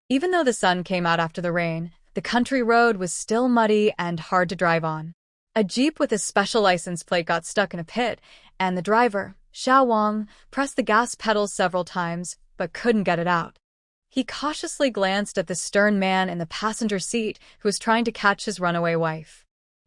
Even though the sun came out after the rain, the country road was still muddy and hard to drive on. A jeep with a special license plate got stuck in a pit, and the driver, Xiao Wang, pressed the gas pedal several times but couldn't get it out. He cautiously glanced at the stern man in the passenger seat who was trying to catch his runaway wife.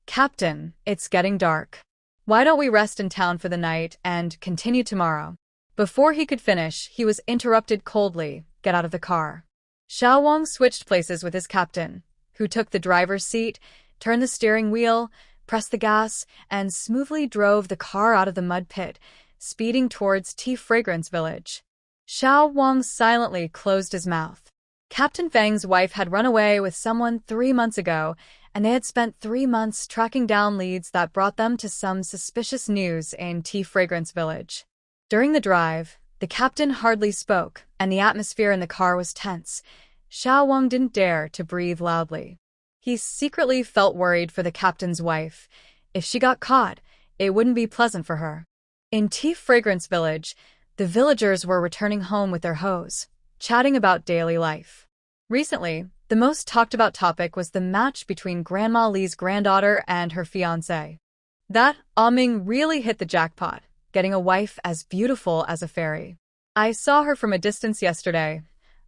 "Captain, it's getting dark. Why don't we rest in town for the night and continue tomorrow?" Before he could finish, he was interrupted coldly. "Get out of the car." Xiao Wang switched places with his captain, who took the driver's seat, turned the steering wheel, pressed the gas, and smoothly drove the car out of the mud pit, speeding towards Tea Fragrance Village. Xiao Wang silently closed his mouth. Captain Feng's wife had run away with someone 3 months ago, and they had spent 3 months tracking down leads that brought them to some suspicious news in Tea Fragrance Village. During the drive, the captain hardly spoke, and the atmosphere in the car was tense. Xiao Wang didn't dare to breathe loudly. He secretly felt worried for the captain's wife. If she got caught, it wouldn't be pleasant for her. In Tea Fragrance Village, the villagers were returning home with their hoes, chatting about daily life. Recently, the most talked about topic was the match between Grandma Li's granddaughter and her fiancé. That Ming really hit the jackpot, getting a wife as beautiful as a fairy. "I saw her from a distance yesterday.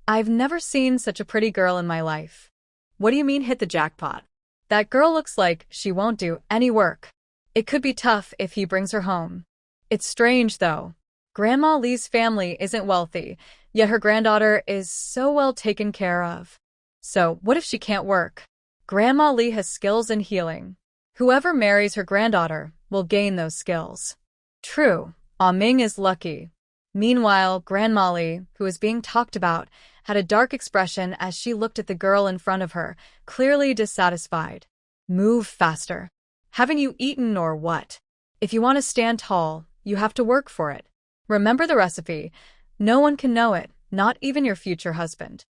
I've never seen such a pretty girl in my life." "What do you mean hit the jackpot?" "That girl looks like she won't do any work. It could be tough if he brings her home. It's strange, though. Grandma Li's family isn't wealthy, yet her granddaughter is so well taken care of. So, what if she can't work? Grandma Li has skills in healing. Whoever marries her granddaughter will gain those skills." True, Ming is lucky. Meanwhile, Grandma Li, who was being talked about, had a dark expression as she looked at the girl in front of her, clearly dissatisfied. "Move faster. Haven't you eaten or what? If you want to stand tall, you have to work for it. Remember the recipe. No one can know it, not even your future husband."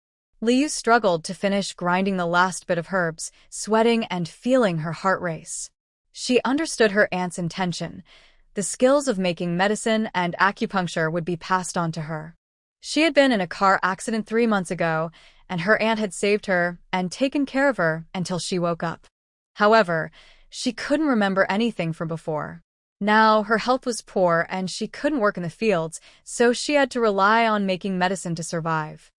Liu struggled to finish grinding the last bit of herbs, sweating and feeling her heart race. She understood her aunt's intention. The skills of making medicine and acupuncture would be passed on to her. She had been in a car accident 3 months ago, and her aunt had saved her and taken care of her until she woke up. However, she couldn't remember anything from before. Now, her health was poor and she couldn't work in the fields, so she had to rely on making medicine to survive.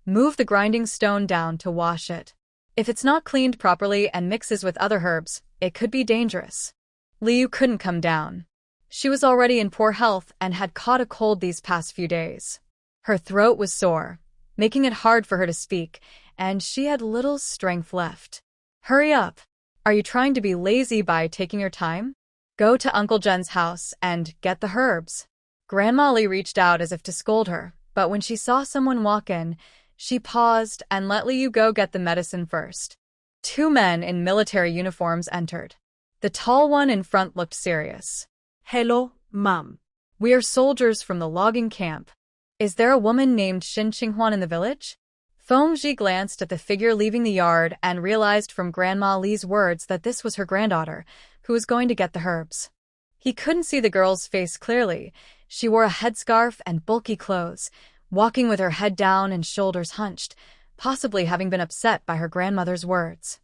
Move the grinding stone down to wash it. If it's not cleaned properly and mixes with other herbs, it could be dangerous. Liu couldn't come down. She was already in poor health and had caught a cold these past few days. Her throat was sore, making it hard for her to speak, and she had little strength left. "Hurry up. Are you trying to be lazy by taking your time? Go to Uncle Jen's house and get the herbs." Grandma Li reached out as if to scold her, but when she saw someone walk in, she paused and let Liu go get the medicine first. 2 men in military uniforms entered. The tall one in front looked serious. "Hello, Mom. We are soldiers from the logging camp. Is there a woman named Xin Qinghuan in the village?" Feng glanced at the figure leaving the yard and realized from Grandma Li's words that this was her granddaughter, who was going to get the herbs. He couldn't see the girl's face clearly. She wore a headscarf and bulky clothes, walking with her head down and shoulders hunched, possibly having been upset by her grandmother's words.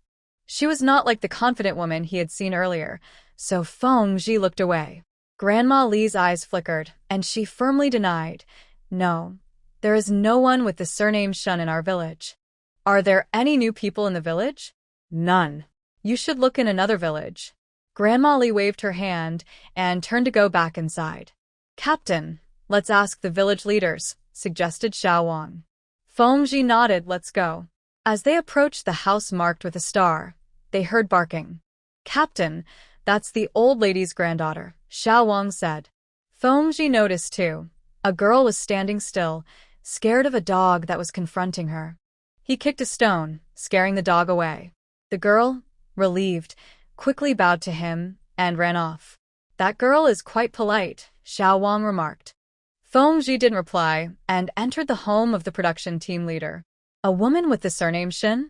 She was not like the confident woman he had seen earlier, so Feng looked away. Grandma Li's eyes flickered, and she firmly denied, "No, there is no one with the surname Shun in our village." "Are there any new people in the village?" "None. You should look in another village." Grandma Li waved her hand and turned to go back inside. "Captain, let's ask the village leaders," suggested Xiao Wang. Feng nodded. "Let's go." As they approached the house marked with a star, they heard barking. "Captain, that's the old lady's granddaughter," Xiao Wang said. Feng noticed too. A girl was standing still, scared of a dog that was confronting her. He kicked a stone, scaring the dog away. The girl, relieved, quickly bowed to him and ran off. "That girl is quite polite," Xiao Wang remarked. Feng didn't reply and entered the home of the production team leader. "A woman with the surname Shin?"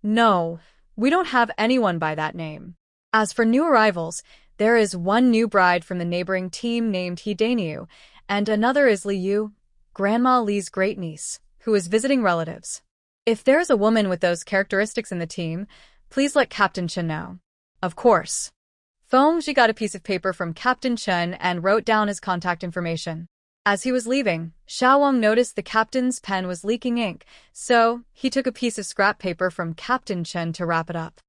"No, we don't have anyone by that name. As for new arrivals, there is one new bride from the neighboring team named He Daeniu, and another is Liu, Grandma Li's great-niece, who is visiting relatives. If there's a woman with those characteristics in the team, please let Captain Chen know. Of course. Feng got a piece of paper from Captain Chen and wrote down his contact information. As he was leaving, Xiaowang noticed the captain's pen was leaking ink, so he took a piece of scrap paper from Captain Chen to wrap it up.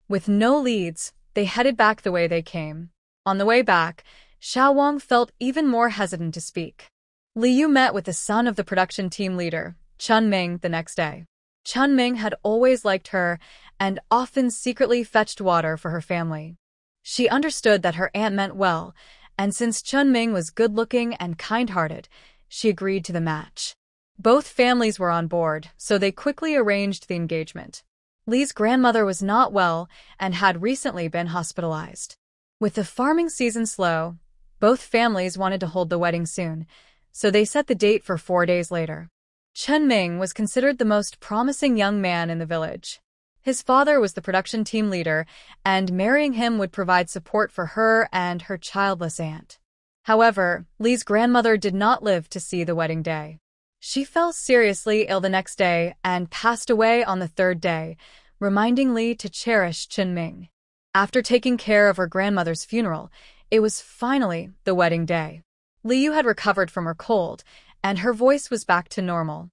With no leads, they headed back the way they came. On the way back, Xiaowang felt even more hesitant to speak. Liu met with the son of the production team leader, Chunming, the next day. Chunming had always liked her and often secretly fetched water for her family. She understood that her aunt meant well, and since Chunming was good-looking and kind-hearted, she agreed to the match. Both families were on board, so they quickly arranged the engagement. Li's grandmother was not well and had recently been hospitalized. With the farming season slow, both families wanted to hold the wedding soon, so they set the date for 4 days later. Chunming was considered the most promising young man in the village. His father was the production team leader, and marrying him would provide support for her and her childless aunt. However, Li's grandmother did not live to see the wedding day. She fell seriously ill the next day and passed away on the 3rd day, reminding Li to cherish Chunming. After taking care of her grandmother's funeral, it was finally the wedding day. Liu had recovered from her cold, and her voice was back to normal.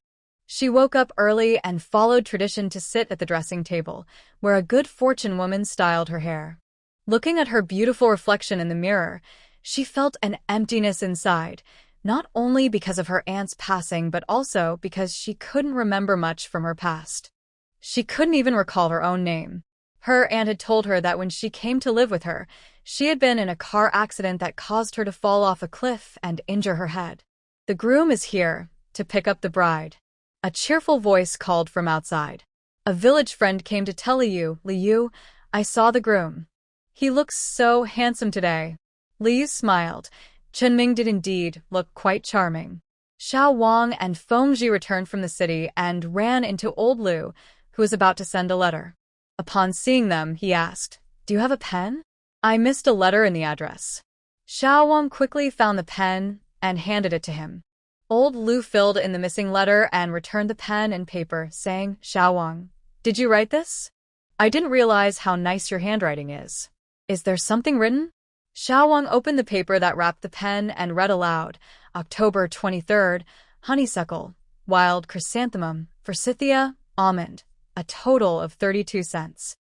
She woke up early and followed tradition to sit at the dressing table, where a good fortune woman styled her hair. Looking at her beautiful reflection in the mirror, she felt an emptiness inside, not only because of her aunt's passing but also because she couldn't remember much from her past. She couldn't even recall her own name. Her aunt had told her that when she came to live with her, she had been in a car accident that caused her to fall off a cliff and injure her head. "The groom is here to pick up the bride." A cheerful voice called from outside. A village friend came to tell Liu, "I saw the groom. He looks so handsome today." Liu smiled. Chunming did indeed look quite charming. Xiaowang and Feng returned from the city and ran into old Liu, who was about to send a letter. Upon seeing them, he asked, "Do you have a pen? I missed a letter in the address." Xiaowang quickly found the pen and handed it to him. Old Liu filled in the missing letter and returned the pen and paper, saying, "Xiaowang, did you write this? I didn't realize how nice your handwriting is. Is there something written?" Xiaowang opened the paper that wrapped the pen and read aloud, "October 23rd, honeysuckle, wild chrysanthemum, forsythia, almond, a total of 32 cents.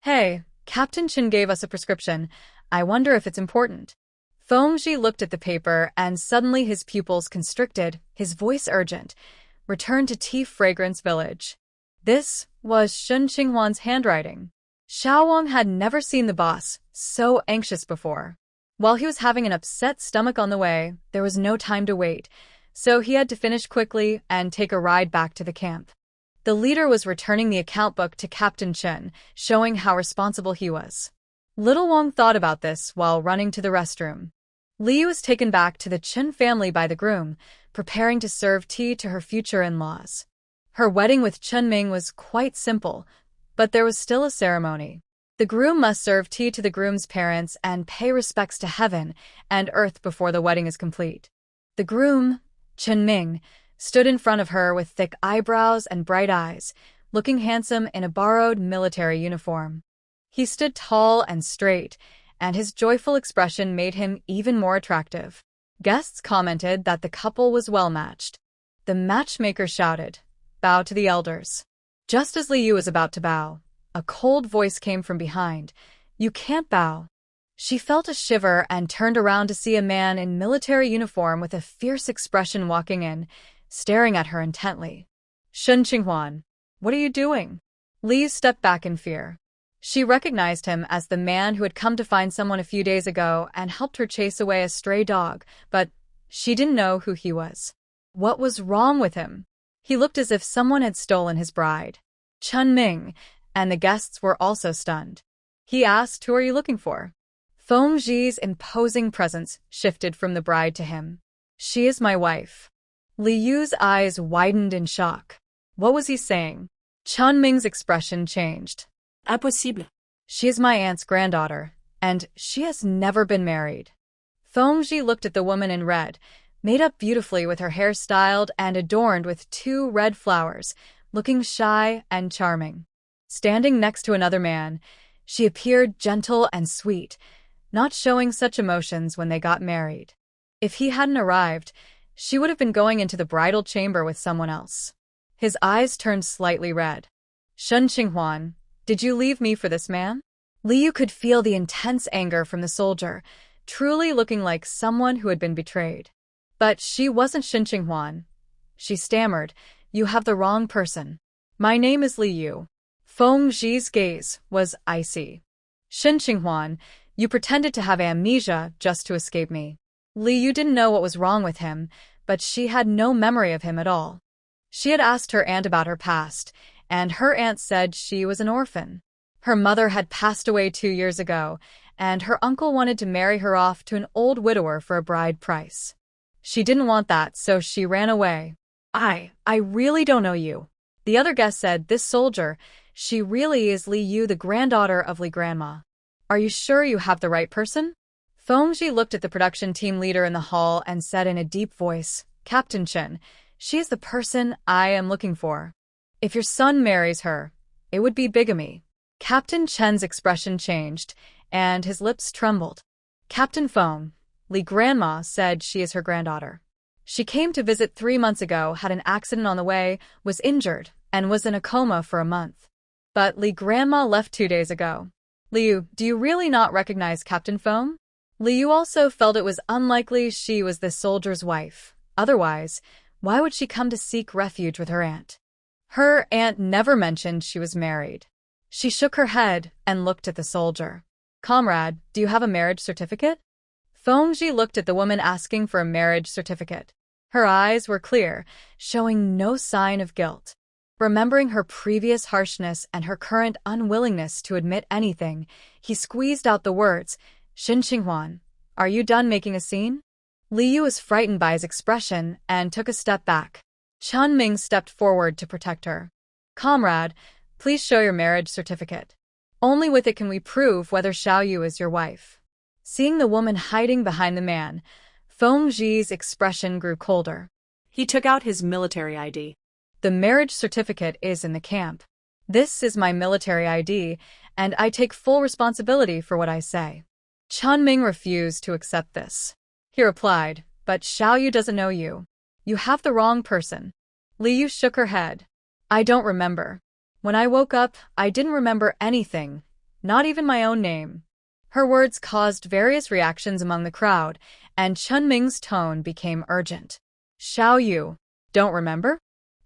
Hey, Captain Chen gave us a prescription. I wonder if it's important." Feng looked at the paper and suddenly his pupils constricted, his voice urgent. "Return to Tea Fragrance Village." This was Shen Qinghuan's handwriting. Xiaowang had never seen the boss so anxious before. While he was having an upset stomach on the way, there was no time to wait, so he had to finish quickly and take a ride back to the camp. The leader was returning the account book to Captain Chen, showing how responsible he was. Little Wang thought about this while running to the restroom. Liu was taken back to the Chen family by the groom, preparing to serve tea to her future in-laws. Her wedding with Chunming was quite simple, but there was still a ceremony. The groom must serve tea to the groom's parents and pay respects to heaven and earth before the wedding is complete. The groom, Chunming, stood in front of her with thick eyebrows and bright eyes, looking handsome in a borrowed military uniform. He stood tall and straight, and his joyful expression made him even more attractive. Guests commented that the couple was well-matched. The matchmaker shouted, "Bow to the elders." Just as Liu was about to bow, a cold voice came from behind, "You can't bow." She felt a shiver and turned around to see a man in military uniform with a fierce expression walking in, staring at her intently. "Shen Qinghuan, what are you doing?" Liu stepped back in fear. She recognized him as the man who had come to find someone a few days ago and helped her chase away a stray dog, but she didn't know who he was. What was wrong with him? He looked as if someone had stolen his bride. Chunming, and the guests were also stunned. He asked, "Who are you looking for?" Feng Zhi's imposing presence shifted from the bride to him. "She is my wife." Liu's eyes widened in shock. What was he saying? Chunming's expression changed. Impossible. "She is my aunt's granddaughter, and she has never been married." Feng Zhi looked at the woman in red, made up beautifully with her hair styled and adorned with 2 red flowers, looking shy and charming. Standing next to another man, she appeared gentle and sweet, not showing such emotions when they got married. If he hadn't arrived, she would have been going into the bridal chamber with someone else. His eyes turned slightly red. Shen Qinghuan, did you leave me for this man? Liu could feel the intense anger from the soldier, truly looking like someone who had been betrayed. But she wasn't Shen Qinghuan. She stammered, "You have the wrong person. My name is Liu." Feng Zhi's gaze was icy. "Shen Qinghuan, you pretended to have amnesia just to escape me." Liu didn't know what was wrong with him, but she had no memory of him at all. She had asked her aunt about her past, and her aunt said she was an orphan. Her mother had passed away 2 years ago, and her uncle wanted to marry her off to an old widower for a bride price. She didn't want that, so she ran away. I really don't know you." The other guest said, "This soldier, she really is Li Yu, the granddaughter of Li Grandma. Are you sure you have the right person?" Feng Zhi looked at the production team leader in the hall and said in a deep voice, "Captain Chen, she is the person I am looking for. If your son marries her, it would be bigamy." Captain Chen's expression changed, and his lips trembled. "Captain Feng, Li Grandma said she is her granddaughter. She came to visit 3 months ago, had an accident on the way, was injured, and was in a coma for a month. But Li Grandma left 2 days ago." "Liu, do you really not recognize Captain Feng?" Liu also felt it was unlikely she was the soldier's wife. Otherwise, why would she come to seek refuge with her aunt? Her aunt never mentioned she was married. She shook her head and looked at the soldier. "Comrade, do you have a marriage certificate?" Feng Zhi looked at the woman asking for a marriage certificate. Her eyes were clear, showing no sign of guilt. Remembering her previous harshness and her current unwillingness to admit anything, he squeezed out the words, "Shen Qinghuan, are you done making a scene?" Liu was frightened by his expression and took a step back. Chun Ming stepped forward to protect her. "Comrade, please show your marriage certificate. Only with it can we prove whether Xiao Yu is your wife." Seeing the woman hiding behind the man, Feng Zhi's expression grew colder. He took out his military ID. "The marriage certificate is in the camp. This is my military ID, and I take full responsibility for what I say." Chun Ming refused to accept this. He replied, "But Xiao Yu doesn't know you. You have the wrong person." Liu shook her head. "I don't remember. When I woke up, I didn't remember anything, not even my own name." Her words caused various reactions among the crowd, and Chun Ming's tone became urgent. "Xiao Yu, don't remember?"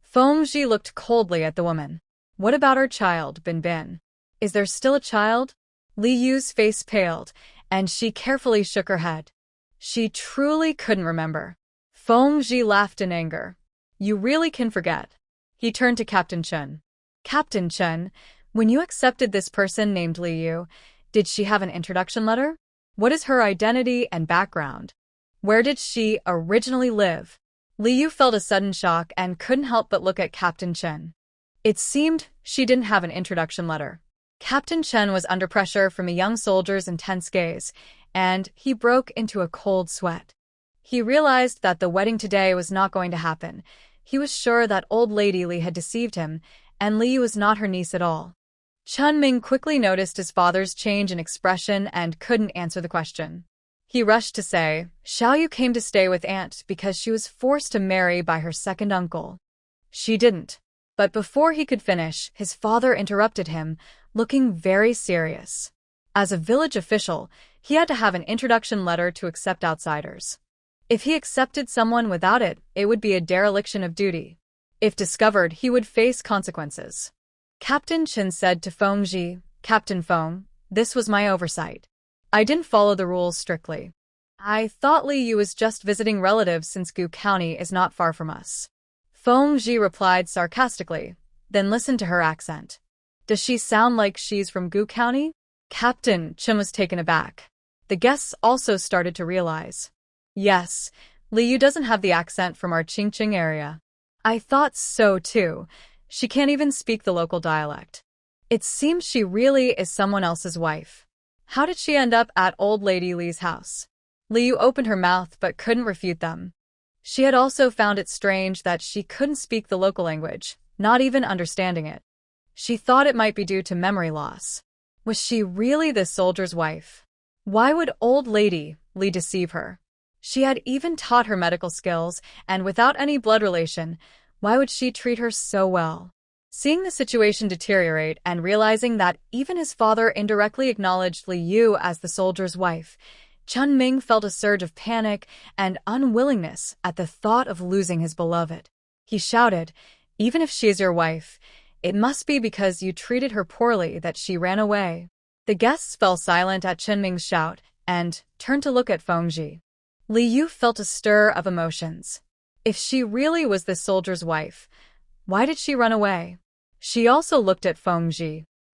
Feng Zhi looked coldly at the woman. "What about our child, Bin Bin? Is there still a child?" Li Yu's face paled, and she carefully shook her head. She truly couldn't remember. Feng Zhi laughed in anger. "You really can forget." He turned to Captain Chen. "Captain Chen, when you accepted this person named Liu, did she have an introduction letter? What is her identity and background? Where did she originally live?" Liu felt a sudden shock and couldn't help but look at Captain Chen. It seemed she didn't have an introduction letter. Captain Chen was under pressure from a young soldier's intense gaze, and he broke into a cold sweat. He realized that the wedding today was not going to happen. He was sure that old lady Li had deceived him, and Li was not her niece at all. Chun Ming quickly noticed his father's change in expression and couldn't answer the question. He rushed to say, "Xiao Yu came to stay with aunt because she was forced to marry by her second uncle." "She didn't." But before he could finish, his father interrupted him, looking very serious. As a village official, he had to have an introduction letter to accept outsiders. If he accepted someone without it, it would be a dereliction of duty. If discovered, he would face consequences. Captain Chen said to Feng Zhi, "Captain Feng, this was my oversight. I didn't follow the rules strictly. I thought Li Yu was just visiting relatives since Gu County is not far from us." Feng Zhi replied sarcastically, then listened to her accent. "Does she sound like she's from Gu County?" Captain Chen was taken aback. The guests also started to realize. "Yes, Li Yu doesn't have the accent from our Qingqing area." "I thought so too. She can't even speak the local dialect. It seems she really is someone else's wife. How did she end up at old lady Li's house?" Liu opened her mouth but couldn't refute them. She had also found it strange that she couldn't speak the local language, not even understanding it. She thought it might be due to memory loss. Was she really this soldier's wife? Why would old lady Li deceive her? She had even taught her medical skills, and without any blood relation, why would she treat her so well? Seeing the situation deteriorate and realizing that even his father indirectly acknowledged Li Yu as the soldier's wife, Chun Ming felt a surge of panic and unwillingness at the thought of losing his beloved. He shouted, "Even if she is your wife, it must be because you treated her poorly that she ran away." The guests fell silent at Chun Ming's shout and turned to look at Feng. Li Yu felt a stir of emotions. If she really was this soldier's wife, why did she run away? She also looked at Feng.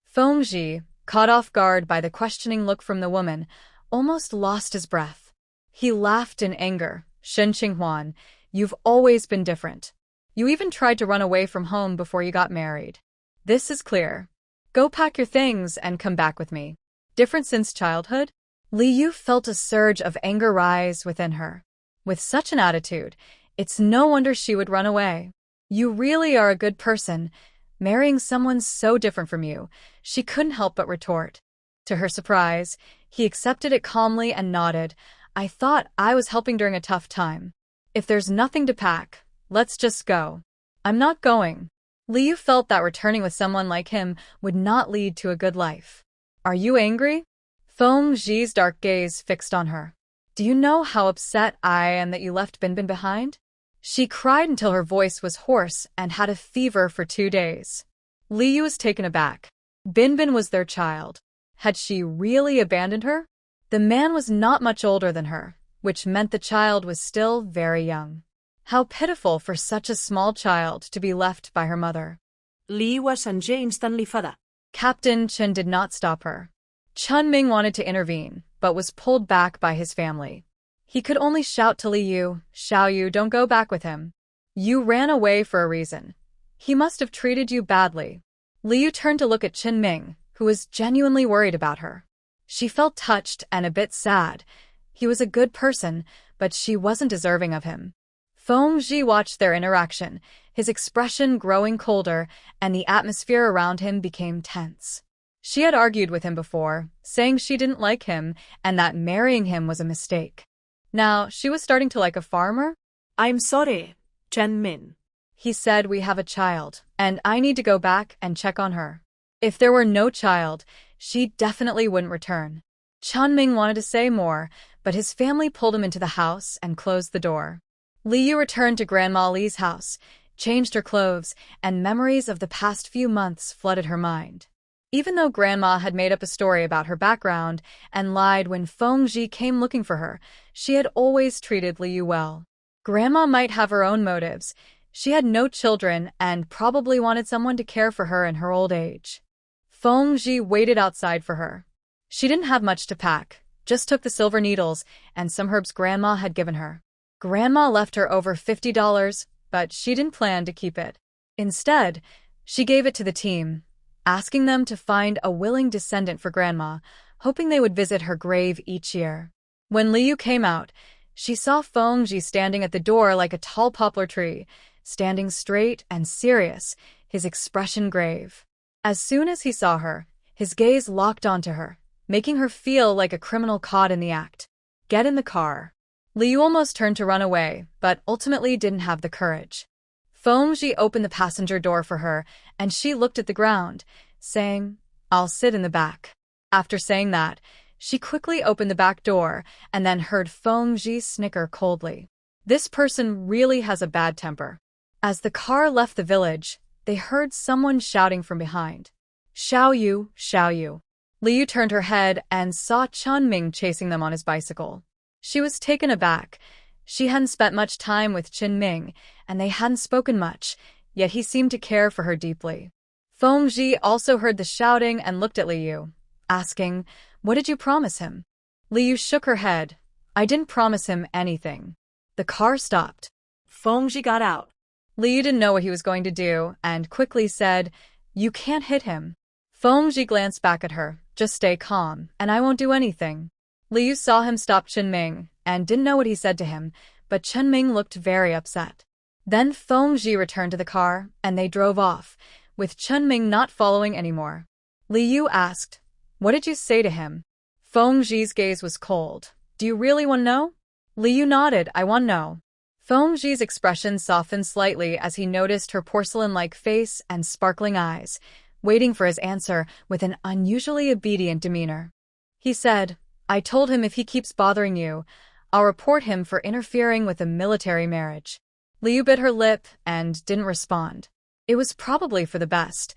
Feng, caught off guard by the questioning look from the woman, almost lost his breath. He laughed in anger. "Shen Qinghuan, you've always been different. You even tried to run away from home before you got married. This is clear. Go pack your things and come back with me." Different since childhood? Li Yu felt a surge of anger rise within her. With such an attitude, it's no wonder she would run away. "You really are a good person, marrying someone so different from you," she couldn't help but retort. To her surprise, he accepted it calmly and nodded. "I thought I was helping during a tough time. If there's nothing to pack, let's just go." "I'm not going." Li Yu felt that returning with someone like him would not lead to a good life. "Are you angry?" Feng Zhi's dark gaze fixed on her. "Do you know how upset I am that you left Binbin behind?" She cried until her voice was hoarse and had a fever for 2 days. Li Yu was taken aback. Binbin was their child. Had she really abandoned her? The man was not much older than her, which meant the child was still very young. How pitiful for such a small child to be left by her mother. Li was instantly fed up. Captain Chen did not stop her. Chun Ming wanted to intervene, but was pulled back by his family. He could only shout to Li Yu, "Xiao Yu, don't go back with him. You ran away for a reason. He must have treated you badly." Li Yu turned to look at Chun Ming, who was genuinely worried about her. She felt touched and a bit sad. He was a good person, but she wasn't deserving of him. Feng Zhi watched their interaction, his expression growing colder, and the atmosphere around him became tense. She had argued with him before, saying she didn't like him and that marrying him was a mistake. Now, she was starting to like a farmer. "I'm sorry, Chen Min." He said, "We have a child, and I need to go back and check on her." If there were no child, she definitely wouldn't return. Chun Ming wanted to say more, but his family pulled him into the house and closed the door. Li Yu returned to Grandma Li's house, changed her clothes, and memories of the past few months flooded her mind. Even though Grandma had made up a story about her background and lied when Feng Zhi came looking for her, she had always treated Li Yu well. Grandma might have her own motives. She had no children and probably wanted someone to care for her in her old age. Feng Zhi waited outside for her. She didn't have much to pack, just took the silver needles and some herbs Grandma had given her. Grandma left her over $50, but she didn't plan to keep it. Instead, she gave it to the team, asking them to find a willing descendant for Grandma, hoping they would visit her grave each year. When Li Yu came out, she saw Feng Zhi standing at the door like a tall poplar tree, standing straight and serious, his expression grave. As soon as he saw her, his gaze locked onto her, making her feel like a criminal caught in the act. "Get in the car." Li Yu almost turned to run away, but ultimately didn't have the courage. Feng Zhi opened the passenger door for her, and she looked at the ground, saying, "I'll sit in the back." After saying that, she quickly opened the back door and then heard Feng Zhi snicker coldly. This person really has a bad temper. As the car left the village, they heard someone shouting from behind. "Xiao Yu, Xiao Yu." Li Yu turned her head and saw Chun Ming chasing them on his bicycle. She was taken aback. She hadn't spent much time with Chun Ming, and they hadn't spoken much, yet he seemed to care for her deeply. Feng Zhi also heard the shouting and looked at Li Yu, asking, "What did you promise him?" Li Yu shook her head. "I didn't promise him anything." The car stopped. Feng Zhi got out. Li Yu didn't know what he was going to do and quickly said, "You can't hit him." Feng Zhi glanced back at her. "Just stay calm, and I won't do anything." Li Yu saw him stop Chun Ming and didn't know what he said to him, but Chun Ming looked very upset. Then Feng Ji returned to the car, and they drove off, with Chunming not following anymore. Li Yu asked, "What did you say to him?" Feng Ji's gaze was cold. "Do you really want to know?" Li Yu nodded. "I want to know." Feng Ji's expression softened slightly as he noticed her porcelain-like face and sparkling eyes, waiting for his answer with an unusually obedient demeanor. He said, "I told him if he keeps bothering you, I'll report him for interfering with a military marriage." Liu bit her lip and didn't respond. It was probably for the best.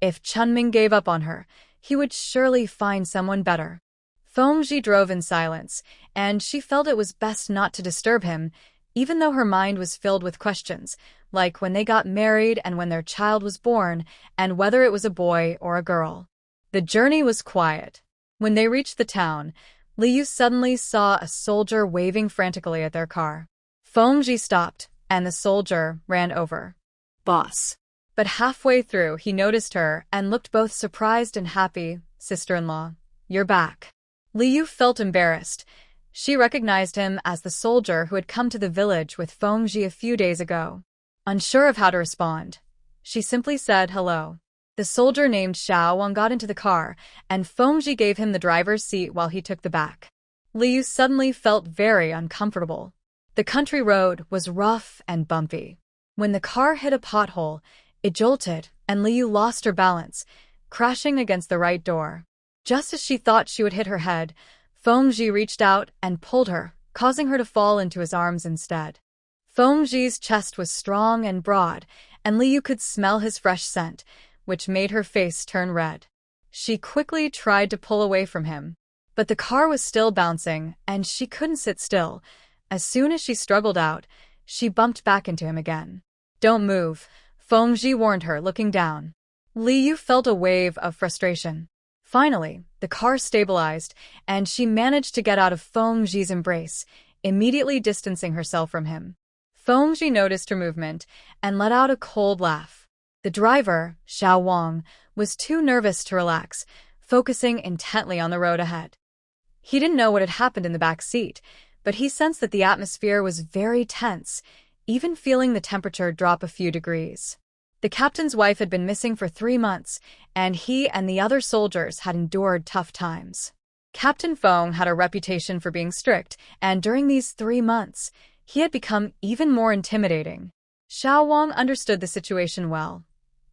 If Chunming gave up on her, he would surely find someone better. Feng Ji drove in silence, and she felt it was best not to disturb him, even though her mind was filled with questions, like when they got married and when their child was born, and whether it was a boy or a girl. The journey was quiet. When they reached the town, Liu suddenly saw a soldier waving frantically at their car. Feng Ji stopped, and the soldier ran over. Boss. But halfway through, he noticed her and looked both surprised and happy. "Sister-in-law, you're back." Liu felt embarrassed. She recognized him as the soldier who had come to the village with Feng Ji a few days ago. Unsure of how to respond, she simply said hello. The soldier named Xiao Wang got into the car, and Feng Ji gave him the driver's seat while he took the back. Liu suddenly felt very uncomfortable. The country road was rough and bumpy. When the car hit a pothole, it jolted, and Liu lost her balance, crashing against the right door. Just as she thought she would hit her head, Feng Ji reached out and pulled her, causing her to fall into his arms instead. Feng Ji's chest was strong and broad, and Liu could smell his fresh scent, which made her face turn red. She quickly tried to pull away from him, but the car was still bouncing, and she couldn't sit still. As soon as she struggled out, she bumped back into him again. "Don't move," Feng Ji warned her, looking down. Liu felt a wave of frustration. Finally, the car stabilized, and she managed to get out of Feng Ji's embrace, immediately distancing herself from him. Feng Ji noticed her movement and let out a cold laugh. The driver, Xiao Wang, was too nervous to relax, focusing intently on the road ahead. He didn't know what had happened in the back seat, but he sensed that the atmosphere was very tense, even feeling the temperature drop a few degrees. The captain's wife had been missing for 3 months, and he and the other soldiers had endured tough times. Captain Feng had a reputation for being strict, and during these 3 months, he had become even more intimidating. Xiao Wang understood the situation well.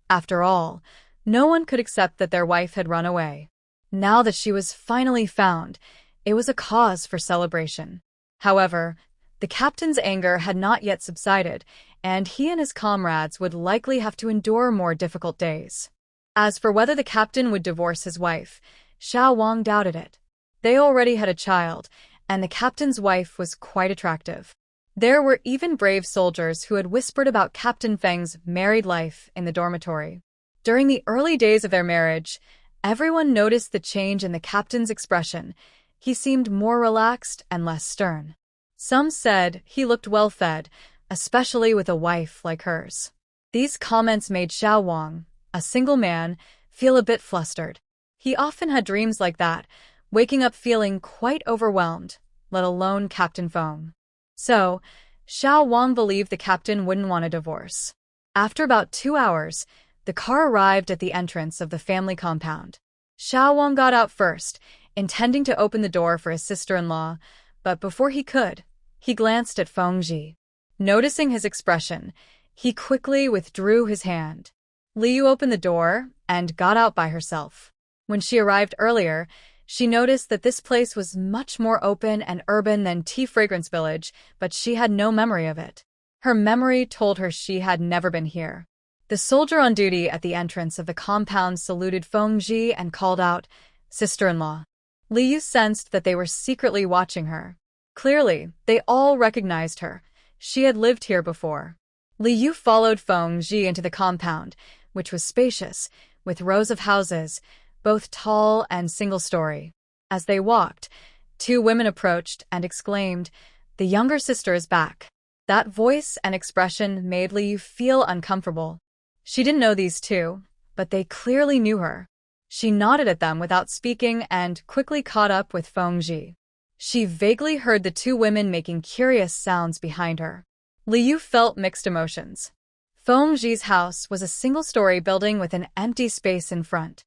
After all, no one could accept that their wife had run away. Now that she was finally found, it was a cause for celebration. However, the captain's anger had not yet subsided, and he and his comrades would likely have to endure more difficult days. As for whether the captain would divorce his wife, Xiao Wang doubted it. They already had a child, and the captain's wife was quite attractive. There were even brave soldiers who had whispered about Captain Feng's married life in the dormitory. During the early days of their marriage, everyone noticed the change in the captain's expression. He seemed more relaxed and less stern. Some said he looked well-fed, especially with a wife like hers. These comments made Xiao Wang, a single man, feel a bit flustered. He often had dreams like that, waking up feeling quite overwhelmed, let alone Captain Feng. So, Xiao Wang believed the captain wouldn't want a divorce. After about 2 hours, the car arrived at the entrance of the family compound. Xiao Wang got out first, intending to open the door for his sister-in-law, but before he could, he glanced at Feng Ji. Noticing his expression, he quickly withdrew his hand. Liu opened the door and got out by herself. When she arrived earlier, she noticed that this place was much more open and urban than Tea Fragrance Village, but she had no memory of it. Her memory told her she had never been here. The soldier on duty at the entrance of the compound saluted Feng Ji and called out, "Sister-in-law." Liu sensed that they were secretly watching her. Clearly, they all recognized her. She had lived here before. Liu followed Feng Ji into the compound, which was spacious, with rows of houses, both tall and single-story. As they walked, 2 women approached and exclaimed, "The younger sister is back." That voice and expression made Liu feel uncomfortable. She didn't know these 2, but they clearly knew her. She nodded at them without speaking and quickly caught up with Feng Ji. She vaguely heard the 2 women making curious sounds behind her. Liu felt mixed emotions. Feng Ji's house was a single-story building with an empty space in front.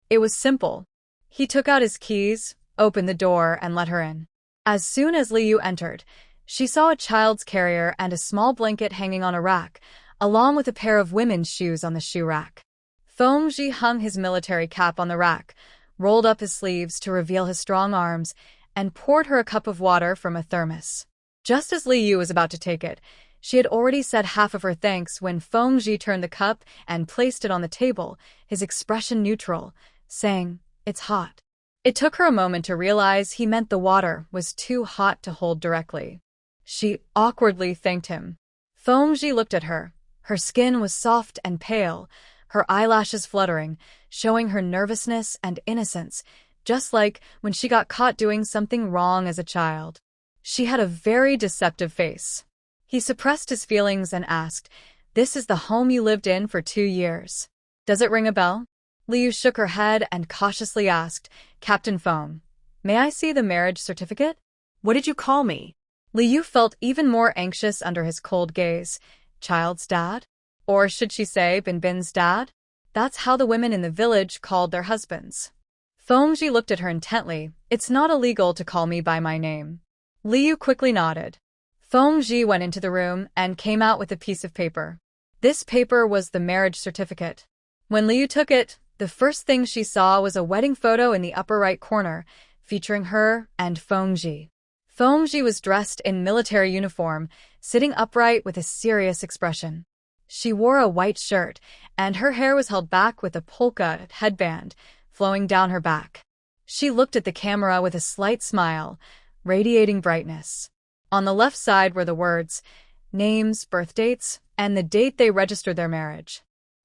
It was simple. He took out his keys, opened the door, and let her in. As soon as Liu entered, she saw a child's carrier and a small blanket hanging on a rack, along with a pair of women's shoes on the shoe rack. Feng Ji hung his military cap on the rack, rolled up his sleeves to reveal his strong arms, and poured her a cup of water from a thermos. Just as Liu was about to take it, she had already said half of her thanks when Feng Ji turned the cup and placed it on the table, his expression neutral, saying, "It's hot." It took her a moment to realize he meant the water was too hot to hold directly. She awkwardly thanked him. Feng Ji looked at her. Her skin was soft and pale, her eyelashes fluttering, showing her nervousness and innocence, just like when she got caught doing something wrong as a child. She had a very deceptive face. He suppressed his feelings and asked, "This is the home you lived in for 2 years. Does it ring a bell?" Liu shook her head and cautiously asked, "Captain Feng, may I see the marriage certificate?" What did you call me? Liu felt even more anxious under his cold gaze. Child's dad? Or should she say Bin's dad? That's how the women in the village called their husbands. Feng Ji looked at her intently. "It's not illegal to call me by my name." Liu quickly nodded. Feng Ji went into the room and came out with a piece of paper. This paper was the marriage certificate. When Liu took it, the first thing she saw was a wedding photo in the upper right corner, featuring her and Feng Ji. Feng Ji was dressed in military uniform, sitting upright with a serious expression. She wore a white shirt, and her hair was held back with a polka headband, flowing down her back. She looked at the camera with a slight smile, radiating brightness. On the left side were the words, names, birth dates, and the date they registered their marriage.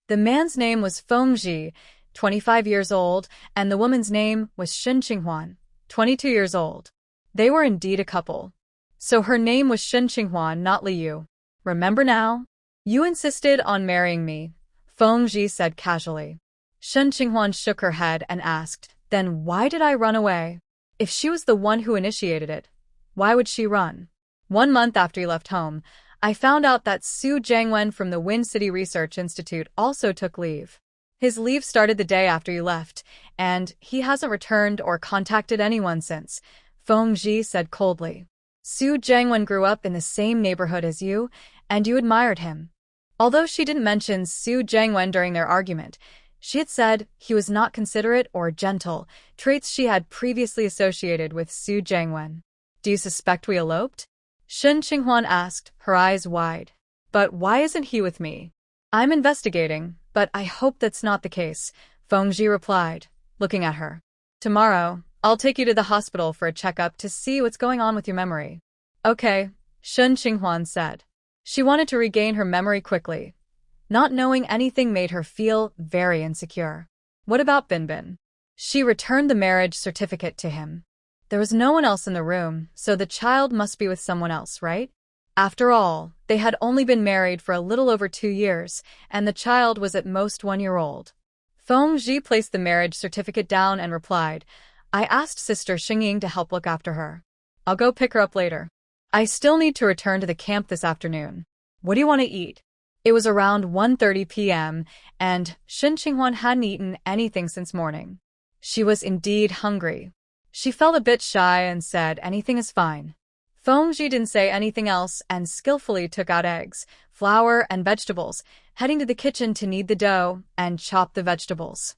The man's name was Feng Ji, 25 years old, and the woman's name was Shen Qinghuan, 22 years old. They were indeed a couple. So her name was Shen Qinghuan, not Liu. "Remember now? You insisted on marrying me," Feng Ji said casually. Shen Qinghuan shook her head and asked, "Then why did I run away? If she was the one who initiated it, why would she run?" "1 month after you left home, I found out that Su Jiangwen from the Wind City Research Institute also took leave. His leave started the day after you left, and he hasn't returned or contacted anyone since," Feng Ji said coldly. "Su Jiangwen grew up in the same neighborhood as you, and you admired him." Although she didn't mention Su Jiangwen during their argument, she had said he was not considerate or gentle, traits she had previously associated with Su Jiangwen. "Do you suspect we eloped?" Shen Qinghuan asked, her eyes wide. "But why isn't he with me?" "I'm investigating, but I hope that's not the case," Feng Ji replied, looking at her. "Tomorrow, I'll take you to the hospital for a checkup to see what's going on with your memory." "Okay," Shen Qinghuan said. She wanted to regain her memory quickly. Not knowing anything made her feel very insecure. "What about Bin?" She returned the marriage certificate to him. There was no one else in the room, so the child must be with someone else, right? After all, they had only been married for a little over 2 years, and the child was at most 1 year old. Feng Ji placed the marriage certificate down and replied, "I asked Sister Xingying to help look after her. I'll go pick her up later. I still need to return to the camp this afternoon. What do you want to eat?" It was around 1:30 p.m., and Shen Qinghuan hadn't eaten anything since morning. She was indeed hungry. She felt a bit shy and said, "Anything is fine." Feng Ji didn't say anything else and skillfully took out eggs, flour, and vegetables, heading to the kitchen to knead the dough and chop the vegetables.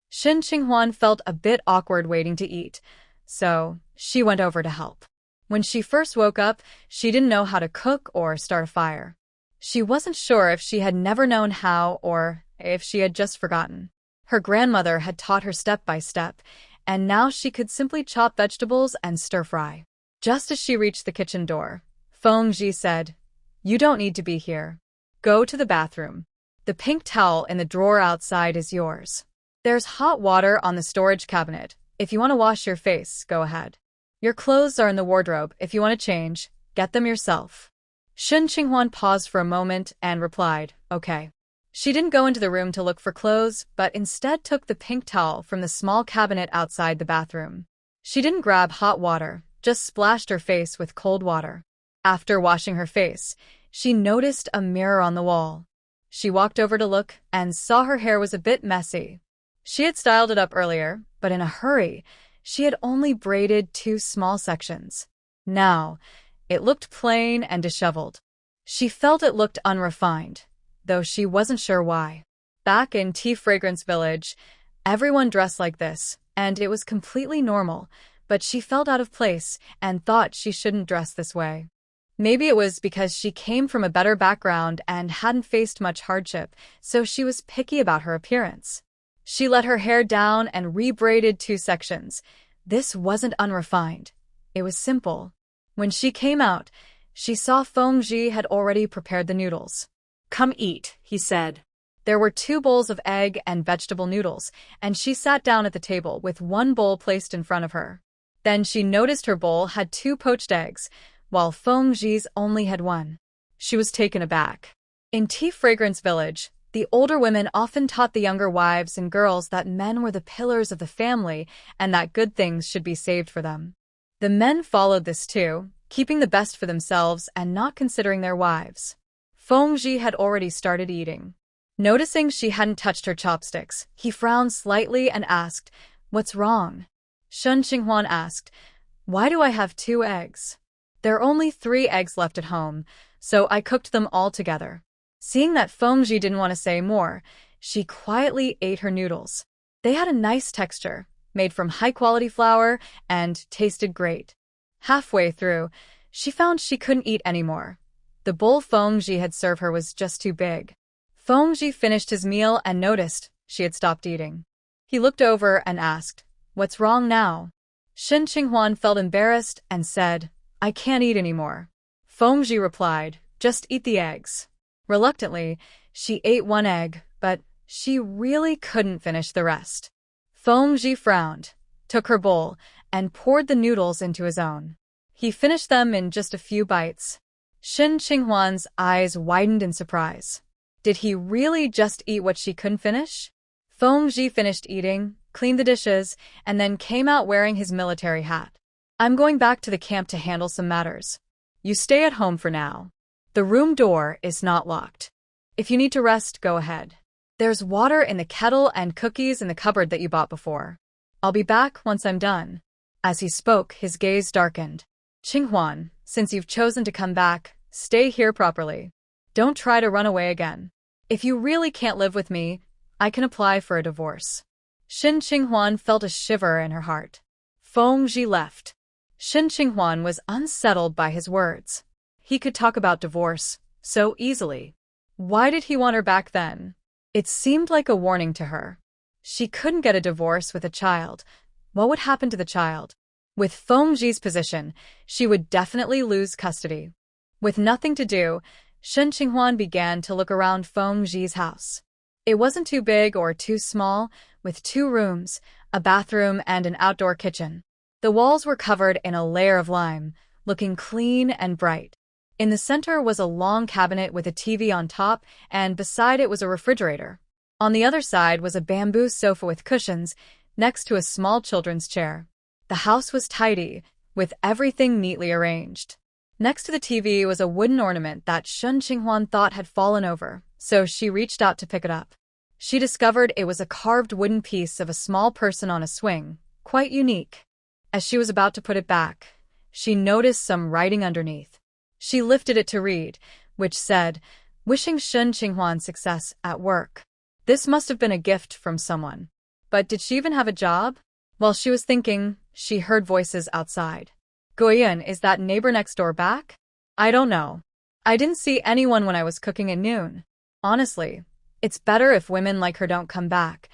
Shen Qinghuan felt a bit awkward waiting to eat, so she went over to help. When she first woke up, she didn't know how to cook or start a fire. She wasn't sure if she had never known how or if she had just forgotten. Her grandmother had taught her step by step, and now she could simply chop vegetables and stir-fry. Just as she reached the kitchen door, Feng Ji said, "You don't need to be here. Go to the bathroom. The pink towel in the drawer outside is yours. There's hot water on the storage cabinet. If you want to wash your face, go ahead. Your clothes are in the wardrobe. If you want to change, get them yourself." Shen Qinghuan paused for a moment and replied, "Okay." She didn't go into the room to look for clothes, but instead took the pink towel from the small cabinet outside the bathroom. She didn't grab hot water, just splashed her face with cold water. After washing her face, she noticed a mirror on the wall. She walked over to look and saw her hair was a bit messy. She had styled it up earlier, but in a hurry. She had only braided 2 small sections. Now, it looked plain and disheveled. She felt it looked unrefined, though she wasn't sure why. Back in Tea Fragrance Village, everyone dressed like this, and it was completely normal, but she felt out of place and thought she shouldn't dress this way. Maybe it was because she came from a better background and hadn't faced much hardship, so she was picky about her appearance. She let her hair down and rebraided 2 sections. This wasn't unrefined. It was simple. When she came out, she saw Feng had already prepared the noodles. Come eat, he said. There were 2 bowls of egg and vegetable noodles, and she sat down at the table with 1 bowl placed in front of her. Then she noticed her bowl had 2 poached eggs, while Feng only had 1. She was taken aback. In Tea Fragrance Village, the older women often taught the younger wives and girls that men were the pillars of the family and that good things should be saved for them. The men followed this too, keeping the best for themselves and not considering their wives. Feng had already started eating. Noticing she hadn't touched her chopsticks, he frowned slightly and asked, "What's wrong?" Shen Qinghuan asked, "Why do I have 2 eggs? There are only 3 eggs left at home, so I cooked them all together." Seeing that Feng didn't want to say more, she quietly ate her noodles. They had a nice texture, made from high-quality flour, and tasted great. Halfway through, she found she couldn't eat anymore. The bowl Feng had served her was just too big. Feng finished his meal and noticed she had stopped eating. He looked over and asked, "What's wrong now?" Shen Qinghuan felt embarrassed and said, "I can't eat anymore." Feng replied, "Just eat the eggs." Reluctantly, she ate 1 egg, but she really couldn't finish the rest. Feng frowned, took her bowl, and poured the noodles into his own. He finished them in just a few bites. Shen Qinghuan's eyes widened in surprise. Did he really just eat what she couldn't finish? Feng finished eating, cleaned the dishes, and then came out wearing his military hat. "I'm going back to the camp to handle some matters. You stay at home for now. The room door is not locked. If you need to rest, go ahead. There's water in the kettle and cookies in the cupboard that you bought before. I'll be back once I'm done." As he spoke, his gaze darkened. "Qinghuan, since you've chosen to come back, stay here properly. Don't try to run away again. If you really can't live with me, I can apply for a divorce." Shen Qinghuan felt a shiver in her heart. Feng left. Shen Qinghuan was unsettled by his words. He could talk about divorce so easily. Why did he want her back then? It seemed like a warning to her. She couldn't get a divorce with a child. What would happen to the child? With Feng position, she would definitely lose custody. With nothing to do, Shen Qinghuan began to look around Feng house. It wasn't too big or too small, with 2 rooms, a bathroom, and an outdoor kitchen. The walls were covered in a layer of lime, looking clean and bright. In the center was a long cabinet with a TV on top, and beside it was a refrigerator. On the other side was a bamboo sofa with cushions, next to a small children's chair. The house was tidy, with everything neatly arranged. Next to the TV was a wooden ornament that Shen Qinghuan thought had fallen over, so she reached out to pick it up. She discovered it was a carved wooden piece of a small person on a swing, quite unique. As she was about to put it back, she noticed some writing underneath. She lifted it to read, which said, "Wishing Shen Qinghuan success at work." This must have been a gift from someone. But did she even have a job? While she was thinking, she heard voices outside. "Guoyan, is that neighbor next door back?" "I don't know. I didn't see anyone when I was cooking at noon. Honestly, it's better if women like her don't come back.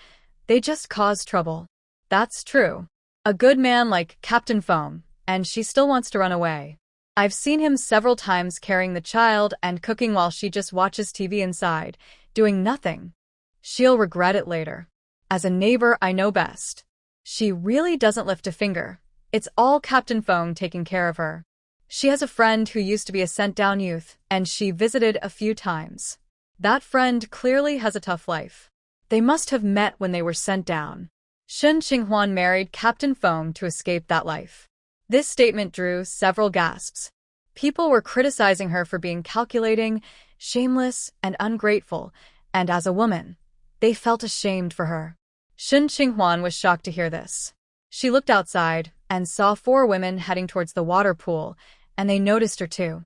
They just cause trouble." "That's true. A good man like Captain Feng, and she still wants to run away. I've seen him several times carrying the child and cooking while she just watches TV inside, doing nothing. She'll regret it later. As a neighbor, I know best. She really doesn't lift a finger. It's all Captain Feng taking care of her. She has a friend who used to be a sent-down youth, and she visited a few times. That friend clearly has a tough life. They must have met when they were sent down. Shen Qinghuan married Captain Feng to escape that life." This statement drew several gasps. People were criticizing her for being calculating, shameless, and ungrateful, and as a woman, they felt ashamed for her. Shen Qinghuan was shocked to hear this. She looked outside and saw 4 women heading towards the water pool, and they noticed her too.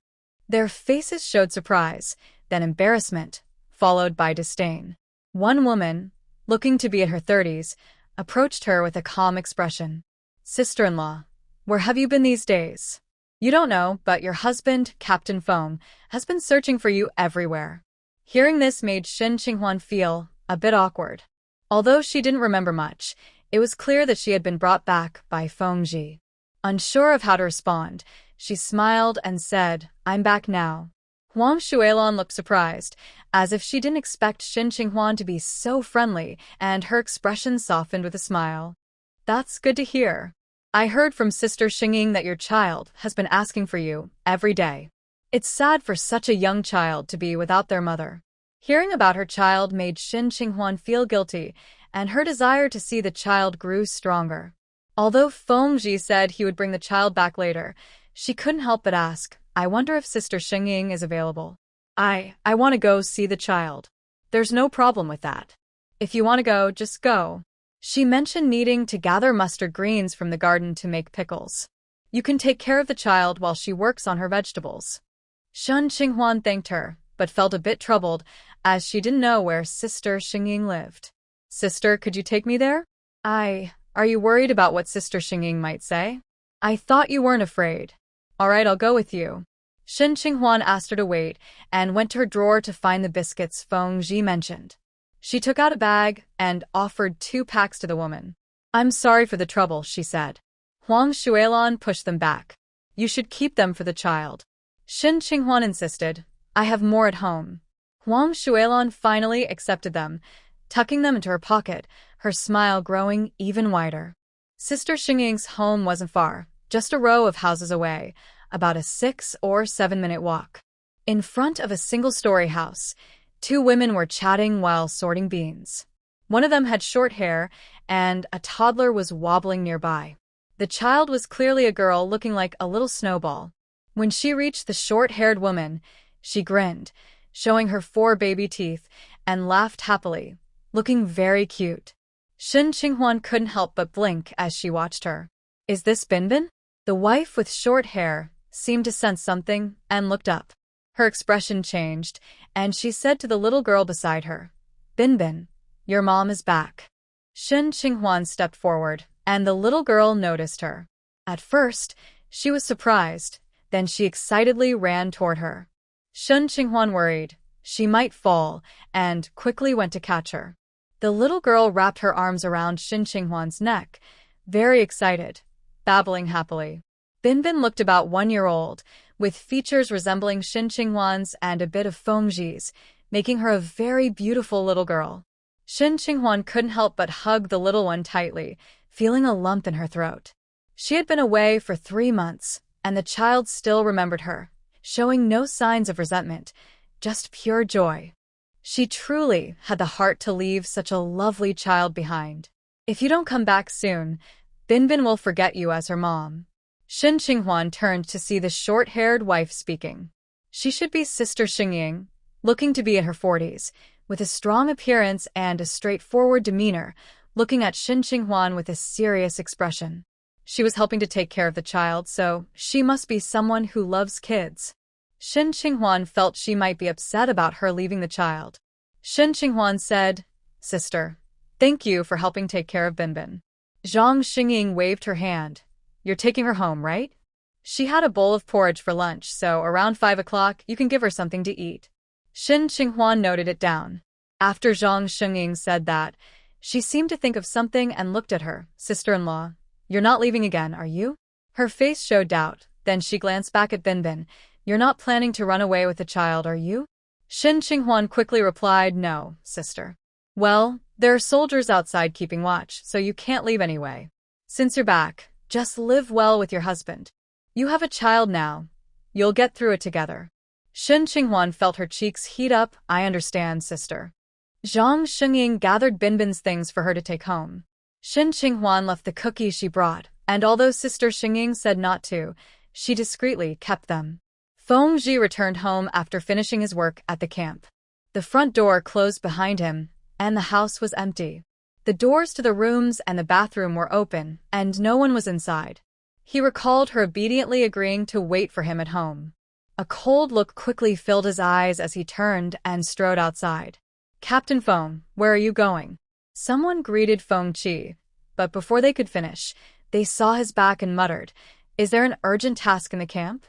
Their faces showed surprise, then embarrassment, followed by disdain. One woman, looking to be in her 30s, approached her with a calm expression. "Sister-in-law, where have you been these days? You don't know, but your husband, Captain Feng, has been searching for you everywhere." Hearing this made Shen Qinghuan feel a bit awkward. Although she didn't remember much, it was clear that she had been brought back by Feng Ji. Unsure of how to respond, she smiled and said, "I'm back now." Huang Xuelon looked surprised, as if she didn't expect Shen Qinghuan to be so friendly, and her expression softened with a smile. "That's good to hear. I heard from Sister Xingying that your child has been asking for you every day. It's sad for such a young child to be without their mother." Hearing about her child made Shen Qinghuan feel guilty, and her desire to see the child grew stronger. Although Feng Ji said he would bring the child back later, she couldn't help but ask, "I wonder if Sister Xingying is available." I want to go see the child." "There's no problem with that. If you want to go, just go." She mentioned needing to gather mustard greens from the garden to make pickles. "You can take care of the child while she works on her vegetables." Shen Qinghuan thanked her, but felt a bit troubled, as she didn't know where Sister Xingying lived. "Sister, could you take me there?" Are you worried about what Sister Xingying might say?" "I thought you weren't afraid." "All right, I'll go with you." Shen Qinghuan asked her to wait, and went to her drawer to find the biscuits Feng Ji mentioned. She took out a bag and offered 2 packs to the woman. "I'm sorry for the trouble," she said. Huang Xuelon pushed them back. "You should keep them for the child." Shen Qinghuan insisted, "I have more at home." Huang Xuelon finally accepted them, tucking them into her pocket, her smile growing even wider. Sister Xingying's home wasn't far, just a row of houses away, about a 6 or 7-minute walk. In front of a single-story house, 2 women were chatting while sorting beans. One of them had short hair, and a toddler was wobbling nearby. The child was clearly a girl looking like a little snowball. When she reached the short-haired woman, she grinned, showing her 4 baby teeth, and laughed happily, looking very cute. Shen Qinghuan couldn't help but blink as she watched her. "Is this Binbin?" The wife with short hair seemed to sense something and looked up. Her expression changed, and she said to the little girl beside her, "Binbin, your mom is back." Shen Qinghuan stepped forward, and the little girl noticed her. At first, she was surprised, then she excitedly ran toward her. Shen Qinghuan worried she might fall, and quickly went to catch her. The little girl wrapped her arms around Shen Qinghuan's neck, very excited, babbling happily. Binbin looked about 1 year old, with features resembling Shen Qinghuan's and a bit of Feng Ji's, making her a very beautiful little girl. Shen Qinghuan couldn't help but hug the little one tightly, feeling a lump in her throat. She had been away for 3 months, and the child still remembered her, showing no signs of resentment, just pure joy. She truly had the heart to leave such a lovely child behind. "If you don't come back soon, Binbin will forget you as her mom." Shen Qinghuan turned to see the short-haired wife speaking. She should be Sister Xingying, looking to be in her 40s, with a strong appearance and a straightforward demeanor, looking at Shen Qinghuan with a serious expression. She was helping to take care of the child, so she must be someone who loves kids. Shen Qinghuan felt she might be upset about her leaving the child. Shen Qinghuan said, "Sister, thank you for helping take care of Binbin." Zhang Xingying waved her hand. "You're taking her home, right? She had a bowl of porridge for lunch, so around 5 o'clock you can give her something to eat." Shen Qinghuan noted it down. After Zhang Xingying said that, she seemed to think of something and looked at her. "Sister-in-law, you're not leaving again, are you?" Her face showed doubt, then she glanced back at Binbin. "You're not planning to run away with the child, are you?" Shen Qinghuan quickly replied, "No, sister." "Well, there are soldiers outside keeping watch, so you can't leave anyway. Since you're back, just live well with your husband. You have a child now. You'll get through it together." Shen Qinghuan felt her cheeks heat up. "I understand, sister." Zhang Xingying gathered Binbin's things for her to take home. Shen Qinghuan left the cookies she brought, and although Sister Xingying said not to, she discreetly kept them. Feng returned home after finishing his work at the camp. The front door closed behind him, and the house was empty. The doors to the rooms and the bathroom were open, and no one was inside. He recalled her obediently agreeing to wait for him at home. A cold look quickly filled his eyes as he turned and strode outside. "Captain Feng, where are you going?" Someone greeted Feng, but before they could finish, they saw his back and muttered, "Is there an urgent task in the camp?"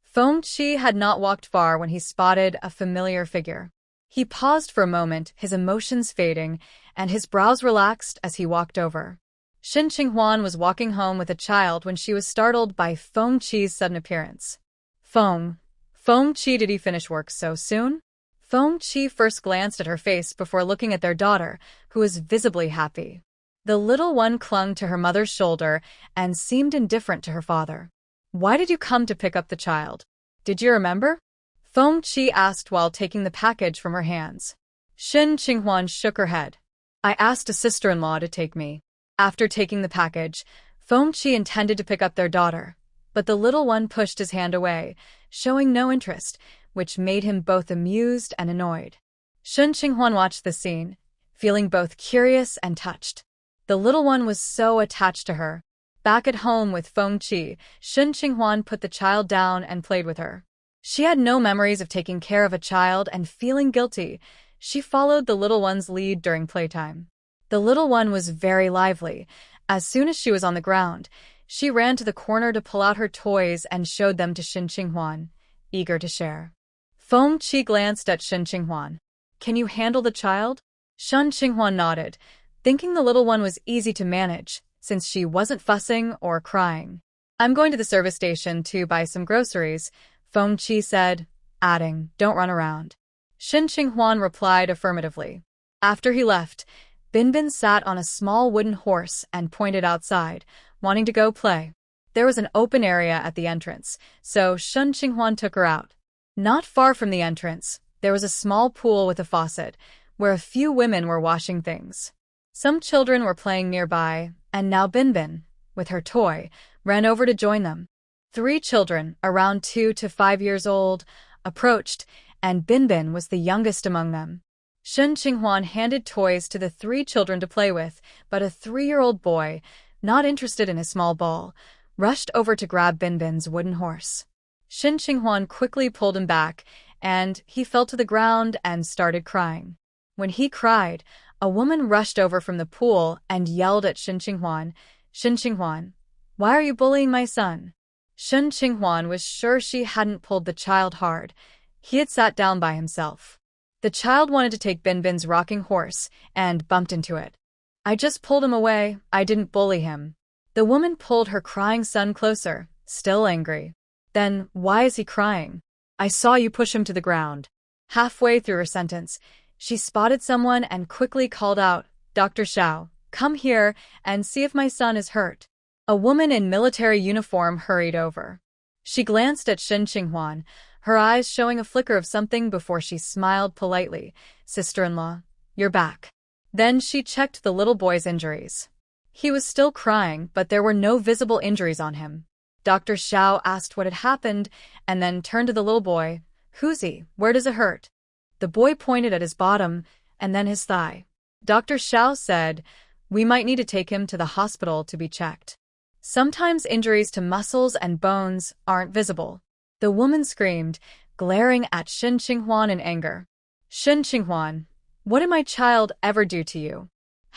Feng had not walked far when he spotted a familiar figure. He paused for a moment, his emotions fading, and his brows relaxed as he walked over. Shin Qinghuan was walking home with a child when she was startled by Feng Qi's sudden appearance. Feng Qi, did he finish work so soon?" Feng Qi first glanced at her face before looking at their daughter, who was visibly happy. The little one clung to her mother's shoulder and seemed indifferent to her father. "Why did you come to pick up the child? Did you remember?" Feng Qi asked while taking the package from her hands. Shin Qinghuan shook her head. "I asked a sister-in-law to take me." After taking the package, Feng Qi intended to pick up their daughter, but the little one pushed his hand away, showing no interest, which made him both amused and annoyed. Shin Qinghuan watched the scene, feeling both curious and touched. The little one was so attached to her. Back at home with Feng Qi, Shin Qinghuan put the child down and played with her. She had no memories of taking care of a child and feeling guilty. She followed the little one's lead during playtime. The little one was very lively. As soon as she was on the ground, she ran to the corner to pull out her toys and showed them to Shin Qinghuan, eager to share. Feng Qi glanced at Shin Qinghuan. "Can you handle the child?" Shin Qinghuan nodded, thinking the little one was easy to manage, since she wasn't fussing or crying. "I'm going to the service station to buy some groceries," Feng Qi said, adding, "Don't run around." Shin Qinghuan replied affirmatively. After he left, Binbin sat on a small wooden horse and pointed outside, wanting to go play. There was an open area at the entrance, so Shin Qinghuan took her out. Not far from the entrance, there was a small pool with a faucet, where a few women were washing things. Some children were playing nearby, and now Binbin, with her toy, ran over to join them. 3 children, around 2 to 5 years old, approached, and Binbin was the youngest among them. Shin Qinghuan handed toys to the 3 children to play with, but a 3-year-old boy, not interested in a small ball, rushed over to grab Binbin's wooden horse. Shin Qinghuan quickly pulled him back, and he fell to the ground and started crying. When he cried, a woman rushed over from the pool and yelled at Shin Qinghuan, "Shin Qinghuan, why are you bullying my son?" Shin Qinghuan was sure she hadn't pulled the child hard. He had sat down by himself. The child wanted to take Binbin's rocking horse and bumped into it. "I just pulled him away, I didn't bully him." The woman pulled her crying son closer, still angry. "Then why is he crying? I saw you push him to the ground." Halfway through her sentence, she spotted someone and quickly called out, "Dr. Xiao, come here and see if my son is hurt." A woman in military uniform hurried over. She glanced at Shin Qinghuan, her eyes showing a flicker of something before she smiled politely. "Sister-in-law, you're back." Then she checked the little boy's injuries. He was still crying, but there were no visible injuries on him. Dr. Xiao asked what had happened and then turned to the little boy. "Who's he? Where does it hurt?" The boy pointed at his bottom and then his thigh. Dr. Xiao said, "We might need to take him to the hospital to be checked. Sometimes injuries to muscles and bones aren't visible." The woman screamed, glaring at Shin Qinghuan in anger. "Shin Qinghuan, what did my child ever do to you?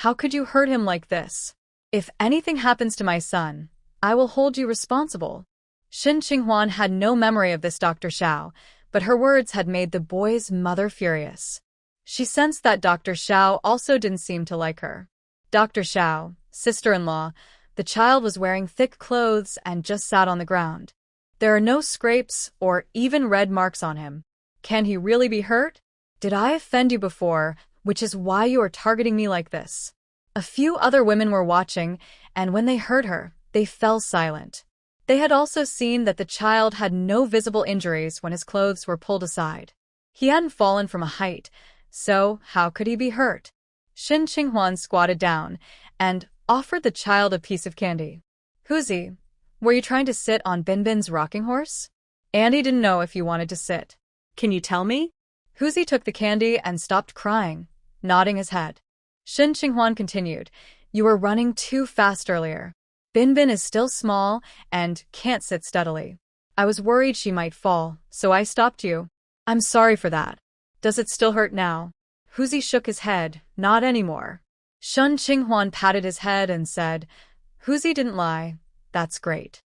How could you hurt him like this? If anything happens to my son, I will hold you responsible." Shin Qinghuan had no memory of this Dr. Xiao, but her words had made the boy's mother furious. She sensed that Dr. Xiao also didn't seem to like her. "Dr. Xiao, sister-in-law," the child was wearing thick clothes and just sat on the ground. "There are no scrapes or even red marks on him. Can he really be hurt? Did I offend you before, which is why you are targeting me like this?" A few other women were watching, and when they heard her, they fell silent. They had also seen that the child had no visible injuries when his clothes were pulled aside. He hadn't fallen from a height, so how could he be hurt? Shin Qinghuan squatted down and offered the child a piece of candy. "Who's he? Were you trying to sit on Binbin's rocking horse?" Andy didn't know if you wanted to sit. Can you tell me? Huzi took the candy and stopped crying, nodding his head. Shin Qinghuan continued, You were running too fast earlier. Binbin is still small and can't sit steadily. I was worried she might fall, so I stopped you. I'm sorry for that. Does it still hurt now? Huzi shook his head, Not anymore. Shin Qinghuan patted his head and said, Huzi didn't lie. That's great.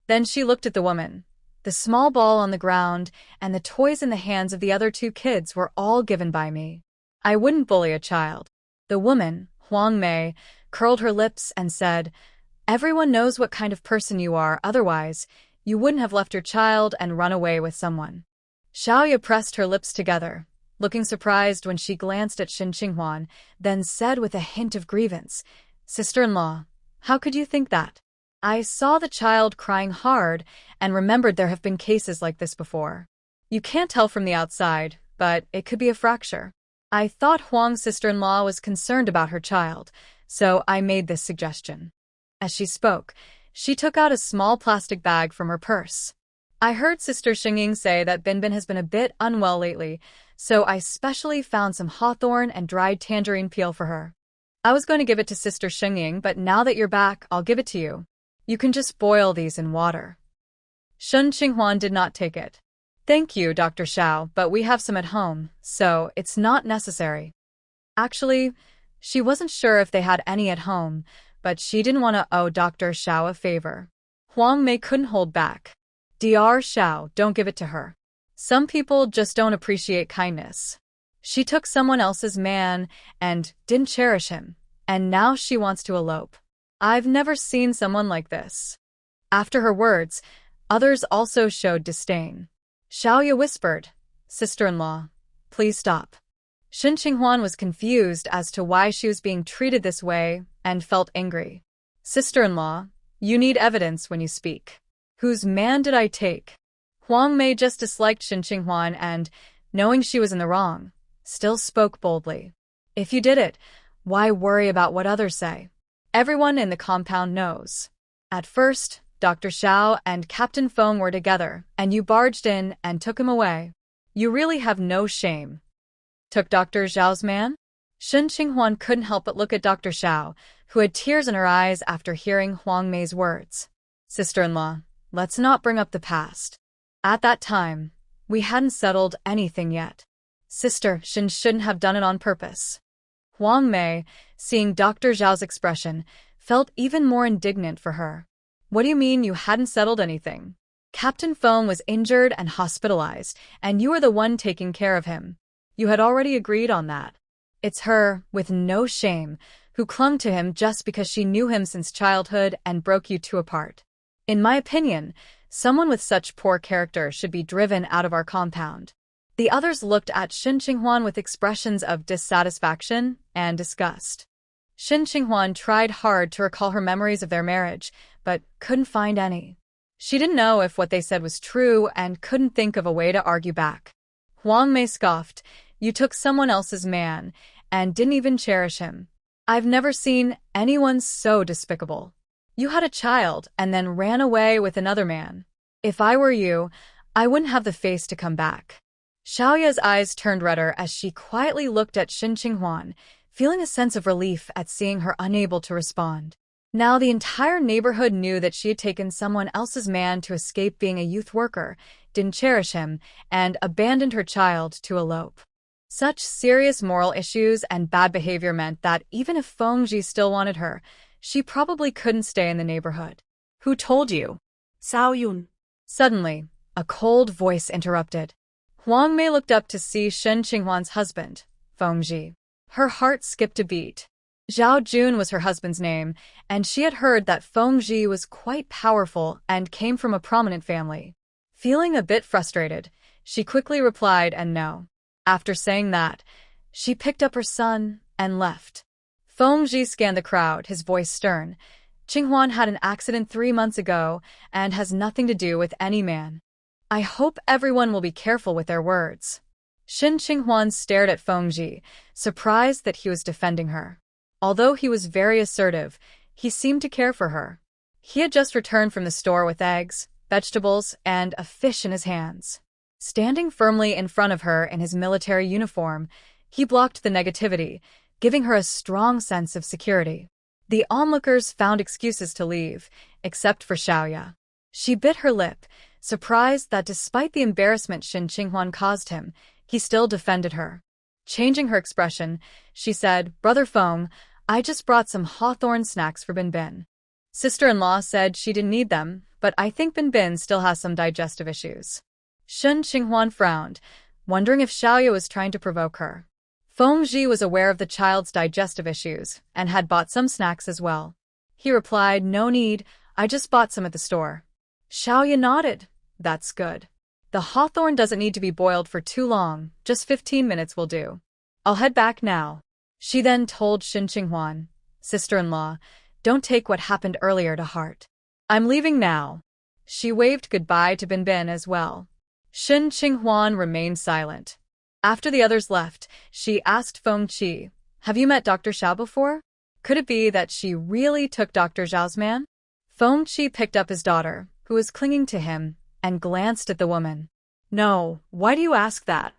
Then she looked at the woman. The small ball on the ground and the toys in the hands of the other two kids were all given by me. I wouldn't bully a child. The woman, Huang Mei, curled her lips and said, Everyone knows what kind of person you are, otherwise, you wouldn't have left your child and run away with someone. Xiaoya pressed her lips together, looking surprised when she glanced at Shin Qinghuan, then said with a hint of grievance, Sister-in-law, how could you think that? I saw the child crying hard and remembered there have been cases like this before. You can't tell from the outside, but it could be a fracture. I thought Huang's sister-in-law was concerned about her child, so I made this suggestion. As she spoke, she took out a small plastic bag from her purse. I heard Sister Xingying say that Binbin has been a bit unwell lately, so I specially found some hawthorn and dried tangerine peel for her. I was going to give it to Sister Xingying, but now that you're back, I'll give it to you. You can just boil these in water. Shin Qinghuan did not take it. Thank you, Dr. Xiao, but we have some at home, so it's not necessary. Actually, she wasn't sure if they had any at home, but she didn't want to owe Dr. Xiao a favor. Huang Mei couldn't hold back. Dr. Xiao, don't give it to her. Some people just don't appreciate kindness. She took someone else's man and didn't cherish him, and now she wants to elope. I've never seen someone like this. After her words, others also showed disdain. Xiaoya whispered, Sister-in-law, please stop. Shin Qinghuan was confused as to why she was being treated this way and felt angry. Sister-in-law, you need evidence when you speak. Whose man did I take? Huang Mei just disliked Shin Qinghuan and, knowing she was in the wrong, still spoke boldly. If you did it, why worry about what others say? Everyone in the compound knows. At first, Dr. Xiao and Captain Feng were together, and you barged in and took him away. You really have no shame. Took Dr. Xiao's man? Shin Qinghuan couldn't help but look at Dr. Xiao, who had tears in her eyes after hearing Huang Mei's words. Sister-in-law, let's not bring up the past. At that time, we hadn't settled anything yet. Sister, Shin shouldn't have done it on purpose. Huang Mei, seeing Dr. Zhao's expression, felt even more indignant for her. What do you mean you hadn't settled anything? Captain Feng was injured and hospitalized, and you were the one taking care of him. You had already agreed on that. It's her, with no shame, who clung to him just because she knew him since childhood and broke you two apart. In my opinion, someone with such poor character should be driven out of our compound. The others looked at Shin Qinghuan with expressions of dissatisfaction and disgust. Shin Qinghuan tried hard to recall her memories of their marriage, but couldn't find any. She didn't know if what they said was true and couldn't think of a way to argue back. Huang Mei scoffed, You took someone else's man, and didn't even cherish him. I've never seen anyone so despicable. You had a child and then ran away with another man. If I were you, I wouldn't have the face to come back. Xiaoya's eyes turned redder as she quietly looked at Shin Qinghuan, feeling a sense of relief at seeing her unable to respond. Now the entire neighborhood knew that she had taken someone else's man to escape being a youth worker, didn't cherish him, and abandoned her child to elope. Such serious moral issues and bad behavior meant that even if Feng Ji still wanted her, she probably couldn't stay in the neighborhood. Who told you? Sao Yun. Suddenly, a cold voice interrupted. Huang Mei looked up to see Shin Qinghuan's husband, Feng Ji. Her heart skipped a beat. Zhao Jun was her husband's name, and she had heard that Feng Ji was quite powerful and came from a prominent family. Feeling a bit frustrated, she quickly replied and no. After saying that, she picked up her son and left. Feng Ji scanned the crowd, his voice stern. Qinghuan had an accident 3 months ago and has nothing to do with any man. I hope everyone will be careful with their words. Shin Qinghuan stared at Feng Ji, surprised that he was defending her. Although he was very assertive, he seemed to care for her. He had just returned from the store with eggs, vegetables, and a fish in his hands. Standing firmly in front of her in his military uniform, he blocked the negativity, giving her a strong sense of security. The onlookers found excuses to leave, except for Xiaoya. She bit her lip, surprised that despite the embarrassment Shin Qinghuan caused him, he still defended her. Changing her expression, she said, "Brother Feng, I just brought some hawthorn snacks for Binbin. Sister-in-law said she didn't need them, but I think Binbin still has some digestive issues." Shin Qinghuan frowned, wondering if Xiaoya was trying to provoke her. Feng Ji was aware of the child's digestive issues and had bought some snacks as well. He replied, "No need, I just bought some at the store." Xiaoya nodded. "That's good. The hawthorn doesn't need to be boiled for too long, just 15 minutes will do. I'll head back now." She then told Shin Qinghuan, "Sister-in-law, don't take what happened earlier to heart. I'm leaving now." She waved goodbye to Binbin as well. Shin Qinghuan remained silent. After the others left, she asked Feng Qi, "Have you met Dr. Xiao before? Could it be that she really took Dr. Zhao's man?" Feng Qi picked up his daughter, who was clinging to him, and glanced at the woman. "No, why do you ask that?"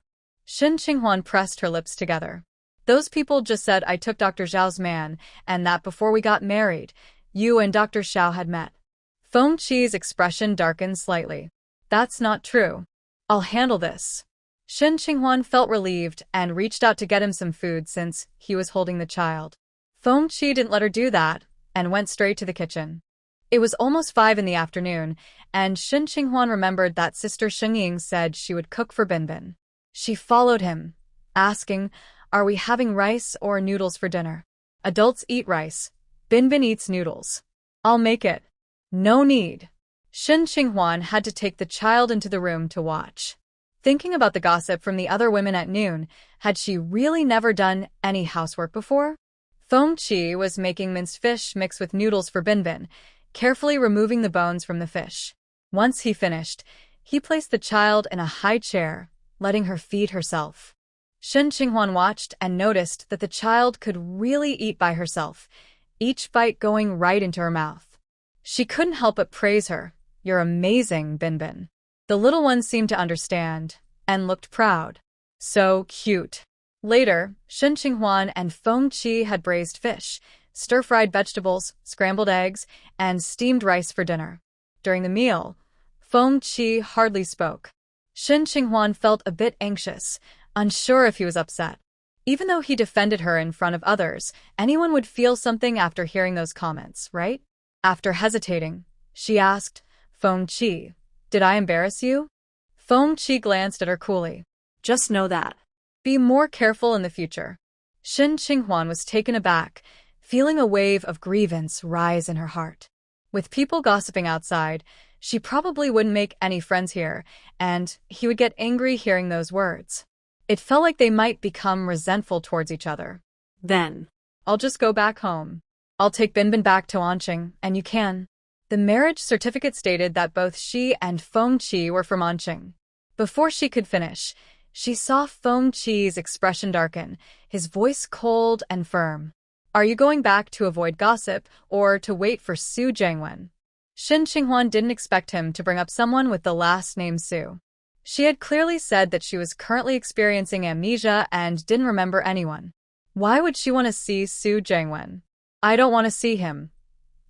Shin Qinghuan pressed her lips together. "Those people just said I took Dr. Zhao's man, and that before we got married, you and Dr. Xiao had met." Feng Qi's expression darkened slightly. "That's not true. I'll handle this." Shin Qinghuan felt relieved and reached out to get him some food since he was holding the child. Feng Qi didn't let her do that and went straight to the kitchen. It was almost 5 in the afternoon, and Shin Qinghuan remembered that Sister Shengying said she would cook for Binbin. She followed him, asking, "Are we having rice or noodles for dinner?" "Adults eat rice. Binbin eats noodles." "I'll make it." "No need." Shin Qinghuan had to take the child into the room to watch. Thinking about the gossip from the other women at noon, had she really never done any housework before? Feng Qi was making minced fish mixed with noodles for Binbin, carefully removing the bones from the fish. Once he finished, he placed the child in a high chair, letting her feed herself. Shin Qinghuan watched and noticed that the child could really eat by herself, each bite going right into her mouth. She couldn't help but praise her. "You're amazing, Binbin." The little one seemed to understand, and looked proud. "So cute." Later, Shin Qinghuan and Feng Qi had braised fish, stir-fried vegetables, scrambled eggs, and steamed rice for dinner. During the meal, Feng Qi hardly spoke. Shin Qinghuan felt a bit anxious, unsure if he was upset. Even though he defended her in front of others, anyone would feel something after hearing those comments, right? After hesitating, she asked, "Feng Qi, did I embarrass you?" Feng Qi glanced at her coolly. Just know that. "Be more careful in the future." Shin Qinghuan was taken aback, feeling a wave of grievance rise in her heart. With people gossiping outside, she probably wouldn't make any friends here, and he would get angry hearing those words. It felt like they might become resentful towards each other. Then, "I'll just go back home. I'll take Binbin back to Anqing, and you can." The marriage certificate stated that both she and Feng Qi were from Anqing. Before she could finish, she saw Feng Qi's expression darken, his voice cold and firm. "Are you going back to avoid gossip or to wait for Su Jiangwen?" Shin Qinghuan didn't expect him to bring up someone with the last name Su. She had clearly said that she was currently experiencing amnesia and didn't remember anyone. Why would she want to see Su Jiangwen? "I don't want to see him."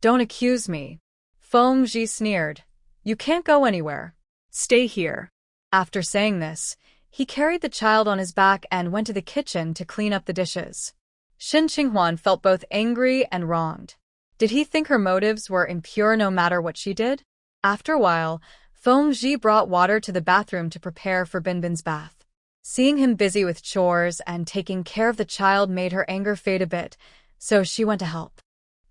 "Don't accuse me." Feng Ji sneered. "You can't go anywhere. stay here." After saying this, he carried the child on his back and went to the kitchen to clean up the dishes. Shin Qinghuan felt both angry and wronged. Did he think her motives were impure no matter what she did? After a while, Feng Ji brought water to the bathroom to prepare for Binbin's bath. Seeing him busy with chores and taking care of the child made her anger fade a bit, so she went to help.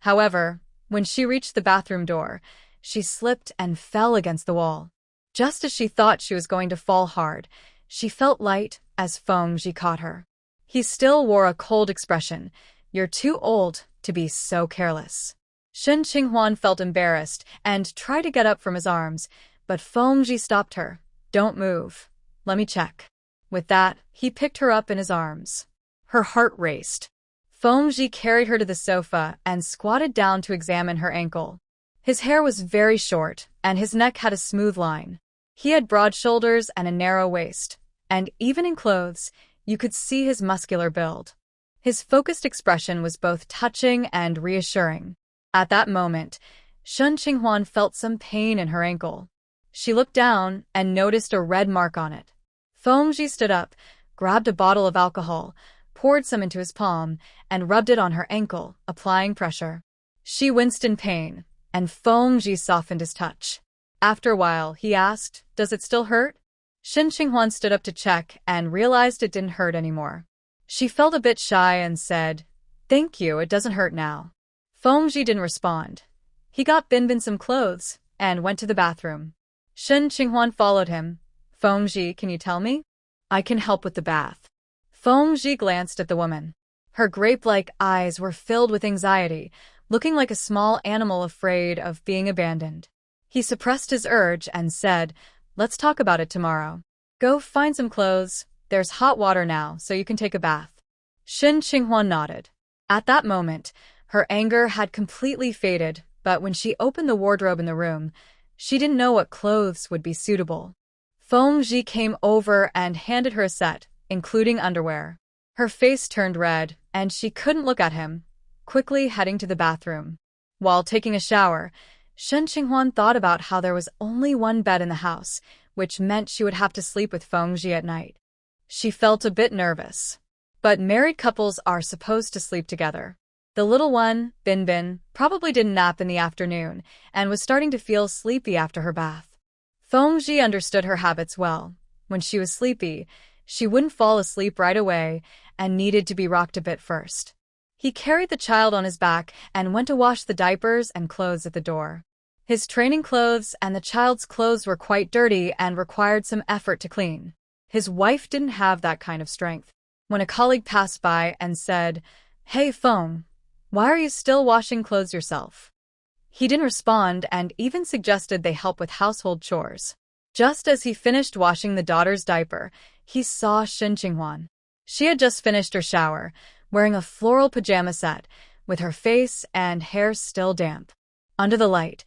However, when she reached the bathroom door, she slipped and fell against the wall. Just as she thought she was going to fall hard, she felt light as Feng Ji caught her. He still wore a cold expression. "You're too old to be so careless." Shin Qinghuan felt embarrassed and tried to get up from his arms, but Feng Ji stopped her. "Don't move. Let me check." With that, he picked her up in his arms. Her heart raced. Feng Ji carried her to the sofa and squatted down to examine her ankle. His hair was very short, and his neck had a smooth line. He had broad shoulders and a narrow waist, and even in clothes, you could see his muscular build. His focused expression was both touching and reassuring. At that moment, Shen Qinghuan felt some pain in her ankle. She looked down and noticed a red mark on it. Feng Ji stood up, grabbed a bottle of alcohol, poured some into his palm, and rubbed it on her ankle, applying pressure. She winced in pain, and Feng Ji softened his touch. After a while, he asked, "Does it still hurt?" Shen Qinghuan stood up to check and realized it didn't hurt anymore. She felt a bit shy and said, "Thank you, it doesn't hurt now." Feng Ji didn't respond. He got Binbin some clothes and went to the bathroom. Shen Qinghuan followed him. "Feng Ji, can you tell me?" "I can help with the bath." Feng Ji glanced at the woman. Her grape-like eyes were filled with anxiety, looking like a small animal afraid of being abandoned. He suppressed his urge and said, "Let's talk about it tomorrow. Go find some clothes. There's hot water now, so you can take a bath." Shen Qinghuan nodded. At that moment, her anger had completely faded, but when she opened the wardrobe in the room, she didn't know what clothes would be suitable. Feng Ji came over and handed her a set, including underwear. Her face turned red, and she couldn't look at him, quickly heading to the bathroom. While taking a shower, Shen Qinghuan thought about how there was only one bed in the house, which meant she would have to sleep with Feng Ji at night. She felt a bit nervous. But married couples are supposed to sleep together. The little one, Binbin, probably didn't nap in the afternoon and was starting to feel sleepy after her bath. Feng Ji understood her habits well. When she was sleepy, she wouldn't fall asleep right away and needed to be rocked a bit first. He carried the child on his back and went to wash the diapers and clothes at the door. His training clothes and the child's clothes were quite dirty and required some effort to clean. His wife didn't have that kind of strength. When a colleague passed by and said, "Hey, Feng, why are you still washing clothes yourself?" He didn't respond and even suggested they help with household chores. Just as he finished washing the daughter's diaper, he saw Shen Qinghuan. She had just finished her shower, wearing a floral pajama set, with her face and hair still damp. Under the light,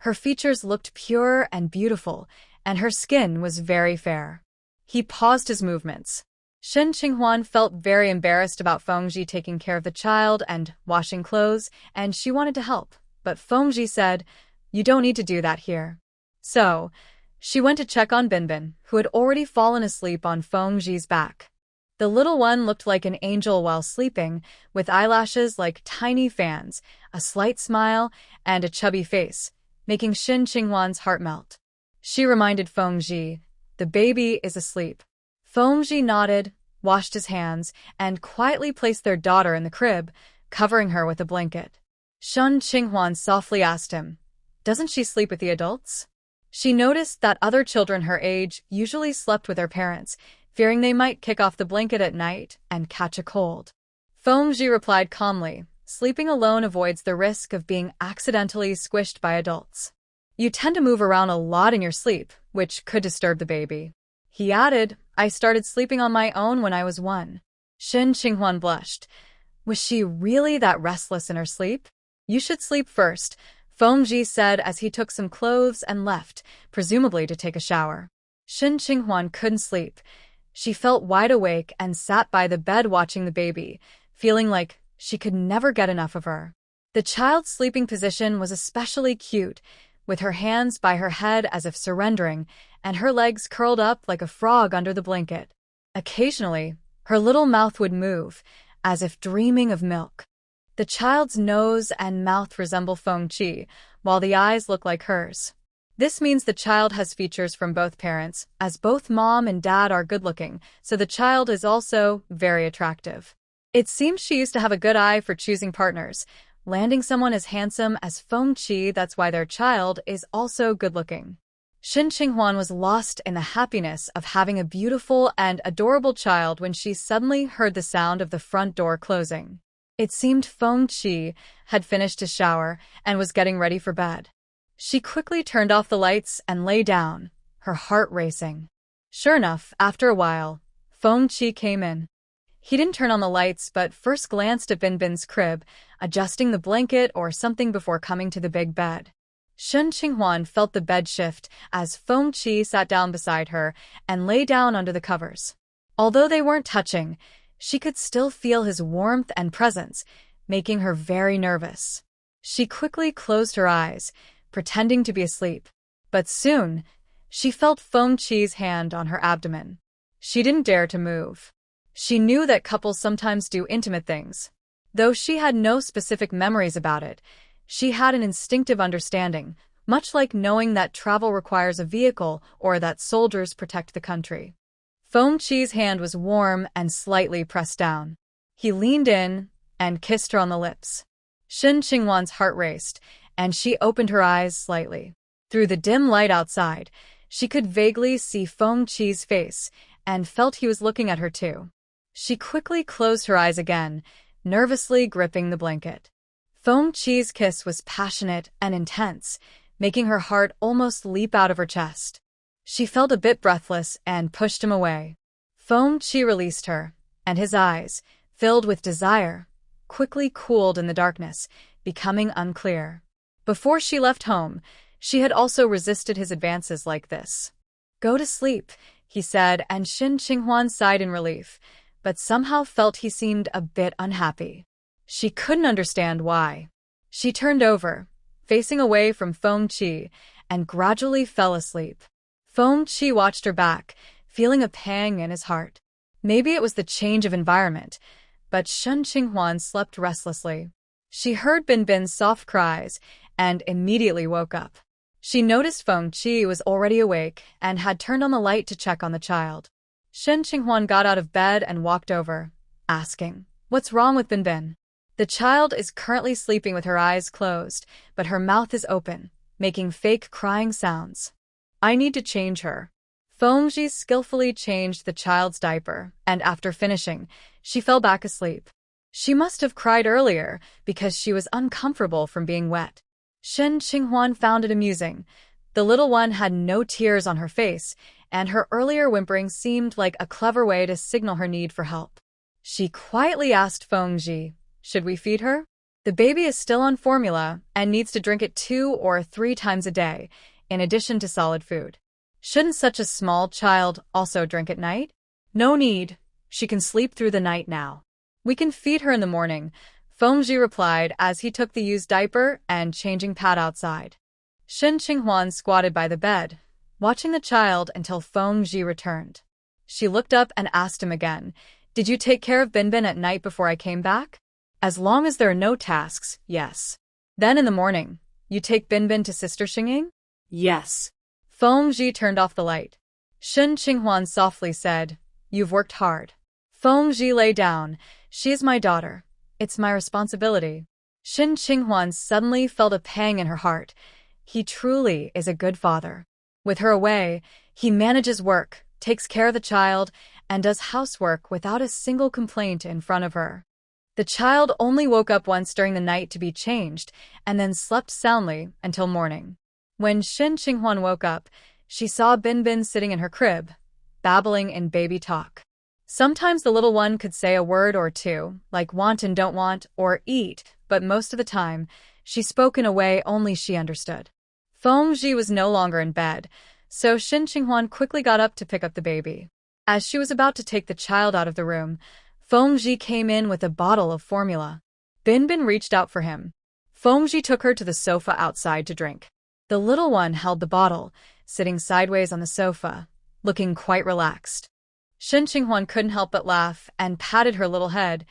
her features looked pure and beautiful, and her skin was very fair. He paused his movements. Shen Qinghuan felt very embarrassed about Feng Ji taking care of the child and washing clothes, and she wanted to help. But Feng Ji said, "You don't need to do that here." So, she went to check on Binbin, who had already fallen asleep on Feng Ji's back. The little one looked like an angel while sleeping, with eyelashes like tiny fans, a slight smile, and a chubby face, making Shen Qinghuan's heart melt. She reminded Feng Ji, "The baby is asleep." Feng Ji nodded, washed his hands, and quietly placed their daughter in the crib, covering her with a blanket. Shen Qinghuan softly asked him, "Doesn't she sleep with the adults?" She noticed that other children her age usually slept with their parents, fearing they might kick off the blanket at night and catch a cold. Feng Ji replied calmly, "Sleeping alone avoids the risk of being accidentally squished by adults. You tend to move around a lot in your sleep, which could disturb the baby." He added, "I started sleeping on my own when I was 1. Shen Qinghuan blushed. Was she really that restless in her sleep? "You should sleep first," Feng Ji said as he took some clothes and left, presumably to take a shower. Shen Qinghuan couldn't sleep. She felt wide awake and sat by the bed watching the baby, feeling like she could never get enough of her. The child's sleeping position was especially cute, with her hands by her head as if surrendering, and her legs curled up like a frog under the blanket. Occasionally, her little mouth would move, as if dreaming of milk. The child's nose and mouth resemble Feng Qi, while the eyes look like hers. This means the child has features from both parents, as both mom and dad are good-looking, so the child is also very attractive. It seems she used to have a good eye for choosing partners, landing someone as handsome as Feng Qi. That's why their child is also good-looking. Shen Qinghuan was lost in the happiness of having a beautiful and adorable child when she suddenly heard the sound of the front door closing. It seemed Feng Qi had finished his shower and was getting ready for bed. She quickly turned off the lights and lay down, her heart racing. Sure enough, after a while, Feng Qi came in. He didn't turn on the lights but first glanced at Binbin's crib, adjusting the blanket or something before coming to the big bed. Shen Qinghuan felt the bed shift as Feng Qi sat down beside her and lay down under the covers. Although they weren't touching, she could still feel his warmth and presence, making her very nervous. She quickly closed her eyes, pretending to be asleep. But soon, she felt Feng Qi's hand on her abdomen. She didn't dare to move. She knew that couples sometimes do intimate things. Though she had no specific memories about it, she had an instinctive understanding, much like knowing that travel requires a vehicle or that soldiers protect the country. Feng Qi's hand was warm and slightly pressed down. He leaned in and kissed her on the lips. Shen Qinghuan's heart raced, and she opened her eyes slightly. Through the dim light outside, she could vaguely see Feng Qi's face and felt he was looking at her too. She quickly closed her eyes again, nervously gripping the blanket. Feng Qi's kiss was passionate and intense, making her heart almost leap out of her chest. She felt a bit breathless and pushed him away. Feng Qi released her, and his eyes, filled with desire, quickly cooled in the darkness, becoming unclear. Before she left home, she had also resisted his advances like this. "Go to sleep," he said, and Shen Qinghuan sighed in relief, but somehow felt he seemed a bit unhappy. She couldn't understand why. She turned over, facing away from Feng Qi, and gradually fell asleep. Feng Qi watched her back, feeling a pang in his heart. Maybe it was the change of environment, but Shen Qinghuan slept restlessly. She heard Binbin's soft cries and immediately woke up. She noticed Feng Qi was already awake and had turned on the light to check on the child. Shen Qinghuan got out of bed and walked over, asking, "What's wrong with Binbin?" "The child is currently sleeping with her eyes closed, but her mouth is open, making fake crying sounds. I need to change her." Feng Qi skillfully changed the child's diaper, and after finishing, she fell back asleep. She must have cried earlier because she was uncomfortable from being wet. Shen Qinghuan found it amusing. The little one had no tears on her face, and her earlier whimpering seemed like a clever way to signal her need for help. She quietly asked Feng Qi, "Should we feed her? The baby is still on formula and needs to drink it 2 or 3 times a day, in addition to solid food. Shouldn't such a small child also drink at night?" "No need. She can sleep through the night now. We can feed her in the morning," Feng Qi replied as he took the used diaper and changing pad outside. Shen Qinghuan squatted by the bed, watching the child until Feng Qi returned. She looked up and asked him again, "Did you take care of Binbin at night before I came back?" "As long as there are no tasks, yes." "Then in the morning, you take Binbin to Sister Xinging?" "Yes." Feng Qi turned off the light. Shen Qinghuan softly said, "You've worked hard." Feng Qi lay down. "She is my daughter. It's my responsibility." Shen Qinghuan suddenly felt a pang in her heart. He truly is a good father. With her away, he manages work, takes care of the child, and does housework without a single complaint in front of her. The child only woke up once during the night to be changed, and then slept soundly until morning. When Shen Qinghuan woke up, she saw Binbin sitting in her crib, babbling in baby talk. Sometimes the little one could say a word or two, like want and don't want, or eat, but most of the time, she spoke in a way only she understood. Feng Qi was no longer in bed, so Shen Qinghuan quickly got up to pick up the baby. As she was about to take the child out of the room, Feng Qi came in with a bottle of formula. Binbin reached out for him. Feng Qi took her to the sofa outside to drink. The little one held the bottle, sitting sideways on the sofa, looking quite relaxed. Shen Qinghuan couldn't help but laugh and patted her little head.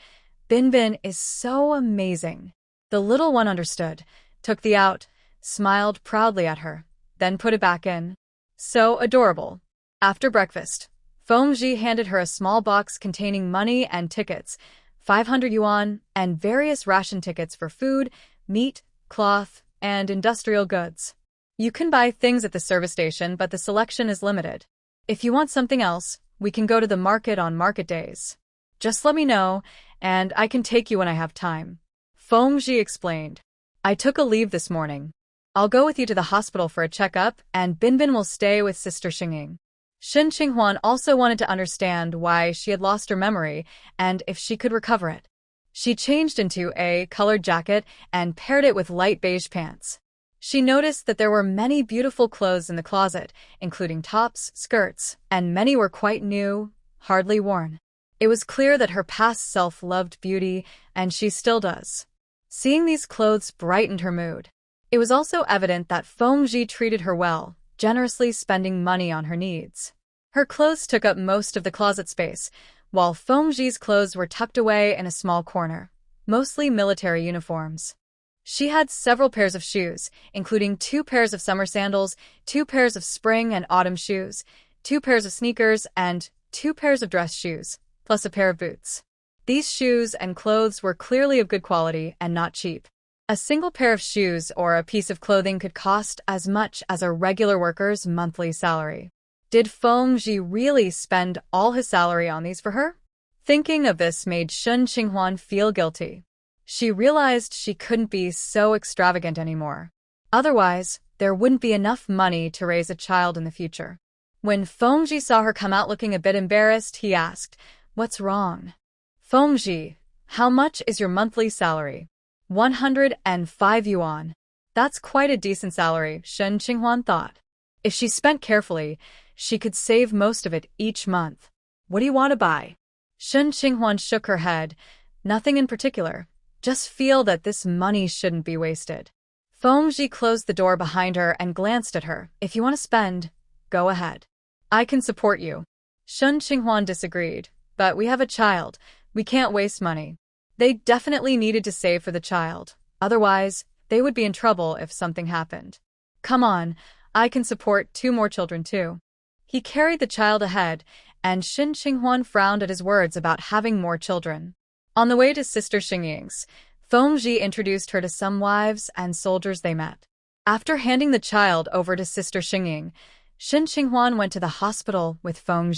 "Binbin is so amazing." The little one understood, took the out, smiled proudly at her, then put it back in. "So adorable." After breakfast, Feng Qi handed her a small box containing money and tickets, 500 yuan, and various ration tickets for food, meat, cloth, and industrial goods. "You can buy things at the service station, but the selection is limited. If you want something else, we can go to the market on market days. Just let me know, and I can take you when I have time." Feng Qi explained. "I took a leave this morning. I'll go with you to the hospital for a checkup, and Binbin will stay with Sister Xinging." Shen Qinghuan also wanted to understand why she had lost her memory and if she could recover it. She changed into a colored jacket and paired it with light beige pants. She noticed that there were many beautiful clothes in the closet, including tops, skirts, and many were quite new, hardly worn. It was clear that her past self loved beauty, and she still does. Seeing these clothes brightened her mood. It was also evident that Feng treated her well, generously spending money on her needs. Her clothes took up most of the closet space, while Feng clothes were tucked away in a small corner, mostly military uniforms. She had several pairs of shoes, including 2 pairs of summer sandals, 2 pairs of spring and autumn shoes, 2 pairs of sneakers, and 2 pairs of dress shoes, plus a pair of boots. These shoes and clothes were clearly of good quality and not cheap. A single pair of shoes or a piece of clothing could cost as much as a regular worker's monthly salary. Did Feng really spend all his salary on these for her? Thinking of this made Shen Qinghuan feel guilty. She realized she couldn't be so extravagant anymore. Otherwise, there wouldn't be enough money to raise a child in the future. When Feng saw her come out looking a bit embarrassed, he asked, "What's wrong?" "Feng, how much is your monthly salary?" 105 yuan. That's quite a decent salary, Shen Qinghuan thought. If she spent carefully, she could save most of it each month. "What do you want to buy?" Shen Qinghuan shook her head. "Nothing in particular. Just feel that this money shouldn't be wasted." Feng closed the door behind her and glanced at her. "If you want to spend, go ahead. I can support you." Shen Qinghuan disagreed. "But we have a child. We can't waste money." They definitely needed to save for the child. Otherwise, they would be in trouble if something happened. "Come on, I can support 2 more children too." He carried the child ahead, and Shen Qinghuan frowned at his words about having more children. On the way to Sister Xingying's, Feng introduced her to some wives and soldiers they met. After handing the child over to Sister Xingying, Shen Qinghuan went to the hospital with Feng.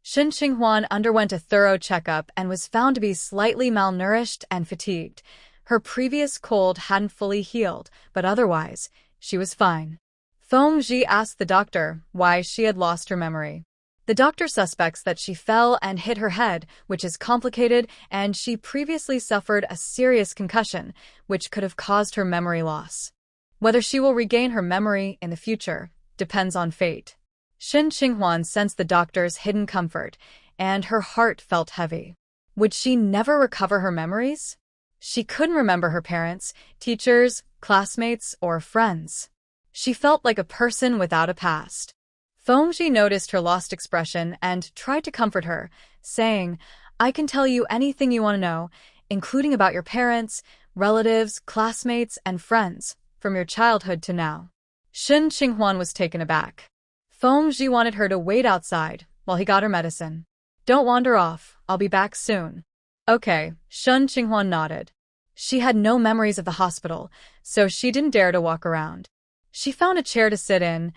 Shen Qinghuan underwent a thorough checkup and was found to be slightly malnourished and fatigued. Her previous cold hadn't fully healed, but otherwise, she was fine. Feng asked the doctor why she had lost her memory. The doctor suspects that she fell and hit her head, which is complicated, and she previously suffered a serious concussion, which could have caused her memory loss. Whether she will regain her memory in the future depends on fate. Shen Qinghuan sensed the doctor's hidden comfort, and her heart felt heavy. Would she never recover her memories? She couldn't remember her parents, teachers, classmates, or friends. She felt like a person without a past. Feng noticed her lost expression and tried to comfort her, saying, "I can tell you anything you want to know, including about your parents, relatives, classmates, and friends, from your childhood to now." Shen Qinghuan was taken aback. Feng wanted her to wait outside while he got her medicine. "Don't wander off, I'll be back soon." "Okay," Shen Qinghuan nodded. She had no memories of the hospital, so she didn't dare to walk around. She found a chair to sit in,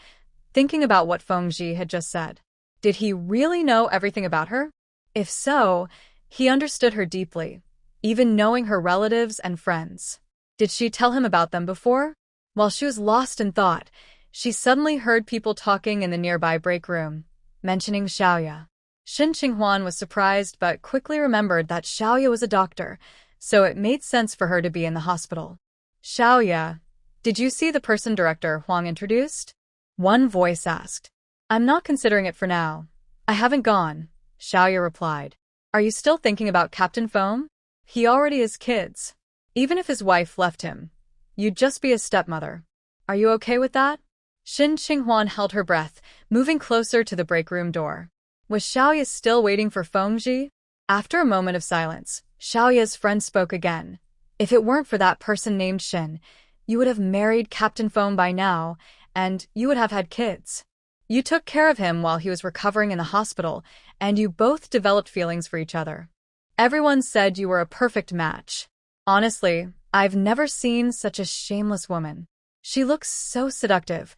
thinking about what Feng had just said. Did he really know everything about her? If so, he understood her deeply, even knowing her relatives and friends. Did she tell him about them before? While she was lost in thought, she suddenly heard people talking in the nearby break room, mentioning Xiaoya. Shen Qinghuan was surprised but quickly remembered that Xiaoya was a doctor, so it made sense for her to be in the hospital. "Xiaoya, did you see the person Director Huang introduced?" One voice asked. "I'm not considering it for now. I haven't gone," Xiaoya replied. "Are you still thinking about Captain Feng? He already has kids. Even if his wife left him, you'd just be a stepmother. Are you okay with that?" Shen Qinghuan held her breath, moving closer to the break room door. Was Xiaoya still waiting for Feng? After a moment of silence, Xiaoya's friend spoke again. "If it weren't for that person named Shen, you would have married Captain Feng by now, and you would have had kids. You took care of him while he was recovering in the hospital, and you both developed feelings for each other. Everyone said you were a perfect match. Honestly, I've never seen such a shameless woman. She looks so seductive.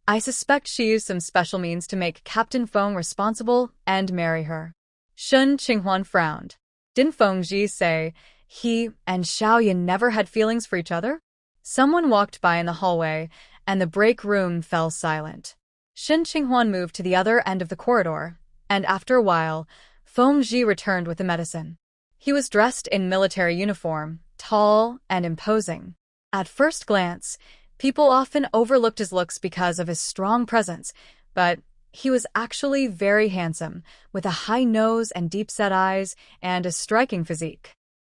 I suspect she used some special means to make Captain Feng responsible and marry her." Shen Qinghuan frowned. Didn't Feng say he and Xiaoya never had feelings for each other? Someone walked by in the hallway, and the break room fell silent. Shen Qinghuan moved to the other end of the corridor, and after a while, Feng returned with the medicine. He was dressed in military uniform, tall and imposing. At first glance, People often overlooked his looks because of his strong presence, but he was actually very handsome, with a high nose and deep-set eyes, and a striking physique.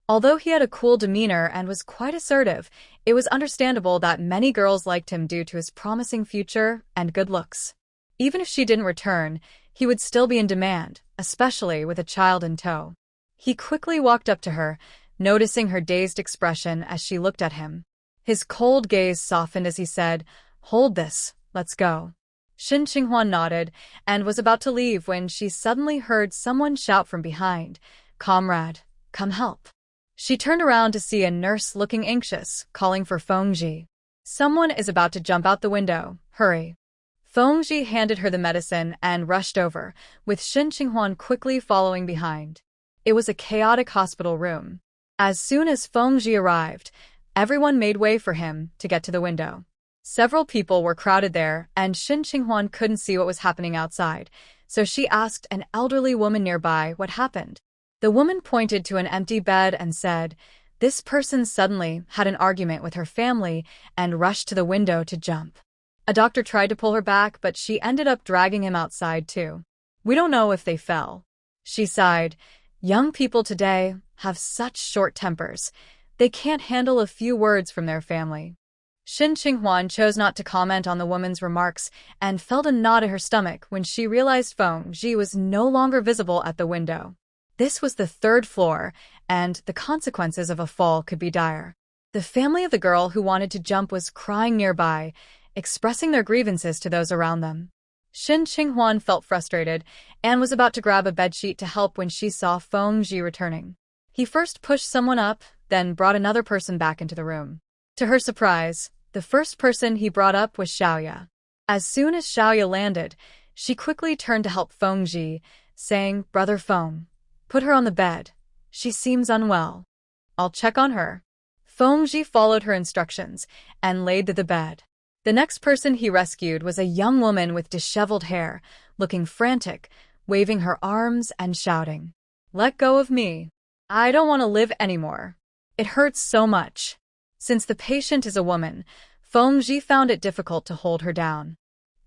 Although he had a cool demeanor and was quite assertive, it was understandable that many girls liked him due to his promising future and good looks. Even if she didn't return, he would still be in demand, especially with a child in tow. He quickly walked up to her, noticing her dazed expression as she looked at him. His cold gaze softened as he said, "Hold this, let's go." Shin Qinghua nodded and was about to leave when she suddenly heard someone shout from behind, "Comrade, come help." She turned around to see a nurse looking anxious, calling for Feng. "Someone is about to jump out the window, hurry." Feng handed her the medicine and rushed over, with Shin Qinghua quickly following behind. It was a chaotic hospital room. As soon as Feng arrived, everyone made way for him to get to the window. Several people were crowded there, and Shin Qinghua couldn't see what was happening outside, so she asked an elderly woman nearby what happened. The woman pointed to an empty bed and said, "This person suddenly had an argument with her family and rushed to the window to jump. A doctor tried to pull her back, but she ended up dragging him outside too. We don't know if they fell." She sighed. "Young people today have such short tempers. They can't handle a few words from their family." Shin Qinghua chose not to comment on the woman's remarks and felt a knot at her stomach when she realized Feng was no longer visible at the window. This was the third floor, and the consequences of a fall could be dire. The family of the girl who wanted to jump was crying nearby, expressing their grievances to those around them. Shin Qinghua felt frustrated and was about to grab a bedsheet to help when she saw Feng returning. He first pushed someone up, then brought another person back into the room. To her surprise, the first person he brought up was Xiaoya. As soon as Xiaoya landed, she quickly turned to help Feng, saying, "Brother Feng, put her on the bed. She seems unwell. I'll check on her." Feng followed her instructions and laid to the bed. The next person he rescued was a young woman with disheveled hair, looking frantic, waving her arms and shouting, "Let go of me. I don't want to live anymore. It hurts so much." Since the patient is a woman, Feng found it difficult to hold her down.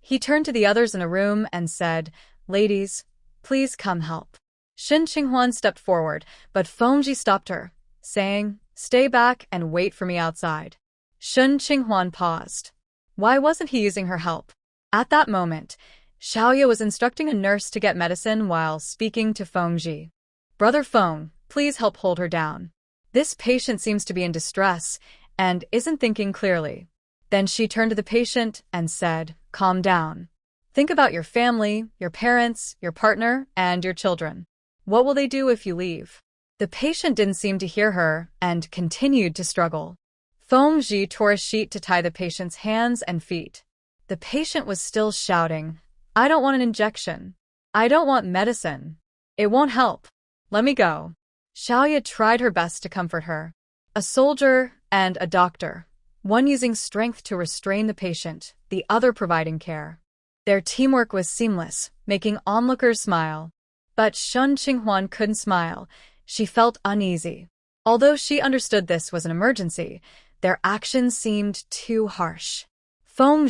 He turned to the others in a room and said, "Ladies, please come help." Shin Qinghua stepped forward, but Feng stopped her, saying, "Stay back and wait for me outside." Shin Qinghua paused. Why wasn't he using her help? At that moment, Xiaoya was instructing a nurse to get medicine while speaking to Feng. "Brother Feng, please help hold her down. This patient seems to be in distress and isn't thinking clearly." Then she turned to the patient and said, "Calm down. Think about your family, your parents, your partner, and your children. What will they do if you leave?" The patient didn't seem to hear her and continued to struggle. Feng tore a sheet to tie the patient's hands and feet. The patient was still shouting, "I don't want an injection. I don't want medicine. It won't help. Let me go." Xiaoya tried her best to comfort her. A soldier and a doctor, one using strength to restrain the patient, the other providing care. Their teamwork was seamless, making onlookers smile. But Shin Qinghua couldn't smile. She felt uneasy. Although she understood this was an emergency, their actions seemed too harsh. "Feng,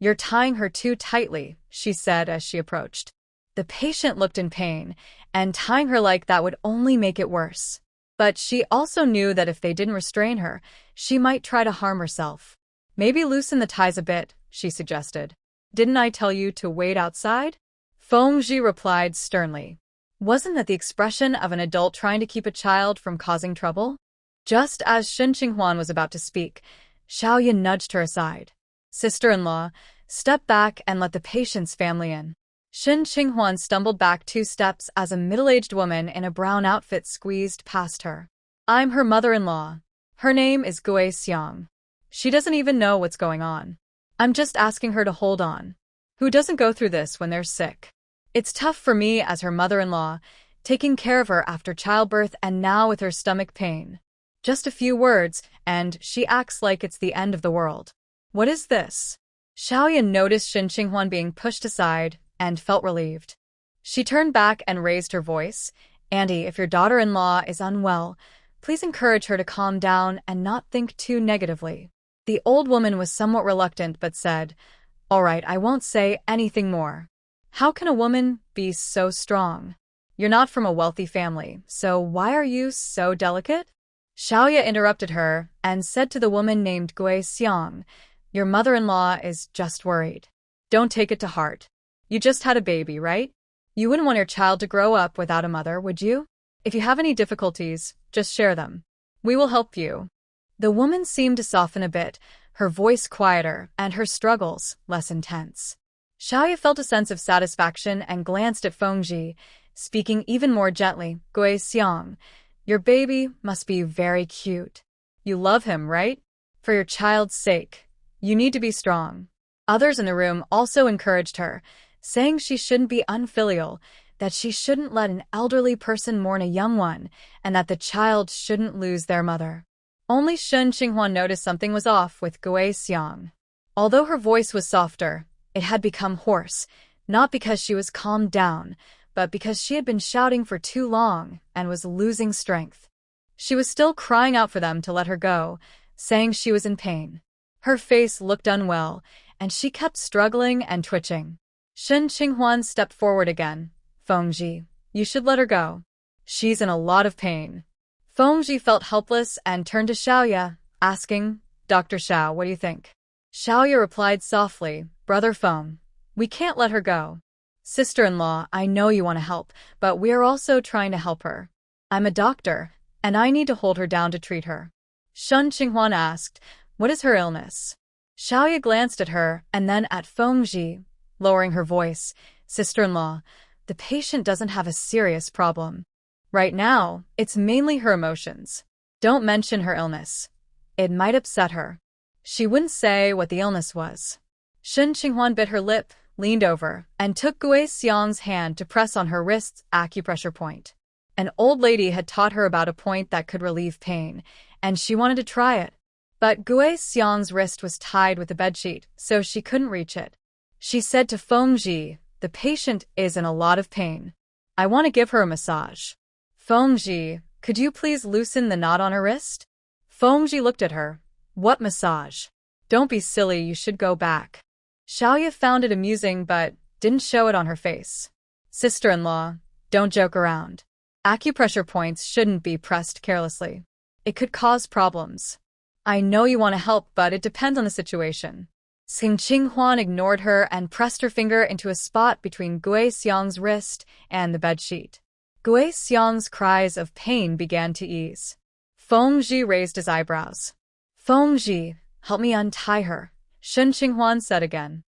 you're tying her too tightly," she said as she approached. The patient looked in pain, and tying her like that would only make it worse. But she also knew that if they didn't restrain her, she might try to harm herself. "Maybe loosen the ties a bit," she suggested. "Didn't I tell you to wait outside?" Feng replied sternly. Wasn't that the expression of an adult trying to keep a child from causing trouble? Just as Shin Qinghua was about to speak, Xiaoya nudged her aside. "Sister-in-law, step back and let the patient's family in." Shin Qinghua stumbled back 2 steps as a middle-aged woman in a brown outfit squeezed past her. "I'm her mother-in-law. Her name is Gui Xiang. She doesn't even know what's going on. I'm just asking her to hold on. Who doesn't go through this when they're sick? It's tough for me as her mother-in-law, taking care of her after childbirth and now with her stomach pain. Just a few words, and she acts like it's the end of the world. What is this?" Xiaoya noticed Shin Qinghua being pushed aside and felt relieved. She turned back and raised her voice. "Auntie, if your daughter-in-law is unwell, please encourage her to calm down and not think too negatively. The old woman was somewhat reluctant but said, "All right, I won't say anything more." How can a woman be so strong? You're not from a wealthy family, so why are you so delicate? Xiaoya interrupted her and said to the woman named Gui Xiang, "Your mother-in-law is just worried. Don't take it to heart. You just had a baby, right? You wouldn't want your child to grow up without a mother, would you? If you have any difficulties, just share them. We will help you." The woman seemed to soften a bit, her voice quieter and her struggles less intense. Xiaoya felt a sense of satisfaction and glanced at Feng, speaking even more gently. "Gui Xiang, your baby must be very cute. You love him, right? For your child's sake, you need to be strong." Others in the room also encouraged her, saying she shouldn't be unfilial, that she shouldn't let an elderly person mourn a young one, and that the child shouldn't lose their mother. Only Shen Qinghuan noticed something was off with Gui Xiang. Although her voice was softer, it had become hoarse, not because she was calmed down, but because she had been shouting for too long and was losing strength. She was still crying out for them to let her go, saying she was in pain. Her face looked unwell, and she kept struggling and twitching. Shen Qinghuan stepped forward again. "Fengji, you should let her go. She's in a lot of pain." Fengji felt helpless and turned to Xiaoya, asking, "Dr. Xiao, what do you think?" Xiaoya replied softly, "Brother Feng, we can't let her go. Sister-in-law, I know you want to help, but we are also trying to help her. I'm a doctor, and I need to hold her down to treat her." Shen Qinghuan asked, "What is her illness?" Xiaoya glanced at her and then at Fengji, lowering her voice, "Sister-in-law, the patient doesn't have a serious problem. Right now, it's mainly her emotions. Don't mention her illness. It might upset her. She wouldn't say what the illness was." Shen Qinghuan bit her lip, leaned over, and took Gui Xiang's hand to press on her wrist's acupressure point. An old lady had taught her about a point that could relieve pain, and she wanted to try it. But Gui Xiang's wrist was tied with a bedsheet, so she couldn't reach it. She said to Fengji, "The patient is in a lot of pain. I want to give her a massage. Fengji, could you please loosen the knot on her wrist?" Fengji looked at her. "What massage? Don't be silly, you should go back." Xiaoya found it amusing but didn't show it on her face. "Sister-in-law, don't joke around. Acupressure points shouldn't be pressed carelessly. It could cause problems. I know you want to help, but it depends on the situation." Sing Qinghuan ignored her and pressed her finger into a spot between Gui Xiang's wrist and the bedsheet. Gui Xiang's cries of pain began to ease. Fengji raised his eyebrows. "Fengji, help me untie her," Shen Qinghuan said again.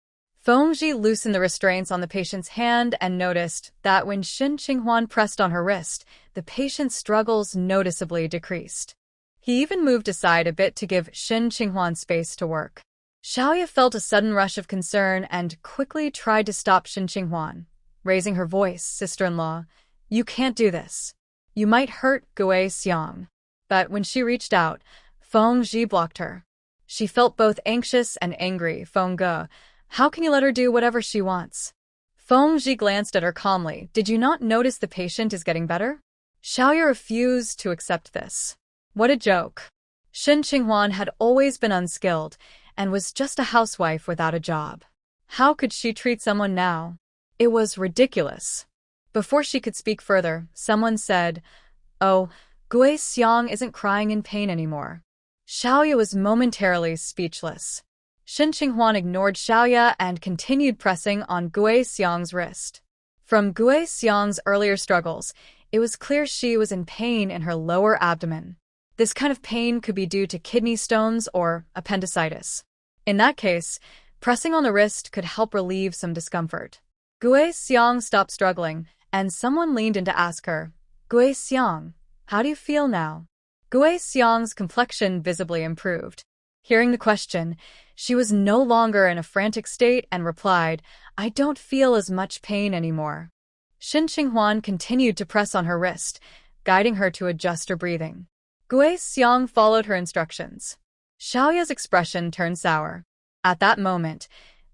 Fengji loosened the restraints on the patient's hand and noticed that when Shen Qinghuan pressed on her wrist, the patient's struggles noticeably decreased. He even moved aside a bit to give Shen Qinghuan space to work. Xiaoya felt a sudden rush of concern and quickly tried to stop Shen Qinghuan, raising her voice, "Sister-in-law, you can't do this. You might hurt Gui Xiang." But when she reached out, Fengji blocked her. She felt both anxious and angry. "Fengge, how can you let her do whatever she wants?" Fengji glanced at her calmly. "Did you not notice the patient is getting better?" Xiaoya refused to accept this. What a joke. Shen Qinghuan had always been unskilled and was just a housewife without a job. How could she treat someone now? It was ridiculous. Before she could speak further, someone said, "Oh, Gui Xiang isn't crying in pain anymore." Xiaoya was momentarily speechless. Shen Qinghuan ignored Xiaoya and continued pressing on Gui Xiang's wrist. From Gui Xiang's earlier struggles, it was clear she was in pain in her lower abdomen. This kind of pain could be due to kidney stones or appendicitis. In that case, pressing on the wrist could help relieve some discomfort. Gui Xiang stopped struggling, and someone leaned in to ask her, "Gui Xiang, how do you feel now?" Gui Xiang's complexion visibly improved. Hearing the question, she was no longer in a frantic state and replied, "I don't feel as much pain anymore." Shen Qinghuan continued to press on her wrist, guiding her to adjust her breathing. Gui Xiang followed her instructions. Xiaoya's expression turned sour. At that moment,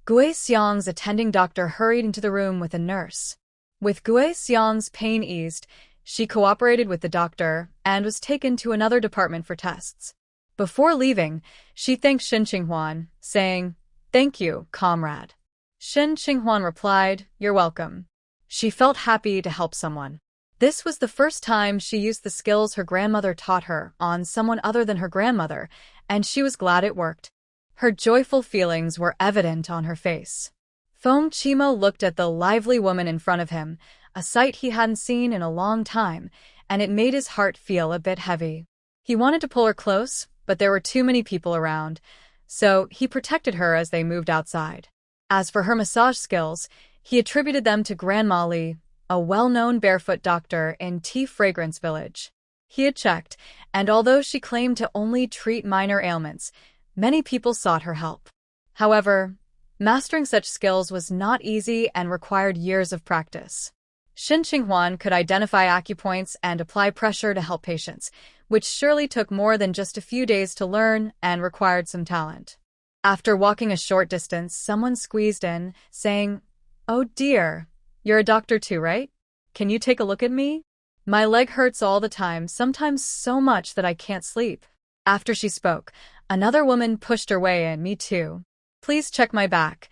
Gui Xiang's attending doctor hurried into the room with a nurse. With Gui Xiang's pain eased, she cooperated with the doctor and was taken to another department for tests. Before leaving, she thanked Shin Qinghuan, saying, "Thank you, comrade." Shin Qinghuan replied, "You're welcome." She felt happy to help someone. This was the first time she used the skills her grandmother taught her on someone other than her grandmother, and she was glad it worked. Her joyful feelings were evident on her face. Feng Chimo looked at the lively woman in front of him, a sight he hadn't seen in a long time, and it made his heart feel a bit heavy. He wanted to pull her close, but there were too many people around, so he protected her as they moved outside. As for her massage skills, he attributed them to Grandma Li, a well-known barefoot doctor in Tea Fragrance Village. He had checked, and although she claimed to only treat minor ailments, many people sought her help. However, mastering such skills was not easy and required years of practice. Shin Qinghuan could identify acupoints and apply pressure to help patients, which surely took more than just a few days to learn and required some talent. After walking a short distance, someone squeezed in, saying, "Oh dear, you're a doctor too, right? Can you take a look at me? My leg hurts all the time, sometimes so much that I can't sleep." After she spoke, another woman pushed her way in. "Me too. Please check my back.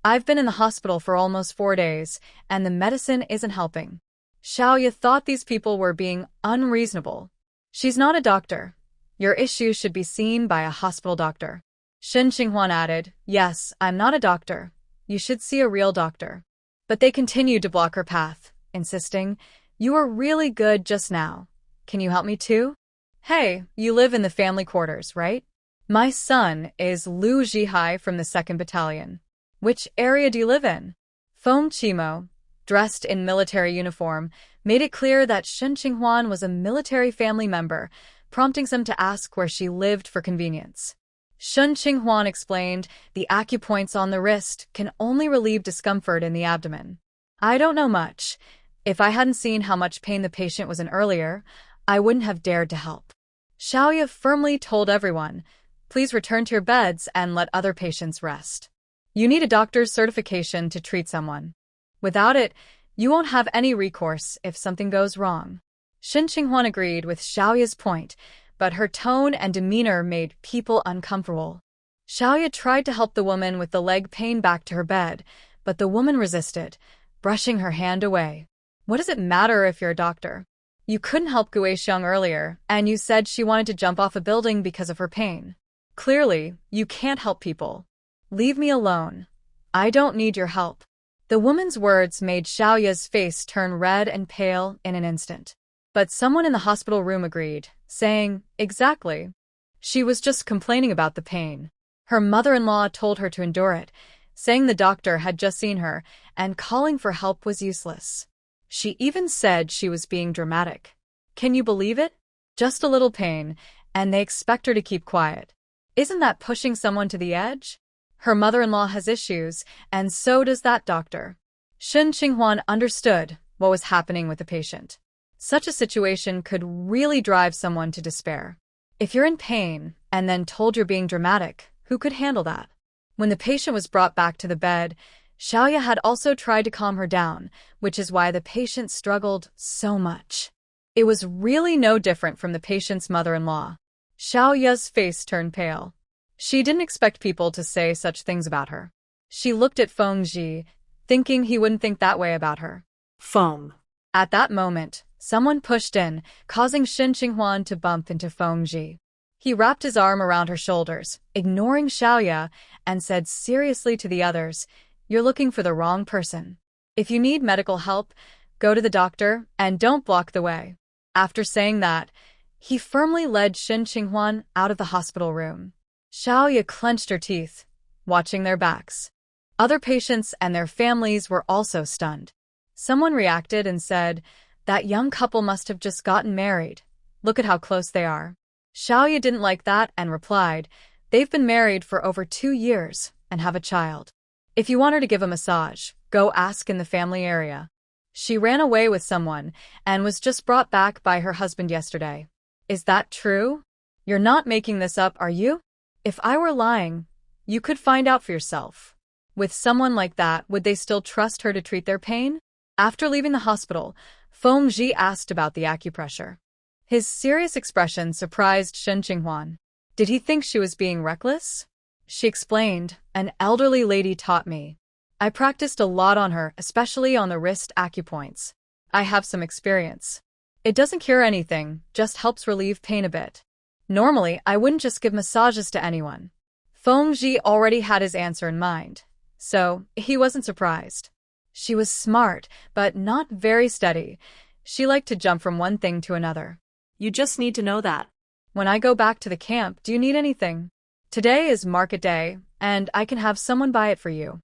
I've been in the hospital for almost 4 days, and the medicine isn't helping." Xiaoya thought these people were being unreasonable. "She's not a doctor. Your issue should be seen by a hospital doctor." Shin Qinghuan added, "Yes, I'm not a doctor. You should see a real doctor." But they continued to block her path, insisting, "You were really good just now. Can you help me too? Hey, you live in the family quarters, right? My son is Liu Zhihai from the 2nd Battalion. Which area do you live in?" Feng Chimo, dressed in military uniform, made it clear that Shin Qinghuan was a military family member, prompting some to ask where she lived for convenience. Shin Qinghuan explained, "The acupoints on the wrist can only relieve discomfort in the abdomen. I don't know much. If I hadn't seen how much pain the patient was in earlier, I wouldn't have dared to help." Xiaoya firmly told everyone, "Please return to your beds and let other patients rest. You need a doctor's certification to treat someone. Without it, you won't have any recourse if something goes wrong." Shin Qinghuan agreed with Xiaoya's point, but her tone and demeanor made people uncomfortable. Xiaoya tried to help the woman with the leg pain back to her bed, but the woman resisted, brushing her hand away. "What does it matter if you're a doctor? You couldn't help Guixiang earlier, and you said she wanted to jump off a building because of her pain. Clearly, you can't help people. Leave me alone. I don't need your help." The woman's words made Xiaoya's face turn red and pale in an instant. But someone in the hospital room agreed, saying, "Exactly. She was just complaining about the pain. Her mother-in-law told her to endure it, saying the doctor had just seen her, and calling for help was useless. She even said she was being dramatic. Can you believe it? Just a little pain, and they expect her to keep quiet. Isn't that pushing someone to the edge? Her mother-in-law has issues, and so does that doctor." Shin Qinghuan understood what was happening with the patient. Such a situation could really drive someone to despair. If you're in pain and then told you're being dramatic, who could handle that? When the patient was brought back to the bed, Xiaoya had also tried to calm her down, which is why the patient struggled so much. It was really no different from the patient's mother-in-law. Xiaoya's face turned pale. She didn't expect people to say such things about her. She looked at Feng Ji, thinking he wouldn't think that way about her. Feng. At that moment, someone pushed in, causing Shin Qinghuan to bump into Feng Ji. He wrapped his arm around her shoulders, ignoring Xiaoya, and said seriously to the others, "You're looking for the wrong person. If you need medical help, go to the doctor and don't block the way." After saying that, he firmly led Shin Qinghuan out of the hospital room. Xiaoya clenched her teeth, watching their backs. Other patients and their families were also stunned. Someone reacted and said, "That young couple must have just gotten married. Look at how close they are." Xiaoya didn't like that and replied, "They've been married for over 2 years and have a child. If you want her to give a massage, go ask in the family area. She ran away with someone and was just brought back by her husband yesterday. Is that true? You're not making this up, are you? If I were lying, you could find out for yourself." With someone like that, would they still trust her to treat their pain? After leaving the hospital, Feng Ji asked about the acupressure. His serious expression surprised Shin Qinghuan. Did he think she was being reckless? She explained, an elderly lady taught me. I practiced a lot on her, especially on the wrist acupoints. I have some experience. It doesn't cure anything, just helps relieve pain a bit. Normally, I wouldn't just give massages to anyone. Feng already had his answer in mind, so he wasn't surprised. She was smart, but not very steady. She liked to jump from one thing to another. You just need to know that. When I go back to the camp, do you need anything? Today is market day, and I can have someone buy it for you.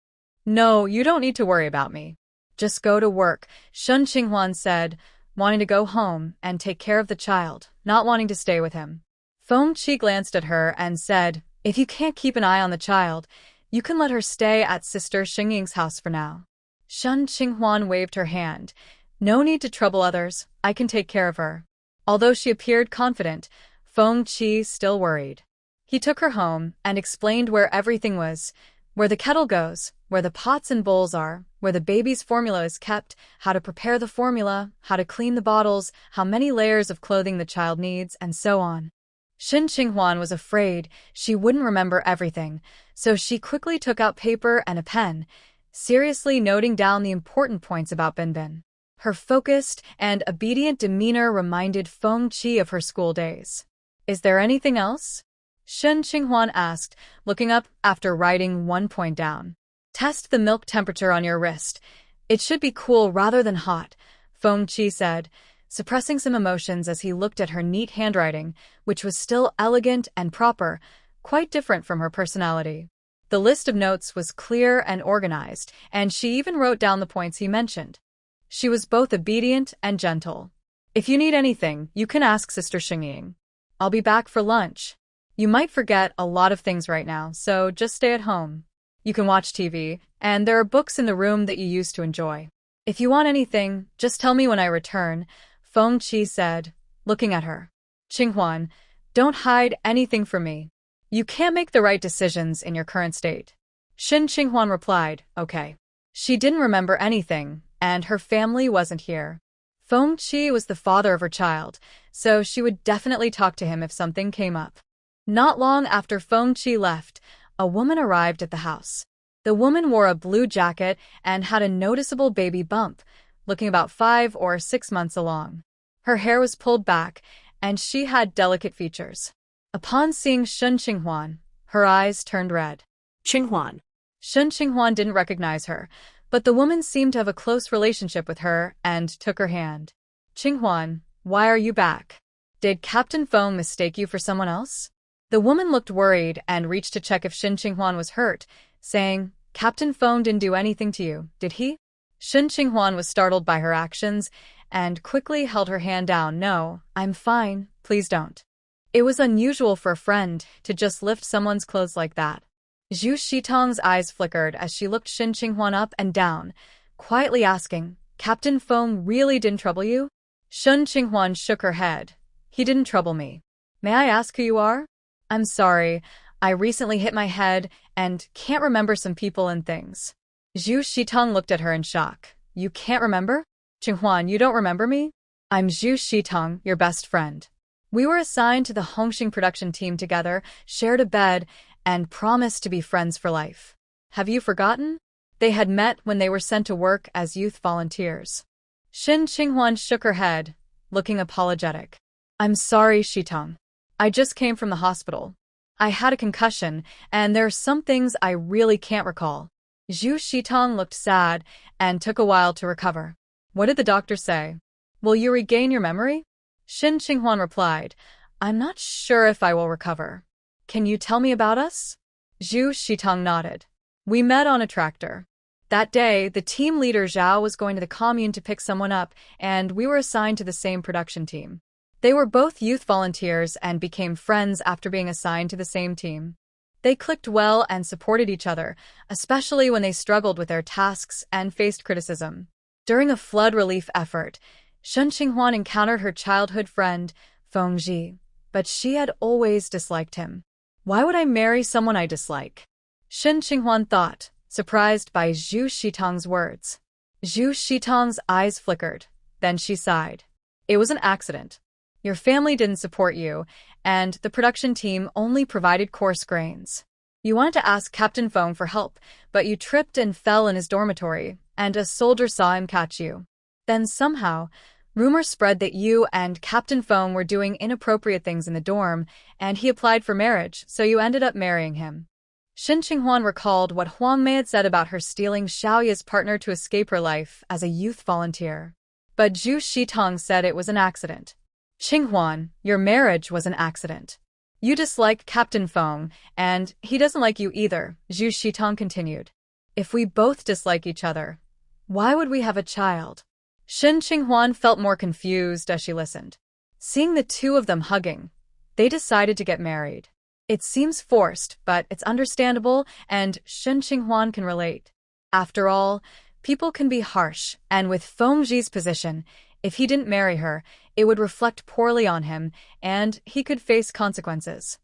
No, you don't need to worry about me. Just go to work, Shun Qinghuan said, wanting to go home and take care of the child, not wanting to stay with him. Feng glanced at her and said, if you can't keep an eye on the child, you can let her stay at Sister Xingying's house for now. Shun Qinghuan waved her hand. No need to trouble others, I can take care of her. Although she appeared confident, Feng still worried. He took her home and explained where everything was, where the kettle goes, where the pots and bowls are, where the baby's formula is kept, how to prepare the formula, how to clean the bottles, how many layers of clothing the child needs, and so on. Shin Qinghuan was afraid she wouldn't remember everything, so she quickly took out paper and a pen, seriously noting down the important points about Binbin. Her focused and obedient demeanor reminded Feng of her school days. Is there anything else? Shin Qinghuan asked, looking up after writing one point down. Test the milk temperature on your wrist. It should be cool rather than hot, Feng said, suppressing some emotions as he looked at her neat handwriting, which was still elegant and proper, quite different from her personality. The list of notes was clear and organized, and she even wrote down the points he mentioned. She was both obedient and gentle. If you need anything, you can ask Sister Xingying. I'll be back for lunch. You might forget a lot of things right now, so just stay at home. You can watch TV, and there are books in the room that you used to enjoy. If you want anything, just tell me when I return, Feng said, looking at her. Qinghuan, don't hide anything from me. You can't make the right decisions in your current state. Shin Qinghuan replied, okay. She didn't remember anything, and her family wasn't here. Feng was the father of her child, so she would definitely talk to him if something came up. Not long after Feng left, a woman arrived at the house. The woman wore a blue jacket and had a noticeable baby bump, looking about 5 or 6 months along. Her hair was pulled back, and she had delicate features. Upon seeing Shun Qinghuan, her eyes turned red. Qinghuan. Shun Qinghuan didn't recognize her, but the woman seemed to have a close relationship with her and took her hand. Qinghuan, why are you back? Did Captain Feng mistake you for someone else? The woman looked worried and reached to check if Shin Qinghuan was hurt, saying, Captain Feng didn't do anything to you, did he? Shin Qinghuan was startled by her actions and quickly held her hand down. No, I'm fine, please don't. It was unusual for a friend to just lift someone's clothes like that. Zhu Shitong's eyes flickered as she looked Shin Qinghuan up and down, quietly asking, Captain Feng really didn't trouble you? Shun Qinghuan shook her head. He didn't trouble me. May I ask who you are? I'm sorry, I recently hit my head and can't remember some people and things. Zhu Shitong looked at her in shock. You can't remember? Qinghuan, you don't remember me? I'm Zhu Shitong, your best friend. We were assigned to the Hongxing production team together, shared a bed, and promised to be friends for life. Have you forgotten? They had met when they were sent to work as youth volunteers. Shin Qinghuan shook her head, looking apologetic. I'm sorry, Shitong. I just came from the hospital. I had a concussion, and there are some things I really can't recall. Zhu Shitong looked sad and took a while to recover. What did the doctor say? Will you regain your memory? Shin Qinghuan replied, I'm not sure if I will recover. Can you tell me about us? Zhu Shitong nodded. We met on a tractor. That day, the team leader Zhao was going to the commune to pick someone up, and we were assigned to the same production team. They were both youth volunteers and became friends after being assigned to the same team. They clicked well and supported each other, especially when they struggled with their tasks and faced criticism. During a flood relief effort, Shun Qinghuan encountered her childhood friend, Feng, but she had always disliked him. Why would I marry someone I dislike? Shin Qinghuan thought, surprised by Zhu Shitong's words. Zhu Shitong's eyes flickered, then she sighed. It was an accident. Your family didn't support you, and the production team only provided coarse grains. You wanted to ask Captain Feng for help, but you tripped and fell in his dormitory, and a soldier saw him catch you. Then somehow, rumors spread that you and Captain Feng were doing inappropriate things in the dorm, and he applied for marriage, so you ended up marrying him. Shin Qinghuan recalled what Huang Mei had said about her stealing Xiaoya's partner to escape her life as a youth volunteer. But Zhu Shitong said it was an accident. Qinghuan, your marriage was an accident. You dislike Captain Feng, and he doesn't like you either, Zhu Shitong continued. If we both dislike each other, why would we have a child? Shin Qinghuan felt more confused as she listened. Seeing the two of them hugging, they decided to get married. It seems forced, but it's understandable, and Shin Qinghuan can relate. After all, people can be harsh, and with Feng Zhi's position, if he didn't marry her, it would reflect poorly on him, and he could face consequences.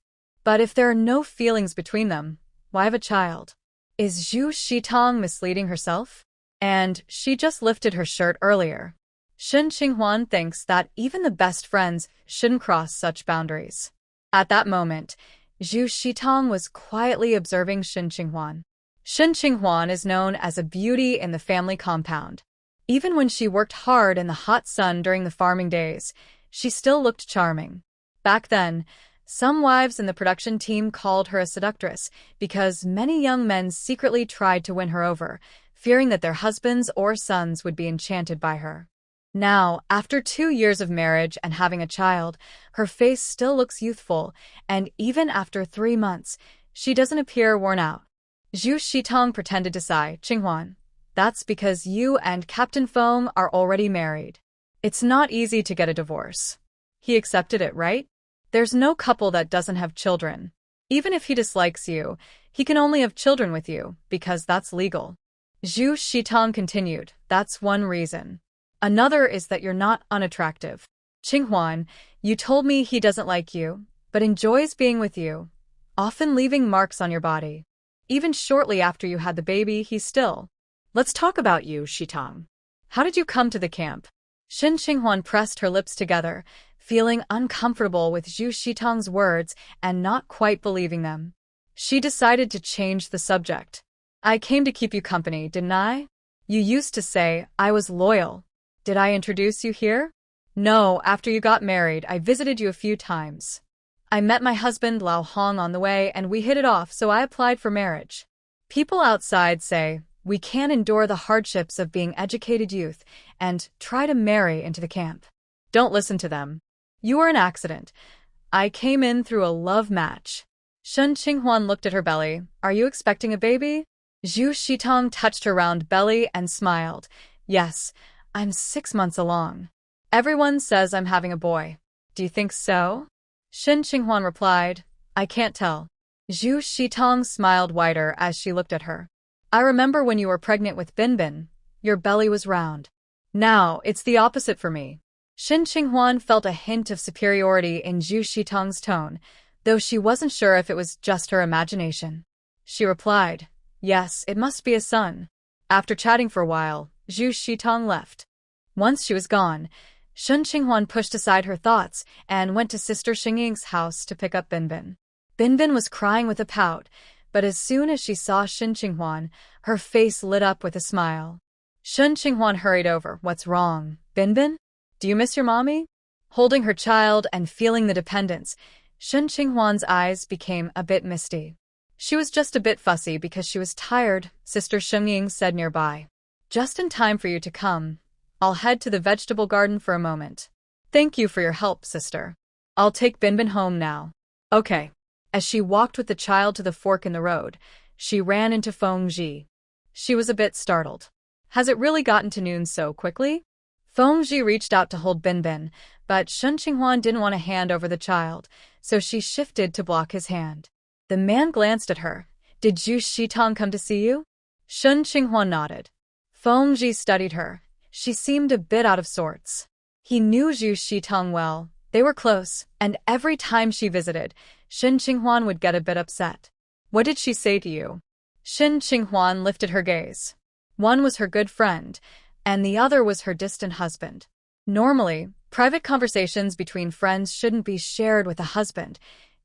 But if there are no feelings between them, why have a child? Is Zhu Shitong misleading herself? And she just lifted her shirt earlier. Shin Qinghuan thinks that even the best friends shouldn't cross such boundaries. At that moment, Zhu Shitong was quietly observing Shin Qinghuan. Shin Qinghuan is known as a beauty in the family compound. Even when she worked hard in the hot sun during the farming days, she still looked charming. Back then, some wives in the production team called her a seductress because many young men secretly tried to win her over, fearing that their husbands or sons would be enchanted by her. Now, after 2 years of marriage and having a child, her face still looks youthful, and even after 3 months, she doesn't appear worn out. Zhu Shitong pretended to sigh. Qinghuan, that's because you and Captain Feng are already married. It's not easy to get a divorce. He accepted it, right? There's no couple that doesn't have children. Even if he dislikes you, he can only have children with you, because that's legal. Zhu Shitong continued, that's one reason. Another is that you're not unattractive. Qinghuan, you told me he doesn't like you, but enjoys being with you, often leaving marks on your body. Even shortly after you had the baby, he's still. Let's talk about you, Shitong. How did you come to the camp? Shin Qinghuan pressed her lips together, feeling uncomfortable with Zhu Shitong's words and not quite believing them. She decided to change the subject. I came to keep you company, didn't I? You used to say I was loyal. Did I introduce you here? No, after you got married, I visited you a few times. I met my husband Lao Hong on the way and we hit it off, so I applied for marriage. People outside say, we can't endure the hardships of being educated youth and try to marry into the camp. Don't listen to them. You were an accident. I came in through a love match. Shin Qinghuan looked at her belly. Are you expecting a baby? Zhu Shitong touched her round belly and smiled. Yes, I'm 6 months along. Everyone says I'm having a boy. Do you think so? Shin Qinghuan replied, I can't tell. Zhu Shitong smiled wider as she looked at her. I remember when you were pregnant with Binbin. Your belly was round. Now, it's the opposite for me. Shin Qinghuan felt a hint of superiority in Zhu Shitong's tone, though she wasn't sure if it was just her imagination. She replied, yes, it must be a son. After chatting for a while, Zhu Shitong left. Once she was gone, Shin Qinghuan pushed aside her thoughts and went to Sister Xingying's house to pick up Binbin. Binbin was crying with a pout, but as soon as she saw Shin Qinghuan, her face lit up with a smile. Shin Qinghuan hurried over. What's wrong, Binbin? Do you miss your mommy? Holding her child and feeling the dependence, Shin Qinghuan's eyes became a bit misty. She was just a bit fussy because she was tired, Sister Xingying said nearby. Just in time for you to come. I'll head to the vegetable garden for a moment. Thank you for your help, sister. I'll take Binbin home now. Okay. As she walked with the child to the fork in the road, she ran into Feng Zhi. She was a bit startled. Has it really gotten to noon so quickly? Feng Zhi reached out to hold Binbin, but Shin Qinghuan didn't want to hand over the child, so she shifted to block his hand. The man glanced at her. Did Zhu Shitong come to see you? Shin Qinghuan nodded. Feng Zhi studied her. She seemed a bit out of sorts. He knew Zhu Shitong well. They were close, and every time she visited, Shin Qinghuan would get a bit upset. What did she say to you? Shin Qinghuan lifted her gaze. One was her good friend, and the other was her distant husband. Normally, Private conversations between friends shouldn't be shared with a husband,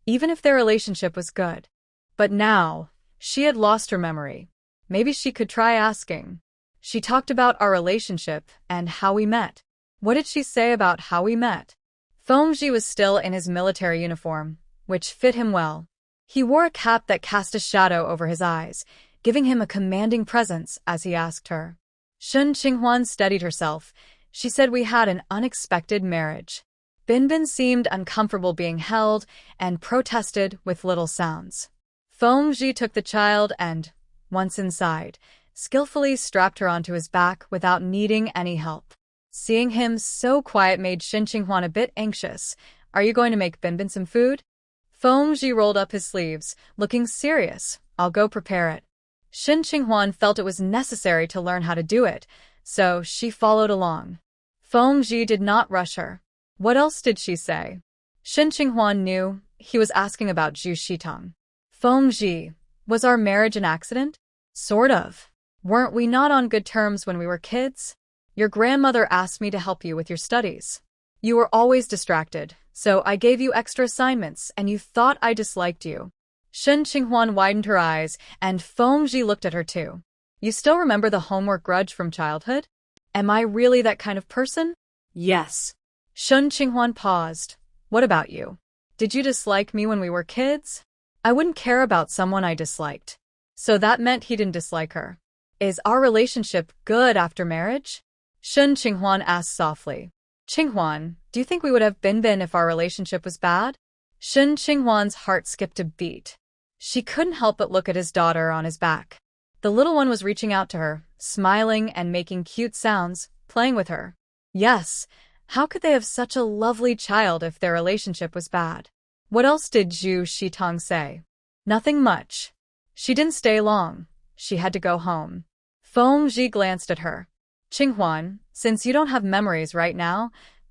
even if their relationship was good. But now, she had lost her memory. Maybe she could try asking. She talked about our relationship and how we met. What did she say about how we met? Feng was still in his military uniform, which fit him well. He wore a cap that cast a shadow over his eyes, giving him a commanding presence as he asked her. Shen Qinghuan steadied herself. She said we had an unexpected marriage. Binbin seemed uncomfortable being held and protested with little sounds. Feng took the child and, once inside, skillfully strapped her onto his back without needing any help. Seeing him so quiet made Shen Qinghuan a bit anxious. Are you going to make Binbin some food? Feng rolled up his sleeves, looking serious. I'll go prepare it. Shen Qinghuan felt it was necessary to learn how to do it, so she followed along. Feng did not rush her. What else did she say? Shen Qinghuan knew he was asking about Zhu Shitong. Feng, was our marriage an accident? Sort of. Weren't we not on good terms when we were kids? Your grandmother asked me to help you with your studies. You were always distracted, so I gave you extra assignments and you thought I disliked you. Shen Qinghuan widened her eyes, and Feng looked at her too. You still remember the homework grudge from childhood? Am I really that kind of person? Yes. Shen Qinghuan paused. What about you? Did you dislike me when we were kids? I wouldn't care about someone I disliked. So that meant he didn't dislike her. Is our relationship good after marriage? Shen Qinghuan asked softly. Qinghuan, do you think we would have Binbin if our relationship was bad? Shen Qinghuan's heart skipped a beat. She couldn't help but look at his daughter on his back. The little one was reaching out to her, smiling and making cute sounds, playing with her. Yes, how could they have such a lovely child if their relationship was bad? What else did Zhu Shitong say? Nothing much. She didn't stay long. She had to go home. Feng glanced at her. Qinghuan, since you don't have memories right now,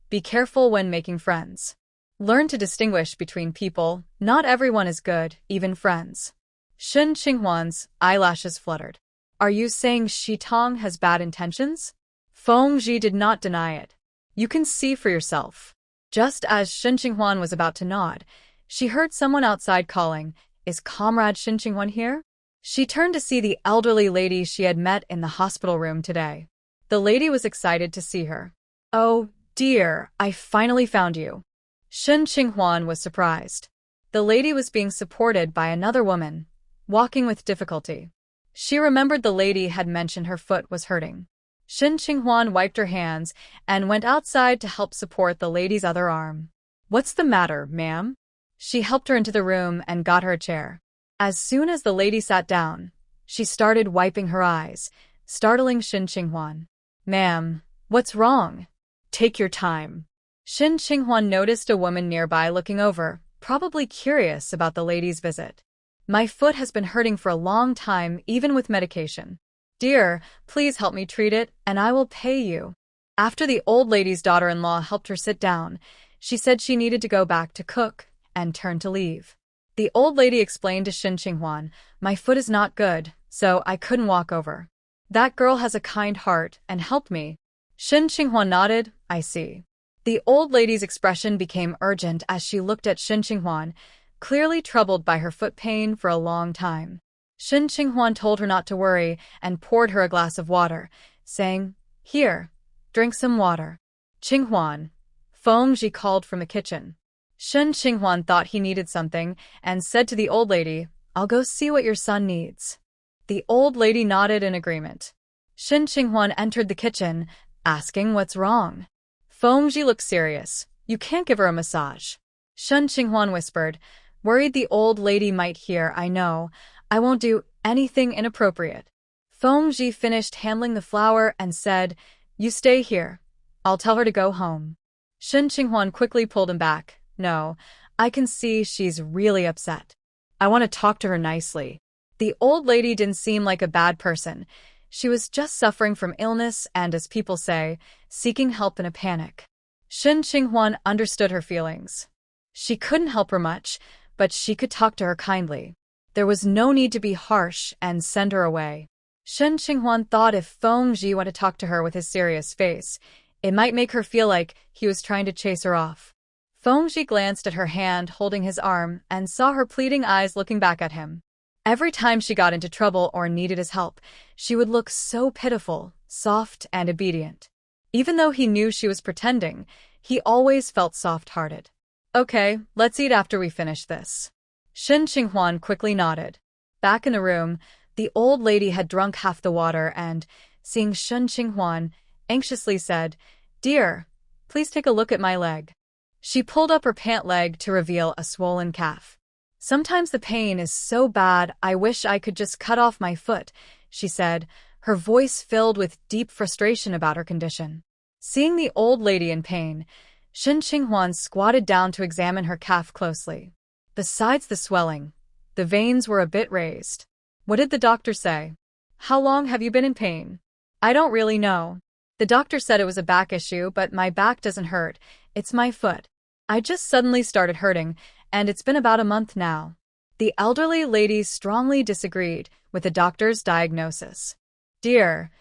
be careful when making friends. Learn to distinguish between people. Not everyone is good, even friends. Shen Qinghuan's eyelashes fluttered. Are you saying Shitong has bad intentions? Feng did not deny it. You can see for yourself. Just as Shen Qinghuan was about to nod, she heard someone outside calling, Is Comrade Shen Qinghuan here? She turned to see the elderly lady she had met in the hospital room today. The lady was excited to see her. Oh, dear, I finally found you. Shen Qinghuan was surprised. The lady was being supported by another woman, walking with difficulty. She remembered the lady had mentioned her foot was hurting. Shen Qinghuan wiped her hands and went outside to help support the lady's other arm. What's the matter, ma'am? She helped her into the room and got her a chair. As soon as the lady sat down, she started wiping her eyes, startling Shen Qinghuan. Ma'am, what's wrong? Take your time. Shen Qinghuan noticed a woman nearby looking over, probably curious about the lady's visit. My foot has been hurting for a long time, even with medication. Dear, please help me treat it, and I will pay you. After the old lady's daughter-in-law helped her sit down, she said she needed to go back to cook and turned to leave. The old lady explained to Shen Qinghuan, my foot is not good, so I couldn't walk over. That girl has a kind heart and helped me. Shen Qinghuan nodded, I see. The old lady's expression became urgent as she looked at Shen Qinghuan, clearly troubled by her foot pain for a long time. Shen Qinghuan told her not to worry and poured her a glass of water, saying, Here, drink some water. Qinghuan. Feng called from the kitchen. Shen Qinghuan thought he needed something and said to the old lady, I'll go see what your son needs. The old lady nodded in agreement. Shen Qinghuan entered the kitchen, asking what's wrong. Feng looked serious. You can't give her a massage. Shen Qinghuan whispered, worried the old lady might hear, I know. I won't do anything inappropriate. Feng finished handling the flour and said, You stay here. I'll tell her to go home. Shen Qinghuan quickly pulled him back. No, I can see she's really upset. I want to talk to her nicely. The old lady didn't seem like a bad person. She was just suffering from illness and, as people say, seeking help in a panic. Shen Qinghuan understood her feelings. She couldn't help her much, but she could talk to her kindly. There was no need to be harsh and send her away. Shen Qinghuan thought if Feng were to talk to her with his serious face, It might make her feel like he was trying to chase her off. Feng glanced at her hand holding his arm and saw her pleading eyes looking back at him. Every time she got into trouble or needed his help, she would look so pitiful, soft, and obedient. Even though he knew she was pretending, he always felt soft-hearted. Okay, let's eat after we finish this. Shen Qinghuan quickly nodded. Back in the room, the old lady had drunk half the water and, seeing Shen Qinghuan, anxiously said, "Dear, please take a look at my leg." She pulled up her pant leg to reveal a swollen calf. "Sometimes the pain is so bad I wish I could just cut off my foot," she said, her voice filled with deep frustration about her condition. Seeing the old lady in pain, Shen Qinghuan squatted down to examine her calf closely. Besides the swelling, the veins were a bit raised. "What did the doctor say? How long have you been in pain?" "I don't really know. The doctor said it was a back issue, but my back doesn't hurt. It's my foot. I just suddenly started hurting, and it's been about a month now." The elderly lady strongly disagreed with the doctor's diagnosis. "Dear,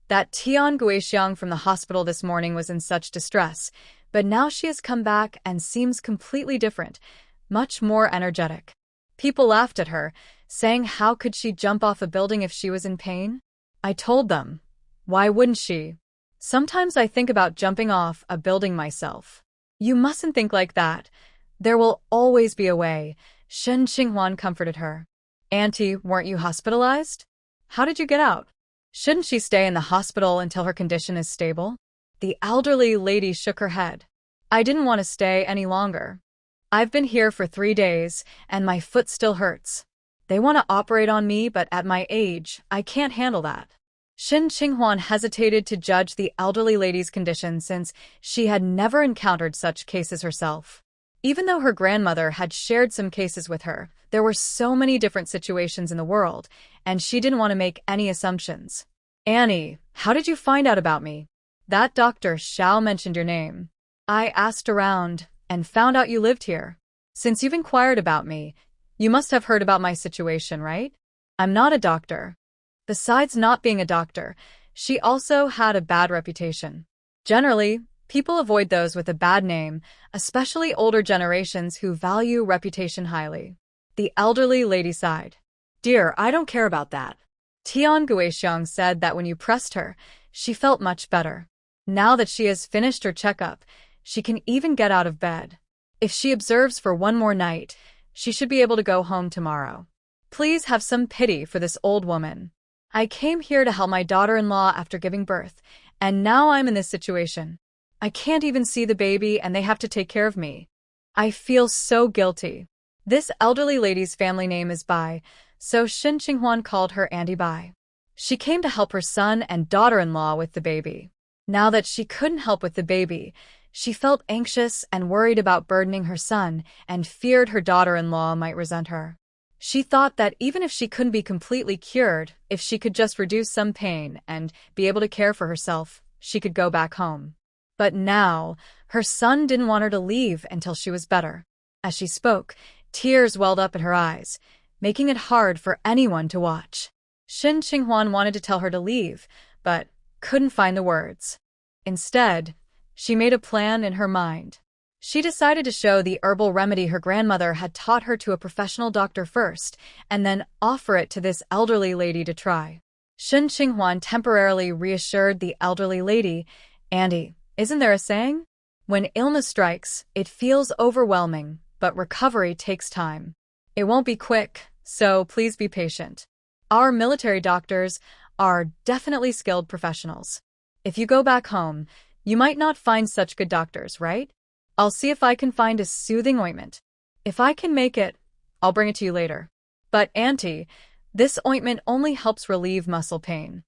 that Tian Guixiang from the hospital this morning was in such distress, but now she has come back and seems completely different, much more energetic." People laughed at her, saying how could she jump off a building if she was in pain? I told them, why wouldn't she? Sometimes I think about jumping off a building myself. You mustn't think like that. There will always be a way, Shen Qinghuan comforted her. Auntie, weren't you hospitalized? How did you get out? Shouldn't she stay in the hospital until her condition is stable? The elderly lady shook her head. I didn't want to stay any longer. I've been here for 3 days, and my foot still hurts. They want to operate on me, but at my age, I can't handle that. Shen Qinghuan hesitated to judge the elderly lady's condition since she had never encountered such cases herself. Even though her grandmother had shared some cases with her, there were so many different situations in the world, and she didn't want to make any assumptions. Annie, how did you find out about me? That Dr. Xiao mentioned your name. I asked around and found out you lived here. Since you've inquired about me, you must have heard about my situation, right? I'm not a doctor. Besides not being a doctor, she also had a bad reputation. Generally, people avoid those with a bad name, especially older generations who value reputation highly. The elderly lady sighed. Dear, I don't care about that. Tian Guixiang said that when you pressed her, she felt much better. Now that she has finished her checkup, she can even get out of bed. If she observes for one more night, she should be able to go home tomorrow. Please have some pity for this old woman. I came here to help my daughter-in-law after giving birth, and now I'm in this situation. I can't even see the baby and they have to take care of me. I feel so guilty. This elderly lady's family name is Bai, so Shen Qinghuan called her Auntie Bai. She came to help her son and daughter-in-law with the baby. Now that she couldn't help with the baby, she felt anxious and worried about burdening her son and feared her daughter-in-law might resent her. She thought that even if she couldn't be completely cured, if she could just reduce some pain and be able to care for herself, she could go back home. But now, her son didn't want her to leave until she was better. As she spoke, tears welled up in her eyes, making it hard for anyone to watch. Shen Qinghuan wanted to tell her to leave, but couldn't find the words. Instead, she made a plan in her mind. She decided to show the herbal remedy her grandmother had taught her to a professional doctor first, and then offer it to this elderly lady to try. Shen Qinghuan temporarily reassured the elderly lady, Auntie, isn't there a saying? When illness strikes, it feels overwhelming, but recovery takes time. It won't be quick, so please be patient. Our military doctors are definitely skilled professionals. If you go back home, you might not find such good doctors, right? I'll see if I can find a soothing ointment. If I can make it, I'll bring it to you later. But Auntie, this ointment only helps relieve muscle pain.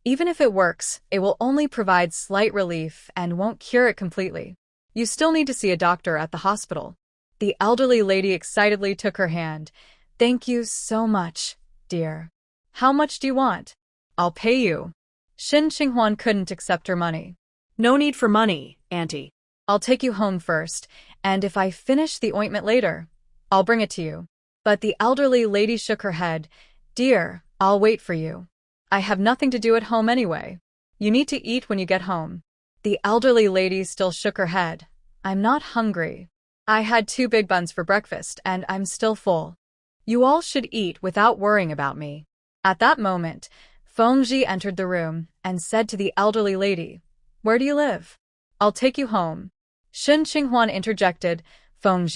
Even if it works, it will only provide slight relief and won't cure it completely. You still need to see a doctor at the hospital. The elderly lady excitedly took her hand. Thank you so much, dear. How much do you want? I'll pay you. Shen Qinghuan couldn't accept her money. No need for money, Auntie. I'll take you home first, and if I finish the ointment later, I'll bring it to you. But the elderly lady shook her head. Dear, I'll wait for you. I have nothing to do at home anyway. You need to eat when you get home. The elderly lady still shook her head. I'm not hungry. I had 2 big buns for breakfast, and I'm still full. You all should eat without worrying about me. At that moment, Feng entered the room and said to the elderly lady, Where do you live? I'll take you home. Shen Qinghuan interjected, Feng,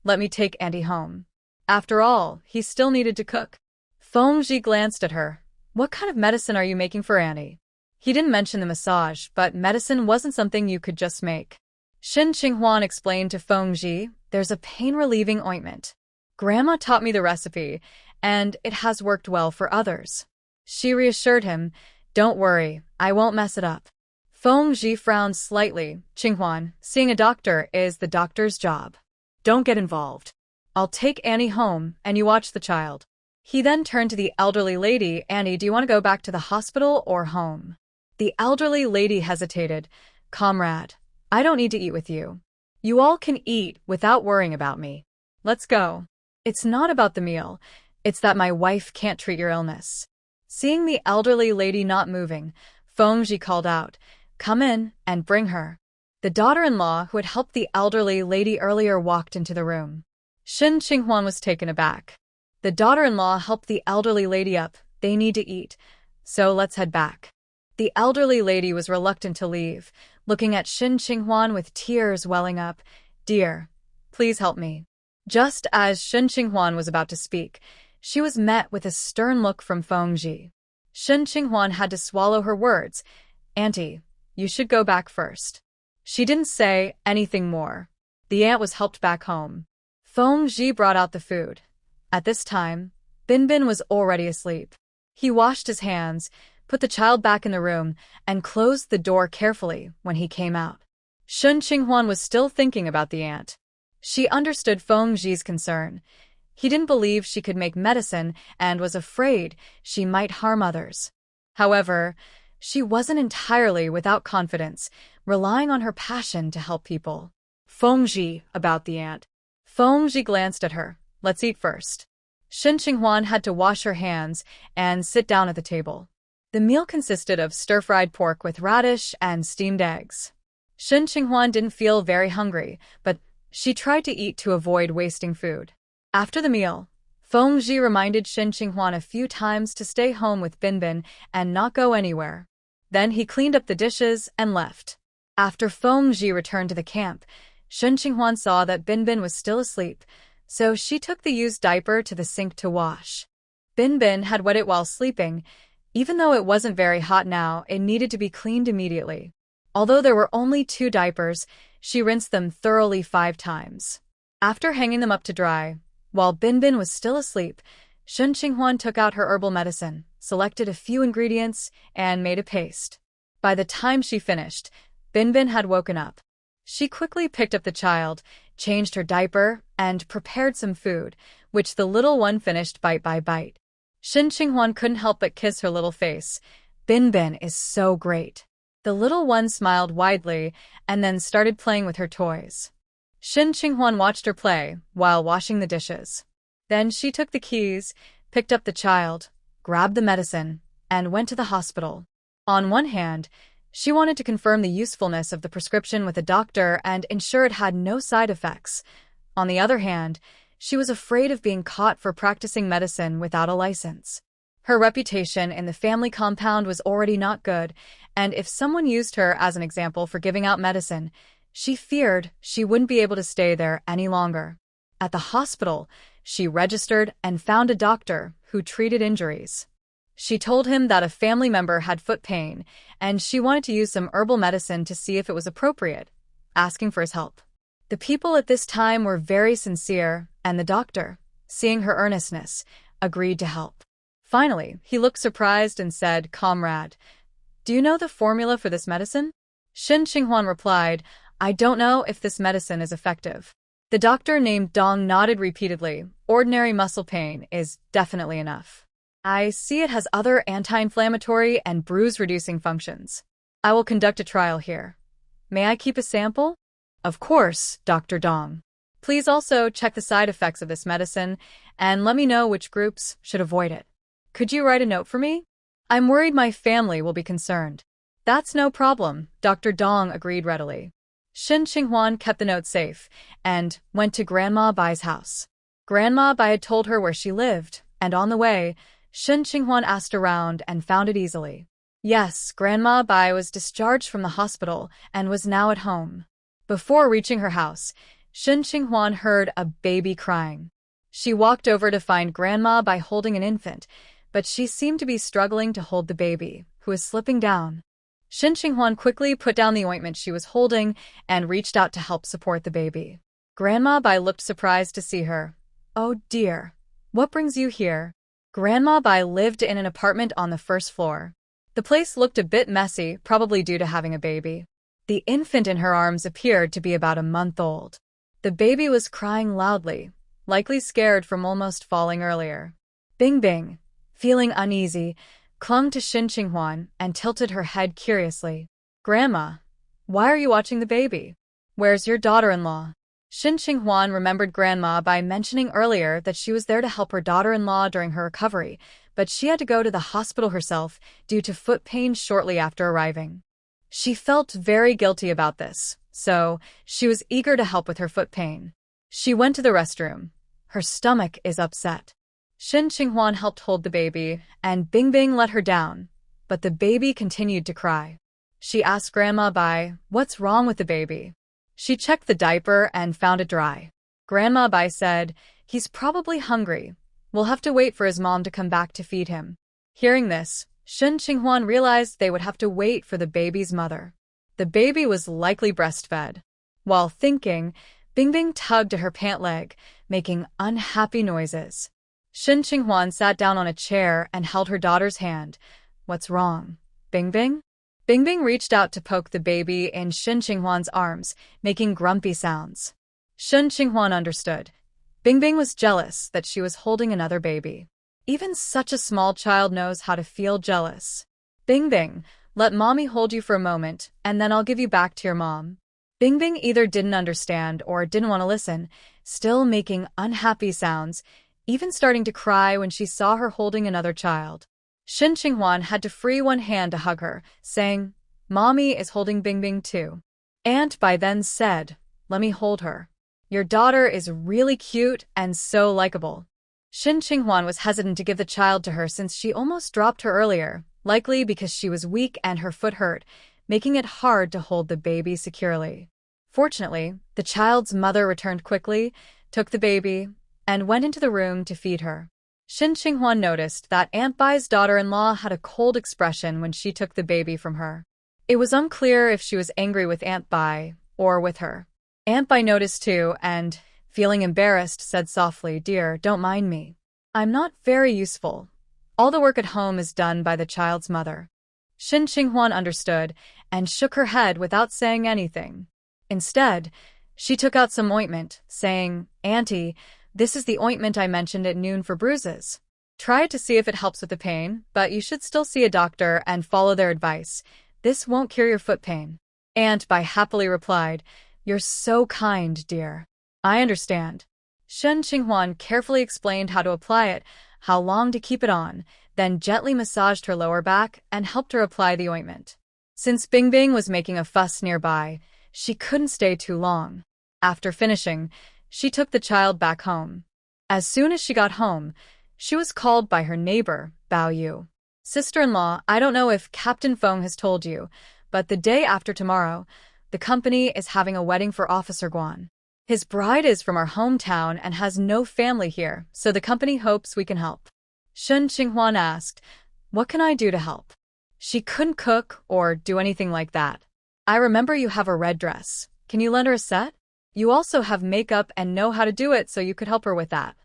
let me take Auntie home. After all, he still needed to cook. Feng glanced at her. What kind of medicine are you making for Auntie? He didn't mention the massage, but medicine wasn't something you could just make. Shen Qinghuan explained to Feng, there's a pain-relieving ointment. Grandma taught me the recipe, and it has worked well for others. She reassured him, Don't worry, I won't mess it up. Feng frowned slightly. Qinghuan, seeing a doctor is the doctor's job. Don't get involved. I'll take Annie home, and you watch the child. He then turned to the elderly lady, Annie, do you want to go back to the hospital or home? The elderly lady hesitated. Comrade, I don't need to eat with you. You all can eat without worrying about me. Let's go. It's not about the meal. It's that my wife can't treat your illness. Seeing the elderly lady not moving, Feng called out, Come in and bring her. The daughter-in-law who had helped the elderly lady earlier walked into the room. Shen Qinghuan was taken aback. The daughter-in-law helped the elderly lady up. They need to eat, so let's head back. The elderly lady was reluctant to leave, looking at Shen Qinghuan with tears welling up. Dear, please help me. Just as Shen Qinghuan was about to speak, she was met with a stern look from Feng. Shen Qinghuan had to swallow her words. Auntie, you should go back first. She didn't say anything more. The aunt was helped back home. Feng brought out the food. At this time, Bin was already asleep. He washed his hands, put the child back in the room, and closed the door carefully when he came out. Shen Qinghuan was still thinking about the aunt. She understood Feng concern. He didn't believe she could make medicine and was afraid she might harm others. However, she wasn't entirely without confidence, relying on her passion to help people. Feng about the aunt. Feng glanced at her. Let's eat first. Shen Qinghuan had to wash her hands and sit down at the table. The meal consisted of stir-fried pork with radish and steamed eggs. Shen Qinghuan didn't feel very hungry, but she tried to eat to avoid wasting food. After the meal, Feng reminded Shen Qinghuan a few times to stay home with Bin and not go anywhere. Then he cleaned up the dishes and left. After Feng returned to the camp, Shen Qinghuan saw that Bin was still asleep, so she took the used diaper to the sink to wash. Bin had wet it while sleeping. Even though it wasn't very hot now, it needed to be cleaned immediately. Although there were only 2 diapers, she rinsed them thoroughly 5 times. After hanging them up to dry, while Bin was still asleep, Shen Qinghuan took out her herbal medicine, selected a few ingredients, and made a paste. By the time she finished, Bin had woken up. She quickly picked up the child, changed her diaper, and prepared some food, which the little one finished bite by bite. Shen Qinghuan couldn't help but kiss her little face. Bin is so great. The little one smiled widely and then started playing with her toys. Shen Qinghuan watched her play while washing the dishes. Then she took the keys, picked up the child, grabbed the medicine, and went to the hospital. On one hand, she wanted to confirm the usefulness of the prescription with a doctor and ensure it had no side effects. On the other hand, she was afraid of being caught for practicing medicine without a license. Her reputation in the family compound was already not good, and if someone used her as an example for giving out medicine, she feared she wouldn't be able to stay there any longer. At the hospital, she registered and found a doctor who treated injuries. She told him that a family member had foot pain, and she wanted to use some herbal medicine to see if it was appropriate, asking for his help. The people at this time were very sincere, and the doctor, seeing her earnestness, agreed to help. Finally, he looked surprised and said, Comrade, do you know the formula for this medicine? Shen Qinghuan replied, I don't know if this medicine is effective. The doctor named Dong nodded repeatedly. Ordinary muscle pain is definitely enough. I see it has other anti-inflammatory and bruise-reducing functions. I will conduct a trial here. May I keep a sample? Of course, Dr. Dong. Please also check the side effects of this medicine and let me know which groups should avoid it. Could you write a note for me? I'm worried my family will be concerned. That's no problem, Dr. Dong agreed readily. Shin Qinghuan kept the note safe and went to Grandma Bai's house. Grandma Bai had told her where she lived, and on the way, Shin Qinghuan asked around and found it easily. Yes, Grandma Bai was discharged from the hospital and was now at home. Before reaching her house, Shin Qinghuan heard a baby crying. She walked over to find Grandma Bai holding an infant, but she seemed to be struggling to hold the baby, who was slipping down. Shin Qinghuan quickly put down the ointment she was holding and reached out to help support the baby. Grandma Bai looked surprised to see her. Oh dear, what brings you here? Grandma Bai lived in an apartment on the first floor. The place looked a bit messy, probably due to having a baby. The infant in her arms appeared to be about a month old. The baby was crying loudly, likely scared from almost falling earlier. Bing Bing, feeling uneasy, clung to Shin Qinghuan and tilted her head curiously. Grandma, why are you watching the baby? Where's your daughter-in-law? Shin Qinghuan remembered Grandma by mentioning earlier that she was there to help her daughter-in-law during her recovery, but she had to go to the hospital herself due to foot pain shortly after arriving. She felt very guilty about this, so she was eager to help with her foot pain. She went to the restroom. Her stomach is upset. Shin Qinghuan helped hold the baby, and Bing Bing let her down, but the baby continued to cry. She asked Grandma Bai, "What's wrong with the baby?" She checked the diaper and found it dry. Grandma Bai said, "He's probably hungry. We'll have to wait for his mom to come back to feed him." Hearing this, Shin Qinghuan realized they would have to wait for the baby's mother. The baby was likely breastfed. While thinking, Bing Bing tugged at her pant leg, making unhappy noises. Shin Qinghuan sat down on a chair and held her daughter's hand. "What's wrong, Bing Bing?" Bing Bing reached out to poke the baby in Shin Qinghuan's arms, making grumpy sounds. Shin Qinghuan understood. Bing Bing was jealous that she was holding another baby. Even such a small child knows how to feel jealous. "Bing Bing, let mommy hold you for a moment, and then I'll give you back to your mom." Bing Bing either didn't understand or didn't want to listen, still making unhappy sounds, even starting to cry when she saw her holding another child. Shin Qinghuan had to free one hand to hug her, saying, "Mommy is holding Bing Bing too." Aunt Bai then said, "Let me hold her. Your daughter is really cute and so likable." Shin Qinghuan was hesitant to give the child to her since she almost dropped her earlier, likely because she was weak and her foot hurt, making it hard to hold the baby securely. Fortunately, the child's mother returned quickly, took the baby, and went into the room to feed her. Shin Qinghuan noticed that Aunt Bai's daughter-in-law had a cold expression when she took the baby from her. It was unclear if she was angry with Aunt Bai or with her. Aunt Bai noticed too and, feeling embarrassed, said softly, "Dear, don't mind me. I'm not very useful. All the work at home is done by the child's mother." Shin Qinghuan understood and shook her head without saying anything. Instead, she took out some ointment, saying, "Auntie, this is the ointment I mentioned at noon for bruises. Try it to see if it helps with the pain, but you should still see a doctor and follow their advice. This won't cure your foot pain." Aunt Bai happily replied, "You're so kind, dear. I understand." Shin Qinghuan carefully explained how to apply it, how long to keep it on, then gently massaged her lower back and helped her apply the ointment. Since Bing Bing was making a fuss nearby, she couldn't stay too long. After finishing, she took the child back home. As soon as she got home, she was called by her neighbor, Bao Yu. "Sister-in-law, I don't know if Captain Feng has told you, but the day after tomorrow, the company is having a wedding for Officer Guan. His bride is from our hometown and has no family here, so the company hopes we can help." Shin Qinghuan asked, "What can I do to help?" She couldn't cook or do anything like that. "I remember you have a red dress. Can you lend her a set? You also have makeup and know how to do it, so you could help her with that."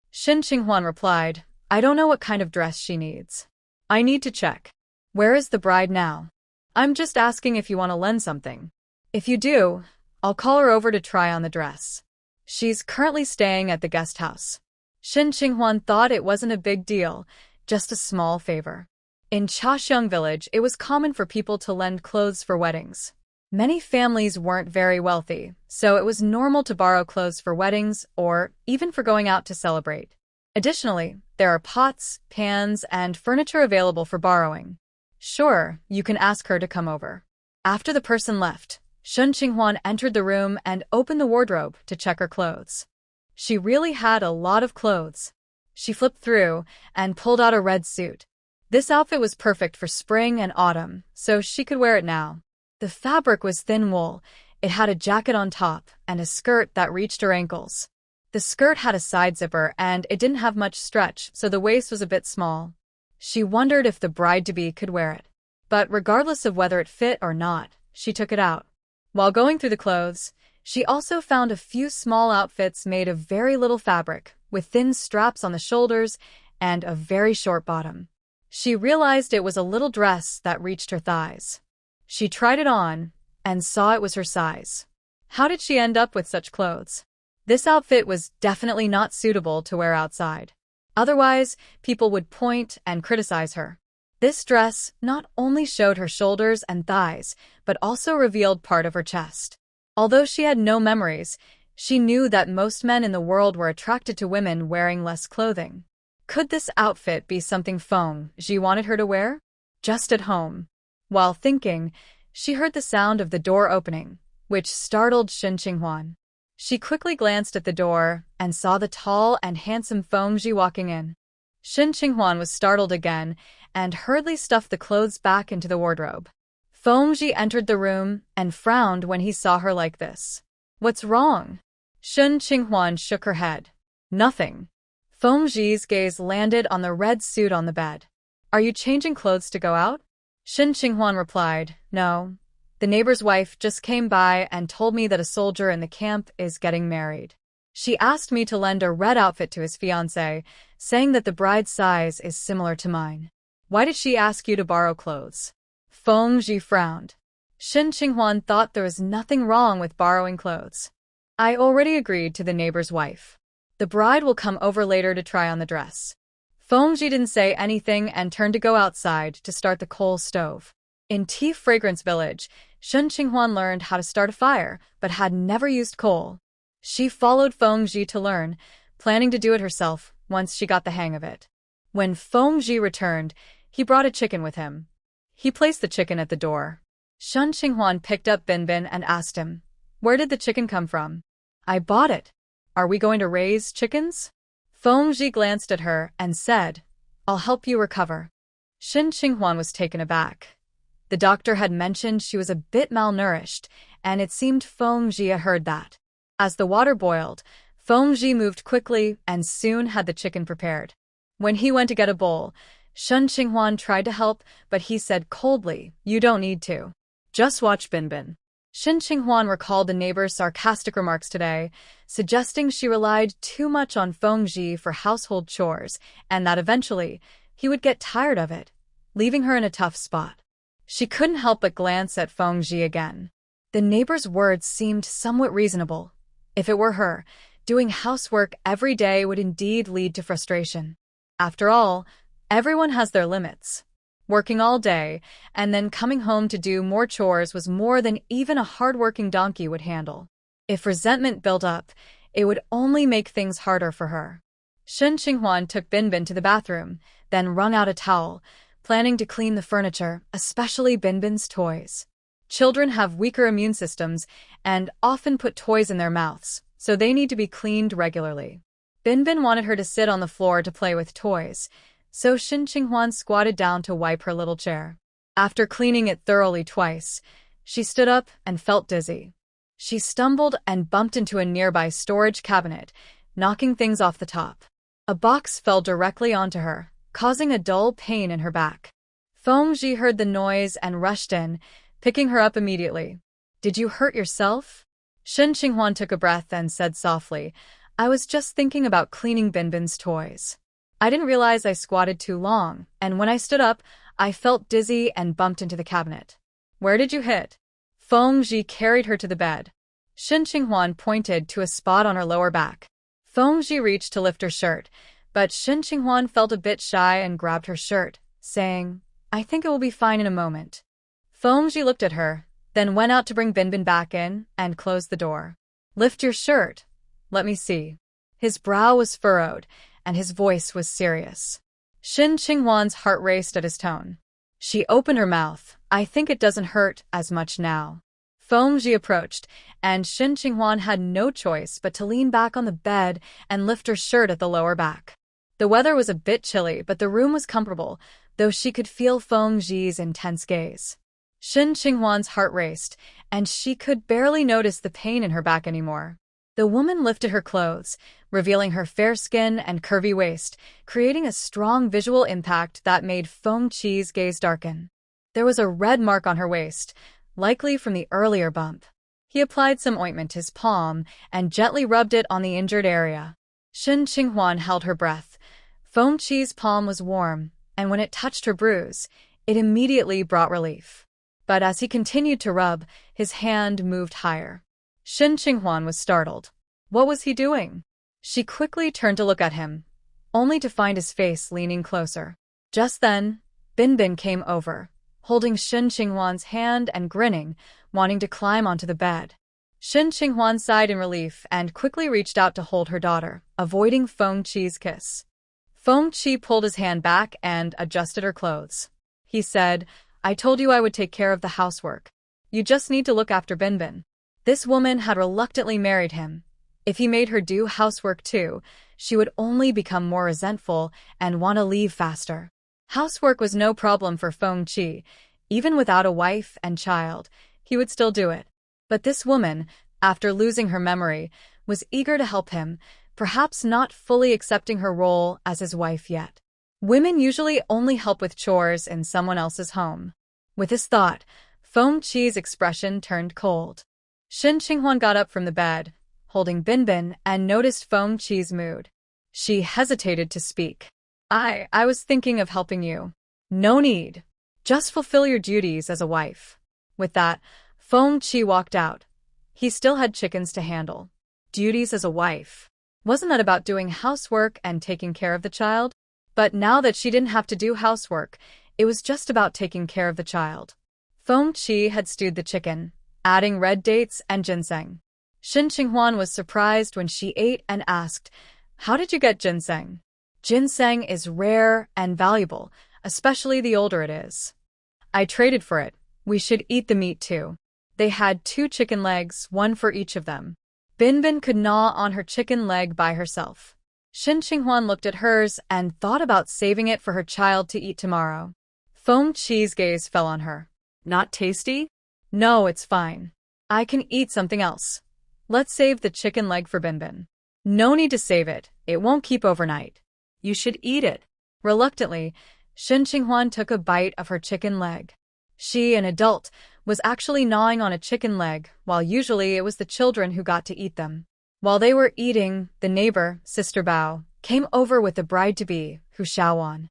Shin Qinghuan replied, "I don't know what kind of dress she needs. I need to check. Where is the bride now? I'm just asking if you want to lend something. If you do, I'll call her over to try on the dress. She's currently staying at the guest house." Shin Qinghuan thought it wasn't a big deal, just a small favor. In Chaxiang village, it was common for people to lend clothes for weddings. Many families weren't very wealthy, so it was normal to borrow clothes for weddings or even for going out to celebrate. Additionally, there are pots, pans, and furniture available for borrowing. Sure, you can ask her to come over. After the person left, Shen Qinghuan entered the room and opened the wardrobe to check her clothes. She really had a lot of clothes. She flipped through and pulled out a red suit. This outfit was perfect for spring and autumn, so she could wear it now. The fabric was thin wool. It had a jacket on top and a skirt that reached her ankles. The skirt had a side zipper and it didn't have much stretch, so the waist was a bit small. She wondered if the bride-to-be could wear it. But regardless of whether it fit or not, she took it out. While going through the clothes, she also found a few small outfits made of very little fabric, with thin straps on the shoulders and a very short bottom. She realized it was a little dress that reached her thighs. She tried it on and saw it was her size. How did she end up with such clothes? This outfit was definitely not suitable to wear outside. Otherwise, people would point and criticize her. This dress not only showed her shoulders and thighs, but also revealed part of her chest. Although she had no memories, she knew that most men in the world were attracted to women wearing less clothing. Could this outfit be something Feng wanted her to wear? Just at home. While thinking, she heard the sound of the door opening, which startled Shen Qinghuan. She quickly glanced at the door and saw the tall and handsome Feng walking in. Shen Qinghuan was startled again and hurriedly stuffed the clothes back into the wardrobe. Feng entered the room and frowned when he saw her like this. What's wrong? Shen Qinghuan shook her head. Nothing. Feng's gaze landed on the red suit on the bed. Are you changing clothes to go out? Shen Qinghuan replied, No. The neighbor's wife just came by and told me that a soldier in the camp is getting married. She asked me to lend a red outfit to his fiancé, saying that the bride's size is similar to mine. Why did she ask you to borrow clothes? Feng frowned. Shen Qinghuan thought there was nothing wrong with borrowing clothes. I already agreed to the neighbor's wife. The bride will come over later to try on the dress. Feng didn't say anything and turned to go outside to start the coal stove. In Tea Fragrance Village, Shen Qinghuan learned how to start a fire, but had never used coal. She followed Feng to learn, planning to do it herself once she got the hang of it. When Feng returned, he brought a chicken with him. He placed the chicken at the door. Shen Qinghuan picked up Binbin and asked him, Where did the chicken come from? I bought it. Are we going to raise chickens? Feng glanced at her and said, I'll help you recover. Shen Qinghuan was taken aback. The doctor had mentioned she was a bit malnourished, and it seemed Feng had heard that. As the water boiled, Feng moved quickly and soon had the chicken prepared. When he went to get a bowl, Shen Qinghuan tried to help, but he said coldly, You don't need to. Just watch Binbin. Shen Qinghuan recalled the neighbor's sarcastic remarks today, suggesting she relied too much on Feng for household chores, and that eventually he would get tired of it, leaving her in a tough spot. She couldn't help but glance at Feng again. The neighbor's words seemed somewhat reasonable. If it were her, doing housework every day would indeed lead to frustration. After all, everyone has their limits. Working all day and then coming home to do more chores was more than even a hard-working donkey would handle. If resentment built up, it would only make things harder for her. Shen Qinghuan took Binbin to the bathroom, then wrung out a towel, planning to clean the furniture, especially Binbin's toys. Children have weaker immune systems and often put toys in their mouths, so they need to be cleaned regularly. Binbin wanted her to sit on the floor to play with toys, so Shen Qinghuan squatted down to wipe her little chair. After cleaning it thoroughly twice, she stood up and felt dizzy. She stumbled and bumped into a nearby storage cabinet, knocking things off the top. A box fell directly onto her, causing a dull pain in her back. Feng heard the noise and rushed in, picking her up immediately. Did you hurt yourself? Shen Qinghuan took a breath and said softly, I was just thinking about cleaning Binbin's toys. I didn't realize I squatted too long, and when I stood up, I felt dizzy and bumped into the cabinet. Where did you hit? Feng carried her to the bed. Shen Qinghuan pointed to a spot on her lower back. Feng reached to lift her shirt, but Shen Qinghuan felt a bit shy and grabbed her shirt, saying, I think it will be fine in a moment. Feng looked at her, then went out to bring Binbin back in and closed the door. Lift your shirt. Let me see. His brow was furrowed, and his voice was serious. Shen Qinghuan's heart raced at his tone. She opened her mouth. I think it doesn't hurt as much now. Feng approached, and Shin Qinghuan had no choice but to lean back on the bed and lift her shirt at the lower back. The weather was a bit chilly, but the room was comfortable, though she could feel Feng Zhi's intense gaze. Shin Qinghuan's heart raced, and she could barely notice the pain in her back anymore. The woman lifted her clothes, revealing her fair skin and curvy waist, creating a strong visual impact that made Feng Qi's gaze darken. There was a red mark on her waist, likely from the earlier bump. He applied some ointment to his palm and gently rubbed it on the injured area. Shin Qinghuan held her breath. Feng Qi's palm was warm, and when it touched her bruise, it immediately brought relief. But as he continued to rub, his hand moved higher. Shin Qinghuan was startled. What was he doing? She quickly turned to look at him, only to find his face leaning closer. Just then, Binbin came over, holding Shin Qinghuan's hand and grinning, wanting to climb onto the bed. Shin Qinghuan sighed in relief and quickly reached out to hold her daughter, avoiding Feng Qi's kiss. Feng Qi pulled his hand back and adjusted her clothes. He said, I told you I would take care of the housework. You just need to look after Binbin. This woman had reluctantly married him. If he made her do housework too, she would only become more resentful and want to leave faster. Housework was no problem for Feng Qi. Even without a wife and child, he would still do it. But this woman, after losing her memory, was eager to help him, perhaps not fully accepting her role as his wife yet. Women usually only help with chores in someone else's home. With this thought, Feng Qi's expression turned cold. Shin Qinghuan got up from the bed, holding Binbin, and noticed Feng Qi's mood. She hesitated to speak. I was thinking of helping you. No need. Just fulfill your duties as a wife. With that, Feng Qi walked out. He still had chickens to handle. Duties as a wife. Wasn't that about doing housework and taking care of the child? But now that she didn't have to do housework, it was just about taking care of the child. Feng Qi had stewed the chicken, adding red dates and ginseng. Shin Qinghuan was surprised when she ate and asked, How did you get ginseng? Ginseng is rare and valuable, especially the older it is. I traded for it. We should eat the meat too. They had 2 chicken legs, one for each of them. Binbin could gnaw on her chicken leg by herself. Shin Qinghuan looked at hers and thought about saving it for her child to eat tomorrow. Feng Qi's gaze fell on her. Not tasty? No, it's fine. I can eat something else. Let's save the chicken leg for Binbin. No need to save it. It won't keep overnight. You should eat it. Reluctantly, Shin Qinghuan took a bite of her chicken leg. She, an adult, was actually gnawing on a chicken leg, while usually it was the children who got to eat them. While they were eating, the neighbor, Sister Bao, came over with the bride-to-be, Hu Xiaowan.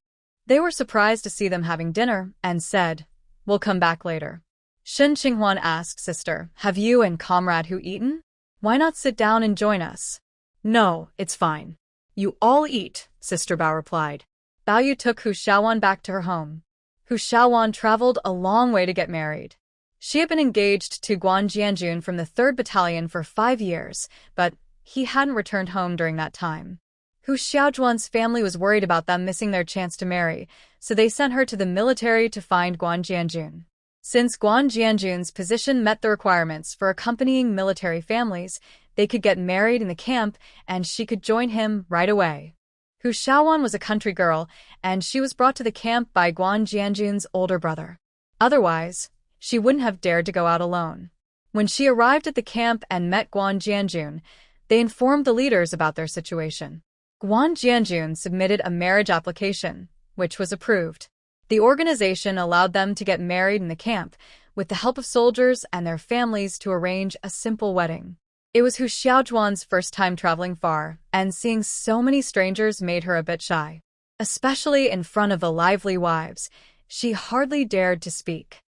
They were surprised to see them having dinner and said, We'll come back later. Shin Qinghuan asked Sister, Have you and Comrade Hu eaten? Why not sit down and join us? No, it's fine. You all eat, Sister Bao replied. Bao Yu took Hu Xiaowan back to her home. Hu Xiaowan traveled a long way to get married. She had been engaged to Guan Jianjun from the 3rd Battalion for 5 years, but he hadn't returned home during that time. Hu Xiaojuan's family was worried about them missing their chance to marry, so they sent her to the military to find Guan Jianjun. Since Guan Jianjun's position met the requirements for accompanying military families, they could get married in the camp and she could join him right away. Hu Xiaowan was a country girl, and she was brought to the camp by Guan Jianjun's older brother. Otherwise, she wouldn't have dared to go out alone. When she arrived at the camp and met Guan Jianjun, they informed the leaders about their situation. Guan Jianjun submitted a marriage application, which was approved. The organization allowed them to get married in the camp, with the help of soldiers and their families to arrange a simple wedding. It was Hu Xiaojuan's first time traveling far, and seeing so many strangers made her a bit shy. Especially in front of the lively wives, she hardly dared to speak.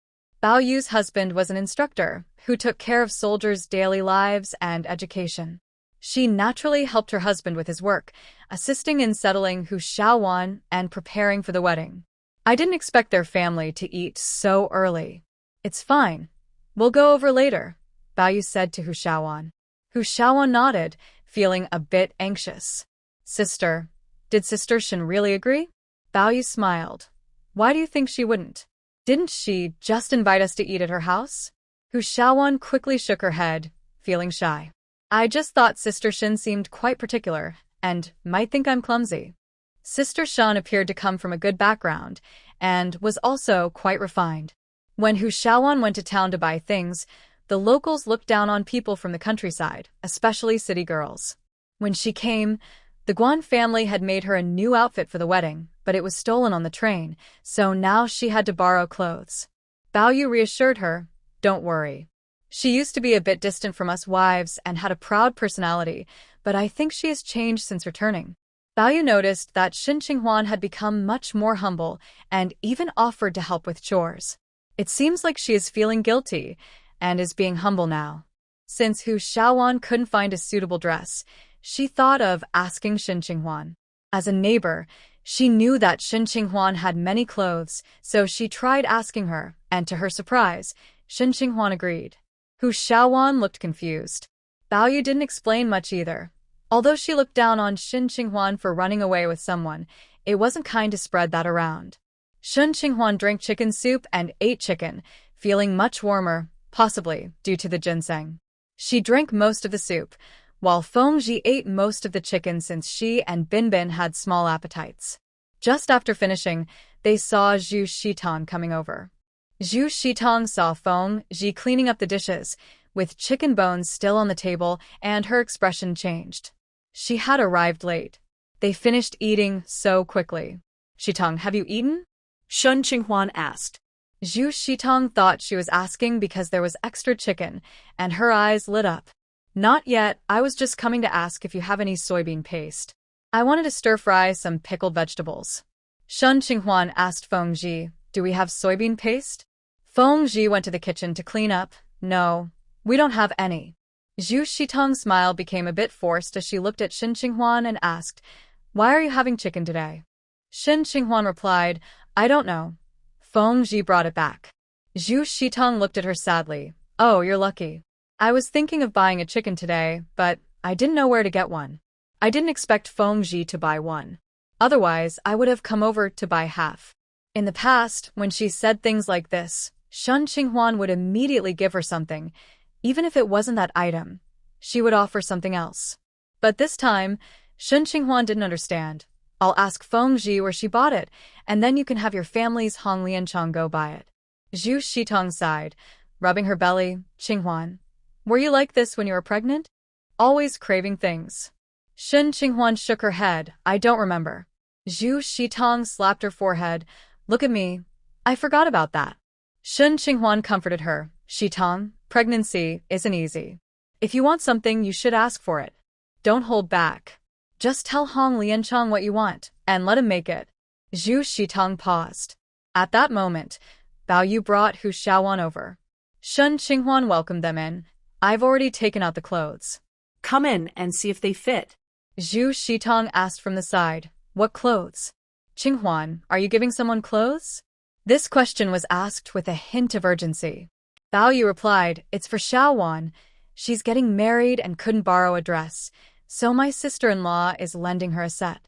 Bao Yu's husband was an instructor who took care of soldiers' daily lives and education. She naturally helped her husband with his work, assisting in settling Hu Xiaowan and preparing for the wedding. I didn't expect their family to eat so early. It's fine. We'll go over later, Bao Yu said to Hu Xiaowan. Hu Xiaowan nodded, feeling a bit anxious. Sister, did Sister Shin really agree? Bao Yu smiled. Why do you think she wouldn't? Didn't she just invite us to eat at her house? Hu Xiaowan quickly shook her head, feeling shy. I just thought Sister Shin seemed quite particular, and might think I'm clumsy. Sister Shan appeared to come from a good background, and was also quite refined. When Hu Xiaowan went to town to buy things, the locals looked down on people from the countryside, especially city girls. When she came, the Guan family had made her a new outfit for the wedding, but it was stolen on the train, so now she had to borrow clothes. Bao Yu reassured her, don't worry. She used to be a bit distant from us wives and had a proud personality, but I think she has changed since returning. Bao Yu noticed that Shin Qinghuan had become much more humble and even offered to help with chores. It seems like she is feeling guilty and is being humble now. Since Hu Xiaowan couldn't find a suitable dress, she thought of asking Shin Qinghuan. As a neighbor, she knew that Shin Qinghuan had many clothes, so she tried asking her, and to her surprise, Shin Qinghuan agreed. Hu Xiaowan looked confused. Bao Yu didn't explain much either. Although she looked down on Shin Qinghuan for running away with someone, it wasn't kind to spread that around. Shin Qinghuan drank chicken soup and ate chicken, feeling much warmer, possibly due to the ginseng. She drank most of the soup, while Feng ate most of the chicken since she and Bin had small appetites. Just after finishing, they saw Zhu Shitong coming over. Zhu Shitong saw Feng cleaning up the dishes, with chicken bones still on the table, and her expression changed. She had arrived late. They finished eating so quickly. Shitong, have you eaten? Shin Qinghuan asked. Zhu Shitong thought she was asking because there was extra chicken, and her eyes lit up. Not yet, I was just coming to ask if you have any soybean paste. I wanted to stir-fry some pickled vegetables. Shin Qinghuan asked Feng do we have soybean paste? Feng went to the kitchen to clean up. No, we don't have any. Zhu Shitong's smile became a bit forced as she looked at Shin Qinghuan and asked, why are you having chicken today? Shin Qinghuan replied, I don't know. Feng brought it back. Zhu Shitong looked at her sadly. Oh, you're lucky. I was thinking of buying a chicken today, but I didn't know where to get one. I didn't expect Feng to buy one. Otherwise, I would have come over to buy half. In the past, when she said things like this, Shin Qinghuan would immediately give her something. Even if it wasn't that item, she would offer something else. But this time, Shin Qinghuan didn't understand. I'll ask Feng where she bought it, and then you can have your family's Hong Lianchang go buy it. Zhu Shitong sighed, rubbing her belly. Qinghuan, were you like this when you were pregnant? Always craving things. Shin Qinghuan shook her head. I don't remember. Zhu Shitong slapped her forehead. Look at me. I forgot about that. Shin Qinghuan comforted her. Shitong, pregnancy isn't easy. If you want something, you should ask for it. Don't hold back. Just tell Hong Lianchang what you want, and let him make it. Zhu Shitong paused. At that moment, Bao Yu brought Hu Xiaowan over. Shin Qinghuan welcomed them in. I've already taken out the clothes. Come in and see if they fit. Zhu Shitong asked from the side. What clothes? Qinghuan, are you giving someone clothes? This question was asked with a hint of urgency. Bao Yu replied, it's for Xiaowan. She's getting married and couldn't borrow a dress, so my sister-in-law is lending her a set.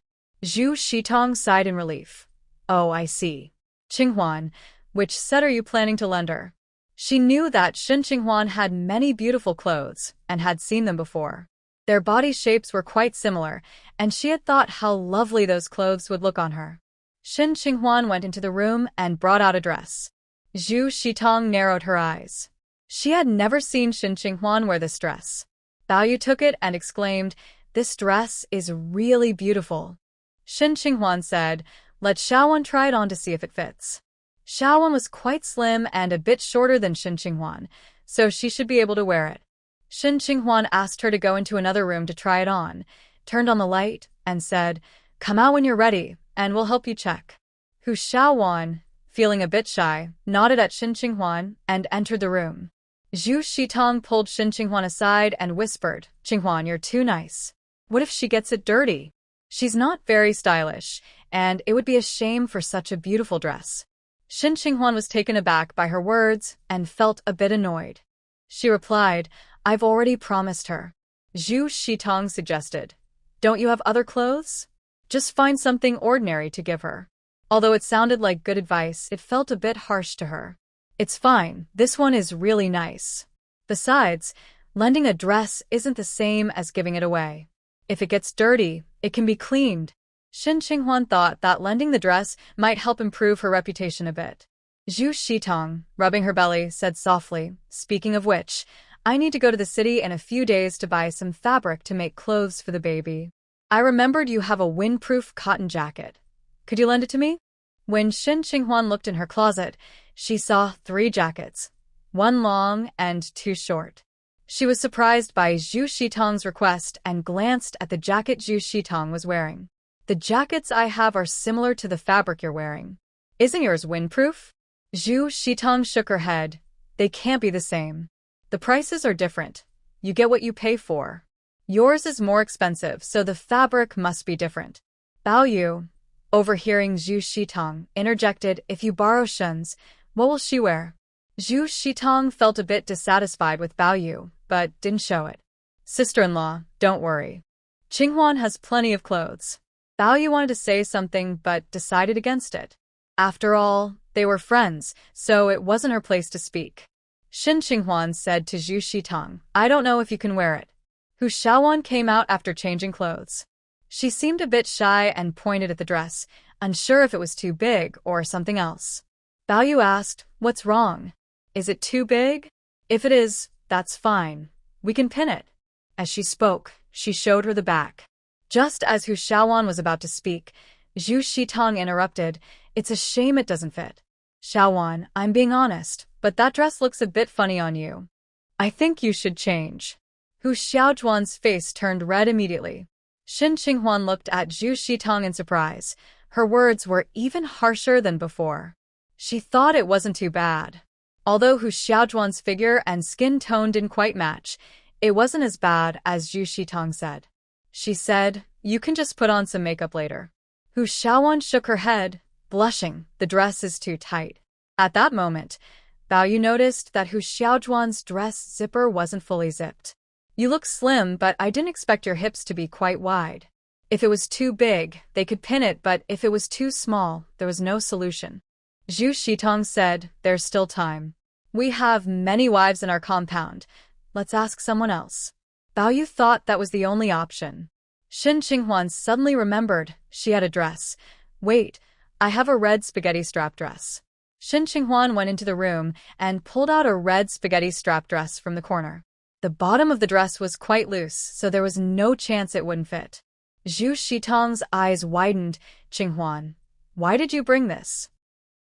Zhu Shitong sighed in relief. Oh, I see. Qinghuan, which set are you planning to lend her? She knew that Shin Qinghuan had many beautiful clothes and had seen them before. Their body shapes were quite similar, and she had thought how lovely those clothes would look on her. Shin Qinghuan went into the room and brought out a dress. Zhu Shitong narrowed her eyes. She had never seen Shin Qinghuan wear this dress. Bao Yu took it and exclaimed, this dress is really beautiful. Shin Qinghuan said, let Xiaowan try it on to see if it fits. Xiaowan was quite slim and a bit shorter than Shin Qinghuan, so she should be able to wear it. Shin Qinghuan asked her to go into another room to try it on, turned on the light, and said, come out when you're ready, and we'll help you check. Hu Xiaowan, feeling a bit shy, nodded at Shin Qinghuan and entered the room. Zhu Shitong pulled Shin Qinghuan aside and whispered, Qinghuan, you're too nice. What if she gets it dirty? She's not very stylish, and it would be a shame for such a beautiful dress. Shin Qinghuan was taken aback by her words and felt a bit annoyed. She replied, I've already promised her. Zhu Shitong suggested, don't you have other clothes? Just find something ordinary to give her. Although it sounded like good advice, it felt a bit harsh to her. It's fine, this one is really nice. Besides, lending a dress isn't the same as giving it away. If it gets dirty, it can be cleaned. Shin Qinghuan thought that lending the dress might help improve her reputation a bit. Zhu Shitong, rubbing her belly, said softly, "Speaking of which, I need to go to the city in a few days to buy some fabric to make clothes for the baby. I remembered you have a windproof cotton jacket. Could you lend it to me?" When Shin Qinghuan looked in her closet, she saw 3 jackets, 1 long and 2 short. She was surprised by Zhu Shitong's request and glanced at the jacket Zhu Shitong was wearing. "The jackets I have are similar to the fabric you're wearing. Isn't yours windproof?" Zhu Shitong shook her head. "They can't be the same. The prices are different. You get what you pay for. Yours is more expensive, so the fabric must be different." Bao Yu, overhearing Zhu Shitong, interjected, "If you borrow Shun's, what will she wear?" Zhu Shitong felt a bit dissatisfied with Bao Yu, but didn't show it. "Sister-in-law, don't worry. Qinghuan has plenty of clothes." Bao Yu wanted to say something but decided against it. After all, they were friends, so it wasn't her place to speak. Shin Qinghuan said to Zhu Shitong, "I don't know if you can wear it." Hu Xiaowan came out after changing clothes. She seemed a bit shy and pointed at the dress, unsure if it was too big or something else. Bao Yu asked, "What's wrong? Is it too big? If it is, that's fine. We can pin it." As she spoke, she showed her the back. Just as Hu Xiaowan was about to speak, Zhu Shitong interrupted, "It's a shame it doesn't fit. Xiaowan, I'm being honest, but that dress looks a bit funny on you. I think you should change." Hu Xiaojuan's face turned red immediately. Shin Qinghuan looked at Zhu Shitong in surprise. Her words were even harsher than before. She thought it wasn't too bad. Although Hu Xiaojuan's figure and skin tone didn't quite match, it wasn't as bad as Zhu Shitong said. She said, "You can just put on some makeup later." Hu Xiaowan shook her head, blushing. "The dress is too tight." At that moment, Bao Yu noticed that Hu Xiaojuan's dress zipper wasn't fully zipped. "You look slim, but I didn't expect your hips to be quite wide. If it was too big, they could pin it, but if it was too small, there was no solution." Zhu Shitong said, "There's still time. We have many wives in our compound. Let's ask someone else." Bao Yu thought that was the only option. Shin Qinghuan suddenly remembered she had a dress. "Wait, I have a red spaghetti strap dress." Shin Qinghuan went into the room and pulled out a red spaghetti strap dress from the corner. The bottom of the dress was quite loose, so there was no chance it wouldn't fit. Zhu Shitong's eyes widened. "Qinghuan, why did you bring this?"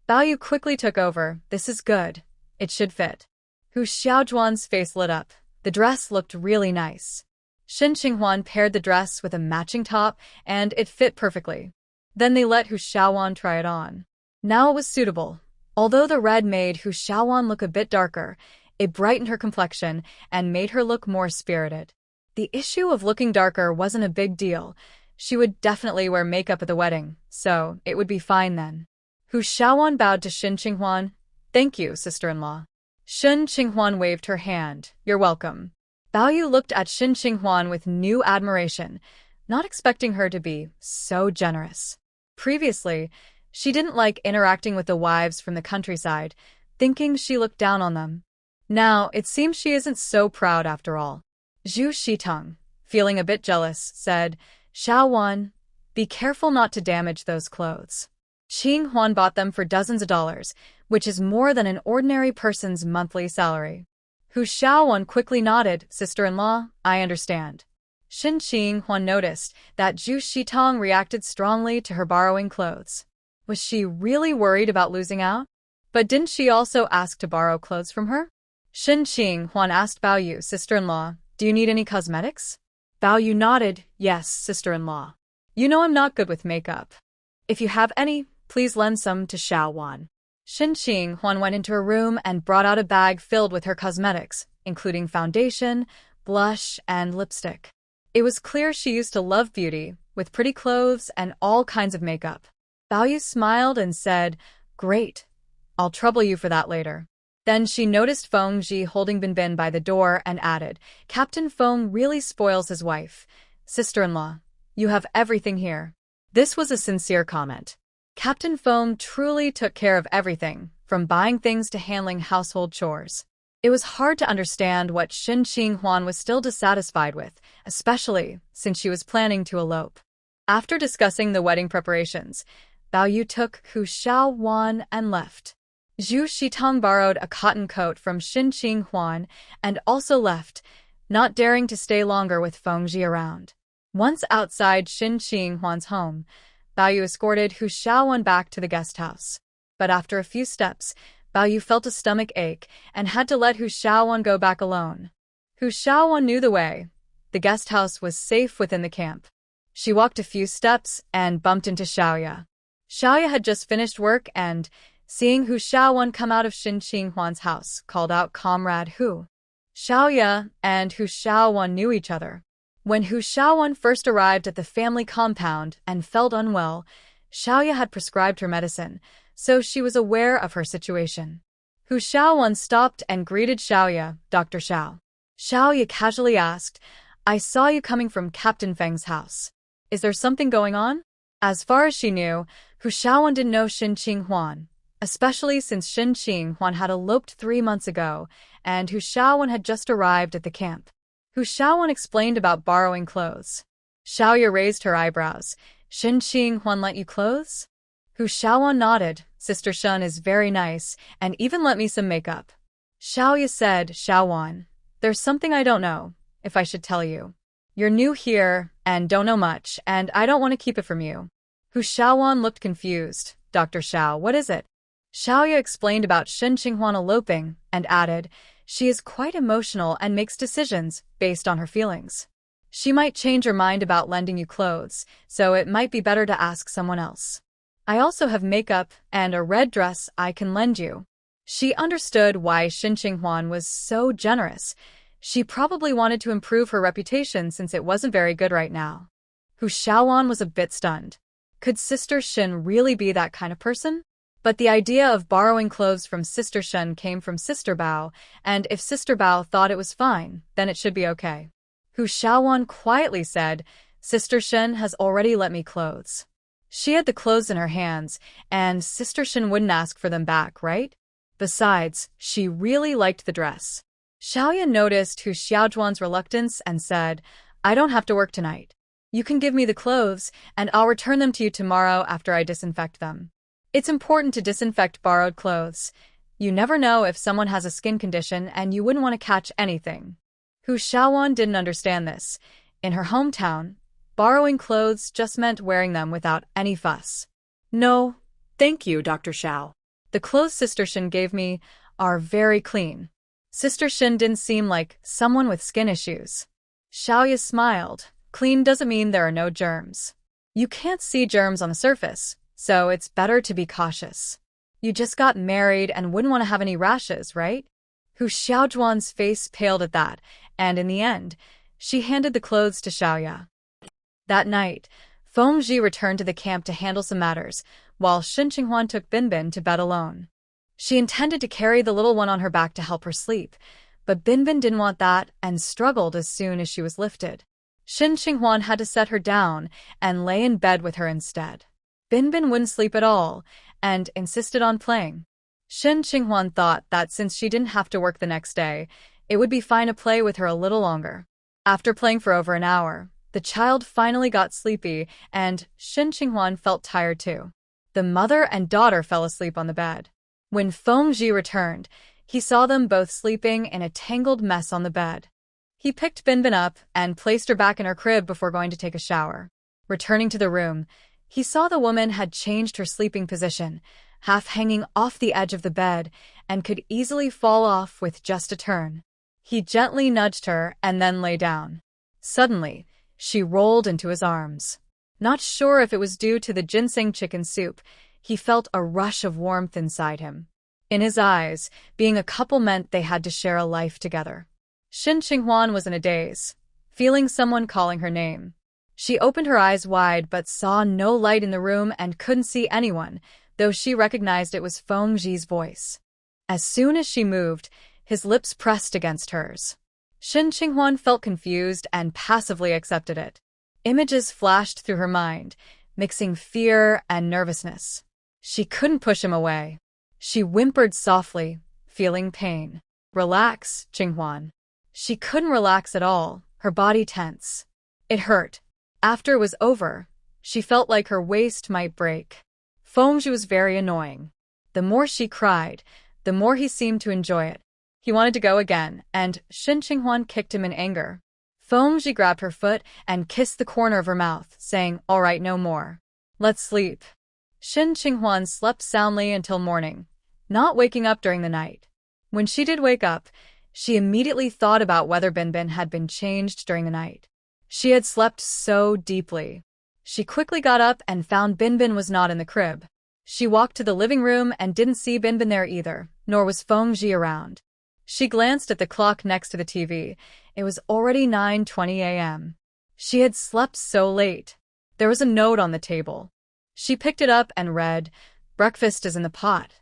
Bao Yu quickly took over. "This is good. It should fit." Hu Xiaojuan's face lit up. The dress looked really nice. Shin Qinghuan paired the dress with a matching top, and it fit perfectly. Then they let Hu Xiaowan try it on. Now it was suitable. Although the red made Hu Xiaowan look a bit darker, it brightened her complexion and made her look more spirited. The issue of looking darker wasn't a big deal. She would definitely wear makeup at the wedding, so it would be fine then. Hu Xiaowan bowed to Shin Qinghuan. "Thank you, sister-in-law." Shin Qinghuan waved her hand. "You're welcome." Bao Yu looked at Shin Qinghuan with new admiration, not expecting her to be so generous. Previously, she didn't like interacting with the wives from the countryside, thinking she looked down on them. Now, it seems she isn't so proud after all. Zhu Shitong, feeling a bit jealous, said, "Xiaowan, be careful not to damage those clothes. Qinghuan bought them for dozens of dollars, which is more than an ordinary person's monthly salary." Hu Xiaowan quickly nodded. "Sister-in-law, I understand." Shin Qinghuan noticed that Zhu Shitong reacted strongly to her borrowing clothes. Was she really worried about losing out? But didn't she also ask to borrow clothes from her? Shin Qinghuan asked Bao Yu, "Sister-in-law, do you need any cosmetics?" Bao Yu nodded. "Yes, sister-in-law. You know I'm not good with makeup. If you have any, please lend some to Xiaowan." Shin Qinghuan went into her room and brought out a bag filled with her cosmetics, including foundation, blush, and lipstick. It was clear she used to love beauty, with pretty clothes and all kinds of makeup. Bao Yu smiled and said, "Great. I'll trouble you for that later." Then she noticed Feng Ji holding Binbin by the door and added, "Captain Feng really spoils his wife. Sister-in-law, you have everything here." This was a sincere comment. Captain Feng truly took care of everything, from buying things to handling household chores. It was hard to understand what Shin Qinghuan was still dissatisfied with, especially since she was planning to elope. After discussing the wedding preparations, Bao Yu took Hu Xiaowan and left. Zhu Shitong borrowed a cotton coat from Shin Qinghuan and also left, not daring to stay longer with Feng Ji around. Once outside Shin Qinghuan's home, Bao Yu escorted Hu Xiaowan back to the guest house. But after a few steps, Bao Yu felt a stomach ache and had to let Hu Xiaowan go back alone. Hu Xiaowan knew the way. The guest house was safe within the camp. She walked a few steps and bumped into Xiaoya. Xiaoya had just finished work and, seeing Hu Xiaowan come out of Shin Qinghuan's house, called out Comrade Hu. Xiaoya and Hu Xiaowan knew each other. When Hu Xiaowan first arrived at the family compound and felt unwell, Xiaoya had prescribed her medicine, so she was aware of her situation. Hu Xiaowan stopped and greeted Xiaoya, Dr. Xiao. Xiaoya casually asked, "I saw you coming from Captain Feng's house. Is there something going on?" As far as she knew, Hu Xiaowan didn't know Shin Qinghuan, especially since Shin Qinghuan had eloped 3 months ago, and Hu Xiaowan had just arrived at the camp. Hu Xiaowan explained about borrowing clothes. Xiaoya raised her eyebrows. "Shin Qinghuan lent you clothes?" Hu Xiaowan nodded. "Sister Shun is very nice, and even lent me some makeup." Xiaoya said, "Xiaowan, there's something I don't know, if I should tell you. You're new here, and don't know much, and I don't want to keep it from you." Hu Xiaowan looked confused. "Dr. Xiao, what is it?" Xiaoya explained about Shin Qinghuan eloping, and added, "She is quite emotional and makes decisions based on her feelings. She might change her mind about lending you clothes, so it might be better to ask someone else. I also have makeup and a red dress I can lend you." She understood why Shin Qinghuan was so generous. She probably wanted to improve her reputation since it wasn't very good right now. Hu Xiaowan was a bit stunned. Could Sister Shin really be that kind of person? But the idea of borrowing clothes from Sister Shin came from Sister Bao, and if Sister Bao thought it was fine, then it should be okay. Hu Xiaowan quietly said, "Sister Shin has already lent me clothes." She had the clothes in her hands, and Sister Shin wouldn't ask for them back, right? Besides, she really liked the dress. Xiaoya noticed Hu Xiaojuan's reluctance and said, "I don't have to work tonight. You can give me the clothes, and I'll return them to you tomorrow after I disinfect them. It's important to disinfect borrowed clothes. You never know if someone has a skin condition and you wouldn't want to catch anything." Hu Xiaowan didn't understand this. In her hometown, borrowing clothes just meant wearing them without any fuss. "No, thank you, Dr. Xiao. The clothes Sister Shin gave me are very clean." Sister Shin didn't seem like someone with skin issues. Xiaoya smiled. "Clean doesn't mean there are no germs. You can't see germs on the surface, so it's better to be cautious. You just got married and wouldn't want to have any rashes, right?" Hu Xiaojuan's face paled at that, and in the end, she handed the clothes to Xiaoya. That night, Feng Ji returned to the camp to handle some matters, while Shin Qinghuan took Binbin to bed alone. She intended to carry the little one on her back to help her sleep, but Binbin didn't want that and struggled as soon as she was lifted. Shin Qinghuan had to set her down and lay in bed with her instead. Binbin wouldn't sleep at all and insisted on playing. Shin Qinghuan thought that since she didn't have to work the next day, it would be fine to play with her a little longer. After playing for over an hour, the child finally got sleepy, and Shin Qinghuan felt tired too. The mother and daughter fell asleep on the bed. When Feng Ji returned, he saw them both sleeping in a tangled mess on the bed. He picked Binbin up and placed her back in her crib before going to take a shower. Returning to the room, he saw the woman had changed her sleeping position, half hanging off the edge of the bed, and could easily fall off with just a turn. He gently nudged her and then lay down. Suddenly, she rolled into his arms. Not sure if it was due to the ginseng chicken soup, he felt a rush of warmth inside him. In his eyes, being a couple meant they had to share a life together. Shin Qinghuan was in a daze, feeling someone calling her name. She opened her eyes wide but saw no light in the room and couldn't see anyone, though she recognized it was Feng Ji's voice. As soon as she moved, his lips pressed against hers. Shin Qinghuan felt confused and passively accepted it. Images flashed through her mind, mixing fear and nervousness. She couldn't push him away. She whimpered softly, feeling pain. Relax, Qinghuan. She couldn't relax at all, her body tense. It hurt. After it was over, she felt like her waist might break. Feng was very annoying. The more she cried, the more he seemed to enjoy it. He wanted to go again, and Qinghuan kicked him in anger. Feng grabbed her foot and kissed the corner of her mouth, saying, "All right, no more. Let's sleep." Qinghuan slept soundly until morning, not waking up during the night. When she did wake up, she immediately thought about whether Binbin had been changed during the night. She had slept so deeply. She quickly got up and found Binbin was not in the crib. She walked to the living room and didn't see Binbin there either, nor was Feng around. She glanced at the clock next to the TV. It was already 9:20 a.m. She had slept so late. There was a note on the table. She picked it up and read, "Breakfast is in the pot.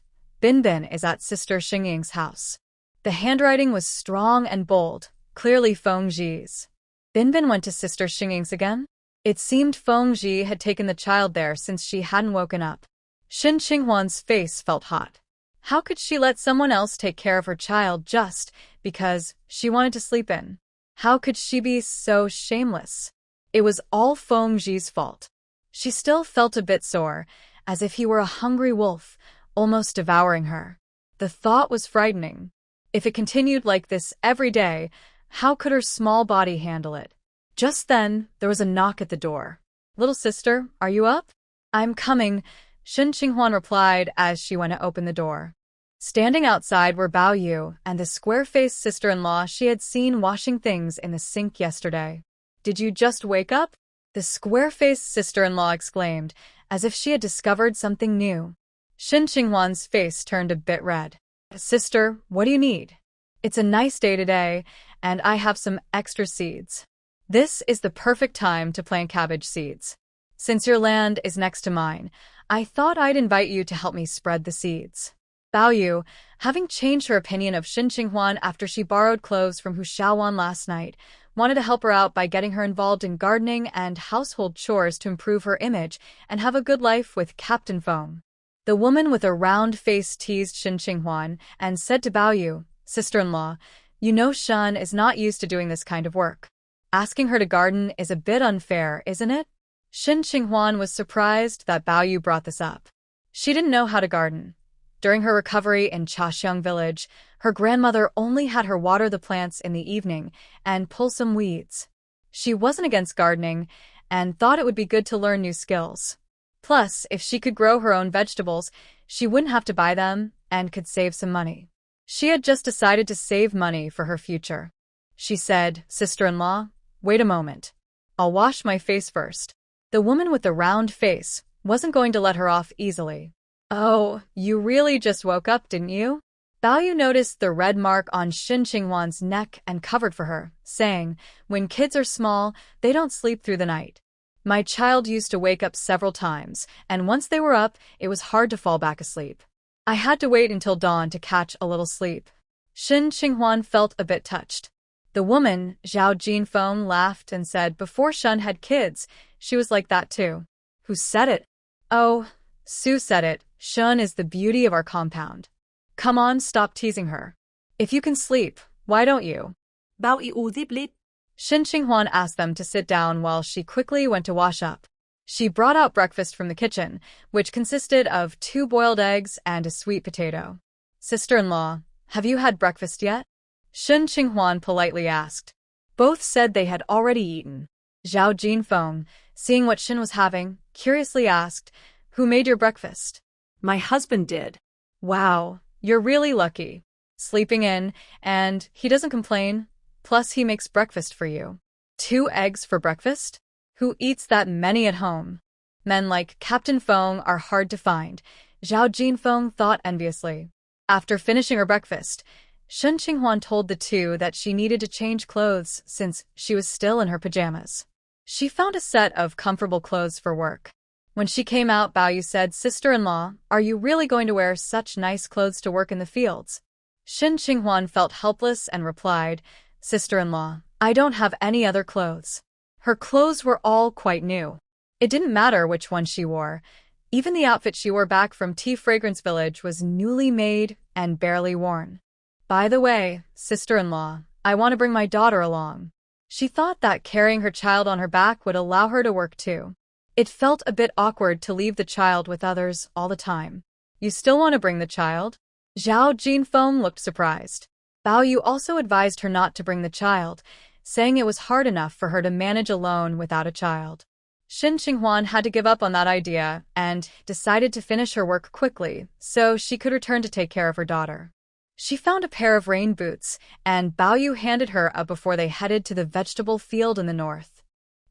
Binbin is at Sister Xingying's house." The handwriting was strong and bold, clearly Feng Ji's. Binbin went to Sister Xingying's again? It seemed Feng had taken the child there since she hadn't woken up. Qinghuan's face felt hot. How could she let someone else take care of her child just because she wanted to sleep in? How could she be so shameless? It was all Feng Ji's fault. She still felt a bit sore, as if he were a hungry wolf, almost devouring her. The thought was frightening. If it continued like this every day, how could her small body handle it? Just then, there was a knock at the door. "Little sister, are you up?" "I'm coming," Qinghuan replied as she went to open the door. Standing outside were Bao Yu and the square-faced sister-in-law she had seen washing things in the sink yesterday. "Did you just wake up?" the square-faced sister-in-law exclaimed, as if she had discovered something new. Qinghuan's face turned a bit red. "Sister, what do you need?" "It's a nice day today, and I have some extra seeds. This is the perfect time to plant cabbage seeds. Since your land is next to mine, I thought I'd invite you to help me spread the seeds." Bao Yu, having changed her opinion of Qinghuan after she borrowed clothes from Hu Xiaowan last night, wanted to help her out by getting her involved in gardening and household chores to improve her image and have a good life with Captain Feng. The woman with a round face teased Qinghuan and said to Bao Yu, "Sister-in-law, you know Shen is not used to doing this kind of work. Asking her to garden is a bit unfair, isn't it?" Qinghuan was surprised that Bao Yu brought this up. She didn't know how to garden. During her recovery in Chaxiang village, her grandmother only had her water the plants in the evening and pull some weeds. She wasn't against gardening and thought it would be good to learn new skills. Plus, if she could grow her own vegetables, she wouldn't have to buy them and could save some money. She had just decided to save money for her future. She said, "Sister-in-law, wait a moment. I'll wash my face first." The woman with the round face wasn't going to let her off easily. "Oh, you really just woke up, didn't you?" Bao Yu noticed the red mark on Qinghuan's neck and covered for her, saying, "When kids are small, they don't sleep through the night. My child used to wake up several times, and once they were up, it was hard to fall back asleep. I had to wait until dawn to catch a little sleep." Qinghuan felt a bit touched. The woman, Zhao Jinfeng, laughed and said before Shen had kids, she was like that too. "Who said it?" "Oh, Sue said it. Shen is the beauty of our compound. Come on, stop teasing her. If you can sleep, why don't you?" Bao Yu zip lip. Qinghuan asked them to sit down while she quickly went to wash up. She brought out breakfast from the kitchen, which consisted of 2 boiled eggs and a sweet potato. "Sister-in-law, have you had breakfast yet?" Qinghuan politely asked. Both said they had already eaten. Zhao Jinfeng, seeing what Shin was having, curiously asked, "Who made your breakfast?" My husband did. "Wow, you're really lucky. Sleeping in, and he doesn't complain. Plus he makes breakfast for you. 2 eggs for breakfast? Who eats that many at home? Men like Captain Feng are hard to find," Zhao Jinfeng thought enviously. After finishing her breakfast, Qinghuan told the two that she needed to change clothes since she was still in her pajamas. She found a set of comfortable clothes for work. When she came out, Bao Yu said, "Sister-in-law, are you really going to wear such nice clothes to work in the fields?" Qinghuan felt helpless and replied, "Sister-in-law, I don't have any other clothes." Her clothes were all quite new. It didn't matter which one she wore. Even the outfit she wore back from Tea Fragrance Village was newly made and barely worn. By the way, sister-in-law, I want to bring my daughter along. She thought that carrying her child on her back would allow her to work too. It felt a bit awkward to leave the child with others all the time. You still want to bring the child? Zhao Jinfeng looked surprised. Bao Yu also advised her not to bring the child, saying it was hard enough for her to manage alone without a child. Shen Qinghuan had to give up on that idea and decided to finish her work quickly so she could return to take care of her daughter. She found a pair of rain boots, and Bao Yu handed her up before they headed to the vegetable field in the north.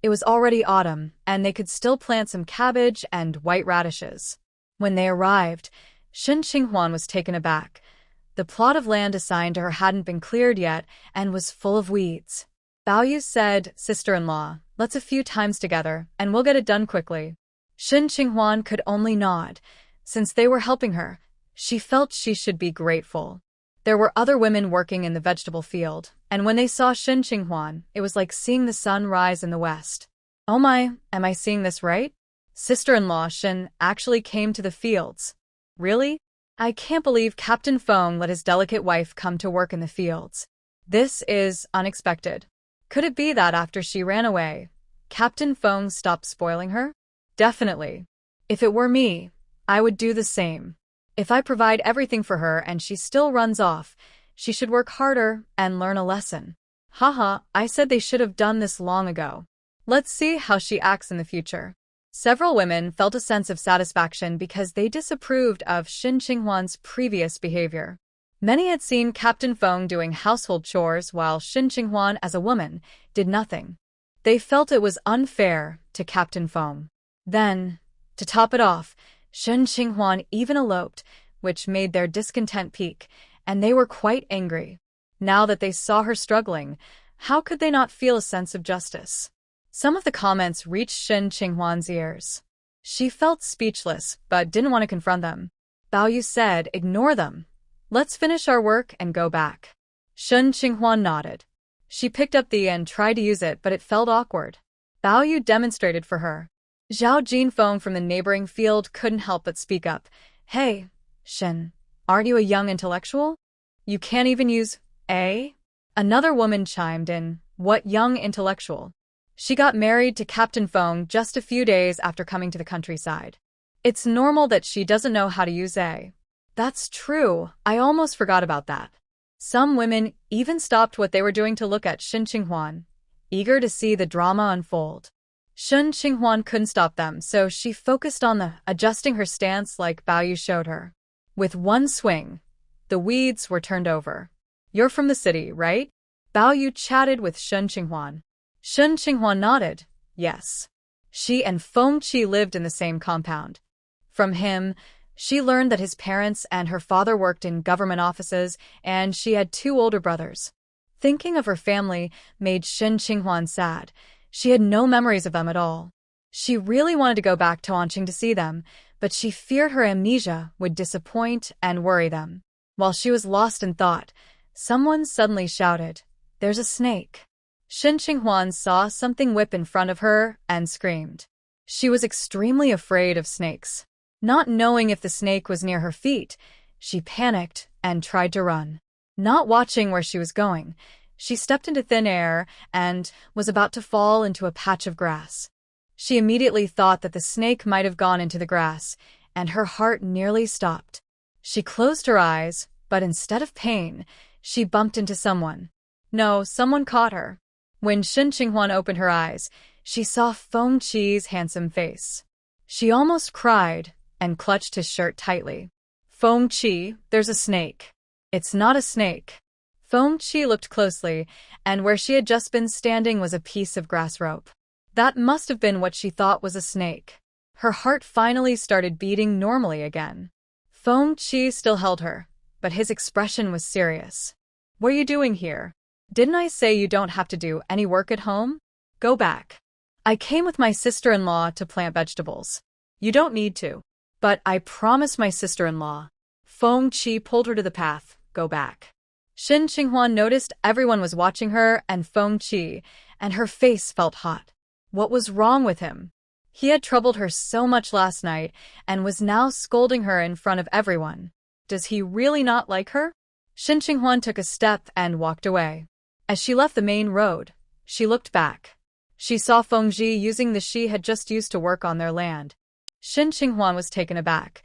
It was already autumn, and they could still plant some cabbage and white radishes. When they arrived, Shen Qinghuan was taken aback. The plot of land assigned to her hadn't been cleared yet and was full of weeds. Bao Yu said, "Sister-in-law, let's a few times together, and we'll get it done quickly." Shen Qinghuan could only nod. Since they were helping her, she felt she should be grateful. There were other women working in the vegetable field, and when they saw Shen Qinghuan, it was like seeing the sun rise in the west. "Oh my, am I seeing this right? Sister-in-law Shen actually came to the fields. Really? I can't believe Captain Feng let his delicate wife come to work in the fields. This is unexpected. Could it be that after she ran away, Captain Feng stopped spoiling her? Definitely. If it were me, I would do the same. If I provide everything for her and she still runs off, she should work harder and learn a lesson. Haha, I said they should have done this long ago. Let's see how she acts in the future." Several women felt a sense of satisfaction because they disapproved of Shen Qinghuan's previous behavior. Many had seen Captain Feng doing household chores while Shen Qinghuan, as a woman, did nothing. They felt it was unfair to Captain Feng. Then, to top it off, Shen Qinghuan even eloped, which made their discontent peak, and they were quite angry. Now that they saw her struggling, how could they not feel a sense of justice? Some of the comments reached Shen Qinghuan's ears. She felt speechless, but didn't want to confront them. Bao Yu said, "Ignore them. Let's finish our work and go back." Shen Qinghuan nodded. She picked up the and tried to use it, but it felt awkward. Bao Yu demonstrated for her. Zhao Jinfeng from the neighboring field couldn't help but speak up. "Hey, Shen, aren't you a young intellectual? You can't even use A?" Another woman chimed in, "What young intellectual? She got married to Captain Feng just a few days after coming to the countryside. It's normal that she doesn't know how to use A." "That's true, I almost forgot about that." Some women even stopped what they were doing to look at Shen Qinghuan, eager to see the drama unfold. Shen Qinghuan couldn't stop them, so she focused on adjusting her stance like Bao Yu showed her. With one swing, the weeds were turned over. "You're from the city, right?" Bao Yu chatted with Shen Qinghuan. Shen Qinghuan nodded. Yes. She and Feng Qi lived in the same compound. From him, she learned that his parents and her father worked in government offices, and she had 2 older brothers. Thinking of her family made Shen Qinghuan sad. She had no memories of them at all. She really wanted to go back to Anqing to see them, but she feared her amnesia would disappoint and worry them. While she was lost in thought, someone suddenly shouted, "There's a snake." Shen Qinghuan saw something whip in front of her and screamed. She was extremely afraid of snakes. Not knowing if the snake was near her feet, she panicked and tried to run. Not watching where she was going, she stepped into thin air and was about to fall into a patch of grass. She immediately thought that the snake might have gone into the grass, and her heart nearly stopped. She closed her eyes, but instead of pain, she bumped into someone. No, someone caught her. When Shen Qinghuan opened her eyes, she saw Feng Qi's handsome face. She almost cried and clutched his shirt tightly. "Feng Qi, there's a snake." "It's not a snake." Feng Qi looked closely, and where she had just been standing was a piece of grass rope. That must have been what she thought was a snake. Her heart finally started beating normally again. Feng Qi still held her, but his expression was serious. "What are you doing here? Didn't I say you don't have to do any work at home? Go back." "I came with my sister-in-law to plant vegetables." "You don't need to." "But I promised my sister-in-law." Feng Qi pulled her to the path. "Go back." Shen Qinghuan noticed everyone was watching her and Feng Qi, and her face felt hot. What was wrong with him? He had troubled her so much last night and was now scolding her in front of everyone. Does he really not like her? Shin Qinghuan took a step and walked away. As she left the main road, she looked back. She saw Feng using the she had just used to work on their land. Shin Qinghuan was taken aback.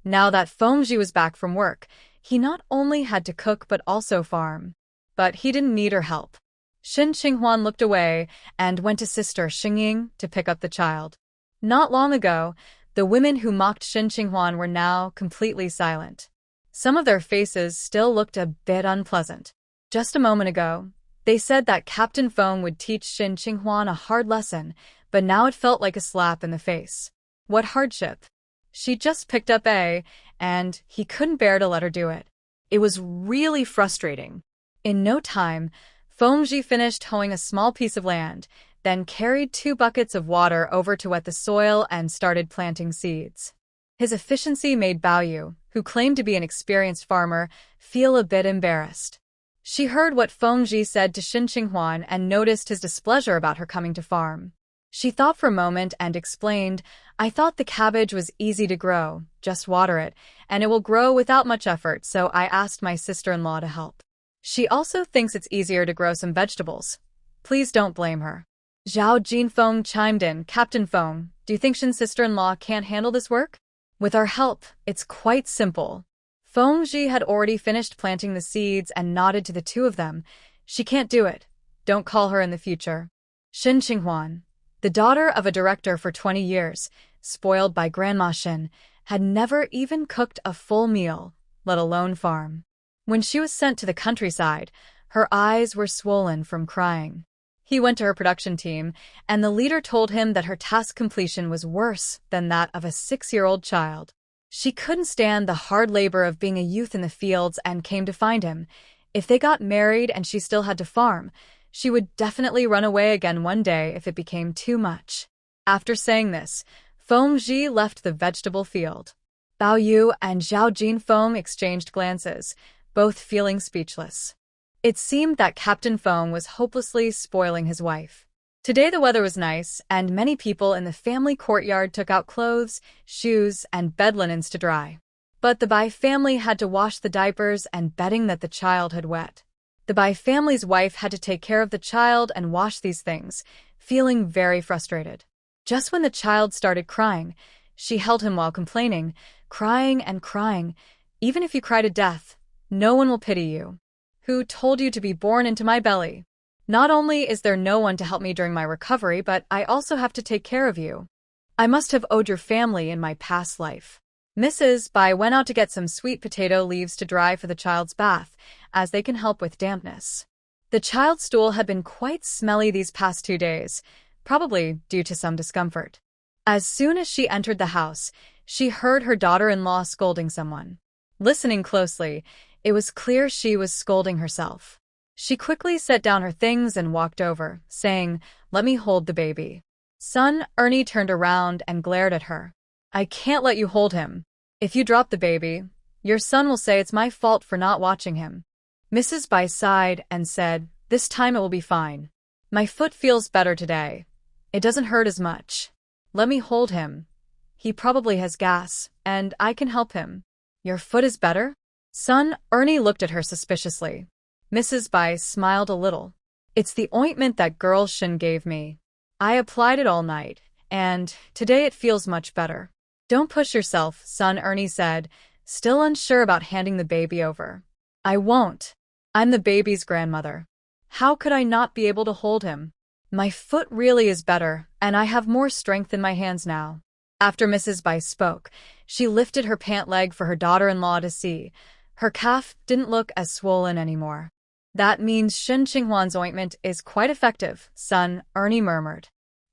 Now that Feng was back from work, he not only had to cook but also farm. But he didn't need her help. Shin Qinghuan looked away and went to sister Xingying to pick up the child. Not long ago, the women who mocked Shin Qinghuan were now completely silent. Some of their faces still looked a bit unpleasant. Just a moment ago, they said that Captain Feng would teach Shin Qinghuan a hard lesson, but now it felt like a slap in the face. What hardship? She just picked up A, and he couldn't bear to let her do it. It was really frustrating. In no time, Feng finished hoeing a small piece of land, then carried 2 buckets of water over to wet the soil and started planting seeds. His efficiency made Baoyu, who claimed to be an experienced farmer, feel a bit embarrassed. She heard what Feng said to Shin Qinghuan and noticed his displeasure about her coming to farm. She thought for a moment and explained, I thought the cabbage was easy to grow, just water it, and it will grow without much effort, so I asked my sister-in-law to help. She also thinks it's easier to grow some vegetables. Please don't blame her. Zhao Jinfeng chimed in, Captain Feng, do you think Shin's sister-in-law can't handle this work? With our help, it's quite simple. Feng had already finished planting the seeds and nodded to the 2 of them. She can't do it. Don't call her in the future. Shin Qinghuan, the daughter of a director for 20 years, spoiled by Grandma Shin, had never even cooked a full meal, let alone farm. When she was sent to the countryside, her eyes were swollen from crying. He went to her production team, and the leader told him that her task completion was worse than that of a 6-year-old child. She couldn't stand the hard labor of being a youth in the fields and came to find him. If they got married and she still had to farm, she would definitely run away again one day if it became too much. After saying this, Feng left the vegetable field. Baoyu and Zhao Jinfeng exchanged glances, both feeling speechless. It seemed that Captain Feng was hopelessly spoiling his wife. Today the weather was nice, and many people in the family courtyard took out clothes, shoes, and bed linens to dry. But the Bai family had to wash the diapers and bedding that the child had wet. The Bai family's wife had to take care of the child and wash these things, feeling very frustrated. Just when the child started crying, she held him while complaining, crying and crying. Even if you cry to death, no one will pity you. Who told you to be born into my belly? Not only is there no one to help me during my recovery, but I also have to take care of you. I must have owed your family in my past life. Mrs. Bai went out to get some sweet potato leaves to dry for the child's bath, as they can help with dampness. The child's stool had been quite smelly these past 2 days, probably due to some discomfort. As soon as she entered the house, she heard her daughter-in-law scolding someone. Listening closely, it was clear she was scolding herself. She quickly set down her things and walked over, saying, Let me hold the baby. Son Ernie turned around and glared at her. I can't let you hold him. If you drop the baby, your son will say it's my fault for not watching him. Mrs. Bai sighed and said, This time it will be fine. My foot feels better today. It doesn't hurt as much. Let me hold him. He probably has gas, and I can help him. Your foot is better? Son Ernie looked at her suspiciously. Mrs. Bai smiled a little. It's the ointment that girl Shin gave me. I applied it all night, and today it feels much better. Don't push yourself, son Ernie said, still unsure about handing the baby over. I won't. I'm the baby's grandmother. How could I not be able to hold him? My foot really is better, and I have more strength in my hands now. After Mrs. Bai spoke, she lifted her pant leg for her daughter-in-law to see. Her calf didn't look as swollen anymore. That means Shin Qinghuan's ointment is quite effective, son Ernie murmured.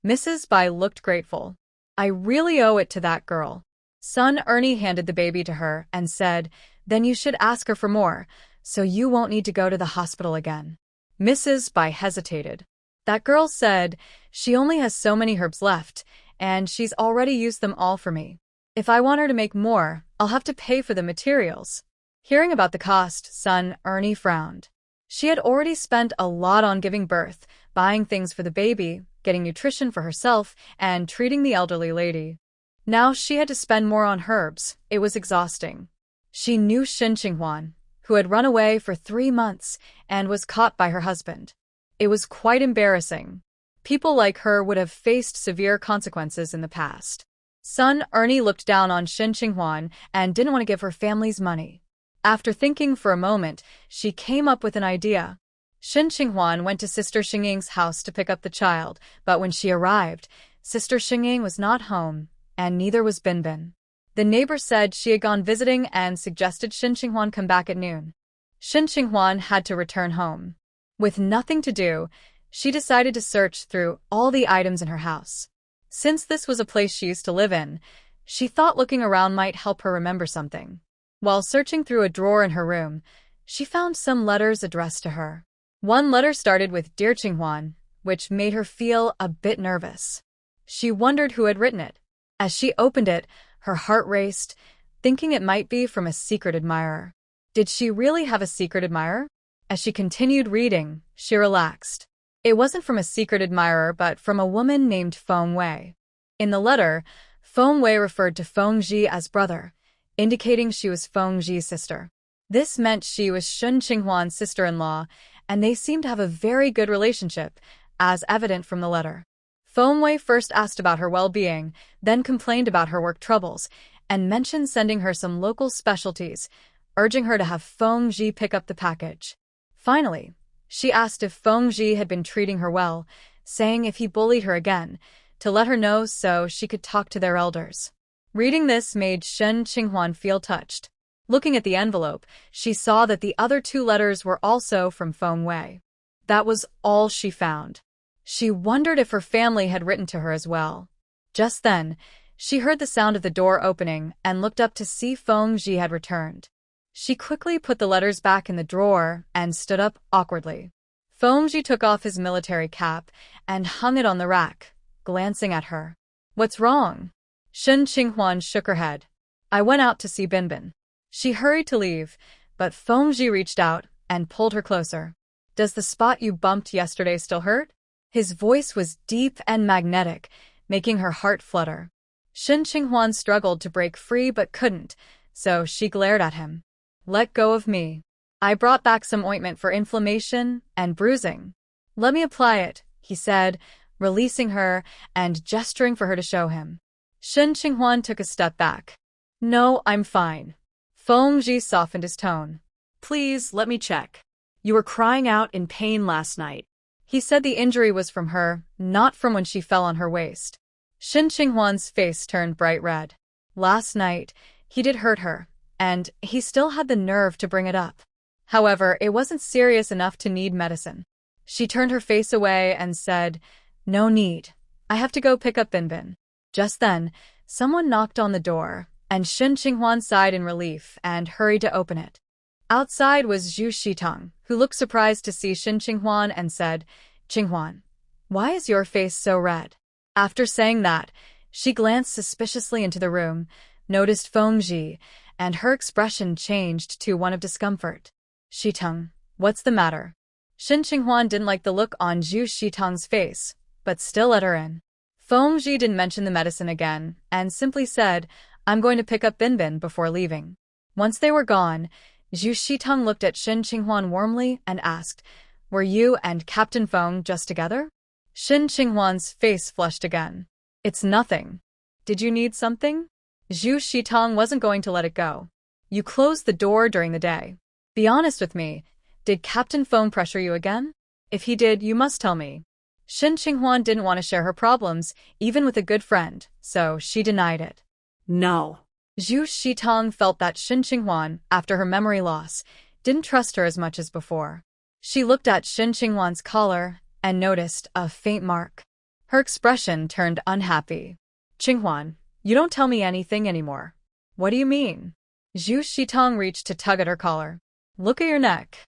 Mrs. Bai looked grateful. I really owe it to that girl. Son Ernie handed the baby to her and said, Then you should ask her for more, so you won't need to go to the hospital again. Mrs. Bai hesitated. That girl said, She only has so many herbs left, and she's already used them all for me. If I want her to make more, I'll have to pay for the materials. Hearing about the cost, son Ernie frowned. She had already spent a lot on giving birth, buying things for the baby, getting nutrition for herself, and treating the elderly lady. Now she had to spend more on herbs. It was exhausting. She knew Shin Qinghwan, who had run away for 3 months and was caught by her husband. It was quite embarrassing. People like her would have faced severe consequences in the past. Son Ernie looked down on Shin Qinghwan and didn't want to give her family's money. After thinking for a moment, she came up with an idea. Shin Qinghwan went to Sister Xingying's house to pick up the child, but when she arrived, Sister Xingying was not home, and neither was Binbin. The neighbor said she had gone visiting and suggested Shin Qinghwan come back at noon. Shin Qinghwan had to return home. With nothing to do, she decided to search through all the items in her house. Since this was a place she used to live in, she thought looking around might help her remember something. While searching through a drawer in her room, she found some letters addressed to her. One letter started with Dear Qinghwan, which made her feel a bit nervous. She wondered who had written it. As she opened it, her heart raced, thinking it might be from a secret admirer. Did she really have a secret admirer? As she continued reading, she relaxed. It wasn't from a secret admirer, but from a woman named Feng Wei. In the letter, Feng Wei referred to Feng Ji as brother, indicating she was Feng Ji's sister. This meant she was Shin Qinghwan's sister-in-law, and they seemed to have a very good relationship, as evident from the letter. Feng Wei first asked about her well-being, then complained about her work troubles, and mentioned sending her some local specialties, urging her to have Feng Ji pick up the package. Finally, she asked if Feng Ji had been treating her well, saying if he bullied her again, to let her know so she could talk to their elders. Reading this made Shin Qinghwan feel touched. Looking at the envelope, she saw that the other 2 letters were also from Feng Wei. That was all she found. She wondered if her family had written to her as well. Just then, she heard the sound of the door opening and looked up to see Feng Ji had returned. She quickly put the letters back in the drawer and stood up awkwardly. Feng Ji took off his military cap and hung it on the rack, glancing at her. What's wrong? Shin Qinghwan shook her head. I went out to see Binbin. She hurried to leave, but Feng Ji reached out and pulled her closer. Does the spot you bumped yesterday still hurt? His voice was deep and magnetic, making her heart flutter. Shin Qinghwan struggled to break free but couldn't, so she glared at him. Let go of me. I brought back some ointment for inflammation and bruising. Let me apply it, he said, releasing her and gesturing for her to show him. Shin Qinghwan took a step back. No, I'm fine. Feng Ji softened his tone. Please, let me check. You were crying out in pain last night. He said the injury was from her, not from when she fell on her waist. Shin Qinghwan's face turned bright red. Last night, he did hurt her, and he still had the nerve to bring it up. However, it wasn't serious enough to need medicine. She turned her face away and said, No need. I have to go pick up Binbin. Just then, someone knocked on the door, and Shin Qinghwan sighed in relief and hurried to open it. Outside was Zhu Shitong, who looked surprised to see Shin Qinghwan and said, Qinghwan, why is your face so red? After saying that, she glanced suspiciously into the room, noticed Feng Ji, and her expression changed to one of discomfort. Shitong, what's the matter? Shin Qinghwan didn't like the look on Zhu Shitong's face, but still let her in. Feng Ji didn't mention the medicine again, and simply said, I'm going to pick up Binbin before leaving. Once they were gone, Zhu Shitong looked at Shin Qinghwan warmly and asked, Were you and Captain Feng just together? Shin Qinghwan's face flushed again. It's nothing. Did you need something? Zhu Shitong wasn't going to let it go. You closed the door during the day. Be honest with me. Did Captain Feng pressure you again? If he did, you must tell me. Shin Qinghwan didn't want to share her problems, even with a good friend, so she denied it. No. Zhu Shitong felt that Shin Qinghwan, after her memory loss, didn't trust her as much as before. She looked at Shin Qinghwan's collar and noticed a faint mark. Her expression turned unhappy. Qinghwan, you don't tell me anything anymore. What do you mean? Zhu Shitong reached to tug at her collar. Look at your neck.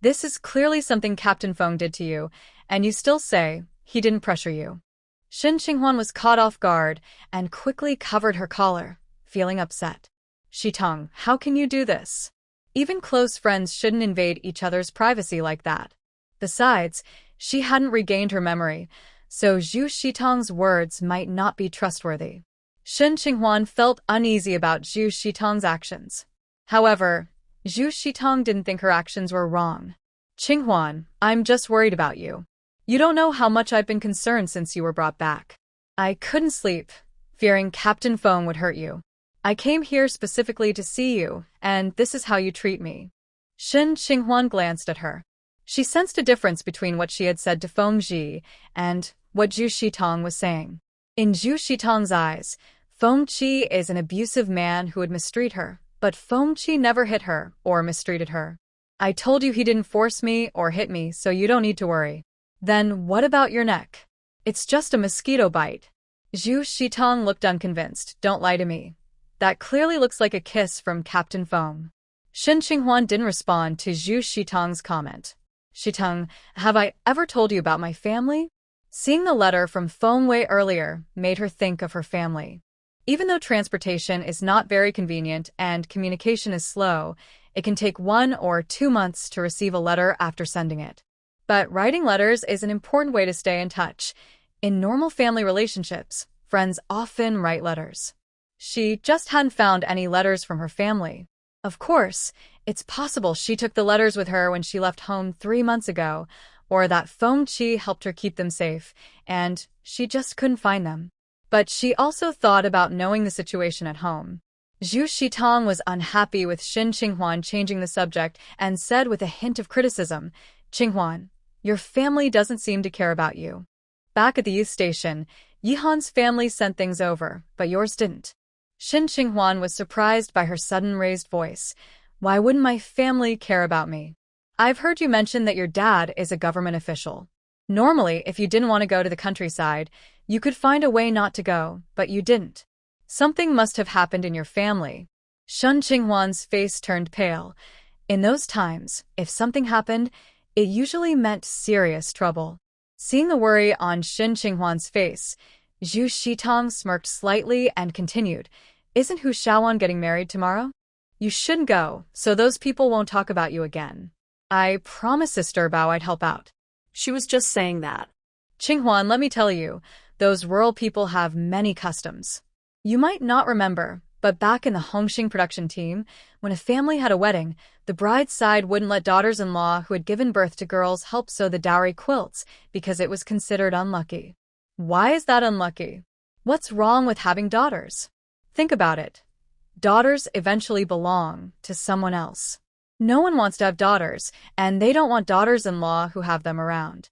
This is clearly something Captain Feng did to you, and you still say he didn't pressure you. Shin Qinghwan was caught off guard and quickly covered her collar, feeling upset. Shitong, how can you do this? Even close friends shouldn't invade each other's privacy like that. Besides, She hadn't regained her memory, so Zhu Shitong's words might not be trustworthy. Shen Qinghuan felt uneasy about Zhu Shitong's actions. However, Zhu Shitong didn't think her actions were wrong. "Qinghuan, I'm just worried about you. You don't know how much I've been concerned since you were brought back. I couldn't sleep, fearing Captain Feng would hurt you. I came here specifically to see you, and this is how you treat me." Shen Qinghuan glanced at her. She sensed a difference between what she had said to Feng Ji and what Zhu Shitong was saying. In Zhu Shitong's eyes, Feng Qi is an abusive man who would mistreat her, but Feng Qi never hit her or mistreated her. "I told you he didn't force me or hit me, so you don't need to worry." "Then what about your neck?" "It's just a mosquito bite." Zhu Shitong looked unconvinced. "Don't lie to me. That clearly looks like a kiss from Captain Feng." Shen Qinghuan didn't respond to Zhu Shitong's comment. "Shitong, have I ever told you about my family?" Seeing the letter from Feng Wei earlier made her think of her family. Even though transportation is not very convenient and communication is slow, it can take 1 or 2 months to receive a letter after sending it. But writing letters is an important way to stay in touch. In normal family relationships, friends often write letters. She just hadn't found any letters from her family. Of course, it's possible she took the letters with her when she left home 3 months ago, or that Feng Qi helped her keep them safe, and she just couldn't find them. But she also thought about knowing the situation at home. Zhu Shitong was unhappy with Shen Qinghuan changing the subject and said with a hint of criticism, "Qinghuan, your family doesn't seem to care about you. Back at the youth station, Yihan's family sent things over, but yours didn't." Shen Qinghuan was surprised by her sudden raised voice. "Why wouldn't my family care about me? I've heard you mention that your dad is a government official. Normally, if you didn't want to go to the countryside, you could find a way not to go, but you didn't. Something must have happened in your family." Shen Qinghuan's face turned pale. In those times, if something happened, it usually meant serious trouble. Seeing the worry on Shen Qinghuan's face, Zhu Shitong smirked slightly and continued, "Isn't Hu Shaowan getting married tomorrow? You shouldn't go, so those people won't talk about you again." "I promised Sister Bao I'd help out." She was just saying that. "Qinghuan, let me tell you, those rural people have many customs. You might not remember, but back in the Hongxing production team, when a family had a wedding, the bride's side wouldn't let daughters-in-law who had given birth to girls help sew the dowry quilts because it was considered unlucky." "Why is that unlucky? What's wrong with having daughters? Think about it. Daughters eventually belong to someone else. No one wants to have daughters, and they don't want daughters-in-law who have them around."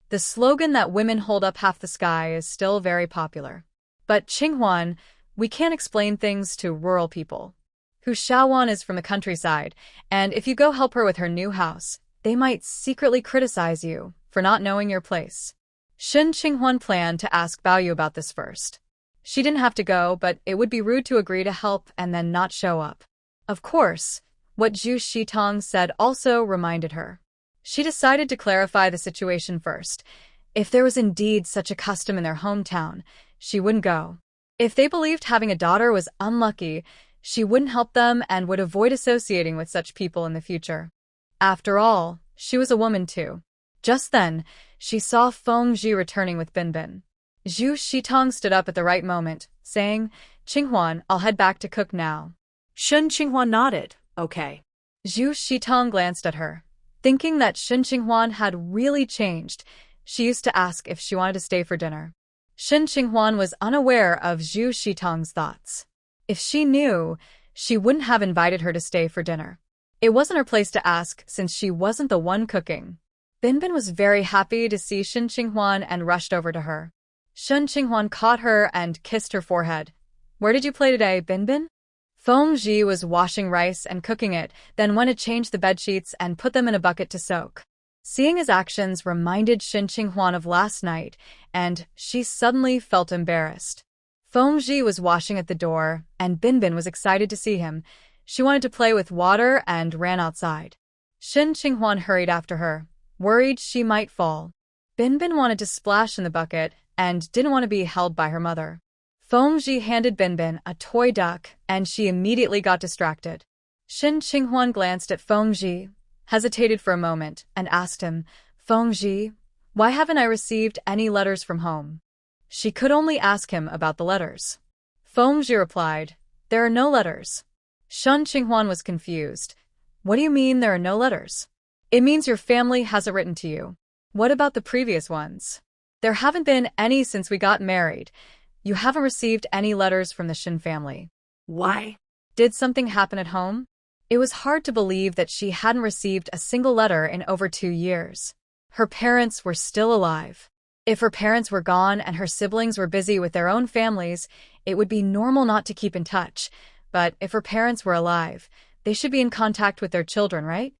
The slogan that women hold up half the sky is still very popular. "But Qinghuan, we can't explain things to rural people. Hu Shaowan is from the countryside, and if you go help her with her new house, they might secretly criticize you for not knowing your place." Shen Qinghuan planned to ask Bao Yu about this first. She didn't have to go, but it would be rude to agree to help and then not show up. Of course, what Zhu Shitong said also reminded her. She decided to clarify the situation first. If there was indeed such a custom in their hometown, she wouldn't go. If they believed having a daughter was unlucky, she wouldn't help them and would avoid associating with such people in the future. After all, she was a woman too. Just then, she saw Feng Ji returning with Binbin. Zhu Shitong stood up at the right moment, saying, "Qinghuan, I'll head back to cook now." Shen Qinghuan nodded. "Okay." Zhu Shitong glanced at her. Thinking that Shen Qinghuan had really changed, she used to ask if she wanted to stay for dinner. Shen Qinghuan was unaware of Zhu Shitong's thoughts. If she knew, she wouldn't have invited her to stay for dinner. It wasn't her place to ask since she wasn't the one cooking. Binbin was very happy to see Shen Qinghuan and rushed over to her. Shen Qinghuan caught her and kissed her forehead. "Where did you play today, Binbin?" Feng Ji was washing rice and cooking it, then went to change the bedsheets and put them in a bucket to soak. Seeing his actions reminded Shen Qinghuan of last night, and she suddenly felt embarrassed. Feng Ji was washing at the door, and Binbin was excited to see him. She wanted to play with water and ran outside. Shen Qinghuan hurried after her, worried she might fall. Binbin wanted to splash in the bucket and didn't want to be held by her mother. Feng Ji handed Binbin a toy duck, and she immediately got distracted. Shen Qinghuan glanced at Feng Ji, hesitated for a moment, and asked him, "Feng Ji, Why haven't I received any letters from home? She could only ask him about the letters. Feng replied, there are no letters. Shun Qinghuan was confused. What do you mean there are no letters? It means your family hasn't written to you. What about the previous ones? There haven't been any since we got married. You haven't received any letters from the Shin family. Why? Did something happen at home? It was hard to believe that she hadn't received a single letter in over 2 years. Her parents were still alive. If her parents were gone and her siblings were busy with their own families, it would be normal not to keep in touch. But if her parents were alive, they should be in contact with their children, right?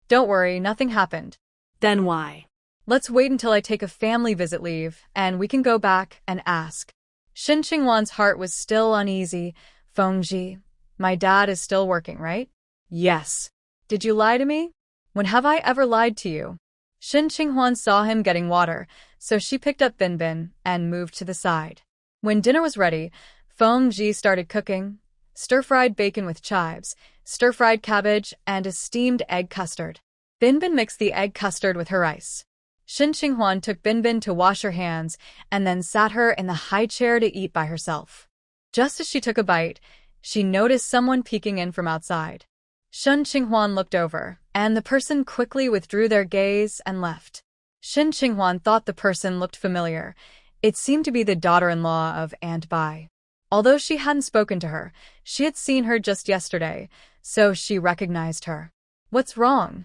Don't worry, nothing happened. Then why? Let's wait until I take a family visit leave, and we can go back and ask. Shin Qinghuan's heart was still uneasy. Fengji, my dad is still working, right? Yes. Did you lie to me? When have I ever lied to you? Shin Qinghuan saw him getting water, so she picked up Binbin and moved to the side. When dinner was ready, Fengji started cooking. Stir-fried bacon with chives, stir-fried cabbage, and a steamed egg custard. Binbin mixed the egg custard with her rice. Shin Qinghuan took Binbin to wash her hands and then sat her in the high chair to eat by herself. Just as she took a bite, she noticed someone peeking in from outside. Shin Qinghuan looked over, and the person quickly withdrew their gaze and left. Shin Qinghuan thought the person looked familiar. It seemed to be the daughter-in-law of Aunt Bai. Although she hadn't spoken to her, she had seen her just yesterday, so she recognized her. What's wrong?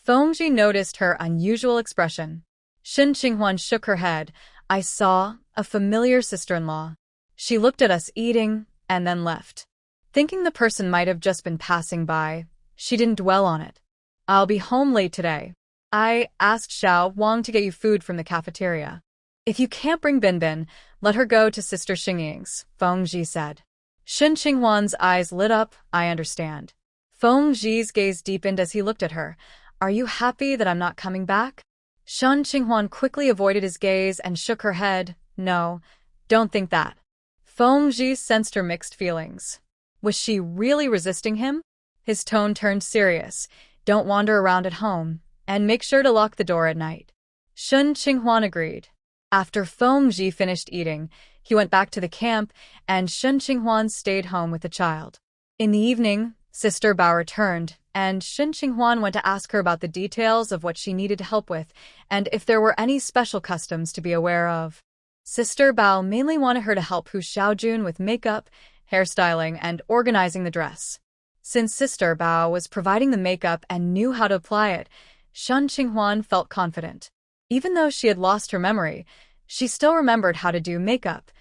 Fengji noticed her unusual expression. Shin Qinghuan shook her head. I saw a familiar sister-in-law. She looked at us eating and then left. Thinking the person might have just been passing by, she didn't dwell on it. I'll be home late today. I asked Xiao Wang to get you food from the cafeteria. If you can't bring Binbin, let her go to Sister Xingying's, Fengji said. Shin Qinghuan's eyes lit up. I understand. Fengji's gaze deepened as he looked at her. Are you happy that I'm not coming back? Shin Qinghuan quickly avoided his gaze and shook her head. No, don't think that. Fengji sensed her mixed feelings. Was she really resisting him? His tone turned serious. Don't wander around at home, and make sure to lock the door at night. Shin Qinghuan agreed. After Fengji finished eating, he went back to the camp, and Shin Qinghuan stayed home with the child. In the evening, Sister Bao returned, and Shin Qinghuan went to ask her about the details of what she needed help with, and if there were any special customs to be aware of. Sister Bao mainly wanted her to help Hu Xiaojun with makeup, hairstyling, and organizing the dress. Since Sister Bao was providing the makeup and knew how to apply it, Shin Qinghuan felt confident. Even though she had lost her memory, she still remembered how to do makeup.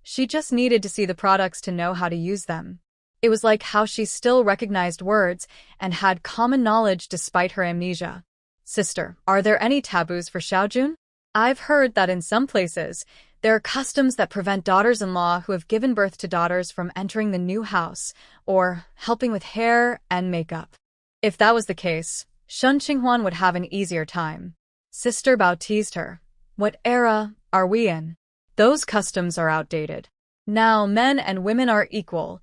She just needed to see the products to know how to use them. It was like how she still recognized words and had common knowledge despite her amnesia. Sister, are there any taboos for Xiaojun? I've heard that in some places, there are customs that prevent daughters-in-law who have given birth to daughters from entering the new house or helping with hair and makeup. If that was the case, Shin Qinghuan would have an easier time. Sister Bao teased her. What era are we in? Those customs are outdated. Now men and women are equal.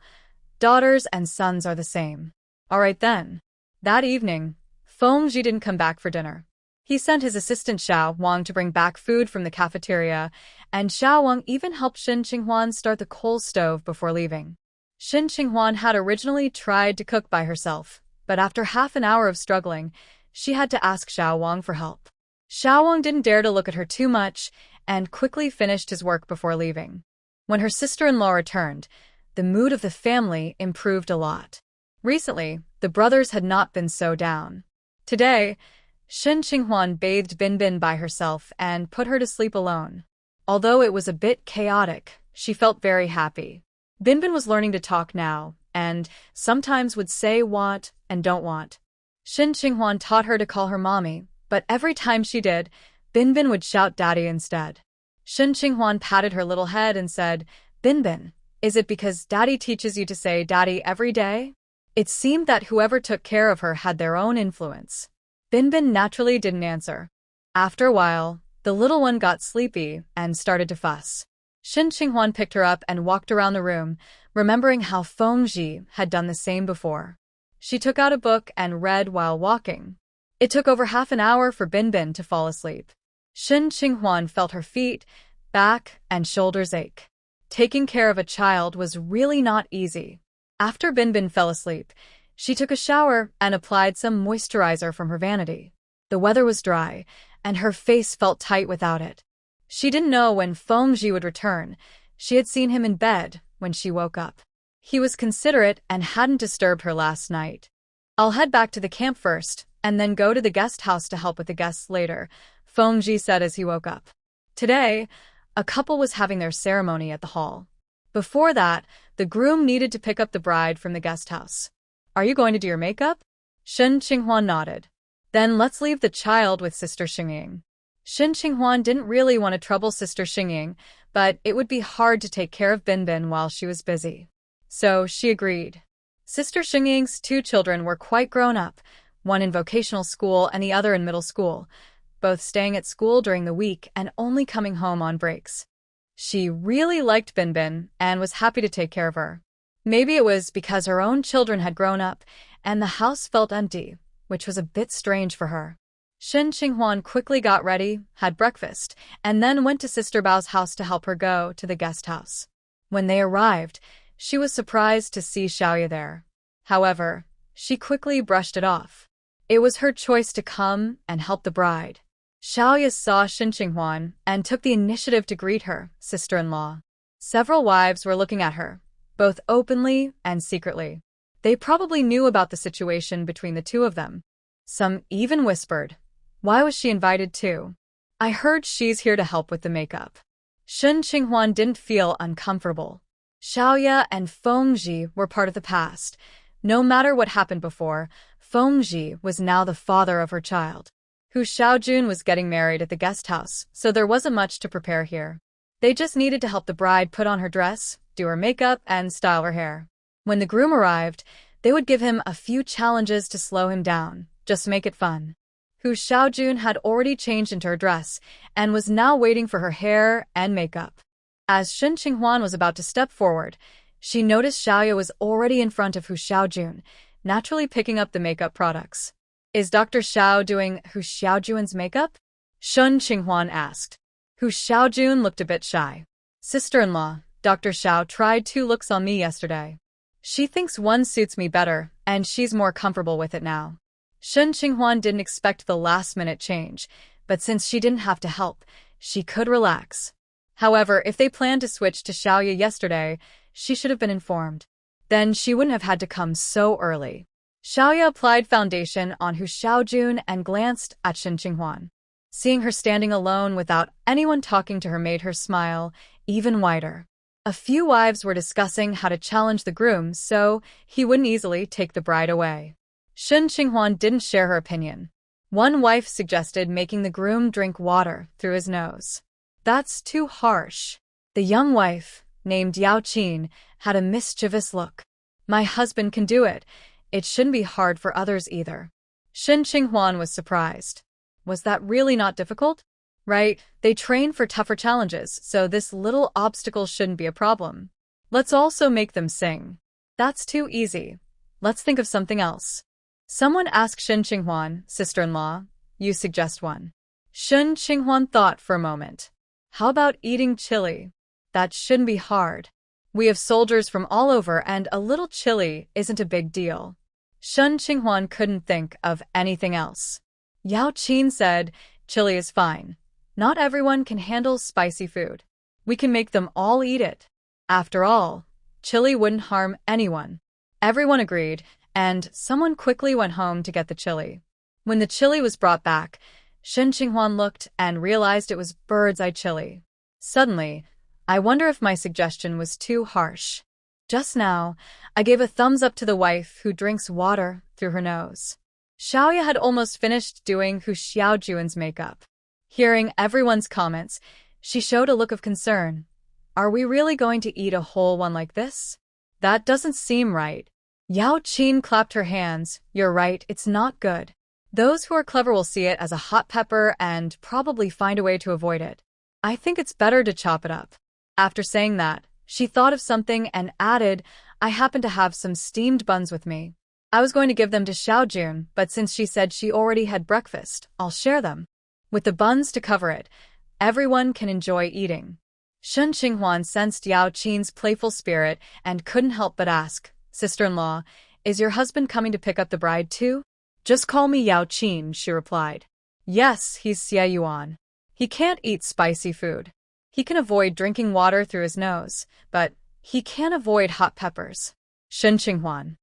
Daughters and sons are the same. All right then. That evening, Fengji didn't come back for dinner. He sent his assistant Xiao Wang to bring back food from the cafeteria, and Xiao Wang even helped Shin Qinghuan start the coal stove before leaving. Shin Qinghuan had originally tried to cook by herself, but after half an hour of struggling, she had to ask Xiao Wang for help. Xiao Wang didn't dare to look at her too much and quickly finished his work before leaving. When her sister-in-law returned, the mood of the family improved a lot. Recently, the brothers had not been so down. Today, Shin Qinghuan bathed Binbin by herself and put her to sleep alone. Although it was a bit chaotic, she felt very happy. Binbin was learning to talk now, and sometimes would say want and don't want. Shin Qinghuan taught her to call her mommy, but every time she did, Binbin would shout daddy instead. Shin Qinghuan patted her little head and said, Binbin, is it because daddy teaches you to say daddy every day? It seemed that whoever took care of her had their own influence. Binbin naturally didn't answer. After a while, the little one got sleepy and started to fuss. Shin Qinghuan picked her up and walked around the room, remembering how Fengji had done the same before. She took out a book and read while walking. It took over half an hour for Binbin to fall asleep. Shen Qinghuan felt her feet, back, and shoulders ache. Taking care of a child was really not easy. After Binbin fell asleep, she took a shower and applied some moisturizer from her vanity. The weather was dry, and her face felt tight without it. She didn't know when Feng would return. She had seen him in bed when she woke up. He was considerate and hadn't disturbed her last night. "I'll head back to the camp first, and then go to the guest house to help with the guests later," Feng said as he woke up. Today, a couple was having their ceremony at the hall. Before that, the groom needed to pick up the bride from the guest house. "Are you going to do your makeup?" Shen Qinghuan nodded. "Then let's leave the child with Sister Xingying." Shen Qinghuan didn't really want to trouble Sister Xingying, but it would be hard to take care of Binbin while she was busy. So she agreed. Sister Xingying's 2 children were quite grown up, one in vocational school and the other in middle school, both staying at school during the week and only coming home on breaks. She really liked Binbin and was happy to take care of her. Maybe it was because her own children had grown up and the house felt empty, which was a bit strange for her. Shen Qinghuan quickly got ready, had breakfast, and then went to Sister Bao's house to help her go to the guest house. When they arrived, she was surprised to see Xiaoya there. However, she quickly brushed it off. It was her choice to come and help the bride. Xiaoya saw Shen Qinghuan and took the initiative to greet her sister-in-law. Several wives were looking at her, both openly and secretly. They probably knew about the situation between the two of them. Some even whispered, "Why was she invited too? I heard she's here to help with the makeup." Shen Qinghuan didn't feel uncomfortable. Xiaoya and Feng were part of the past. No matter what happened before, Feng was now the father of her child. Hu Xiaojun was getting married at the guest house, so there wasn't much to prepare here. They just needed to help the bride put on her dress, do her makeup, and style her hair. When the groom arrived, they would give him a few challenges to slow him down, just make it fun. Hu Xiaojun had already changed into her dress and was now waiting for her hair and makeup. As Shen Qinghuan was about to step forward, she noticed Xiaoya was already in front of Hu Xiaojun, naturally picking up the makeup products. "Is Dr. Xiao doing Hu Xiaojun's makeup?" Shen Qinghuan asked. Hu Xiaojun looked a bit shy. "Sister-in-law, Dr. Xiao tried 2 looks on me yesterday. She thinks one suits me better, and she's more comfortable with it now." Shen Qinghuan didn't expect the last-minute change, but since she didn't have to help, she could relax. However, if they planned to switch to Xiaoya yesterday, she should have been informed. Then she wouldn't have had to come so early. Xiaoya applied foundation on Hu Xiaojun and glanced at Shen Qinghuan. Seeing her standing alone without anyone talking to her made her smile even wider. A few wives were discussing how to challenge the groom so he wouldn't easily take the bride away. Shen Qinghuan didn't share her opinion. One wife suggested making the groom drink water through his nose. "That's too harsh." The young wife, named Yao Qin, had a mischievous look. "My husband can do it. It shouldn't be hard for others either." Shen Qinghuan was surprised. Was that really not difficult? Right, they train for tougher challenges, so this little obstacle shouldn't be a problem. "Let's also make them sing." "That's too easy. Let's think of something else." Someone asked Shen Qinghuan, "Sister-in-law, you suggest one." Shen Qinghuan thought for a moment. "How about eating chili? That shouldn't be hard. We have soldiers from all over and a little chili isn't a big deal." Shen Qinghuan couldn't think of anything else. Yao Qin said, "Chili is fine. Not everyone can handle spicy food. We can make them all eat it. After all, chili wouldn't harm anyone." Everyone agreed, and someone quickly went home to get the chili. When the chili was brought back, Shen Qinghuan looked and realized it was bird's-eye chili. Suddenly, "I wonder if my suggestion was too harsh. Just now, I gave a thumbs up to the wife who drinks water through her nose." Xiaoya had almost finished doing Hu Xiaojun's makeup. Hearing everyone's comments, she showed a look of concern. "Are we really going to eat a whole one like this? That doesn't seem right." Yao Qin clapped her hands. "You're right, it's not good. Those who are clever will see it as a hot pepper and probably find a way to avoid it. I think it's better to chop it up." After saying that, she thought of something and added, "I happen to have some steamed buns with me. I was going to give them to Xiaojun, but since she said she already had breakfast, I'll share them." with the buns to cover it. Everyone can enjoy eating. Shen Qinghuan sensed Yao Qin's playful spirit and couldn't help but ask, "Sister-in-law, is your husband coming to pick up the bride too?" "Just call me Yao Qin," she replied. "Yes, he's Xie Yuan. He can't eat spicy food. He can avoid drinking water through his nose, but he can't avoid hot peppers." Shen Qinghuan.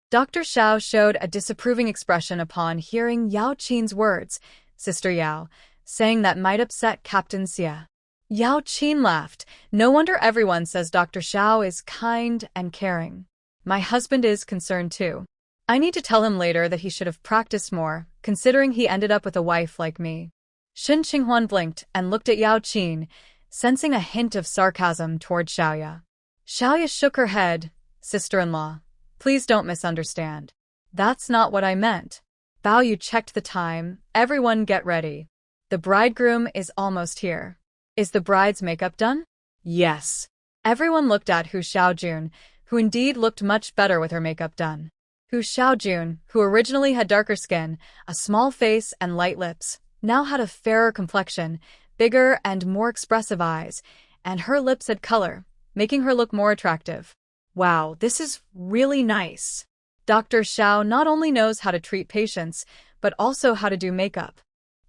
Dr. Xiao showed a disapproving expression upon hearing Yao Qin's words, "Sister Yao," saying that might upset Captain Xie. Yao Qin laughed. "No wonder everyone says Dr. Xiao is kind and caring. My husband is concerned too. I need to tell him later that he should have practiced more, considering he ended up with a wife like me." Shen Qinghuan blinked and looked at Yao Qin, sensing a hint of sarcasm toward Xiaoya. Xiaoya shook her head. "Sister-in-law, please don't misunderstand. That's not what I meant. Bao Yu checked the time. Everyone get ready. The bridegroom is almost here. Is the bride's makeup done?" "Yes." Everyone looked at Hu Xiaojun, who indeed looked much better with her makeup done. Hu Xiaojun, who originally had darker skin, a small face and light lips, now had a fairer complexion, bigger and more expressive eyes, and her lips had color, making her look more attractive. "Wow, this is really nice." Dr. Xiao not only knows how to treat patients, but also how to do makeup.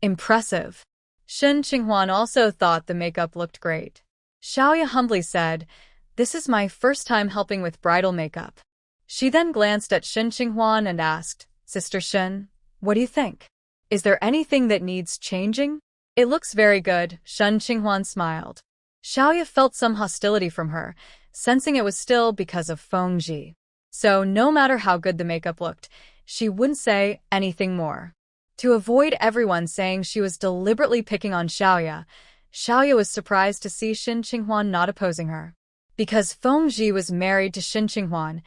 Impressive. Shen Qinghuan also thought the makeup looked great. Xiaoya humbly said, "This is my first time helping with bridal makeup." She then glanced at Shen Qinghuan and asked, "Sister Shen, what do you think? Is there anything that needs changing?" "It looks very good," Shen Qinghuan smiled. Xiaoya felt some hostility from her, sensing it was still because of Feng Ji. So no matter how good the makeup looked, she wouldn't say anything more. To avoid everyone saying she was deliberately picking on Xiaoya, Xiaoya was surprised to see Shen Qinghuan not opposing her. Because Feng Ji was married to Shen Qinghuan,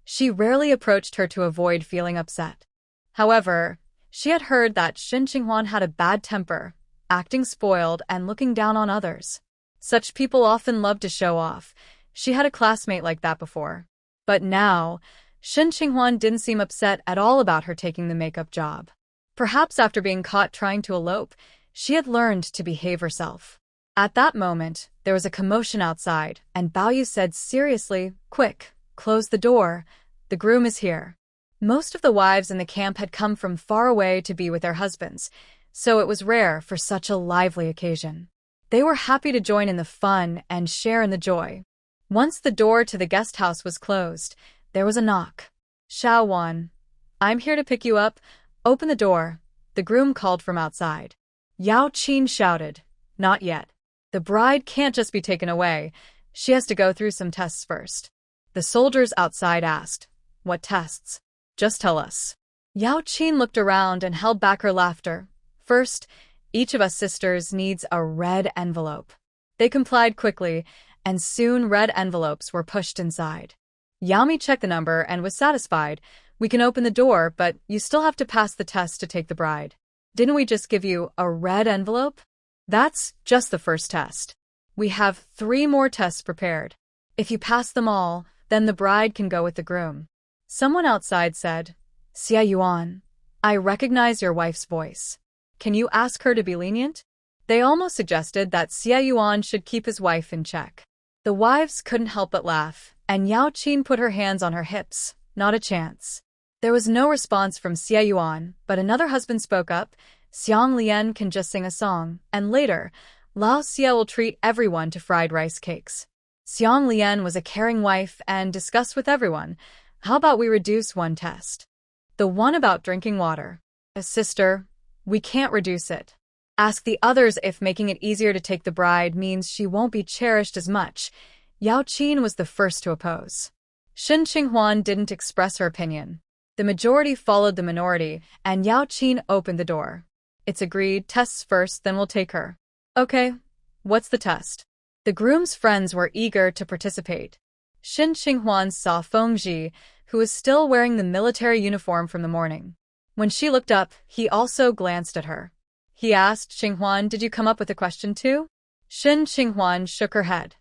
she rarely approached her to avoid feeling upset. However, she had heard that Shen Qinghuan had a bad temper, acting spoiled and looking down on others. Such people often love to show off. She had a classmate like that before. But now, Shen Qinghuan didn't seem upset at all about her taking the makeup job. Perhaps after being caught trying to elope, she had learned to behave herself. At that moment, there was a commotion outside, and Bao Yu said seriously, "Quick, close the door. The groom is here." Most of the wives in the camp had come from far away to be with their husbands, so it was rare for such a lively occasion. They were happy to join in the fun and share in the joy. Once the door to the guest house was closed, there was a knock. "Xiao Wan, I'm here to pick you up. Open the door," the groom called from outside. Yao Qin shouted, "Not yet. The bride can't just be taken away. She has to go through some tests first." The soldiers outside asked, "What tests?" "Just tell us." Yao Qin looked around and held back her laughter. "First, each of us sisters needs a red envelope." They complied quickly, and soon red envelopes were pushed inside. Yami checked the number and was satisfied. "We can open the door, but you still have to pass the test to take the bride. Didn't we just give you a red envelope?" "That's just the first test. We have 3 more tests prepared. If you pass them all, then the bride can go with the groom." Someone outside said, "Xie Yuan, I recognize your wife's voice. Can you ask her to be lenient?" They almost suggested that Xie Yuan should keep his wife in check. The wives couldn't help but laugh, and Yao Qin put her hands on her hips. Not a chance. There was no response from Xie Yuan, but another husband spoke up. "Xiang Lian can just sing a song, and later, Lao Xie will treat everyone to fried rice cakes." Xiang Lian was a caring wife and discussed with everyone, "How about we reduce one test? The one about drinking water. Sister, we can't reduce it. Ask the others if making it easier to take the bride means she won't be cherished as much." Yao Qin was the first to oppose. Shen Qinghuan didn't express her opinion. The majority followed the minority, and Yao Qin opened the door. "It's agreed, tests first, then we'll take her." "Okay, what's the test?" The groom's friends were eager to participate. Shen Qinghuan saw Feng Ji, who was still wearing the military uniform from the morning. When she looked up, he also glanced at her. He asked, "Qinghuan, did you come up with a question too?" Shen Qinghuan shook her head.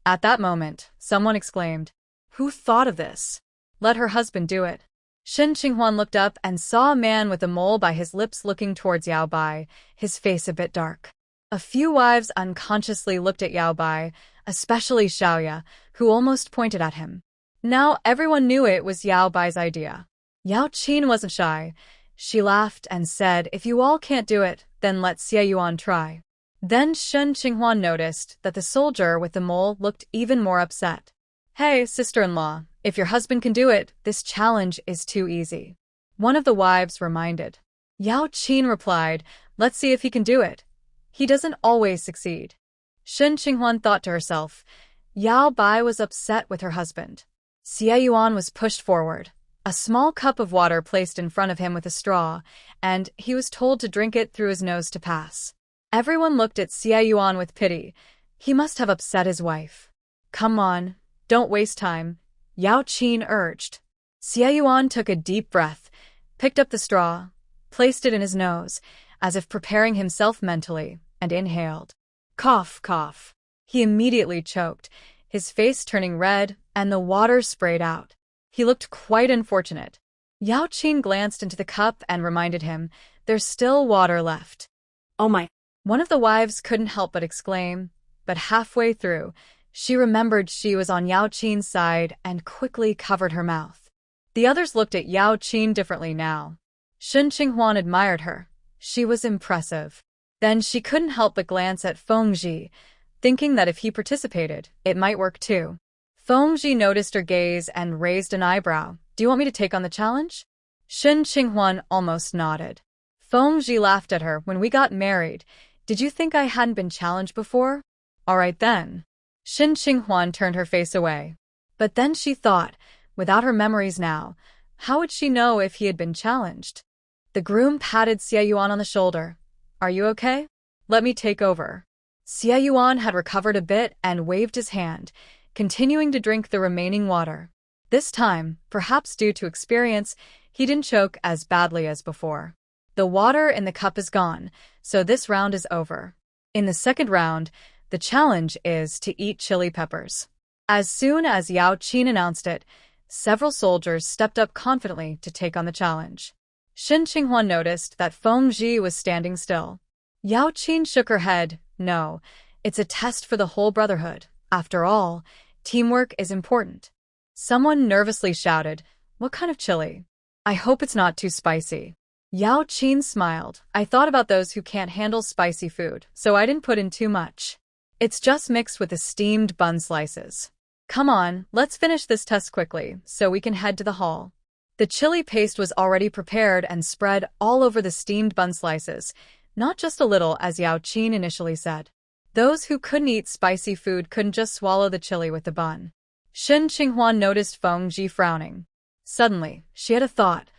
At that moment, someone exclaimed, "Who thought of this? Let her husband do it." Shen Qinghuan looked up and saw a man with a mole by his lips looking towards Yao Bai, his face a bit dark. A few wives unconsciously looked at Yao Bai, especially Xiaoya, who almost pointed at him. Now everyone knew it was Yao Bai's idea. Yao Qin wasn't shy. She laughed and said, "If you all can't do it, then let Xie Yuan try." Then Shen Qinghuan noticed that the soldier with the mole looked even more upset. "Hey, sister-in-law, if your husband can do it, this challenge is too easy," one of the wives reminded. Yao Qin replied, "Let's see if he can do it. He doesn't always succeed." Shen Qinghuan thought to herself, Yao Bai was upset with her husband. Xie Yuan was pushed forward. A small cup of water placed in front of him with a straw, and he was told to drink it through his nose to pass. Everyone looked at Xie Yuan with pity. He must have upset his wife. "Come on, don't waste time," Yao Qin urged. Xie Yuan took a deep breath, picked up the straw, placed it in his nose, as if preparing himself mentally, and inhaled. Cough, cough. He immediately choked, his face turning red, and the water sprayed out. He looked quite unfortunate. Yao Qin glanced into the cup and reminded him, "There's still water left." Oh my. One of the wives couldn't help but exclaim, but halfway through, she remembered she was on Yao Qin's side and quickly covered her mouth. The others looked at Yao Qin differently now. Shen Qinghuan admired her. She was impressive. Then she couldn't help but glance at Feng, thinking that if he participated, it might work too. Feng noticed her gaze and raised an eyebrow. "Do you want me to take on the challenge?" Shen Qinghuan almost nodded. Feng laughed at her. "When we got married, did you think I hadn't been challenged before? All right then." Shen Qinghuan turned her face away. But then she thought, without her memories now, how would she know if he had been challenged? The groom patted Xie Yuan on the shoulder. "Are you okay? Let me take over." Xie Yuan had recovered a bit and waved his hand, continuing to drink the remaining water. This time, perhaps due to experience, he didn't choke as badly as before. The water in the cup is gone, so this round is over. In the second round, the challenge is to eat chili peppers. As soon as Yao Qin announced it, several soldiers stepped up confidently to take on the challenge. Shen Qinghuan noticed that Feng was standing still. Yao Qin shook her head. "No, it's a test for the whole brotherhood. After all, teamwork is important." Someone nervously shouted, "What kind of chili? I hope it's not too spicy." Yao Qin smiled. "I thought about those who can't handle spicy food, so I didn't put in too much. It's just mixed with the steamed bun slices. Come on, let's finish this test quickly, so we can head to the hall." The chili paste was already prepared and spread all over the steamed bun slices, not just a little as Yao Qin initially said. Those who couldn't eat spicy food couldn't just swallow the chili with the bun. Shen Qinghuan noticed Feng frowning. Suddenly, she had a thought.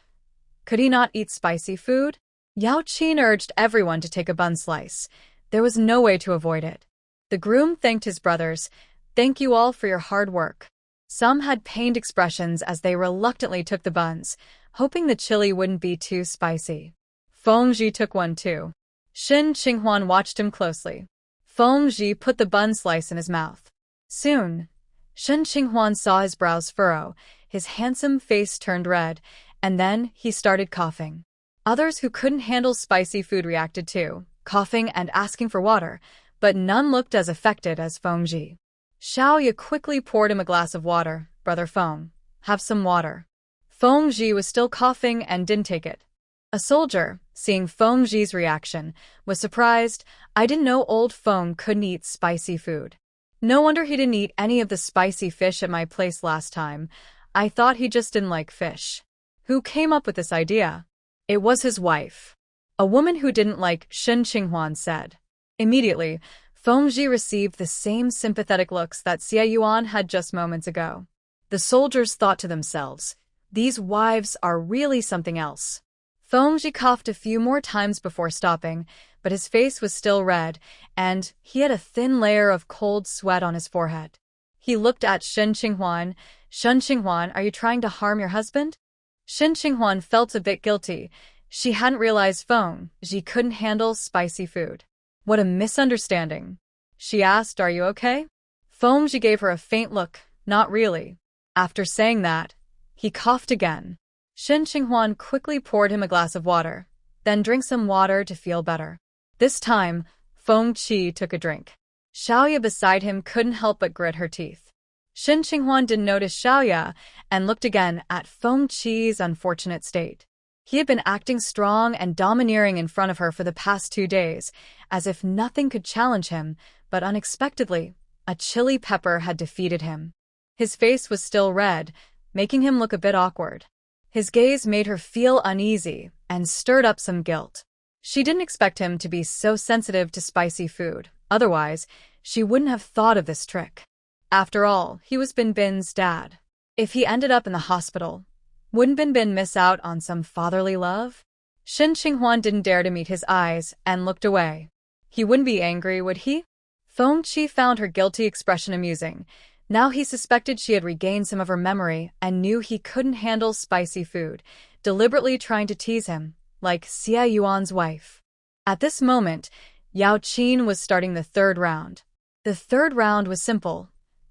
Could he not eat spicy food? Yao Qin urged everyone to take a bun slice. There was no way to avoid it. The groom thanked his brothers. "Thank you all for your hard work." Some had pained expressions as they reluctantly took the buns, hoping the chili wouldn't be too spicy. Feng took one too. Shen Qinghuan watched him closely. Feng put the bun slice in his mouth. Soon, Shen Qinghuan saw his brows furrow, his handsome face turned red, and then he started coughing. Others who couldn't handle spicy food reacted too, coughing and asking for water, but none looked as affected as Feng. Xiaoya quickly poured him a glass of water. "Brother Feng, have some water." Feng was still coughing and didn't take it. A soldier, seeing Feng reaction, was surprised. "I didn't know old Feng couldn't eat spicy food. No wonder he didn't eat any of the spicy fish at my place last time. I thought he just didn't like fish." Who came up with this idea? It was his wife. A woman who didn't like Shen Qinghuan said. Immediately, Feng received the same sympathetic looks that Xie Yuan had just moments ago. The soldiers thought to themselves, "These wives are really something else." Feng coughed a few more times before stopping, but his face was still red, and he had a thin layer of cold sweat on his forehead. He looked at Shen Qinghuan. "Shen Qinghuan, are you trying to harm your husband?" Shen Qinghuan felt a bit guilty. She hadn't realized Feng couldn't handle spicy food. What a misunderstanding. She asked, "Are you okay?" Feng gave her a faint look. "Not really." After saying that, he coughed again. Shin Qinghuan quickly poured him a glass of water. Then drink some water to feel better. This time, Feng Qi took a drink. Xiaoya beside him couldn't help but grit her teeth. Shin Qinghuan didn't notice Xiaoya and looked again at Feng Qi's unfortunate state. He had been acting strong and domineering in front of her for the past 2 days, as if nothing could challenge him, but unexpectedly, a chili pepper had defeated him. His face was still red, making him look a bit awkward. His gaze made her feel uneasy and stirred up some guilt. She didn't expect him to be so sensitive to spicy food. Otherwise, she wouldn't have thought of this trick. After all, he was Bin Bin's dad. If he ended up in the hospital, wouldn't Bin Bin miss out on some fatherly love? Shin Qinghuan didn't dare to meet his eyes and looked away. He wouldn't be angry, would he? Feng Qi found her guilty expression amusing. Now he suspected she had regained some of her memory and knew he couldn't handle spicy food, deliberately trying to tease him, like Xia Yuan's wife. At this moment, Yao Qin was starting the 3rd round. The 3rd round was simple.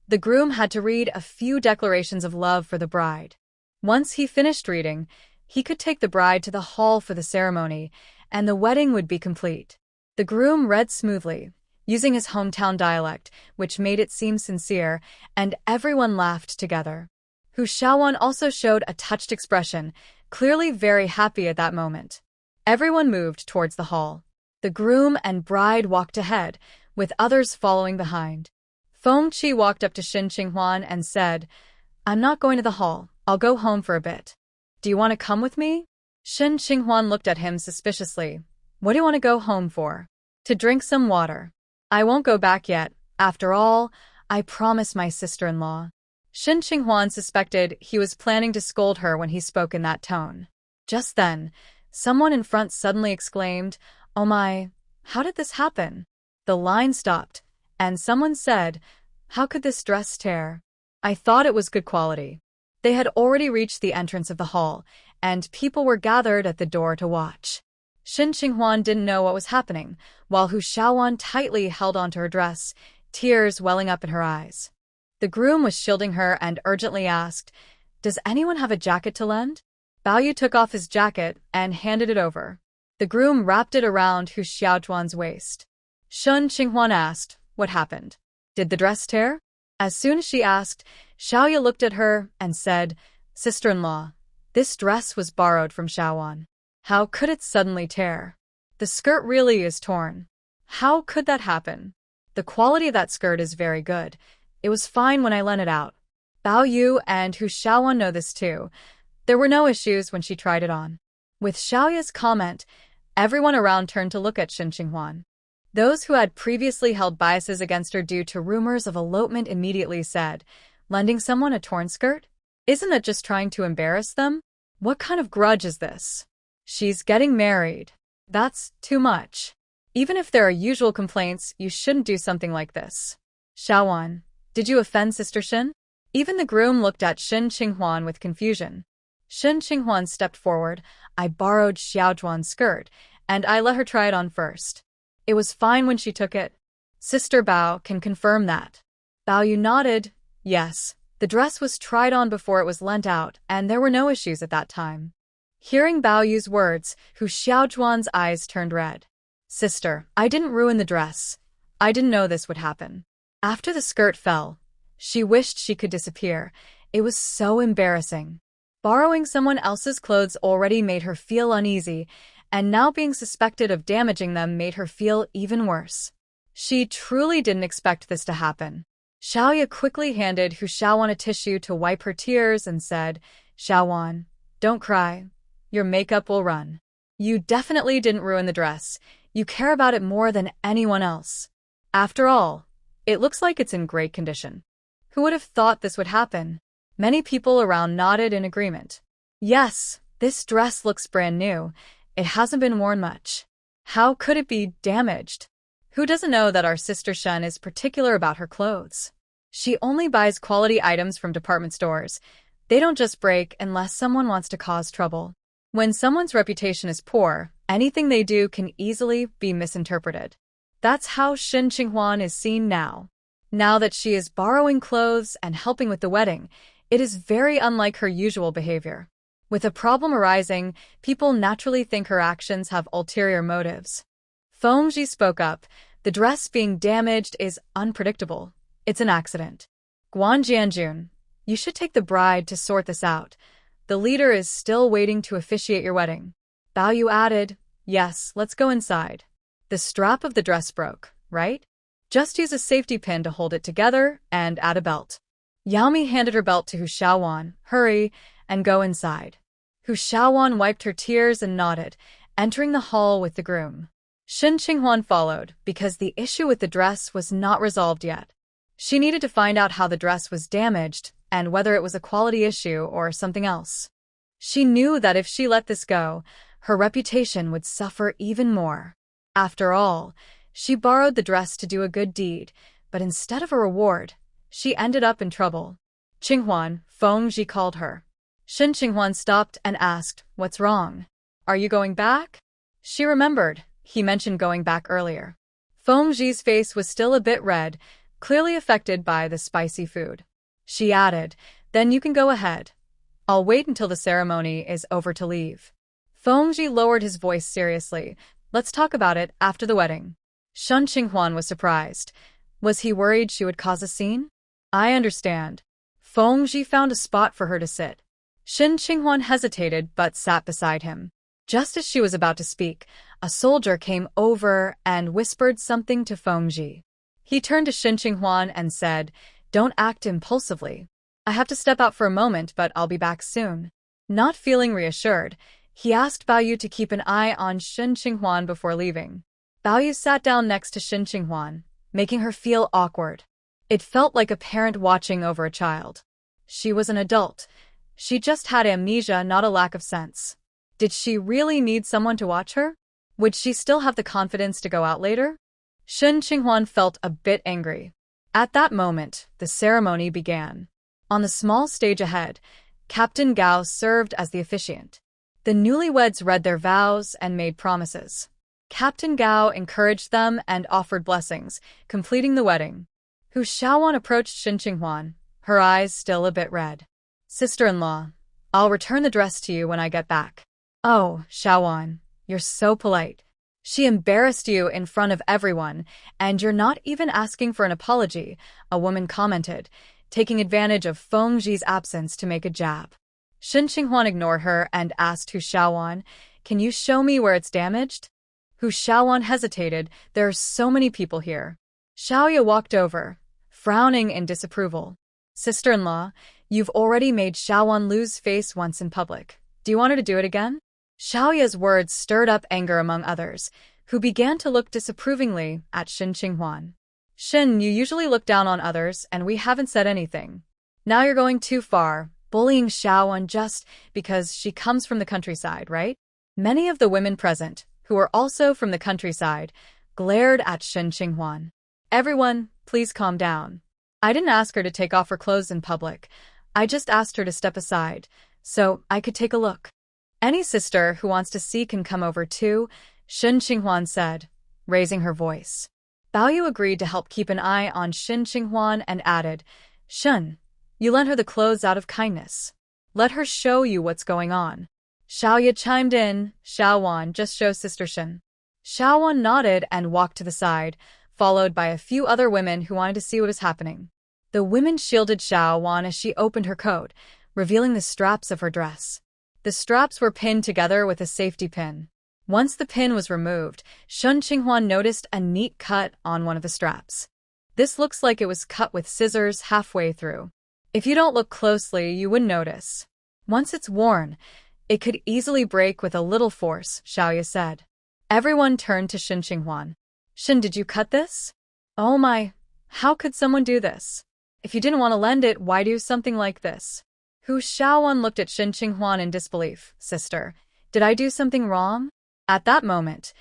The groom had to read a few declarations of love for the bride. Once he finished reading, he could take the bride to the hall for the ceremony, and the wedding would be complete. The groom read smoothly, using his hometown dialect, which made it seem sincere, and everyone laughed together. Hu Xiaowan also showed a touched expression, clearly very happy at that moment. Everyone moved towards the hall. The groom and bride walked ahead, with others following behind. Feng Qi walked up to Shin Qinghuan and said, "I'm not going to the hall. I'll go home for a bit. Do you want to come with me?" Shin Qinghuan looked at him suspiciously. "What do you want to go home for?" "To drink some water. I won't go back yet. After all, I promised my sister-in-law." Shin Qinghuan suspected he was planning to scold her when he spoke in that tone. Just then, someone in front suddenly exclaimed, "Oh my, how did this happen?" The line stopped, and someone said, "How could this dress tear? I thought it was good quality." They had already reached the entrance of the hall, and people were gathered at the door to watch. Shin Qinghuan didn't know what was happening, while Hu Xiaowan tightly held onto her dress, tears welling up in her eyes. The groom was shielding her and urgently asked, "Does anyone have a jacket to lend?" Bao Yu took off his jacket and handed it over. The groom wrapped it around Hu Xiaochuan's waist. Shin Qinghuan asked, "What happened? Did the dress tear?" As soon as she asked, Xiaoya looked at her and said, "Sister-in-law, this dress was borrowed from Xiaowan. How could it suddenly tear? The skirt really is torn. How could that happen? The quality of that skirt is very good. It was fine when I lent it out. Bao Yu and Hu Xiaowan know this too. There were no issues when she tried it on." With Xiaoya's comment, everyone around turned to look at Shin Qinghuan. Those who had previously held biases against her due to rumors of elopement immediately said, "Lending someone a torn skirt? Isn't that just trying to embarrass them? What kind of grudge is this? She's getting married. That's too much. Even if there are usual complaints, you shouldn't do something like this." "Xiaowan, did you offend Sister Shin?" Even the groom looked at Shin Qinghuan with confusion. Shin Qinghuan stepped forward. "I borrowed Xiaojuan's skirt, and I let her try it on first. It was fine when she took it. Sister Bao can confirm that." Bao Yu nodded. Yes, the dress was tried on before it was lent out, and there were no issues at that time. Hearing Bao Yu's words, Hu Xiaojuan's eyes turned red. "Sister, I didn't ruin the dress. I didn't know this would happen." After the skirt fell, she wished she could disappear. It was so embarrassing. Borrowing someone else's clothes already made her feel uneasy, and now being suspected of damaging them made her feel even worse. She truly didn't expect this to happen. Xiaoya quickly handed Hu Xiaowan a tissue to wipe her tears and said, "Xiaowan, don't cry. Your makeup will run. You definitely didn't ruin the dress. You care about it more than anyone else. After all, it looks like it's in great condition." Who would have thought this would happen? Many people around nodded in agreement. Yes, this dress looks brand new. It hasn't been worn much. How could it be damaged? Who doesn't know that our sister Shen is particular about her clothes? She only buys quality items from department stores. They don't just break unless someone wants to cause trouble. When someone's reputation is poor, anything they do can easily be misinterpreted. That's how Shin Qinghuan is seen now. Now that she is borrowing clothes and helping with the wedding, it is very unlike her usual behavior. With a problem arising, people naturally think her actions have ulterior motives. Feng spoke up. The dress being damaged is unpredictable. It's an accident. Guan Jianjun, you should take the bride to sort this out. The leader is still waiting to officiate your wedding. Bao Yu added, yes, let's go inside. The strap of the dress broke, right? Just use a safety pin to hold it together and add a belt. Yao Mi handed her belt to Hu Xiaowan. Hurry and go inside. Hu Xiaowan wiped her tears and nodded, entering the hall with the groom. Shen Qinghuan followed, because the issue with the dress was not resolved yet. She needed to find out how the dress was damaged and whether it was a quality issue or something else. She knew that if she let this go, her reputation would suffer even more. After all, she borrowed the dress to do a good deed, but instead of a reward, she ended up in trouble. Qinghuan, Feng Ji called her. Shen Qinghuan stopped and asked, what's wrong? Are you going back? She remembered. He mentioned going back earlier. Feng Ji's face was still a bit red, clearly affected by the spicy food. She added, then you can go ahead. I'll wait until the ceremony is over to leave. Feng Ji lowered his voice seriously. Let's talk about it after the wedding. Shen Qinghuan was surprised. Was he worried she would cause a scene? I understand. Feng Ji found a spot for her to sit. Shen Qinghuan hesitated but sat beside him. Just as she was about to speak, a soldier came over and whispered something to Feng Ji. He turned to Shen Qinghuan and said, don't act impulsively. I have to step out for a moment, but I'll be back soon. Not feeling reassured, he asked Bao Yu to keep an eye on Shen Qinghuan before leaving. Bao Yu sat down next to Shen Qinghuan, making her feel awkward. It felt like a parent watching over a child. She was an adult. She just had amnesia, not a lack of sense. Did she really need someone to watch her? Would she still have the confidence to go out later? Shen Qinghuan felt a bit angry. At that moment, the ceremony began. On the small stage ahead, Captain Gao served as the officiant. The newlyweds read their vows and made promises. Captain Gao encouraged them and offered blessings, completing the wedding. Hu Xiaowan approached Shen Qinghuan, her eyes still a bit red. Sister-in-law, I'll return the dress to you when I get back. Oh, Xiaowan, you're so polite. She embarrassed you in front of everyone, and you're not even asking for an apology, a woman commented, taking advantage of Feng Ji's absence to make a jab. Shen Qinghuan ignored her and asked Hu Xiaowan, can you show me where it's damaged? Hu Xiaowan hesitated. There are so many people here. Xiaoya walked over, frowning in disapproval. Sister-in-law, you've already made Xiaowan lose face once in public. Do you want her to do it again? Xiaoya's words stirred up anger among others, who began to look disapprovingly at Shen Qinghuan. Shen, you usually look down on others, and we haven't said anything. Now you're going too far, bullying Xiaowan just because she comes from the countryside, right? Many of the women present, who were also from the countryside, glared at Shen Qinghuan. Everyone, please calm down. I didn't ask her to take off her clothes in public. I just asked her to step aside, so I could take a look. Any sister who wants to see can come over too, Shen Qinghuan said, raising her voice. Bao Yu agreed to help keep an eye on Shen Qinghuan and added, Shen, you lent her the clothes out of kindness. Let her show you what's going on. Xiaoya chimed in, Xiaowan, just show Sister Shen. Xiaowan nodded and walked to the side, followed by a few other women who wanted to see what was happening. The women shielded Xiaowan as she opened her coat, revealing the straps of her dress. The straps were pinned together with a safety pin. Once the pin was removed, Shen Qinghuan noticed a neat cut on one of the straps. This looks like it was cut with scissors halfway through. If you don't look closely, you wouldn't notice. Once it's worn, it could easily break with a little force, Xiaoya said. Everyone turned to Shen Qinghuan. Shen, did you cut this? Oh my, how could someone do this? If you didn't want to lend it, why do something like this? Hu Xiaowan looked at Shen Qinghuan in disbelief. Sister, did I do something wrong? At that moment,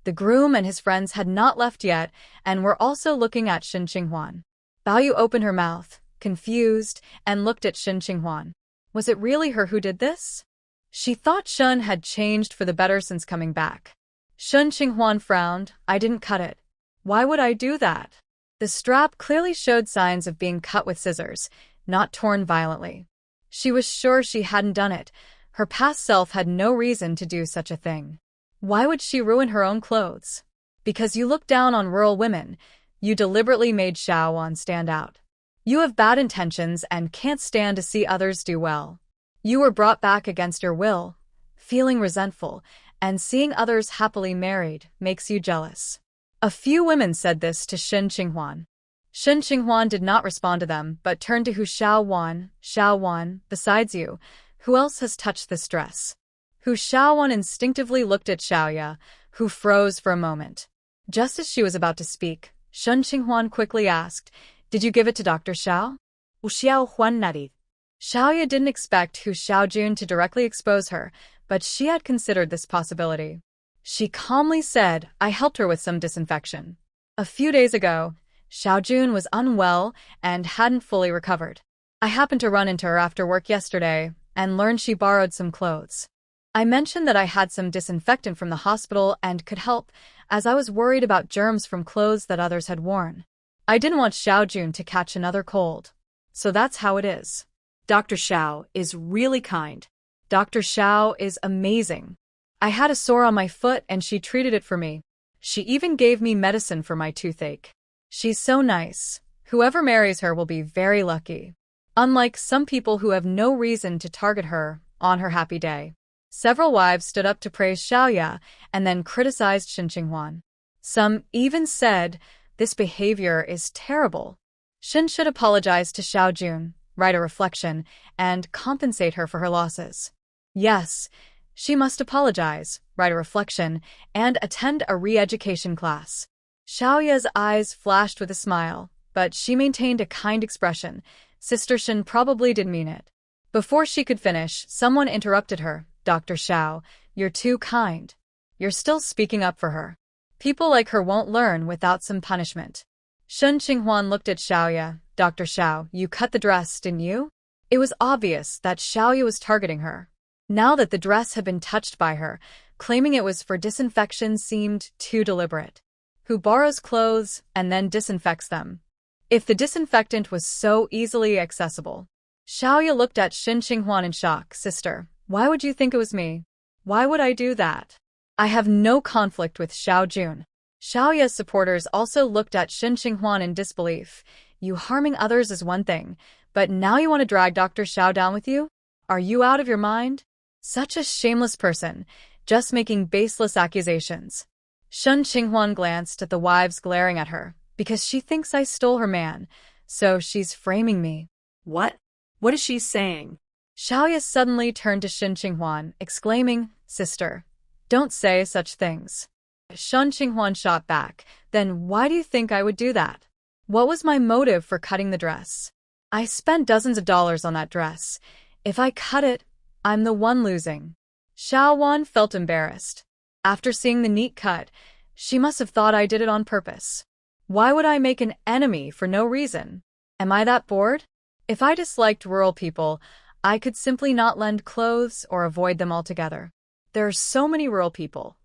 the groom and his friends had not left yet and were also looking at Shen Qinghuan. Bao Yu opened her mouth, confused, and looked at Shen Qinghuan. Was it really her who did this? She thought Shen had changed for the better since coming back. Shen Qinghuan frowned. I didn't cut it. Why would I do that? The strap clearly showed signs of being cut with scissors, not torn violently. She was sure she hadn't done it. Her past self had no reason to do such a thing. Why would she ruin her own clothes? Because you look down on rural women, you deliberately made Xiaowan stand out. You have bad intentions and can't stand to see others do well. You were brought back against your will, feeling resentful, and seeing others happily married makes you jealous. A few women said this to Shen Qinghuan. Shen Qinghuan did not respond to them, but turned to Hu Xiaowan. Xiaowan, besides you, who else has touched this dress? Hu Xiaowan instinctively looked at Xiaoya, who froze for a moment. Just as she was about to speak, Shen Qinghuan quickly asked, "Did you give it to Dr. Xiao?" Wu Xiaohuan nodded. Xiaoya didn't expect Hu Xiaojun to directly expose her, but she had considered this possibility. She calmly said, "I helped her with some disinfection. A few days ago, Xiaojun was unwell and hadn't fully recovered. I happened to run into her after work yesterday and learned she borrowed some clothes. I mentioned that I had some disinfectant from the hospital and could help, as I was worried about germs from clothes that others had worn. I didn't want Xiaojun to catch another cold. So that's how it is." Dr. Xiao is really kind. Dr. Xiao is amazing. I had a sore on my foot and she treated it for me. She even gave me medicine for my toothache. She's so nice. Whoever marries her will be very lucky. Unlike some people who have no reason to target her on her happy day. Several wives stood up to praise Xiaoya and then criticized Shen Qinghuan. Some even said, "This behavior is terrible. Shen should apologize to Xiaojun, write a reflection, and compensate her for her losses." Yes, she must apologize, write a reflection, and attend a re-education class. Xiaoya's eyes flashed with a smile, but she maintained a kind expression. Sister Shen probably did mean it. Before she could finish, someone interrupted her. "Dr. Xiao, you're too kind. You're still speaking up for her. People like her won't learn without some punishment." Shen Qinghuan looked at Xiaoya. "Dr. Xiao, you cut the dress, didn't you?" It was obvious that Xiaoya was targeting her. Now that the dress had been touched by her, claiming it was for disinfection seemed too deliberate. Who borrows clothes and then disinfects them? If the disinfectant was so easily accessible. Xiaoya looked at Shen Qinghuan in shock. "Sister, why would you think it was me? Why would I do that? I have no conflict with Xiaojun." Xiaoya's supporters also looked at Shen Qinghuan in disbelief. "You harming others is one thing, but now you want to drag Dr. Xiao down with you? Are you out of your mind? Such a shameless person, just making baseless accusations." Shen Qinghuan glanced at the wives glaring at her, because she thinks I stole her man, so she's framing me. What? What is she saying? Xiaoya suddenly turned to Shen Qinghuan, exclaiming, "Sister, don't say such things." Shen Qinghuan shot back, "Then why do you think I would do that? What was my motive for cutting the dress? I spent dozens of dollars on that dress. If I cut it, I'm the one losing." Xiaowan felt embarrassed. After seeing the neat cut, she must have thought I did it on purpose. Why would I make an enemy for no reason? Am I that bored? If I disliked rural people, I could simply not lend clothes or avoid them altogether. There are so many rural people.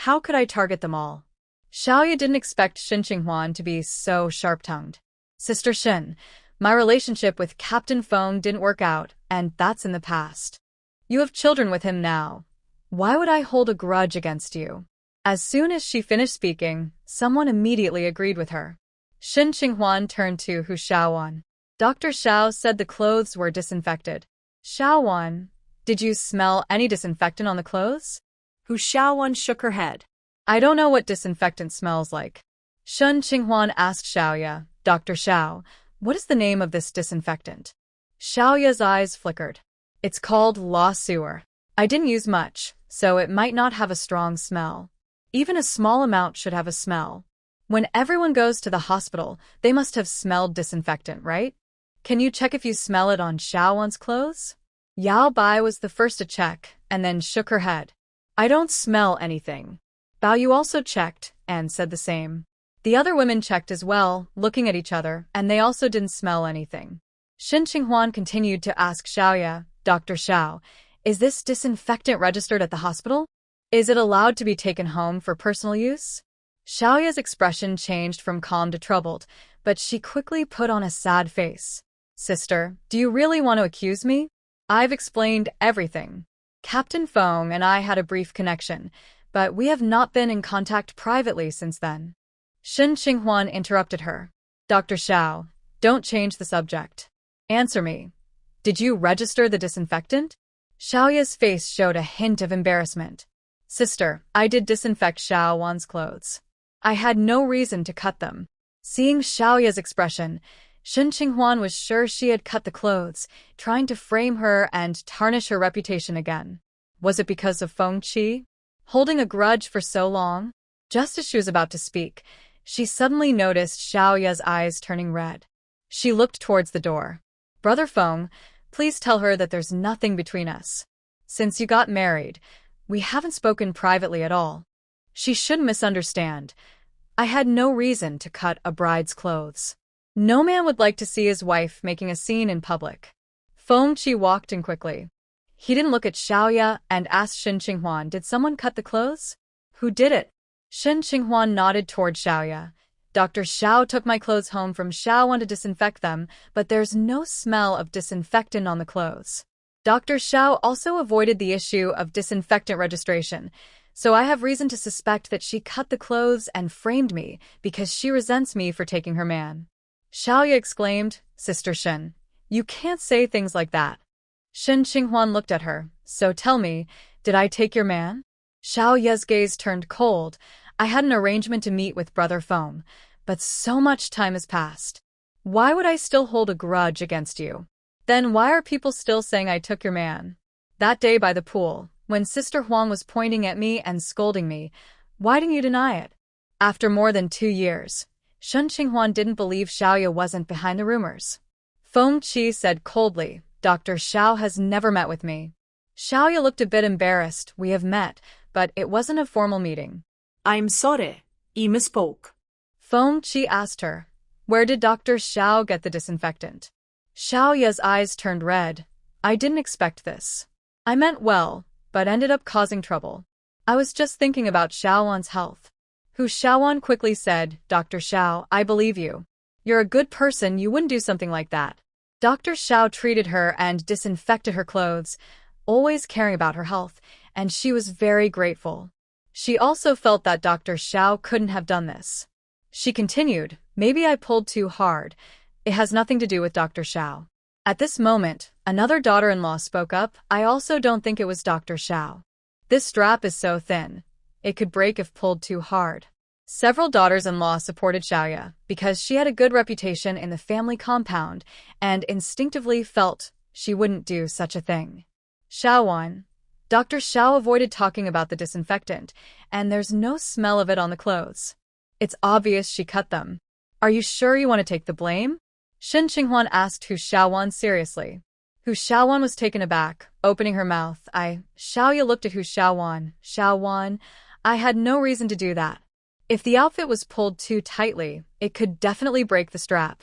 How could I target them all? Xiaoya didn't expect Shen Qinghuan to be so sharp-tongued. "Sister Shen, my relationship with Captain Feng didn't work out, and that's in the past. You have children with him now. Why would I hold a grudge against you?" As soon as she finished speaking, someone immediately agreed with her. Shen Qinghuan turned to Hu Xiaowan. "Dr. Xiao said the clothes were disinfected. Xiaowan, did you smell any disinfectant on the clothes?" Hu Xiaowan shook her head. "I don't know what disinfectant smells like." Shen Qinghuan asked Xiaoya, "Dr. Xiao, what is the name of this disinfectant?" Xiaoya's eyes flickered. "It's called La Sewer. I didn't use much, so it might not have a strong smell. Even a small amount should have a smell. When everyone goes to the hospital, they must have smelled disinfectant, right? Can you check if you smell it on Xiaowan's clothes?" Yao Bai was the first to check, and then shook her head. "I don't smell anything." Bao Yu also checked, and said the same. The other women checked as well, looking at each other, and they also didn't smell anything. Shen Qinghuan continued to ask Xiaoya, "Dr. Xiao, is this disinfectant registered at the hospital? Is it allowed to be taken home for personal use?" Xiaoya's expression changed from calm to troubled, but she quickly put on a sad face. "Sister, do you really want to accuse me? I've explained everything. Captain Feng and I had a brief connection, but we have not been in contact privately since then. Shen Qinghuan interrupted her. Dr. Xiao, don't change the subject. Answer me. Did you register the disinfectant? Xiaoya's face showed a hint of embarrassment. Sister, I did disinfect Xiao Wan's clothes. I had no reason to cut them. Seeing Xiaoya's expression, Shen Qinghuan was sure she had cut the clothes, trying to frame her and tarnish her reputation again. Was it because of Feng Qi? Holding a grudge for so long? Just as she was about to speak, she suddenly noticed Xiaoya's eyes turning red. She looked towards the door. Brother Feng, please tell her that there's nothing between us. Since you got married, we haven't spoken privately at all. She should misunderstand. I had no reason to cut a bride's clothes. No man would like to see his wife making a scene in public. Feng Qi walked in quickly. He didn't look at Xiaoya and asked Shen Qinghuan, did someone cut the clothes? Who did it? Shen Qinghuan nodded toward Xiaoya. Dr. Xiao took my clothes home from Xiaowan to disinfect them, but there's no smell of disinfectant on the clothes. Dr. Xiao also avoided the issue of disinfectant registration, so I have reason to suspect that she cut the clothes and framed me because she resents me for taking her man. Xiaoya exclaimed, Sister Shen, you can't say things like that. Shen Qinghuan looked at her. So tell me, did I take your man? Xiaoya's gaze turned cold. I had an arrangement to meet with Brother Feng, but so much time has passed. Why would I still hold a grudge against you? Then why are people still saying I took your man? That day by the pool, when Sister Huang was pointing at me and scolding me, why didn't you deny it? After more than 2 years, Shen Qinghuan didn't believe Xiaoya wasn't behind the rumors. Feng Qi said coldly, Dr. Xiao has never met with me. Xiaoya looked a bit embarrassed. We have met, but it wasn't a formal meeting. I'm sorry, I misspoke. Feng Qi asked her, where did Dr. Xiao get the disinfectant? Xiaoya's eyes turned red. I didn't expect this. I meant well, but ended up causing trouble. I was just thinking about Xiaowan's health. Hu Xiaowan quickly said, Dr. Xiao, I believe you. You're a good person, you wouldn't do something like that. Dr. Xiao treated her and disinfected her clothes, always caring about her health, and she was very grateful. She also felt that Dr. Xiao couldn't have done this. She continued, maybe I pulled too hard. It has nothing to do with Dr. Xiao. At this moment, another daughter-in-law spoke up. I also don't think it was Dr. Xiao. This strap is so thin. It could break if pulled too hard. Several daughters-in-law supported Xiaoya because she had a good reputation in the family compound and instinctively felt she wouldn't do such a thing. Xiaowan. Dr. Xiao avoided talking about the disinfectant, and there's no smell of it on the clothes. It's obvious she cut them. Are you sure you want to take the blame? Shen Qinghuan asked Hu Xiaowan seriously. Hu Xiaowan was taken aback, opening her mouth. Xiaoya looked at Hu Xiaowan. Xiaowan, I had no reason to do that. If the outfit was pulled too tightly, it could definitely break the strap.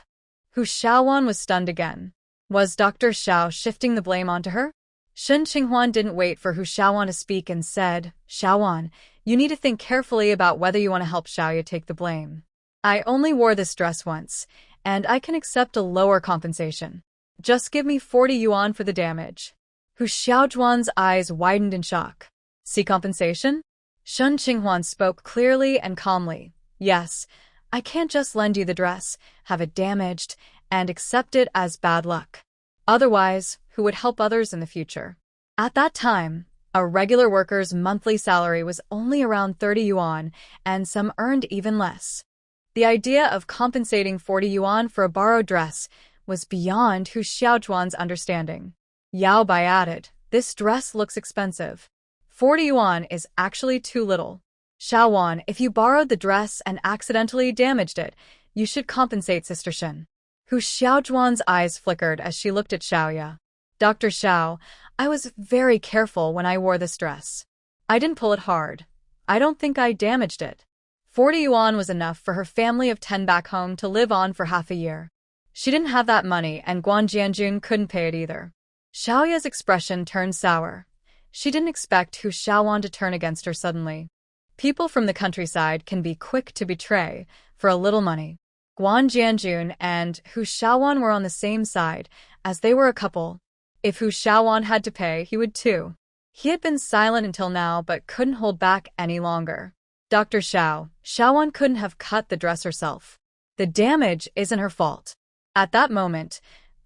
Hu Xiaowan was stunned again. Was Dr. Xiao shifting the blame onto her? Shen Qinghuan didn't wait for Hu Xiaowan to speak and said, Xiaowan, you need to think carefully about whether you want to help Xiaoya take the blame. I only wore this dress once, and I can accept a lower compensation. Just give me 40 yuan for the damage. Hu Xiaozhuan's eyes widened in shock. See compensation? Shen Qinghuan spoke clearly and calmly. Yes, I can't just lend you the dress, have it damaged, and accept it as bad luck. Otherwise, who would help others in the future? At that time, a regular worker's monthly salary was only around 30 yuan, and some earned even less. The idea of compensating 40 yuan for a borrowed dress was beyond Hu Xiaozhuan's understanding. Yao Bai added, this dress looks expensive. 40 yuan is actually too little. Xiaowan, if you borrowed the dress and accidentally damaged it, you should compensate Sister Shen. Hu Xiaozhuan's eyes flickered as she looked at Xiaoya. Dr. Xiao, I was very careful when I wore this dress. I didn't pull it hard. I don't think I damaged it. 40 yuan was enough for her family of 10 back home to live on for half a year. She didn't have that money, and Guan Jianjun couldn't pay it either. Xiaoya's expression turned sour. She didn't expect Hu Xiaowan to turn against her suddenly. People from the countryside can be quick to betray for a little money. Guan Jianjun and Hu Xiaowan were on the same side, as they were a couple. If Hu Xiaowan had to pay, he would too. He had been silent until now but couldn't hold back any longer. Dr. Xiaowan couldn't have cut the dress herself. The damage isn't her fault. At that moment,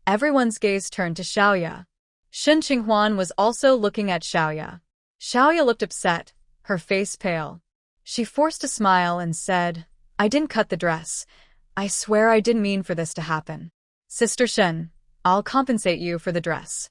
everyone's gaze turned to Xiaoya. Shen Qinghuan was also looking at Xiaoya. Xiaoya looked upset, her face pale. She forced a smile and said, "I didn't cut the dress. I swear I didn't mean for this to happen. Sister Shen, I'll compensate you for the dress."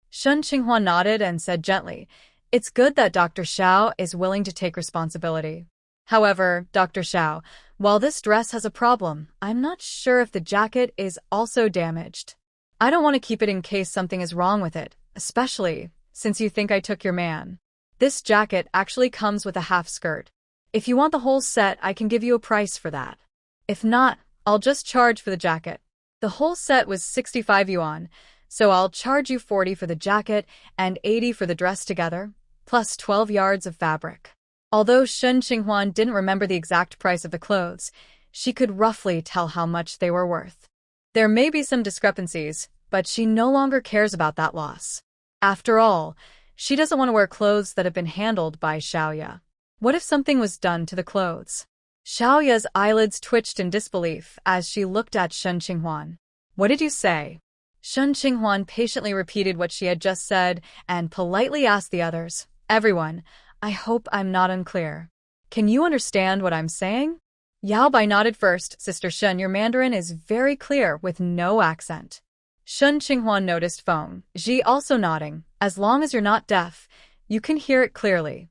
Shen Qinghuan nodded and said gently, "It's good that Dr. Xiao is willing to take responsibility. However, Dr. Xiao, while this dress has a problem, I'm not sure if the jacket is also damaged. I don't want to keep it in case something is wrong with it, especially since you think I took your man. This jacket actually comes with a half skirt. If you want the whole set, I can give you a price for that. If not, I'll just charge for the jacket. The whole set was 65 yuan, so I'll charge you 40 for the jacket and 80 for the dress together, plus 12 yards of fabric." Although Shen Qinghuan didn't remember the exact price of the clothes, she could roughly tell how much they were worth. There may be some discrepancies, but she no longer cares about that loss. After all, she doesn't want to wear clothes that have been handled by Xiaoya. What if something was done to the clothes? Xiaoya's eyelids twitched in disbelief as she looked at Shen Qinghuan. "What did you say?" Shen Qinghuan patiently repeated what she had just said and politely asked the others, "Everyone, I hope I'm not unclear. Can you understand what I'm saying?" Yao Bai nodded first. "Sister Shen, your Mandarin is very clear with no accent." Shen Qinghuan noticed Feng Ji also nodding. "As long as you're not deaf, you can hear it clearly."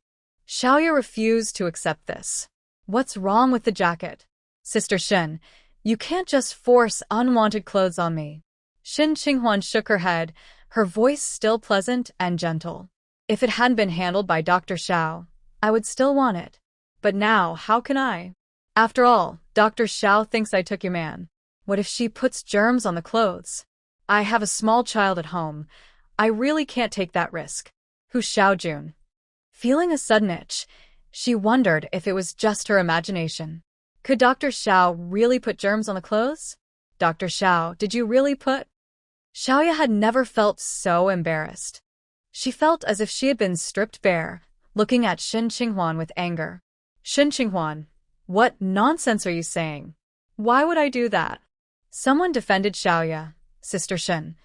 Xiaoya refused to accept this. "What's wrong with the jacket?" "Sister Shen, you can't just force unwanted clothes on me." Shen Qinghuan shook her head, her voice still pleasant and gentle. "If it hadn't been handled by Dr. Xiao, I would still want it. But now, how can I? After all, Dr. Xiao thinks I took your man. What if she puts germs on the clothes? I have a small child at home. I really can't take that risk." Who's Xiaojun? Feeling a sudden itch, she wondered if it was just her imagination. Could Dr. Xiao really put germs on the clothes? "Dr. Xiao, did you really put—" Xiaoya had never felt so embarrassed. She felt as if she had been stripped bare, looking at Shen Qinghuan with anger. "Shen Qinghuan, what nonsense are you saying? Why would I do that?" Someone defended Xiaoya. "Sister Shen,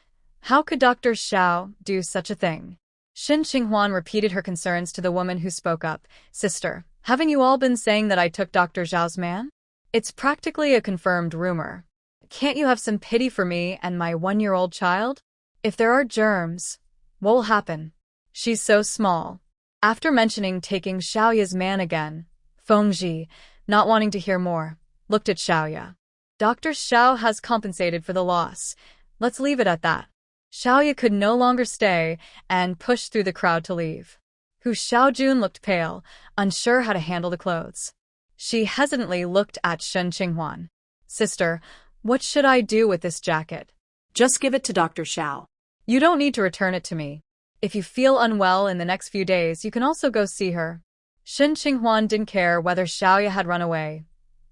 how could Dr. Xiao do such a thing?" Shen Qinghuan repeated her concerns to the woman who spoke up. "Sister, haven't you all been saying that I took Dr. Xiao's man? It's practically a confirmed rumor. Can't you have some pity for me and my 1-year-old child? If there are germs, what will happen? She's so small." After mentioning taking Xiaoya's man again, Feng Ji, not wanting to hear more, looked at Xiaoya. "Dr. Xiao has compensated for the loss. Let's leave it at that." Xiaoya could no longer stay and pushed through the crowd to leave. Hu Xiaojun looked pale, unsure how to handle the clothes. She hesitantly looked at Shen Qinghuan. "Sister, what should I do with this jacket?" "Just give it to Dr. Xiao." "You don't need to return it to me. If you feel unwell in the next few days, you can also go see her." Shen Qinghuan didn't care whether Xiaoya had run away.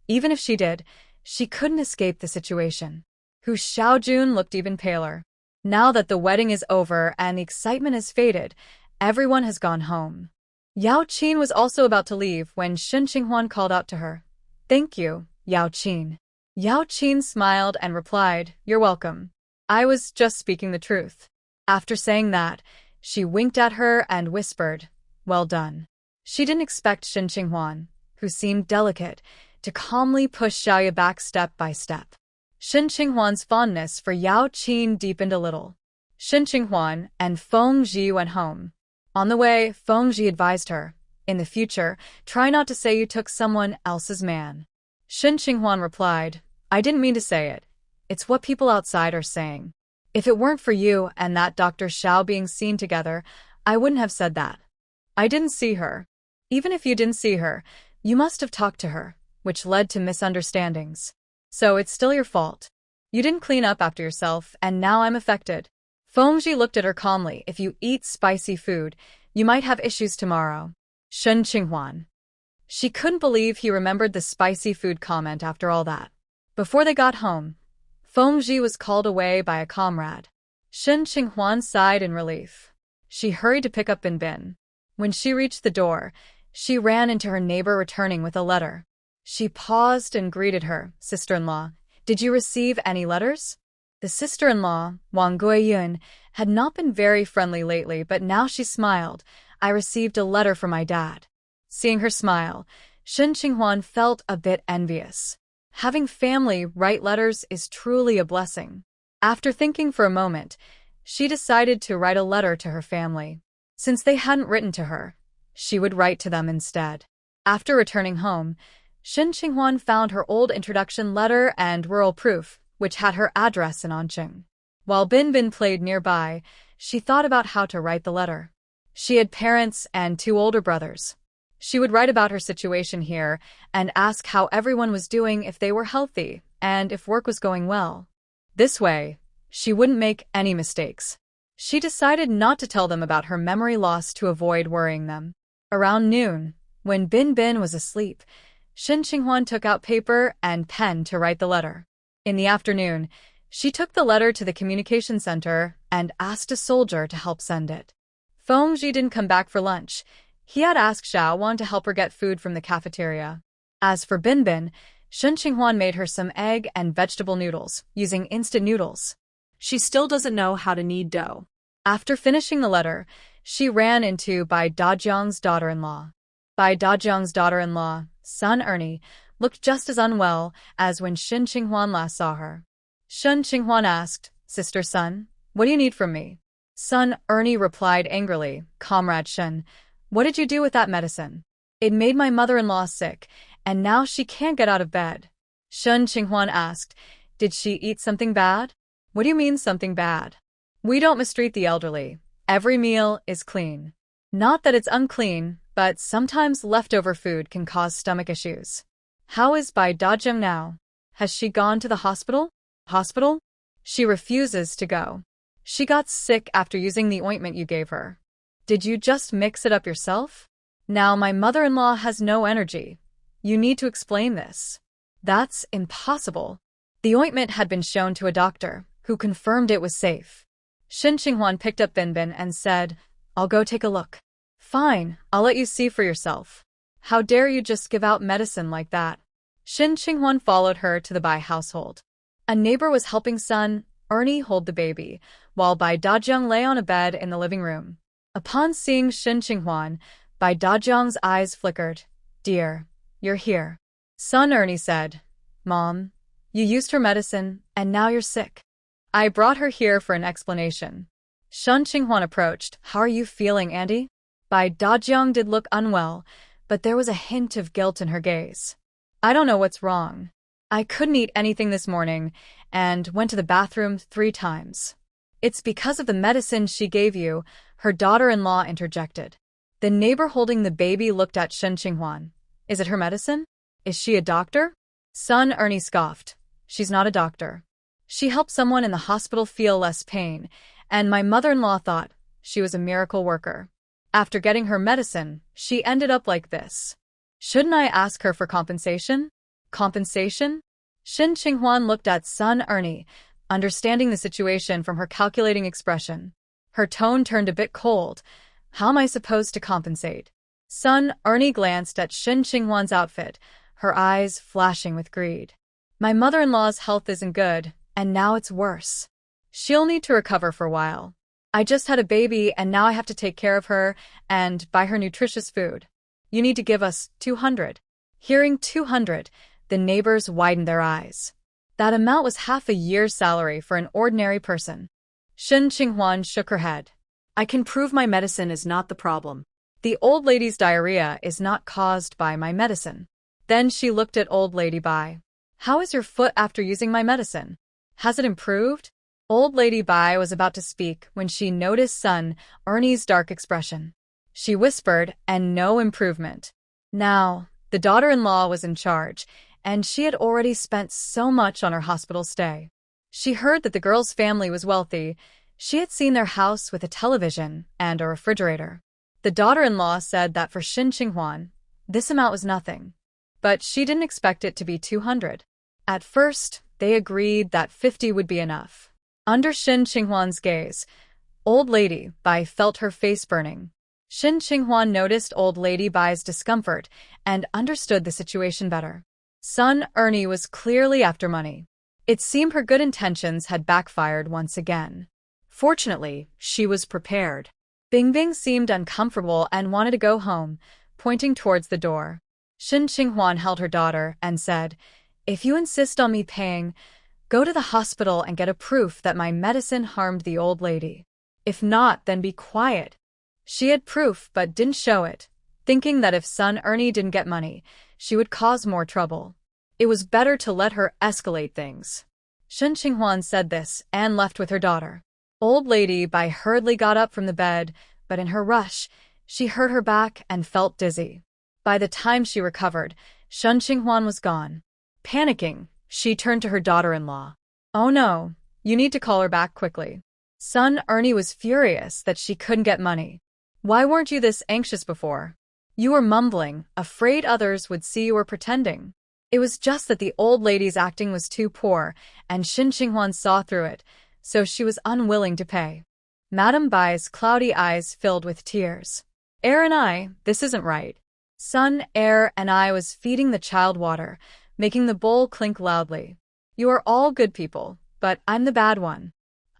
Even if she did, she couldn't escape the situation. Hu Xiaojun looked even paler. Now that the wedding is over and the excitement has faded, everyone has gone home. Yao Qin was also about to leave when Shen Qinghuan called out to her. "Thank you, Yao Qin." Yao Qin smiled and replied, "You're welcome. I was just speaking the truth." After saying that, she winked at her and whispered, "Well done." She didn't expect Shen Qinghuan, who seemed delicate, to calmly push Xiaoya back step by step. Shen Qinghuan's fondness for Yao Qin deepened a little. Shen Qinghuan and Feng Ji went home. On the way, Feng Ji advised her, "In the future, try not to say you took someone else's man." Shen Qinghuan replied, "I didn't mean to say it. It's what people outside are saying. If it weren't for you and that Dr. Xiao being seen together, I wouldn't have said that. I didn't see her. Even if you didn't see her, you must have talked to her, which led to misunderstandings. So it's still your fault. You didn't clean up after yourself, and now I'm affected." Feng Ji looked at her calmly. "If you eat spicy food, you might have issues tomorrow." Shen Qinghuan. She couldn't believe he remembered the spicy food comment after all that. Before they got home, Feng Ji was called away by a comrade. Shen Qinghuan sighed in relief. She hurried to pick up Bin Bin. When she reached the door, she ran into her neighbor returning with a letter. She paused and greeted her sister-in-law. Did you receive any letters? The sister-in-law, Wang Guiyun, had not been very friendly lately, but now she smiled. I received a letter from my dad. Seeing her smile, Shen Qinghuan felt a bit envious. Having family write letters is truly a blessing. After thinking for a moment, she decided to write a letter to her family. Since they hadn't written to her, she would write to them instead. After returning home, Shen Qinghuan found her old introduction letter and rural proof, which had her address in Anqing. While Bin Bin played nearby, she thought about how to write the letter. She had parents and 2 older brothers. She would write about her situation here and ask how everyone was doing, if they were healthy, and if work was going well. This way, she wouldn't make any mistakes. She decided not to tell them about her memory loss to avoid worrying them. Around noon, when Bin Bin was asleep, Shen Qinghuan took out paper and pen to write the letter. In the afternoon, she took the letter to the communication center and asked a soldier to help send it. Feng didn't come back for lunch. He had asked Xiaowan to help her get food from the cafeteria. As for Bin Bin, Shen Qinghuan made her some egg and vegetable noodles, using instant noodles. She still doesn't know how to knead dough. After finishing the letter, she ran into Bai Dajiang's daughter-in-law. Bai Dajiang's daughter-in-law, Sun Ernie, looked just as unwell as when Shen Qinghuan last saw her. Shen Qinghuan asked, Sister Sun, what do you need from me? Sun Ernie replied angrily, Comrade Shen, what did you do with that medicine? It made my mother-in-law sick, and now she can't get out of bed. Shen Qinghuan asked, did she eat something bad? What do you mean something bad? We don't mistreat the elderly. Every meal is clean. Not that it's unclean, but sometimes leftover food can cause stomach issues. How is Bai Dajiang now? Has she gone to the hospital? Hospital? She refuses to go. She got sick after using the ointment you gave her. Did you just mix it up yourself? Now my mother-in-law has no energy. You need to explain this. That's impossible. The ointment had been shown to a doctor, who confirmed it was safe. Shen Qinghuan picked up Bin Bin and said, I'll go take a look. Fine, I'll let you see for yourself. How dare you just give out medicine like that? Shen Qinghuan followed her to the Bai household. A neighbor was helping Sun Ernie hold the baby, while Bai Dajiang lay on a bed in the living room. Upon seeing Shen Qinghuan, Bai Dajiang's eyes flickered. Dear, you're here. Sun Ernie said, Mom, you used her medicine, and now you're sick. I brought her here for an explanation. Shen Qinghuan approached. How are you feeling, Andy? Bai Dajiang did look unwell, but there was a hint of guilt in her gaze. I don't know what's wrong. I couldn't eat anything this morning, and went to the bathroom 3 times. It's because of the medicine she gave you, her daughter-in-law interjected. The neighbor holding the baby looked at Shen Qinghuan. Is it her medicine? Is she a doctor? Sun Ernie scoffed. She's not a doctor. She helped someone in the hospital feel less pain, and my mother-in-law thought she was a miracle worker. After getting her medicine, she ended up like this. Shouldn't I ask her for compensation? Compensation? Shen Qinghuan looked at Sun Ernie, understanding the situation from her calculating expression. Her tone turned a bit cold. How am I supposed to compensate? Sun Ernie glanced at Shen Qinghuan's outfit, her eyes flashing with greed. My mother-in-law's health isn't good, and now it's worse. She'll need to recover for a while. I just had a baby, and now I have to take care of her and buy her nutritious food. You need to give us 200. Hearing 200, the neighbors widened their eyes. That amount was half a year's salary for an ordinary person. Shen Qinghuan shook her head. I can prove my medicine is not the problem. The old lady's diarrhea is not caused by my medicine. Then she looked at old lady Bai. How is your foot after using my medicine? Has it improved? Old lady Bai was about to speak when she noticed Sun Ernie's dark expression. She whispered, and no improvement. Now, the daughter-in-law was in charge, and she had already spent so much on her hospital stay. She heard that the girl's family was wealthy. She had seen their house with a television and a refrigerator. The daughter-in-law said that for Shen Qinghuan, this amount was nothing. But she didn't expect it to be 200. At first, they agreed that 50 would be enough. Under Shen Qinghuan's gaze, old lady Bai felt her face burning. Shin Qinghuan noticed old lady Bai's discomfort and understood the situation better. Son Ernie was clearly after money. It seemed her good intentions had backfired once again. Fortunately, she was prepared. Bingbing seemed uncomfortable and wanted to go home, pointing towards the door. Shin Qinghuan held her daughter and said, "If you insist on me paying, go to the hospital and get a proof that my medicine harmed the old lady. If not, then be quiet." She had proof but didn't show it, thinking that if son Ernie didn't get money, she would cause more trouble. It was better to let her escalate things. Shin Qinghuan said this and left with her daughter. Old lady Bai hurriedly got up from the bed, but in her rush, she hurt her back and felt dizzy. By the time she recovered, Shin Qinghuan was gone. Panicking, she turned to her daughter-in-law. "Oh no, you need to call her back quickly." Son Ernie was furious that she couldn't get money. "Why weren't you this anxious before? You were mumbling, afraid others would see you were pretending." It was just that the old lady's acting was too poor, and Shin Qinghuan saw through it, so she was unwilling to pay. Madame Bai's cloudy eyes filled with tears. "Heir and I, this isn't right." Son Heir and I was feeding the child water, making the bowl clink loudly. "You are all good people, but I'm the bad one.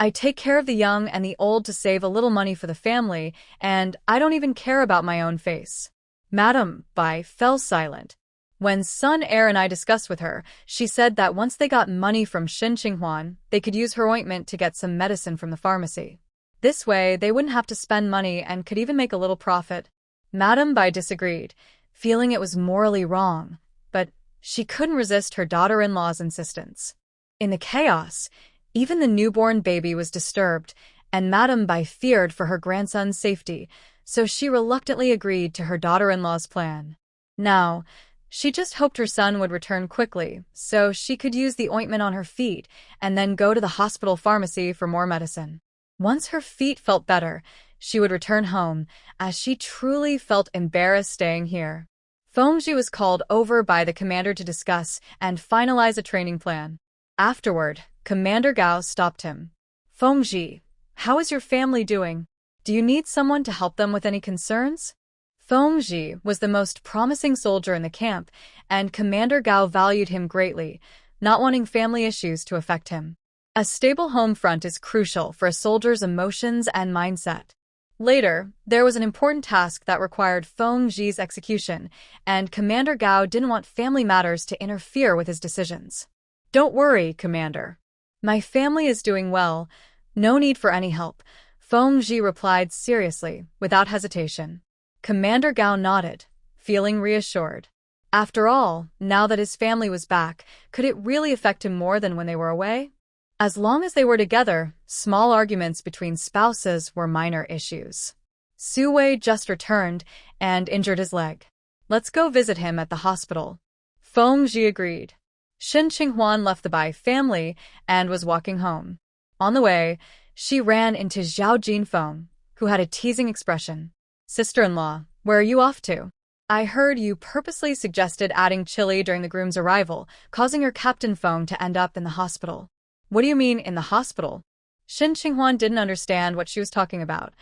I take care of the young and the old to save a little money for the family, and I don't even care about my own face." Madame Bai fell silent. When Son Heir and I discussed with her, she said that once they got money from Shin Qinghuan, they could use her ointment to get some medicine from the pharmacy. This way, they wouldn't have to spend money and could even make a little profit. Madame Bai disagreed, feeling it was morally wrong, but she couldn't resist her daughter-in-law's insistence. In the chaos, even the newborn baby was disturbed, and Madame Bai feared for her grandson's safety, so she reluctantly agreed to her daughter-in-law's plan. Now, she just hoped her son would return quickly, so she could use the ointment on her feet and then go to the hospital pharmacy for more medicine. Once her feet felt better, she would return home, as she truly felt embarrassed staying here. Feng was called over by the commander to discuss and finalize a training plan. Afterward, Commander Gao stopped him. "Feng, how is your family doing? Do you need someone to help them with any concerns?" Feng was the most promising soldier in the camp, and Commander Gao valued him greatly, not wanting family issues to affect him. A stable home front is crucial for a soldier's emotions and mindset. Later, there was an important task that required Feng Ji's execution, and Commander Gao didn't want family matters to interfere with his decisions. "Don't worry, Commander. My family is doing well. No need for any help," Feng replied seriously, without hesitation. Commander Gao nodded, feeling reassured. After all, now that his family was back, could it really affect him more than when they were away? As long as they were together, small arguments between spouses were minor issues. Su Wei just returned and injured his leg. "Let's go visit him at the hospital." Feng agreed. Shin Qinghuan left the Bai family and was walking home. On the way, she ran into Zhao Jinfeng, who had a teasing expression. "Sister-in-law, where are you off to? I heard you purposely suggested adding chili during the groom's arrival, causing your Captain Feng to end up in the hospital." "What do you mean, in the hospital?" Shin Qinghuan didn't understand what she was talking about.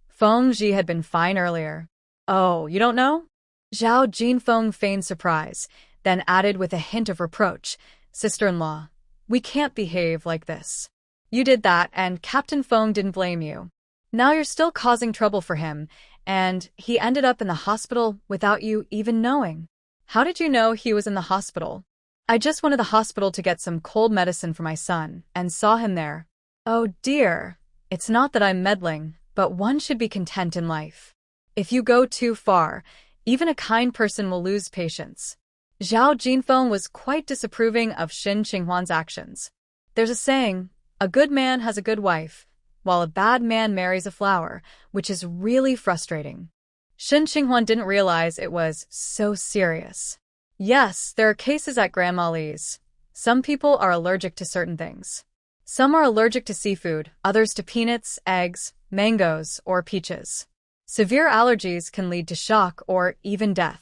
Feng had been fine earlier. "Oh, you don't know?" Zhao Jinfeng feigned surprise, then added with a hint of reproach, "Sister-in-law, we can't behave like this. You did that, and Captain Feng didn't blame you. Now you're still causing trouble for him, and he ended up in the hospital without you even knowing." "How did you know he was in the hospital?" "I just went to the hospital to get some cold medicine for my son, and saw him there." "Oh dear, it's not that I'm meddling, but one should be content in life. If you go too far, even a kind person will lose patience." Zhao Jinfeng was quite disapproving of Shin Qinghuan's actions. There's a saying, "A good man has a good wife, while a bad man marries a flower," which is really frustrating. Shin Qinghuan didn't realize it was so serious. Yes, there are cases at Grandma Li's. Some people are allergic to certain things. Some are allergic to seafood, others to peanuts, eggs, mangoes, or peaches. Severe allergies can lead to shock or even death.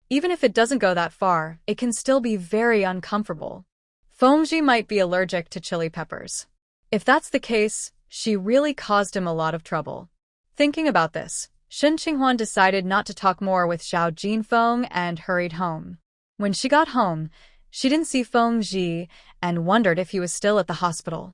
Even if it doesn't go that far, it can still be very uncomfortable. Feng might be allergic to chili peppers. If that's the case, she really caused him a lot of trouble. Thinking about this, Shen Qinghuan decided not to talk more with Xiao Jinfeng and hurried home. When she got home, she didn't see Feng Ji and wondered if he was still at the hospital.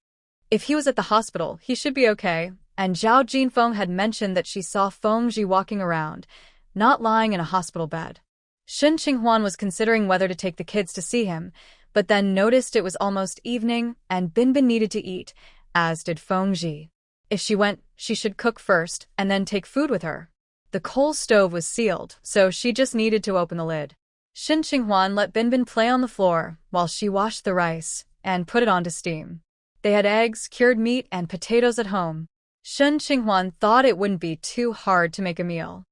If he was at the hospital, he should be okay, and Zhao Jinfeng had mentioned that she saw Feng Ji walking around, not lying in a hospital bed. Shen Qinghuan was considering whether to take the kids to see him, but then noticed it was almost evening and Binbin needed to eat, as did Feng Ji. If she went, she should cook first and then take food with her. The coal stove was sealed, so she just needed to open the lid. Shen Qinghuan let Binbin play on the floor while she washed the rice and put it on to steam. They had eggs, cured meat, and potatoes at home. Shen Qinghuan thought it wouldn't be too hard to make a meal.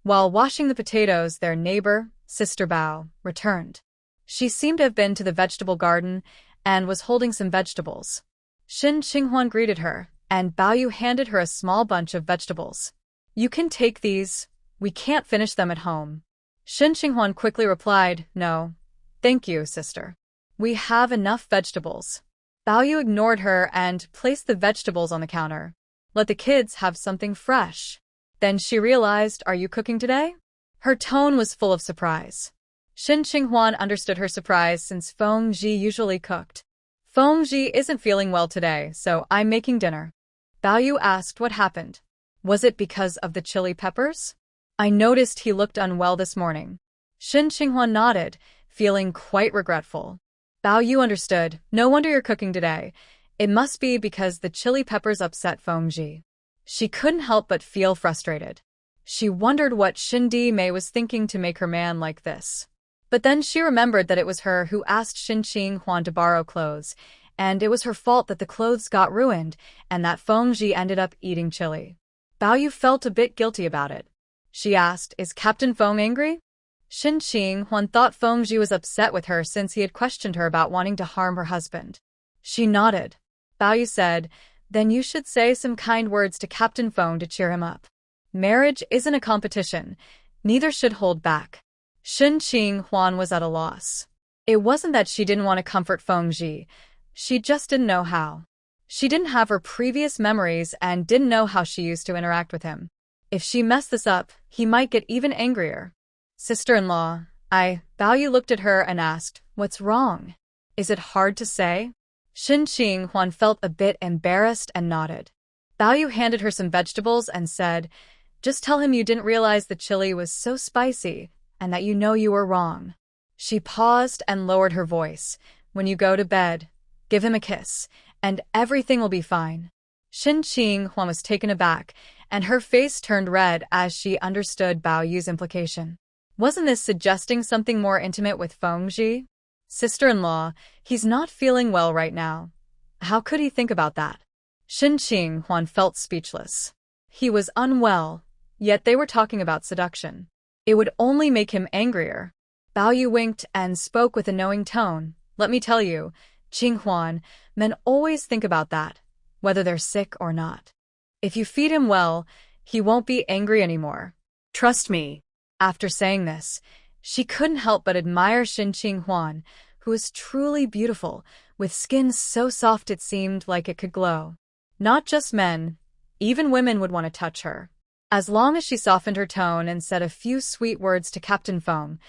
While washing the potatoes, their neighbor, Sister Bao, returned. She seemed to have been to the vegetable garden and was holding some vegetables. Shen Qinghuan greeted her, and Bao Yu handed her a small bunch of vegetables. "You can take these. We can't finish them at home." Shen Qinghuan quickly replied, "No. Thank you, sister. We have enough vegetables." Bao Yu ignored her and placed the vegetables on the counter. "Let the kids have something fresh." Then she realized, "Are you cooking today?" Her tone was full of surprise. Shen Qinghuan understood her surprise since Feng Ji usually cooked. "Feng Ji isn't feeling well today, so I'm making dinner." Bao Yu asked what happened. "Was it because of the chili peppers? I noticed he looked unwell this morning." Shen Qinghuan nodded, feeling quite regretful. Bao Yu understood. "No wonder you're cooking today. It must be because the chili peppers upset Feng Ji." She couldn't help but feel frustrated. She wondered what Shin Di Mei was thinking to make her man like this. But then she remembered that it was her who asked Shen Qinghuan to borrow clothes, and it was her fault that the clothes got ruined and that Feng Ji ended up eating chili. Bao Yu felt a bit guilty about it. She asked, "Is Captain Feng angry?" Shen Qinghuan thought Feng Ji was upset with her since he had questioned her about wanting to harm her husband. She nodded. Bao Yu said, "Then you should say some kind words to Captain Feng to cheer him up. Marriage isn't a competition, neither should hold back." Shen Qinghuan was at a loss. It wasn't that she didn't want to comfort Feng Ji, she just didn't know how. She didn't have her previous memories and didn't know how she used to interact with him. If she messed this up, he might get even angrier. "Sister-in-law, Bao Yu looked at her and asked, "What's wrong? Is it hard to say?" Shen Qinghuan felt a bit embarrassed and nodded. Bao Yu handed her some vegetables and said, "Just tell him you didn't realize the chili was so spicy and that you know you were wrong." She paused and lowered her voice. "When you go to bed, give him a kiss, and everything will be fine." Shen Qinghuan was taken aback, and her face turned red as she understood Bao Yu's implication. Wasn't this suggesting something more intimate with Feng Ji? "Sister-in-law, he's not feeling well right now. How could he think about that?" Shen Qinghuan felt speechless. He was unwell, yet they were talking about seduction. It would only make him angrier. Bao Yu winked and spoke with a knowing tone. "Let me tell you, Qinghuan, men always think about that, whether they're sick or not. If you feed him well, he won't be angry anymore. Trust me." After saying this, she couldn't help but admire Shen Qinghuan, who was truly beautiful, with skin so soft it seemed like it could glow. Not just men, even women would want to touch her. As long as she softened her tone and said a few sweet words to Captain Feng,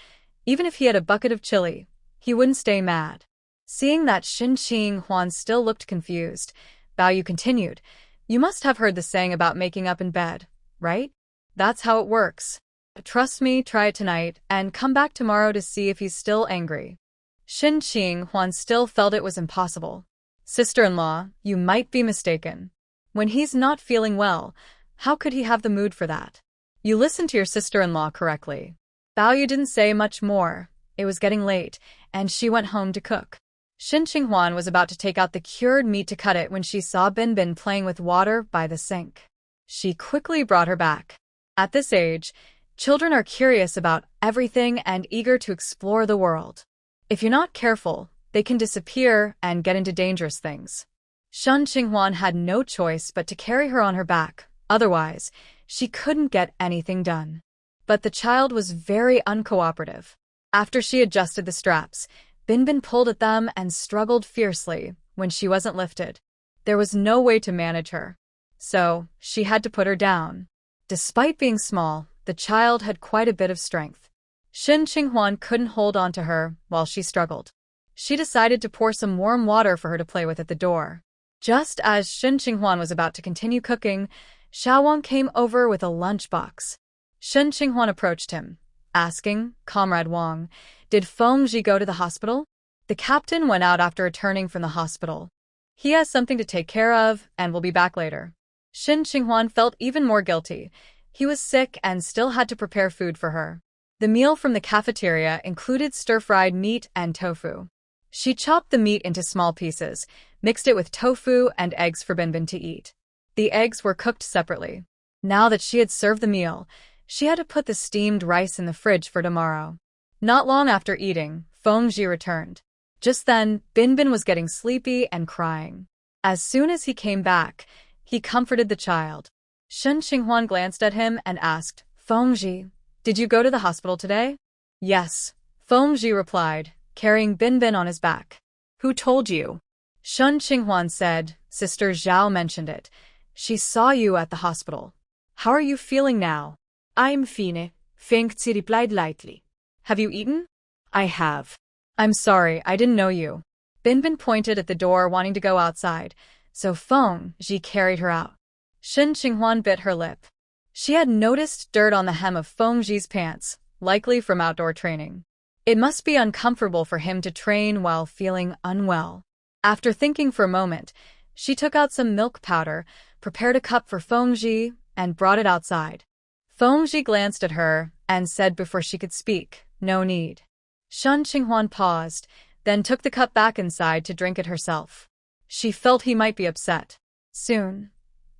even if he had a bucket of chili, he wouldn't stay mad. Seeing that Shen Qinghuan still looked confused, Bao Yu continued, "You must have heard the saying about making up in bed, right? That's how it works. Trust me, try it tonight, and come back tomorrow to see if he's still angry." Shen Qinghuan still felt it was impossible. "Sister-in-law, you might be mistaken. When he's not feeling well, how could he have the mood for that?" "You listened to your sister-in-law correctly." Bao Yu didn't say much more. It was getting late, and she went home to cook. Shen Qinghuan was about to take out the cured meat to cut it when she saw Binbin playing with water by the sink. She quickly brought her back. At this age, children are curious about everything and eager to explore the world. If you're not careful, they can disappear and get into dangerous things. Shen Qinghuan had no choice but to carry her on her back, otherwise, she couldn't get anything done. But the child was very uncooperative. After she adjusted the straps, Binbin pulled at them and struggled fiercely when she wasn't lifted. There was no way to manage her. So, she had to put her down. Despite being small, the child had quite a bit of strength. Shin Qinghuan couldn't hold on to her while she struggled. She decided to pour some warm water for her to play with at the door. Just as Shin Qinghuan was about to continue cooking, Xiao Wang came over with a lunchbox. Shin Qinghuan approached him, asking, "Comrade Wang, did Feng Ji go to the hospital?" The captain went out after returning from the hospital. He has something to take care of and will be back later. Shin Qinghuan felt even more guilty. He was sick and still had to prepare food for her. The meal from the cafeteria included stir-fried meat and tofu. She chopped the meat into small pieces, mixed it with tofu and eggs for Binbin to eat. The eggs were cooked separately. Now that she had served the meal, she had to put the steamed rice in the fridge for tomorrow. Not long after eating, Feng Ji returned. Just then, Binbin was getting sleepy and crying. As soon as he came back, he comforted the child. Shin Qinghuan glanced at him and asked, "Feng Ji, did you go to the hospital today?" "Yes," Feng Ji replied, carrying Binbin on his back. "Who told you?" Shin Qinghuan said, "Sister Zhao mentioned it. She saw you at the hospital. How are you feeling now?" "I'm fine," Feng replied lightly. "Have you eaten?" "I have." "I'm sorry, I didn't know you." Binbin pointed at the door wanting to go outside, so Feng Ji carried her out. Shin Qinghuan bit her lip. She had noticed dirt on the hem of Feng Ji's pants, likely from outdoor training. It must be uncomfortable for him to train while feeling unwell. After thinking for a moment, she took out some milk powder, prepared a cup for Feng Ji, and brought it outside. Feng Ji glanced at her and said before she could speak, "No need." Shin Qinghuan paused, then took the cup back inside to drink it herself. She felt he might be upset. Soon,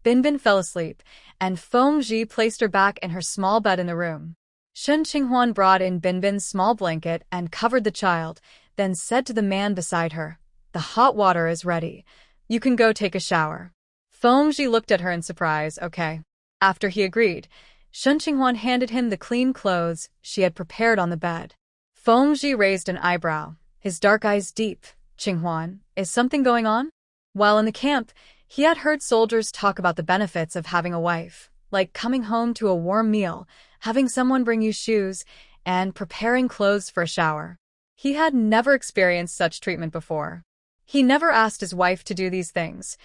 Binbin fell asleep, and Feng Ji placed her back in her small bed in the room. Shin Qinghuan brought in Binbin's small blanket and covered the child, then said to the man beside her, "The hot water is ready. You can go take a shower." Feng Ji looked at her in surprise. "Okay." After he agreed, Shin Qinghuan handed him the clean clothes she had prepared on the bed. Feng Ji raised an eyebrow, his dark eyes deep. "Qinghuan, is something going on?" While in the camp, he had heard soldiers talk about the benefits of having a wife, like coming home to a warm meal, having someone bring you shoes, and preparing clothes for a shower. He had never experienced such treatment before. He never asked his wife to do these things.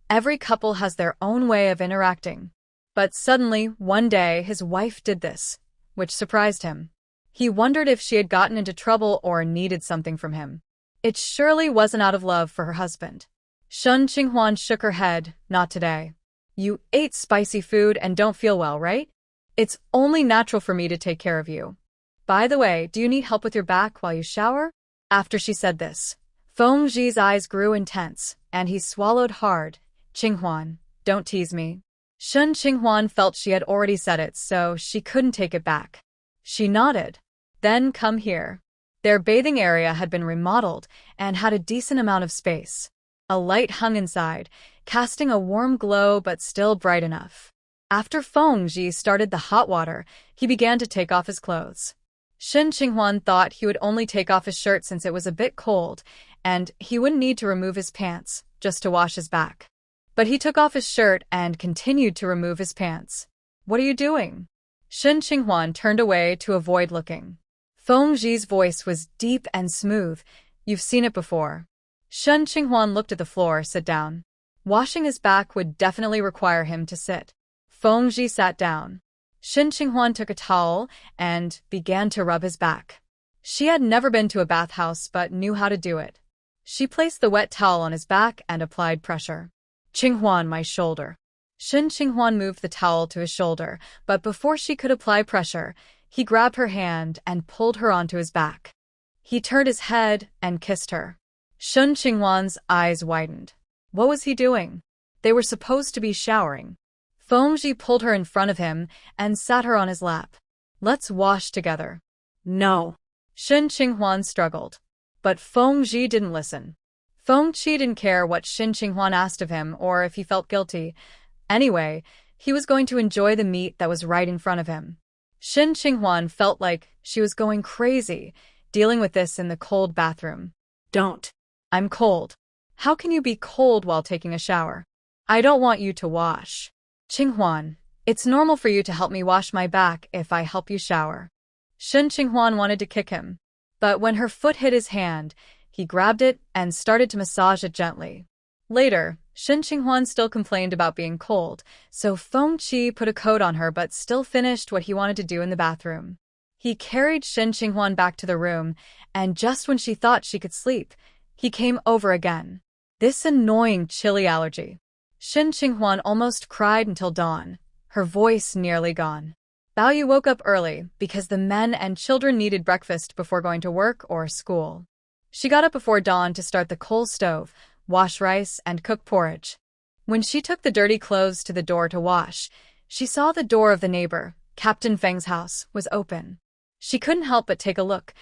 Every couple has their own way of interacting. But suddenly, one day, his wife did this, which surprised him. He wondered if she had gotten into trouble or needed something from him. It surely wasn't out of love for her husband. Shin Qinghuan shook her head, "Not today. You ate spicy food and don't feel well, right? It's only natural for me to take care of you. By the way, do you need help with your back while you shower?" After she said this, Feng Ji's eyes grew intense, and he swallowed hard. "Qinghuan, don't tease me." Shin Qinghuan felt she had already said it, so she couldn't take it back. She nodded. "Then come here." Their bathing area had been remodeled and had a decent amount of space. A light hung inside, casting a warm glow but still bright enough. After Feng Ji started the hot water, he began to take off his clothes. Shin Qinghuan thought he would only take off his shirt since it was a bit cold, and he wouldn't need to remove his pants, just to wash his back. But he took off his shirt and continued to remove his pants. "What are you doing?" Shin Qinghuan turned away to avoid looking. Feng Ji's voice was deep and smooth. "You've seen it before." Shin Qinghuan looked at the floor. "Sit down." Washing his back would definitely require him to sit. Feng Ji sat down. Shin Qinghuan took a towel and began to rub his back. She had never been to a bathhouse but knew how to do it. She placed the wet towel on his back and applied pressure. "Qinghuan, my shoulder." Shin Qinghuan moved the towel to his shoulder, but before she could apply pressure, he grabbed her hand and pulled her onto his back. He turned his head and kissed her. Shin Qinghuan's eyes widened. What was he doing? They were supposed to be showering. Feng Ji pulled her in front of him and sat her on his lap. "Let's wash together." "No." Shin Qinghuan struggled. But Feng Ji didn't listen. Feng Ji didn't care what Shin Qinghuan asked of him or if he felt guilty. Anyway, he was going to enjoy the meat that was right in front of him. Shin Qinghuan felt like she was going crazy, dealing with this in the cold bathroom. "Don't. I'm cold." "How can you be cold while taking a shower?" "I don't want you to wash." "Qinghuan, It's normal for you to help me wash my back if I help you shower. Shen Qinghuan wanted to kick him, but when her foot hit his hand, he grabbed it and started to massage it gently. Later, Shen Qinghuan still complained about being cold, so Feng Qi put a coat on her but still finished what he wanted to do in the bathroom. He carried Shen Qinghuan back to the room, and just when she thought she could sleep, he came over again. This annoying chili allergy. Shen Qinghuan almost cried until dawn, her voice nearly gone. Baoyu woke up early because the men and children needed breakfast before going to work or school. She got up before dawn to start the coal stove, wash rice, and cook porridge. When she took the dirty clothes to the door to wash, she saw the door of the neighbor, Captain Feng's house, was open. She couldn't help but take a look.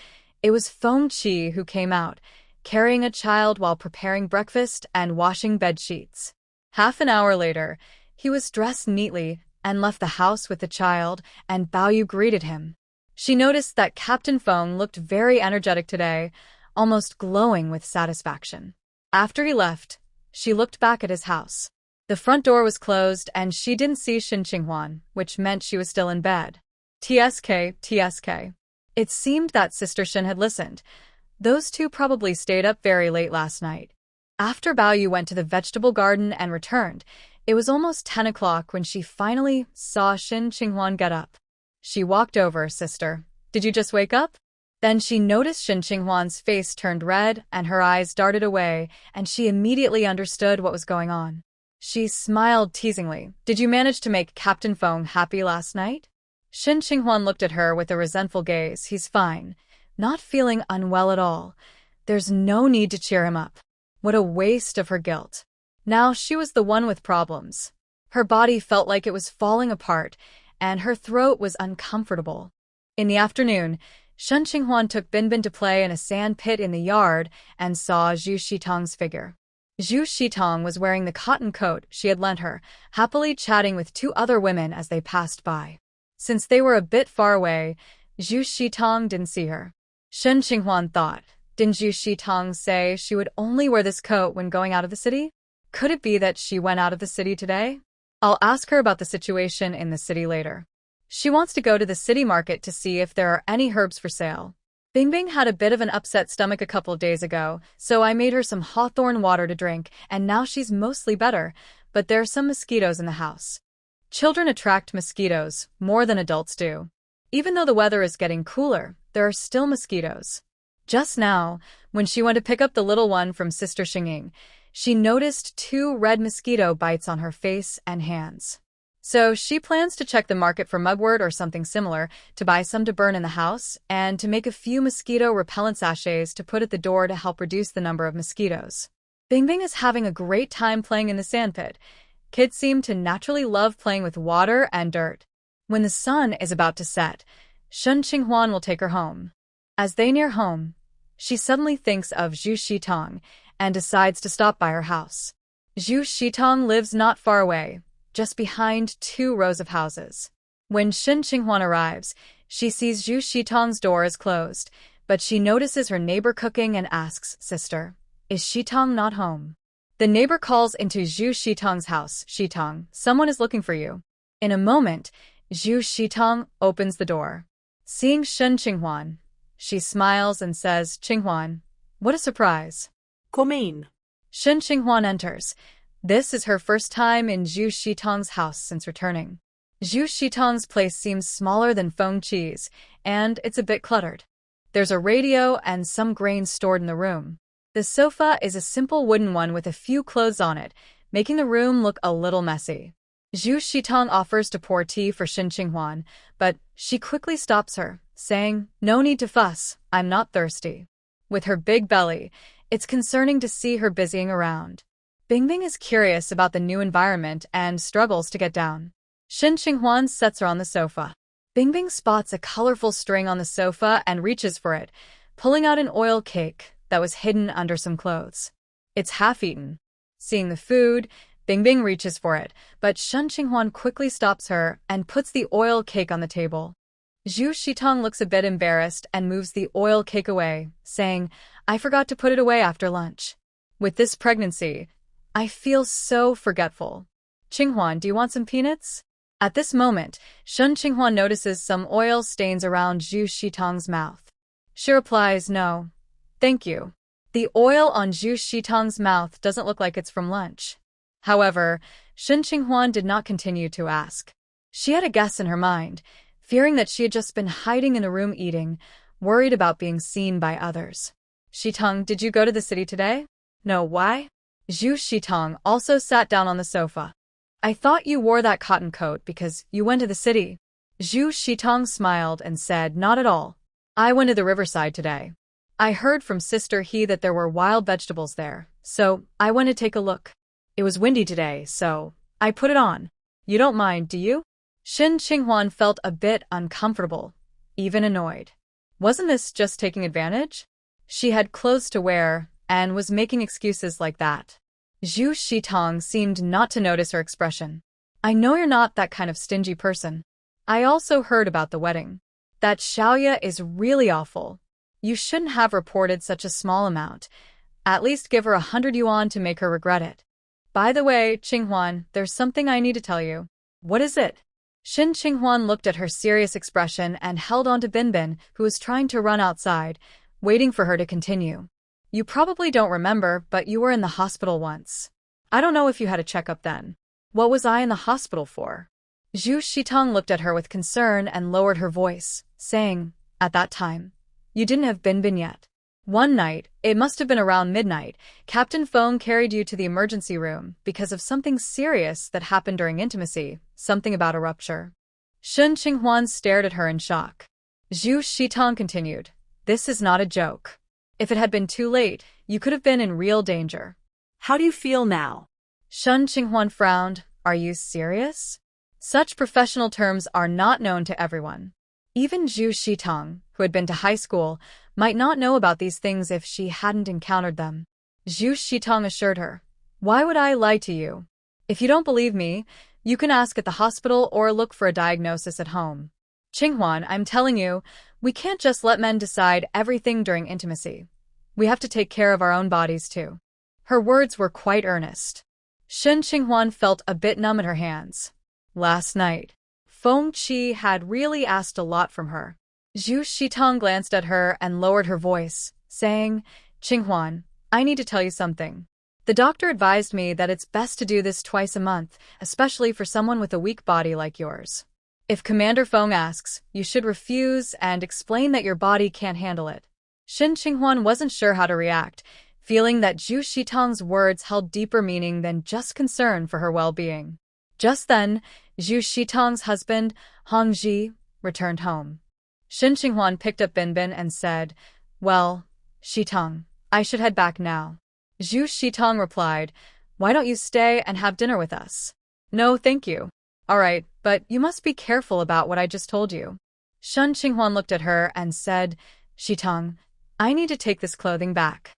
It was Feng Qi who came out, carrying a child while preparing breakfast and washing bed sheets. Half an hour later, he was dressed neatly and left the house with the child, and Baoyu greeted him. She noticed that Captain Feng looked very energetic today, almost glowing with satisfaction. After he left, she looked back at his house. The front door was closed and she didn't see Shen Qinghuan, which meant she was still in bed. TSK. It seemed that Sister Shen had listened. Those two probably stayed up very late last night. After Baoyu went to the vegetable garden and returned, it was almost 10 o'clock when she finally saw Shen Qinghuan get up. She walked over. Sister, did you just wake up? Then she noticed Shen Qinghuan's face turned red and her eyes darted away, and she immediately understood what was going on. She smiled teasingly. Did you manage to make Captain Feng happy last night? Shen Qinghuan looked at her with a resentful gaze. He's fine, not feeling unwell at all. There's no need to cheer him up. What a waste of her guilt. Now she was the one with problems. Her body felt like it was falling apart, and her throat was uncomfortable. In the afternoon, Shen Qinghuan took Binbin to play in a sand pit in the yard and saw Zhu Shitong's figure. Zhu Shitong was wearing the cotton coat she had lent her, happily chatting with two other women as they passed by. Since they were a bit far away, Zhu Shitong didn't see her. Shen Qinghuan thought, didn't Zhu Shitong say she would only wear this coat when going out of the city? Could it be that she went out of the city today? I'll ask her about the situation in the city later. She wants to go to the city market to see if there are any herbs for sale. Bingbing had a bit of an upset stomach a couple days ago, so I made her some hawthorn water to drink, and now she's mostly better, but there are some mosquitoes in the house. Children attract mosquitoes more than adults do. Even though the weather is getting cooler, there are still mosquitoes. Just now, when she went to pick up the little one from Sister Xingying, she noticed 2 red mosquito bites on her face and hands. So she plans to check the market for mugwort or something similar, to buy some to burn in the house, and to make a few mosquito repellent sachets to put at the door to help reduce the number of mosquitoes. Bingbing is having a great time playing in the sandpit. Kids seem to naturally love playing with water and dirt. When the sun is about to set, Shen Qinghuan will take her home. As they near home, she suddenly thinks of Zhu Shitong and decides to stop by her house. Zhu Shitong lives not far away, just behind 2 rows of houses. When Shen Qinghuan arrives, she sees Zhu Shitong's door is closed, but she notices her neighbor cooking and asks, Sister, is Shitong not home? The neighbor calls into Zhu Shitong's house. Shitong, someone is looking for you. In a moment, Zhu Shitong opens the door. Seeing Shen Qinghuan, she smiles and says, Qinghuan, what a surprise. Come in. Shen Qinghuan enters. This is her first time in Zhu Shitong's house since returning. Zhu Shitong's place seems smaller than Feng Qi's, and it's a bit cluttered. There's a radio and some grain stored in the room. The sofa is a simple wooden one with a few clothes on it, making the room look a little messy. Zhu Shitong offers to pour tea for Shen Qinghuan, but she quickly stops her, saying, no need to fuss, I'm not thirsty. With her big belly, it's concerning to see her busying around. Bingbing is curious about the new environment and struggles to get down. Shen Qinghuan sets her on the sofa. Bingbing spots a colorful string on the sofa and reaches for it, pulling out an oil cake that was hidden under some clothes. It's half-eaten. Seeing the food, Bingbing reaches for it, but Shen Qinghuan quickly stops her and puts the oil cake on the table. Zhu Shitong looks a bit embarrassed and moves the oil cake away, saying, I forgot to put it away after lunch. With this pregnancy, I feel so forgetful. Qinghuan, do you want some peanuts? At this moment, Shun Qinghua notices some oil stains around Zhu Shitong's mouth. She replies, "No, thank you." The oil on Zhu Shitong's mouth doesn't look like it's from lunch. However, Shun Qinghua did not continue to ask. She had a guess in her mind, fearing that she had just been hiding in a room eating, worried about being seen by others. "Shitong, did you go to the city today?" "No, why?" Zhu Shitong also sat down on the sofa. "I thought you wore that cotton coat because you went to the city." Zhu Shitong smiled and said, "Not at all. I went to the riverside today. I heard from Sister He that there were wild vegetables there, so I went to take a look. It was windy today, so I put it on. You don't mind, do you?" Shun Qinghua felt a bit uncomfortable, even annoyed. Wasn't this just taking advantage? She had clothes to wear and was making excuses like that. Zhu Shitong seemed not to notice her expression. "I know you're not that kind of stingy person. I also heard about the wedding. That Xiaoya is really awful. You shouldn't have reported such a small amount. At least give her 100 yuan to make her regret it. By the way, Qinghua, there's something I need to tell you." "What is it?" Shun Qinghua looked at her serious expression and held on to Binbin, who was trying to run outside, waiting for her to continue. "You probably don't remember, but you were in the hospital once. I don't know if you had a checkup then." "What was I in the hospital for?" Zhu Shitong looked at her with concern and lowered her voice, saying, "At that time, you didn't have Binbin yet. One night, it must have been around midnight, Captain Feng carried you to the emergency room because of something serious that happened during intimacy, something about a rupture." Shun Qinghua stared at her in shock. Zhu Shitong continued, "This is not a joke. If it had been too late, you could have been in real danger." How do you feel now? Shun Qinghua frowned. "Are you serious?" Such professional terms are not known to everyone. Even Zhu Shitong, who had been to high school, might not know about these things if she hadn't encountered them. Zhu Shitong assured her, "Why would I lie to you? If you don't believe me, you can ask at the hospital or look for a diagnosis at home. Qinghua, I'm telling you, we can't just let men decide everything during intimacy. We have to take care of our own bodies too." Her words were quite earnest. Shun Qinghua felt a bit numb in her hands. Last night, Feng Qi had really asked a lot from her. Zhu Shitong glanced at her and lowered her voice, saying, "Qinghua, I need to tell you something. The doctor advised me that it's best to do this twice a month, especially for someone with a weak body like yours. If Commander Feng asks, you should refuse and explain that your body can't handle it." Shun Qinghua wasn't sure how to react, feeling that Zhu Shitong's words held deeper meaning than just concern for her well-being. Just then, Zhu Shitong's husband, Hongji, returned home. Shun Qinghua picked up Binbin and said, "Well, Shitong, I should head back now." Zhu Shitong replied, "Why don't you stay and have dinner with us?" "No, thank you." "All right, but you must be careful about what I just told you." Shun Qinghua looked at her and said, "Shitong, I need to take this clothing back.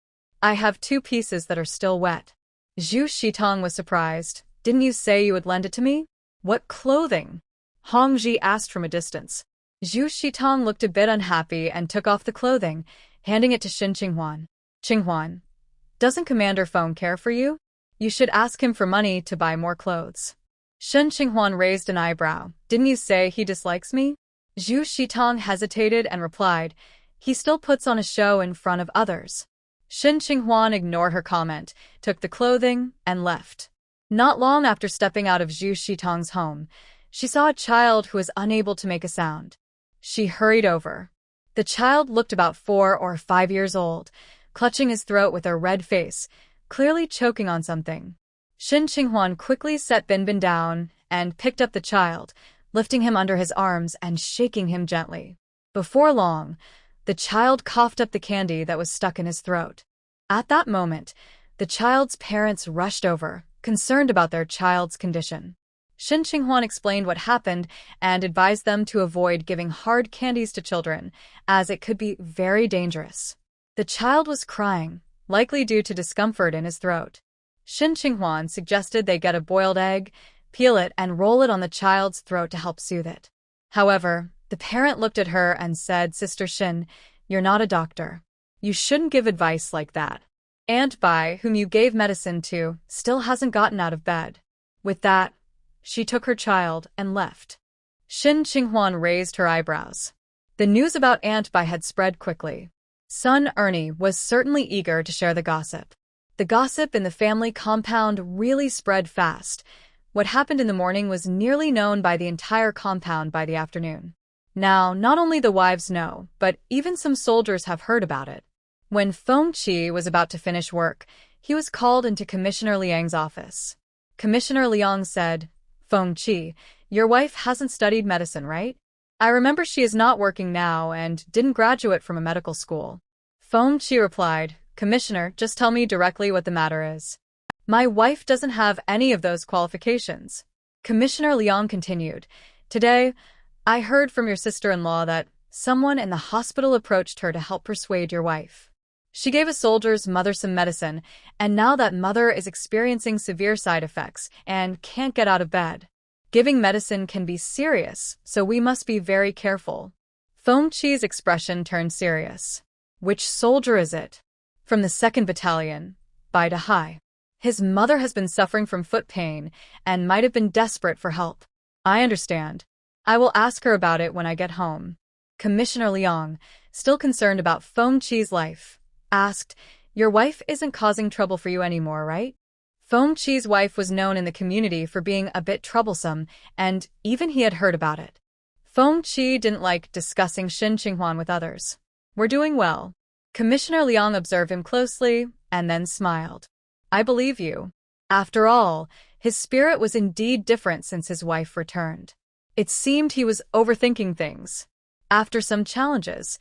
I have 2 pieces that are still wet." Zhu Shitong was surprised. "Didn't you say you would lend it to me?" "What clothing?" Hongji asked from a distance. Zhu Shitong looked a bit unhappy and took off the clothing, handing it to Shun Qinghua. "Qinghua, doesn't Commander Feng care for you? You should ask him for money to buy more clothes." Shun Qinghua raised an eyebrow. "Didn't you say he dislikes me?" Zhu Shitong hesitated and replied, "He still puts on a show in front of others." Shun Qinghua ignored her comment, took the clothing, and left. Not long after stepping out of Zhu Shitong's home, she saw a child who was unable to make a sound. She hurried over. The child looked about 4 or 5 years old, clutching his throat with a red face, clearly choking on something. Shun Qinghua quickly set Binbin down and picked up the child, lifting him under his arms and shaking him gently. Before long, the child coughed up the candy that was stuck in his throat. At that moment, the child's parents rushed over, concerned about their child's condition. Shun Qinghua explained what happened and advised them to avoid giving hard candies to children, as it could be very dangerous. The child was crying, likely due to discomfort in his throat. Shun Qinghua suggested they get a boiled egg, peel it and roll it on the child's throat to help soothe it. However, the parent looked at her and said, "Sister Shin, you're not a doctor. You shouldn't give advice like that. Aunt Bai, whom you gave medicine to, still hasn't gotten out of bed." With that, She took her child and left. Shin Qinghuan raised her eyebrows. The news about Aunt Bai had spread quickly. Son Ernie was certainly eager to share the gossip. The gossip in the family compound really spread fast. What happened in the morning was nearly known by the entire compound by the afternoon. Now, not only the wives know, but even some soldiers have heard about it. When Feng was about to finish work, he was called into Commissioner Liang's office. Commissioner Liang said, "Feng, your wife hasn't studied medicine, right? I remember she is not working now and didn't graduate from a medical school." Feng replied, "Commissioner, just tell me directly what the matter is. My wife doesn't have any of those qualifications." Commissioner Liang continued, "Today, I heard from your sister-in-law that someone in the hospital approached her to help persuade your wife. She gave a soldier's mother some medicine, and now that mother is experiencing severe side effects and can't get out of bed. Giving medicine can be serious, so we must be very careful." Feng Qi's expression turned serious. "Which soldier is it?" "From the 2nd Battalion, Bai Dahai. His mother has been suffering from foot pain and might have been desperate for help." "I understand. I will ask her about it when I get home." Commissioner Liang, still concerned about Feng Qi's life, asked, "Your wife isn't causing trouble for you anymore, right?" Feng Qi's wife was known in the community for being a bit troublesome, and even he had heard about it. Feng Qi didn't like discussing Shin Qinghuan with others. "We're doing well." Commissioner Liang observed him closely and then smiled. "I believe you." After all, his spirit was indeed different since his wife returned. It seemed he was overthinking things. After some challenges,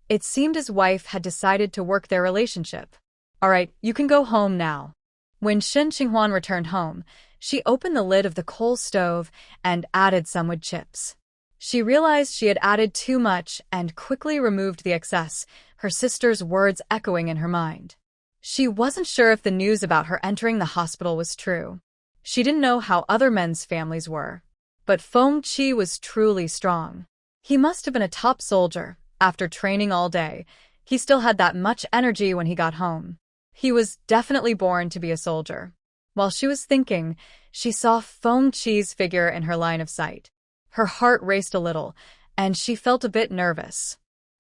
it seemed his wife had decided to work their relationship. "All right, you can go home now." When Shin Qinghuan returned home, she opened the lid of the coal stove and added some wood chips. She realized she had added too much and quickly removed the excess, her sister's words echoing in her mind. She wasn't sure if the news about her entering the hospital was true. She didn't know how other men's families were. But Feng Qi was truly strong. He must have been a top soldier. After training all day, he still had that much energy when he got home. He was definitely born to be a soldier. While she was thinking, she saw Feng Qi's figure in her line of sight. Her heart raced a little, and she felt a bit nervous.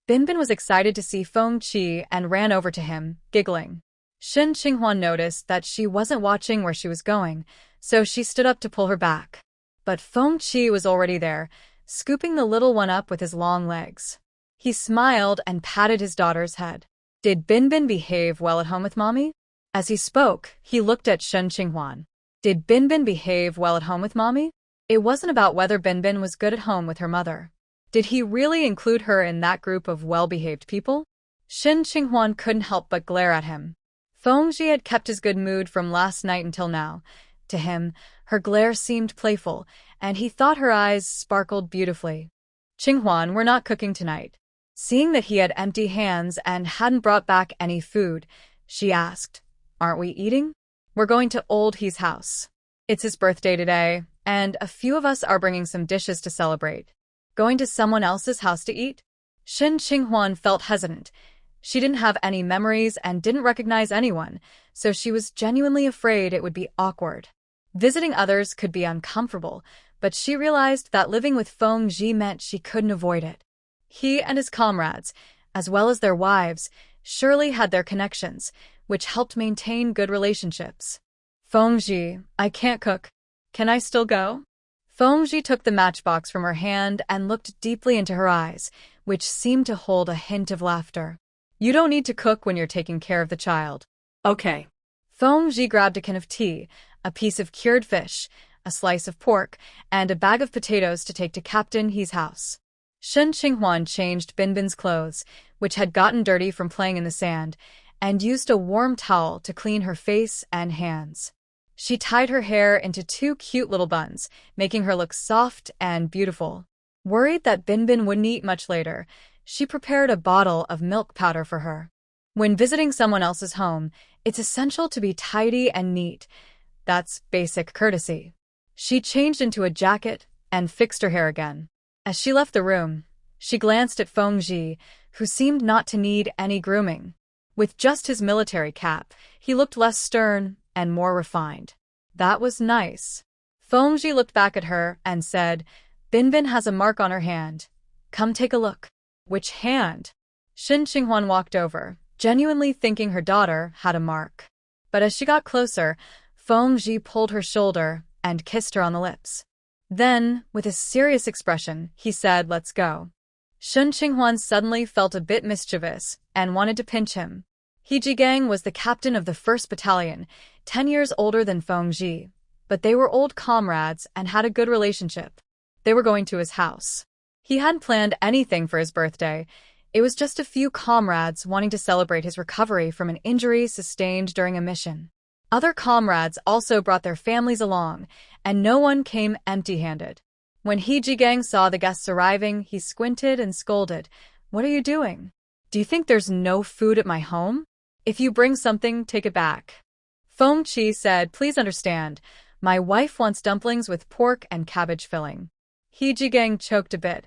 Binbin was excited to see Feng Qi and ran over to him, giggling. Shin Qinghuan noticed that she wasn't watching where she was going, so she stood up to pull her back. But Feng Qi was already there, scooping the little one up with his long legs. He smiled and patted his daughter's head. "Did Binbin behave well at home with Mommy?" As he spoke, he looked at Shin Qinghuan. "Did Binbin behave well at home with Mommy?" It wasn't about whether Binbin was good at home with her mother. Did he really include her in that group of well-behaved people? Shin Qinghuan couldn't help but glare at him. Feng Ji had kept his good mood from last night until now. To him, her glare seemed playful, and he thought her eyes sparkled beautifully. "Qinghuan, we're not cooking tonight." Seeing that he had empty hands and hadn't brought back any food, she asked, "Aren't we eating?" "We're going to Old He's house. It's his birthday today, and a few of us are bringing some dishes to celebrate." "Going to someone else's house to eat?" Shin Qinghuan felt hesitant. She didn't have any memories and didn't recognize anyone, so she was genuinely afraid it would be awkward. Visiting others could be uncomfortable, but she realized that living with Feng Ji meant she couldn't avoid it. He and his comrades, as well as their wives, surely had their connections, which helped maintain good relationships. "Feng Ji, I can't cook. Can I still go?" Feng Ji took the matchbox from her hand and looked deeply into her eyes, which seemed to hold a hint of laughter. "You don't need to cook when you're taking care of the child." "Okay." Feng Ji grabbed a can of tea, a piece of cured fish, a slice of pork, and a bag of potatoes to take to Captain He's house. Shin Qinghuan changed Binbin's clothes, which had gotten dirty from playing in the sand, and used a warm towel to clean her face and hands. She tied her hair into 2 cute little buns, making her look soft and beautiful. Worried that Binbin wouldn't eat much later, she prepared a bottle of milk powder for her. When visiting someone else's home, it's essential to be tidy and neat. That's basic courtesy. She changed into a jacket and fixed her hair again. As she left the room, she glanced at Feng Ji, who seemed not to need any grooming. With just his military cap, he looked less stern and more refined. That was nice. Feng Ji looked back at her and said, Binbin has a mark on her hand. Come take a look. Which hand? Shin Qinghuan walked over, genuinely thinking her daughter had a mark. But as she got closer, Feng Ji pulled her shoulder and kissed her on the lips. Then, with a serious expression, he said, let's go. Shin Qinghuan suddenly felt a bit mischievous and wanted to pinch him. He Jigang was the captain of the 1st Battalion, 10 years older than Feng Ji, but they were old comrades and had a good relationship. They were going to his house. He hadn't planned anything for his birthday. It was just a few comrades wanting to celebrate his recovery from an injury sustained during a mission. Other comrades also brought their families along, and no one came empty-handed. When He Jigang saw the guests arriving, he squinted and scolded, What are you doing? Do you think there's no food at my home? If you bring something, take it back. Feng Qi said, Please understand, my wife wants dumplings with pork and cabbage filling. He Jigang choked a bit.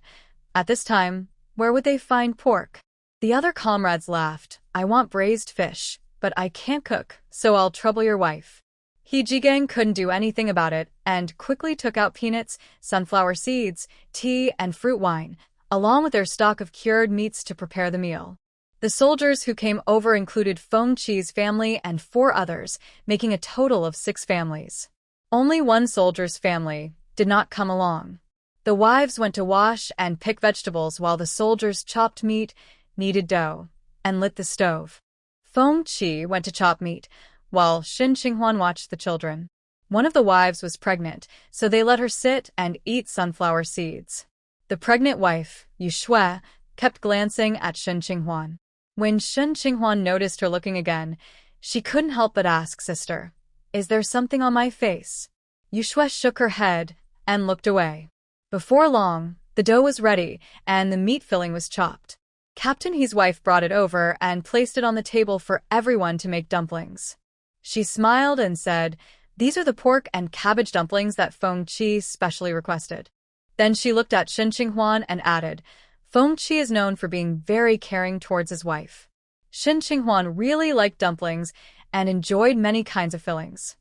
At this time, where would they find pork? The other comrades laughed. I want braised fish, but I can't cook, so I'll trouble your wife. He Jigang couldn't do anything about it and quickly took out peanuts, sunflower seeds, tea, and fruit wine, along with their stock of cured meats to prepare the meal. The soldiers who came over included Feng Qi's family and 4 others, making a total of 6 families. Only one soldier's family did not come along. The wives went to wash and pick vegetables while the soldiers chopped meat, kneaded dough, and lit the stove. Feng Qi went to chop meat, while Shin Qinghuan watched the children. One of the wives was pregnant, so they let her sit and eat sunflower seeds. The pregnant wife, Yu Shui, kept glancing at Shin Qinghuan. When Shin Qinghuan noticed her looking again, she couldn't help but ask, Sister, is there something on my face? Yu Shui shook her head and looked away. Before long, the dough was ready and the meat filling was chopped. Captain He's wife brought it over and placed it on the table for everyone to make dumplings. She smiled and said, These are the pork and cabbage dumplings that Feng Qi specially requested. Then she looked at Shin Qinghuan and added, Feng Qi is known for being very caring towards his wife. Shin Qinghuan really liked dumplings and enjoyed many kinds of fillings.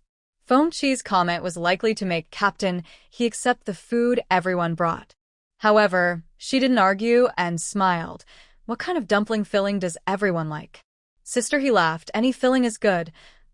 Feng Qi's comment was likely to make Captain He accept the food everyone brought. However, she didn't argue and smiled. What kind of dumpling filling does everyone like? Sister, he laughed, any filling is good.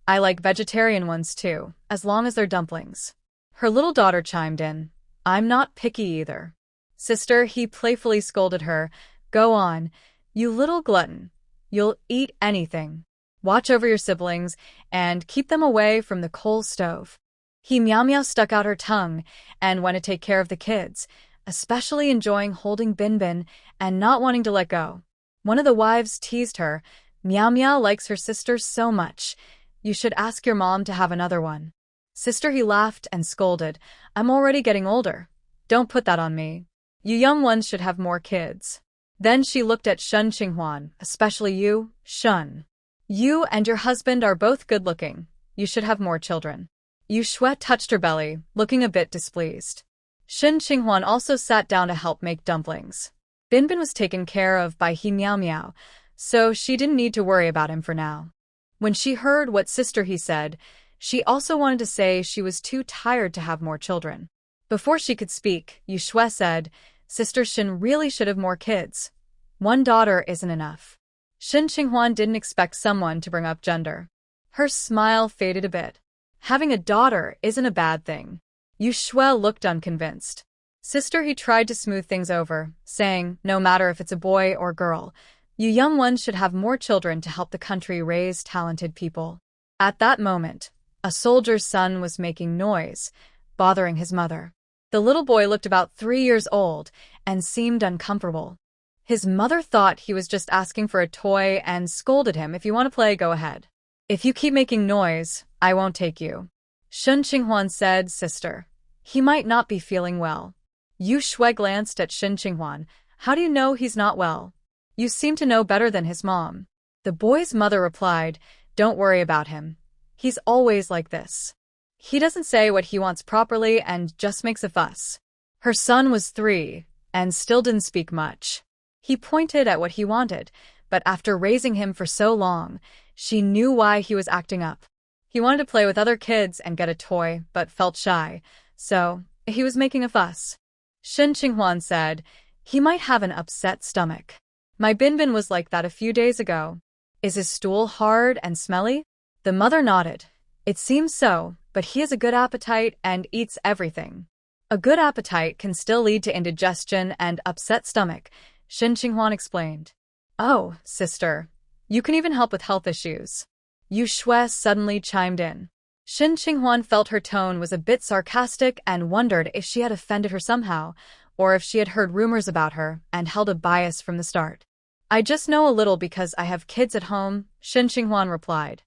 I like vegetarian ones too, as long as they're dumplings. Her little daughter chimed in. I'm not picky either. Sister, he playfully scolded her. Go on, you little glutton. You'll eat anything. Watch over your siblings and keep them away from the coal stove. He Meow stuck out her tongue and went to take care of the kids, especially enjoying holding Binbin and not wanting to let go. One of the wives teased her. Meow likes her sister so much. You should ask your mom to have another one. Sister, he laughed and scolded. I'm already getting older. Don't put that on me. You young ones should have more kids. Then she looked at Shin Qinghuan, especially you, Shun. You and your husband are both good-looking. You should have more children. Yu Shui touched her belly, looking a bit displeased. Shin Qinghuan also sat down to help make dumplings. Binbin was taken care of by He Meow, so she didn't need to worry about him for now. When she heard what Sister He said, she also wanted to say she was too tired to have more children. Before she could speak, Yu Shui said, Sister Shin really should have more kids. One daughter isn't enough. Shin Qinghuan didn't expect someone to bring up gender. Her smile faded a bit. Having a daughter isn't a bad thing. Yu Shui looked unconvinced. Sister, he tried to smooth things over, saying, no matter if it's a boy or girl, you young ones should have more children to help the country raise talented people. At that moment, a soldier's son was making noise, bothering his mother. The little boy looked about 3 years old and seemed uncomfortable. His mother thought he was just asking for a toy and scolded him. If you want to play, go ahead. If you keep making noise, I won't take you. Shin Qinghuan said, Sister, he might not be feeling well. Yu Shui glanced at Shin Qinghuan. How do you know he's not well? You seem to know better than his mom. The boy's mother replied, Don't worry about him. He's always like this. He doesn't say what he wants properly and just makes a fuss. Her son was 3 and still didn't speak much. He pointed at what he wanted, but after raising him for so long, she knew why he was acting up. He wanted to play with other kids and get a toy, but felt shy, so he was making a fuss. Shin Qinghuan said, he might have an upset stomach. My Binbin was like that a few days ago. Is his stool hard and smelly? The mother nodded. It seems so, but he has a good appetite and eats everything. A good appetite can still lead to indigestion and upset stomach, Shin Qinghuan explained. Oh, sister. You can even help with health issues. Yu Shui suddenly chimed in. Shin Qinghuan felt her tone was a bit sarcastic and wondered if she had offended her somehow, or if she had heard rumors about her and held a bias from the start. I just know a little because I have kids at home, Shin Qinghuan replied.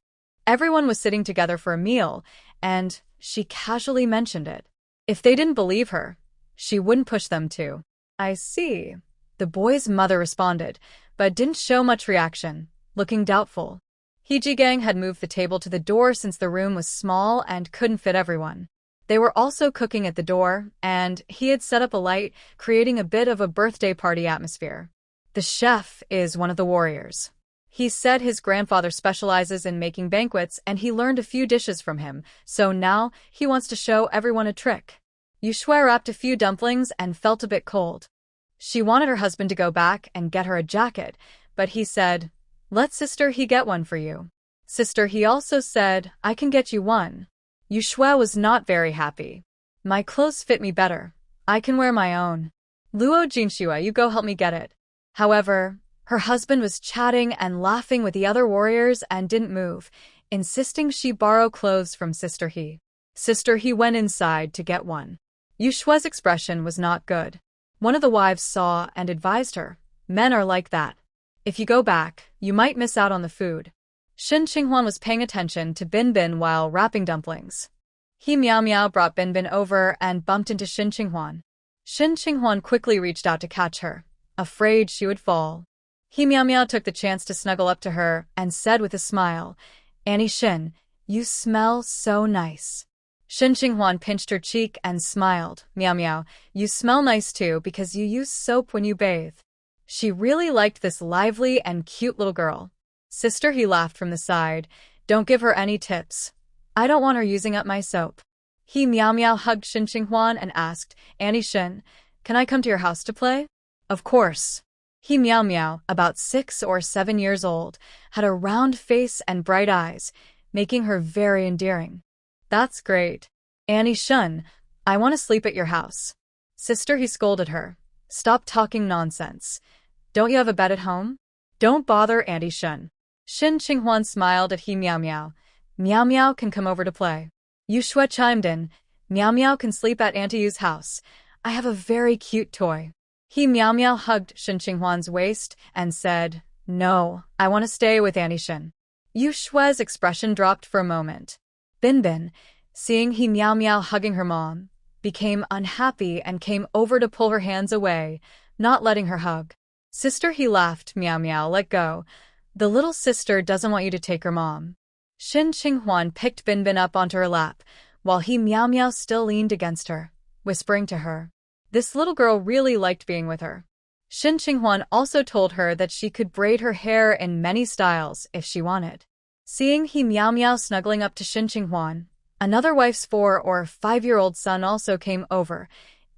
Everyone was sitting together for a meal, and she casually mentioned it. If they didn't believe her, she wouldn't push them to. I see. The boy's mother responded, but didn't show much reaction, looking doubtful. He Jigang had moved the table to the door since the room was small and couldn't fit everyone. They were also cooking at the door, and he had set up a light, creating a bit of a birthday party atmosphere. The chef is one of the warriors. He said his grandfather specializes in making banquets and he learned a few dishes from him, so now he wants to show everyone a trick. Yu Shui wrapped a few dumplings and felt a bit cold. She wanted her husband to go back and get her a jacket, but he said, let Sister He get one for you. Sister He also said, I can get you one. Yu Shui was not very happy. My clothes fit me better. I can wear my own. Luo Jinxue, you go help me get it. However, her husband was chatting and laughing with the other warriors and didn't move, insisting she borrow clothes from Sister He. Sister He went inside to get one. Yu Shui's expression was not good. One of the wives saw and advised her, men are like that. If you go back, you might miss out on the food. Shin Qinghuan was paying attention to Binbin while wrapping dumplings. He Miao Miao brought Binbin over and bumped into Shin Qinghuan. Shin Qinghuan quickly reached out to catch her, afraid she would fall. He Miao Miao took the chance to snuggle up to her and said with a smile, Annie Shin, you smell so nice. Shin Qinghuan pinched her cheek and smiled. Miao Miao, you smell nice too because you use soap when you bathe. She really liked this lively and cute little girl. Sister He laughed from the side. Don't give her any tips. I don't want her using up my soap. He Miao Miao hugged Shin Qinghuan and asked, Annie Shin, can I come to your house to play? Of course. He Miao Miao, about 6 or 7 years old, had a round face and bright eyes, making her very endearing. That's great. Annie Shun, I want to sleep at your house. Sister He scolded her. Stop talking nonsense. Don't you have a bed at home? Don't bother Auntie Shun. Shin Qinghuan smiled at He Miao Miao. Miao Miao can come over to play. Yu Shui chimed in. Miao Miao can sleep at Auntie Yu's house. I have a very cute toy. He Miao Miao hugged Shin Qinghuan's waist and said, No, I want to stay with Auntie Shin. Yu Shui's expression dropped for a moment. Binbin, seeing He Miao Miao hugging her mom, became unhappy and came over to pull her hands away, not letting her hug. Sister He laughed, Miao Miao, let go. The little sister doesn't want you to take her mom. Shin Qinghuan picked Binbin up onto her lap, while He Miao Miao still leaned against her, whispering to her. This little girl really liked being with her. Shin Qinghuan also told her that she could braid her hair in many styles if she wanted. Seeing He Miao Miao snuggling up to Shin Qinghuan, another wife's 4 or 5-year-old son also came over,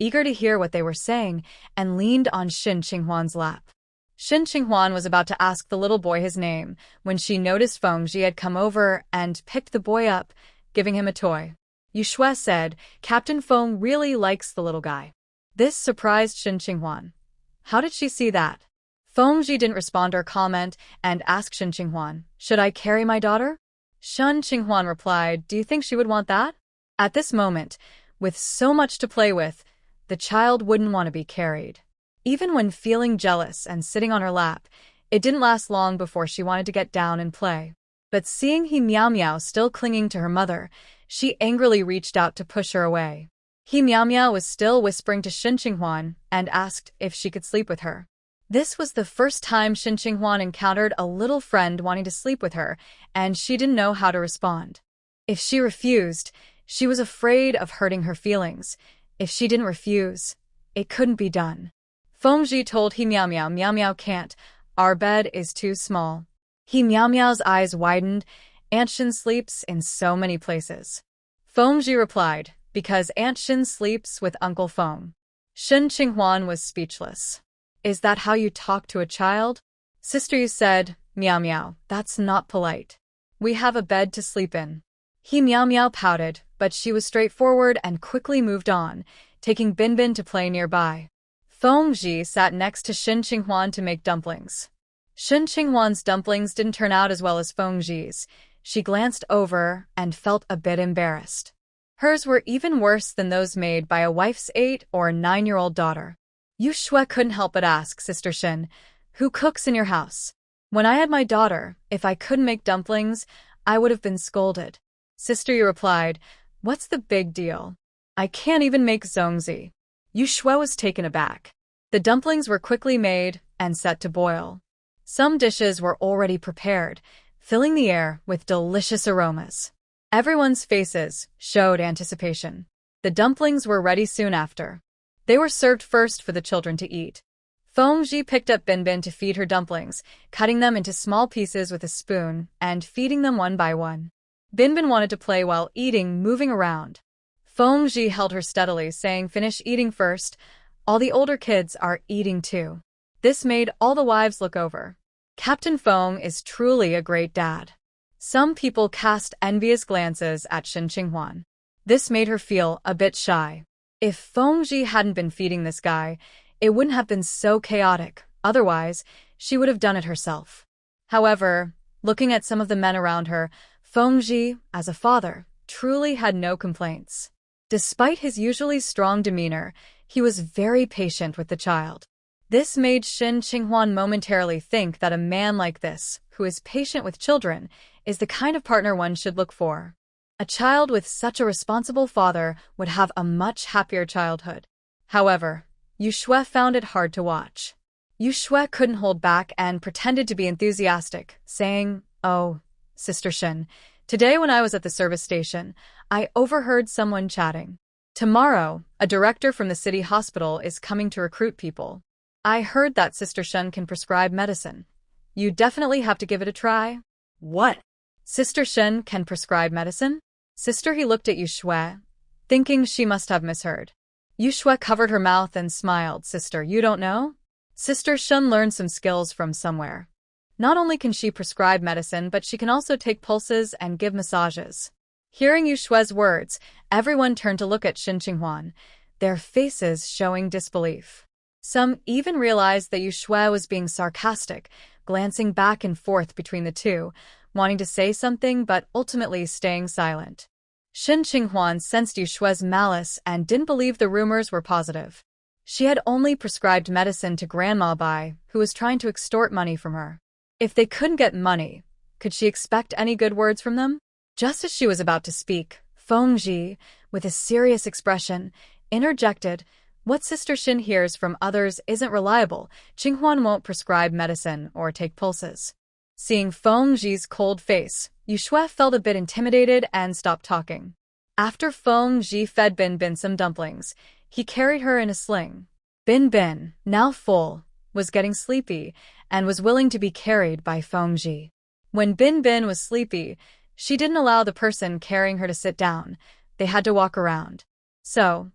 eager to hear what they were saying, and leaned on Shin Qinghuan's lap. Shin Qinghuan was about to ask the little boy his name when she noticed Feng had come over and picked the boy up, giving him a toy. Yu Shui said, Captain Feng really likes the little guy. This surprised Shin Qinghuan. How did she see that? Feng didn't respond to her comment and asked Shin Qinghuan, Should I carry my daughter? Shin Qinghuan replied, Do you think she would want that? At this moment, with so much to play with, the child wouldn't want to be carried. Even when feeling jealous and sitting on her lap, it didn't last long before she wanted to get down and play. But seeing He Miao Miao still clinging to her mother, she angrily reached out to push her away. He Miao Miao was still whispering to Shin Qinghuan and asked if she could sleep with her. This was the first time Shin Qinghuan encountered a little friend wanting to sleep with her, and she didn't know how to respond. If she refused, she was afraid of hurting her feelings. If she didn't refuse, it couldn't be done. Feng told He Miao Miao, Miao Miao can't. Our bed is too small. He Miao Miao's eyes widened. Aunt Shin sleeps in so many places. Feng replied, because Aunt Shin sleeps with Uncle Feng. Shen Qinghuan was speechless. Is that how you talk to a child? Sister, you said, meow meow, that's not polite. We have a bed to sleep in. He meow meow pouted, but she was straightforward and quickly moved on, taking Binbin to play nearby. Feng Ji sat next to Shen Qinghuan to make dumplings. Shen Qinghuan's dumplings didn't turn out as well as Feng Ji's. She glanced over and felt a bit embarrassed. Hers were even worse than those made by a wife's 8 or 9-year-old daughter. Yu Shui couldn't help but ask Sister Shen, who cooks in your house? When I had my daughter, if I couldn't make dumplings, I would have been scolded. Sister Yu replied, what's the big deal? I can't even make zongzi. Yu Shui was taken aback. The dumplings were quickly made and set to boil. Some dishes were already prepared, filling the air with delicious aromas. Everyone's faces showed anticipation. The dumplings were ready soon after. They were served first for the children to eat. Feng Ji picked up Binbin to feed her dumplings, cutting them into small pieces with a spoon and feeding them one by one. Binbin wanted to play while eating, moving around. Feng Ji held her steadily, saying, finish eating first. All the older kids are eating too. This made all the wives look over. Captain Feng is truly a great dad. Some people cast envious glances at Shen Qinghuan. This made her feel a bit shy. If Feng Ji hadn't been feeding this guy, it wouldn't have been so chaotic. Otherwise, she would have done it herself. However, looking at some of the men around her, Feng Ji, as a father, truly had no complaints. Despite his usually strong demeanor, he was very patient with the child. This made Shen Qinghuan momentarily think that a man like this, who is patient with children, is the kind of partner one should look for. A child with such a responsible father would have a much happier childhood. However, Yu Shui found it hard to watch. Yu Shui couldn't hold back and pretended to be enthusiastic, saying, oh, Sister Shen, today when I was at the service station, I overheard someone chatting. Tomorrow, a director from the city hospital is coming to recruit people. I heard that Sister Shen can prescribe medicine. You definitely have to give it a try. What? Sister Shen can prescribe medicine? Sister, he looked at Yu Shui, thinking she must have misheard. Yu Shui covered her mouth and smiled. Sister, you don't know? Sister Shen learned some skills from somewhere. Not only can she prescribe medicine, but she can also take pulses and give massages. Hearing Yu Shui's words, everyone turned to look at Shen Qinghuan, their faces showing disbelief. Some even realized that Yu Shui was being sarcastic, glancing back and forth between the two, wanting to say something but ultimately staying silent. Shen Qinghuan sensed Yu Shui's malice and didn't believe the rumors were positive. She had only prescribed medicine to Grandma Bai, who was trying to extort money from her. If they couldn't get money, could she expect any good words from them? Just as she was about to speak, Feng Ji, with a serious expression, interjected, what Sister Shen hears from others isn't reliable. Qinghuan won't prescribe medicine or take pulses. Seeing Feng Ji's cold face, Yu Shui felt a bit intimidated and stopped talking. After Feng Ji fed Binbin some dumplings, he carried her in a sling. Binbin, now full, was getting sleepy and was willing to be carried by Feng Ji. When Binbin was sleepy, she didn't allow the person carrying her to sit down. They had to walk around. So,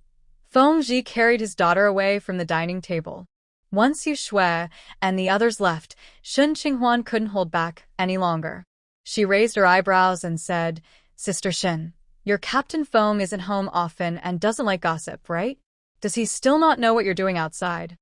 Feng Ji carried his daughter away from the dining table. Once Yu Shui and the others left, Shen Qinghuan couldn't hold back any longer. She raised her eyebrows and said, Sister Shen, your Captain Feng isn't home often and doesn't like gossip, right? Does he still not know what you're doing outside?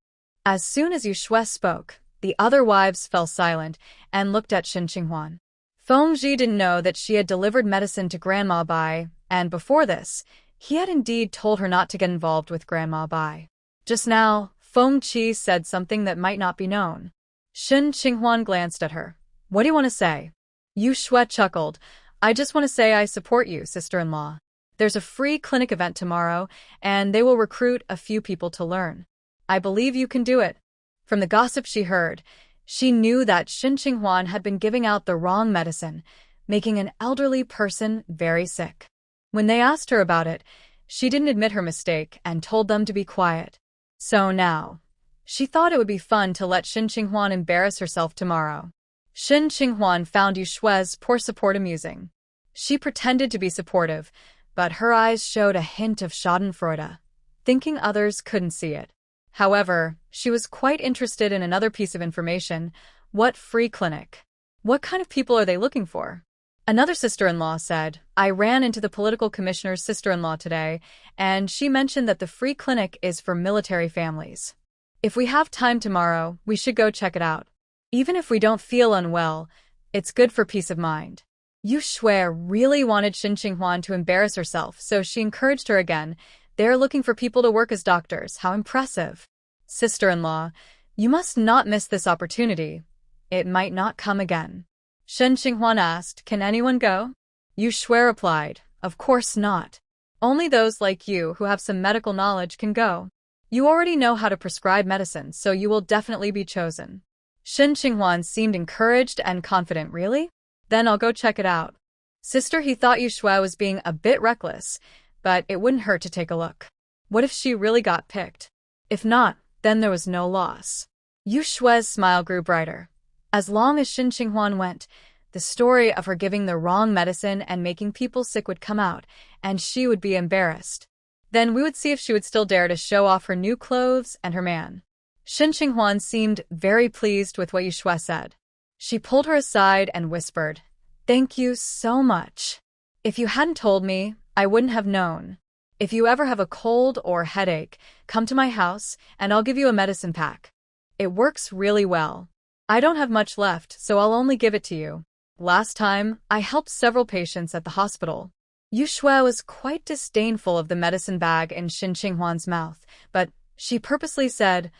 As soon as Yu Shui spoke, the other wives fell silent and looked at Shen Qinghuan. Feng Ji didn't know that she had delivered medicine to Grandma Bai, and before this, he had indeed told her not to get involved with Grandma Bai. Just now, Feng Qi said something that might not be known. Shen Qinghuan glanced at her. What do you want to say? Yu Shui chuckled. I just want to say I support you, sister-in-law. There's a free clinic event tomorrow, and they will recruit a few people to learn. I believe you can do it. From the gossip she heard, she knew that Shen Qinghuan had been giving out the wrong medicine, making an elderly person very sick. When they asked her about it, she didn't admit her mistake and told them to be quiet. So now, she thought it would be fun to let Shen Qinghuan embarrass herself tomorrow. Shen Qinghuan found Yu Shui's poor support amusing. She pretended to be supportive, but her eyes showed a hint of schadenfreude, thinking others couldn't see it. However, she was quite interested in another piece of information. What free clinic? What kind of people are they looking for? Another sister-in-law said, I ran into the political commissioner's sister-in-law today, and she mentioned that the free clinic is for military families. If we have time tomorrow, we should go check it out. Even if we don't feel unwell, it's good for peace of mind. Yu Shui really wanted Shin Qinghuan to embarrass herself, so she encouraged her again. They're looking for people to work as doctors. How impressive. Sister-in-law, you must not miss this opportunity. It might not come again. Shin Qinghuan asked, can anyone go? Yu Shui replied, of course not. Only those like you who have some medical knowledge can go. You already know how to prescribe medicine, so you will definitely be chosen. Shin Qinghuan seemed encouraged and confident. Really? Then I'll go check it out. Sister, he thought Yu Shui was being a bit reckless, but it wouldn't hurt to take a look. What if she really got picked? If not, then there was no loss. Yu Shui's smile grew brighter. As long as Shin Qinghuan went, the story of her giving the wrong medicine and making people sick would come out, and she would be embarrassed. Then we would see if she would still dare to show off her new clothes and her man. Shin Qinghuan seemed very pleased with what Yu Shui said. She pulled her aside and whispered, thank you so much. If you hadn't told me, I wouldn't have known. If you ever have a cold or headache, come to my house and I'll give you a medicine pack. It works really well. I don't have much left, so I'll only give it to you. Last time, I helped several patients at the hospital. Yu Shui was quite disdainful of the medicine bag in Shin Qinghuan's mouth, but she purposely said,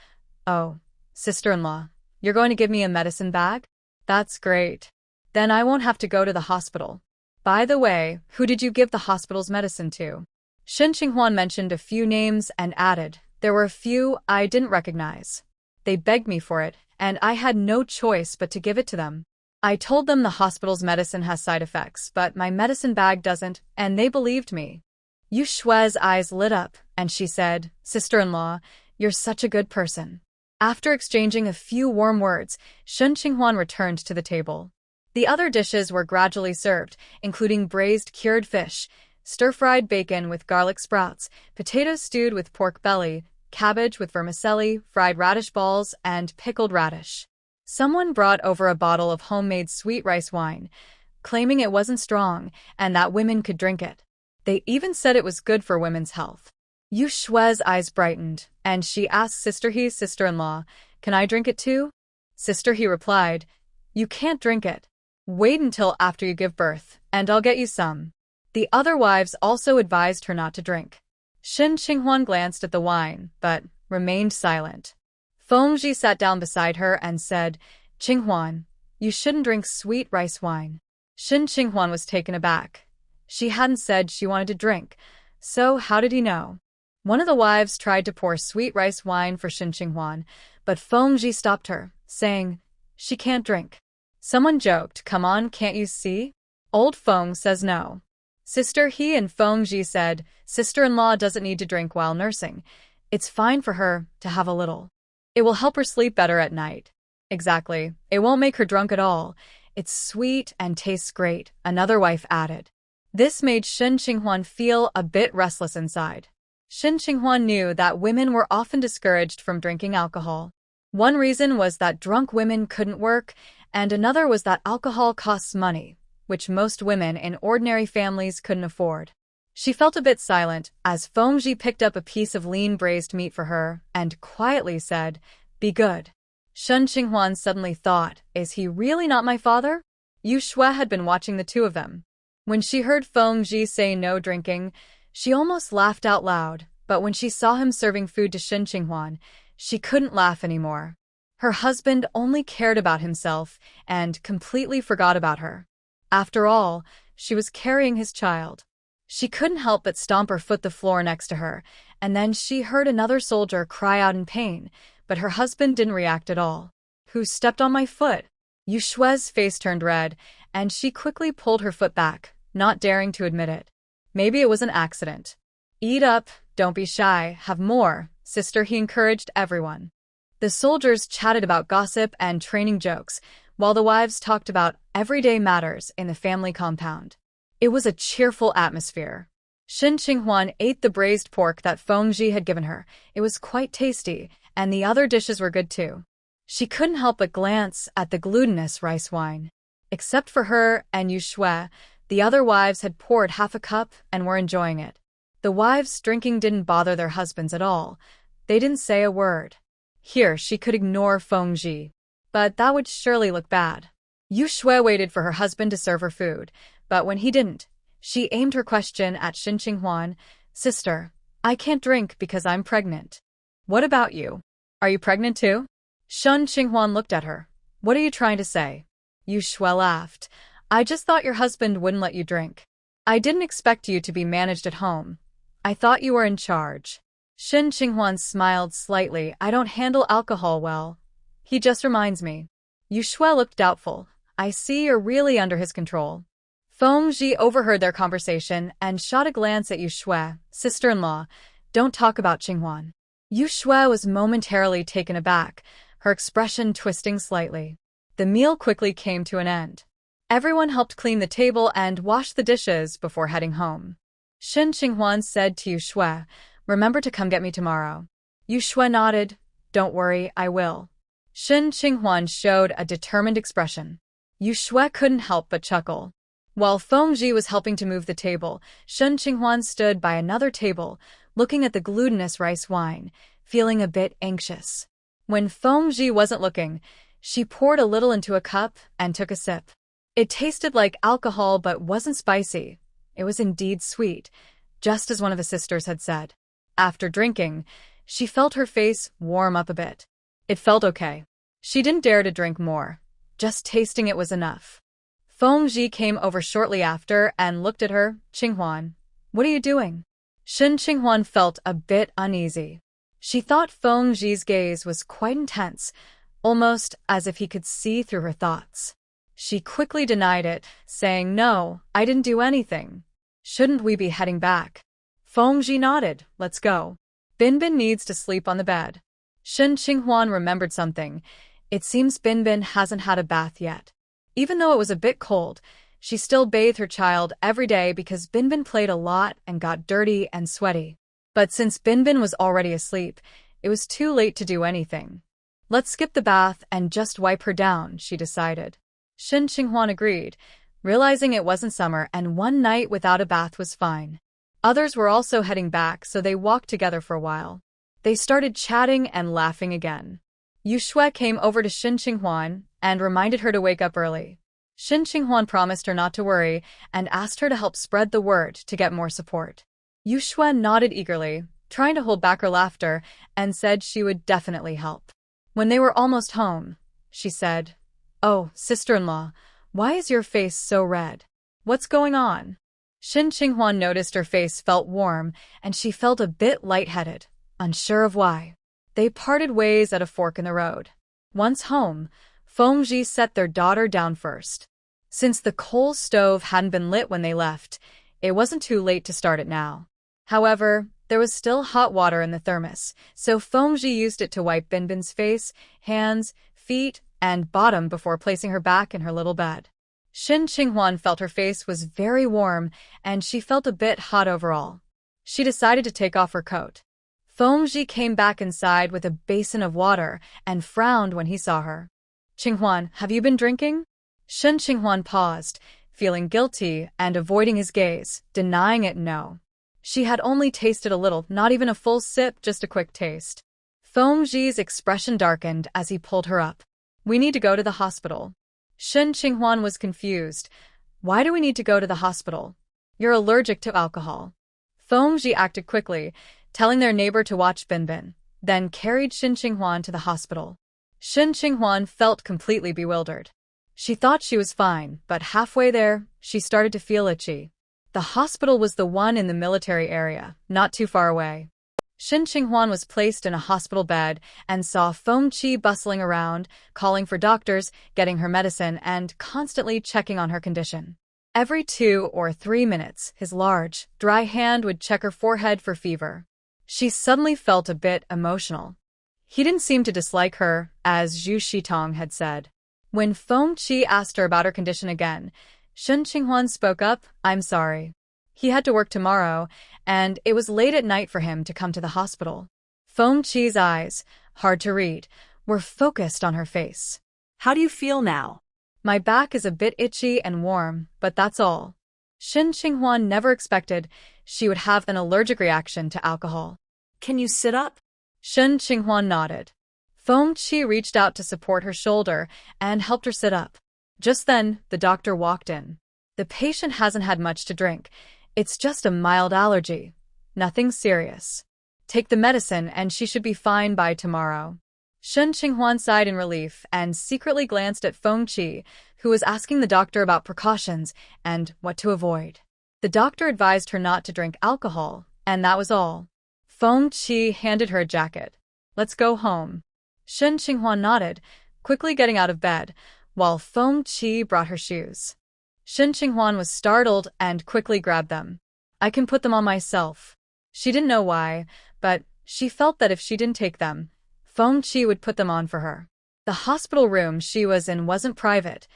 oh, sister-in-law, you're going to give me a medicine bag? That's great. Then I won't have to go to the hospital. By the way, who did you give the hospital's medicine to? Shin Qinghuan mentioned a few names and added, there were a few I didn't recognize. They begged me for it, and I had no choice but to give it to them. I told them the hospital's medicine has side effects, but my medicine bag doesn't, and they believed me. Yu Shui's eyes lit up, and she said, sister-in-law, you're such a good person. After exchanging a few warm words, Shin Qinghuan returned to the table. The other dishes were gradually served, including braised cured fish, stir-fried bacon with garlic sprouts, potatoes stewed with pork belly, cabbage with vermicelli, fried radish balls, and pickled radish. Someone brought over a bottle of homemade sweet rice wine, claiming it wasn't strong and that women could drink it. They even said it was good for women's health. Yu Shui's eyes brightened, and she asked Sister He's sister-in-law, can I drink it too? Sister He replied, you can't drink it. Wait until after you give birth, and I'll get you some. The other wives also advised her not to drink. Shin Qinghuan glanced at the wine, but remained silent. Feng sat down beside her and said, Qinghuan, you shouldn't drink sweet rice wine. Shin Qinghuan was taken aback. She hadn't said she wanted to drink, so how did he know? One of the wives tried to pour sweet rice wine for Shin Qinghuan, but Feng stopped her, saying, she can't drink. Someone joked, come on, can't you see? Old Feng says no. Sister He and Feng said, sister-in-law doesn't need to drink while nursing. It's fine for her to have a little. It will help her sleep better at night. Exactly. It won't make her drunk at all. It's sweet and tastes great, another wife added. This made Shin Qinghuan feel a bit restless inside. Shin Qinghuan knew that women were often discouraged from drinking alcohol. One reason was that drunk women couldn't work, and another was that alcohol costs money, which most women in ordinary families couldn't afford. She felt a bit silent as Feng picked up a piece of lean braised meat for her and quietly said, be good. Shin Qinghuan suddenly thought, is he really not my father? Yu Shui had been watching the two of them. When she heard Feng say no drinking, she almost laughed out loud, but when she saw him serving food to Shin Qinghuan, she couldn't laugh anymore. Her husband only cared about himself and completely forgot about her. After all, she was carrying his child. She couldn't help but stomp her foot the floor next to her, and then she heard another soldier cry out in pain, but her husband didn't react at all. Who stepped on my foot? Yu Shui's face turned red, and she quickly pulled her foot back, not daring to admit it. Maybe it was an accident. Eat up, don't be shy, have more, sister, he encouraged everyone. The soldiers chatted about gossip and training jokes, while the wives talked about everyday matters in the family compound. It was a cheerful atmosphere. Shin Qinghuan ate the braised pork that Feng Ji had given her. It was quite tasty, and the other dishes were good too. She couldn't help but glance at the glutinous rice wine. Except for her and Yu Shui, the other wives had poured half a cup and were enjoying it. The wives' drinking didn't bother their husbands at all. They didn't say a word. Here, she could ignore Feng Ji, but that would surely look bad. Yu Shui waited for her husband to serve her food, but when he didn't, she aimed her question at Shin Qinghuan. Sister, I can't drink because I'm pregnant. What about you? Are you pregnant too? Shin Qinghuan looked at her. What are you trying to say? Yu Shui laughed. I just thought your husband wouldn't let you drink. I didn't expect you to be managed at home. I thought you were in charge. Shin Qinghuan smiled slightly. I don't handle alcohol well. He just reminds me. Yu Shui looked doubtful. I see you're really under his control. Feng Ji overheard their conversation and shot a glance at Yu Shui. Sister-in-law, don't talk about Qinghuan. Yu Shui was momentarily taken aback, her expression twisting slightly. The meal quickly came to an end. Everyone helped clean the table and wash the dishes before heading home. Shin Qinghuan said to Yu Shui, remember to come get me tomorrow. Yu Shui nodded. Don't worry, I will. Shin Qinghuan showed a determined expression. Yu Shui couldn't help but chuckle. While Feng Ji was helping to move the table, Shin Qinghuan stood by another table, looking at the glutinous rice wine, feeling a bit anxious. When Feng Ji wasn't looking, she poured a little into a cup and took a sip. It tasted like alcohol but wasn't spicy. It was indeed sweet, just as one of the sisters had said. After drinking, she felt her face warm up a bit. It felt okay. She didn't dare to drink more. Just tasting it was enough. Feng Ji came over shortly after and looked at her. Qinghuan, what are you doing? Shin Qinghuan felt a bit uneasy. She thought Feng Ji's gaze was quite intense, almost as if he could see through her thoughts. She quickly denied it, saying, No, I didn't do anything. Shouldn't we be heading back? Feng Ji nodded. Let's go. Binbin needs to sleep on the bed. Shin Qinghuan remembered something. It seems Binbin hasn't had a bath yet. Even though it was a bit cold, she still bathed her child every day because Binbin played a lot and got dirty and sweaty. But since Binbin was already asleep, it was too late to do anything. Let's skip the bath and just wipe her down, she decided. Shin Qinghuan agreed, realizing it wasn't summer and one night without a bath was fine. Others were also heading back, so they walked together for a while. They started chatting and laughing again. Yu Shui came over to Shin Qinghuan and reminded her to wake up early. Shin Qinghuan promised her not to worry and asked her to help spread the word to get more support. Yu Shui nodded eagerly, trying to hold back her laughter, and said she would definitely help. When they were almost home, she said, Oh, sister-in-law, why is your face so red? What's going on? Shin Qinghuan noticed her face felt warm, and she felt a bit lightheaded, unsure of why. They parted ways at a fork in the road. Once home, Feng Ji set their daughter down first. Since the coal stove hadn't been lit when they left, it wasn't too late to start it now. However, there was still hot water in the thermos, so Feng Ji used it to wipe Binbin's face, hands, feet, and bottom before placing her back in her little bed. Shin Qinghuan felt her face was very warm, and she felt a bit hot overall. She decided to take off her coat. Feng Ji came back inside with a basin of water and frowned when he saw her. Qinghuan, have you been drinking? Shin Qinghuan paused, feeling guilty and avoiding his gaze, denying it no. She had only tasted a little, not even a full sip, just a quick taste. Feng Ji's expression darkened as he pulled her up. We need to go to the hospital. Shin Qinghuan was confused. Why do we need to go to the hospital? You're allergic to alcohol. Feng Ji acted quickly, telling their neighbor to watch Binbin, then carried Shin Qinghuan to the hospital. Shin Qinghuan felt completely bewildered. She thought she was fine, but halfway there, she started to feel itchy. The hospital was the one in the military area, not too far away. Shin Qinghuan was placed in a hospital bed and saw Feng Qi bustling around, calling for doctors, getting her medicine, and constantly checking on her condition. Every 2 or 3 minutes, his large, dry hand would check her forehead for fever. She suddenly felt a bit emotional. He didn't seem to dislike her, as Zhu Shitong had said. When Feng Qi asked her about her condition again, Shin Qinghuan spoke up, I'm sorry. He had to work tomorrow, and it was late at night for him to come to the hospital. Feng Qi's eyes, hard to read, were focused on her face. How do you feel now? My back is a bit itchy and warm, but that's all. Shen Qinghuan never expected she would have an allergic reaction to alcohol. Can you sit up? Shen Qinghuan nodded. Feng Qi reached out to support her shoulder and helped her sit up. Just then, the doctor walked in. The patient hasn't had much to drink. It's just a mild allergy. Nothing serious. Take the medicine and she should be fine by tomorrow. Shen Qinghuan sighed in relief and secretly glanced at Feng Qi, who was asking the doctor about precautions and what to avoid. The doctor advised her not to drink alcohol, and that was all. Feng Qi handed her a jacket. Let's go home. Shen Qinghuan nodded, quickly getting out of bed, while Feng Qi brought her shoes. Shen Qinghuan was startled and quickly grabbed them. I can put them on myself. She didn't know why, but she felt that if she didn't take them, Feng Qi would put them on for her. The hospital room she was in wasn't private.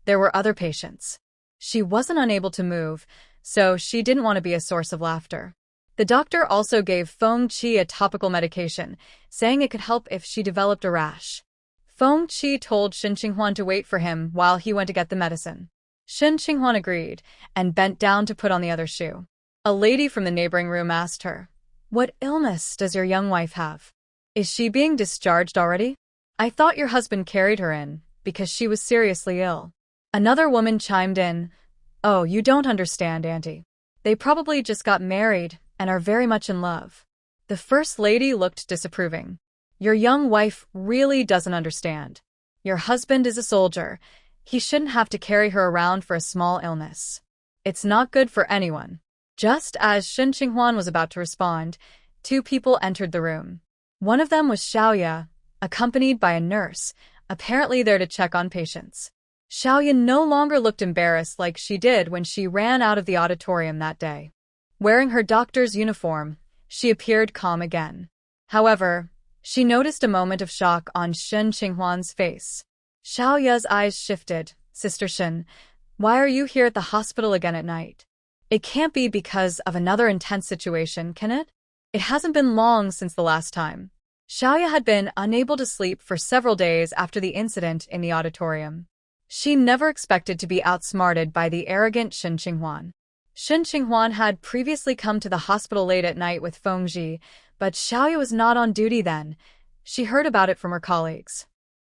There were other patients. She wasn't unable to move, so she didn't want to be a source of laughter. The doctor also gave Feng Qi a topical medication, saying it could help if she developed a rash. Feng Qi told Shen Qinghuan to wait for him while he went to get the medicine. Shen Qinghuan agreed and bent down to put on the other shoe. A lady from the neighboring room asked her, "What illness does your young wife have? Is she being discharged already? I thought your husband carried her in because she was seriously ill." Another woman chimed in, "Oh, you don't understand, Auntie. They probably just got married and are very much in love." The first lady looked disapproving. "Your young wife really doesn't understand. Your husband is a soldier. He shouldn't have to carry her around for a small illness. It's not good for anyone." Just as Shen Qinghuan was about to respond, two people entered the room. One of them was Xiaoya, accompanied by a nurse, apparently there to check on patients. Xiaoya no longer looked embarrassed like she did when she ran out of the auditorium that day. Wearing her doctor's uniform, she appeared calm again. However, she noticed a moment of shock on Shen Qinghuan's face. Xiaoya's eyes shifted. "Sister Shen, why are you here at the hospital again at night? It can't be because of another intense situation, can it? It hasn't been long since the last time." Xiaoya had been unable to sleep for several days after the incident in the auditorium. She never expected to be outsmarted by the arrogant Shen Qinghuan. Shen Qinghuan had previously come to the hospital late at night with Feng Ji, but Xiaoya was not on duty then. She heard about it from her colleagues.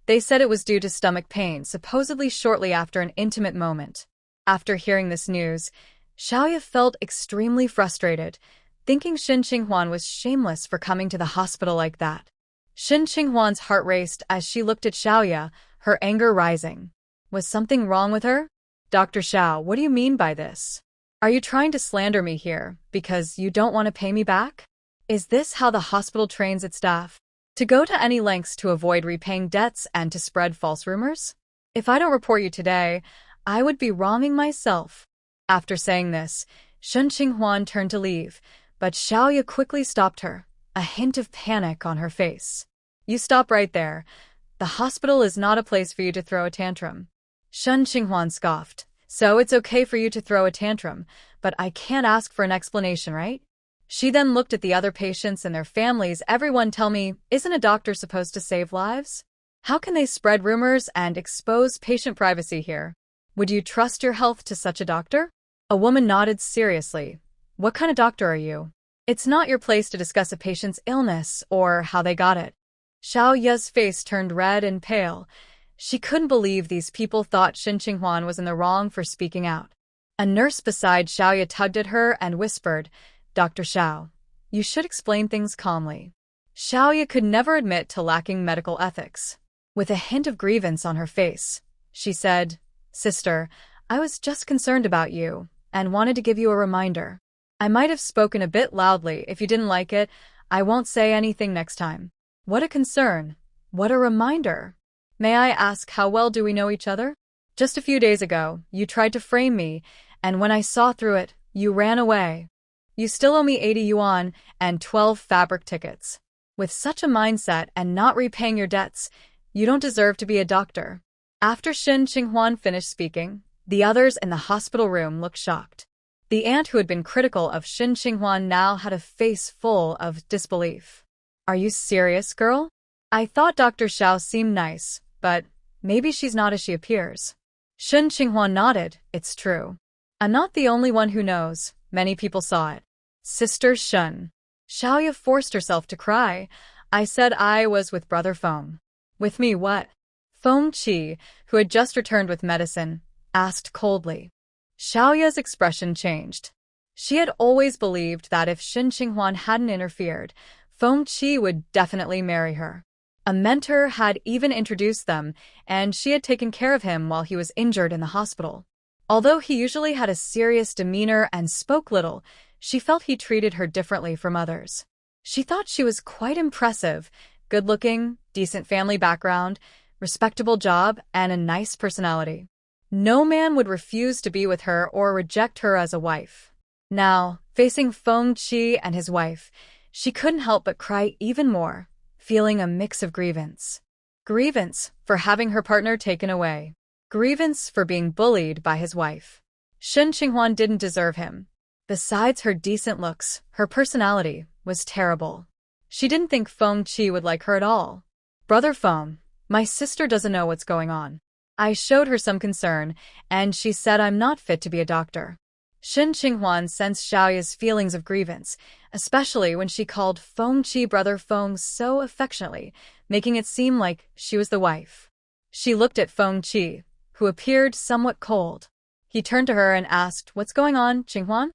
They said it was due to stomach pain, supposedly shortly after an intimate moment. After hearing this news, Xiaoya felt extremely frustrated, thinking Shen Qinghuan was shameless for coming to the hospital like that. Shen Qinghuan's heart raced as she looked at Xiaoya, her anger rising. Was something wrong with her? "Dr. Xiao, what do you mean by this? Are you trying to slander me here because you don't want to pay me back? Is this how the hospital trains its staff? To go to any lengths to avoid repaying debts and to spread false rumors? If I don't report you today, I would be wronging myself." After saying this, Shen Qinghuan turned to leave, but Xiaoya quickly stopped her, a hint of panic on her face. "You stop right there. The hospital is not a place for you to throw a tantrum." Shen Qinghuan scoffed. "So it's okay for you to throw a tantrum, but I can't ask for an explanation, right?" She then looked at the other patients and their families. "Everyone tell me, isn't a doctor supposed to save lives? How can they spread rumors and expose patient privacy here? Would you trust your health to such a doctor?" A woman nodded seriously. "What kind of doctor are you? It's not your place to discuss a patient's illness or how they got it." Xiaoya's face turned red and pale. She couldn't believe these people thought Shen Qinghuan was in the wrong for speaking out. A nurse beside Xiaoya tugged at her and whispered, "Dr. Xiao, you should explain things calmly." Xiaoya could never admit to lacking medical ethics. With a hint of grievance on her face, she said, "Sister, I was just concerned about you and wanted to give you a reminder. I might have spoken a bit loudly. If you didn't like it, I won't say anything next time." "What a concern. What a reminder. May I ask, how well do we know each other?" "Just a few days ago, you tried to frame me, and when I saw through it, you ran away. You still owe me 80 yuan and 12 fabric tickets. With such a mindset and not repaying your debts, you don't deserve to be a doctor." After Shen Qinghuan finished speaking, the others in the hospital room looked shocked. The aunt who had been critical of Shin Qinghuan now had a face full of disbelief. Are you serious, girl? I thought Dr. Xiao seemed nice, but maybe she's not as she appears. Shin Qinghuan nodded. It's true. I'm not the only one who knows. Many people saw it. Sister Shun. Xiaoya forced herself to cry. I said I was with Brother Feng. With me what? Feng Qi, who had just returned with medicine, asked coldly. Xiaoya's expression changed. She had always believed that if Shin Qinghuan hadn't interfered, Feng Qi would definitely marry her. A mentor had even introduced them, and she had taken care of him while he was injured in the hospital. Although he usually had a serious demeanor and spoke little, she felt he treated her differently from others. She thought she was quite impressive, good-looking, decent family background, respectable job, and a nice personality. No man would refuse to be with her or reject her as a wife. Now, facing Feng Qi and his wife, she couldn't help but cry even more, feeling a mix of grievance. Grievance for having her partner taken away. Grievance for being bullied by his wife. Shin Qinghuan didn't deserve him. Besides her decent looks, her personality was terrible. She didn't think Feng Qi would like her at all. Brother Feng, my sister doesn't know what's going on. I showed her some concern, and she said I'm not fit to be a doctor. Shin Qinghuan sensed Xiaoya's feelings of grievance, especially when she called Feng Qi Brother Feng so affectionately, making it seem like she was the wife. She looked at Feng Qi, who appeared somewhat cold. He turned to her and asked, What's going on, Qinghuan?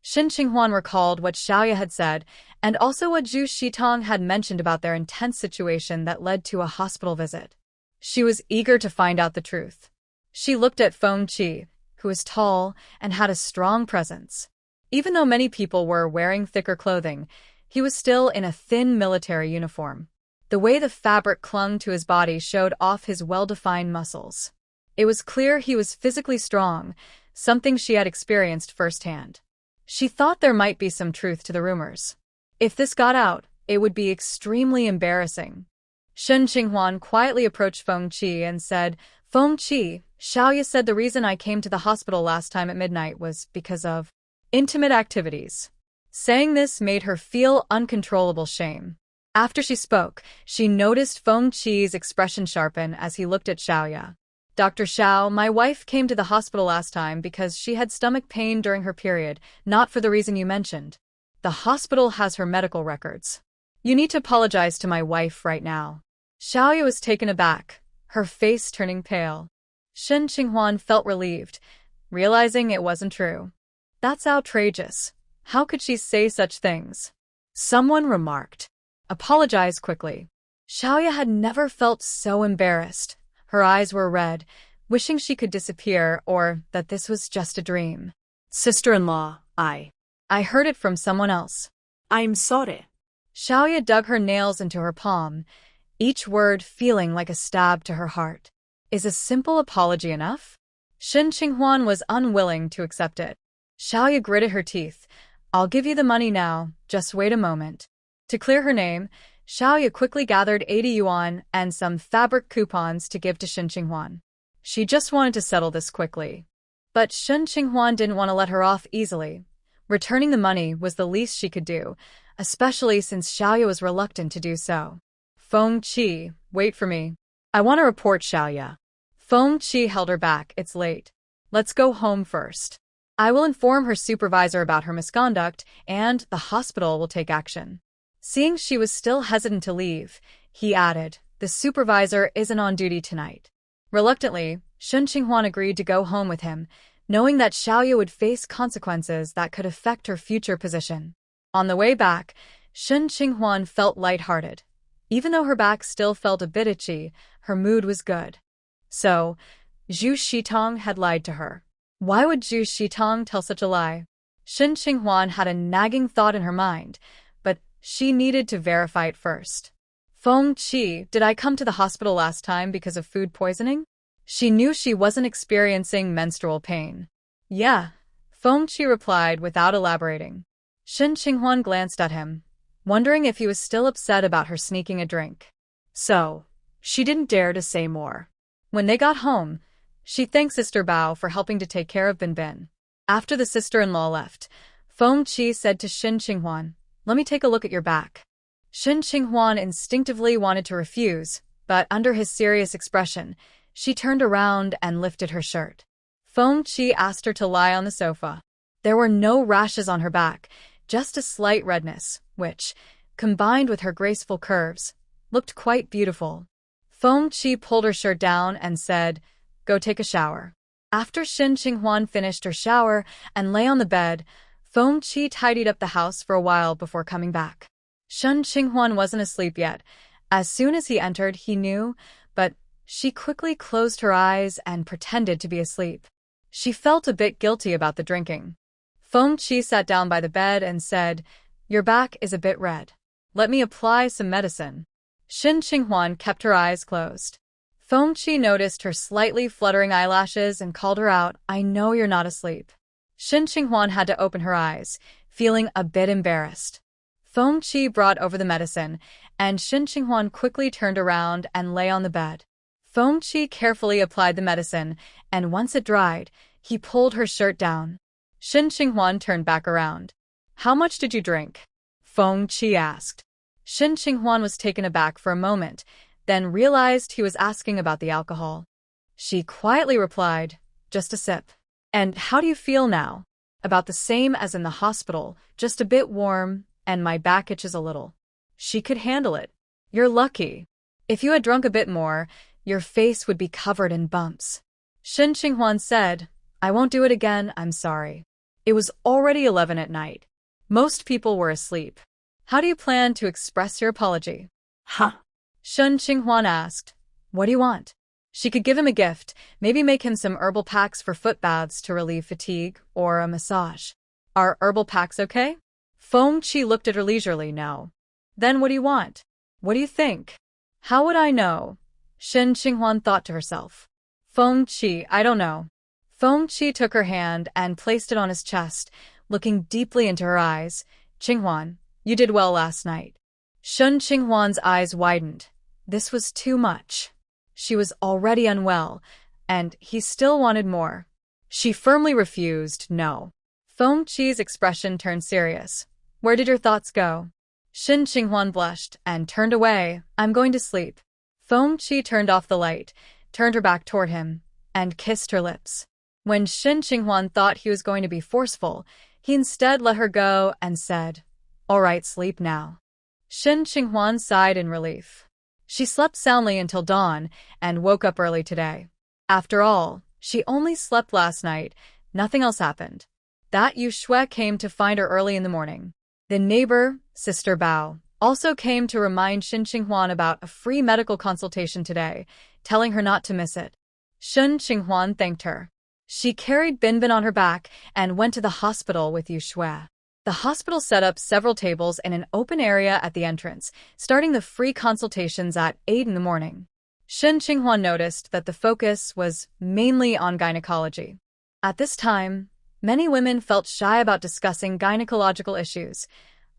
Shin Qinghuan recalled what Xiaoya had said, and also what Zhu Shitong had mentioned about their intense situation that led to a hospital visit. She was eager to find out the truth. She looked at Feng Qi, who was tall and had a strong presence. Even though many people were wearing thicker clothing, he was still in a thin military uniform. The way the fabric clung to his body showed off his well-defined muscles. It was clear he was physically strong, something she had experienced firsthand. She thought there might be some truth to the rumors. If this got out, it would be extremely embarrassing. Shin Qinghuan quietly approached Feng Qi and said, Feng Qi, Xiaoya said the reason I came to the hospital last time at midnight was because of intimate activities. Saying this made her feel uncontrollable shame. After she spoke, she noticed Feng Qi's expression sharpen as he looked at Xiaoya. Dr. Xiao, my wife came to the hospital last time because she had stomach pain during her period, not for the reason you mentioned. The hospital has her medical records. You need to apologize to my wife right now. Xiaoya was taken aback, her face turning pale. Shin Qinghuan felt relieved, realizing it wasn't true. That's outrageous. How could she say such things? Someone remarked. Apologize quickly. Xiaoya had never felt so embarrassed. Her eyes were red, wishing she could disappear or that this was just a dream. Sister-in-law, I heard it from someone else. I'm sorry. Xiaoya dug her nails into her palm, each word feeling like a stab to her heart. Is a simple apology enough? Shin Qinghuan was unwilling to accept it. Xiaoya gritted her teeth. I'll give you the money now, just wait a moment. To clear her name, Xiaoya quickly gathered 80 yuan and some fabric coupons to give to Shin Qinghuan. She just wanted to settle this quickly. But Shin Qinghuan didn't want to let her off easily. Returning the money was the least she could do, especially since Xiaoya was reluctant to do so. Feng Qi, wait for me. I want to report Xiaoya. Feng Qi held her back. It's late. Let's go home first. I will inform her supervisor about her misconduct, and the hospital will take action. Seeing she was still hesitant to leave, he added, the supervisor isn't on duty tonight. Reluctantly, Shin Qinghuan agreed to go home with him, knowing that Xiaoya would face consequences that could affect her future position. On the way back, Shin Qinghuan felt lighthearted. Even though her back still felt a bit itchy, her mood was good. So, Zhu Shitong had lied to her. Why would Zhu Shitong tell such a lie? Shin Qinghuan had a nagging thought in her mind, but she needed to verify it first. Feng Qi, did I come to the hospital last time because of food poisoning? She knew she wasn't experiencing menstrual pain. Yeah, Feng Qi replied without elaborating. Shin Qinghuan glanced at him, wondering if he was still upset about her sneaking a drink. So, she didn't dare to say more. When they got home, she thanked Sister Bao for helping to take care of Bin Bin. After the sister-in-law left, Feng Qi said to Shin Qinghuan, "Let me take a look at your back." Shin Qinghuan instinctively wanted to refuse, but under his serious expression, she turned around and lifted her shirt. Feng Qi asked her to lie on the sofa. There were no rashes on her back, just a slight redness, which, combined with her graceful curves, looked quite beautiful. Feng Qi pulled her shirt down and said, "Go take a shower." After Shin Qinghuan finished her shower and lay on the bed, Feng Qi tidied up the house for a while before coming back. Shin Qinghuan wasn't asleep yet. As soon as he entered, he knew, but she quickly closed her eyes and pretended to be asleep. She felt a bit guilty about the drinking. Feng Qi sat down by the bed and said, "Your back is a bit red. Let me apply some medicine." Shin Qinghuan kept her eyes closed. Feng Qi noticed her slightly fluttering eyelashes and called her out, "I know you're not asleep." Shin Qinghuan had to open her eyes, feeling a bit embarrassed. Feng Qi brought over the medicine, and Shin Qinghuan quickly turned around and lay on the bed. Feng Qi carefully applied the medicine, and once it dried, he pulled her shirt down. Shin Qinghuan turned back around. "How much did you drink?" Feng Qi asked. Shin Qinghuan was taken aback for a moment, then realized he was asking about the alcohol. She quietly replied, "Just a sip." "And how do you feel now?" "About the same as in the hospital, just a bit warm, and my back itches a little." She could handle it. "You're lucky. If you had drunk a bit more, your face would be covered in bumps." Shin Qinghuan said, "I won't do it again, I'm sorry." It was already 11 at night. Most people were asleep. "How do you plan to express your apology?" Huh. Shin Qinghuan asked. "What do you want?" She could give him a gift, maybe make him some herbal packs for foot baths to relieve fatigue, or a massage. "Are herbal packs okay?" Feng Qi looked at her leisurely. "No." "Then what do you want?" "What do you think?" "How would I know?" Shin Qinghuan thought to herself. "Feng Qi, I don't know." Feng Qi took her hand and placed it on his chest, looking deeply into her eyes. "Qinghuan, you did well last night." Shin Qinghuan's eyes widened. This was too much. She was already unwell, and he still wanted more. She firmly refused, "No." Feng Qi's expression turned serious. "Where did your thoughts go?" Shin Qinghuan blushed and turned away. "I'm going to sleep." Feng Qi turned off the light, turned her back toward him, and kissed her lips. When Shin Qinghuan thought he was going to be forceful, he instead let her go and said, "All right, sleep now." Shin Qinghuan sighed in relief. She slept soundly until dawn and woke up early today. After all, she only slept last night. Nothing else happened. That Yu Shui came to find her early in the morning. The neighbor, Sister Bao, also came to remind Shin Qinghuan about a free medical consultation today, telling her not to miss it. Shin Qinghuan thanked her. She carried Binbin on her back and went to the hospital with Yu Shui. The hospital set up several tables in an open area at the entrance, starting the free consultations at 8 in the morning. Shin Qinghuan noticed that the focus was mainly on gynecology. At this time, many women felt shy about discussing gynecological issues,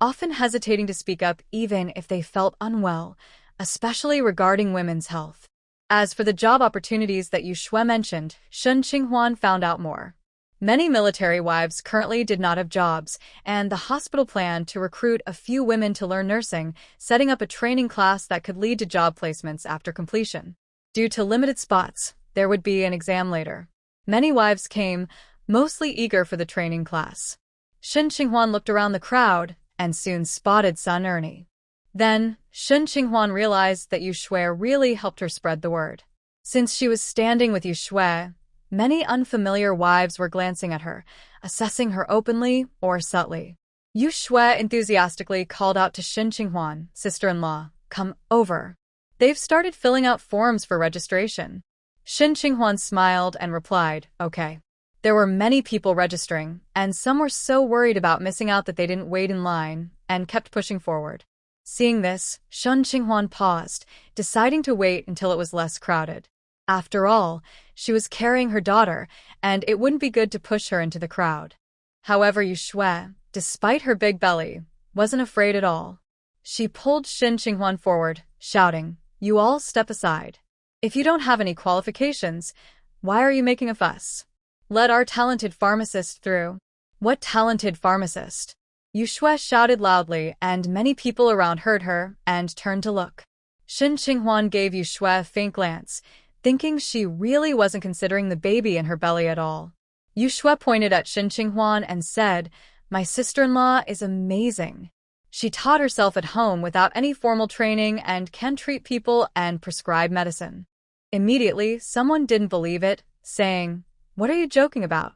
often hesitating to speak up even if they felt unwell, especially regarding women's health. As for the job opportunities that Yu Shui mentioned, Shin Qinghuan found out more. Many military wives currently did not have jobs, and the hospital planned to recruit a few women to learn nursing, setting up a training class that could lead to job placements after completion. Due to limited spots, there would be an exam later. Many wives came, mostly eager for the training class. Shin Qinghuan looked around the crowd and soon spotted Sun Ernie. Then, Shin Qinghuan realized that Yu Shui really helped her spread the word. Since she was standing with Yu Shui, many unfamiliar wives were glancing at her, assessing her openly or subtly. Yu Shui enthusiastically called out to Shin Qinghuan, "Sister-in-law, come over. They've started filling out forms for registration." Shin Qinghuan smiled and replied, "Okay." There were many people registering, and some were so worried about missing out that they didn't wait in line and kept pushing forward. Seeing this, Shin Qinghuan paused, deciding to wait until it was less crowded. After all, she was carrying her daughter, and it wouldn't be good to push her into the crowd. However, Yu Shui, despite her big belly, wasn't afraid at all. She pulled Shin Qinghuan forward, shouting, "You all step aside. If you don't have any qualifications, why are you making a fuss?" Let our talented pharmacist through. What talented pharmacist? Yushui shouted loudly, and many people around heard her and turned to look. Shin Qinghuan gave Yushui a faint glance, thinking she really wasn't considering the baby in her belly at all. Yushui pointed at Shin Qinghuan and said, "My sister-in-law is amazing. She taught herself at home without any formal training and can treat people and prescribe medicine." Immediately, someone didn't believe it, saying, "What are you joking about?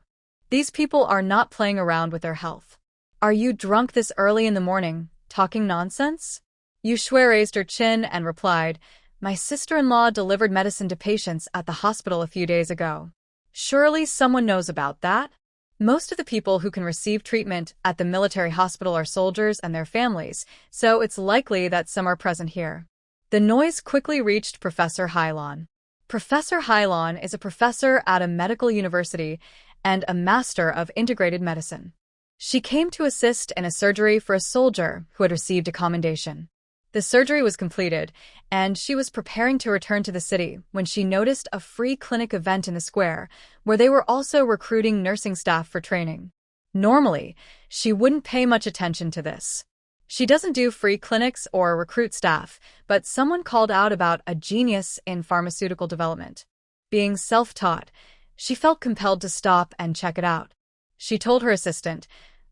These people are not playing around with their health. Are you drunk this early in the morning, talking nonsense?" Yushui raised her chin and replied, "My sister-in-law delivered medicine to patients at the hospital a few days ago. Surely someone knows about that?" Most of the people who can receive treatment at the military hospital are soldiers and their families, so it's likely that some are present here. The noise quickly reached Professor Hylon. Professor Hylon is a professor at a medical university and a master of integrated medicine. She came to assist in a surgery for a soldier who had received a commendation. The surgery was completed, and she was preparing to return to the city when she noticed a free clinic event in the square where they were also recruiting nursing staff for training. Normally, she wouldn't pay much attention to this. She doesn't do free clinics or recruit staff, but someone called out about a genius in pharmaceutical development. Being self-taught, she felt compelled to stop and check it out. She told her assistant,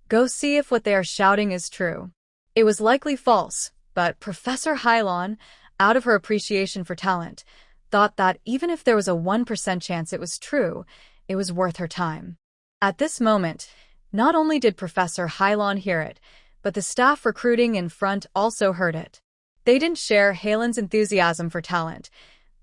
"Go see if what they are shouting is true." It was likely false, but Professor Hylon, out of her appreciation for talent, thought that even if there was a 1% chance it was true, it was worth her time. At this moment, not only did Professor Hylon hear it, but the staff recruiting in front also heard it. They didn't share Halen's enthusiasm for talent.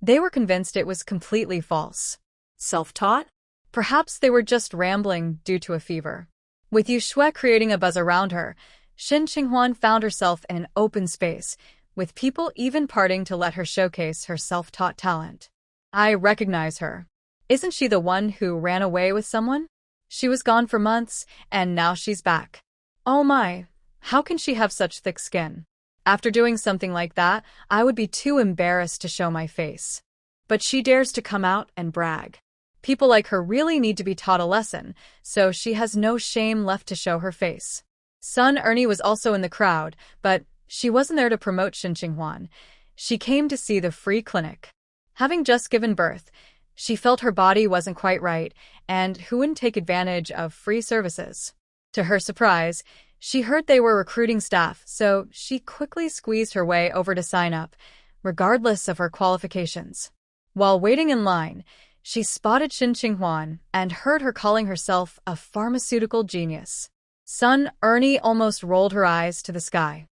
They were convinced it was completely false. Self-taught? Perhaps they were just rambling due to a fever. With Yushui creating a buzz around her, Shin Qinghuan found herself in an open space, with people even parting to let her showcase her self-taught talent. "I recognize her. Isn't she the one who ran away with someone? She was gone for months, and now she's back. Oh my, how can she have such thick skin? After doing something like that, I would be too embarrassed to show my face. But she dares to come out and brag. People like her really need to be taught a lesson, so she has no shame left to show her face." Sun Ernie was also in the crowd, but she wasn't there to promote Shin Qinghuan. She came to see the free clinic. Having just given birth, she felt her body wasn't quite right, and who wouldn't take advantage of free services? To her surprise, she heard they were recruiting staff, so she quickly squeezed her way over to sign up, regardless of her qualifications. While waiting in line, she spotted Shin Qinghuan and heard her calling herself a pharmaceutical genius. Sun Ernie almost rolled her eyes to the sky.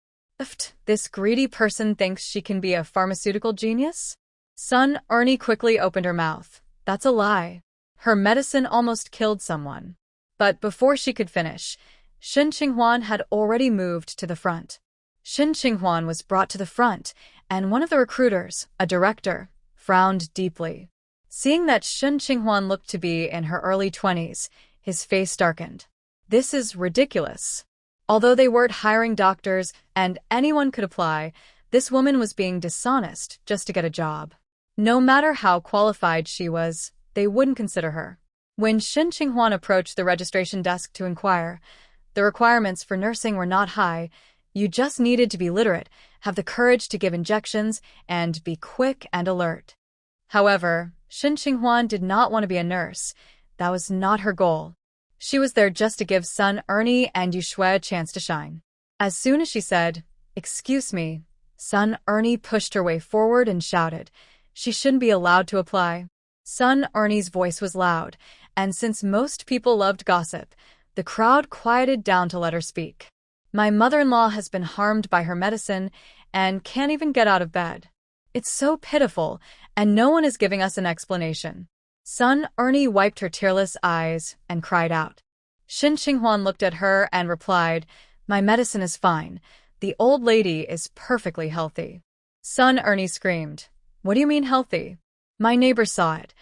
"Ift, this greedy person thinks she can be a pharmaceutical genius?" Sun Ernie quickly opened her mouth. "That's a lie. Her medicine almost killed someone." But before she could finish, Shin Qinghuan had already moved to the front. Shin Qinghuan was brought to the front, and one of the recruiters, a director, frowned deeply. Seeing that Shin Qinghuan looked to be in her early 20s, his face darkened. This is ridiculous. Although they weren't hiring doctors and anyone could apply, this woman was being dishonest just to get a job. No matter how qualified she was, they wouldn't consider her. When Shin Qinghuan approached the registration desk to inquire, the requirements for nursing were not high. You just needed to be literate, have the courage to give injections, and be quick and alert. However, Shin Qinghuan did not want to be a nurse. That was not her goal. She was there just to give Sun Ernie and Yushui a chance to shine. As soon as she said, "Excuse me," Sun Ernie pushed her way forward and shouted, "She shouldn't be allowed to apply." Sun Ernie's voice was loud, and since most people loved gossip, the crowd quieted down to let her speak. "My mother-in-law has been harmed by her medicine and can't even get out of bed. It's so pitiful, and no one is giving us an explanation." Sun Ernie wiped her tearless eyes and cried out. Shin Qinghuan looked at her and replied, "My medicine is fine. The old lady is perfectly healthy." Sun Ernie screamed, "What do you mean healthy? My neighbor saw it.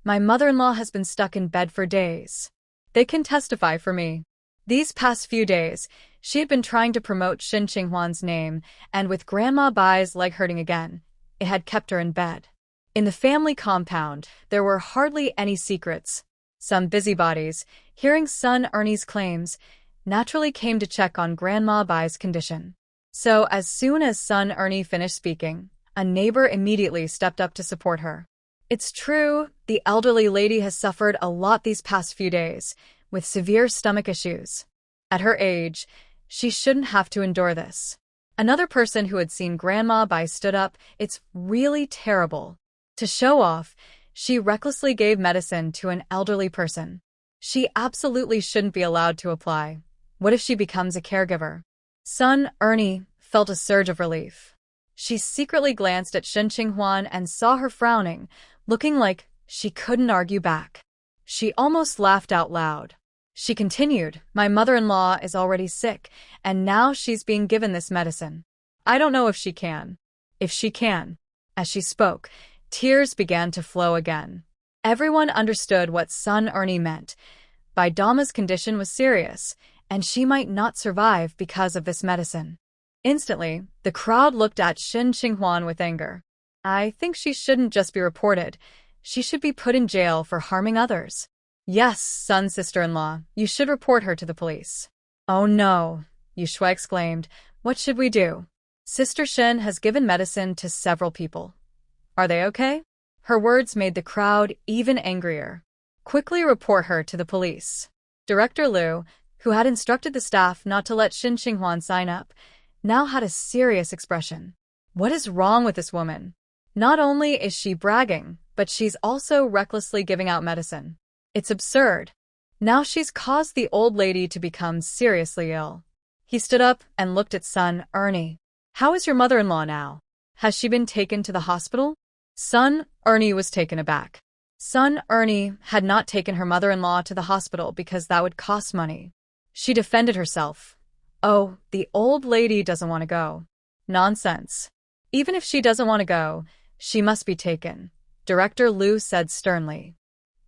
My mother-in-law has been stuck in bed for days. They can testify for me." These past few days, she had been trying to promote Shin Qinghuan's name, and with Grandma Bai's leg hurting again, it had kept her in bed. In the family compound, there were hardly any secrets. Some busybodies, hearing son Ernie's claims, naturally came to check on Grandma Bai's condition. So as soon as son Ernie finished speaking, a neighbor immediately stepped up to support her. It's true, the elderly lady has suffered a lot these past few days, with severe stomach issues. At her age, she shouldn't have to endure this. Another person who had seen Grandma Bai stood up. It's really terrible. To show off, she recklessly gave medicine to an elderly person. She absolutely shouldn't be allowed to apply. What if she becomes a caregiver? Son Ernie felt a surge of relief. She secretly glanced at Shen Qinghuan and saw her frowning, looking like she couldn't argue back. She almost laughed out loud. She continued, "My mother-in-law is already sick, and now she's being given this medicine. I don't know if she can." If she can. As she spoke, tears began to flow again. Everyone understood what son Ernie meant. Bai Dama's condition was serious, and she might not survive because of this medicine. Instantly, the crowd looked at Shen Qinghuan with anger. I think she shouldn't just be reported. She should be put in jail for harming others. Yes, son sister-in-law, you should report her to the police. Oh no, Yu Shui exclaimed. What should we do? Sister Shen has given medicine to several people. Are they okay? Her words made the crowd even angrier. Quickly report her to the police. Director Liu, who had instructed the staff not to let Shen Qinghuan sign up, now had a serious expression. What is wrong with this woman? Not only is she bragging, but she's also recklessly giving out medicine. It's absurd. Now she's caused the old lady to become seriously ill. He stood up and looked at son Ernie. How is your mother-in-law now? Has she been taken to the hospital? Son Ernie was taken aback. Son Ernie had not taken her mother-in-law to the hospital because that would cost money. She defended herself. Oh, the old lady doesn't want to go. Nonsense. Even if she doesn't want to go, she must be taken, Director Liu said sternly.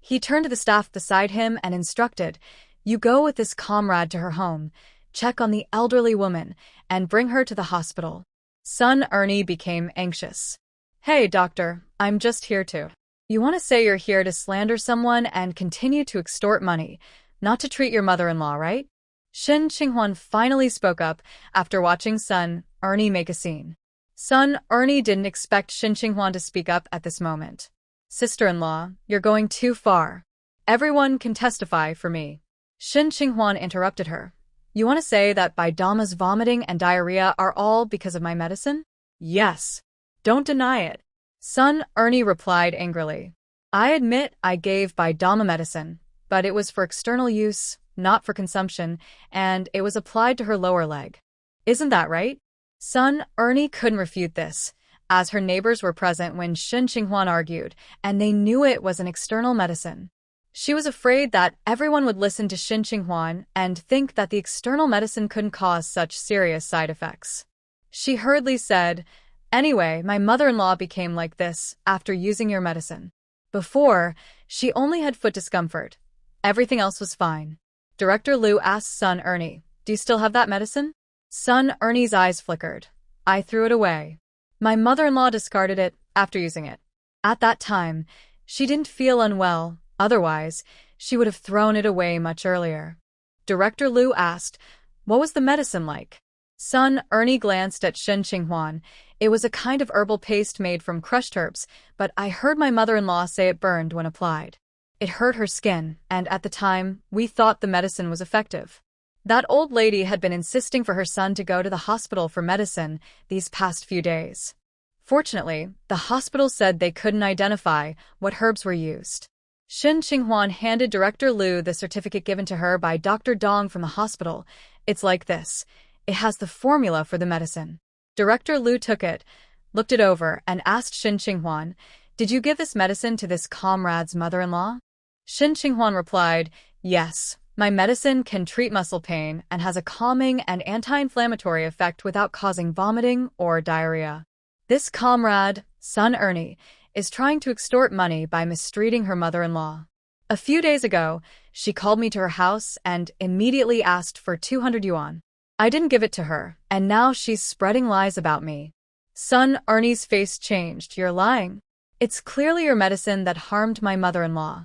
He turned to the staff beside him and instructed, you go with this comrade to her home, check on the elderly woman, and bring her to the hospital. Son Ernie became anxious. Hey, doctor, I'm just here to. You want to say you're here to slander someone and continue to extort money, not to treat your mother-in-law, right? Shen Qinghuan finally spoke up after watching son Ernie make a scene. Son Ernie didn't expect Shen Qinghuan to speak up at this moment. Sister-in-law, you're going too far. Everyone can testify for me. Shen Qinghuan interrupted her. You want to say that Bai Dama's vomiting and diarrhea are all because of my medicine? Yes. Don't deny it. Son Ernie replied angrily. I admit I gave Bai Dama medicine, but it was for external use, not for consumption, and it was applied to her lower leg. Isn't that right? Son Ernie couldn't refute this, as her neighbors were present when Shen Qinghuan argued, and they knew it was an external medicine. She was afraid that everyone would listen to Shen Qinghuan and think that the external medicine couldn't cause such serious side effects. She hurriedly said, Anyway, my mother-in-law became like this after using your medicine. Before, she only had foot discomfort. Everything else was fine. Director Liu asked son Ernie, do you still have that medicine? Son Ernie's eyes flickered. I threw it away. My mother-in-law discarded it after using it. At that time, she didn't feel unwell, otherwise, she would have thrown it away much earlier. Director Liu asked, what was the medicine like? Son Ernie glanced at Shen Qinghuan. It was a kind of herbal paste made from crushed herbs, but I heard my mother-in-law say it burned when applied. It hurt her skin, and at the time, we thought the medicine was effective. That old lady had been insisting for her son to go to the hospital for medicine these past few days. Fortunately, the hospital said they couldn't identify what herbs were used. Shen Qinghuan handed Director Liu the certificate given to her by Dr. Dong from the hospital. It's like this. It has the formula for the medicine. Director Liu took it, looked it over, and asked Shen Qinghuan, did you give this medicine to this comrade's mother-in-law? Shen Qinghuan replied, yes, my medicine can treat muscle pain and has a calming and anti-inflammatory effect without causing vomiting or diarrhea. This comrade, son Ernie, is trying to extort money by mistreating her mother-in-law. A few days ago, she called me to her house and immediately asked for 200 yuan. I didn't give it to her, and now she's spreading lies about me. Son Ernie's face changed. You're lying. It's clearly your medicine that harmed my mother-in-law.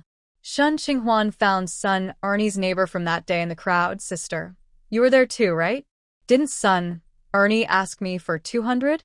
Shun Qinghuan found Sun Ernie's neighbor from that day in the crowd. Sister, you were there too, right? Didn't Sun Ernie ask me for 200?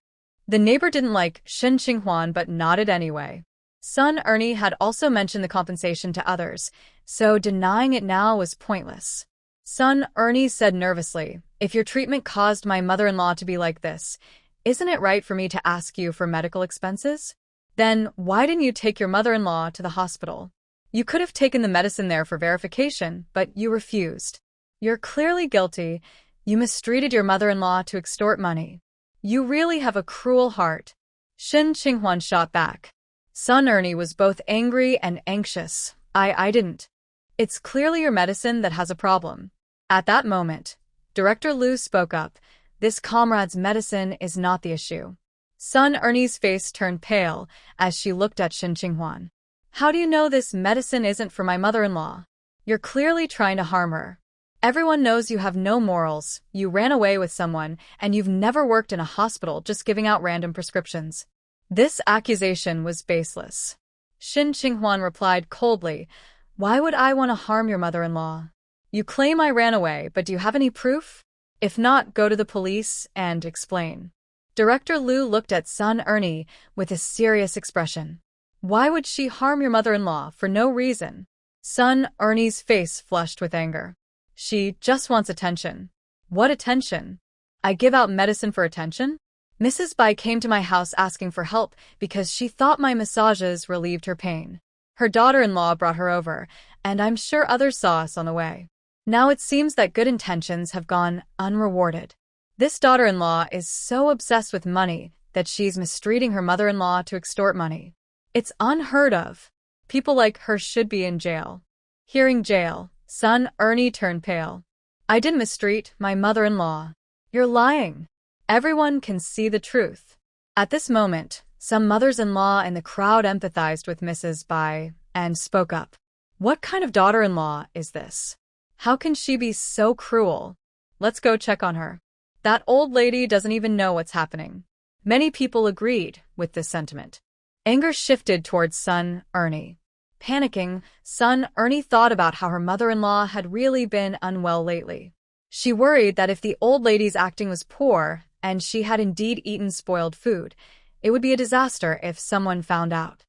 The neighbor didn't like Shun Qinghuan but nodded anyway. Sun Ernie had also mentioned the compensation to others, so denying it now was pointless. Sun Ernie said nervously, if your treatment caused my mother-in-law to be like this, isn't it right for me to ask you for medical expenses? Then why didn't you take your mother-in-law to the hospital? You could have taken the medicine there for verification, but you refused. You're clearly guilty. You mistreated your mother-in-law to extort money. You really have a cruel heart. Shun Qinghuan shot back. Sun Ernie was both angry and anxious. I didn't. It's clearly your medicine that has a problem. At that moment, Director Liu spoke up. This comrade's medicine is not the issue. Sun Ernie's face turned pale as she looked at Shun Qinghuan. How do you know this medicine isn't for my mother-in-law? You're clearly trying to harm her. Everyone knows you have no morals, you ran away with someone, and you've never worked in a hospital just giving out random prescriptions. This accusation was baseless. Shun Qinghuan replied coldly, why would I want to harm your mother-in-law? You claim I ran away, but do you have any proof? If not, go to the police and explain. Director Liu looked at Sun Ernie with a serious expression. Why would she harm your mother-in-law for no reason? Sun Ernie's face flushed with anger. She just wants attention. What attention? I give out medicine for attention? Mrs. Bai came to my house asking for help because she thought my massages relieved her pain. Her daughter-in-law brought her over, and I'm sure others saw us on the way. Now it seems that good intentions have gone unrewarded. This daughter-in-law is so obsessed with money that she's mistreating her mother-in-law to extort money. It's unheard of. People like her should be in jail. Hearing jail, Sun Ernie turned pale. I didn't mistreat my mother-in-law. You're lying. Everyone can see the truth. At this moment, some mothers-in-law in the crowd empathized with Mrs. Bai and spoke up. What kind of daughter-in-law is this? How can she be so cruel? Let's go check on her. That old lady doesn't even know what's happening. Many people agreed with this sentiment. Anger shifted towards Sun Ernie. Panicking, Sun Ernie thought about how her mother-in-law had really been unwell lately. She worried that if the old lady's acting was poor and she had indeed eaten spoiled food, it would be a disaster if someone found out.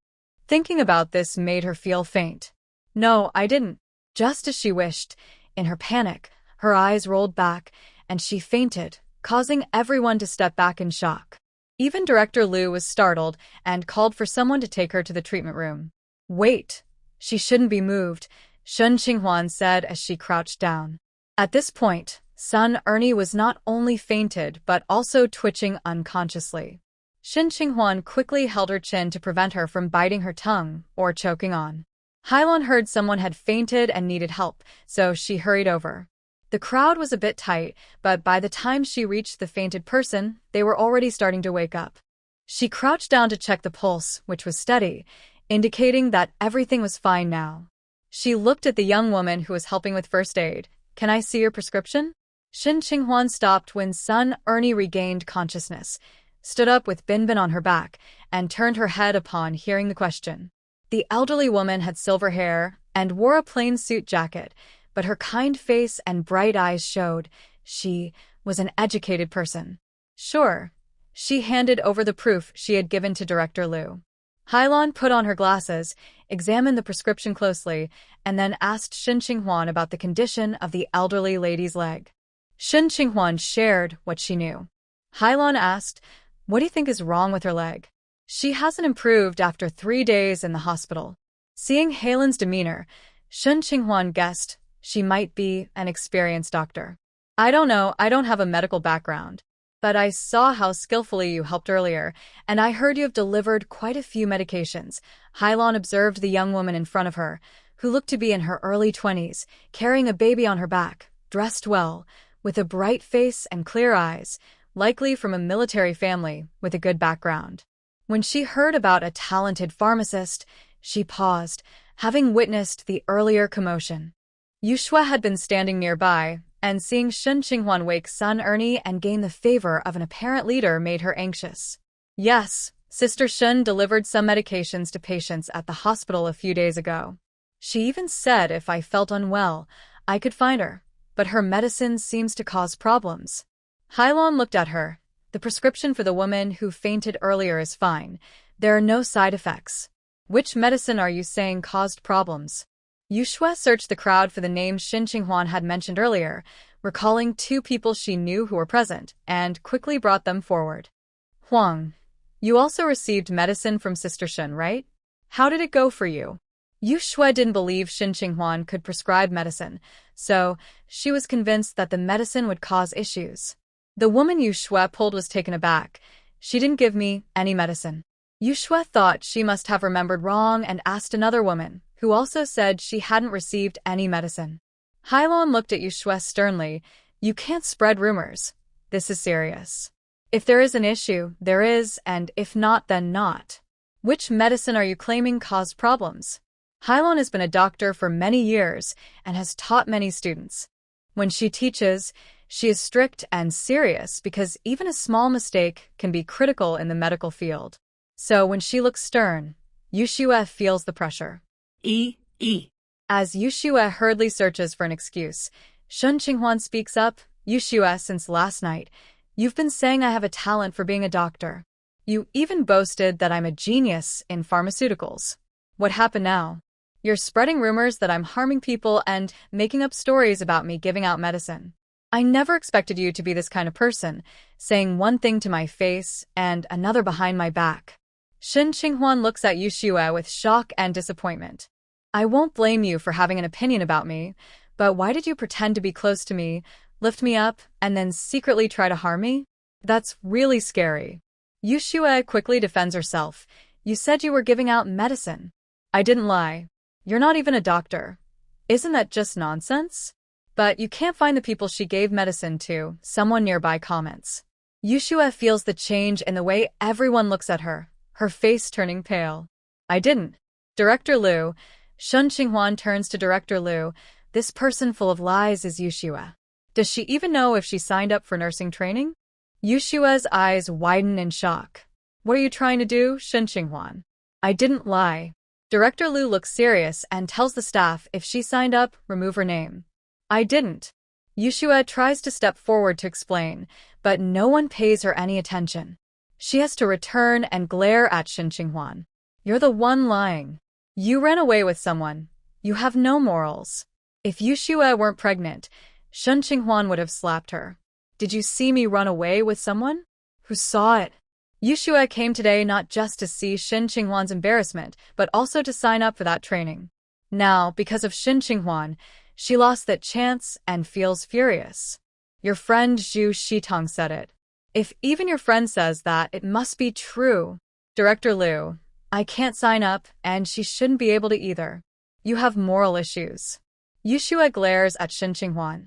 Thinking about this made her feel faint. No, I didn't. Just as she wished, in her panic, her eyes rolled back and she fainted, causing everyone to step back in shock. Even Director Liu was startled and called for someone to take her to the treatment room. Wait, she shouldn't be moved, Shun Qinghuan said as she crouched down. At this point, Sun Ernie was not only fainted but also twitching unconsciously. Shun Qinghuan quickly held her chin to prevent her from biting her tongue or choking on. Hailon heard someone had fainted and needed help, so she hurried over. The crowd was a bit tight, but by the time she reached the fainted person, they were already starting to wake up. She crouched down to check the pulse, which was steady, indicating that everything was fine now. She looked at the young woman who was helping with first aid. Can I see your prescription? Shun Qinghuan stopped when Sun Ernie regained consciousness, stood up with Binbin on her back, and turned her head upon hearing the question. The elderly woman had silver hair and wore a plain suit jacket, but her kind face and bright eyes showed she was an educated person. Sure. She handed over the proof she had given to Director Liu. Hailon put on her glasses, examined the prescription closely, and then asked Shun Qinghuan about the condition of the elderly lady's leg. Shun Qinghuan shared what she knew. Hailon asked, what do you think is wrong with her leg? She hasn't improved after 3 days in the hospital. Seeing Hailon's demeanor, Shun Qinghuan guessed she might be an experienced doctor. I don't know, I don't have a medical background. But I saw how skillfully you helped earlier, and I heard you have delivered quite a few medications. Hailon observed the young woman in front of her, who looked to be in her early 20s, carrying a baby on her back, dressed well, with a bright face and clear eyes, likely from a military family with a good background. When she heard about a talented pharmacist, she paused, having witnessed the earlier commotion. Yushua had been standing nearby, and seeing Shun Qinghuan wake Sun Ernie and gain the favor of an apparent leader made her anxious. Yes, Sister Shun delivered some medications to patients at the hospital a few days ago. She even said if I felt unwell, I could find her, but her medicine seems to cause problems. Hylon looked at her. The prescription for the woman who fainted earlier is fine. There are no side effects. Which medicine are you saying caused problems? Yushue searched the crowd for the names Shin Qinghuan had mentioned earlier, recalling 2 people she knew who were present, and quickly brought them forward. Huang, you also received medicine from Sister Shin, right? How did it go for you? Yushue didn't believe Shin Qinghuan could prescribe medicine, so she was convinced that the medicine would cause issues. The woman Yushue pulled was taken aback. She didn't give me any medicine. Yushue thought she must have remembered wrong and asked another woman, who also said she hadn't received any medicine. Hylon looked at Yushue sternly. You can't spread rumors. This is serious. If there is an issue, there is, and if not, then not. Which medicine are you claiming caused problems? Hylon has been a doctor for many years and has taught many students. When she teaches, she is strict and serious because even a small mistake can be critical in the medical field. So when she looks stern, Yushue feels the pressure. As Yushue hurriedly searches for an excuse, Shin Qinghuan speaks up. Yushue, since last night, you've been saying I have a talent for being a doctor. You even boasted that I'm a genius in pharmaceuticals. What happened now? You're spreading rumors that I'm harming people and making up stories about me giving out medicine. I never expected you to be this kind of person, saying one thing to my face and another behind my back. Shin Qinghuan looks at Yushue with shock and disappointment. I won't blame you for having an opinion about me, but why did you pretend to be close to me, lift me up, and then secretly try to harm me? That's really scary. Yushue quickly defends herself. You said you were giving out medicine. I didn't lie. You're not even a doctor. Isn't that just nonsense? But you can't find the people she gave medicine to, someone nearby comments. Yushue feels the change in the way everyone looks at her, her face turning pale. I didn't. Director Liu. Shin Qinghuan turns to Director Liu. This person full of lies is Yushue. Does she even know if she signed up for nursing training? Yushue's eyes widen in shock. What are you trying to do, Shin Qinghuan? I didn't lie. Director Liu looks serious and tells the staff if she signed up, remove her name. I didn't. Yushue tries to step forward to explain, but no one pays her any attention. She has to return and glare at Shin Qinghuan. You're the one lying. You ran away with someone. You have no morals. If Yushue weren't pregnant, Shin Qinghuan would have slapped her. Did you see me run away with someone? Who saw it? Yushue came today not just to see Shin Qinghuan's embarrassment, but also to sign up for that training. Now, because of Shin Qinghuan, she lost that chance and feels furious. Your friend Zhu Shitong said it. If even your friend says that, it must be true. Director Liu, I can't sign up, and she shouldn't be able to either. You have moral issues. Yushue glares at Shin Qinghuan,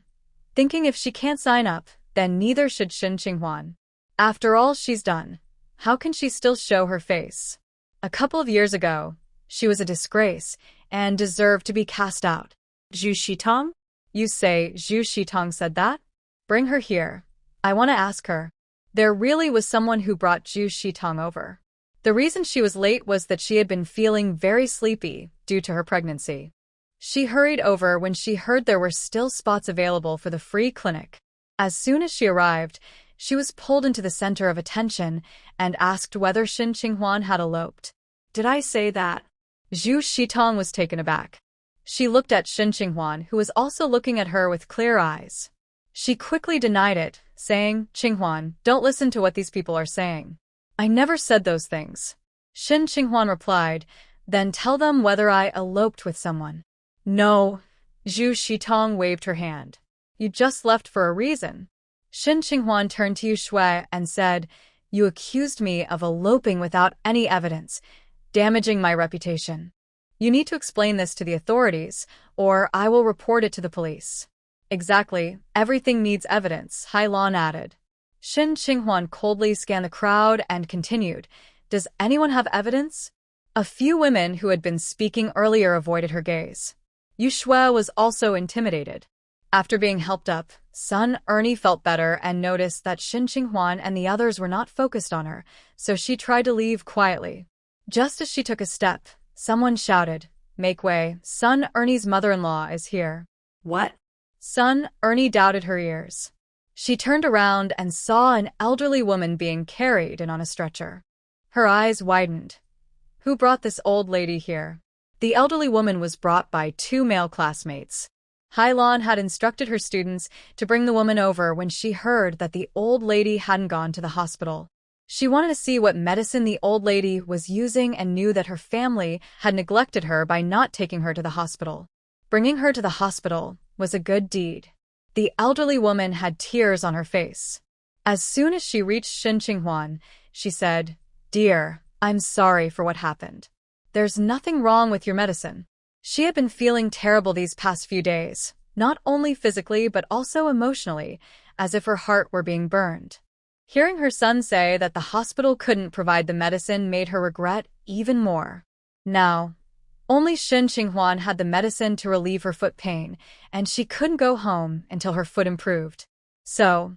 thinking if she can't sign up, then neither should Shin Qinghuan. After all she's done, how can she still show her face? A couple of years ago, she was a disgrace and deserved to be cast out. Zhu Shitong? You say Zhu Shitong said that? Bring her here. I want to ask her. There really was someone who brought Zhu Shitong over. The reason she was late was that she had been feeling very sleepy due to her pregnancy. She hurried over when she heard there were still spots available for the free clinic. As soon as she arrived, she was pulled into the center of attention and asked whether Shin Qinghuan had eloped. Did I say that? Zhu Shitong was taken aback. She looked at Shin Qinghuan, who was also looking at her with clear eyes. She quickly denied it, saying, Qinghuan, don't listen to what these people are saying. I never said those things. Shin Qinghuan replied, then tell them whether I eloped with someone. No. Zhu Shitong waved her hand. You just left for a reason. Shin Qinghuan turned to Yushue and said, you accused me of eloping without any evidence, damaging my reputation. You need to explain this to the authorities, or I will report it to the police. Exactly, everything needs evidence, Hylon added. Shin Qinghuan coldly scanned the crowd and continued, does anyone have evidence? A few women who had been speaking earlier avoided her gaze. Yushue was also intimidated. After being helped up, Sun Ernie felt better and noticed that Shin Qinghuan and the others were not focused on her, so she tried to leave quietly. Just as she took a step, someone shouted, Make way. Son Ernie's mother-in-law is here. What? Son Ernie doubted her ears. She turned around and saw an elderly woman being carried in on a stretcher. Her eyes widened. Who brought this old lady here? The elderly woman was brought by 2 male classmates. Hylon had instructed her students to bring the woman over when she heard that the old lady hadn't gone to the hospital. She wanted to see what medicine the old lady was using and knew that her family had neglected her by not taking her to the hospital. Bringing her to the hospital was a good deed. The elderly woman had tears on her face. As soon as she reached Shin Qinghuan, she said, "Dear, I'm sorry for what happened. There's nothing wrong with your medicine." She had been feeling terrible these past few days, not only physically but also emotionally, as if her heart were being burned. Hearing her son say that the hospital couldn't provide the medicine made her regret even more. Now, only Shin Qinghuan had the medicine to relieve her foot pain, and she couldn't go home until her foot improved. So,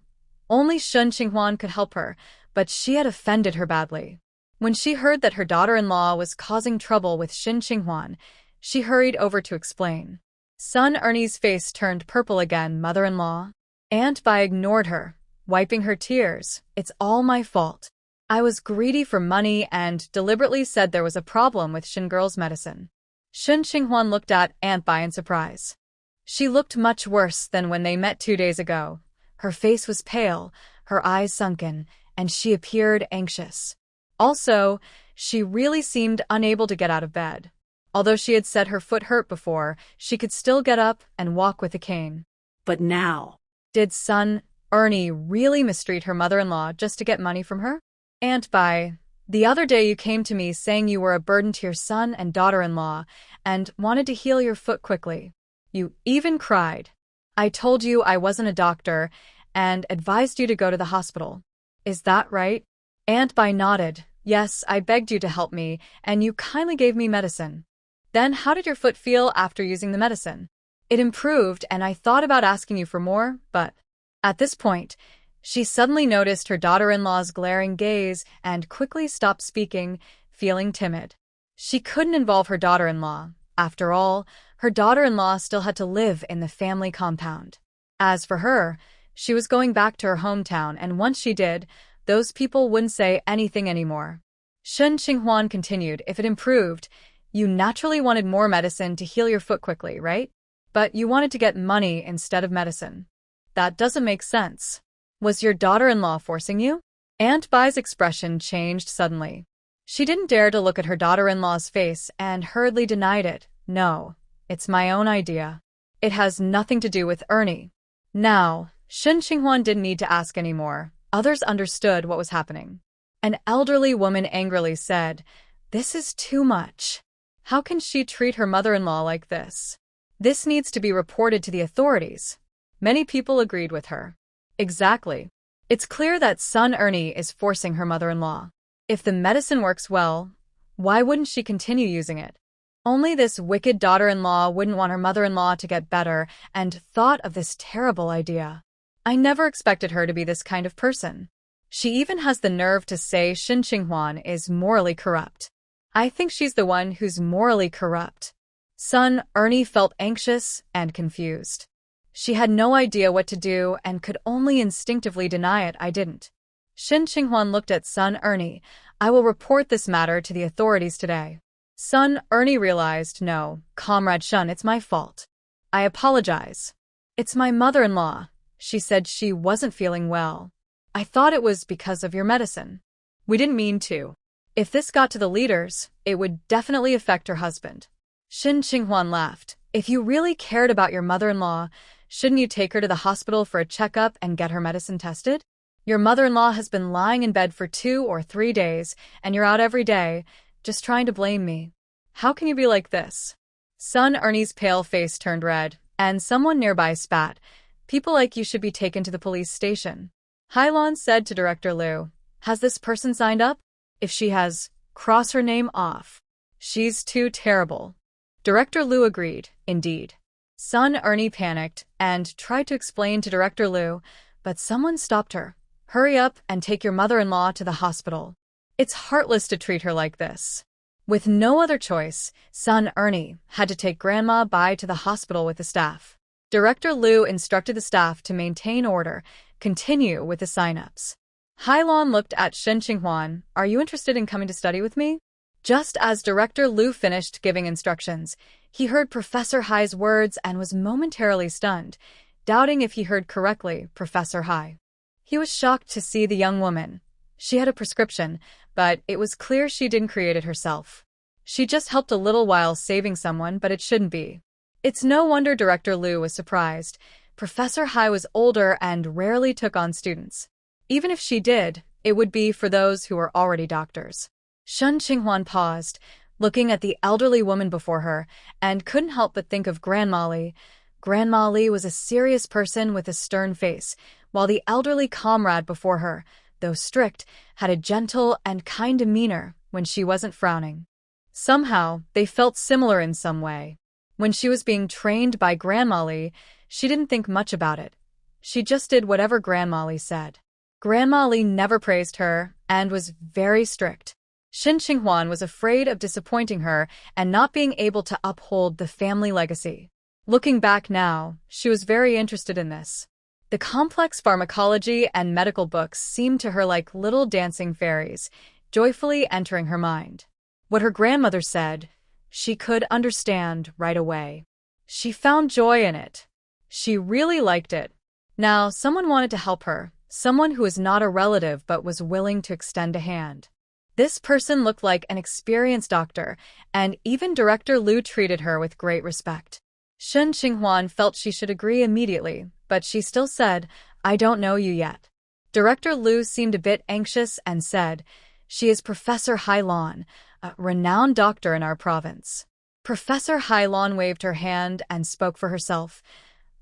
only Shin Qinghuan could help her, but she had offended her badly. When she heard that her daughter-in-law was causing trouble with Shin Qinghuan, she hurried over to explain. Son Ernie's face turned purple again. Mother-in-law? Aunt Bai ignored her, wiping her tears. "It's all my fault. I was greedy for money and deliberately said there was a problem with Shin girl's medicine." Shin Qinghuan looked at Aunt Bai in surprise. She looked much worse than when they met 2 days ago. Her face was pale, her eyes sunken, and she appeared anxious. Also, she really seemed unable to get out of bed. Although she had said her foot hurt before, she could still get up and walk with a cane. But now, Did son Ernie really mistreat her mother-in-law just to get money from her? Aunt Bai, the other day you came to me saying you were a burden to your son and daughter-in-law and wanted to heal your foot quickly. You even cried. I told you I wasn't a doctor and advised you to go to the hospital. Is that right? Aunt Bai nodded. Yes, I begged you to help me, and you kindly gave me medicine. Then how did your foot feel after using the medicine? It improved, and I thought about asking you for more, but... At this point, she suddenly noticed her daughter-in-law's glaring gaze and quickly stopped speaking, feeling timid. She couldn't involve her daughter-in-law. After all, her daughter-in-law still had to live in the family compound. As for her, she was going back to her hometown, and once she did, those people wouldn't say anything anymore. Shin Qinghuan continued, "If it improved, you naturally wanted more medicine to heal your foot quickly, right? But you wanted to get money instead of medicine. That doesn't make sense. Was your daughter-in-law forcing you?" Aunt Bai's expression changed suddenly. She didn't dare to look at her daughter-in-law's face and hurriedly denied it. "No, it's my own idea. It has nothing to do with Ernie." Now, Shin Qinghuan didn't need to ask anymore. Others understood what was happening. An elderly woman angrily said, "This is too much. How can she treat her mother-in-law like this? This needs to be reported to the authorities." Many people agreed with her. Exactly. It's clear that son Ernie is forcing her mother-in-law. If the medicine works well, why wouldn't she continue using it? Only this wicked daughter-in-law wouldn't want her mother-in-law to get better and thought of this terrible idea. I never expected her to be this kind of person. She even has the nerve to say Shin Qinghuan is morally corrupt. I think she's the one who's morally corrupt. Son Ernie felt anxious and confused. She had no idea what to do and could only instinctively deny it. "I didn't." Shin Qinghuan looked at son Ernie. "I will report this matter to the authorities today." Son Ernie realized, "No, Comrade Shun, it's my fault. I apologize. It's my mother-in-law. She said she wasn't feeling well. I thought it was because of your medicine. We didn't mean to. If this got to the leaders, it would definitely affect her husband." Shin Qinghuan laughed. "If you really cared about your mother-in-law, shouldn't you take her to the hospital for a checkup and get her medicine tested? Your mother-in-law has been lying in bed for 2 or 3 days, and you're out every day, just trying to blame me. How can you be like this?" Son Ernie's pale face turned red, and someone nearby spat. "People like you should be taken to the police station." Hylon said to Director Liu, "Has this person signed up? If she has, cross her name off. She's too terrible." Director Liu agreed, indeed. Son Ernie panicked and tried to explain to Director Liu, but someone stopped her. "Hurry up and take your mother-in-law to the hospital. It's heartless to treat her like this. With no other choice, son Ernie had to take Grandma Bai to the hospital with the staff. Director Liu instructed the staff to maintain order, continue with the sign-ups. Hailon looked at Shen Qinghuan. Are you interested in coming to study with me? Just as Director Liu finished giving instructions, he heard Professor Hai's words and was momentarily stunned, doubting if he heard correctly, Professor Hai. He was shocked to see the young woman. She had a prescription, but it was clear she didn't create it herself. She just helped a little while saving someone, but it shouldn't be. It's no wonder Director Liu was surprised. Professor Hai was older and rarely took on students. Even if she did, it would be for those who were already doctors. Shen Qinghuan paused, looking at the elderly woman before her, and couldn't help but think of Grandma Li. Grandma Li was a serious person with a stern face, while the elderly comrade before her, though strict, had a gentle and kind demeanor when she wasn't frowning. Somehow, they felt similar in some way. When she was being trained by Grandma Li, she didn't think much about it. She just did whatever Grandma Li said. Grandma Li never praised her and was very strict. Shen Qinghuan was afraid of disappointing her and not being able to uphold the family legacy. Looking back now, she was very interested in this. The complex pharmacology and medical books seemed to her like little dancing fairies, joyfully entering her mind. What her grandmother said, she could understand right away. She found joy in it. She really liked it. Now, someone wanted to help her, someone who was not a relative but was willing to extend a hand. This person looked like an experienced doctor, and even Director Liu treated her with great respect. Shen Qinghuan felt she should agree immediately, but she still said, I don't know you yet. Director Liu seemed a bit anxious and said, She is Professor Hailon, a renowned doctor in our province. Professor Hailon waved her hand and spoke for herself.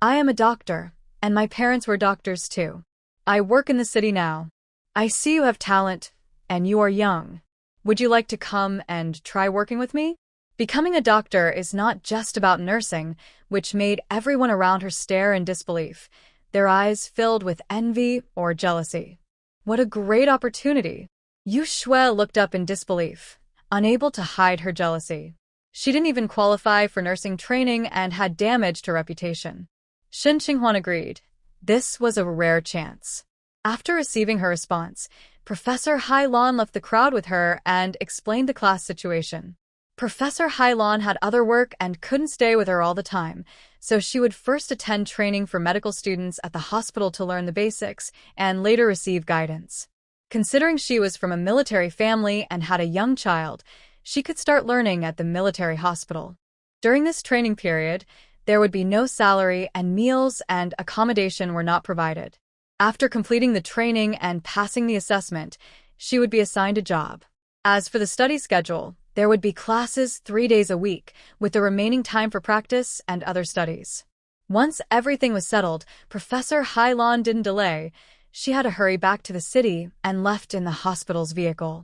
I am a doctor, and my parents were doctors too. I work in the city now. I see you have talent, and you are young. Would you like to come and try working with me? Becoming a doctor is not just about nursing, which made everyone around her stare in disbelief, their eyes filled with envy or jealousy. What a great opportunity! Yu Shui looked up in disbelief, unable to hide her jealousy. She didn't even qualify for nursing training and had damaged her reputation. Shen Qinghuan agreed. This was a rare chance. After receiving her response, Professor Hailon left the crowd with her and explained the class situation. Professor Hailon had other work and couldn't stay with her all the time, so she would first attend training for medical students at the hospital to learn the basics and later receive guidance. Considering she was from a military family and had a young child, she could start learning at the military hospital. During this training period, there would be no salary and meals and accommodation were not provided. After completing the training and passing the assessment, she would be assigned a job. As for the study schedule, there would be classes 3 days a week, with the remaining time for practice and other studies. Once everything was settled, Professor Hailon didn't delay. She had to hurry back to the city and left in the hospital's vehicle.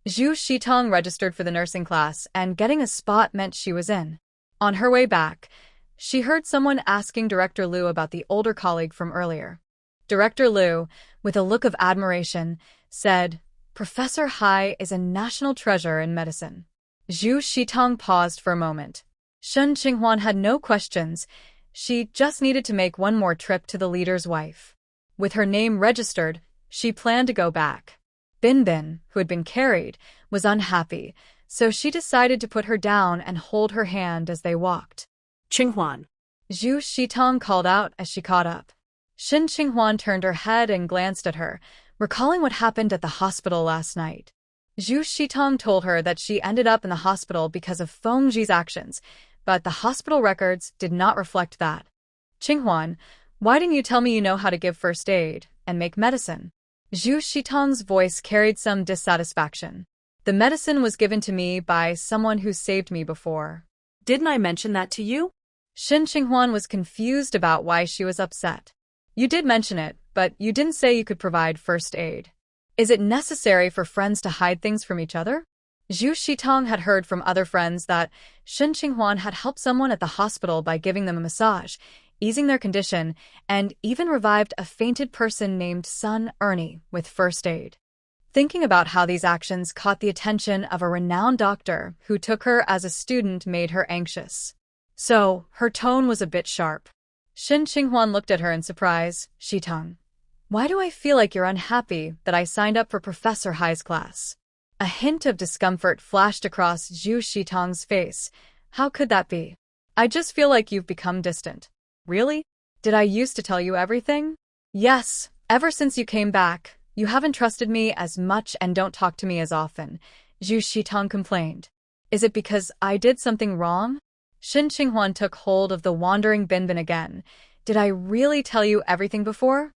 Zhu Shitong registered for the nursing class, and getting a spot meant she was in. On her way back, she heard someone asking Director Liu about the older colleague from earlier. Director Liu, with a look of admiration, said, Professor Hai is a national treasure in medicine. Zhu Shitong paused for a moment. Shen Qinghuan had no questions. She just needed to make one more trip to the leader's wife. With her name registered, she planned to go back. Bin, who had been carried, was unhappy, so she decided to put her down and hold her hand as they walked. Qinghuan. Zhu Shitong called out as she caught up. Shen Qinghuan turned her head and glanced at her, recalling what happened at the hospital last night. Zhu Shitong told her that she ended up in the hospital because of Feng Ji's actions, but the hospital records did not reflect that. Qinghuan, why didn't you tell me you know how to give first aid and make medicine? Zhu Shitong's voice carried some dissatisfaction. The medicine was given to me by someone who saved me before. Didn't I mention that to you? Shen Qinghuan was confused about why she was upset. You did mention it, but you didn't say you could provide first aid. Is it necessary for friends to hide things from each other? Zhu Shitong had heard from other friends that Shen Qinghuan had helped someone at the hospital by giving them a massage, easing their condition, and even revived a fainted person named son Ernie with first aid. Thinking about how these actions caught the attention of a renowned doctor who took her as a student made her anxious. So, her tone was a bit sharp. Shin Qinghuan looked at her in surprise. Shitong, why do I feel like you're unhappy that I signed up for Professor Hai's class? A hint of discomfort flashed across Zhu Shitong's face. How could that be? I just feel like you've become distant. Really? Did I used to tell you everything? Yes, ever since you came back, you haven't trusted me as much and don't talk to me as often, Zhu Shitong complained. Is it because I did something wrong? Shin Qinghuan took hold of the wandering Binbin again. Did I really tell you everything before?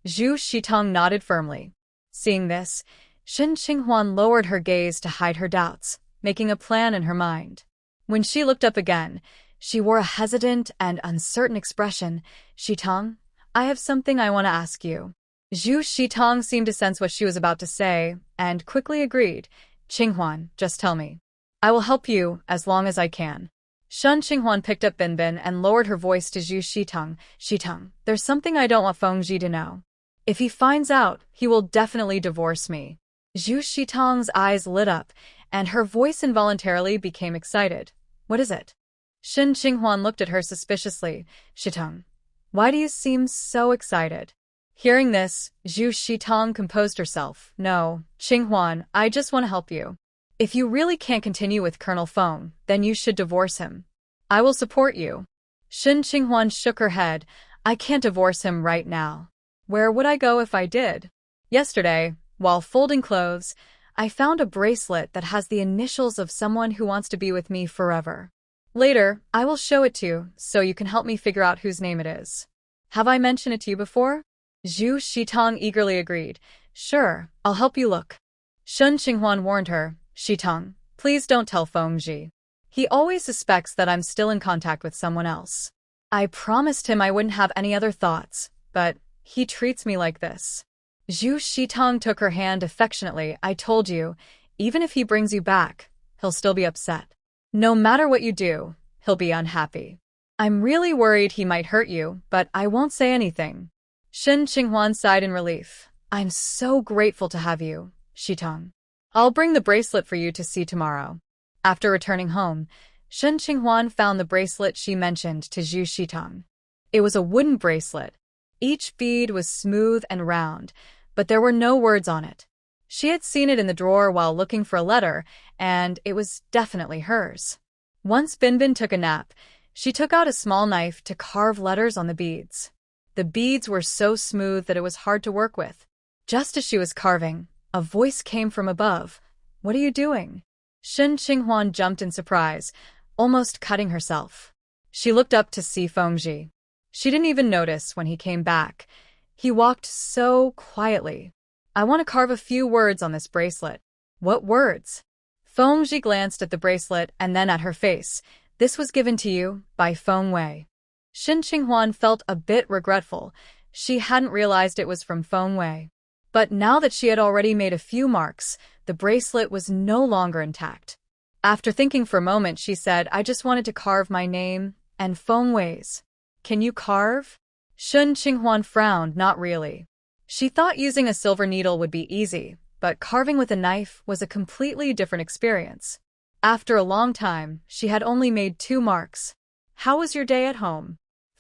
Zhu Shitong nodded firmly. Seeing this, Shin Qinghuan lowered her gaze to hide her doubts, making a plan in her mind. When she looked up again, she wore a hesitant and uncertain expression. Shitong, I have something I want to ask you. Zhu Shitong seemed to sense what she was about to say, and quickly agreed. Qinghuan, just tell me. I will help you as long as I can. Shin Qinghuan picked up Binbin and lowered her voice to Zhu Shitong. Shitong, there's something I don't want Feng to know. If he finds out, he will definitely divorce me. Zhu Shitong's eyes lit up, and her voice involuntarily became excited. What is it? Shin Qinghuan looked at her suspiciously. Shitong, why do you seem so excited? Hearing this, Zhu Shitong composed herself. No, Qinghuan, I just want to help you. If you really can't continue with Colonel Feng, then you should divorce him. I will support you. Shin Qinghuan shook her head. I can't divorce him right now. Where would I go if I did? Yesterday, while folding clothes, I found a bracelet that has the initials of someone who wants to be with me forever. Later, I will show it to you so you can help me figure out whose name it is. Have I mentioned it to you before? Zhu Shitong eagerly agreed. Sure, I'll help you look. Shin Qinghuan warned her. Shitong, please don't tell Feng Ji. He always suspects that I'm still in contact with someone else. I promised him I wouldn't have any other thoughts, but he treats me like this. Zhu Shitong took her hand affectionately. I told you, even if he brings you back, he'll still be upset. No matter what you do, he'll be unhappy. I'm really worried he might hurt you, but I won't say anything. Shin Qinghuan sighed in relief. I'm so grateful to have you, Shitong. I'll bring the bracelet for you to see tomorrow. After returning home, Shin Qinghuan found the bracelet she mentioned to Zhu Shitong. It was a wooden bracelet. Each bead was smooth and round, but there were no words on it. She had seen it in the drawer while looking for a letter, and it was definitely hers. Once Binbin took a nap, she took out a small knife to carve letters on the beads. The beads were so smooth that it was hard to work with. Just as she was carving, a voice came from above. What are you doing? Shin Qinghuan jumped in surprise, almost cutting herself. She looked up to see Feng Ji. She didn't even notice when he came back. He walked so quietly. I want to carve a few words on this bracelet. What words? Feng Ji glanced at the bracelet and then at her face. This was given to you by Feng Wei. Shin Qinghuan felt a bit regretful. She hadn't realized it was from Feng Wei. But now that she had already made a few marks, the bracelet was no longer intact. After thinking for a moment, she said, I just wanted to carve my name and Feng Wei's. Can you carve? Shin Qinghuan frowned. Not really. She thought using a silver needle would be easy, but carving with a knife was a completely different experience. After a long time, she had only made 2 marks. How was your day at home?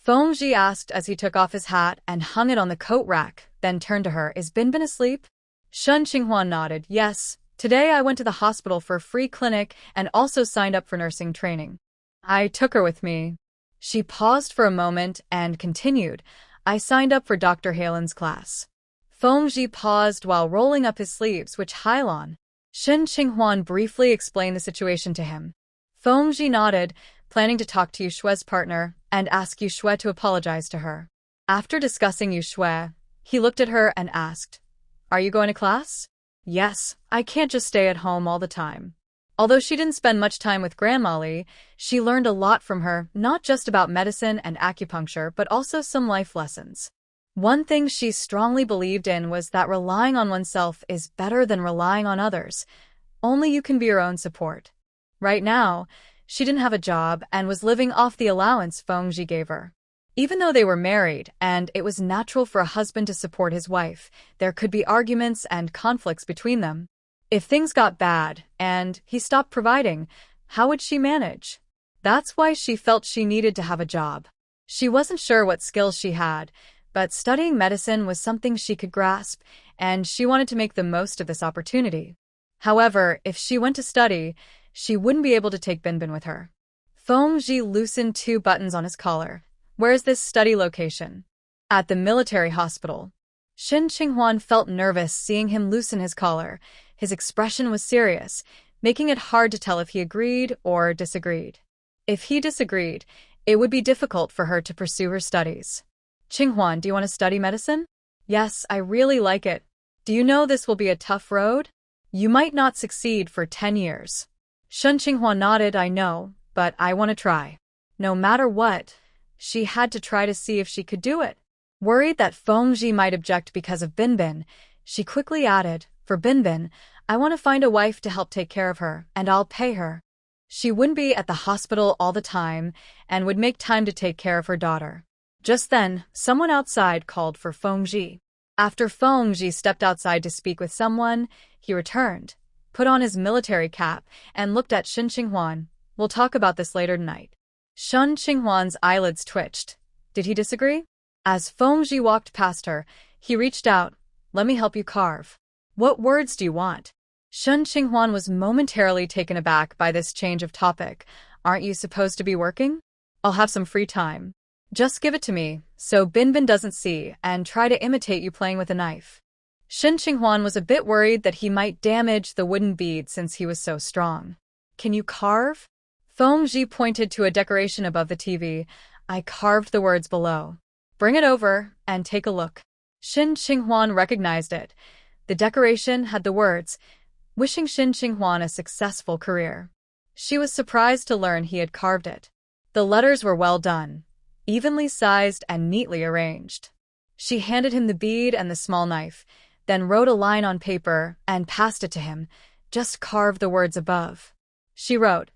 Feng Ji asked as he took off his hat and hung it on the coat rack, then turned to her. Is Binbin asleep? Shin Qinghuan nodded. Yes. Today I went to the hospital for a free clinic and also signed up for nursing training. I took her with me. She paused for a moment and continued. I signed up for Dr. Halen's class. Feng Ji paused while rolling up his sleeves, which Hailon. Shin Qinghuan briefly explained the situation to him. Feng Ji nodded, planning to talk to Yushue's partner and ask Yushue to apologize to her. After discussing Yushue, he looked at her and asked, Are you going to class? Yes, I can't just stay at home all the time. Although she didn't spend much time with Grandma Li, she learned a lot from her, not just about medicine and acupuncture, but also some life lessons. One thing she strongly believed in was that relying on oneself is better than relying on others. Only you can be your own support. Right now, she didn't have a job and was living off the allowance Feng Ji gave her. Even though they were married, and it was natural for a husband to support his wife, there could be arguments and conflicts between them. If things got bad, and he stopped providing, how would she manage? That's why she felt she needed to have a job. She wasn't sure what skills she had, but studying medicine was something she could grasp, and she wanted to make the most of this opportunity. However, if she went to study, she wouldn't be able to take Binbin with her. Feng Ji loosened 2 buttons on his collar. Where's this study location? At the military hospital. Shin Qinghuan felt nervous seeing him loosen his collar. His expression was serious, making it hard to tell if he agreed or disagreed. If he disagreed, it would be difficult for her to pursue her studies. Qinghuan, do you want to study medicine? Yes, I really like it. Do you know this will be a tough road? You might not succeed for 10 years. Shen Qinghuan nodded. I know, but I want to try. No matter what, she had to try to see if she could do it. Worried that Feng Ji might object because of Binbin, she quickly added, for Binbin, I want to find a wife to help take care of her, and I'll pay her. She wouldn't be at the hospital all the time and would make time to take care of her daughter. Just then, someone outside called for Feng Ji. After Feng Ji stepped outside to speak with someone, he returned, put on his military cap, and looked at Shin Qinghuan. We'll talk about this later tonight. Shin Qinghuan's eyelids twitched. Did he disagree? As Feng Ji walked past her, he reached out. Let me help you carve. What words do you want? Shin Qinghuan was momentarily taken aback by this change of topic. Aren't you supposed to be working? I'll have some free time. Just give it to me, so Binbin doesn't see, and try to imitate you playing with a knife. Shin Qinghuan was a bit worried that he might damage the wooden bead since he was so strong. Can you carve? Feng Ji pointed to a decoration above the TV. I carved the words below. Bring it over and take a look. Shin Qinghuan recognized it. The decoration had the words, wishing Shin Qinghuan a successful career. She was surprised to learn he had carved it. The letters were well done, evenly sized and neatly arranged. She handed him the bead and the small knife, then wrote a line on paper and passed it to him. Just carve the words above. She wrote,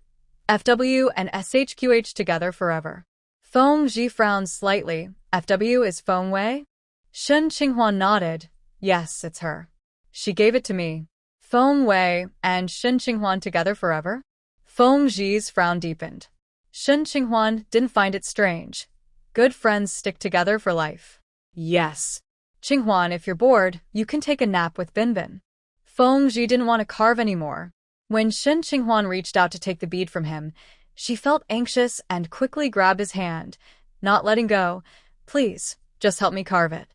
FW and SHQH together forever. Feng Ji frowned slightly. FW is Feng Wei? Shin Qinghuan nodded. Yes, it's her. She gave it to me. Feng Wei and Shin Qinghuan together forever? Feng Ji's frown deepened. Shin Qinghuan didn't find it strange. Good friends stick together for life. Yes. Qinghuan, if you're bored, you can take a nap with Binbin. Feng Ji didn't want to carve anymore. When Shin Qinghuan reached out to take the bead from him, she felt anxious and quickly grabbed his hand, not letting go. Please, just help me carve it.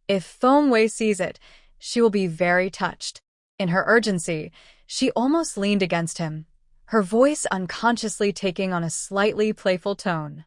If Feng Wei sees it, she will be very touched. In her urgency, she almost leaned against him, her voice unconsciously taking on a slightly playful tone.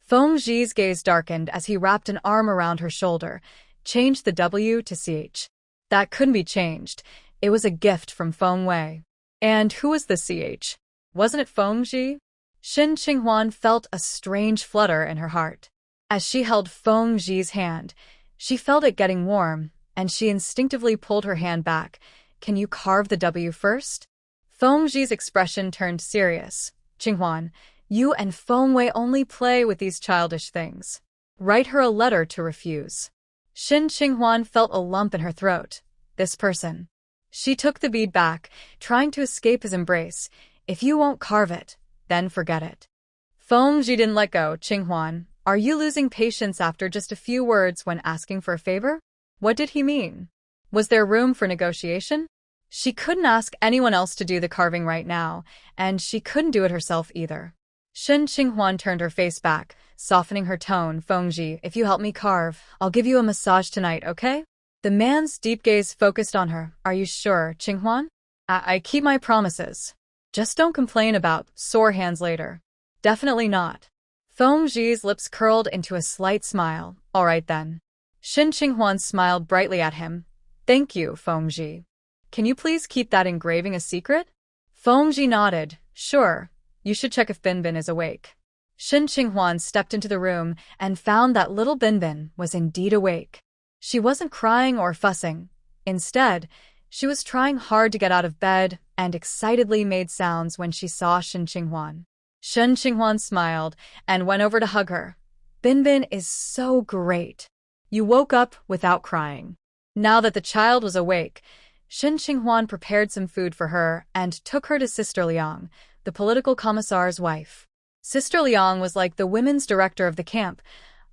Feng Ji's gaze darkened as he wrapped an arm around her shoulder, changed the W to CH. That couldn't be changed. It was a gift from Feng Wei. And who was the CH? Wasn't it Feng Ji? Shin Qinghuan felt a strange flutter in her heart. As she held Feng Ji's hand, she felt it getting warm, and she instinctively pulled her hand back. Can you carve the W first? Feng Ji's expression turned serious. Qinghuan, you and Feng Wei only play with these childish things. Write her a letter to refuse. Shin Qinghuan felt a lump in her throat. This person. She took the bead back, trying to escape his embrace. If you won't carve it, then forget it. Feng Ji didn't let go. Qinghuan, are you losing patience after just a few words when asking for a favor? What did he mean? Was there room for negotiation? She couldn't ask anyone else to do the carving right now, and she couldn't do it herself either. Shin Qinghuan turned her face back, softening her tone. Feng Ji, if you help me carve, I'll give you a massage tonight, okay? The man's deep gaze focused on her. Are you sure, Qinghuan? I keep my promises. Just don't complain about sore hands later. Definitely not. Feng Ji's lips curled into a slight smile. All right then. Shin Qinghuan smiled brightly at him. Thank you, Feng Ji. Can you please keep that engraving a secret? Feng Ji nodded. Sure. You should check if Binbin is awake. Shin Qinghuan stepped into the room and found that little Binbin was indeed awake. She wasn't crying or fussing. Instead, she was trying hard to get out of bed and excitedly made sounds when she saw Shin Qinghuan. Shin Qinghuan smiled and went over to hug her. Binbin is so great. You woke up without crying. Now that the child was awake, Shin Qinghuan prepared some food for her and took her to Sister Liang, the political commissar's wife. Sister Liang was like the women's director of the camp,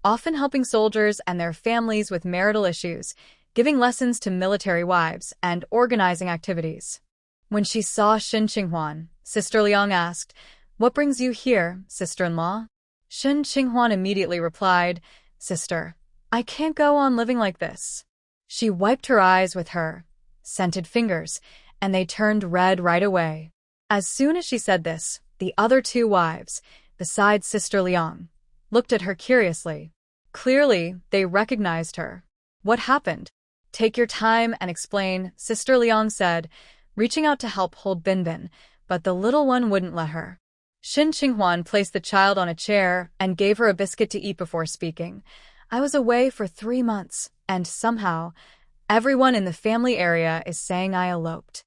often helping soldiers and their families with marital issues, giving lessons to military wives, and organizing activities. When she saw Shin Qinghuan, Sister Liang asked, "What brings you here, sister-in-law?" Shin Qinghuan immediately replied, "Sister, I can't go on living like this." She wiped her eyes with her scented fingers, and they turned red right away. As soon as she said this, the other two wives, besides Sister Liang, looked at her curiously. Clearly, they recognized her. "What happened? Take your time and explain," Sister Liang said, reaching out to help hold Binbin, but the little one wouldn't let her. Shin Qinghuan placed the child on a chair and gave her a biscuit to eat before speaking. "I was away for 3 months, and somehow, everyone in the family area is saying I eloped."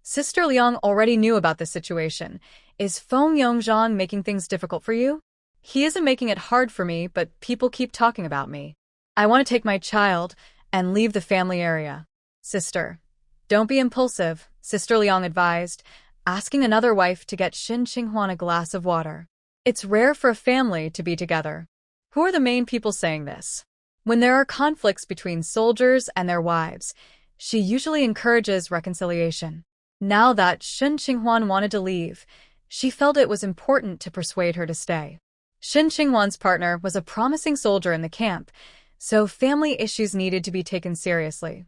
Sister Liang already knew about this situation. "Is Feng Yongzhang making things difficult for you?" "He isn't making it hard for me, but people keep talking about me. I want to take my child and leave the family area." "Sister, don't be impulsive," Sister Liang advised, asking another wife to get Shin Qinghuan a glass of water. "It's rare for a family to be together." Who are the main people saying this? When there are conflicts between soldiers and their wives, she usually encourages reconciliation. Now that Shin Qinghuan wanted to leave, she felt it was important to persuade her to stay. Shin Qinghuan's partner was a promising soldier in the camp, so family issues needed to be taken seriously.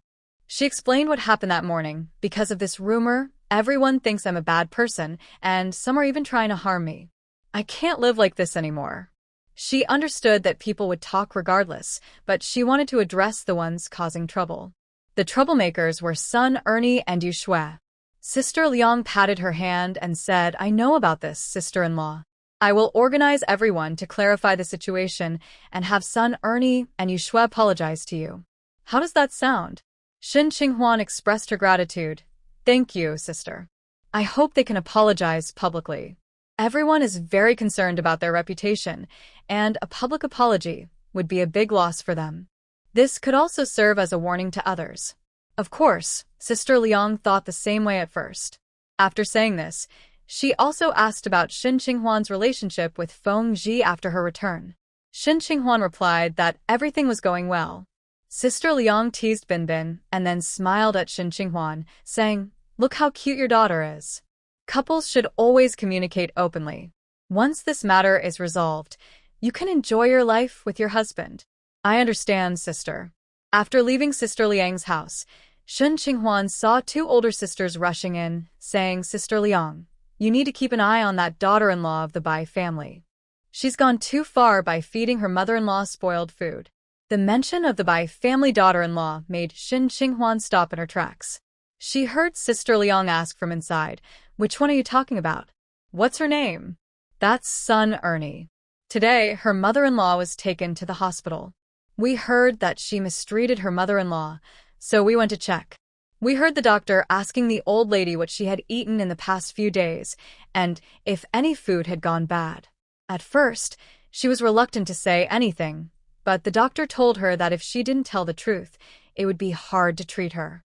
She explained what happened that morning. "Because of this rumor, everyone thinks I'm a bad person, and some are even trying to harm me. I can't live like this anymore." She understood that people would talk regardless, but she wanted to address the ones causing trouble. The troublemakers were Sun Ernie and Yu Shui. Sister Liang patted her hand and said, "I know about this, sister-in-law. I will organize everyone to clarify the situation and have Sun Ernie and Yu Shui apologize to you." "How does that sound?" Shin Qinghuan expressed her gratitude. "Thank you, sister. I hope they can apologize publicly. Everyone is very concerned about their reputation, and a public apology would be a big loss for them. This could also serve as a warning to others." Of course, Sister Liang thought the same way at first. After saying this, she also asked about Shin Qinghuan's relationship with Feng Ji after her return. Shin Qinghuan replied that everything was going well. Sister Liang teased Binbin and then smiled at Shin Qinghuan, saying, "Look how cute your daughter is." Couples should always communicate openly. Once this matter is resolved, you can enjoy your life with your husband. "I understand, sister." After leaving Sister Liang's house, Shin Qinghuan saw two older sisters rushing in, saying, "Sister Liang, you need to keep an eye on that daughter-in-law of the Bai family. She's gone too far by feeding her mother-in-law spoiled food." The mention of the Bai family daughter-in-law made Shin Qinghuan stop in her tracks. She heard Sister Liang ask from inside, "Which one are you talking about? What's her name?" "That's Sun Ernie. Today, her mother-in-law was taken to the hospital. We heard that she mistreated her mother-in-law, so we went to check. We heard the doctor asking the old lady what she had eaten in the past few days, and if any food had gone bad. At first, she was reluctant to say anything, but the doctor told her that if she didn't tell the truth, it would be hard to treat her.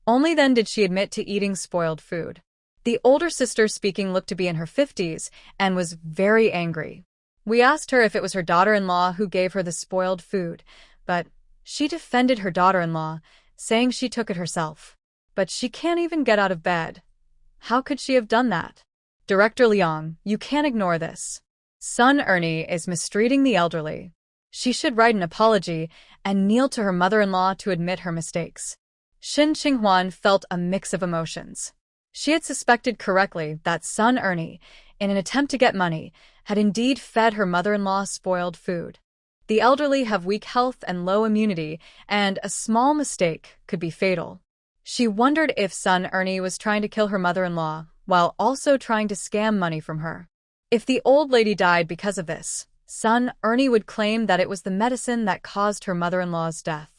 Only then did she admit to eating spoiled food." The older sister speaking looked to be in her 50s and was very angry. We asked her if it was her daughter-in-law who gave her the spoiled food, but she defended her daughter-in-law, saying she took it herself. But she can't even get out of bed. How could she have done that? "Director Liang, you can't ignore this. Sun Ernie is mistreating the elderly. She should write an apology and kneel to her mother-in-law to admit her mistakes." Shin Qinghuan felt a mix of emotions. She had suspected correctly that Sun Ernie, in an attempt to get money, had indeed fed her mother-in-law spoiled food. The elderly have weak health and low immunity, and a small mistake could be fatal. She wondered if Sun Ernie was trying to kill her mother-in-law while also trying to scam money from her. If the old lady died because of this, Sun Ernie would claim that it was the medicine that caused her mother-in-law's death.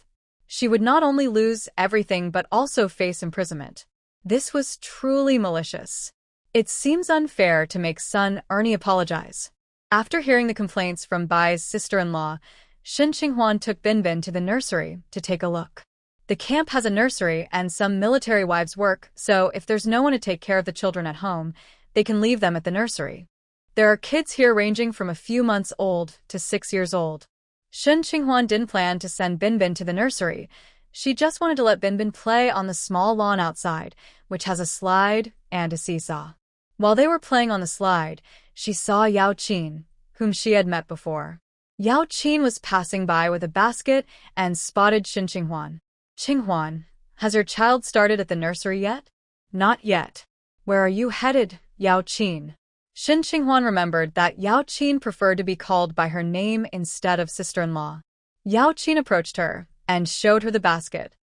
She would not only lose everything but also face imprisonment. This was truly malicious. It seems unfair to make Sun Ernie apologize. After hearing the complaints from Bai's sister-in-law, Shen Qinghuan took Binbin to the nursery to take a look. The camp has a nursery and some military wives work, so if there's no one to take care of the children at home, they can leave them at the nursery. There are kids here ranging from a few months old to 6 years old. Shen Qinghuan didn't plan to send Binbin to the nursery. She just wanted to let Binbin play on the small lawn outside, which has a slide and a seesaw. While they were playing on the slide, she saw Yao Qin, whom she had met before. Yao Qin was passing by with a basket and spotted Shen Qinghuan. "Qinghuan, has your child started at the nursery yet?" "Not yet." "Where are you headed, Yao Qin?" Shen Qinghuan remembered that Yao Qin preferred to be called by her name instead of sister-in-law. Yao Qin approached her and showed her the basket.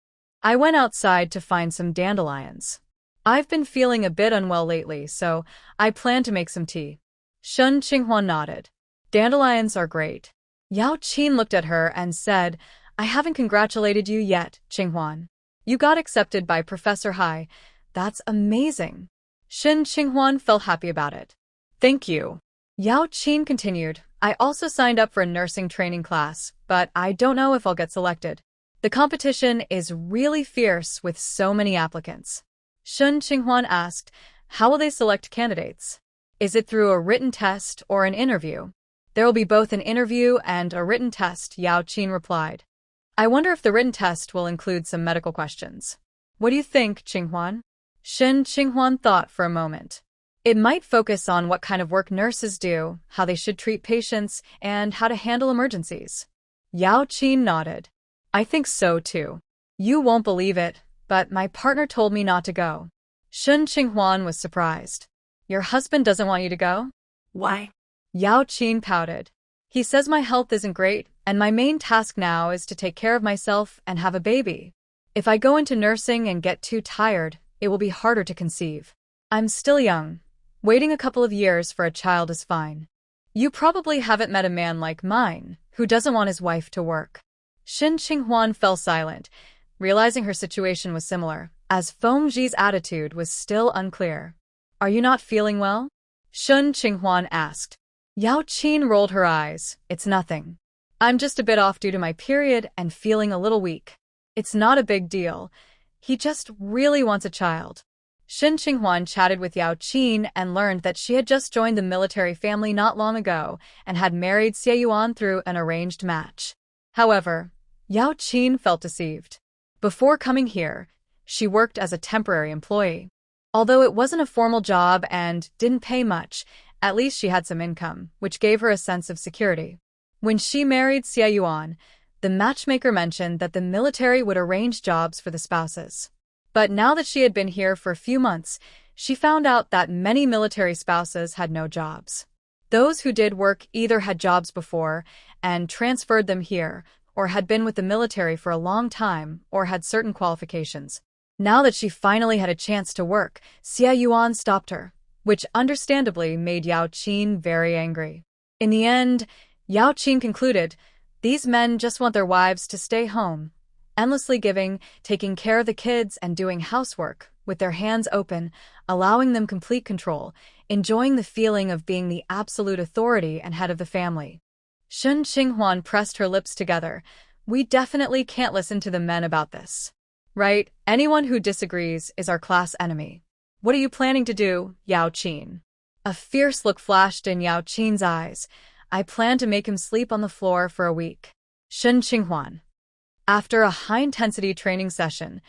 "I went outside to find some dandelions. I've been feeling a bit unwell lately, so I plan to make some tea." Shen Qinghuan nodded. "Dandelions are great." Yao Qin looked at her and said, "I haven't congratulated you yet, Qinghuan. You got accepted by Professor Hai. That's amazing." Shen Qinghuan felt happy about it. "Thank you." Yao Qin continued, "I also signed up for a nursing training class, but I don't know if I'll get selected. The competition is really fierce with so many applicants." Shen Qinghuan asked, "How will they select candidates? Is it through a written test or an interview?" "There will be both an interview and a written test," Yao Qin replied. "I wonder if the written test will include some medical questions." "What do you think, Qinghuan?" Shen Qinghuan thought for a moment. It might focus on what kind of work nurses do, how they should treat patients, and how to handle emergencies. Yao Qin nodded. "I think so too. You won't believe it, but my partner told me not to go." Shen Qinghuan was surprised. "Your husband doesn't want you to go?" Why? Yao Qin pouted. "He says my health isn't great, and my main task now is to take care of myself and have a baby. If I go into nursing and get too tired, it will be harder to conceive. I'm still young. Waiting a couple of years for a child is fine. You probably haven't met a man like mine, who doesn't want his wife to work." Shen Qinghuan fell silent, realizing her situation was similar, as Feng Ji's attitude was still unclear. "Are you not feeling well?" Shen Qinghuan asked. Yao Qin rolled her eyes. "It's nothing. I'm just a bit off due to my period and feeling a little weak. It's not a big deal. He just really wants a child." Shen Qinghuan chatted with Yao Qin and learned that she had just joined the military family not long ago and had married Xie Yuan through an arranged match. However, Yao Qin felt deceived. Before coming here, she worked as a temporary employee. Although it wasn't a formal job and didn't pay much, at least she had some income, which gave her a sense of security. When she married Xie Yuan, the matchmaker mentioned that the military would arrange jobs for the spouses. But now that she had been here for a few months, she found out that many military spouses had no jobs. Those who did work either had jobs before and transferred them here, or had been with the military for a long time, or had certain qualifications. Now that she finally had a chance to work, Xie Yuan stopped her, which understandably made Yao Qin very angry. In the end, Yao Qin concluded, these men just want their wives to stay home, endlessly giving, taking care of the kids and doing housework, with their hands open, allowing them complete control, enjoying the feeling of being the absolute authority and head of the family. Shen Qinghuan pressed her lips together. "We definitely can't listen to the men about this. Right? Anyone who disagrees is our class enemy. What are you planning to do, Yao Qin?" A fierce look flashed in Yao Qin's eyes. "I plan to make him sleep on the floor for a week." Shen Qinghuan. After a high-intensity training session,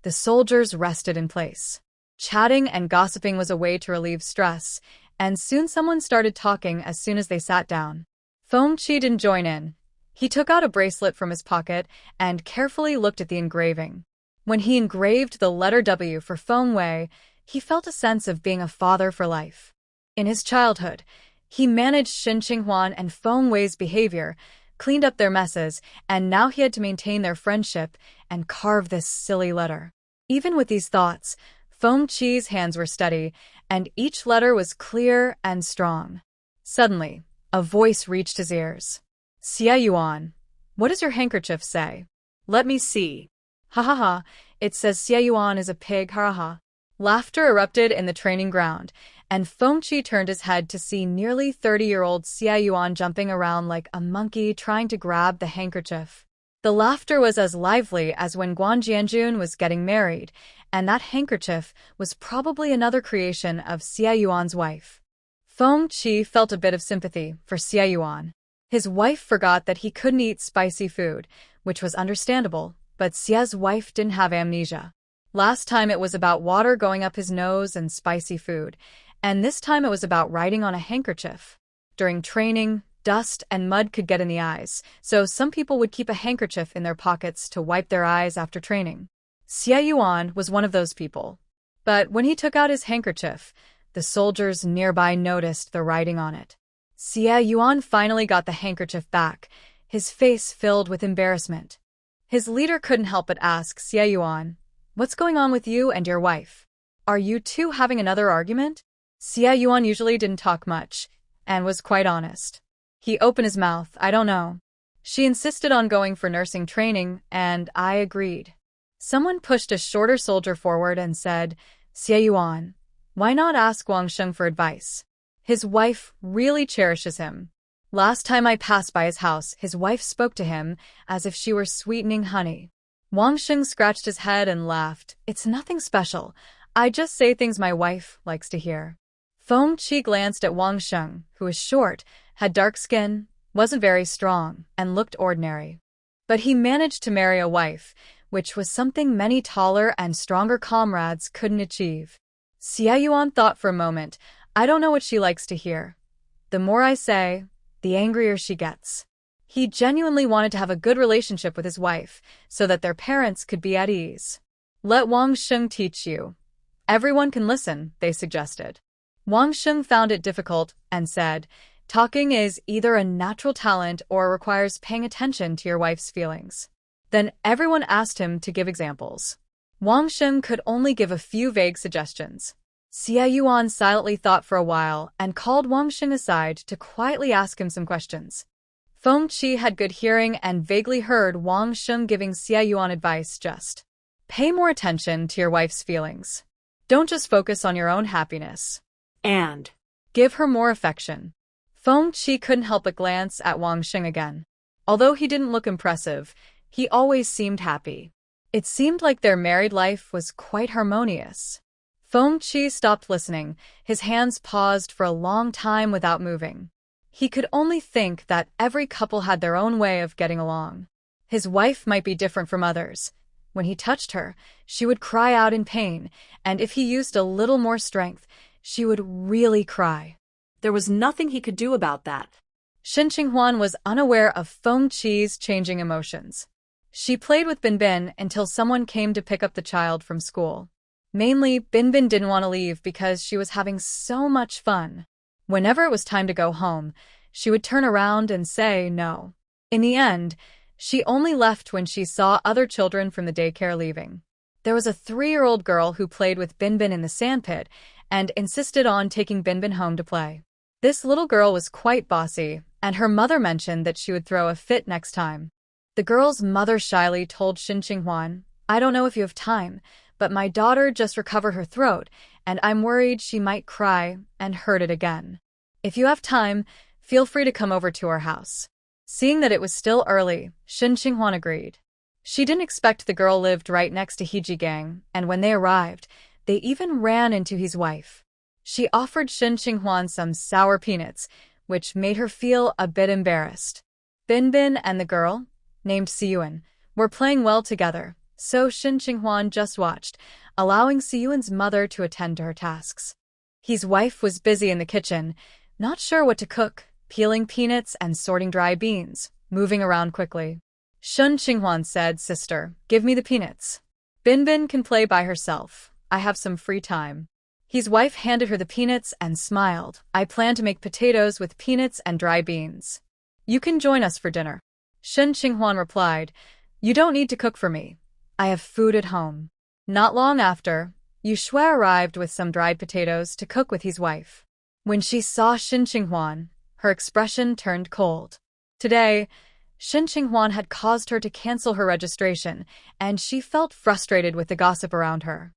the soldiers rested in place. Chatting and gossiping was a way to relieve stress, and soon someone started talking as soon as they sat down. Feng Qi didn't join in. He took out a bracelet from his pocket and carefully looked at the engraving. When he engraved the letter W for Feng Wei, he felt a sense of being a father for life. In his childhood, he managed Shen Qinghuan and Feng Wei's behavior, cleaned up their messes, and now he had to maintain their friendship and carve this silly letter. Even with these thoughts, Feng Qi's hands were steady, and each letter was clear and strong. Suddenly, a voice reached his ears. "Xie Yuan, what does your handkerchief say?" "Let me see." "Ha ha ha, it says Xie Yuan is a pig, ha ha ha." Laughter erupted in the training ground, and Feng turned his head to see nearly 30-year-old Xie Yuan jumping around like a monkey trying to grab the handkerchief. The laughter was as lively as when Guan Jianjun was getting married, and that handkerchief was probably another creation of Xie Yuan's wife. Feng felt a bit of sympathy for Xie Yuan. His wife forgot that he couldn't eat spicy food, which was understandable, but Xie's wife didn't have amnesia. Last time it was about water going up his nose and spicy food, and this time it was about writing on a handkerchief. During training, dust and mud could get in the eyes, so some people would keep a handkerchief in their pockets to wipe their eyes after training. Xie Yuan was one of those people. But when he took out his handkerchief, the soldiers nearby noticed the writing on it. Xie Yuan finally got the handkerchief back, his face filled with embarrassment. His leader couldn't help but ask Xie Yuan, "What's going on with you and your wife? Are you two having another argument?" Xie Yuan usually didn't talk much, and was quite honest. He opened his mouth, "I don't know. She insisted on going for nursing training, and I agreed." Someone pushed a shorter soldier forward and said, "Xie Yuan, why not ask Wang Sheng for advice? His wife really cherishes him. Last time I passed by his house, his wife spoke to him as if she were sweetening honey." Wang Sheng scratched his head and laughed. "It's nothing special. I just say things my wife likes to hear." Feng glanced at Wang Sheng, who was short, had dark skin, wasn't very strong, and looked ordinary. But he managed to marry a wife, which was something many taller and stronger comrades couldn't achieve. Xie Yuan thought for a moment, "I don't know what she likes to hear. The more I say, the angrier she gets." He genuinely wanted to have a good relationship with his wife, so that their parents could be at ease. "Let Wang Sheng teach you. Everyone can listen," they suggested. Wang Sheng found it difficult and said, "Talking is either a natural talent or requires paying attention to your wife's feelings." Then everyone asked him to give examples. Wang Sheng could only give a few vague suggestions. Xie Yuan silently thought for a while and called Wang Sheng aside to quietly ask him some questions. Feng had good hearing and vaguely heard Wang Sheng giving Xie Yuan advice: just pay more attention to your wife's feelings. Don't just focus on your own happiness. And give her more affection. Feng couldn't help but glance at Wang Sheng again. Although he didn't look impressive, he always seemed happy. It seemed like their married life was quite harmonious. Feng stopped listening, his hands paused for a long time without moving. He could only think that every couple had their own way of getting along. His wife might be different from others. When he touched her, she would cry out in pain, and if he used a little more strength, she would really cry. There was nothing he could do about that. Shen Qinghuan was unaware of Feng changing emotions. She played with Binbin until someone came to pick up the child from school. Mainly, Binbin didn't want to leave because she was having so much fun. Whenever it was time to go home, she would turn around and say no. In the end, she only left when she saw other children from the daycare leaving. There was a 3-year-old girl who played with Binbin in the sandpit and insisted on taking Binbin home to play. This little girl was quite bossy, and her mother mentioned that she would throw a fit next time. The girl's mother shyly told Shen Qinghuan, "I don't know if you have time, but my daughter just recovered her throat, and I'm worried she might cry and hurt it again. If you have time, feel free to come over to our house." Seeing that it was still early, Shen Qinghuan agreed. She didn't expect the girl lived right next to Hejigang, and when they arrived, they even ran into his wife. She offered Shen Qinghuan some sour peanuts, which made her feel a bit embarrassed. Binbin and the girl, named Siyuan, were playing well together, so Shen Qinghuan just watched, allowing Siyuan's mother to attend to her tasks. His wife was busy in the kitchen, not sure what to cook, peeling peanuts and sorting dry beans, moving around quickly. Shen Qinghuan said, "Sister, give me the peanuts. Binbin can play by herself. I have some free time." His wife handed her the peanuts and smiled. "I plan to make potatoes with peanuts and dry beans. You can join us for dinner." Shen Qinghuan replied, "You don't need to cook for me. I have food at home." Not long after, Yu Shui arrived with some dried potatoes to cook with his wife. When she saw Shen Qinghuan, her expression turned cold. Today, Shen Qinghuan had caused her to cancel her registration, and she felt frustrated with the gossip around her.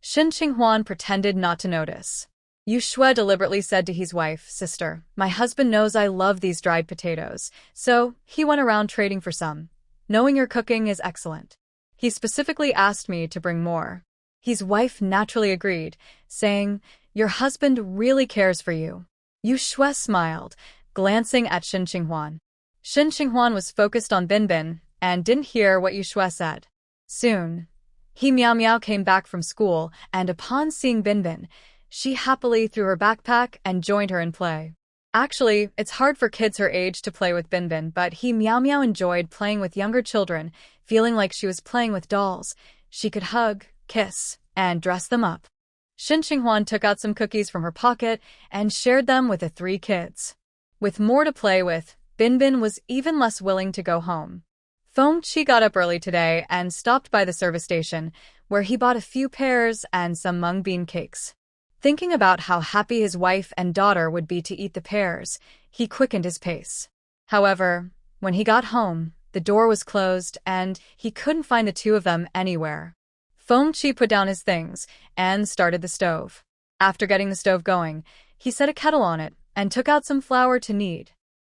Shen Qinghuan pretended not to notice. Yu Shui deliberately said to his wife, "Sister, my husband knows I love these dried potatoes, so he went around trading for some. Knowing your cooking is excellent. He specifically asked me to bring more." His wife naturally agreed, saying, "Your husband really cares for you." Yu Shui smiled, glancing at Shin Qinghuan. Shin Qinghuan was focused on Binbin and didn't hear what Yu Shui said. Soon, he Miao Miao came back from school, and upon seeing Binbin, she happily threw her backpack and joined her in play. Actually, it's hard for kids her age to play with Binbin, but he Miao Miao enjoyed playing with younger children, feeling like she was playing with dolls. She could hug, kiss, and dress them up. Shin Qinghuan took out some cookies from her pocket and shared them with the three kids. With more to play with, Binbin was even less willing to go home. Feng got up early today and stopped by the service station, where he bought a few pears and some mung bean cakes. Thinking about how happy his wife and daughter would be to eat the pears, he quickened his pace. However, when he got home, the door was closed and he couldn't find the two of them anywhere. Feng put down his things and started the stove. After getting the stove going, he set a kettle on it and took out some flour to knead.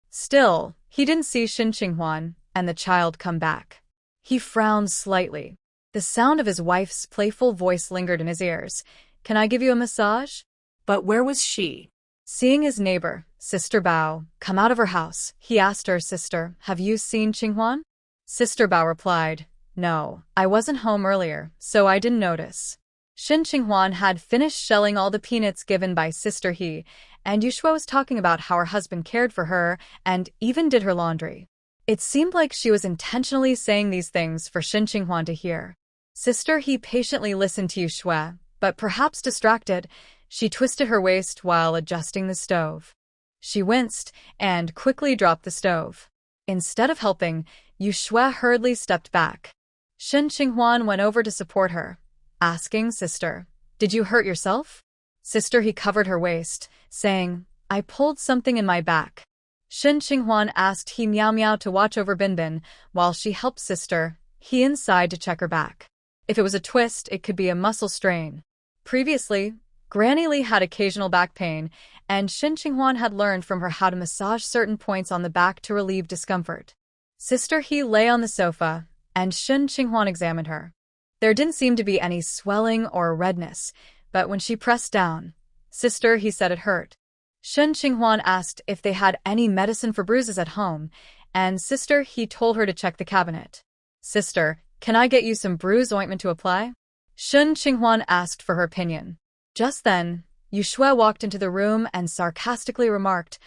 Still, he didn't see Shin Qinghuan and the child come back. He frowned slightly. The sound of his wife's playful voice lingered in his ears. "Can I give you a massage?" But where was she? Seeing his neighbor, Sister Bao, come out of her house, he asked her, "Sister, have you seen Qinghuan?" Sister Bao replied, "No, I wasn't home earlier, so I didn't notice." Shin Qinghuan had finished shelling all the peanuts given by Sister He, and Yu Shui was talking about how her husband cared for her and even did her laundry. It seemed like she was intentionally saying these things for Shin Qinghuan to hear. Sister He patiently listened to Yu Shui, but perhaps distracted, she twisted her waist while adjusting the stove. She winced and quickly dropped the stove. Instead of helping, Yu Shui hurriedly stepped back. Shin Qinghuan went over to support her, asking, "Sister, did you hurt yourself?" Sister He covered her waist, saying, "I pulled something in my back." Shin Qinghuan asked He Miao Miao to watch over Binbin while she helped Sister He inside to check her back. If it was a twist, it could be a muscle strain. Previously, Granny Li had occasional back pain, and Shin Qinghuan had learned from her how to massage certain points on the back to relieve discomfort. Sister He lay on the sofa, and Shin Qinghuan examined her. There didn't seem to be any swelling or redness, but when she pressed down, Sister He said it hurt. Shin Qinghuan asked if they had any medicine for bruises at home, and Sister He told her to check the cabinet. "Sister, can I get you some bruise ointment to apply?" Shin Qinghuan asked for her opinion. Just then, Yu Shui walked into the room and sarcastically remarked,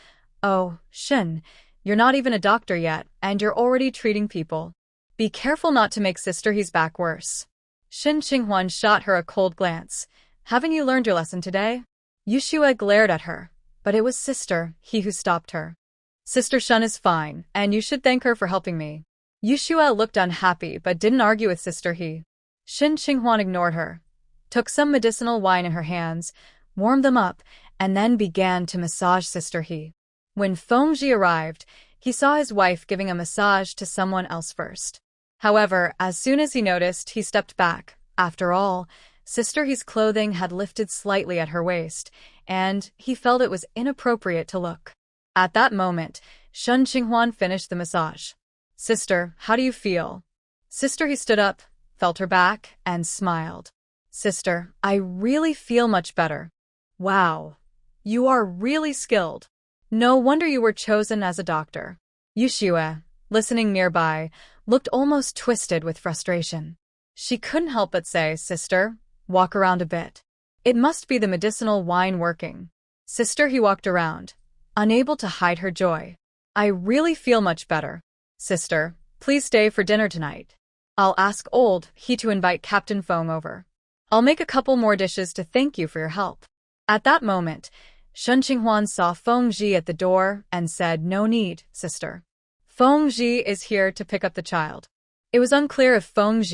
"Oh, Shin, you're not even a doctor yet, and you're already treating people. Be careful not to make Sister He's back worse." Shin Qinghuan shot her a cold glance. "Haven't you learned your lesson today?" Yu Shui glared at her, but it was Sister He who stopped her. "Sister Shun is fine, and you should thank her for helping me." Yu Shui looked unhappy but didn't argue with Sister He. Shin Qinghuan ignored her, took some medicinal wine in her hands, warmed them up, and then began to massage Sister He. When Feng arrived, he saw his wife giving a massage to someone else first. However, as soon as he noticed, he stepped back. After all, Sister He's clothing had lifted slightly at her waist, and he felt it was inappropriate to look. At that moment, Shin Qinghuan finished the massage. "Sister, how do you feel?" Sister He stood up, felt her back, and smiled. "Sister, I really feel much better." "Wow, you are really skilled. No wonder you were chosen as a doctor." Yu Shui, listening nearby, looked almost twisted with frustration. She couldn't help but say, "Sister, walk around a bit. It must be the medicinal wine working." Sister He walked around, unable to hide her joy. "I really feel much better. Sister, please stay for dinner tonight. I'll ask Old He to invite Captain Feng over. I'll make a couple more dishes to thank you for your help." At that moment, Shin Qinghuan saw Feng at the door and said, "No need, sister. Feng is here to pick up the child." It was unclear if Feng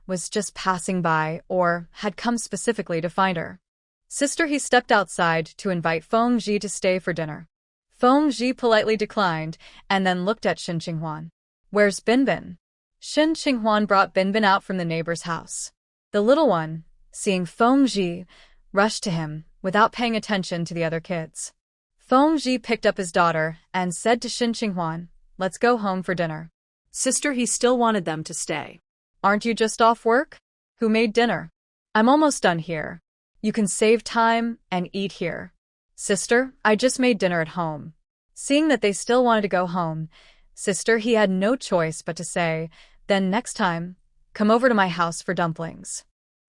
was just passing by or had come specifically to find her. Sister He stepped outside to invite Feng to stay for dinner. Feng politely declined and then looked at Shin Qinghuan. "Where's Binbin?" Shin Qinghuan brought Binbin out from the neighbor's house. The little one, seeing Feng rushed to him without paying attention to the other kids. Feng Ji picked up his daughter and said to Shin Qinghuan, "Let's go home for dinner." Sister, he still wanted them to stay. "Aren't you just off work? Who made dinner?" "I'm almost done here. You can save time and eat here." "Sister, I just made dinner at home." Seeing that they still wanted to go home, Sister, he had no choice but to say, "Then next time, come over to my house for dumplings."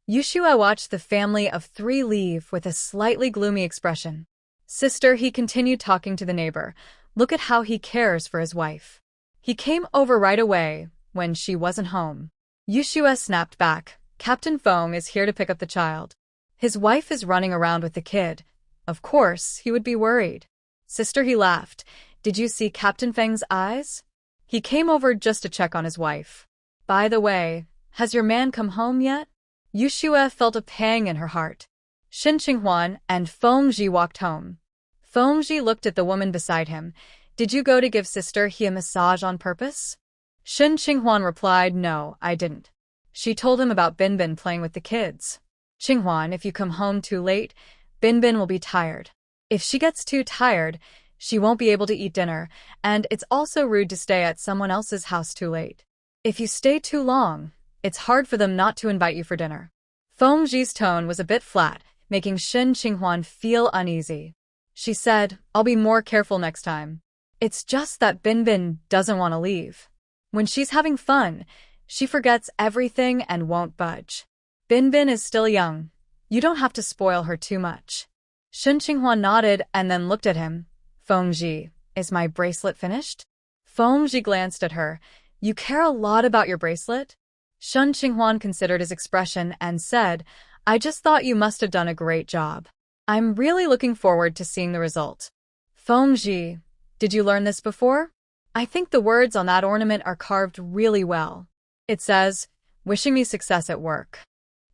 Yushua watched the family of three leave with a slightly gloomy expression. "Sister," he continued talking to the neighbor, "look at how he cares for his wife. He came over right away when she wasn't home." Yushua snapped back, "Captain Feng is here to pick up the child. His wife is running around with the kid. Of course, he would be worried." "Sister," he laughed, "did you see Captain Feng's eyes? He came over just to check on his wife. By the way, has your man come home yet?" Yushua felt a pang in her heart. Shin Qinghuan and Feng Ji walked home. Feng Ji looked at the woman beside him. "Did you go to give Sister He a massage on purpose?" Shin Qinghuan replied, "No, I didn't. She told him about Binbin playing with the kids." "Qinghuan, if you come home too late, Binbin will be tired. If she gets too tired, she won't be able to eat dinner, and it's also rude to stay at someone else's house too late. If you stay too long, it's hard for them not to invite you for dinner." Feng Ji's tone was a bit flat, making Shin Qinghuan feel uneasy. She said, "I'll be more careful next time. It's just that Binbin doesn't want to leave. When she's having fun, she forgets everything and won't budge. Binbin is still young. You don't have to spoil her too much." Shin Qinghuan nodded and then looked at him. "Feng Ji, is my bracelet finished?" Feng Ji glanced at her. "You care a lot about your bracelet?" Shin Qinghuan considered his expression and said, "I just thought you must have done a great job. I'm really looking forward to seeing the result." "Feng Ji, did you learn this before? I think the words on that ornament are carved really well. It says, 'Wishing me success at work.'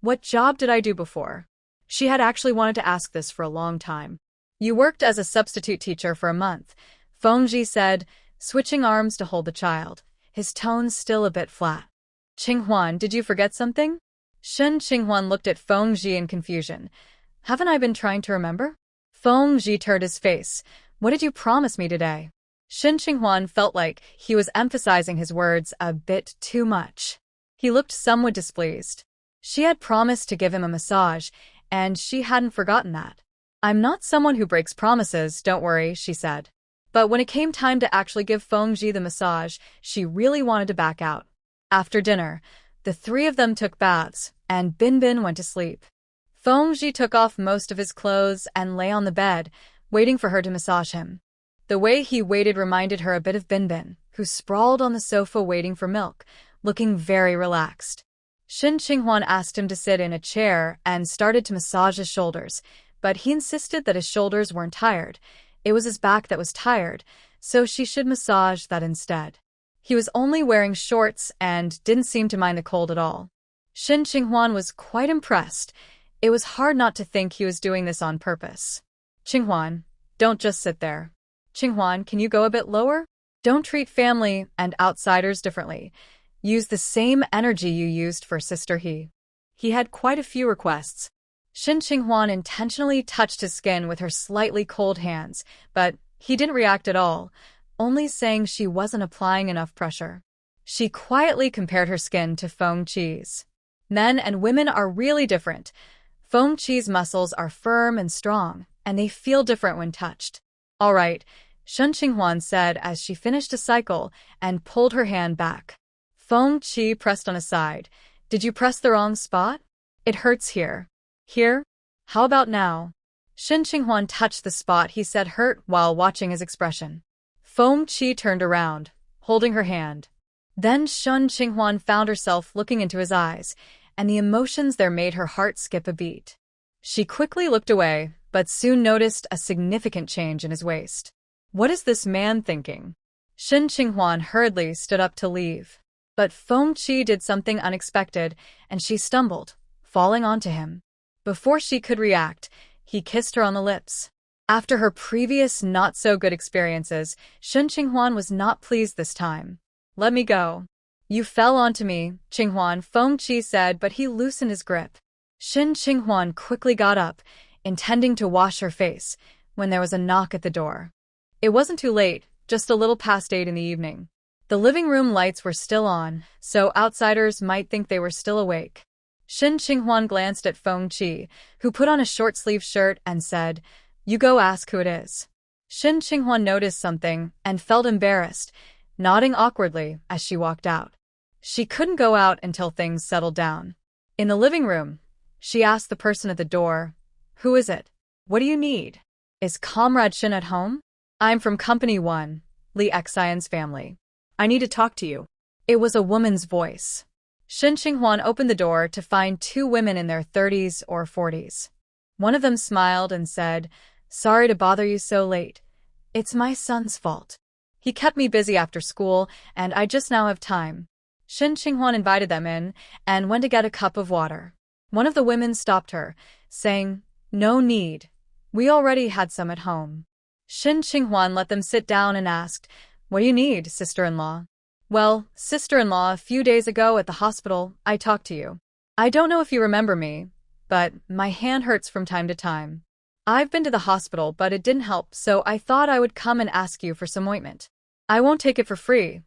What job did I do before?" She had actually wanted to ask this for a long time. "You worked as a substitute teacher for a month," Feng Ji said, switching arms to hold the child, his tone still a bit flat. "Qinghuan, did you forget something?" Shin Qinghuan looked at Feng Ji in confusion. "Haven't I been trying to remember?" Feng Ji turned his face. "What did you promise me today?" Shin Qinghuan felt like he was emphasizing his words a bit too much. He looked somewhat displeased. She had promised to give him a massage, and she hadn't forgotten that. "I'm not someone who breaks promises, don't worry," she said. But when it came time to actually give Feng Ji the massage, she really wanted to back out. After dinner, the three of them took baths, and Binbin went to sleep. Feng Ji took off most of his clothes and lay on the bed, waiting for her to massage him. The way he waited reminded her a bit of Binbin, who sprawled on the sofa waiting for milk, looking very relaxed. Shin Qinghuan asked him to sit in a chair and started to massage his shoulders, but he insisted that his shoulders weren't tired. It was his back that was tired, so she should massage that instead. He was only wearing shorts and didn't seem to mind the cold at all. Shin Qinghuan was quite impressed. It was hard not to think he was doing this on purpose. "Qinghuan, don't just sit there. Qinghuan, can you go a bit lower? Don't treat family and outsiders differently. Use the same energy you used for Sister He." He had quite a few requests. Shin Qinghuan intentionally touched his skin with her slightly cold hands, but he didn't react at all, only saying she wasn't applying enough pressure. She quietly compared her skin to Feng Chi's. Men and women are really different. Feng Chi's muscles are firm and strong, and they feel different when touched. "All right," Shin Qinghuan said as she finished a cycle and pulled her hand back. Feng Chi pressed on his side. "Did you press the wrong spot? It hurts here." "Here? How about now?" Shin Qinghuan touched the spot he said hurt while watching his expression. Feng Chi turned around, holding her hand. Then Shin Qinghuan found herself looking into his eyes, and the emotions there made her heart skip a beat. She quickly looked away, but soon noticed a significant change in his waist. What is this man thinking? Shin Qinghuan hurriedly stood up to leave. But Feng Chi did something unexpected, and she stumbled, falling onto him. Before she could react, he kissed her on the lips. After her previous not-so-good experiences, Shin Qinghuan was not pleased this time. "Let me go." "You fell onto me, Qinghuan," Feng Chi said, but he loosened his grip. Shin Qinghuan quickly got up, intending to wash her face, when there was a knock at the door. It wasn't too late, just a little past 8 in the evening. The living room lights were still on, so outsiders might think they were still awake. Shin Qinghuan glanced at Feng Qi, who put on a short-sleeved shirt and said, "You go ask who it is." Shin Qinghuan noticed something and felt embarrassed, nodding awkwardly as she walked out. She couldn't go out until things settled down. In the living room, she asked the person at the door, "Who is it? What do you need? Is Comrade Shin at home?" "I'm from Company 1, Li Xian's family. I need to talk to you." It was a woman's voice. Shin Qinghuan opened the door to find 2 women in their 30s or 40s. One of them smiled and said, "Sorry to bother you so late. It's my son's fault. He kept me busy after school, and I just now have time." Shin Qinghuan invited them in and went to get a cup of water. One of the women stopped her, saying, "No need. We already had some at home." Shin Qinghuan let them sit down and asked, "What do you need, sister-in-law?" "Well, sister-in-law, a few days ago at the hospital, I talked to you. I don't know if you remember me, but my hand hurts from time to time. I've been to the hospital, but it didn't help, so I thought I would come and ask you for some ointment. I won't take it for free.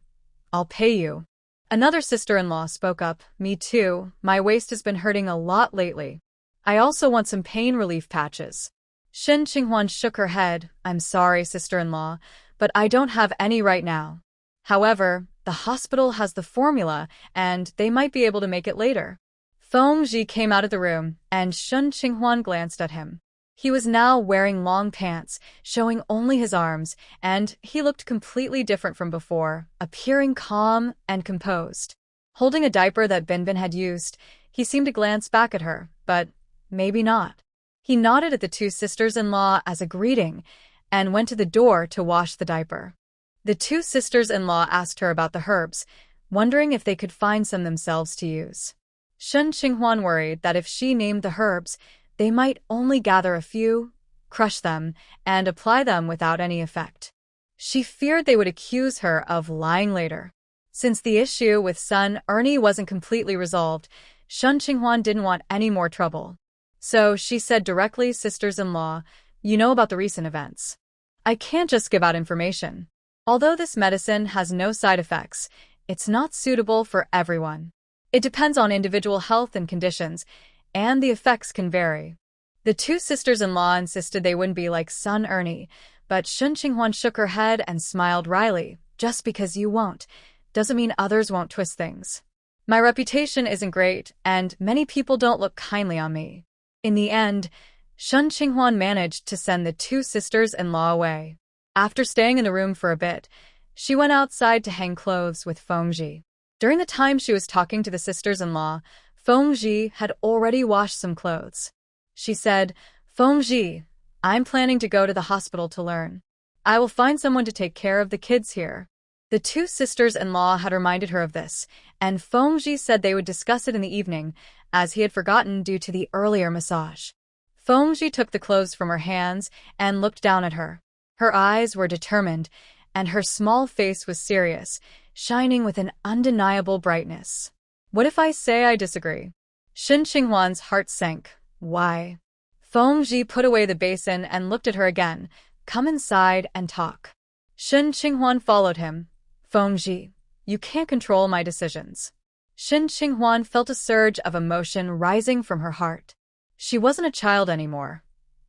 I'll pay you." Another sister-in-law spoke up, "Me too, my waist has been hurting a lot lately. I also want some pain relief patches." Shin Qinghuan shook her head, "I'm sorry, sister-in-law, but I don't have any right now. However, the hospital has the formula, and they might be able to make it later." Feng Ji came out of the room, and Shin Qinghuan glanced at him. He was now wearing long pants, showing only his arms, and he looked completely different from before, appearing calm and composed. Holding a diaper that Binbin had used, he seemed to glance back at her, but maybe not. He nodded at the 2 sisters-in-law as a greeting, and went to the door to wash the diaper. The 2 sisters-in-law asked her about the herbs, wondering if they could find some themselves to use. Shin Qinghuan worried that if she named the herbs, they might only gather a few, crush them, and apply them without any effect. She feared they would accuse her of lying later. Since the issue with son Ernie wasn't completely resolved, Shin Qinghuan didn't want any more trouble. So she said directly, "Sisters-in-law, you know about the recent events. I can't just give out information. Although this medicine has no side effects, it's not suitable for everyone. It depends on individual health and conditions, and the effects can vary." The 2 sisters-in-law insisted they wouldn't be like son Ernie, but Shin Qinghuan shook her head and smiled wryly. "Just because you won't, doesn't mean others won't twist things. My reputation isn't great, and many people don't look kindly on me." In the end, Shin Qinghuan managed to send the 2 sisters-in-law away. After staying in the room for a bit, she went outside to hang clothes with Feng Ji. During the time she was talking to the sisters-in-law, Feng Ji had already washed some clothes. She said, "Feng Ji, I'm planning to go to the hospital to learn. I will find someone to take care of the kids here." The 2 sisters-in-law had reminded her of this, and Feng Ji said they would discuss it in the evening, as he had forgotten due to the earlier massage. Feng Ji took the clothes from her hands and looked down at her. Her eyes were determined, and her small face was serious, shining with an undeniable brightness. "What if I say I disagree?" Shin Qinghuan's heart sank. "Why?" Feng Ji put away the basin and looked at her again. "Come inside and talk." Shin Qinghuan followed him. "Feng Ji, you can't control my decisions." Shin Qinghuan felt a surge of emotion rising from her heart. She wasn't a child anymore.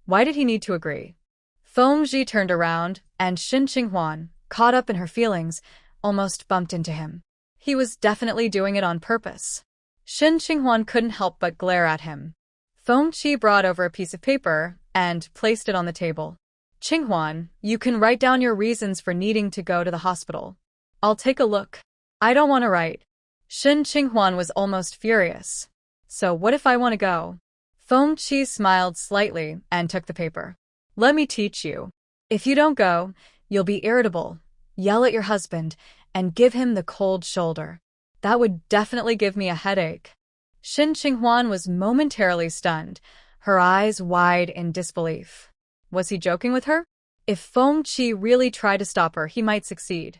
Why did he need to agree? Feng Ji turned around, and Shin Qinghuan, caught up in her feelings, almost bumped into him. He was definitely doing it on purpose. Shin Qinghuan couldn't help but glare at him. Feng Qi brought over a piece of paper and placed it on the table. "Qinghuan, you can write down your reasons for needing to go to the hospital. I'll take a look." "I don't want to write." Shin Qinghuan was almost furious. "So what if I want to go?" Feng Qi smiled slightly and took the paper. "Let me teach you. If you don't go, you'll be irritable, yell at your husband, and give him the cold shoulder. That would definitely give me a headache." Shin Qinghuan was momentarily stunned, her eyes wide in disbelief. Was he joking with her? If Feng Qi really tried to stop her, he might succeed.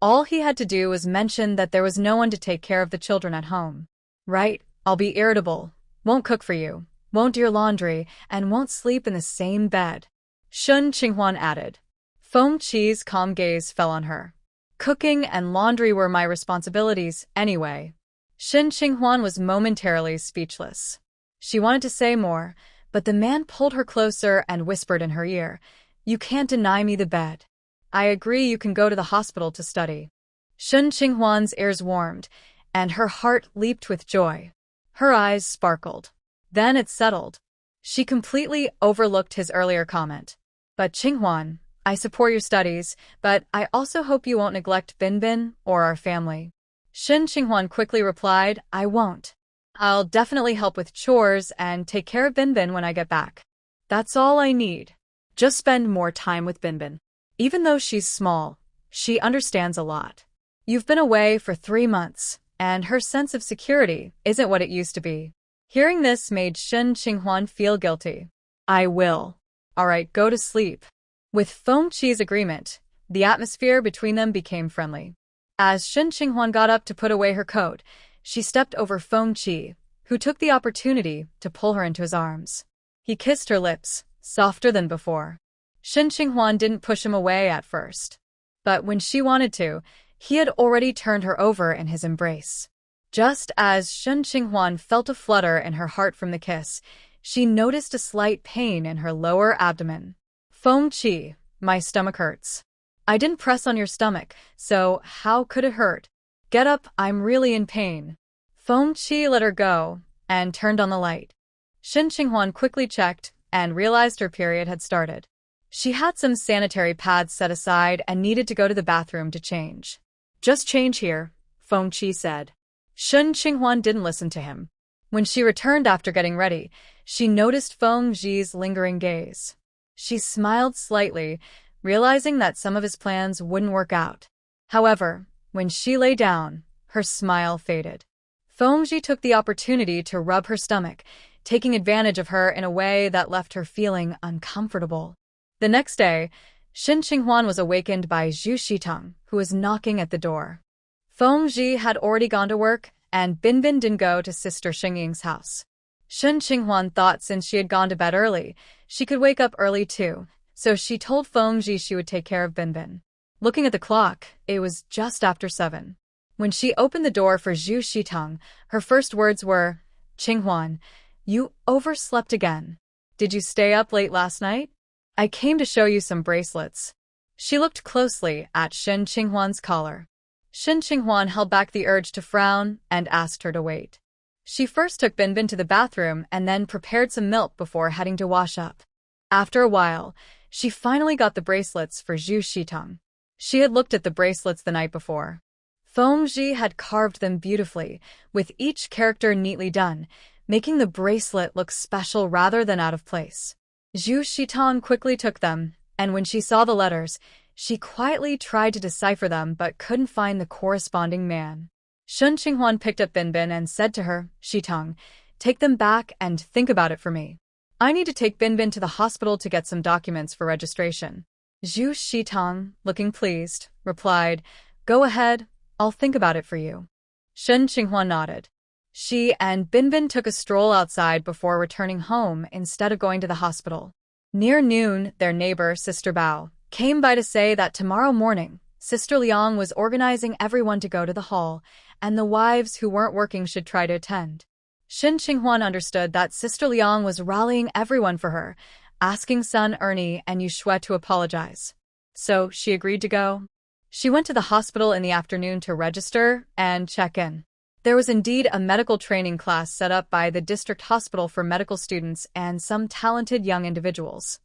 All he had to do was mention that there was no one to take care of the children at home. "Right, I'll be irritable, won't cook for you, won't do your laundry, and won't sleep in the same bed. Shun Qinghuan added. Feng Qi's calm gaze fell on her. Cooking and laundry were my responsibilities, anyway. Shun Qinghuan was momentarily speechless. She wanted to say more, but the man pulled her closer and whispered in her ear, You can't deny me the bed. I agree you can go to the hospital to study. Shun Qinghuan's ears warmed, and her heart leaped with joy. Her eyes sparkled. Then it settled. She completely overlooked his earlier comment. But Qinghuan, I support your studies, but I also hope you won't neglect Binbin or our family. Shun Qinghuan quickly replied, I won't. I'll definitely help with chores and take care of Binbin when I get back. That's all I need. Just spend more time with Binbin. Even though she's small, she understands a lot. You've been away for 3 months, and her sense of security isn't what it used to be. Hearing this made Shun Qinghuan feel guilty. I will. All right, go to sleep. With Feng Qi's agreement, the atmosphere between them became friendly. As Shun Qinghuan got up to put away her coat, she stepped over Feng Qi, who took the opportunity to pull her into his arms. He kissed her lips, softer than before. Shun Qinghuan didn't push him away at first. But when she wanted to, he had already turned her over in his embrace. Just as Shun Qinghuan felt a flutter in her heart from the kiss, she noticed a slight pain in her lower abdomen. Feng Qi, my stomach hurts. I didn't press on your stomach, so how could it hurt? Get up, I'm really in pain. Feng Qi let her go and turned on the light. Shun Qinghuan quickly checked and realized her period had started. She had some sanitary pads set aside and needed to go to the bathroom to change. Just change here, Feng Qi said. Shun Qinghuan didn't listen to him. When she returned after getting ready, she noticed Feng Qi's lingering gaze. She smiled slightly, realizing that some of his plans wouldn't work out. However, when she lay down, her smile faded. Feng Qi took the opportunity to rub her stomach, taking advantage of her in a way that left her feeling uncomfortable. The next day, Shun Qinghuan was awakened by Zhu Shitang, who was knocking at the door. Feng Qi had already gone to work, and Binbin didn't go to Sister Xingying's house. Shun Qinghuan thought since she had gone to bed early, she could wake up early too, so she told Feng Qi she would take care of Binbin. Looking at the clock, it was just after 7. When she opened the door for Zhu Shitang, her first words were, Qinghuan, you overslept again. Did you stay up late last night? I came to show you some bracelets. She looked closely at Shun Qinghuan's collar. Shun Qinghuan held back the urge to frown and asked her to wait. She first took Binbin to the bathroom and then prepared some milk before heading to wash up. After a while, she finally got the bracelets for Zhu Shitang. She had looked at the bracelets the night before. Feng Qi had carved them beautifully, with each character neatly done, making the bracelet look special rather than out of place. Zhu Shitang quickly took them, and when she saw the letters, she quietly tried to decipher them but couldn't find the corresponding man. Shun Qinghuan picked up Binbin and said to her, Shitang, take them back and think about it for me. I need to take Binbin to the hospital to get some documents for registration. Zhu Shitang, looking pleased, replied, Go ahead, I'll think about it for you. Shun Qinghuan nodded. She and Binbin took a stroll outside before returning home instead of going to the hospital. Near noon, their neighbor, Sister Bao, came by to say that tomorrow morning, Sister Liang was organizing everyone to go to the hall, and the wives who weren't working should try to attend. Shun Qinghuan understood that Sister Liang was rallying everyone for her, asking Sun Ernie and Yuxue to apologize. So she agreed to go. She went to the hospital in the afternoon to register and check in. There was indeed a medical training class set up by the district hospital for medical students and some talented young individuals.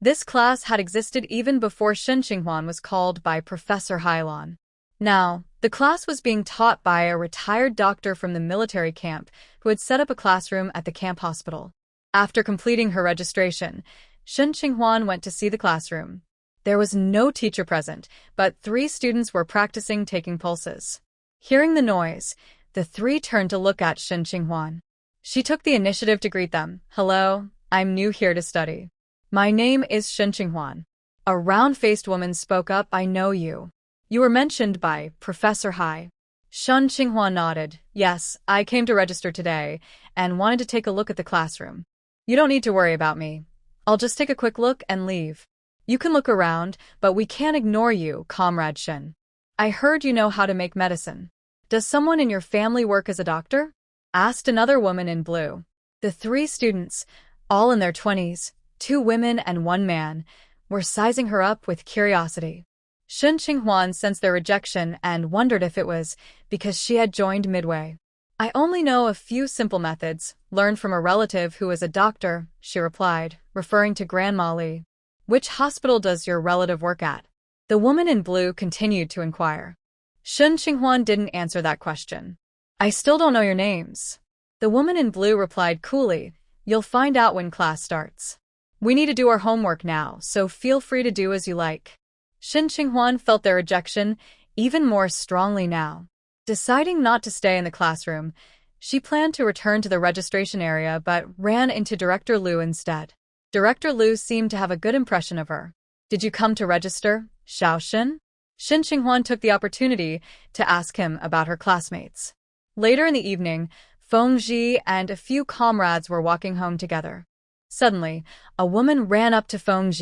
This class had existed even before Shun Qinghuan was called by Professor Hailan. Now, the class was being taught by a retired doctor from the military camp who had set up a classroom at the camp hospital. After completing her registration, Shun Qinghuan went to see the classroom. There was no teacher present, but 3 students were practicing taking pulses. Hearing the noise, the 3 turned to look at Shun Qinghuan. She took the initiative to greet them. Hello, I'm new here to study. My name is Shun Qinghuan. A round-faced woman spoke up, I know you. You were mentioned by Professor Hai. Shun Qinghuan nodded. Yes, I came to register today and wanted to take a look at the classroom. You don't need to worry about me. I'll just take a quick look and leave. You can look around, but we can't ignore you, Comrade Shin. I heard you know how to make medicine. Does someone in your family work as a doctor? Asked another woman in blue. The three students, all in their 20s, 2 women and 1 man, were sizing her up with curiosity. Shen Qinghuan sensed their rejection and wondered if it was because she had joined midway. I only know a few simple methods, learned from a relative who is a doctor, she replied, referring to Grandma Li. Which hospital does your relative work at? The woman in blue continued to inquire. Shen Qinghuan didn't answer that question. I still don't know your names. The woman in blue replied coolly, you'll find out when class starts. We need to do our homework now, so feel free to do as you like. Shen Qinghuan felt their rejection even more strongly now. Deciding not to stay in the classroom, she planned to return to the registration area but ran into Director Liu instead. Director Liu seemed to have a good impression of her. Did you come to register, Xiaoxin? Shen Qinghuan took the opportunity to ask him about her classmates. Later in the evening, Feng and a few comrades were walking home together. Suddenly, a woman ran up to Feng,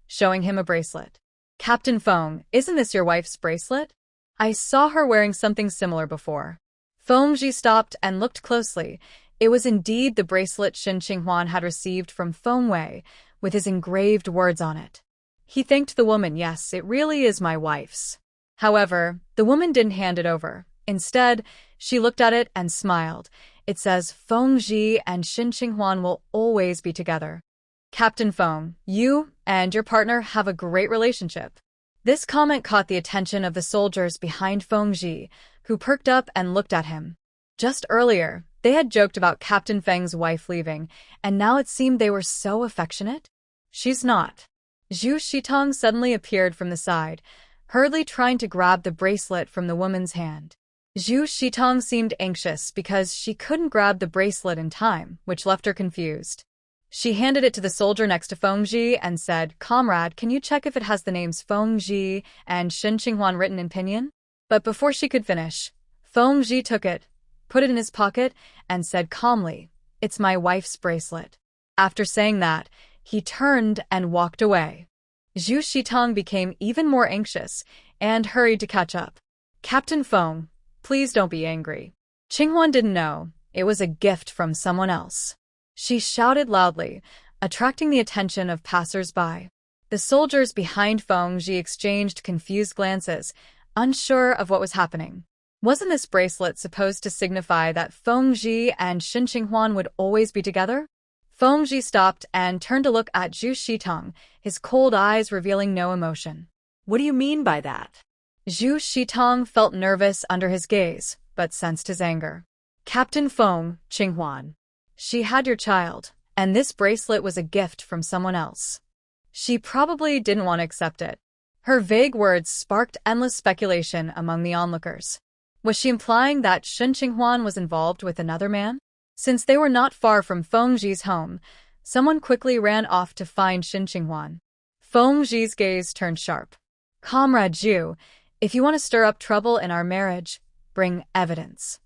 showing him a bracelet. Captain Feng, isn't this your wife's bracelet? I saw her wearing something similar before. Feng stopped and looked closely. It was indeed the bracelet Shen Qinghuan had received from Feng Wei, with his engraved words on it. He thanked the woman. Yes, it really is my wife's. However, the woman didn't hand it over. Instead, she looked at it and smiled. It says, Feng and Shen Qinghuan will always be together. Captain Feng, you and your partner have a great relationship. This comment caught the attention of the soldiers behind Feng, who perked up and looked at him. Just earlier, they had joked about Captain Feng's wife leaving, and now it seemed they were so affectionate. She's not. Zhu Shitong suddenly appeared from the side, hurriedly trying to grab the bracelet from the woman's hand. Zhu Shitong seemed anxious because she couldn't grab the bracelet in time, which left her confused. She handed it to the soldier next to Feng and said, Comrade, can you check if it has the names Feng and Shen Qinghuan written in pinyin? But before she could finish, Feng took it, put it in his pocket, and said calmly, It's my wife's bracelet. After saying that, he turned and walked away. Zhu Shitong became even more anxious and hurried to catch up. Captain Feng, please don't be angry. Qinghuan didn't know. It was a gift from someone else. She shouted loudly, attracting the attention of passers-by. The soldiers behind Feng exchanged confused glances, unsure of what was happening. Wasn't this bracelet supposed to signify that Feng and Shen Qinghuan would always be together? Feng stopped and turned to look at Zhu Shitong, his cold eyes revealing no emotion. What do you mean by that? Zhu Shitong felt nervous under his gaze, but sensed his anger. Captain Feng, Qinghuan. She had your child, and this bracelet was a gift from someone else. She probably didn't want to accept it. Her vague words sparked endless speculation among the onlookers. Was she implying that Shen Qinghuan was involved with another man? Since they were not far from Feng home, someone quickly ran off to find Shen Qinghuan. Feng gaze turned sharp. Comrade Zhu, if you want to stir up trouble in our marriage, bring evidence.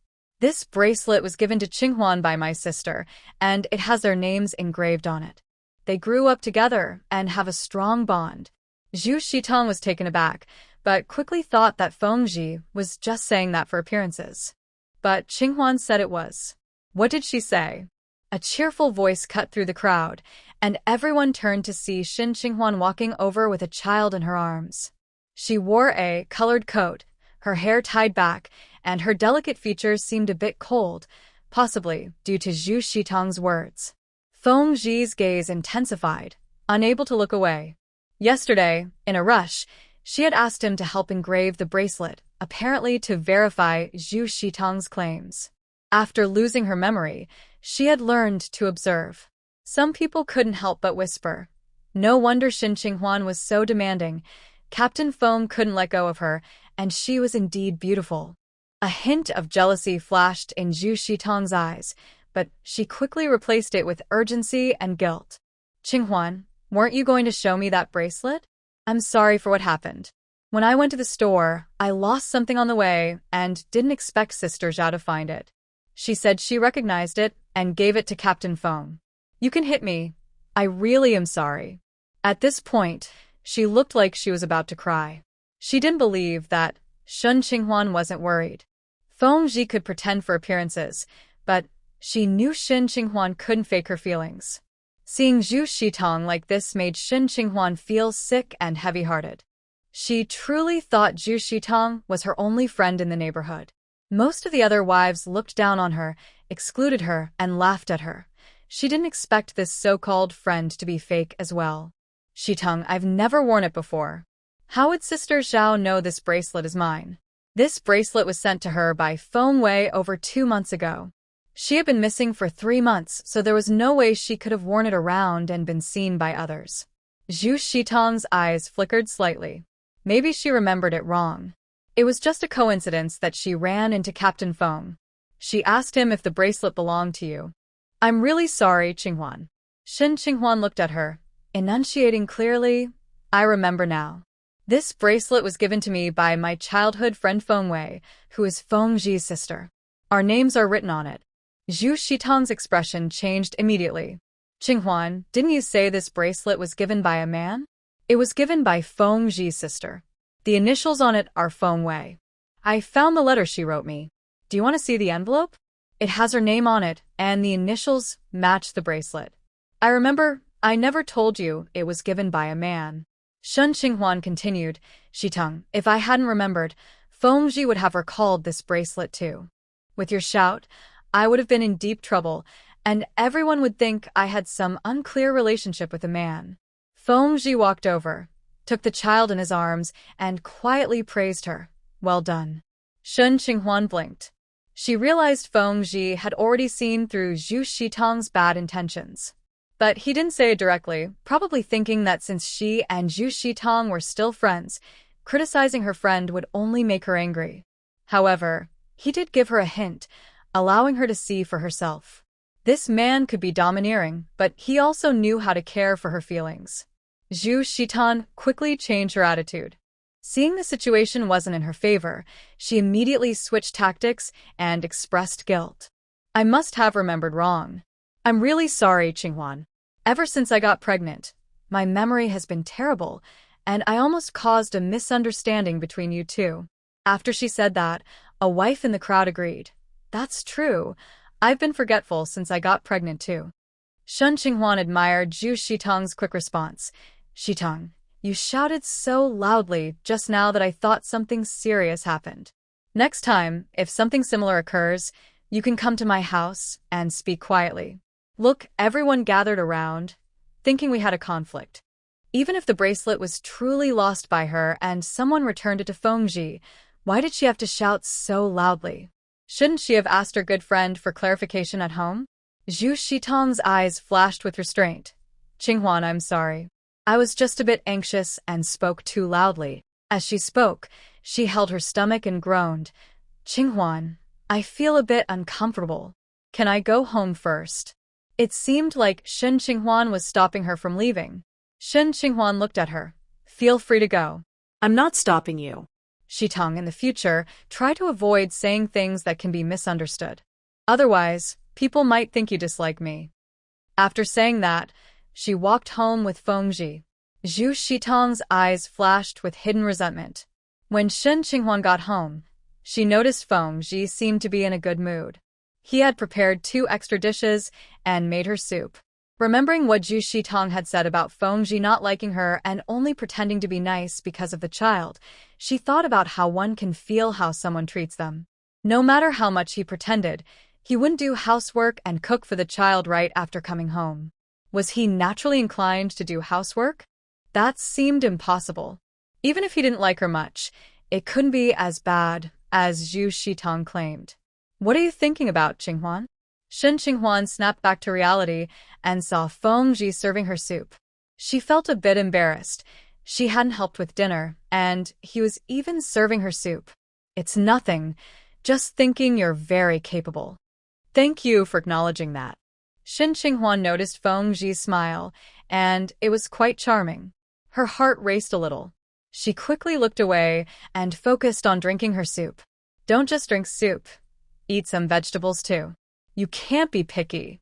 This bracelet was given to Qinghuan by my sister, and it has their names engraved on it. They grew up together and have a strong bond. Zhu Shitong was taken aback, but quickly thought that Feng was just saying that for appearances. But Qinghuan said it was. What did she say? A cheerful voice cut through the crowd, and everyone turned to see Shen Qinghuan walking over with a child in her arms. She wore a colored coat, her hair tied back, and her delicate features seemed a bit cold, possibly due to Zhu Shitong's words. Feng gaze intensified, unable to look away. Yesterday, in a rush, she had asked him to help engrave the bracelet, apparently to verify Zhu Shitong's claims. After losing her memory, she had learned to observe. Some people couldn't help but whisper. No wonder Shen Qinghuan was so demanding. Captain Feng couldn't let go of her, and she was indeed beautiful. A hint of jealousy flashed in Zhu Shitong's eyes, but she quickly replaced it with urgency and guilt. Qinghuan, weren't you going to show me that bracelet? I'm sorry for what happened. When I went to the store, I lost something on the way and didn't expect Sister Zhao to find it. She said she recognized it and gave it to Captain Feng. You can hit me. I really am sorry. At this point, she looked like she was about to cry. She didn't believe that Shun Qinghuan wasn't worried. Feng Ji could pretend for appearances, but she knew Shin Qinghuan couldn't fake her feelings. Seeing Zhu Shitong like this made Shin Qinghuan feel sick and heavy-hearted. She truly thought Zhu Shitong was her only friend in the neighborhood. Most of the other wives looked down on her, excluded her, and laughed at her. She didn't expect this so-called friend to be fake as well. Shitong, I've never worn it before. How would Sister Zhao know this bracelet is mine? This bracelet was sent to her by Feng Wei over 2 months ago. She had been missing for 3 months, so there was no way she could have worn it around and been seen by others. Zhu Shitong's eyes flickered slightly. Maybe she remembered it wrong. It was just a coincidence that she ran into Captain Feng. She asked him if the bracelet belonged to you. I'm really sorry, Qinghuan. Shin Qinghuan looked at her, enunciating clearly, I remember now. This bracelet was given to me by my childhood friend Feng Wei, who is Feng Ji's sister. Our names are written on it. Zhu Shitong's expression changed immediately. Qinghuan, didn't you say this bracelet was given by a man? It was given by Feng Ji's sister. The initials on it are Feng Wei. I found the letter she wrote me. Do you want to see the envelope? It has her name on it, and the initials match the bracelet. I remember, I never told you it was given by a man. Shun Qinghuan continued, Shitong, if I hadn't remembered, Feng Ji would have recalled this bracelet too. With your shout, I would have been in deep trouble, and everyone would think I had some unclear relationship with a man. Feng Ji walked over, took the child in his arms, and quietly praised her. Well done. Shun Qinghuan blinked. She realized Feng Ji had already seen through Zhu Shitong's bad intentions. But he didn't say it directly, probably thinking that since she and Zhu Shitong were still friends, criticizing her friend would only make her angry. However, he did give her a hint, allowing her to see for herself. This man could be domineering, but he also knew how to care for her feelings. Zhu Shitong quickly changed her attitude. Seeing the situation wasn't in her favor, she immediately switched tactics and expressed guilt. I must have remembered wrong. I'm really sorry, Qinghuan. Ever since I got pregnant, my memory has been terrible, and I almost caused a misunderstanding between you two. After she said that, a wife in the crowd agreed. That's true. I've been forgetful since I got pregnant too. Shun Qinghuan admired Zhu Shitong's quick response. Shitong, you shouted so loudly just now that I thought something serious happened. Next time, if something similar occurs, you can come to my house and speak quietly. Look, everyone gathered around, thinking we had a conflict. Even if the bracelet was truly lost by her and someone returned it to Feng Ji, why did she have to shout so loudly? Shouldn't she have asked her good friend for clarification at home? Zhu Shitong's eyes flashed with restraint. Qinghuan, I'm sorry. I was just a bit anxious and spoke too loudly. As she spoke, she held her stomach and groaned. Qinghuan, I feel a bit uncomfortable. Can I go home first? It seemed like Shin Qinghuan was stopping her from leaving. Shin Qinghuan looked at her. Feel free to go. I'm not stopping you. Shitong, in the future, try to avoid saying things that can be misunderstood. Otherwise, people might think you dislike me. After saying that, she walked home with Feng Ji. Zhu Shitong's eyes flashed with hidden resentment. When Shin Qinghuan got home, she noticed Feng Ji seemed to be in a good mood. He had prepared 2 extra dishes and made her soup. Remembering what Zhu Shitong had said about Feng Ji not liking her and only pretending to be nice because of the child, she thought about how one can feel how someone treats them. No matter how much he pretended, he wouldn't do housework and cook for the child right after coming home. Was he naturally inclined to do housework? That seemed impossible. Even if he didn't like her much, it couldn't be as bad as Zhu Shitong claimed. What are you thinking about, Qinghuan? Shin Qinghuan snapped back to reality and saw Feng Ji serving her soup. She felt a bit embarrassed. She hadn't helped with dinner, and he was even serving her soup. It's nothing, just thinking you're very capable. Thank you for acknowledging that. Shin Qinghuan noticed Feng Ji's smile, and it was quite charming. Her heart raced a little. She quickly looked away and focused on drinking her soup. Don't just drink soup. Eat some vegetables too. You can't be picky.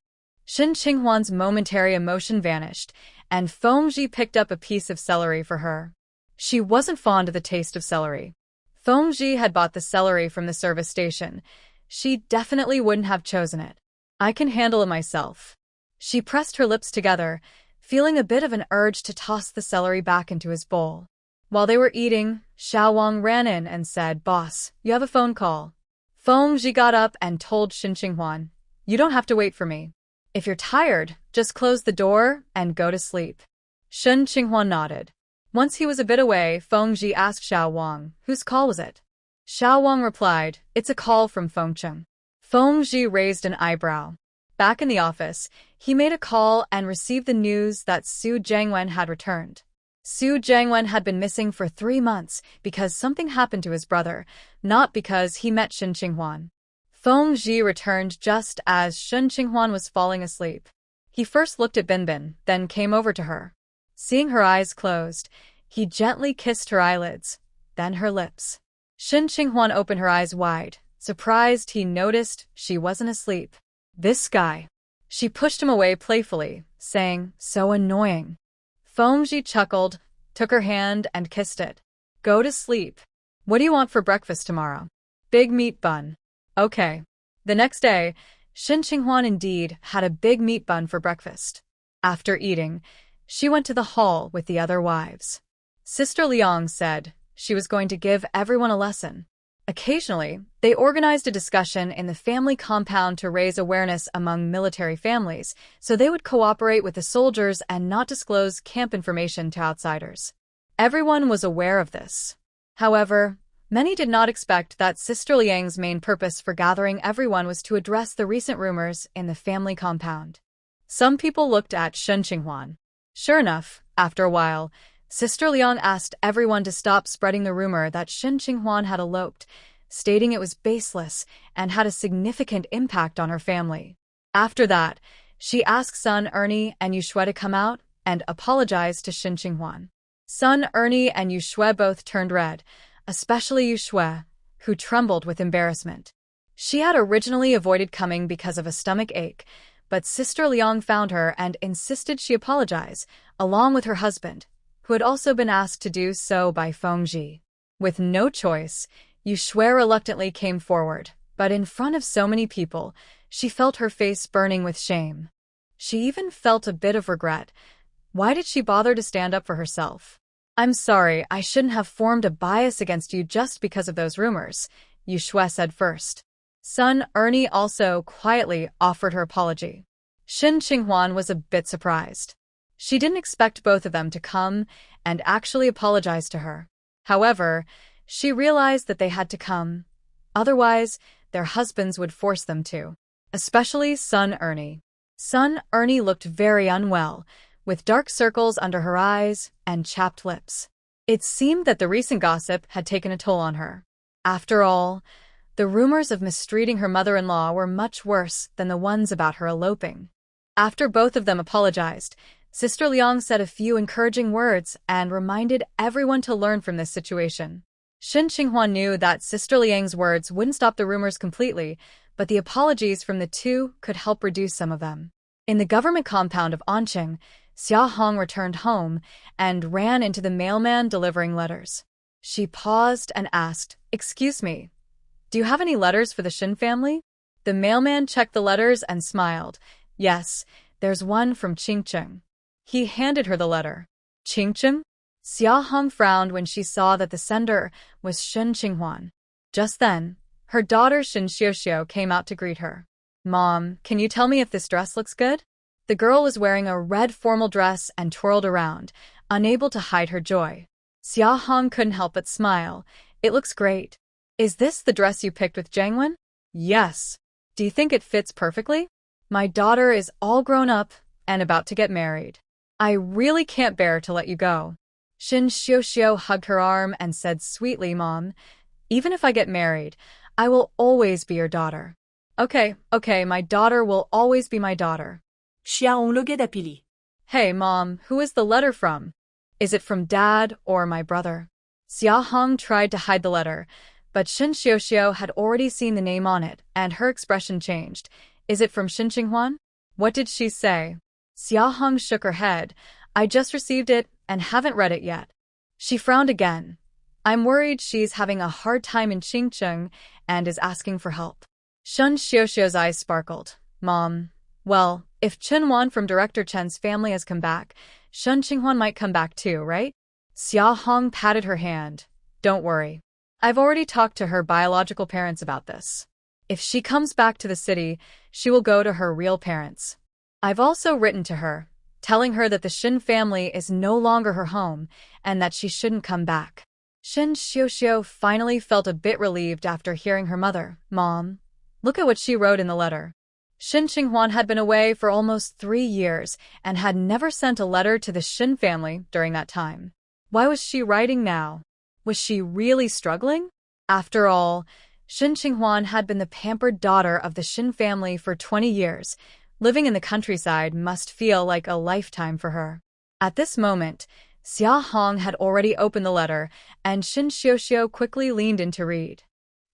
Shin Qinghuan's momentary emotion vanished, and Feng Ji picked up a piece of celery for her. She wasn't fond of the taste of celery. Feng Ji had bought the celery from the service station. She definitely wouldn't have chosen it. I can handle it myself. She pressed her lips together, feeling a bit of an urge to toss the celery back into his bowl. While they were eating, Xiao Wang ran in and said, "Boss, you have a phone call." Feng Ji got up and told Shin Qinghuan, "You don't have to wait for me. If you're tired, just close the door and go to sleep." Shin Qinghuan nodded. Once he was a bit away, Feng Ji asked Xiao Wang, "Whose call was it?" Xiao Wang replied, "It's a call from Feng Cheng." Feng Ji raised an eyebrow. Back in the office, he made a call and received the news that Su Jiangwen had returned. Su Jiangwen had been missing for 3 months because something happened to his brother, not because he met Shin Qinghuan. Feng Ji returned just as Shin Qinghuan was falling asleep. He first looked at Binbin, then came over to her. Seeing her eyes closed, he gently kissed her eyelids, then her lips. Shin Qinghuan opened her eyes wide, surprised he noticed she wasn't asleep. "This guy." She pushed him away playfully, saying, "So annoying." Feng Ji chuckled, took her hand and kissed it. "Go to sleep. What do you want for breakfast tomorrow?" "Big meat bun." "Okay." The next day, Shin Qinghuan indeed had a big meat bun for breakfast. After eating, she went to the hall with the other wives. Sister Liang said she was going to give everyone a lesson. Occasionally, they organized a discussion in the family compound to raise awareness among military families, so they would cooperate with the soldiers and not disclose camp information to outsiders. Everyone was aware of this. However, many did not expect that Sister Liang's main purpose for gathering everyone was to address the recent rumors in the family compound. Some people looked at Shin Qinghuan. Sure enough, after a while, Sister Liang asked everyone to stop spreading the rumor that Shin Qinghuan had eloped, stating it was baseless and had a significant impact on her family. After that, she asked Sun Ernie and Yushue to come out and apologize to Shin Qinghuan. Sun Ernie and Yushue both turned red, especially Yushue, who trembled with embarrassment. She had originally avoided coming because of a stomach ache, but Sister Liang found her and insisted she apologize, along with her husband, who had also been asked to do so by Feng Ji. With no choice, Yushue reluctantly came forward, but in front of so many people, she felt her face burning with shame. She even felt a bit of regret. Why did she bother to stand up for herself? "I'm sorry, I shouldn't have formed a bias against you just because of those rumors," Yushue said first. Sun Ernie also quietly offered her apology. Shin Qinghuan was a bit surprised. She didn't expect both of them to come and actually apologize to her. However, she realized that they had to come. Otherwise, their husbands would force them to. Especially Sun Ernie. Sun Ernie looked very unwell, with dark circles under her eyes and chapped lips. It seemed that the recent gossip had taken a toll on her. After all, the rumors of mistreating her mother-in-law were much worse than the ones about her eloping. After both of them apologized, Sister Liang said a few encouraging words and reminded everyone to learn from this situation. Shin Qinghuan knew that Sister Liang's words wouldn't stop the rumors completely, but the apologies from the two could help reduce some of them. In the government compound of Anqing, Xia Hong returned home and ran into the mailman delivering letters. She paused and asked, "Excuse me, do you have any letters for the Shin family?" The mailman checked the letters and smiled. "Yes, there's one from Qingcheng." He handed her the letter. "Qingcheng?" Xia Hong frowned when she saw that the sender was Shin Qinghuan. Just then, her daughter Shin Xiuxiu came out to greet her. "Mom, can you tell me if this dress looks good?" The girl was wearing a red formal dress and twirled around, unable to hide her joy. Xia Hong couldn't help but smile. "It looks great. Is this the dress you picked with Jiangwen?" "Yes." "Do you think it fits perfectly?" "My daughter is all grown up and about to get married. I really can't bear to let you go." Shin Xiuxiu hugged her arm and said sweetly, "Mom, even if I get married, I will always be your daughter." Okay, my daughter will always be my daughter." "Hey, Mom, who is the letter from? Is it from Dad or my brother?" Xia Hong tried to hide the letter, but Shin Xiuxiu had already seen the name on it, and her expression changed. "Is it from Shin Qinghuan?" What did she say? Xia Hong shook her head. I just received it and haven't read it yet. She frowned again. I'm worried she's having a hard time in Qingcheng and is asking for help. Shun Xiuxiu's eyes sparkled. Mom. Well, if Chen Wan from Director Chen's family has come back, Shun Qinghuan might come back too, right? Xia Hong patted her hand. Don't worry. I've already talked to her biological parents about this. If she comes back to the city, she will go to her real parents. I've also written to her, telling her that the Shin family is no longer her home and that she shouldn't come back. Shin Xiuxiu finally felt a bit relieved after hearing her mother. Mom, look at what she wrote in the letter. Shin Qinghuan had been away for almost 3 years and had never sent a letter to the Shin family during that time. Why was she writing now? Was she really struggling? After all, Shin Qinghuan had been the pampered daughter of the Shin family for 20 years. Living in the countryside must feel like a lifetime for her. At this moment, Xia Hong had already opened the letter, and Shin Xiuxiu quickly leaned in to read.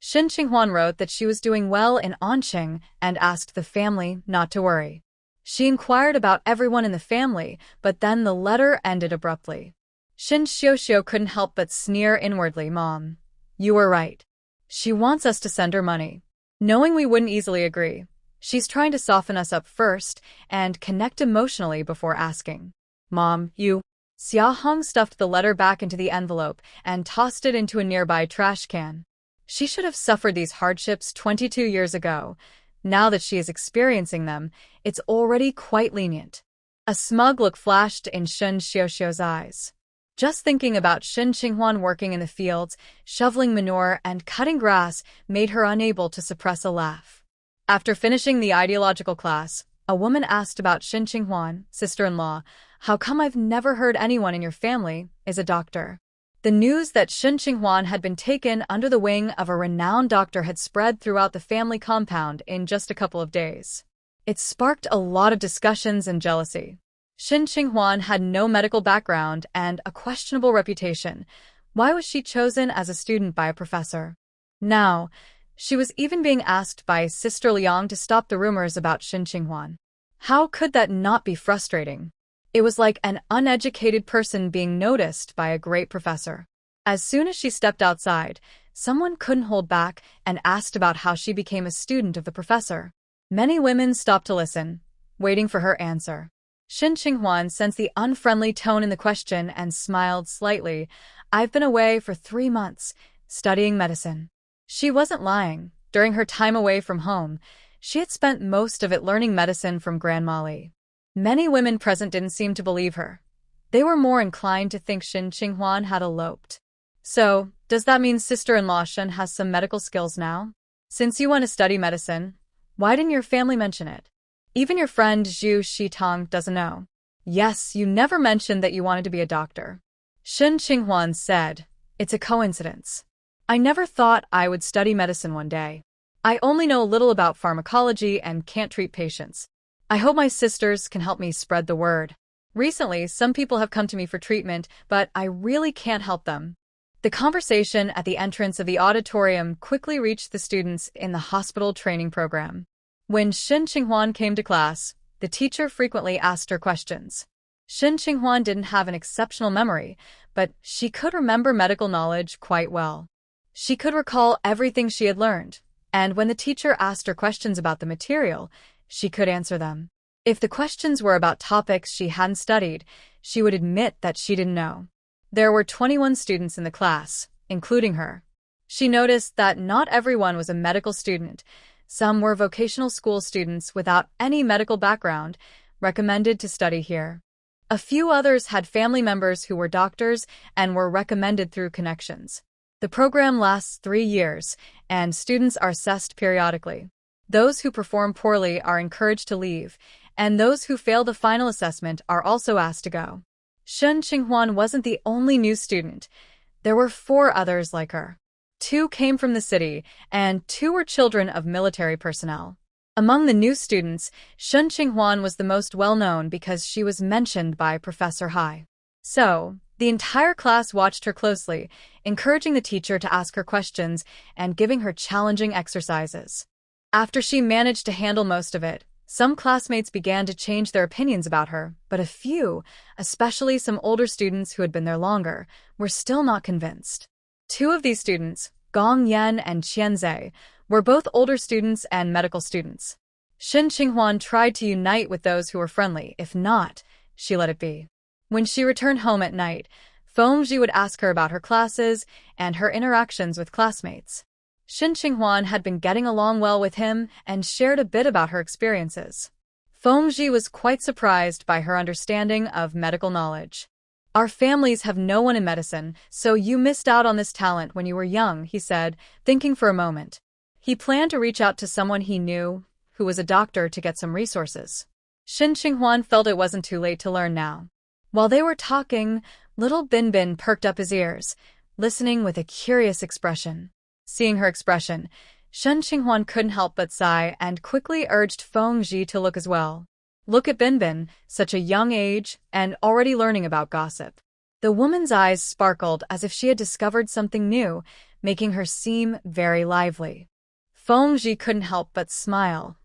Shin Qinghuan wrote that she was doing well in Anqing and asked the family not to worry. She inquired about everyone in the family, but then the letter ended abruptly. Shin Xiuxiu couldn't help but sneer inwardly. Mom, you were right. She wants us to send her money. Knowing we wouldn't easily agree, she's trying to soften us up first and connect emotionally before asking. Mom, you... Xia Hong stuffed the letter back into the envelope and tossed it into a nearby trash can. She should have suffered these hardships 22 years ago. Now that she is experiencing them, it's already quite lenient. A smug look flashed in Shin Xiuxiu's eyes. Just thinking about Shin Qinghuan working in the fields, shoveling manure, and cutting grass made her unable to suppress a laugh. After finishing the ideological class, a woman asked about Shin Qinghuan, sister-in-law. How come I've never heard anyone in your family is a doctor? The news that Shin Qinghuan had been taken under the wing of a renowned doctor had spread throughout the family compound in just a couple of days. It sparked a lot of discussions and jealousy. Shin Qinghuan had no medical background and a questionable reputation. Why was she chosen as a student by a professor? Now, she was even being asked by Sister Liang to stop the rumors about Shin Qinghuan. How could that not be frustrating? It was like an uneducated person being noticed by a great professor. As soon as she stepped outside, someone couldn't hold back and asked about how she became a student of the professor. Many women stopped to listen, waiting for her answer. Shin Qinghuan sensed the unfriendly tone in the question and smiled slightly. I've been away for 3 months, studying medicine. She wasn't lying. During her time away from home, she had spent most of it learning medicine from Grandma Li. Many women present didn't seem to believe her. They were more inclined to think Shin Qinghuan had eloped. So, does that mean sister-in-law Shin has some medical skills now? Since you want to study medicine, why didn't your family mention it? Even your friend Zhu Shitong doesn't know. Yes, you never mentioned that you wanted to be a doctor. Shin Qinghuan said, it's a coincidence. I never thought I would study medicine one day. I only know a little about pharmacology and can't treat patients. I hope my sisters can help me spread the word. Recently, some people have come to me for treatment, but I really can't help them. The conversation at the entrance of the auditorium quickly reached the students in the hospital training program. When Shin Qinghuan came to class, the teacher frequently asked her questions. Shin Qinghuan didn't have an exceptional memory, but she could remember medical knowledge quite well. She could recall everything she had learned, and when the teacher asked her questions about the material, she could answer them. If the questions were about topics she hadn't studied, she would admit that she didn't know. There were 21 students in the class, including her. She noticed that not everyone was a medical student. Some were vocational school students without any medical background, recommended to study here. A few others had family members who were doctors and were recommended through connections. The program lasts 3 years, and students are assessed periodically. Those who perform poorly are encouraged to leave, and those who fail the final assessment are also asked to go. Shin Qinghuan wasn't the only new student. There were 4 others like her. 2 came from the city, and 2 were children of military personnel. Among the new students, Shin Qinghuan was the most well-known because she was mentioned by Professor Hai. So, the entire class watched her closely, encouraging the teacher to ask her questions and giving her challenging exercises. After she managed to handle most of it, Some classmates began to change their opinions about her, but a few, especially some older students who had been there longer, were still not convinced. Two of these students, Gong Yan and Qian Zhe, were both older students and medical students. Shen Qinghuan tried to unite with those who were friendly. If not, she let it be. When she returned home at night, Feng would ask her about her classes and her interactions with classmates. Shen Qinghuan had been getting along well with him and shared a bit about her experiences. Feng was quite surprised by her understanding of medical knowledge. Our families have no one in medicine, so you missed out on this talent when you were young, he said, thinking for a moment. He planned to reach out to someone he knew, who was a doctor, to get some resources. Shen Qinghuan felt it wasn't too late to learn now. While they were talking, little Binbin perked up his ears, listening with a curious expression. Seeing her expression, Shen Qinghuan couldn't help but sigh and quickly urged Feng to look as well. Look at Binbin, such a young age, and already learning about gossip. The woman's eyes sparkled as if she had discovered something new, making her seem very lively. Feng couldn't help but smile.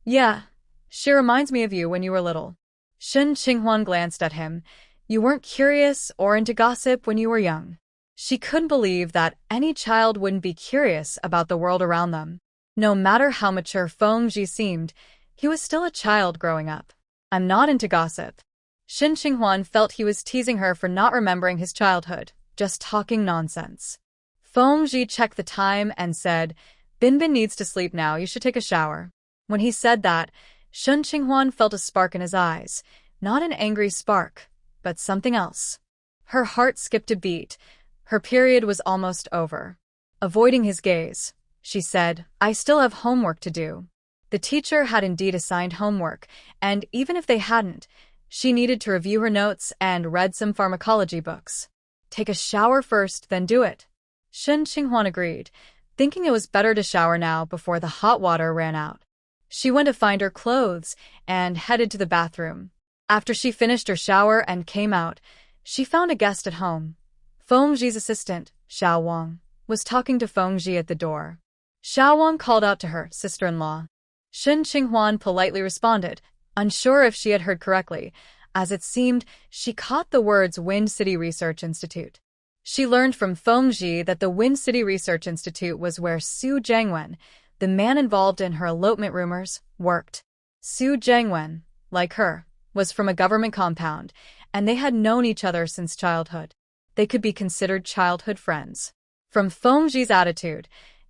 Yeah, she reminds me of you when you were little. Shen Qinghuan glanced at him. You weren't curious or into gossip when you were young. She couldn't believe that any child wouldn't be curious about the world around them. No matter how mature Feng seemed, he was still a child growing up. I'm not into gossip. Shen Qinghuan felt he was teasing her for not remembering his childhood, just talking nonsense. Feng checked the time and said, Binbin needs to sleep now, you should take a shower. When he said that, Shen Qinghuan felt a spark in his eyes, not an angry spark, but something else. Her heart skipped a beat. Her period was almost over. Avoiding his gaze, she said, I still have homework to do. The teacher had indeed assigned homework, and even if they hadn't, she needed to review her notes and read some pharmacology books. Take a shower first, then do it. Shen Qinghuan agreed, thinking it was better to shower now before the hot water ran out. She went to find her clothes and headed to the bathroom. After she finished her shower and came out, she found a guest at home. Feng assistant, Xiao Wang, was talking to Feng at the door. Xiao Wang called out to her sister-in-law. Shen Qinghuan politely responded, unsure if she had heard correctly, as it seemed she caught the words Wind City Research Institute. She learned from Feng that the Wind City Research Institute was where Su Jiangwen, the man involved in her elopement rumors, worked. Su Jiangwen, like her, was from a government compound, and they had known each other since childhood. They could be considered childhood friends. From Feng attitude,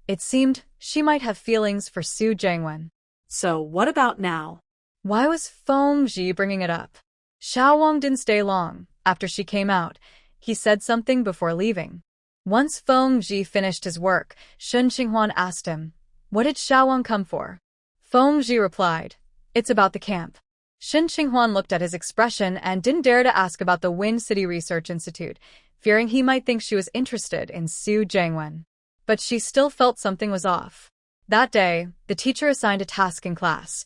it seemed she might have feelings for Su Jiangwen. So what about now? Why was Feng bringing it up? Xiao Wang didn't stay long. After she came out, he said something before leaving. Once Feng finished his work, Shen Qinghuan asked him, what did Xiao Wang come for? Feng replied, it's about the camp. Shen Qinghuan looked at his expression and didn't dare to ask about the Wind City Research Institute, fearing he might think she was interested in Su Jiangwen. But she still felt something was off. That day, the teacher assigned a task in class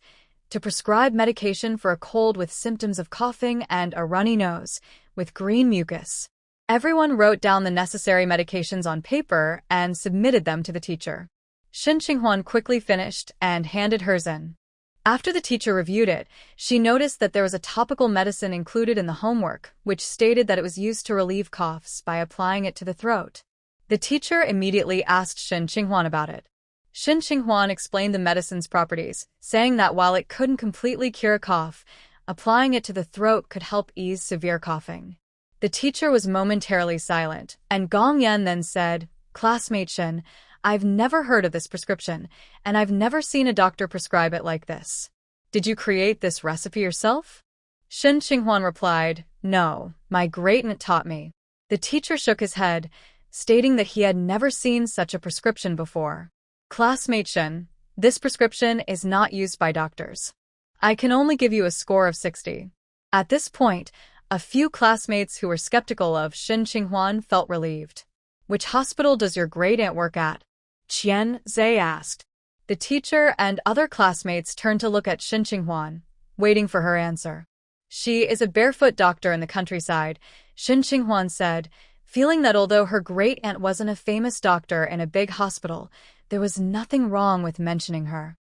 to prescribe medication for a cold with symptoms of coughing and a runny nose, with green mucus. Everyone wrote down the necessary medications on paper and submitted them to the teacher. Shen Qinghuan quickly finished and handed hers in. After the teacher reviewed it, she noticed that there was a topical medicine included in the homework, which stated that it was used to relieve coughs by applying it to the throat. The teacher immediately asked Shen Qinghuan about it. Shen Qinghuan explained the medicine's properties, saying that while it couldn't completely cure a cough, applying it to the throat could help ease severe coughing. The teacher was momentarily silent, and Gong Yan then said, Classmate Shen, I've never heard of this prescription, and I've never seen a doctor prescribe it like this. Did you create this recipe yourself? Shen Qinghuan replied, No, my great-aunt taught me. The teacher shook his head, stating that he had never seen such a prescription before. Classmate Shen, this prescription is not used by doctors. I can only give you a score of 60. At this point, a few classmates who were skeptical of Shen Qinghuan felt relieved. Which hospital does your great-aunt work at? Qian Zhe asked. The teacher and other classmates turned to look at Shen Qinghuan, waiting for her answer. She is a barefoot doctor in the countryside, Shen Qinghuan said, feeling that although her great-aunt wasn't a famous doctor in a big hospital, there was nothing wrong with mentioning her.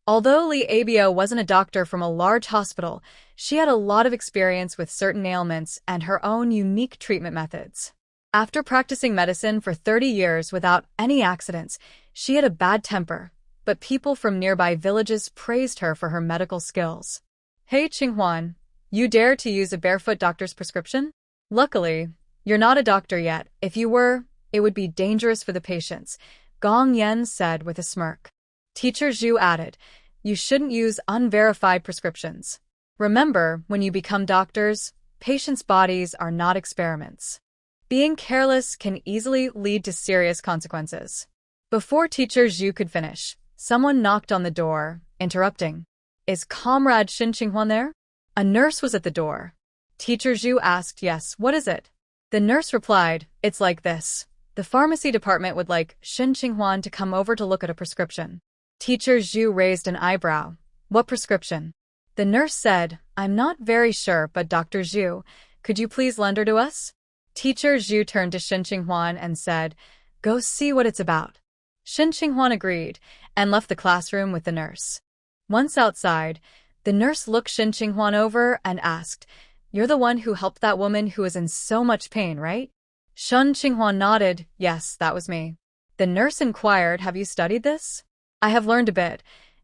Although Li Abio wasn't a doctor from a large hospital, she had a lot of experience with certain ailments and her own unique treatment methods. After practicing medicine for 30 years without any accidents, she had a bad temper, but people from nearby villages praised her for her medical skills. Hey Qinghuan, you dare to use a barefoot doctor's prescription? Luckily, you're not a doctor yet. If you were, it would be dangerous for the patients, Gong Yan said with a smirk. Teacher Zhu added, you shouldn't use unverified prescriptions. Remember, when you become doctors, patients' bodies are not experiments. Being careless can easily lead to serious consequences. Before Teacher Zhu could finish, someone knocked on the door, interrupting. Is Comrade Shin Qinghuan there? A nurse was at the door. Teacher Zhu asked, yes, what is it? The nurse replied, it's like this. The pharmacy department would like Shin Qinghuan to come over to look at a prescription. Teacher Zhu raised an eyebrow. What prescription? The nurse said, I'm not very sure, but Dr. Zhu, could you please lend her to us? Teacher Zhu turned to Shin Qinghuan and said, go see what it's about. Shin Qinghuan agreed and left the classroom with the nurse. Once outside, the nurse looked Shin Qinghuan over and asked, you're the one who helped that woman who is in so much pain, right? Shin Qinghuan nodded, yes, that was me. The nurse inquired, have you studied this? I have learned a bit.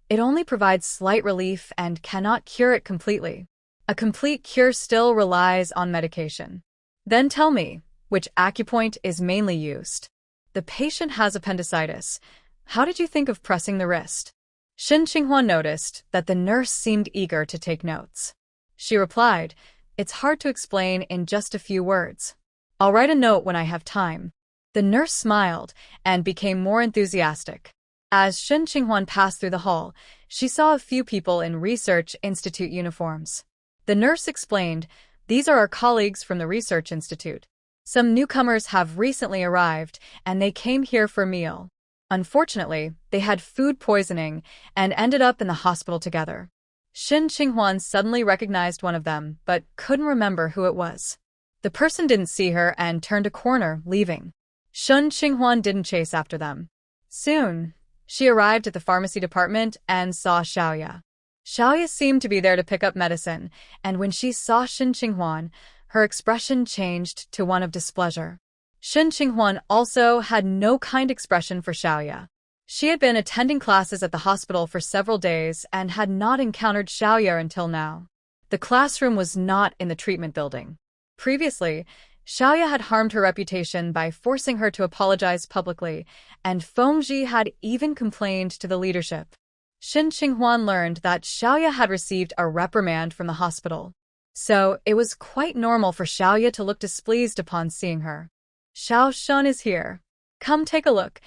It only provides slight relief and cannot cure it completely. A complete cure still relies on medication. Then tell me, which acupoint is mainly used? The patient has appendicitis. How did you think of pressing the wrist? Shin Qinghuan noticed that the nurse seemed eager to take notes. She replied, it's hard to explain in just a few words. I'll write a note when I have time. The nurse smiled and became more enthusiastic. As Shin Qinghuan passed through the hall, she saw a few people in Research Institute uniforms. The nurse explained, these are our colleagues from the Research Institute. Some newcomers have recently arrived, and they came here for a meal. Unfortunately, they had food poisoning and ended up in the hospital together. Shin Qinghuan suddenly recognized one of them, but couldn't remember who it was. The person didn't see her and turned a corner, leaving. Shin Qinghuan didn't chase after them. Soon, she arrived at the pharmacy department and saw Xiaoya. Xiaoya seemed to be there to pick up medicine, and when she saw Shin Qinghuan, her expression changed to one of displeasure. Shin Qinghuan also had no kind expression for Xiaoya. She had been attending classes at the hospital for several days and had not encountered Xiaoya until now. The classroom was not in the treatment building. Previously, Xiaoya had harmed her reputation by forcing her to apologize publicly, and Feng had even complained to the leadership. Shin Qinghuan learned that Xiaoya had received a reprimand from the hospital. So, it was quite normal for Xiaoya to look displeased upon seeing her. Xiao Shun is here. Come take a look.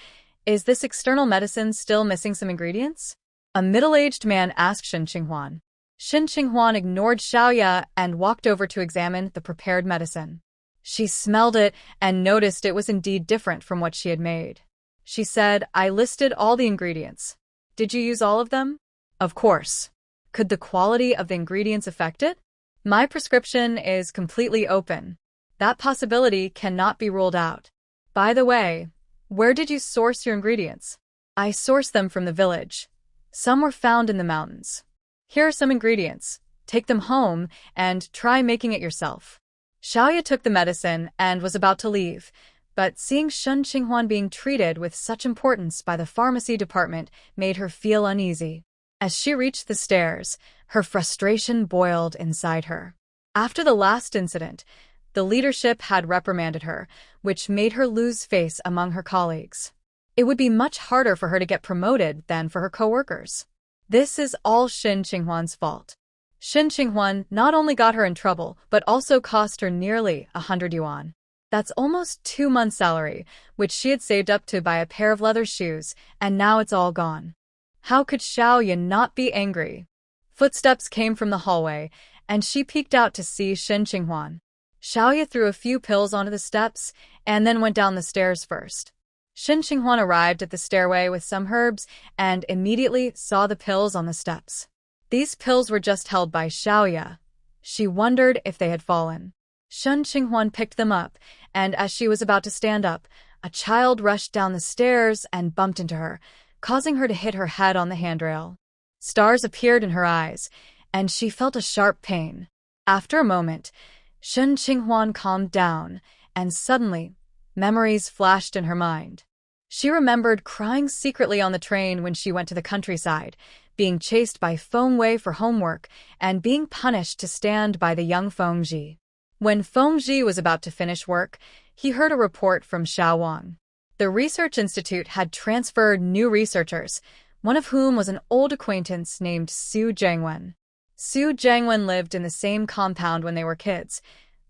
Is this external medicine still missing some ingredients? A middle-aged man asked Shin Qinghuan. Shin Qinghuan ignored Xiaoya and walked over to examine the prepared medicine. She smelled it and noticed it was indeed different from what she had made. She said, I listed all the ingredients. Did you use all of them? Of course. Could the quality of the ingredients affect it? My prescription is completely open. That possibility cannot be ruled out. By the way, where did you source your ingredients? I sourced them from the village. Some were found in the mountains. Here are some ingredients. Take them home and try making it yourself. Xiaoya took the medicine and was about to leave, but seeing Shin Qinghuan being treated with such importance by the pharmacy department made her feel uneasy. As she reached the stairs, her frustration boiled inside her. After the last incident, the leadership had reprimanded her, which made her lose face among her colleagues. It would be much harder for her to get promoted than for her co-workers. This is all Shin Qinghuan's fault. Shin Qinghuan not only got her in trouble, but also cost her nearly 100 yuan. That's almost 2 months' salary, which she had saved up to buy a pair of leather shoes, and now it's all gone. How could Xiaoya not be angry? Footsteps came from the hallway, and she peeked out to see Shin Qinghuan. Xiaoya threw a few pills onto the steps, and then went down the stairs first. Shin Qinghuan arrived at the stairway with some herbs, and immediately saw the pills on the steps. These pills were just held by Xiaoya. She wondered if they had fallen. Shin Qinghuan picked them up, and as she was about to stand up, a child rushed down the stairs and bumped into her, causing her to hit her head on the handrail. Stars appeared in her eyes, and she felt a sharp pain. After a moment, Shen Qinghuan calmed down, and suddenly, memories flashed in her mind. She remembered crying secretly on the train when she went to the countryside, being chased by Feng Wei for homework, and being punished to stand by the young Feng Ji. When Feng Ji was about to finish work, he heard a report from Xiao Wang. The research institute had transferred new researchers, one of whom was an old acquaintance named Su Jiangwen. Su Jiangwen lived in the same compound when they were kids.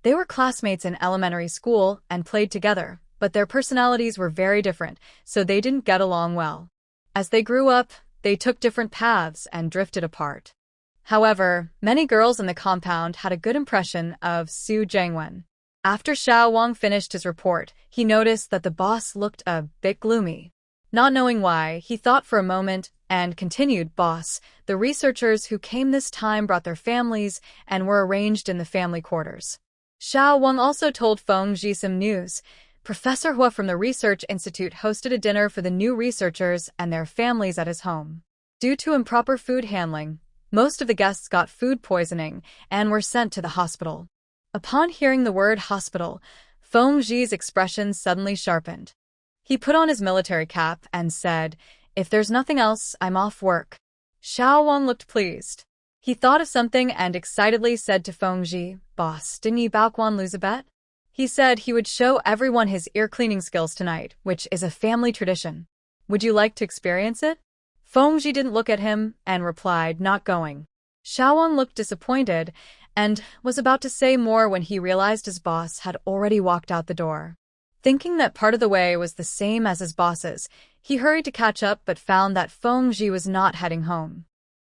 They were classmates in elementary school and played together, but their personalities were very different, so they didn't get along well. As they grew up, they took different paths and drifted apart. However, many girls in the compound had a good impression of Su Jiangwen. After Xiao Wang finished his report, he noticed that the boss looked a bit gloomy. Not knowing why, he thought for a moment and continued, "Boss, the researchers who came this time brought their families and were arranged in the family quarters." Xiao Wang also told Feng Ji some news. Professor Hua from the Research Institute hosted a dinner for the new researchers and their families at his home. Due to improper food handling, most of the guests got food poisoning and were sent to the hospital. Upon hearing the word hospital, Feng Ji's expression suddenly sharpened. He put on his military cap and said, "If there's nothing else, I'm off work." Xiao Wang looked pleased. He thought of something and excitedly said to Feng Ji, "Boss, didn't Yi Baoquan lose a bet?" He said he would show everyone his ear-cleaning skills tonight, which is a family tradition. "Would you like to experience it?" Feng Ji didn't look at him and replied, "Not going." Xiao Wang looked disappointed and was about to say more when he realized his boss had already walked out the door. Thinking that part of the way was the same as his boss's, he hurried to catch up but found that Feng Ji was not heading home.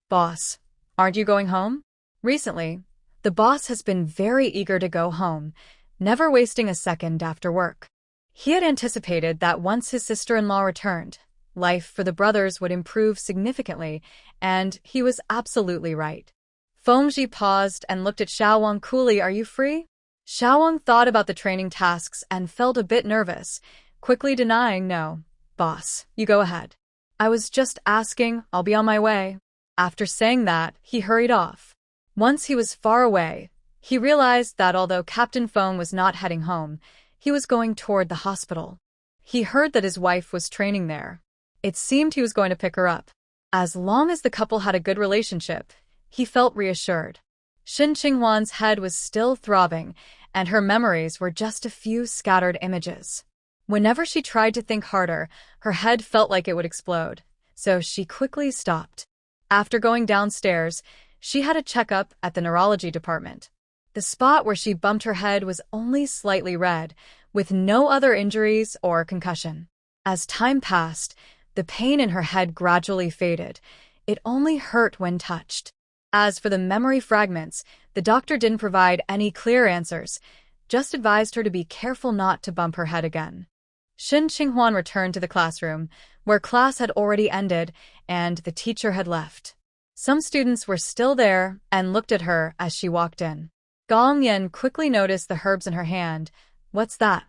"Boss, aren't you going home?" Recently, the boss has been very eager to go home, never wasting a second after work. He had anticipated that once his sister-in-law returned, life for the brothers would improve significantly, and he was absolutely right. Feng Ji paused and looked at Xiao Wang coolly. "Are you free?" Xiao Wang thought about the training tasks and felt a bit nervous, quickly denying, "No, boss, you go ahead. I was just asking, I'll be on my way." After saying that, he hurried off. Once he was far away, he realized that although Captain Feng was not heading home, he was going toward the hospital. He heard that his wife was training there. It seemed he was going to pick her up. As long as the couple had a good relationship, he felt reassured. Shen Qinghuan's head was still throbbing, and her memories were just a few scattered images. Whenever she tried to think harder, her head felt like it would explode, so she quickly stopped. After going downstairs, she had a checkup at the neurology department. The spot where she bumped her head was only slightly red, with no other injuries or concussion. As time passed, the pain in her head gradually faded. It only hurt when touched. As for the memory fragments, the doctor didn't provide any clear answers, just advised her to be careful not to bump her head again. Shen Qinghuan returned to the classroom, where class had already ended and the teacher had left. Some students were still there and looked at her as she walked in. Gong Yan quickly noticed the herbs in her hand. "What's that?"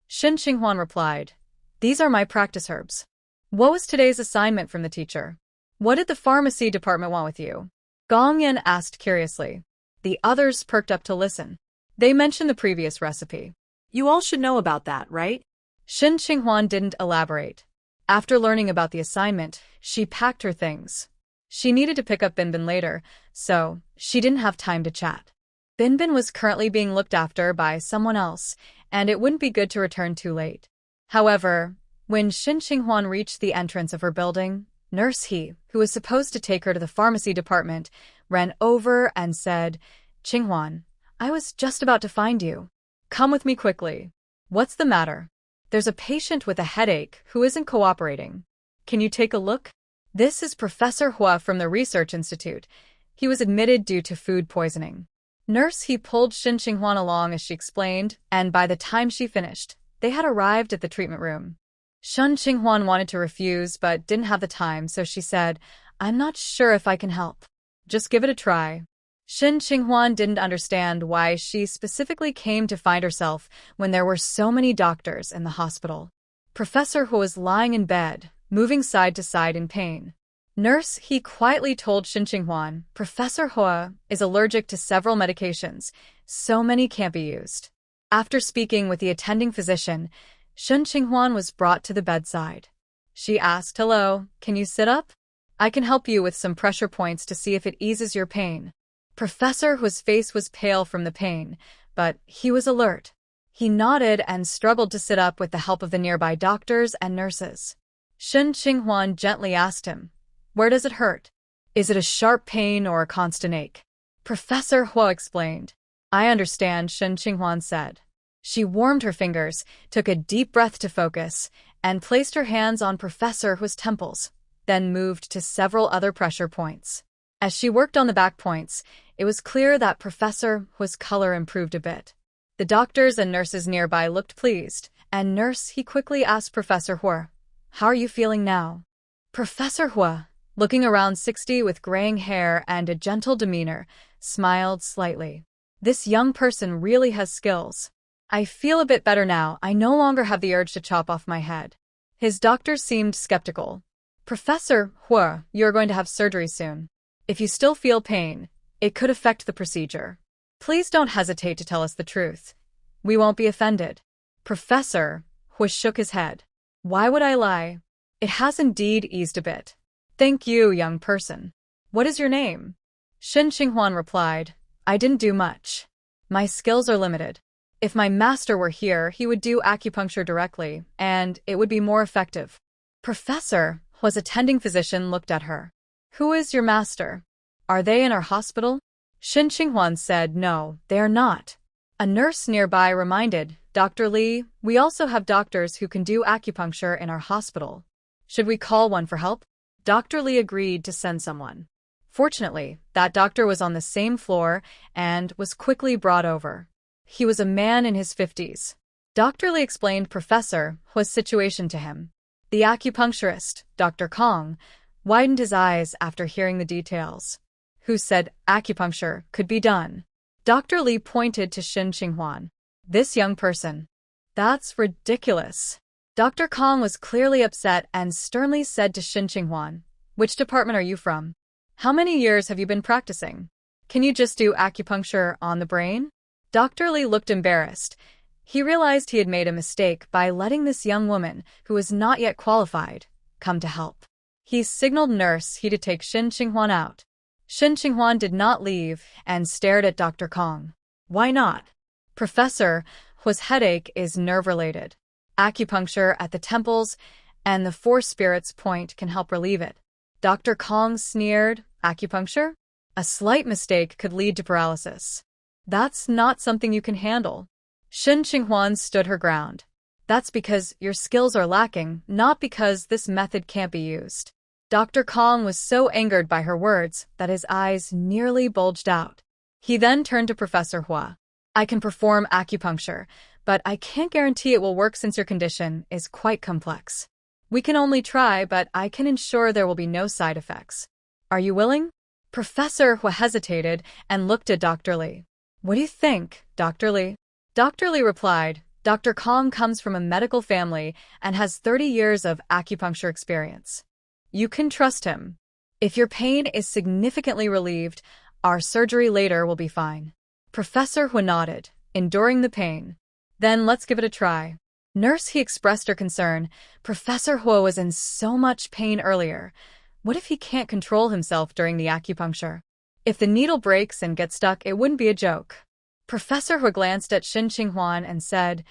Shen Qinghuan replied, "These are my practice herbs." "What was today's assignment from the teacher? What did the pharmacy department want with you?" Gong Yan asked curiously. The others perked up to listen. They mentioned the previous recipe. You all should know about that, right? Shen Qinghuan didn't elaborate. After learning about the assignment, she packed her things. She needed to pick up Binbin later, so she didn't have time to chat. Binbin was currently being looked after by someone else, and it wouldn't be good to return too late. However, when Shen Qinghuan reached the entrance of her building, Nurse He, who was supposed to take her to the pharmacy department, ran over and said, "Qinghuan, I was just about to find you. Come with me quickly." "What's the matter?" "There's a patient with a headache who isn't cooperating. Can you take a look?" "This is Professor Hua from the Research Institute. He was admitted due to food poisoning." Nurse He pulled Shen Qinghuan along as she explained, and by the time she finished, they had arrived at the treatment room. Shen Qinghuan wanted to refuse but didn't have the time, so she said, "I'm not sure if I can help." "Just give it a try." Shen Qinghuan didn't understand why she specifically came to find herself when there were so many doctors in the hospital. Professor Hu was lying in bed, moving side to side in pain. Nurse, he quietly told Shin Qinghuan, Professor Hua is allergic to several medications, so many can't be used. After speaking with the attending physician, Shin Qinghuan was brought to the bedside. She asked, Hello, can you sit up? I can help you with some pressure points to see if it eases your pain. Professor Hua's face was pale from the pain, but he was alert. He nodded and struggled to sit up with the help of the nearby doctors and nurses. Shin Qinghuan gently asked him, Where does it hurt? Is it a sharp pain or a constant ache? Professor Hua explained. I understand, Shin Qinghuan said. She warmed her fingers, took a deep breath to focus, and placed her hands on Professor Hua's temples, then moved to several other pressure points. As she worked on the back points, it was clear that Professor Hua's color improved a bit. The doctors and nurses nearby looked pleased, and Nurse, he quickly asked Professor Hua, How are you feeling now? Professor Hua, looking around 60 with graying hair and a gentle demeanor, smiled slightly. This young person really has skills. I feel a bit better now. I no longer have the urge to chop off my head. His doctors seemed skeptical. Professor Hua, you're going to have surgery soon. If you still feel pain, it could affect the procedure. Please don't hesitate to tell us the truth. We won't be offended. Professor Hua shook his head. Why would I lie? It has indeed eased a bit. Thank you, young person. What is your name? Shin Qinghuan replied, I didn't do much. My skills are limited. If my master were here, he would do acupuncture directly, and it would be more effective. Professor Hua's attending physician looked at her. Who is your master? Are they in our hospital? Shin Qinghuan said, No, they are not. A nurse nearby reminded, Dr. Li, we also have doctors who can do acupuncture in our hospital. Should we call one for help? Dr. Li agreed to send someone. Fortunately, that doctor was on the same floor and was quickly brought over. He was a man in his 50s. Dr. Li explained Professor Hua's situation to him. The acupuncturist, Dr. Kong, widened his eyes after hearing the details. Who said acupuncture could be done? Dr. Li pointed to Shin Qinghuan. This young person. That's ridiculous. Dr. Kong was clearly upset and sternly said to Shin Qinghuan, Which department are you from? How many years have you been practicing? Can you just do acupuncture on the brain? Dr. Li looked embarrassed. He realized he had made a mistake by letting this young woman, who was not yet qualified, come to help. He signaled Nurse he to take Shin Qinghuan out. Shin Qinghuan did not leave and stared at Dr. Kong. Why not? Professor Hua's headache is nerve-related. Acupuncture at the temples and the four spirits point can help relieve it. Dr. Kong sneered, Acupuncture? A slight mistake could lead to paralysis. That's not something you can handle. Shin Qinghuan stood her ground. That's because your skills are lacking, not because this method can't be used. Dr. Kong was so angered by her words that his eyes nearly bulged out. He then turned to Professor Hua. I can perform acupuncture, but I can't guarantee it will work since your condition is quite complex. We can only try, but I can ensure there will be no side effects. Are you willing? Professor Hua hesitated and looked at Dr. Li. What do you think, Dr. Li? Dr. Li replied, Dr. Kong comes from a medical family and has 30 years of acupuncture experience. You can trust him. If your pain is significantly relieved, our surgery later will be fine. Professor Hua nodded, enduring the pain. Then let's give it a try. Nurse, he expressed her concern. Professor Hua was in so much pain earlier. What if he can't control himself during the acupuncture? If the needle breaks and gets stuck, it wouldn't be a joke. Professor Hua glanced at Shin Qinghuan and said,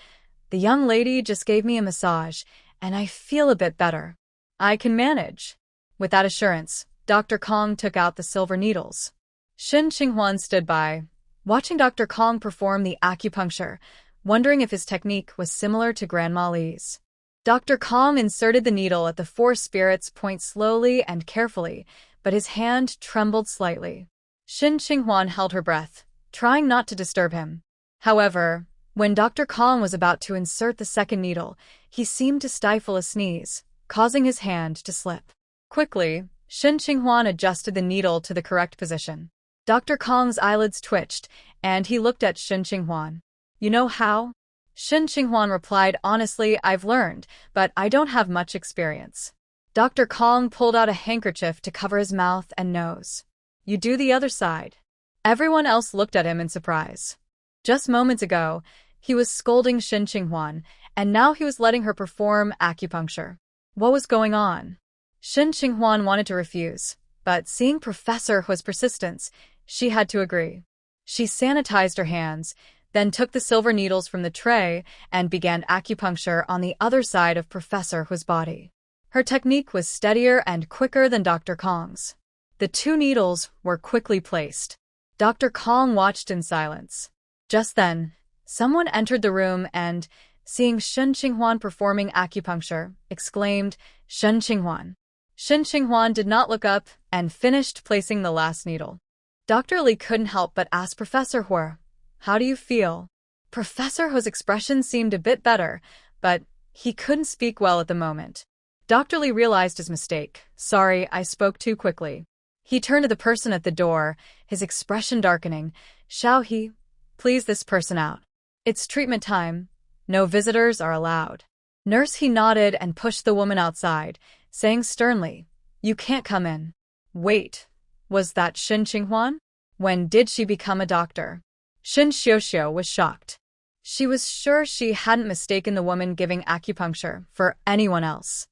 The young lady just gave me a massage, and I feel a bit better. I can manage. With that assurance, Dr. Kong took out the silver needles. Shin Qinghuan stood by, watching Dr. Kong perform the acupuncture, wondering if his technique was similar to Grandma Li's. Dr. Kong inserted the needle at the four spirits point slowly and carefully, but his hand trembled slightly. Shin Qinghuan held her breath, trying not to disturb him. However, when Dr. Kong was about to insert the second needle, he seemed to stifle a sneeze, causing his hand to slip. Quickly, Shin Qinghuan adjusted the needle to the correct position. Dr. Kong's eyelids twitched, and he looked at Shin Qinghuan. You know how? Shin Qinghuan replied, Honestly, I've learned, but I don't have much experience. Dr. Kong pulled out a handkerchief to cover his mouth and nose. You do the other side. Everyone else looked at him in surprise. Just moments ago, he was scolding Shin Qinghuan, and now he was letting her perform acupuncture. What was going on? Shin Qinghuan wanted to refuse, but seeing Professor Hu's persistence, she had to agree. She sanitized her hands, then took the silver needles from the tray and began acupuncture on the other side of Professor Hu's body. Her technique was steadier and quicker than Dr. Kong's. The 2 needles were quickly placed. Dr. Kong watched in silence. Just then, someone entered the room and, seeing Shin Qinghuan performing acupuncture, exclaimed, Shin Qinghuan. Shin Qinghuan did not look up and finished placing the last needle. Dr. Li couldn't help but ask Professor Hu, how do you feel? Professor Hu's expression seemed a bit better, but he couldn't speak well at the moment. Dr. Li realized his mistake. Sorry, I spoke too quickly. He turned to the person at the door, his expression darkening. Shall he? Please this person out. It's treatment time. No visitors are allowed. Nurse He nodded and pushed the woman outside, saying sternly, you can't come in. Wait, was that Shin Qinghuan? When did she become a doctor? Shin Xiuxiu was shocked. She was sure she hadn't mistaken the woman giving acupuncture for anyone else.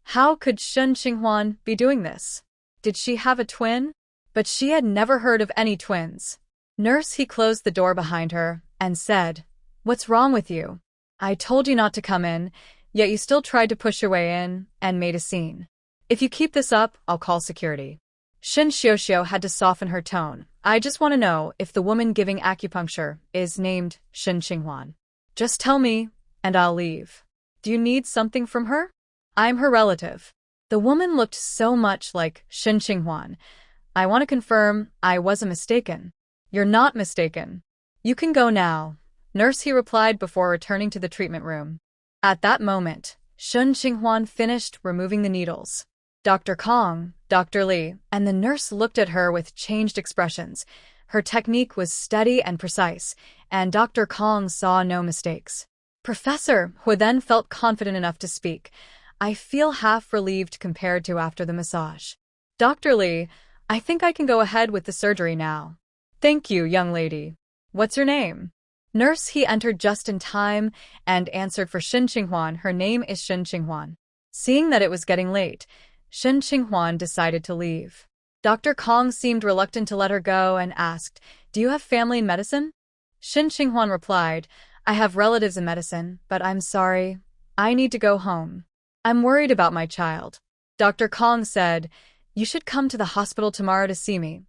How could Shin Qinghuan be doing this? Did she have a twin? But she had never heard of any twins. Nurse He closed the door behind her and said, what's wrong with you? I told you not to come in, yet you still tried to push your way in and made a scene. If you keep this up, I'll call security. Shin Xiuxiu had to soften her tone. I just want to know if the woman giving acupuncture is named Shin Qinghuan. Just tell me, and I'll leave. Do you need something from her? I'm her relative. The woman looked so much like Shin Qinghuan. I want to confirm I wasn't mistaken. You're not mistaken. You can go now, Nurse He replied before returning to the treatment room. At that moment, Shin Qinghuan finished removing the needles. Dr. Kong, Dr. Li, and the nurse looked at her with changed expressions. Her technique was steady and precise, and Dr. Kong saw no mistakes. Professor Hu then felt confident enough to speak. I feel half relieved compared to after the massage. Dr. Li, I think I can go ahead with the surgery now. Thank you, young lady. What's your name? Nurse He entered just in time and answered for Shin Qinghuan. Her name is Shin Qinghuan. Seeing that it was getting late, Shin Qinghuan decided to leave. Dr. Kong seemed reluctant to let her go and asked, do you have family in medicine? Shin Qinghuan replied, I have relatives in medicine, but I'm sorry. I need to go home. I'm worried about my child. Dr. Kong said, you should come to the hospital tomorrow to see me.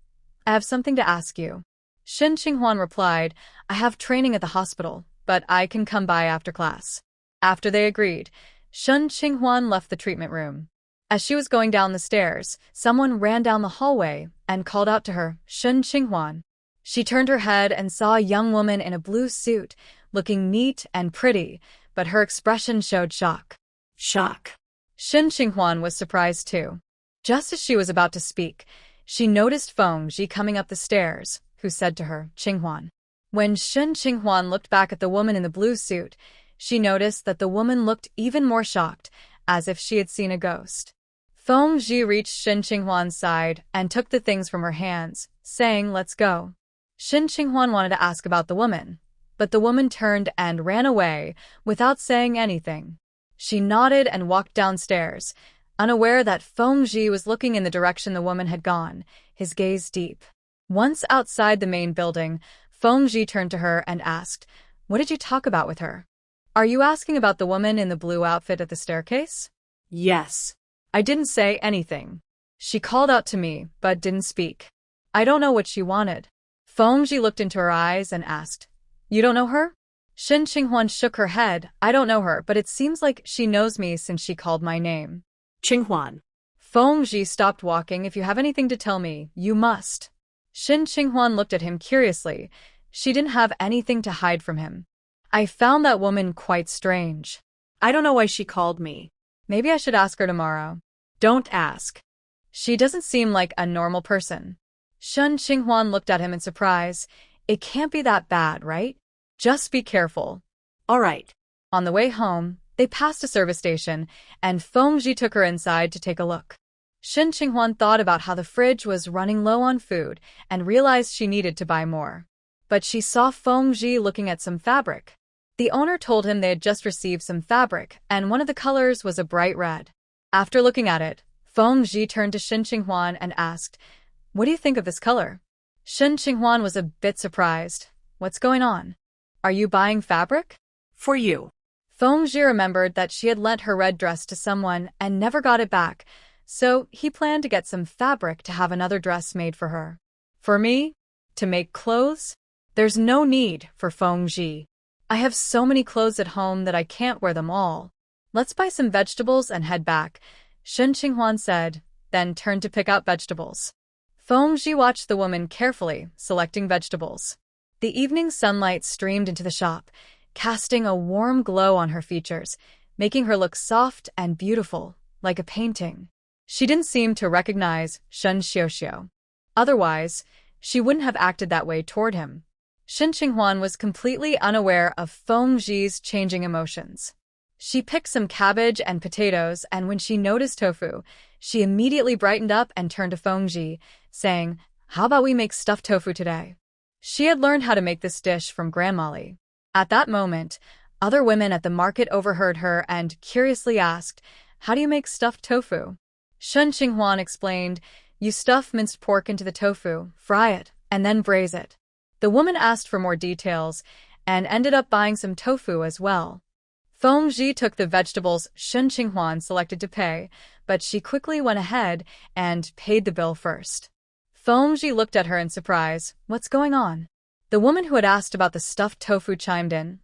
I have something to ask you. Shin Qinghuan replied, I have training at the hospital, but I can come by after class. After they agreed, Shin Qinghuan left the treatment room. As she was going down the stairs, someone ran down the hallway and called out to her, Shin Qinghuan. She turned her head and saw a young woman in a blue suit, looking neat and pretty, but her expression showed shock. Shock. Shin Qinghuan was surprised too. Just as she was about to speak, she noticed Feng coming up the stairs, who said to her, Qinghuan. When Shin Qinghuan looked back at the woman in the blue suit, she noticed that the woman looked even more shocked, as if she had seen a ghost. Feng reached Shin Qinghuan's side and took the things from her hands, saying, let's go. Shin Qinghuan wanted to ask about the woman, but the woman turned and ran away without saying anything. She nodded and walked downstairs, unaware that Feng was looking in the direction the woman had gone, his gaze deep. Once outside the main building, Feng turned to her and asked, what did you talk about with her? Are you asking about the woman in the blue outfit at the staircase? Yes. I didn't say anything. She called out to me, but didn't speak. I don't know what she wanted. Feng looked into her eyes and asked, you don't know her? Shin Qinghuan shook her head. I don't know her, but it seems like she knows me since she called my name. Qinghuan. Feng stopped walking. If you have anything to tell me, you must. Shin Qinghuan looked at him curiously. She didn't have anything to hide from him. I found that woman quite strange. I don't know why she called me. Maybe I should ask her tomorrow. Don't ask. She doesn't seem like a normal person. Shin Qinghuan looked at him in surprise. It can't be that bad, right? Just be careful. All right. On the way home, They passed a service station, and Feng Ji took her inside to take a look. Shen Qinghuan thought about how the fridge was running low on food and realized she needed to buy more. But she saw Feng Ji looking at some fabric. The owner told him they had just received some fabric, and one of the colors was a bright red. After looking at it, Feng Ji turned to Shen Qinghuan and asked, "What do you think of this color?" Shen Qinghuan was a bit surprised. "What's going on? Are you buying fabric?" For you. Feng Ji remembered that she had lent her red dress to someone and never got it back, so he planned to get some fabric to have another dress made for her. "For me? To make clothes? There's no need for Feng Ji. I have so many clothes at home that I can't wear them all. Let's buy some vegetables and head back," Shen Qinghuan said, then turned to pick out vegetables. Feng Ji watched the woman carefully, selecting vegetables. The evening sunlight streamed into the shop, casting a warm glow on her features, making her look soft and beautiful, like a painting. She didn't seem to recognize Shen Xiuxiu. Otherwise, she wouldn't have acted that way toward him. Shen Qinghuan was completely unaware of Feng Ji's changing emotions. She picked some cabbage and potatoes, and when she noticed tofu, she immediately brightened up and turned to Feng Ji, saying, "How about we make stuffed tofu today?" She had learned how to make this dish from Grandma Li. At that moment, other women at the market overheard her and curiously asked, "How do you make stuffed tofu?" Shen Qinghuan explained, "You stuff minced pork into the tofu, fry it, and then braise it." The woman asked for more details and ended up buying some tofu as well. Feng Ji took the vegetables Shen Qinghuan selected to pay, but she quickly went ahead and paid the bill first. Feng Ji looked at her in surprise. "What's going on?" The woman who had asked about the stuffed tofu chimed in.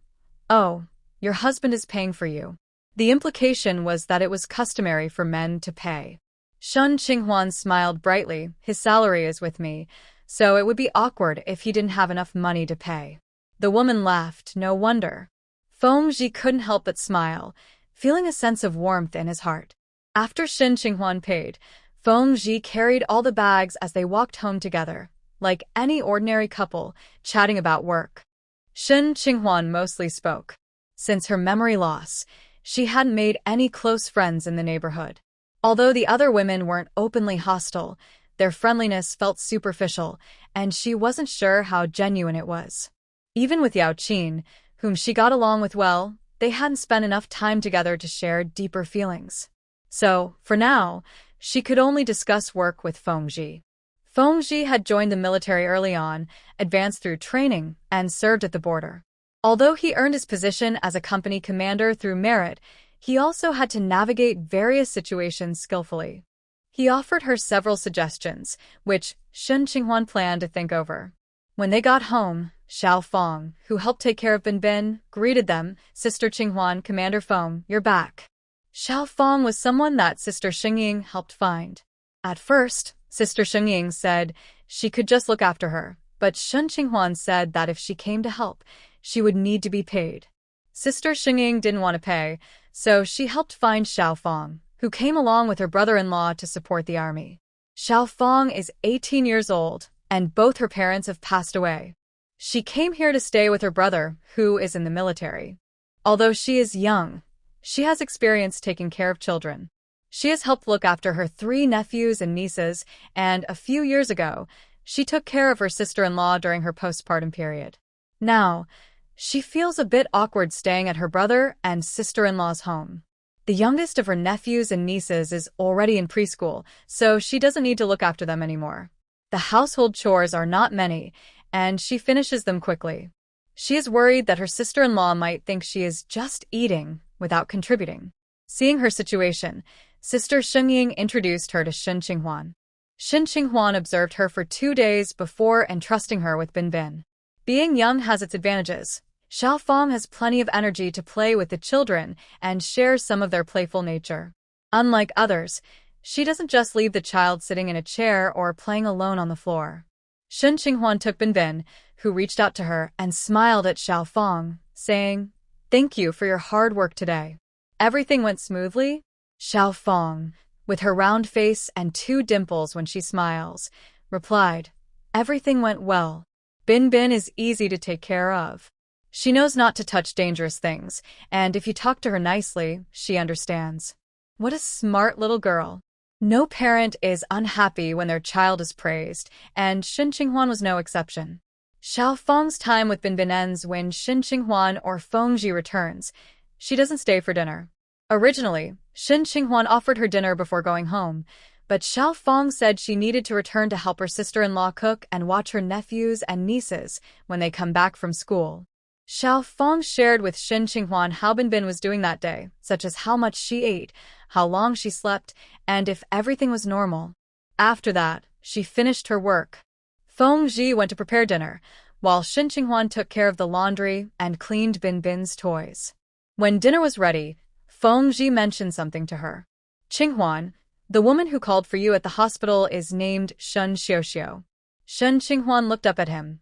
"Oh, your husband is paying for you." The implication was that it was customary for men to pay. Shen Qinghuan smiled brightly. "His salary is with me, so it would be awkward if he didn't have enough money to pay." The woman laughed. No wonder. Feng Ji couldn't help but smile, feeling a sense of warmth in his heart. After Shen Qinghuan paid, Feng Ji carried all the bags as they walked home together, like any ordinary couple, chatting about work. Shen Qinghuan mostly spoke. Since her memory loss, she hadn't made any close friends in the neighborhood. Although the other women weren't openly hostile, their friendliness felt superficial, and she wasn't sure how genuine it was. Even with Yao Qin, whom she got along with well, they hadn't spent enough time together to share deeper feelings. So, for now, she could only discuss work with Feng Ji. Feng Ji had joined the military early on, advanced through training, and served at the border. Although he earned his position as a company commander through merit, he also had to navigate various situations skillfully. He offered her several suggestions, which Shen Qinghuan planned to think over. When they got home, Xiao Feng, who helped take care of Bin Bin, greeted them. "Sister Qinghuan, Commander Feng, you're back." Xiao Feng was someone that Sister Xingying helped find. At first, Sister Xingying said she could just look after her, but Shen Qinghuan said that if she came to help, she would need to be paid. Sister Xingying didn't want to pay, so she helped find Xiao Feng, who came along with her brother-in-law to support the army. Xiao Feng is 18 years old, and both her parents have passed away. She came here to stay with her brother, who is in the military. Although she is young, she has experience taking care of children. She has helped look after her 3 nephews and nieces, and a few years ago, she took care of her sister-in-law during her postpartum period. Now, she feels a bit awkward staying at her brother and sister-in-law's home. The youngest of her nephews and nieces is already in preschool, so she doesn't need to look after them anymore. The household chores are not many, and she finishes them quickly. She is worried that her sister-in-law might think she is just eating without contributing. Seeing her situation, Sister Xingying introduced her to Shen Qinghuan. Shen Qinghuan observed her for 2 days before entrusting her with Bin Bin. Being young has its advantages. Xiao Feng has plenty of energy to play with the children and share some of their playful nature. Unlike others, she doesn't just leave the child sitting in a chair or playing alone on the floor. Shen Qinghuan took Bin Bin, who reached out to her and smiled at Xiao Feng, saying, "Thank you for your hard work today. Everything went smoothly?" Xiao Feng, with her round face and 2 dimples when she smiles, replied, "Everything went well. Bin Bin is easy to take care of." She knows not to touch dangerous things, and if you talk to her nicely, she understands. What a smart little girl. No parent is unhappy when their child is praised, and Shin Qinghuan was no exception. Xiao Feng's time with Binbin ends when Shin Qinghuan or Fengji returns. She doesn't stay for dinner. Originally, Shin Qinghuan offered her dinner before going home, but Xiao Feng said she needed to return to help her sister-in-law cook and watch her nephews and nieces when they come back from school. Xiao Feng shared with Shin Qinghuan how Binbin was doing that day, such as how much she ate, how long she slept, and if everything was normal. After that, she finished her work. Feng Ji went to prepare dinner, while Shin Qinghuan took care of the laundry and cleaned Binbin's toys. When dinner was ready, Feng Ji mentioned something to her. Qinghuan, the woman who called for you at the hospital is named Shen Xiuxiu. Shen Qinghuan looked up at him.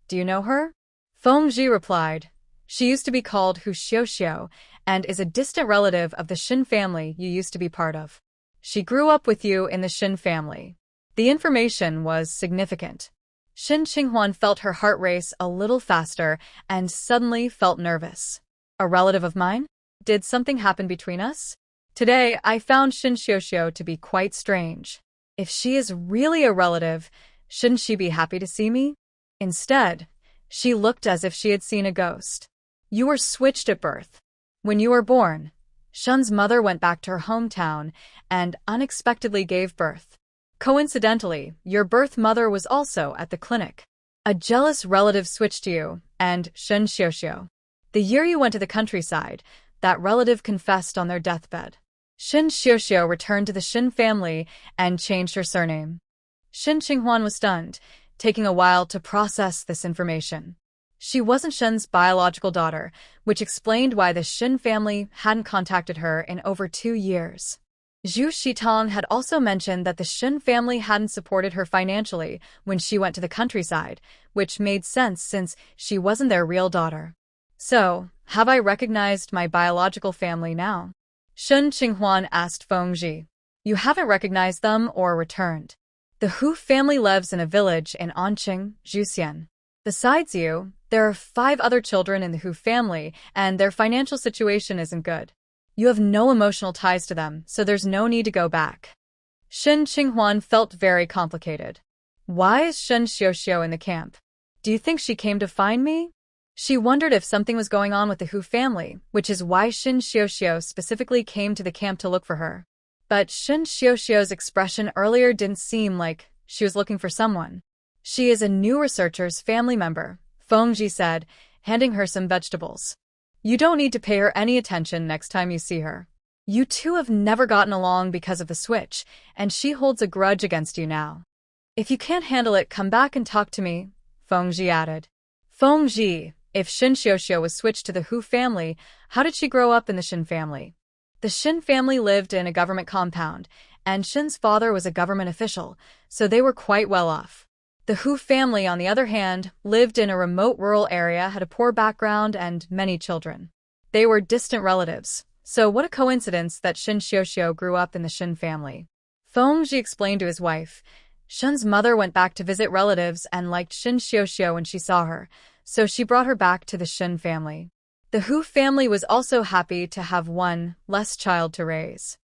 Do you know her? Feng Ji replied. She used to be called Hu Xiuxiu and is a distant relative of the Shin family you used to be part of. She grew up with you in the Shin family. The information was significant. Shin Qinghuan felt her heart race a little faster and suddenly felt nervous. A relative of mine? Did something happen between us? Today, I found Shin Xiuxiu to be quite strange. If she is really a relative, shouldn't she be happy to see me? Instead, she looked as if she had seen a ghost. You were switched at birth. When you were born, Shun's mother went back to her hometown and unexpectedly gave birth. Coincidentally, your birth mother was also at the clinic. A jealous relative switched you and Shin Xiuxiu. The year you went to the countryside, that relative confessed on their deathbed. Shin Xiuxiu returned to the Shin family and changed her surname. Shin Qinghuan was stunned, taking a while to process this information. She wasn't Shin's biological daughter, which explained why the Shin family hadn't contacted her in over 2 years. Zhu Shitong had also mentioned that the Shin family hadn't supported her financially when she went to the countryside, which made sense since she wasn't their real daughter. So, have I recognized my biological family now? Shin Qinghuan asked Feng Ji. You haven't recognized them or returned. The Hu family lives in a village in Anqing, Zhuxian. Besides you, there are 5 other children in the Hu family, and their financial situation isn't good. You have no emotional ties to them, so there's no need to go back. Shin Qinghuan felt very complicated. Why is Shen Xiuxiu in the camp? Do you think she came to find me? She wondered if something was going on with the Hu family, which is why Shin Xiuxiu specifically came to the camp to look for her. But Shin Xiuxiu's expression earlier didn't seem like she was looking for someone. She is a new researcher's family member, Feng Ji said, handing her some vegetables. You don't need to pay her any attention next time you see her. You two have never gotten along because of the switch, and she holds a grudge against you now. If you can't handle it, come back and talk to me, Feng Ji added. Feng Ji, if Shin Xiuxiu was switched to the Hu family, how did she grow up in the Shin family? The Shin family lived in a government compound, and Shin's father was a government official, so they were quite well off. The Hu family, on the other hand, lived in a remote rural area, had a poor background, and many children. They were distant relatives, so what a coincidence that Shin Xiuxiu grew up in the Shin family. Feng Ji explained to his wife. Shin's mother went back to visit relatives and liked Shin Xiuxiu when she saw her, so she brought her back to the Shin family. The Hu family was also happy to have one less child to raise.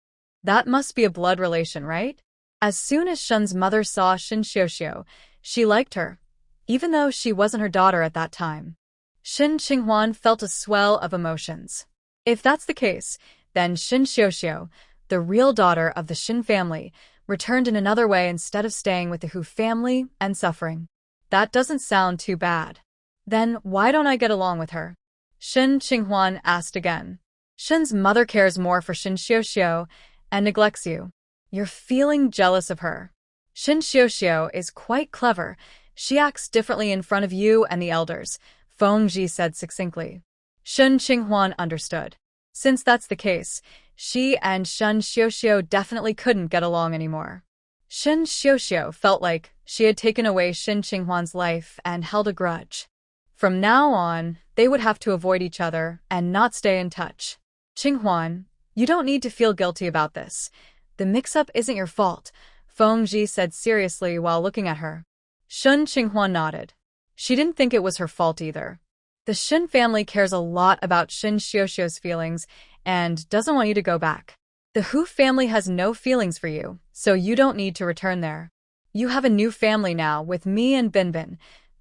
That must be a blood relation, right? As soon as Shin's mother saw Shin Xiuxiu, she liked her, even though she wasn't her daughter at that time. Shin Qinghuan felt a swell of emotions. If that's the case, then Shin Xiuxiu, the real daughter of the Shin family, returned in another way instead of staying with the Hu family and suffering. That doesn't sound too bad. Then why don't I get along with her? Shin Qinghuan asked again. Shin's mother cares more for Shin Xiuxiu and neglects you. You're feeling jealous of her. Shin Xiuxiu is quite clever. She acts differently in front of you and the elders, Feng Ji said succinctly. Shin Qinghuan understood. Since that's the case, she and Shin Xiuxiu definitely couldn't get along anymore. Shin Xiuxiu felt like she had taken away Shin Qinghuan's life and held a grudge. From now on, they would have to avoid each other and not stay in touch. Qinghuan, you don't need to feel guilty about this. The mix-up isn't your fault, Feng Ji said seriously while looking at her. Shin Qinghuan nodded. She didn't think it was her fault either. The Shin family cares a lot about Shin Xiuxiu's feelings and doesn't want you to go back. The Hu family has no feelings for you, so you don't need to return there. You have a new family now with me and Binbin.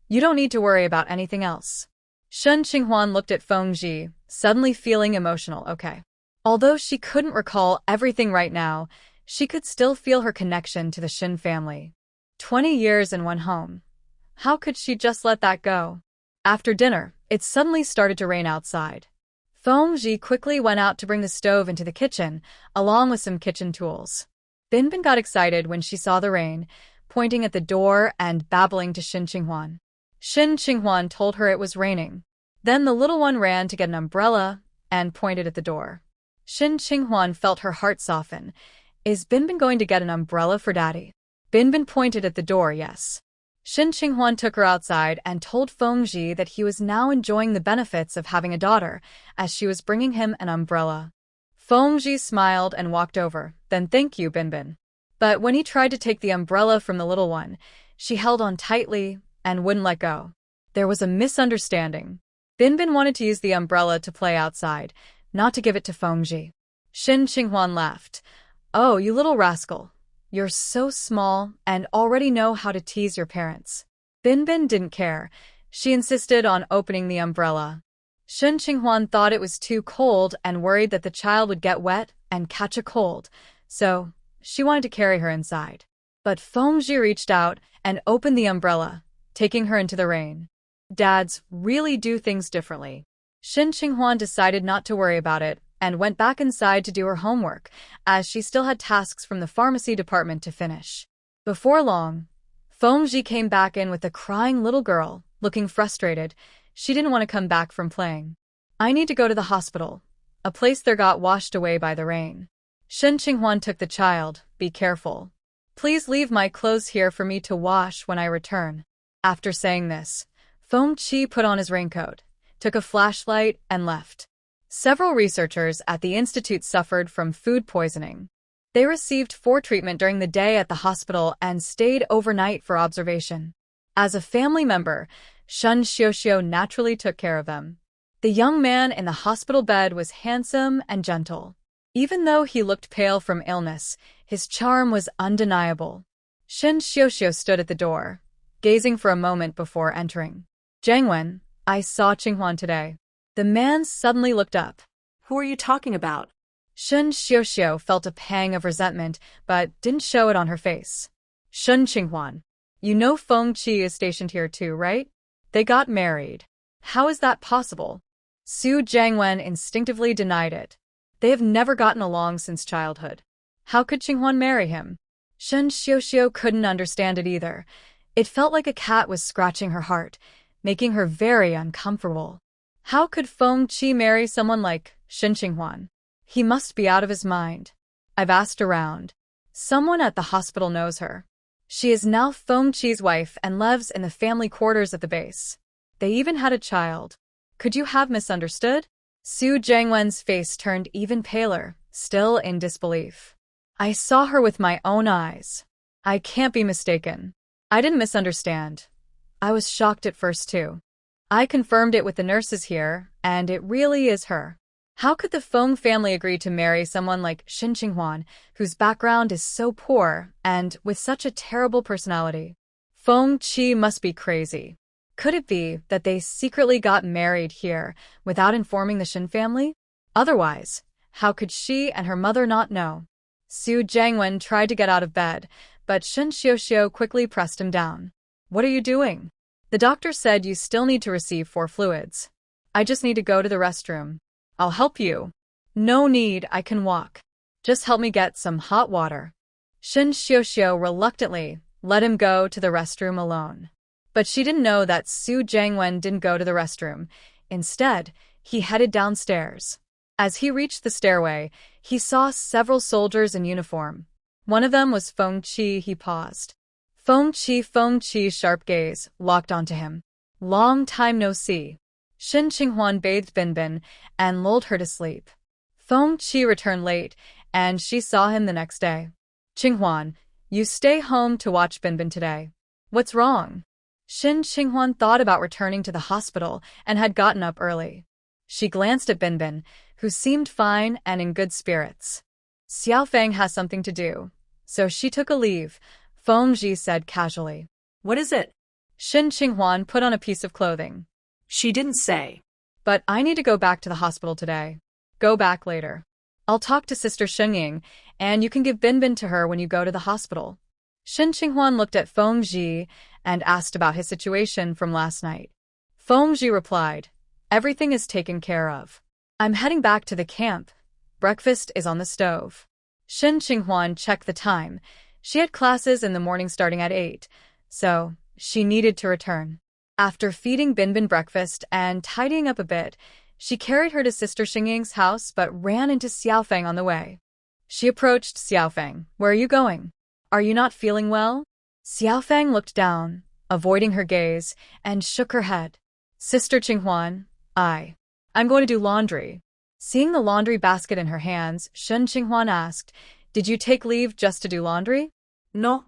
You don't need to worry about anything else. Shen Qinghuan looked at Feng Ji, suddenly feeling emotional. Okay. Although she couldn't recall everything right now, she could still feel her connection to the Shin family. 20 years in one home. How could she just let that go? After dinner, it suddenly started to rain outside. Feng Ji quickly went out to bring the stove into the kitchen, along with some kitchen tools. Binbin got excited when she saw the rain, pointing at the door and babbling to Shin Qinghuan. Shin Qinghuan told her it was raining. Then the little one ran to get an umbrella and pointed at the door. Shin Qinghuan felt her heart soften. Is Binbin going to get an umbrella for Daddy? Binbin pointed at the door, yes. Shin Qinghuan took her outside and told Feng Ji that he was now enjoying the benefits of having a daughter, as she was bringing him an umbrella. Feng Ji smiled and walked over. Then thank you, Binbin. But when he tried to take the umbrella from the little one, she held on tightly and wouldn't let go. There was a misunderstanding. Binbin wanted to use the umbrella to play outside, not to give it to Feng Ji. Shin Qinghuan laughed. Oh, you little rascal. You're so small and already know how to tease your parents. Binbin didn't care. She insisted on opening the umbrella. Shin Qinghuan thought it was too cold and worried that the child would get wet and catch a cold, so she wanted to carry her inside. But Feng Ji reached out and opened the umbrella, taking her into the rain. Dads really do things differently. Shin Qinghuan decided not to worry about it and went back inside to do her homework, as she still had tasks from the pharmacy department to finish. Before long, Feng Ji came back in with a crying little girl, looking frustrated. She didn't want to come back from playing. I need to go to the hospital, a place there got washed away by the rain. Shin Qinghuan took the child. Be careful. Please leave my clothes here for me to wash when I return. After saying this, Feng Ji put on his raincoat, took a flashlight, and left. Several researchers at the institute suffered from food poisoning. They received treatment during the day at the hospital and stayed overnight for observation. As a family member, Shen Xiuxiu naturally took care of them. The young man in the hospital bed was handsome and gentle. Even though he looked pale from illness, his charm was undeniable. Shen Xiuxiu stood at the door, gazing for a moment before entering. Jiangwen, I saw Qinghuan today. The man suddenly looked up. Who are you talking about? Shen Xiuxiu felt a pang of resentment, but didn't show it on her face. Shen Qinghuan, you know Feng Ji is stationed here too, right? They got married. How is that possible? Su Jiangwen instinctively denied it. They have never gotten along since childhood. How could Qinghuan marry him? Shen Xiuxiu couldn't understand it either. It felt like a cat was scratching her heart, making her very uncomfortable. How could Feng Ji marry someone like Shen Qinghuan? He must be out of his mind. I've asked around. Someone at the hospital knows her. She is now Feng Ji's wife and lives in the family quarters at the base. They even had a child. Could you have misunderstood? Su Jiangwen's face turned even paler, still in disbelief. I saw her with my own eyes. I can't be mistaken. I didn't misunderstand. I was shocked at first too. I confirmed it with the nurses here, and it really is her. How could the Feng family agree to marry someone like Shen Qinghuan, whose background is so poor and with such a terrible personality? Feng Ji must be crazy. Could it be that they secretly got married here without informing the Shen family? Otherwise, how could she and her mother not know? Su Jiangwen tried to get out of bed, but Shen Xiuxiu quickly pressed him down. What are you doing? The doctor said you still need to receive 4 fluids. I just need to go to the restroom. I'll help you. No need, I can walk. Just help me get some hot water. Shen Xiuxiu reluctantly let him go to the restroom alone. But she didn't know that Su Jiangwen didn't go to the restroom. Instead, he headed downstairs. As he reached the stairway, he saw several soldiers in uniform. One of them was Feng Ji. He paused. Feng Ji's sharp gaze locked onto him. Long time no see. Shin Qinghuan bathed Binbin and lulled her to sleep. Feng Ji returned late, and she saw him the next day. Qinghuan, you stay home to watch Binbin today. What's wrong? Shin Qinghuan thought about returning to the hospital and had gotten up early. She glanced at Binbin, who seemed fine and in good spirits. Xiao Feng has something to do, so she took a leave, Feng Ji said casually. What is it? Shin Qinghuan put on a piece of clothing. She didn't say. But I need to go back to the hospital today. Go back later. I'll talk to Sister Shenying, and you can give Binbin to her when you go to the hospital. Shin Qinghuan looked at Feng Ji and asked about his situation from last night. Feng Ji replied, everything is taken care of. I'm heading back to the camp. Breakfast is on the stove. Shin Qinghuan checked the time. She had classes in the morning starting at 8, so she needed to return. After feeding Binbin breakfast and tidying up a bit, she carried her to Sister Xingying's house but ran into Xiao Feng on the way. She approached Xiao Feng. Where are you going? Are you not feeling well? Xiao Feng looked down, avoiding her gaze, and shook her head. Sister Qinghuan, I'm going to do laundry. Seeing the laundry basket in her hands, Shin Qinghuan asked, did you take leave just to do laundry? No.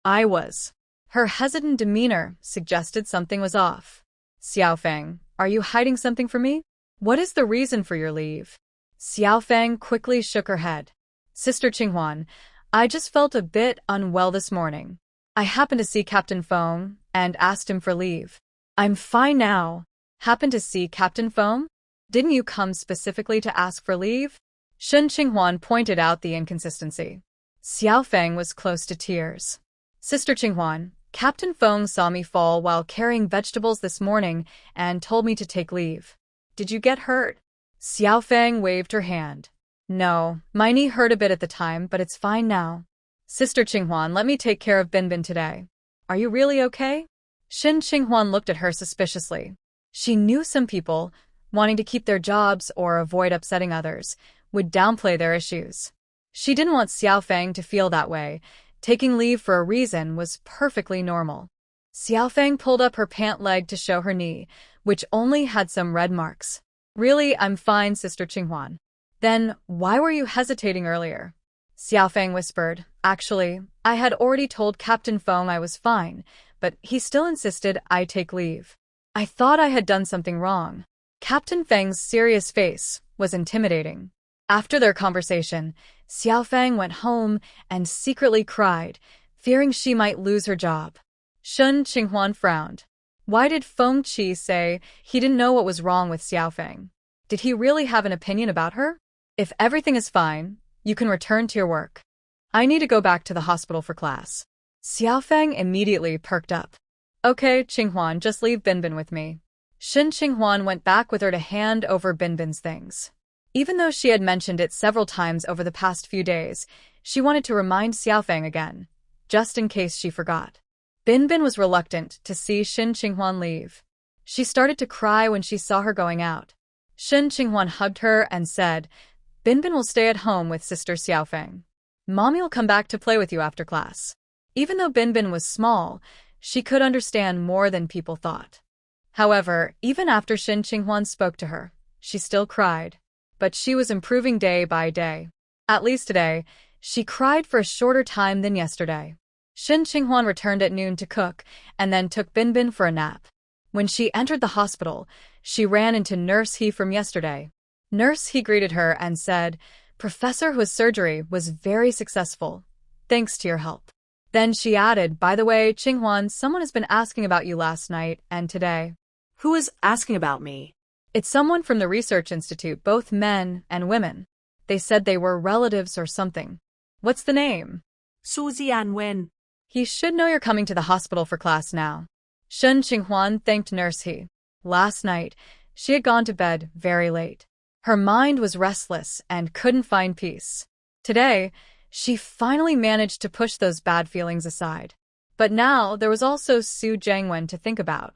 I was. Her hesitant demeanor suggested something was off. Xiao Feng, are you hiding something from me? What is the reason for your leave? Xiao Feng quickly shook her head. Sister Qinghuan, I just felt a bit unwell this morning. I happened to see Captain Feng and asked him for leave. I'm fine now. Happened to see Captain Feng? Didn't you come specifically to ask for leave? Shin Qinghuan pointed out the inconsistency. Xiao Feng was close to tears. Sister Qinghuan, Captain Feng saw me fall while carrying vegetables this morning and told me to take leave. Did you get hurt? Xiao Feng waved her hand. No, my knee hurt a bit at the time, but it's fine now. Sister Qinghuan, let me take care of Binbin today. Are you really okay? Shin Qinghuan looked at her suspiciously. She knew some people, wanting to keep their jobs or avoid upsetting others, would downplay their issues. She didn't want Xiao Feng to feel that way. Taking leave for a reason was perfectly normal. Xiao Feng pulled up her pant leg to show her knee, which only had some red marks. Really, I'm fine, Sister Qinghuan. Then, why were you hesitating earlier? Xiao Feng whispered. Actually, I had already told Captain Feng I was fine, but he still insisted I take leave. I thought I had done something wrong. Captain Feng's serious face was intimidating. After their conversation, Xiao Feng went home and secretly cried, fearing she might lose her job. Shin Qinghuan frowned. Why did Feng Qi say he didn't know what was wrong with Xiao Feng? Did he really have an opinion about her? If everything is fine, you can return to your work. I need to go back to the hospital for class. Xiao Feng immediately perked up. Okay, Qinghuan, just leave Binbin with me. Shin Qinghuan went back with her to hand over Binbin's things. Even though she had mentioned it several times over the past few days, she wanted to remind Xiao Feng again, just in case she forgot. Binbin was reluctant to see Shin Qinghuan leave. She started to cry when she saw her going out. Shin Qinghuan hugged her and said, Binbin will stay at home with Sister Xiao Feng. Mommy will come back to play with you after class. Even though Binbin was small, she could understand more than people thought. However, even after Shin Qinghuan spoke to her, she still cried. But she was improving day by day. At least today, she cried for a shorter time than yesterday. Shin Qinghuan returned at noon to cook and then took Binbin for a nap. When she entered the hospital, she ran into Nurse He from yesterday. Nurse He greeted her and said, Professor Hu's surgery was very successful, thanks to your help. Then she added, by the way, Qinghuan, someone has been asking about you last night and today. Who is asking about me? It's someone from the research institute, both men and women. They said they were relatives or something. What's the name? Suzy An Wen. He should know you're coming to the hospital for class now. Shin Qinghuan thanked Nurse He. Last night, she had gone to bed very late. Her mind was restless and couldn't find peace. Today, she finally managed to push those bad feelings aside. But now there was also Su Jiangwen to think about.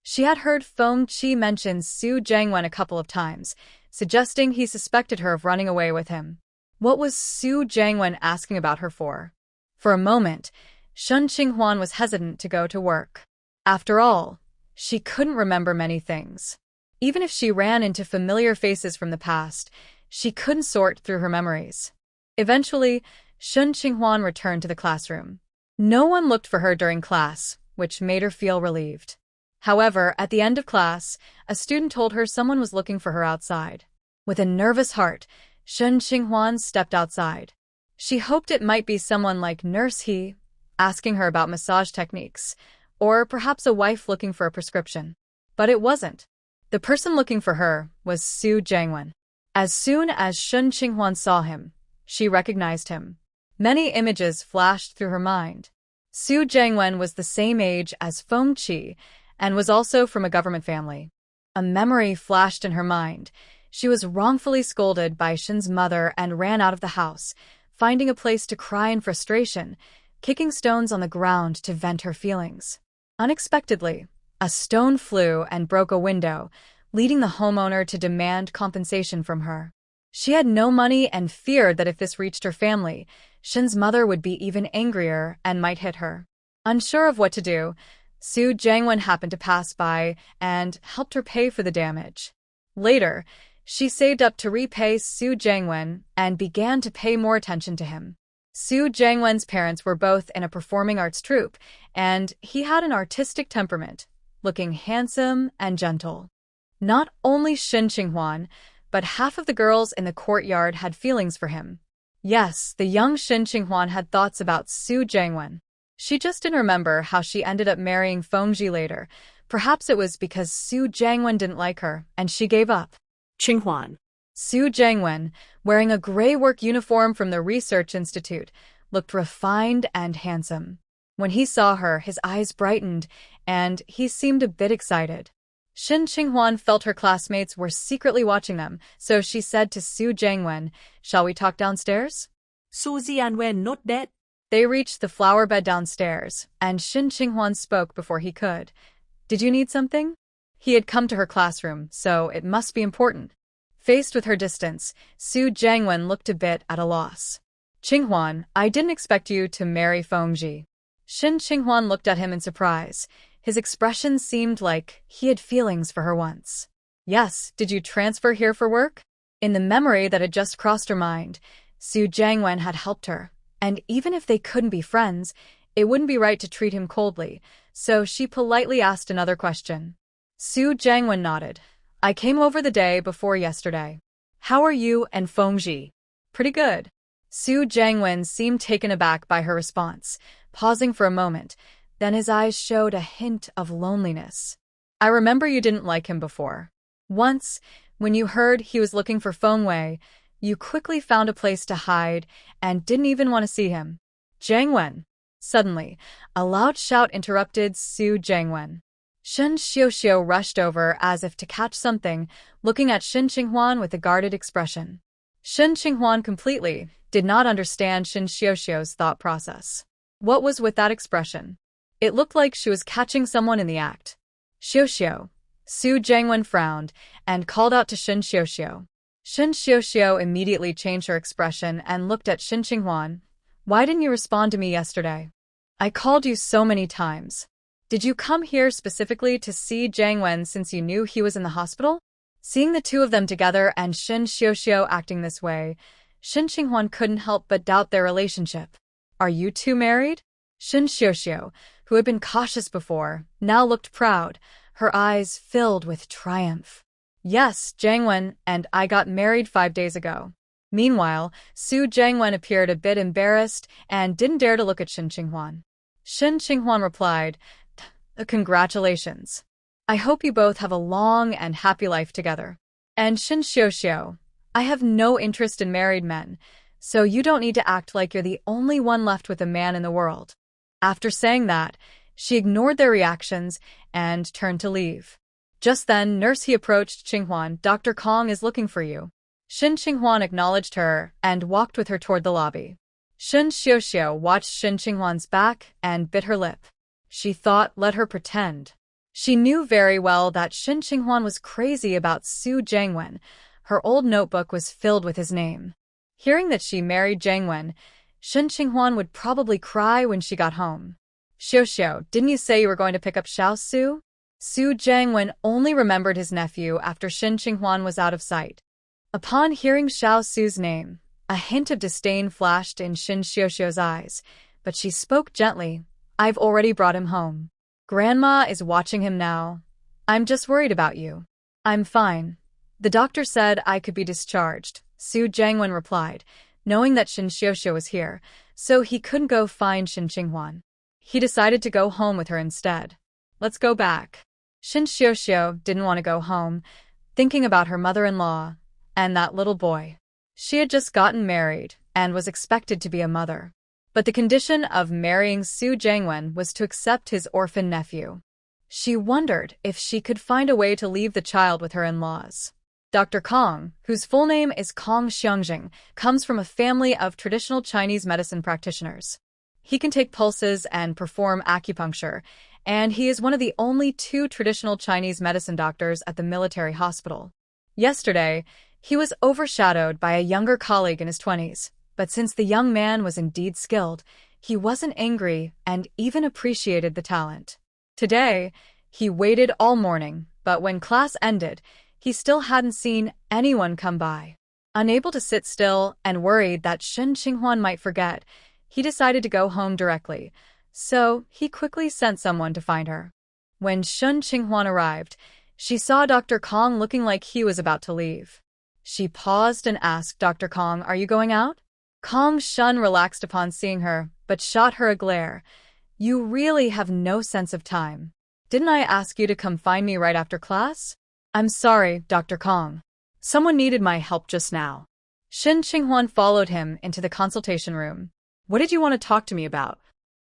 She had heard Feng Qi mention Su Jiangwen a couple of times, suggesting he suspected her of running away with him. What was Su Jiangwen asking about her for? For a moment, Shin Qinghuan was hesitant to go to work. After all, she couldn't remember many things. Even if she ran into familiar faces from the past, she couldn't sort through her memories. Eventually, Shin Qinghuan returned to the classroom. No one looked for her during class, which made her feel relieved. However, at the end of class, a student told her someone was looking for her outside. With a nervous heart, Shen Qinghuan stepped outside. She hoped it might be someone like Nurse He, asking her about massage techniques, or perhaps a wife looking for a prescription. But it wasn't. The person looking for her was Su Jiangwen. As soon as Shen Qinghuan saw him, she recognized him. Many images flashed through her mind. Su Jiangwen was the same age as Feng Qi and was also from a government family. A memory flashed in her mind. She was wrongfully scolded by Shen's mother and ran out of the house, finding a place to cry in frustration, kicking stones on the ground to vent her feelings. Unexpectedly, a stone flew and broke a window, leading the homeowner to demand compensation from her. She had no money and feared that if this reached her family, Shen's mother would be even angrier and might hit her. Unsure of what to do, Su Jiangwen happened to pass by and helped her pay for the damage. Later, she saved up to repay Su Jiangwen and began to pay more attention to him. Su Jiangwen's parents were both in a performing arts troupe, and he had an artistic temperament, looking handsome and gentle. Not only Shen Qinghuan, but half of the girls in the courtyard had feelings for him. Yes, the young Shen Qinghuan had thoughts about Su Jiangwen. She just didn't remember how she ended up marrying Fengji later. Perhaps it was because Su Jiangwen didn't like her, and she gave up. Qinghuan. Su Jiangwen, wearing a gray work uniform from the research institute, looked refined and handsome. When he saw her, his eyes brightened, and he seemed a bit excited. Shen Qinghuan felt her classmates were secretly watching them, so she said to Su Jiangwen, "Shall we talk downstairs?" Su Jiangwen not dead. They reached the flower bed downstairs, and Shen Qinghuan spoke before he could. "Did you need something?" He had come to her classroom, so it must be important. Faced with her distance, Su Jiangwen looked a bit at a loss. "Qinghuan, I didn't expect you to marry Fengji." Shen Qinghuan looked at him in surprise. His expression seemed like he had feelings for her once. "Yes, did you transfer here for work?" In the memory that had just crossed her mind, Su Jiangwen had helped her, and even if they couldn't be friends, it wouldn't be right to treat him coldly, so she politely asked another question. Su Jiangwen nodded. "I came over the day before yesterday. How are you and Fengji?" "Pretty good." Su Jiangwen seemed taken aback by her response, pausing for a moment. Then his eyes showed a hint of loneliness. "I remember you didn't like him before. Once, when you heard he was looking for Feng Wei, you quickly found a place to hide and didn't even want to see him." "Jiangwen!" Suddenly, a loud shout interrupted Su Jiangwen. Shen Xiuxiu rushed over as if to catch something, looking at Shen Qinghuan with a guarded expression. Shen Qinghuan completely did not understand Shen Xiuxiu's thought process. What was with that expression? It looked like she was catching someone in the act. "Xiuxiu." Su Jiangwen frowned and called out to Shen Xiuxiu. Shen Xiuxiu immediately changed her expression and looked at Shen Qinghuan. "Why didn't you respond to me yesterday? I called you so many times. Did you come here specifically to see Jiangwen since you knew he was in the hospital?" Seeing the two of them together and Shen Xiuxiu acting this way, Shen Qinghuan couldn't help but doubt their relationship. "Are you two married?" Shen Xiuxiu, who had been cautious before, now looked proud, her eyes filled with triumph. "Yes, Jiangwen and I got married 5 days ago." Meanwhile, Su Jiangwen appeared a bit embarrassed and didn't dare to look at Shen Qinghuan. Shen Qinghuan replied, "Congratulations. I hope you both have a long and happy life together." And Shen Xiuxiu, "I have no interest in married men, so you don't need to act like you're the only one left with a man in the world." After saying that, she ignored their reactions and turned to leave. Just then, Nurse He approached Qinghuan. "Dr. Kong is looking for you." Shen Qinghuan acknowledged her and walked with her toward the lobby. Shen Xiuxiu watched Shen Qinghuan's back and bit her lip. She thought, let her pretend. She knew very well that Shen Qinghuan was crazy about Su Jiangwen. Her old notebook was filled with his name. Hearing that she married Jiangwen, Shen Qinghuan would probably cry when she got home. "Xiuxiu, didn't you say you were going to pick up Xiao Su?" Su Jiangwen only remembered his nephew after Shen Qinghuan was out of sight. Upon hearing Xiao Su's name, a hint of disdain flashed in Shen Xiuxiu's eyes, but she spoke gently. "I've already brought him home." Grandma is watching him now. I'm just worried about you. I'm fine. The doctor said I could be discharged, Su Jiangwen replied, knowing that Shin Xiuxiu was here, so he couldn't go find Shin Qinghuan. He decided to go home with her instead. Let's go back. Shin Xiuxiu didn't want to go home, thinking about her mother-in-law and that little boy. She had just gotten married and was expected to be a mother. But the condition of marrying Su Jiangwen was to accept his orphan nephew. She wondered if she could find a way to leave the child with her in-laws. Dr. Kong, whose full name is Kong Xiangjing, comes from a family of traditional Chinese medicine practitioners. He can take pulses and perform acupuncture, and he is one of the only 2 traditional Chinese medicine doctors at the military hospital. Yesterday, he was overshadowed by a younger colleague in his 20s, but since the young man was indeed skilled, he wasn't angry and even appreciated the talent. Today, he waited all morning, but when class ended, he still hadn't seen anyone come by. Unable to sit still and worried that Shin Qinghuan might forget, he decided to go home directly, so he quickly sent someone to find her. When Shin Qinghuan arrived, she saw Dr. Kong looking like he was about to leave. She paused and asked Dr. Kong, "Are you going out?" Kong Shun relaxed upon seeing her, but shot her a glare. "You really have no sense of time. Didn't I ask you to come find me right after class?" "I'm sorry, Dr. Kong. Someone needed my help just now." Shin Qinghuan followed him into the consultation room. "What did you want to talk to me about?"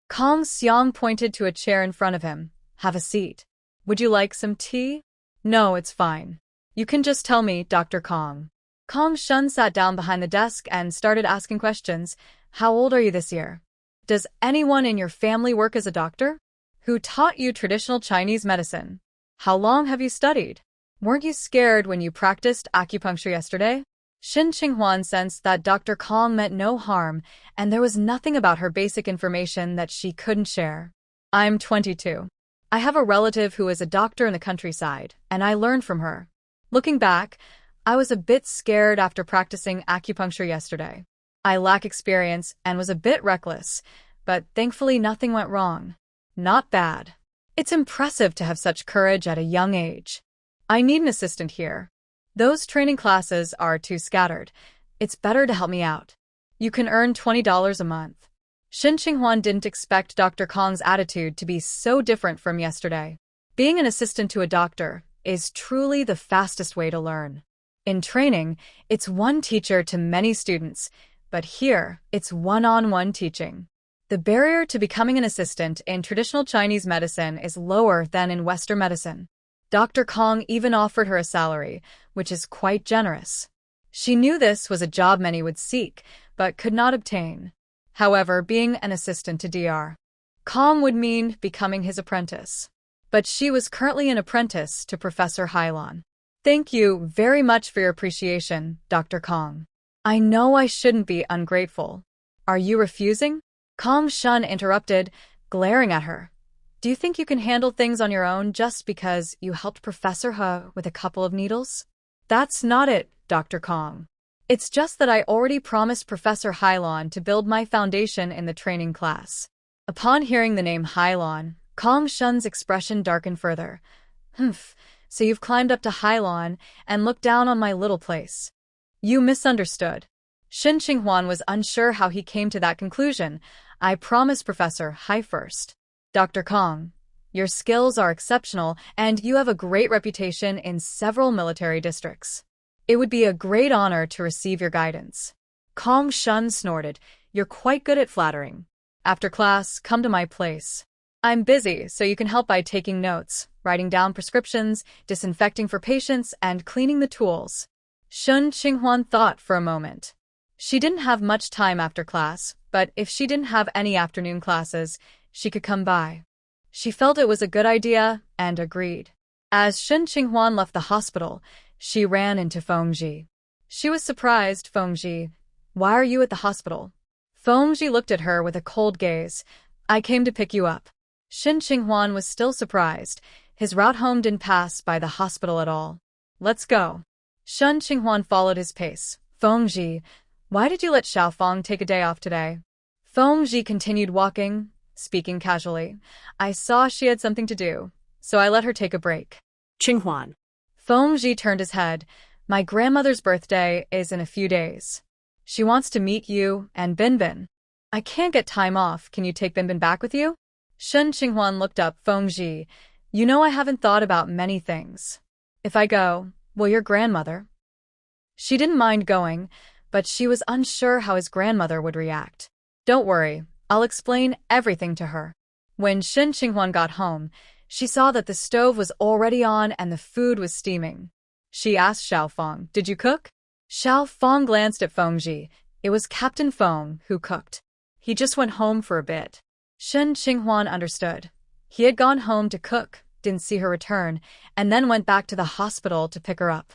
Kong Xiang pointed to a chair in front of him. "Have a seat. Would you like some tea?" "No, it's fine. You can just tell me, Dr. Kong." Kong Shun sat down behind the desk and started asking questions. "How old are you this year? Does anyone in your family work as a doctor? Who taught you traditional Chinese medicine? How long have you studied? Weren't you scared when you practiced acupuncture yesterday?" Shin Qinghuan sensed that Dr. Kong meant no harm, and there was nothing about her basic information that she couldn't share. "I'm 22. I have a relative who is a doctor in the countryside, and I learned from her. Looking back, I was a bit scared after practicing acupuncture yesterday. I lack experience and was a bit reckless, but thankfully nothing went wrong. Not bad. It's impressive to have such courage at a young age. I need an assistant here. Those training classes are too scattered. It's better to help me out. You can earn $20 a month." Shin Qinghuan didn't expect Dr. Kong's attitude to be so different from yesterday. Being an assistant to a doctor is truly the fastest way to learn. In training, it's one teacher to many students, but here, it's one-on-one teaching. The barrier to becoming an assistant in traditional Chinese medicine is lower than in Western medicine. Dr. Kong even offered her a salary, which is quite generous. She knew this was a job many would seek, but could not obtain. However, being an assistant to Dr. Kong would mean becoming his apprentice. But she was currently an apprentice to Professor Hailan. "Thank you very much for your appreciation, Dr. Kong. I know I shouldn't be ungrateful. Are you refusing?" Kong Shun interrupted, glaring at her. "Do you think you can handle things on your own just because you helped Professor He with a couple of needles?" "That's not it, Dr. Kong. It's just that I already promised Professor Hailan to build my foundation in the training class." Upon hearing the name Hailan, Kong Shun's expression darkened further. "Humph. So you've climbed up to Hailan and looked down on my little place." "You misunderstood." Shin Qinghuan was unsure how he came to that conclusion. "I promised Professor Hai first. Dr. Kong, your skills are exceptional and you have a great reputation in several military districts. It would be a great honor to receive your guidance." Kong Shun snorted. "You're quite good at flattering. After class, come to my place. I'm busy, so you can help by taking notes, writing down prescriptions, disinfecting for patients, and cleaning the tools." Shin Qinghuan thought for a moment. She didn't have much time after class, but if she didn't have any afternoon classes, she could come by. She felt it was a good idea and agreed. As Shin Qinghuan left the hospital, she ran into Feng. She was surprised. "Feng, why are you at the hospital?" Feng looked at her with a cold gaze. "I came to pick you up." Shin Qinghuan was still surprised. His route home didn't pass by the hospital at all. "Let's go." Shin Qinghuan followed his pace. "Feng, why did you let Xiaofang take a day off today?" Feng continued walking. speaking casually. I saw she had something to do, so I let her take a break. Qinghuan. Feng Ji turned his head. My grandmother's birthday is in a few days. She wants to meet you and Binbin. I can't get time off. Can you take Binbin back with you? Shen Qinghuan looked up Feng Ji. You know I haven't thought about many things. If I go, will your grandmother? She didn't mind going, but she was unsure how his grandmother would react. Don't worry, I'll explain everything to her. When Shen Qinghuan got home, she saw that the stove was already on and the food was steaming. She asked Xiao Feng, did you cook? Xiao Feng glanced at Feng Ji. It was Captain Feng who cooked. He just went home for a bit. Shen Qinghuan understood. He had gone home to cook, didn't see her return, and then went back to the hospital to pick her up.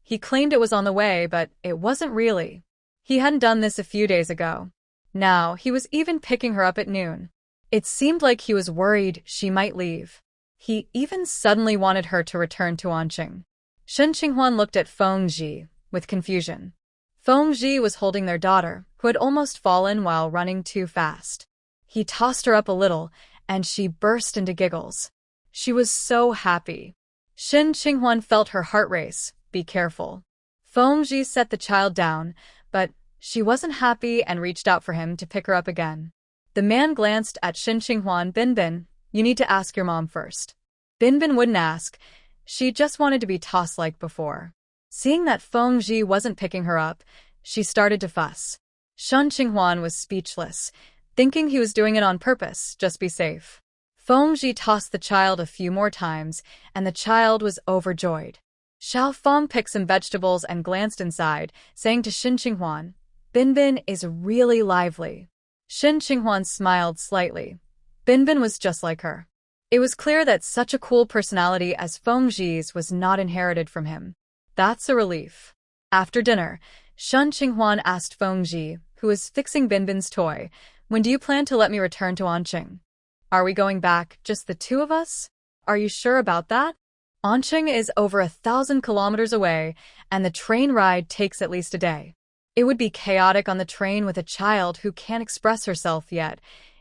He claimed it was on the way, but it wasn't really. He hadn't done this a few days ago. Now, he was even picking her up at noon. It seemed like he was worried she might leave. He even suddenly wanted her to return to Anqing. Shen Qinghuan looked at Feng Ji with confusion. Feng Ji was holding their daughter, who had almost fallen while running too fast. He tossed her up a little, and she burst into giggles. She was so happy. Shen Qinghuan felt her heart race. Be careful. Feng Ji set the child down, but she wasn't happy and reached out for him to pick her up again. The man glanced at Shen Qinghuan. Binbin, you need to ask your mom first. Binbin wouldn't ask. She just wanted to be tossed like before. Seeing that Feng Ji wasn't picking her up, she started to fuss. Shen Qinghuan was speechless, thinking he was doing it on purpose, just be safe. Feng Ji tossed the child a few more times, and the child was overjoyed. Xiao Feng picked some vegetables and glanced inside, saying to Shen Qinghuan, Binbin is really lively. Shen Qinghuan smiled slightly. Binbin was just like her. It was clear that such a cool personality as Feng Ji's was not inherited from him. That's a relief. After dinner, Shen Qinghuan asked Feng Ji, who was fixing Binbin's toy, when do you plan to let me return to Anqing? Are we going back, just the two of us? Are you sure about that? Anqing is over 1,000 kilometers away, and the train ride takes at least a day. It would be chaotic on the train with a child who can't express herself yet.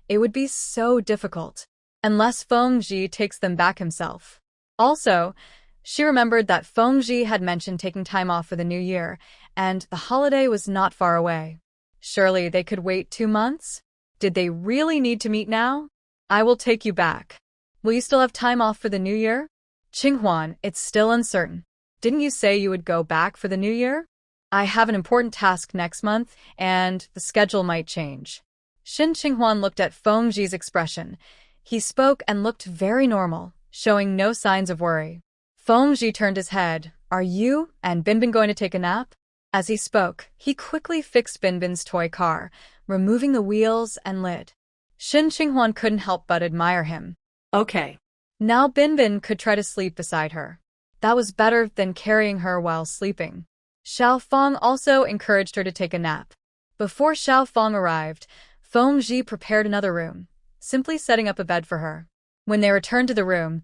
It would be so difficult. Unless Feng Ji takes them back himself. Also, she remembered that Feng Ji had mentioned taking time off for the new year, and the holiday was not far away. Surely they could wait 2 months? Did they really need to meet now? I will take you back. Will you still have time off for the new year? Qinghuan, it's still uncertain. Didn't you say you would go back for the new year? I have an important task next month, and the schedule might change. Shen Qinghuan looked at Feng Ji's expression. He spoke and looked very normal, showing no signs of worry. Feng Ji turned his head. Are you and Binbin going to take a nap? As he spoke, he quickly fixed Binbin's toy car, removing the wheels and lid. Shen Qinghuan couldn't help but admire him. Okay. Now Binbin could try to sleep beside her. That was better than carrying her while sleeping. Xiao Feng also encouraged her to take a nap. Before Xiao Feng arrived, Feng Ji prepared another room, simply setting up a bed for her. When they returned to the room,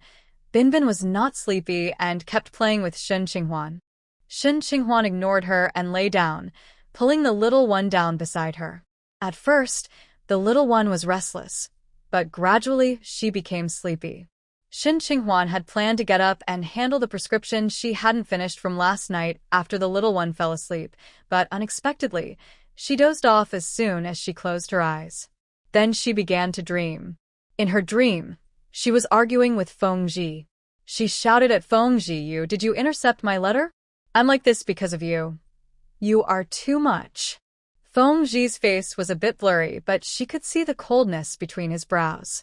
Binbin was not sleepy and kept playing with Shen Qinghuan. Shen Qinghuan ignored her and lay down, pulling the little one down beside her. At first, the little one was restless, but gradually she became sleepy. Shen Qinghuan had planned to get up and handle the prescription she hadn't finished from last night after the little one fell asleep, but unexpectedly, she dozed off as soon as she closed her eyes. Then she began to dream. In her dream, she was arguing with Feng Ji. She shouted at Feng Ji, did you intercept my letter? I'm like this because of you. You are too much. Feng Ji's face was a bit blurry, but she could see the coldness between his brows.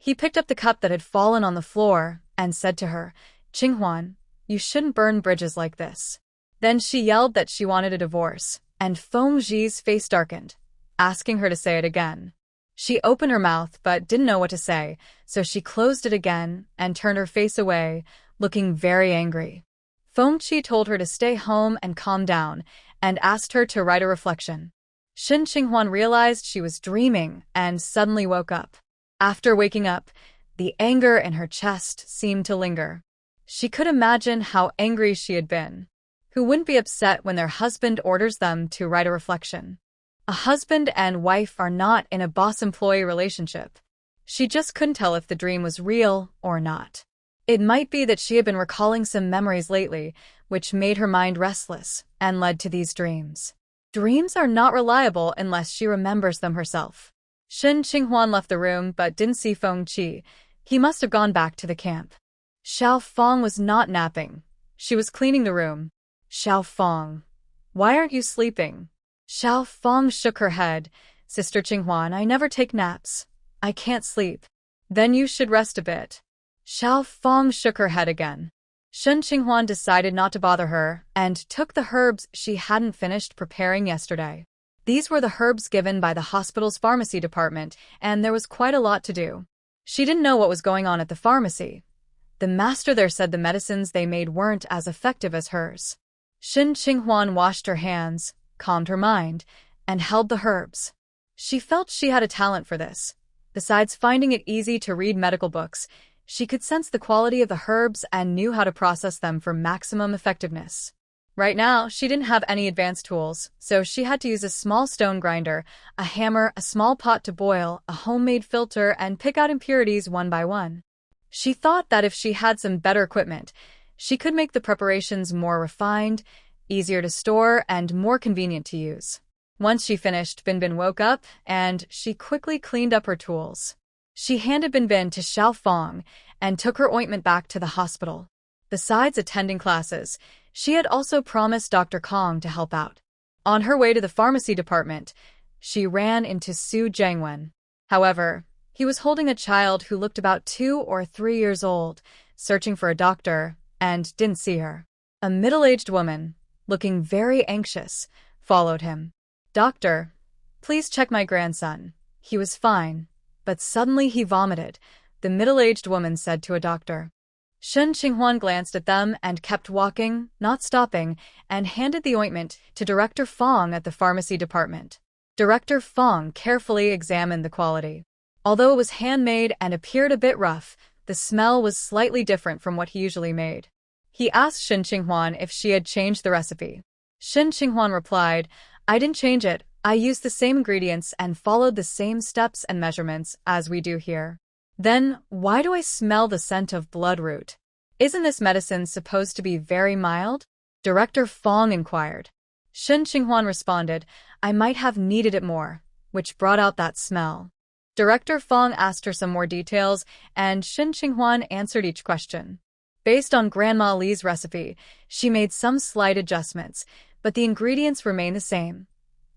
He picked up the cup that had fallen on the floor and said to her, Qinghuan, you shouldn't burn bridges like this. Then she yelled that she wanted a divorce, and Feng Ji's face darkened, asking her to say it again. She opened her mouth but didn't know what to say, so she closed it again and turned her face away, looking very angry. Feng Ji told her to stay home and calm down, and asked her to write a reflection. Shen Qinghuan realized she was dreaming and suddenly woke up. After waking up, the anger in her chest seemed to linger. She could imagine how angry she had been. Who wouldn't be upset when their husband orders them to write a reflection? A husband and wife are not in a boss-employee relationship. She just couldn't tell if the dream was real or not. It might be that she had been recalling some memories lately, which made her mind restless and led to these dreams. Dreams are not reliable unless she remembers them herself. Shen Qinghuan left the room but didn't see Feng Qi. He must have gone back to the camp. Xiao Feng was not napping. She was cleaning the room. Xiao Feng, why aren't you sleeping? Xiao Feng shook her head. Sister Qinghuan, I never take naps. I can't sleep. Then you should rest a bit. Xiao Feng shook her head again. Shen Qinghuan decided not to bother her and took the herbs she hadn't finished preparing yesterday. These were the herbs given by the hospital's pharmacy department, and there was quite a lot to do. She didn't know what was going on at the pharmacy. The master there said the medicines they made weren't as effective as hers. Shen Qinghuan washed her hands, calmed her mind, and held the herbs. She felt she had a talent for this. Besides finding it easy to read medical books, she could sense the quality of the herbs and knew how to process them for maximum effectiveness. Right now, she didn't have any advanced tools, so she had to use a small stone grinder, a hammer, a small pot to boil, a homemade filter, and pick out impurities one by one. She thought that if she had some better equipment, she could make the preparations more refined, easier to store, and more convenient to use. Once she finished, Binbin woke up, and she quickly cleaned up her tools. She handed Binbin to Xiao Feng and took her ointment back to the hospital. Besides attending classes, she had also promised Dr. Kong to help out. On her way to the pharmacy department, she ran into Su Jiangwen. However, he was holding a child who looked about 2 or 3 years old, searching for a doctor, and didn't see her. A middle-aged woman, looking very anxious, followed him. "Doctor, please check my grandson. He was fine, but suddenly he vomited," the middle-aged woman said to a doctor. Shen Qinghuan glanced at them and kept walking, not stopping, and handed the ointment to Director Feng at the pharmacy department. Director Feng carefully examined the quality. Although it was handmade and appeared a bit rough, the smell was slightly different from what he usually made. He asked Shen Qinghuan if she had changed the recipe. Shen Qinghuan replied, "I didn't change it. I used the same ingredients and followed the same steps and measurements as we do here." "Then, why do I smell the scent of bloodroot? Isn't this medicine supposed to be very mild?" Director Feng inquired. Shen Qinghuan responded, "I might have needed it more," which brought out that smell. Director Feng asked her some more details, and Shen Qinghuan answered each question. Based on Grandma Li's recipe, she made some slight adjustments, but the ingredients remained the same.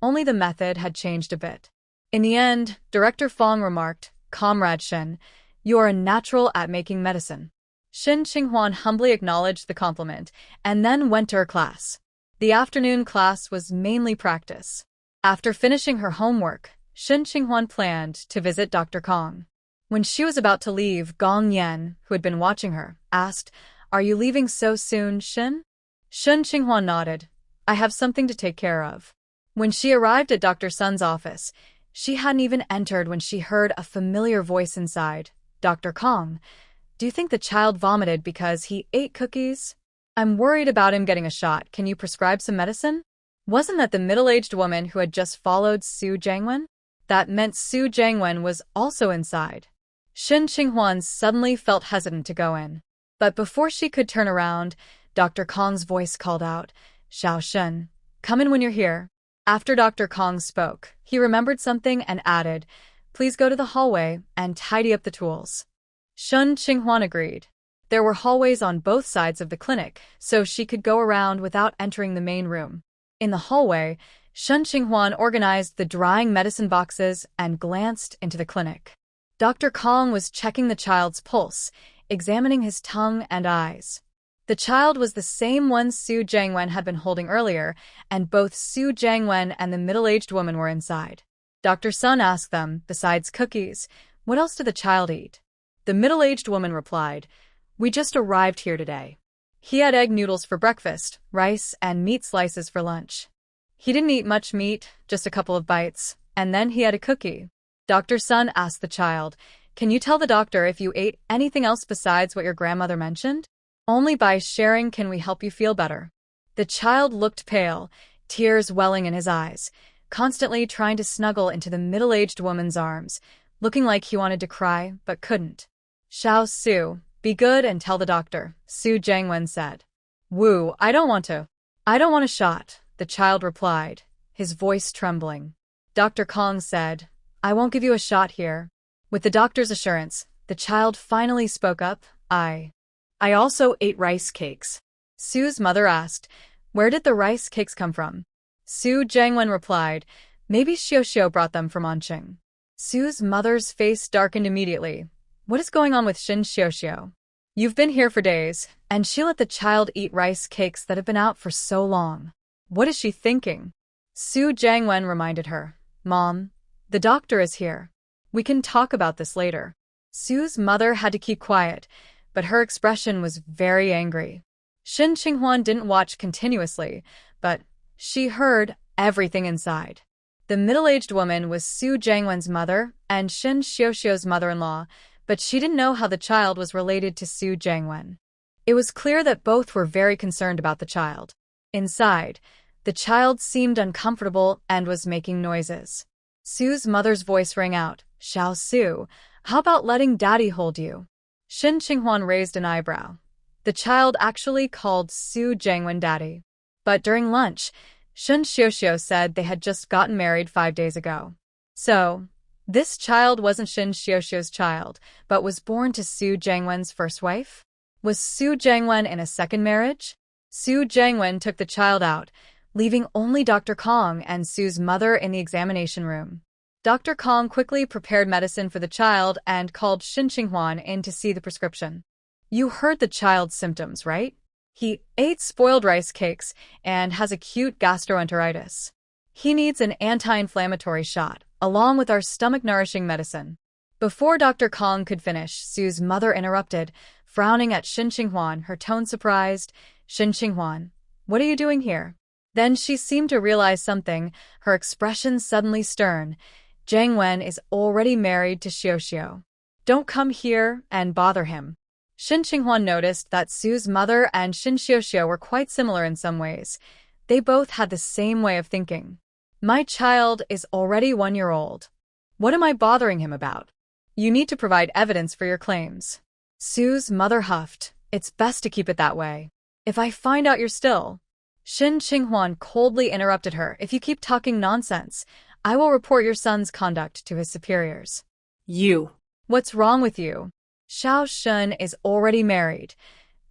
Only the method had changed a bit. In the end, Director Feng remarked, "Comrade Shen, you are a natural at making medicine." Shen Qinghuan humbly acknowledged the compliment and then went to her class. The afternoon class was mainly practice. After finishing her homework, Shen Qinghuan planned to visit Dr. Kong. When she was about to leave, Gong Yan, who had been watching her, asked, "Are you leaving so soon, Shen?" Shen Qinghuan nodded. "I have something to take care of." When she arrived at Dr. Sun's office, she hadn't even entered when she heard a familiar voice inside. "Dr. Kong, do you think the child vomited because he ate cookies? I'm worried about him getting a shot. Can you prescribe some medicine?" Wasn't that the middle-aged woman who had just followed Su Jiangwen? That meant Su Jiangwen was also inside. Shen Qinghuan suddenly felt hesitant to go in. But before she could turn around, Dr. Kong's voice called out, "Xiao Shen, come in when you're here." After Dr. Kong spoke, he remembered something and added, "Please go to the hallway and tidy up the tools." Shen Qinghuan agreed. There were hallways on both sides of the clinic, so she could go around without entering the main room. In the hallway, Shen Qinghuan organized the drying medicine boxes and glanced into the clinic. Dr. Kong was checking the child's pulse, examining his tongue and eyes. The child was the same one Su Jiangwen had been holding earlier, and both Su Jiangwen and the middle-aged woman were inside. Dr. Sun asked them, "Besides cookies, what else did the child eat?" The middle-aged woman replied, "We just arrived here today. He had egg noodles for breakfast, rice, and meat slices for lunch. He didn't eat much meat, just a couple of bites, and then he had a cookie." Dr. Sun asked the child, "Can you tell the doctor if you ate anything else besides what your grandmother mentioned? Only by sharing can we help you feel better." The child looked pale, tears welling in his eyes, constantly trying to snuggle into the middle-aged woman's arms, looking like he wanted to cry but couldn't. Xiao Su, be good and tell the doctor, Su Jiangwen said. Wu, I don't want to. I don't want a shot, the child replied, his voice trembling. Dr. Kong said, I won't give you a shot here. With the doctor's assurance, the child finally spoke up, I also ate rice cakes. Su's mother asked, where did the rice cakes come from? Su Jiangwen replied, maybe Xiao brought them from Anqing. Su's mother's face darkened immediately. What is going on with Xin Xiao? You've been here for days, and she let the child eat rice cakes that have been out for so long. What is she thinking? Su Jiangwen reminded her, Mom, the doctor is here. We can talk about this later. Su's mother had to keep quiet, but her expression was very angry. Xin Qinghuan didn't watch continuously, but she heard everything inside. The middle-aged woman was Su Jiangwen's mother and Xin Xiaoxiao's mother-in-law, but she didn't know how the child was related to Su Jiangwen. It was clear that both were very concerned about the child. Inside, the child seemed uncomfortable and was making noises. Su's mother's voice rang out, Xiao Su, how about letting Daddy hold you? Xin Qinghuan raised an eyebrow. The child actually called Su Jiangwen Daddy. But during lunch, Xin Xiaoxiao said they had just gotten married 5 days ago. So, this child wasn't Xin Xiaoxiao's child, but was born to Su Jiangwen's first wife? Was Su Jiangwen in a second marriage? Su Jiangwen took the child out, leaving only Dr. Kong and Su's mother in the examination room. Dr. Kong quickly prepared medicine for the child and called Xin Qinghuan in to see the prescription. You heard the child's symptoms, right? He ate spoiled rice cakes and has acute gastroenteritis. He needs an anti-inflammatory shot, along with our stomach-nourishing medicine. Before Dr. Kong could finish, Su's mother interrupted, frowning at Xin Qinghuan, her tone surprised. Xin Qinghuan, what are you doing here? Then she seemed to realize something, her expression suddenly stern. Jiang Wen is already married to Xiaoxiao. Don't come here and bother him. Xin Qinghuan noticed that Su's mother and Xin Xiaoxiao were quite similar in some ways. They both had the same way of thinking. My child is already 1 year old. What am I bothering him about? You need to provide evidence for your claims. Su's mother huffed. It's best to keep it that way. If I find out you're still... Xin Qinghuan coldly interrupted her. If you keep talking nonsense, I will report your son's conduct to his superiors. You. What's wrong with you? Xiao Shun is already married.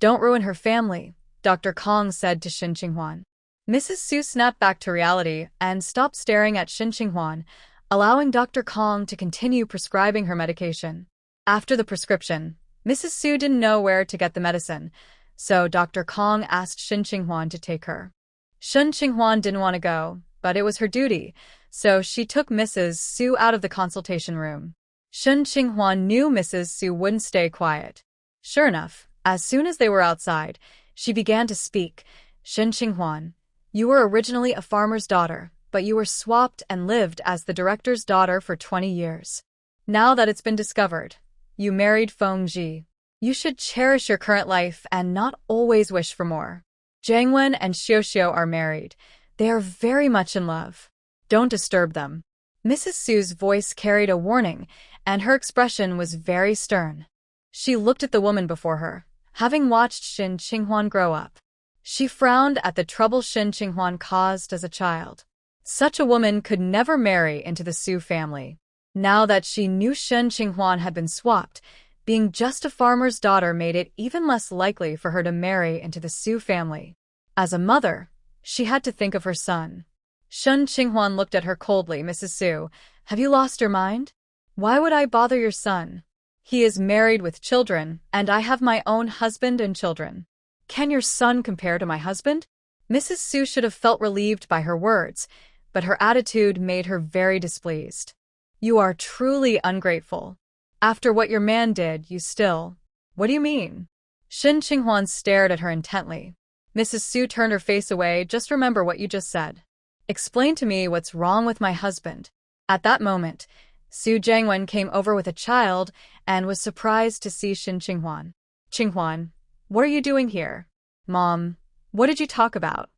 Don't ruin her family, Dr. Kong said to Xin Qinghuan. Mrs. Su snapped back to reality and stopped staring at Xin Qinghuan, allowing Dr. Kong to continue prescribing her medication. After the prescription, Mrs. Su didn't know where to get the medicine, so Dr. Kong asked Xin Qinghuan to take her. Xin Qinghuan didn't want to go, but it was her duty, so she took Mrs. Su out of the consultation room. Xin Qinghuan knew Mrs. Su wouldn't stay quiet. Sure enough, as soon as they were outside, she began to speak. Xin Qinghuan, you were originally a farmer's daughter, but you were swapped and lived as the director's daughter for 20 years. Now that it's been discovered, you married Feng Ji. You should cherish your current life and not always wish for more. Jiang Wen and Xiaoxiao are married. They are very much in love. Don't disturb them. Mrs. Su's voice carried a warning, and her expression was very stern. She looked at the woman before her, having watched Xin Qinghuan grow up. She frowned at the trouble Xin Qinghuan caused as a child. Such a woman could never marry into the Su family. Now that she knew Xin Qinghuan had been swapped, being just a farmer's daughter made it even less likely for her to marry into the Su family. As a mother, she had to think of her son. Xin Qinghuan looked at her coldly. Mrs. Su, have you lost your mind? Why would I bother your son? He is married with children, and I have my own husband and children. Can your son compare to my husband? Mrs. Su should have felt relieved by her words, but her attitude made her very displeased. You are truly ungrateful. After what your man did, you still... What do you mean? Xin Qinghuan stared at her intently. Mrs. Su turned her face away. Just remember what you just said. Explain to me what's wrong with my husband. At that moment, Su Jiangwen came over with a child and was surprised to see Xin Qinghuan. Qinghuan, what are you doing here? Mom, what did you talk about?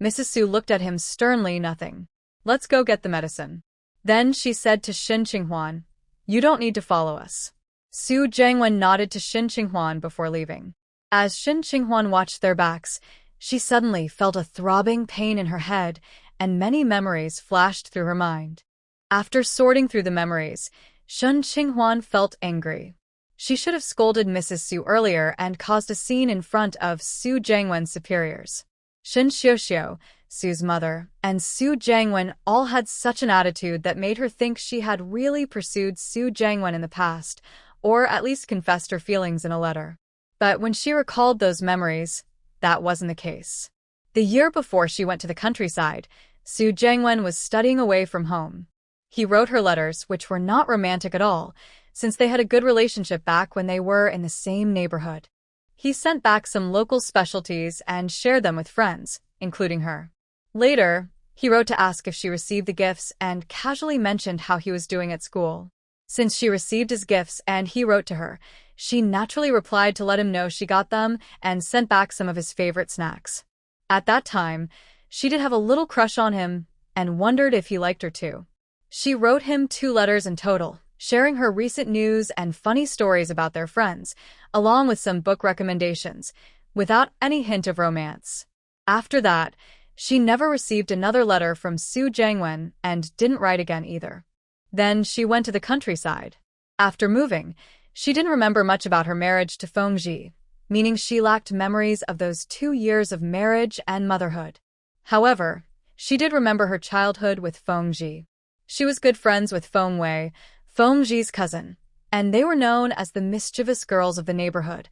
Mrs. Su looked at him sternly. Nothing. Let's go get the medicine. Then she said to Xin Qinghuan, You don't need to follow us. Su Jiangwen nodded to Shin Qinghuan before leaving. As Shin Qinghuan watched their backs, she suddenly felt a throbbing pain in her head, and many memories flashed through her mind. After sorting through the memories, Shin Qinghuan felt angry. She should have scolded Mrs. Su earlier and caused a scene in front of Su Jiangwen's superiors. Shin Xiuxiu, Su's mother, and Su Jiangwen all had such an attitude that made her think she had really pursued Su Jiangwen in the past, or at least confessed her feelings in a letter. But when she recalled those memories, that wasn't the case. The year before she went to the countryside, Su Jiangwen was studying away from home. He wrote her letters, which were not romantic at all, since they had a good relationship back when they were in the same neighborhood. He sent back some local specialties and shared them with friends, including her. Later, he wrote to ask if she received the gifts and casually mentioned how he was doing at school. Since she received his gifts and he wrote to her, she naturally replied to let him know she got them and sent back some of his favorite snacks. At that time, she did have a little crush on him and wondered if he liked her too. She wrote him 2 letters in total, sharing her recent news and funny stories about their friends, along with some book recommendations, without any hint of romance. After that, she never received another letter from Su Jiangwen and didn't write again either. Then she went to the countryside. After moving, she didn't remember much about her marriage to Feng, meaning she lacked memories of those 2 years of marriage and motherhood. However, she did remember her childhood with Feng. She was good friends with Feng Wei, Feng's cousin, and they were known as the mischievous girls of the neighborhood,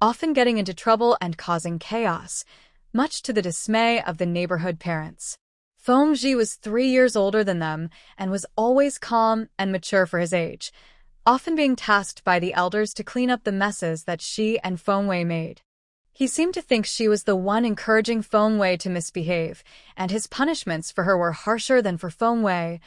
often getting into trouble and causing chaos, much to the dismay of the neighborhood parents. Feng was 3 years older than them and was always calm and mature for his age, often being tasked by the elders to clean up the messes that she and Feng Wei made. He seemed to think she was the one encouraging Feng Wei to misbehave, and his punishments for her were harsher than for Feng Wei,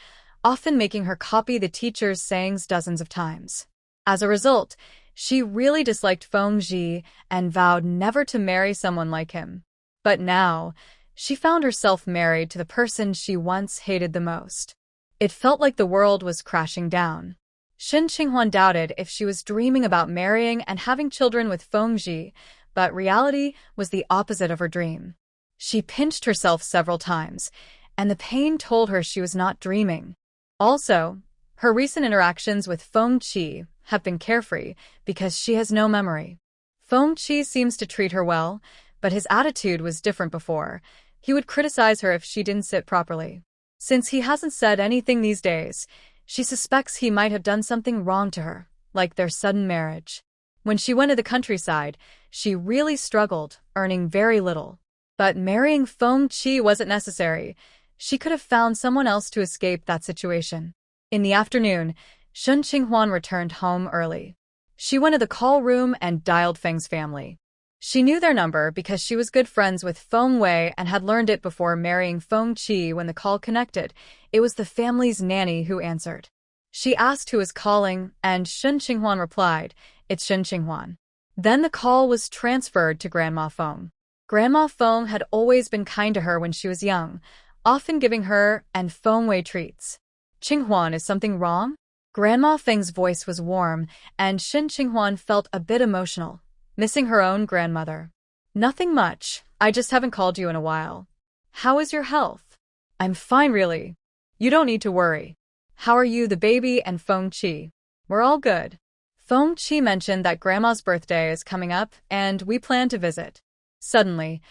often making her copy the teacher's sayings dozens of times. As a result, she really disliked Feng and vowed never to marry someone like him. But now, she found herself married to the person she once hated the most. It felt like the world was crashing down. Shin Qinghuan doubted if she was dreaming about marrying and having children with Feng, but reality was the opposite of her dream. She pinched herself several times, and the pain told her she was not dreaming. Also, her recent interactions with Feng have been carefree because she has no memory. Feng seems to treat her well, but his attitude was different before. He would criticize her if she didn't sit properly. Since he hasn't said anything these days, she suspects he might have done something wrong to her, like their sudden marriage. When she went to the countryside, she really struggled, earning very little. But marrying Feng wasn't necessary. She could have found someone else to escape that situation. In the afternoon, Shin Qinghuan returned home early. She went to the call room and dialed Feng's family. She knew their number because she was good friends with Feng Wei and had learned it before marrying Feng when the call connected. It was the family's nanny who answered. She asked who was calling, and Shin Qinghuan replied, "It's Shin Qinghuan." Then the call was transferred to Grandma Feng. Grandma Feng had always been kind to her when she was young, often giving her and Feng Wei treats. "Qinghuan, is something wrong?" Grandma Feng's voice was warm, and Shin Qinghuan felt a bit emotional, missing her own grandmother. "Nothing much. I just haven't called you in a while. How is your health?" "I'm fine, really. You don't need to worry. How are you, the baby, and Feng?" "We're all good. Feng mentioned that Grandma's birthday is coming up, and we plan to visit." Suddenly,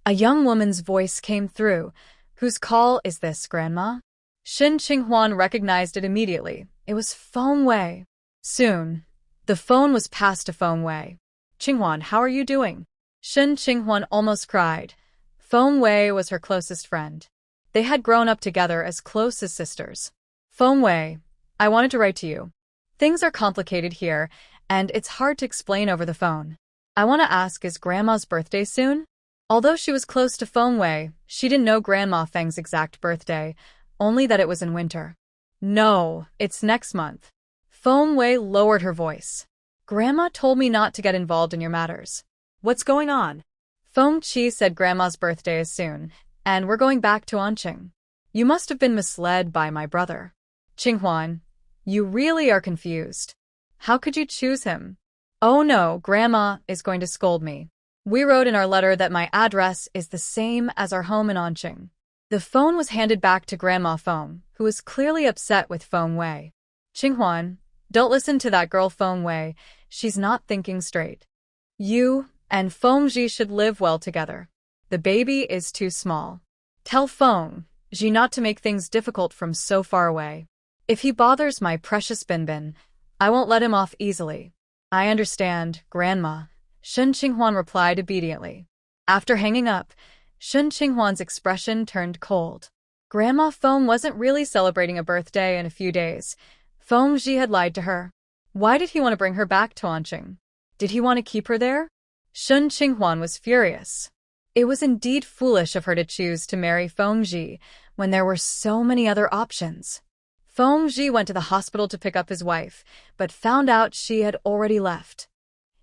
a young woman's voice came through. "Whose call is this, Grandma?" Shin Qinghuan recognized it immediately. It was Feng Wei. Soon, the phone was passed to Feng Wei. "Qinghuan, how are you doing?" Shin Qinghuan almost cried. Feng Wei was her closest friend. They had grown up together as close as sisters. "Feng Wei, I wanted to write to you. Things are complicated here, and it's hard to explain over the phone. I want to ask, is Grandma's birthday soon?" Although she was close to Feng Wei, she didn't know Grandma Feng's exact birthday, only that it was in winter. "No, it's next month." Feng Wei lowered her voice. "Grandma told me not to get involved in your matters." "What's going on?" Feng said Grandma's birthday is soon, and we're going back to Anqing. "You must have been misled by my brother." "Qinghuan, You really are confused. How could you choose him? Oh no, Grandma is going to scold me. We wrote in our letter that my address is the same as our home in Anqing. The phone was handed back to Grandma Feng, who was clearly upset with Feng Wei. Qinghuan, don't listen to that girl Feng Wei. She's not thinking straight. You and Feng Ji should live well together. The baby is too small. Tell Feng Ji not to make things difficult from so far away. If he bothers my precious Binbin, I won't let him off easily. I understand, Grandma. Shun Qinghuan replied obediently. After hanging up, Shun Qinghuan's expression turned cold. Grandma Feng wasn't really celebrating a birthday in a few days. Feng Ji had lied to her. Why did he want to bring her back to Anqing? Did he want to keep her there? Shun Qinghuan was furious. It was indeed foolish of her to choose to marry Feng Ji when there were so many other options. Feng Ji went to the hospital to pick up his wife, but found out she had already left.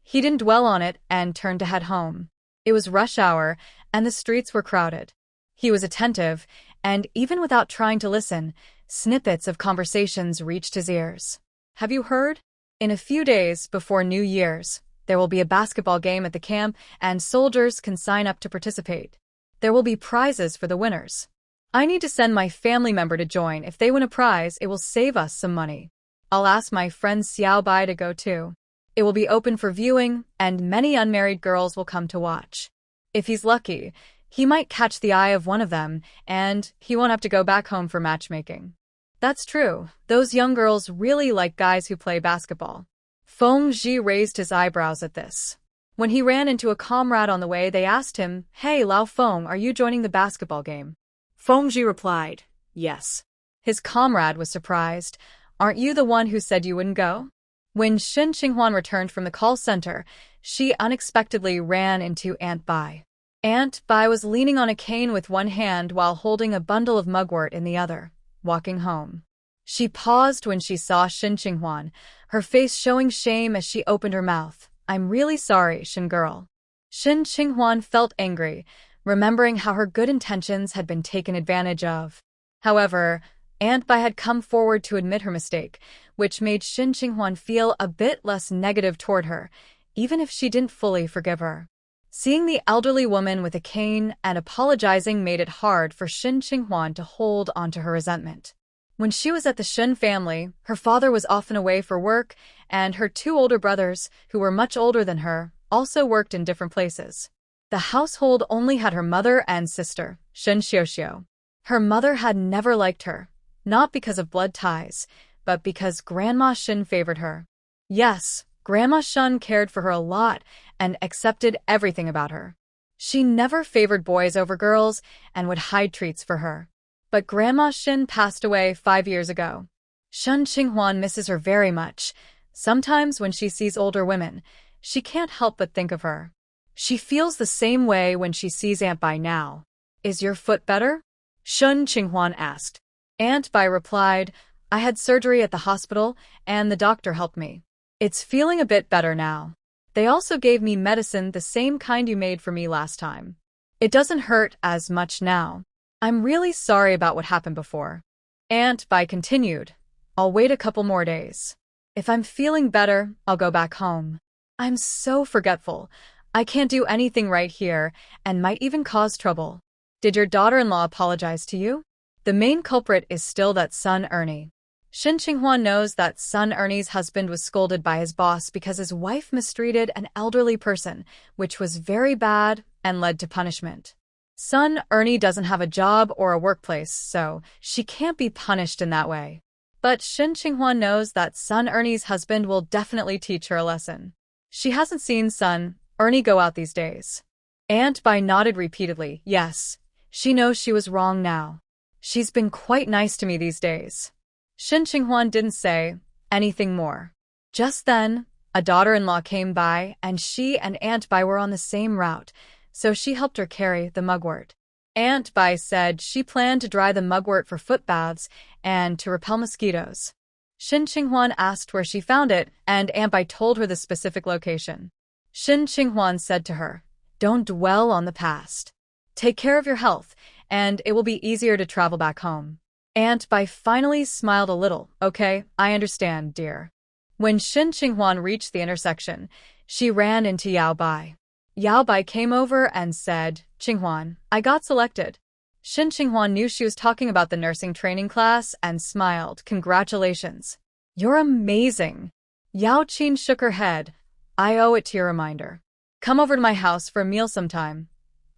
He didn't dwell on it and turned to head home. It was rush hour, and the streets were crowded. He was attentive, and even without trying to listen, snippets of conversations reached his ears. Have you heard? In a few days before New Year's, there will be a basketball game at the camp, and soldiers can sign up to participate. There will be prizes for the winners. I need to send my family member to join. If they win a prize, it will save us some money. I'll ask my friend Xiao Bai to go too. It will be open for viewing, and many unmarried girls will come to watch. If he's lucky, he might catch the eye of one of them, and he won't have to go back home for matchmaking. That's true. Those young girls really like guys who play basketball. Feng Ji raised his eyebrows at this. When he ran into a comrade on the way, they asked him, "Hey, Lao Feng, are you joining the basketball game?" Feng Ji replied, "Yes." His comrade was surprised. "Aren't you the one who said you wouldn't go?" When Shun Qinghuan returned from the call center, she unexpectedly ran into Aunt Bai. Aunt Bai was leaning on a cane with one hand while holding a bundle of mugwort in the other, walking home. She paused when she saw Shun Qinghuan, her face showing shame as she opened her mouth. "I'm really sorry, Shun girl." Shun Qinghuan felt angry, remembering how her good intentions had been taken advantage of. However, Aunt Bai had come forward to admit her mistake, which made Shun Qinghuan feel a bit less negative toward her, even if she didn't fully forgive her. Seeing the elderly woman with a cane and apologizing made it hard for Shun Qinghuan to hold onto her resentment. When she was at the Shun family, her father was often away for work, and her two older brothers, who were much older than her, also worked in different places. The household only had her mother and sister, Shun Xiuxiu. Her mother had never liked her, not because of blood ties, but because Grandma Shun favored her. Yes, Grandma Shun cared for her a lot and accepted everything about her. She never favored boys over girls and would hide treats for her. But Grandma Shun passed away 5 years ago. Shun Qinghuan misses her very much. Sometimes when she sees older women, she can't help but think of her. She feels the same way when she sees Aunt Bai now. "Is your foot better?" Shun Qinghuan asked. Aunt Bai replied, "I had surgery at the hospital, and the doctor helped me. It's feeling a bit better now. They also gave me medicine, the same kind you made for me last time. It doesn't hurt as much now. I'm really sorry about what happened before." Aunt Bai continued, "I'll wait a couple more days. If I'm feeling better, I'll go back home. I'm so forgetful. I can't do anything right here, and might even cause trouble. Did your daughter-in-law apologize to you?" The main culprit is still that son Ernie. Shun Qinghuan knows that son Ernie's husband was scolded by his boss because his wife mistreated an elderly person, which was very bad and led to punishment. Son Ernie doesn't have a job or a workplace, so she can't be punished in that way. But Shun Qinghuan knows that son Ernie's husband will definitely teach her a lesson. She hasn't seen son Ernie go out these days. Aunt Bai nodded repeatedly. Yes, she knows she was wrong now. She's been quite nice to me these days. Shun Qinghuan didn't say anything more. Just then, a daughter-in-law came by, and she and Aunt Bai were on the same route, so she helped her carry the mugwort. Aunt Bai said she planned to dry the mugwort for foot baths and to repel mosquitoes. Shun Qinghuan asked where she found it, and Aunt Bai told her the specific location. Shun Qinghuan said to her, "Don't dwell on the past. Take care of your health, and it will be easier to travel back home." Aunt Bai finally smiled a little. Okay, I understand, dear. When Shin Qinghuan reached the intersection, she ran into Yao Bai. Yao Bai came over and said, Qinghuan, I got selected. Shin Qinghuan knew she was talking about the nursing training class and smiled. Congratulations. You're amazing. Yao Qin shook her head. I owe it to your reminder. Come over to my house for a meal sometime.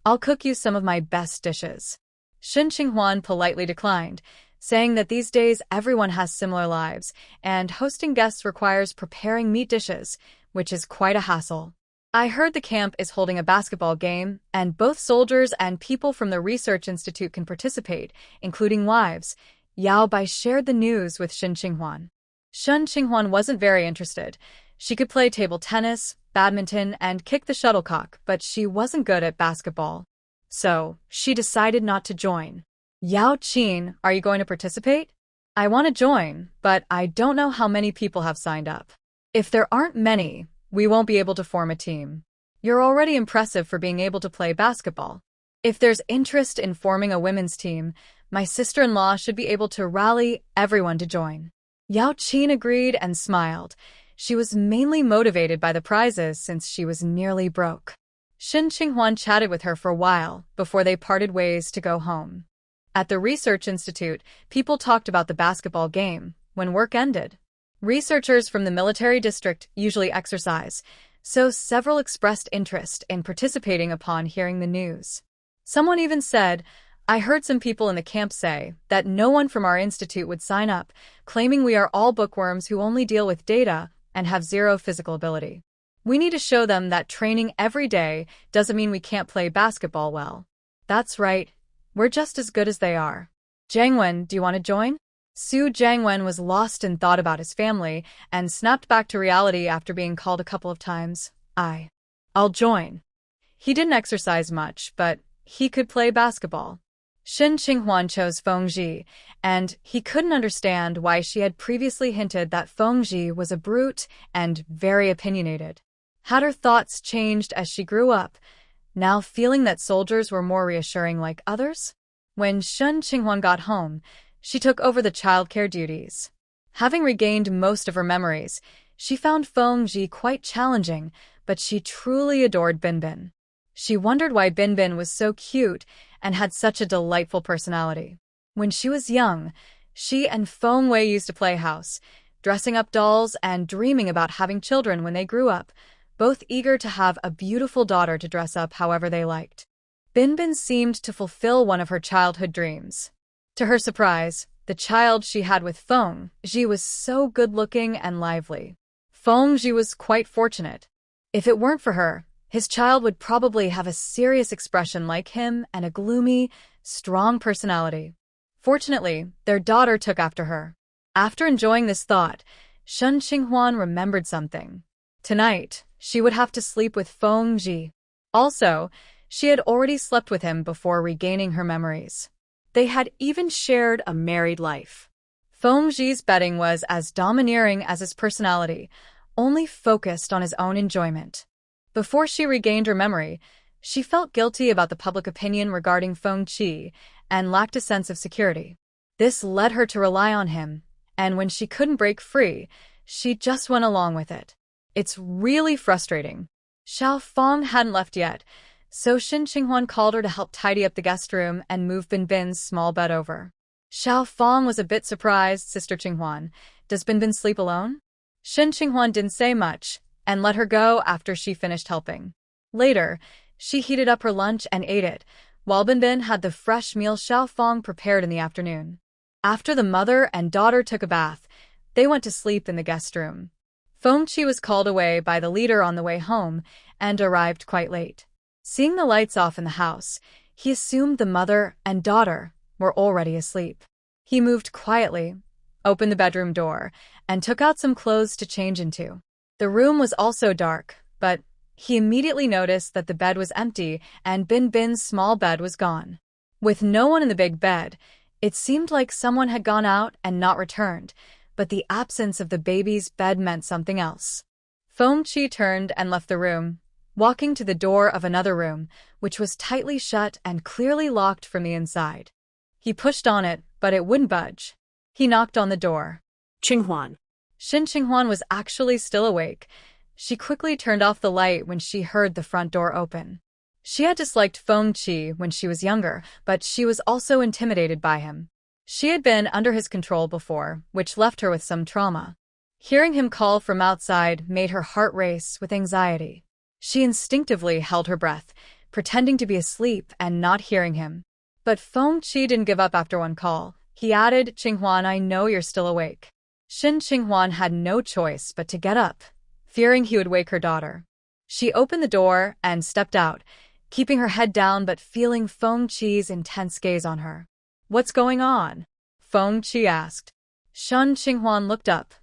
I'll cook you some of my best dishes. Shin Qinghuan politely declined, saying that these days everyone has similar lives, and hosting guests requires preparing meat dishes, which is quite a hassle. I heard the camp is holding a basketball game, and both soldiers and people from the research institute can participate, including wives. Yao Bai shared the news with Shin Qinghuan. Shin Qinghuan wasn't very interested. She could play table tennis, badminton, and kick the shuttlecock, but she wasn't good at basketball. So, she decided not to join. Yao Qin, are you going to participate? I want to join, but I don't know how many people have signed up. If there aren't many, we won't be able to form a team. You're already impressive for being able to play basketball. If there's interest in forming a women's team, my sister-in-law should be able to rally everyone to join. Yao Qin agreed and smiled. She was mainly motivated by the prizes since she was nearly broke. Shin Qinghuan chatted with her for a while before they parted ways to go home. At the research institute, people talked about the basketball game when work ended. Researchers from the military district usually exercise, so several expressed interest in participating upon hearing the news. Someone even said, I heard some people in the camp say that no one from our institute would sign up, claiming we are all bookworms who only deal with data and have zero physical ability. We need to show them that training every day doesn't mean we can't play basketball well. That's right. We're just as good as they are. Jiangwen, do you want to join? Su Jiangwen was lost in thought about his family and snapped back to reality after being called a couple of times. I'll join. He didn't exercise much, but he could play basketball. Shin Qinghuan chose Feng Ji, and he couldn't understand why she had previously hinted that Feng Ji was a brute and very opinionated. Had her thoughts changed as she grew up, now feeling that soldiers were more reassuring like others? When Shin Qinghuan got home, she took over the childcare duties. Having regained most of her memories, she found Feng Ji quite challenging, but she truly adored Binbin. She wondered why Binbin was so cute and had such a delightful personality. When she was young, she and Feng Wei used to play house, dressing up dolls and dreaming about having children when they grew up, both eager to have a beautiful daughter to dress up however they liked. Binbin seemed to fulfill one of her childhood dreams. To her surprise, the child she had with Feng Ji was so good-looking and lively. Feng Ji was quite fortunate. If it weren't for her, his child would probably have a serious expression like him and a gloomy, strong personality. Fortunately, their daughter took after her. After enjoying this thought, Shin Qinghuan remembered something. Tonight, she would have to sleep with Feng Ji. Also, she had already slept with him before regaining her memories. They had even shared a married life. Feng Ji's bedding was as domineering as his personality, only focused on his own enjoyment. Before she regained her memory, she felt guilty about the public opinion regarding Feng Ji and lacked a sense of security. This led her to rely on him, and when she couldn't break free, she just went along with it. It's really frustrating. Xiao Feng hadn't left yet, so Shin Qinghuan called her to help tidy up the guest room and move Binbin's small bed over. Xiao Feng was a bit surprised. Sister Qinghuan, does Binbin sleep alone? Shin Qinghuan didn't say much and let her go after she finished helping. Later, she heated up her lunch and ate it, while Binbin had the fresh meal Xiao Feng prepared in the afternoon. After the mother and daughter took a bath, they went to sleep in the guest room. Feng Qi was called away by the leader on the way home and arrived quite late. Seeing the lights off in the house, he assumed the mother and daughter were already asleep. He moved quietly, opened the bedroom door, and took out some clothes to change into. The room was also dark, but he immediately noticed that the bed was empty and Binbin's small bed was gone. With no one in the big bed, it seemed like someone had gone out and not returned, but the absence of the baby's bed meant something else. Feng Qi turned and left the room, walking to the door of another room, which was tightly shut and clearly locked from the inside. He pushed on it, but it wouldn't budge. He knocked on the door. Qinghuan. Shin Qinghuan was actually still awake. She quickly turned off the light when she heard the front door open. She had disliked Feng Qi when she was younger, but she was also intimidated by him. She had been under his control before, which left her with some trauma. Hearing him call from outside made her heart race with anxiety. She instinctively held her breath, pretending to be asleep and not hearing him. But Feng Qi didn't give up after one call. He added, "Qinghuan, I know you're still awake." Shin Qinghuan had no choice but to get up, fearing he would wake her daughter. She opened the door and stepped out, keeping her head down but feeling Feng Qi's intense gaze on her. "What's going on?" Feng Qi asked. Shin Qinghuan looked up.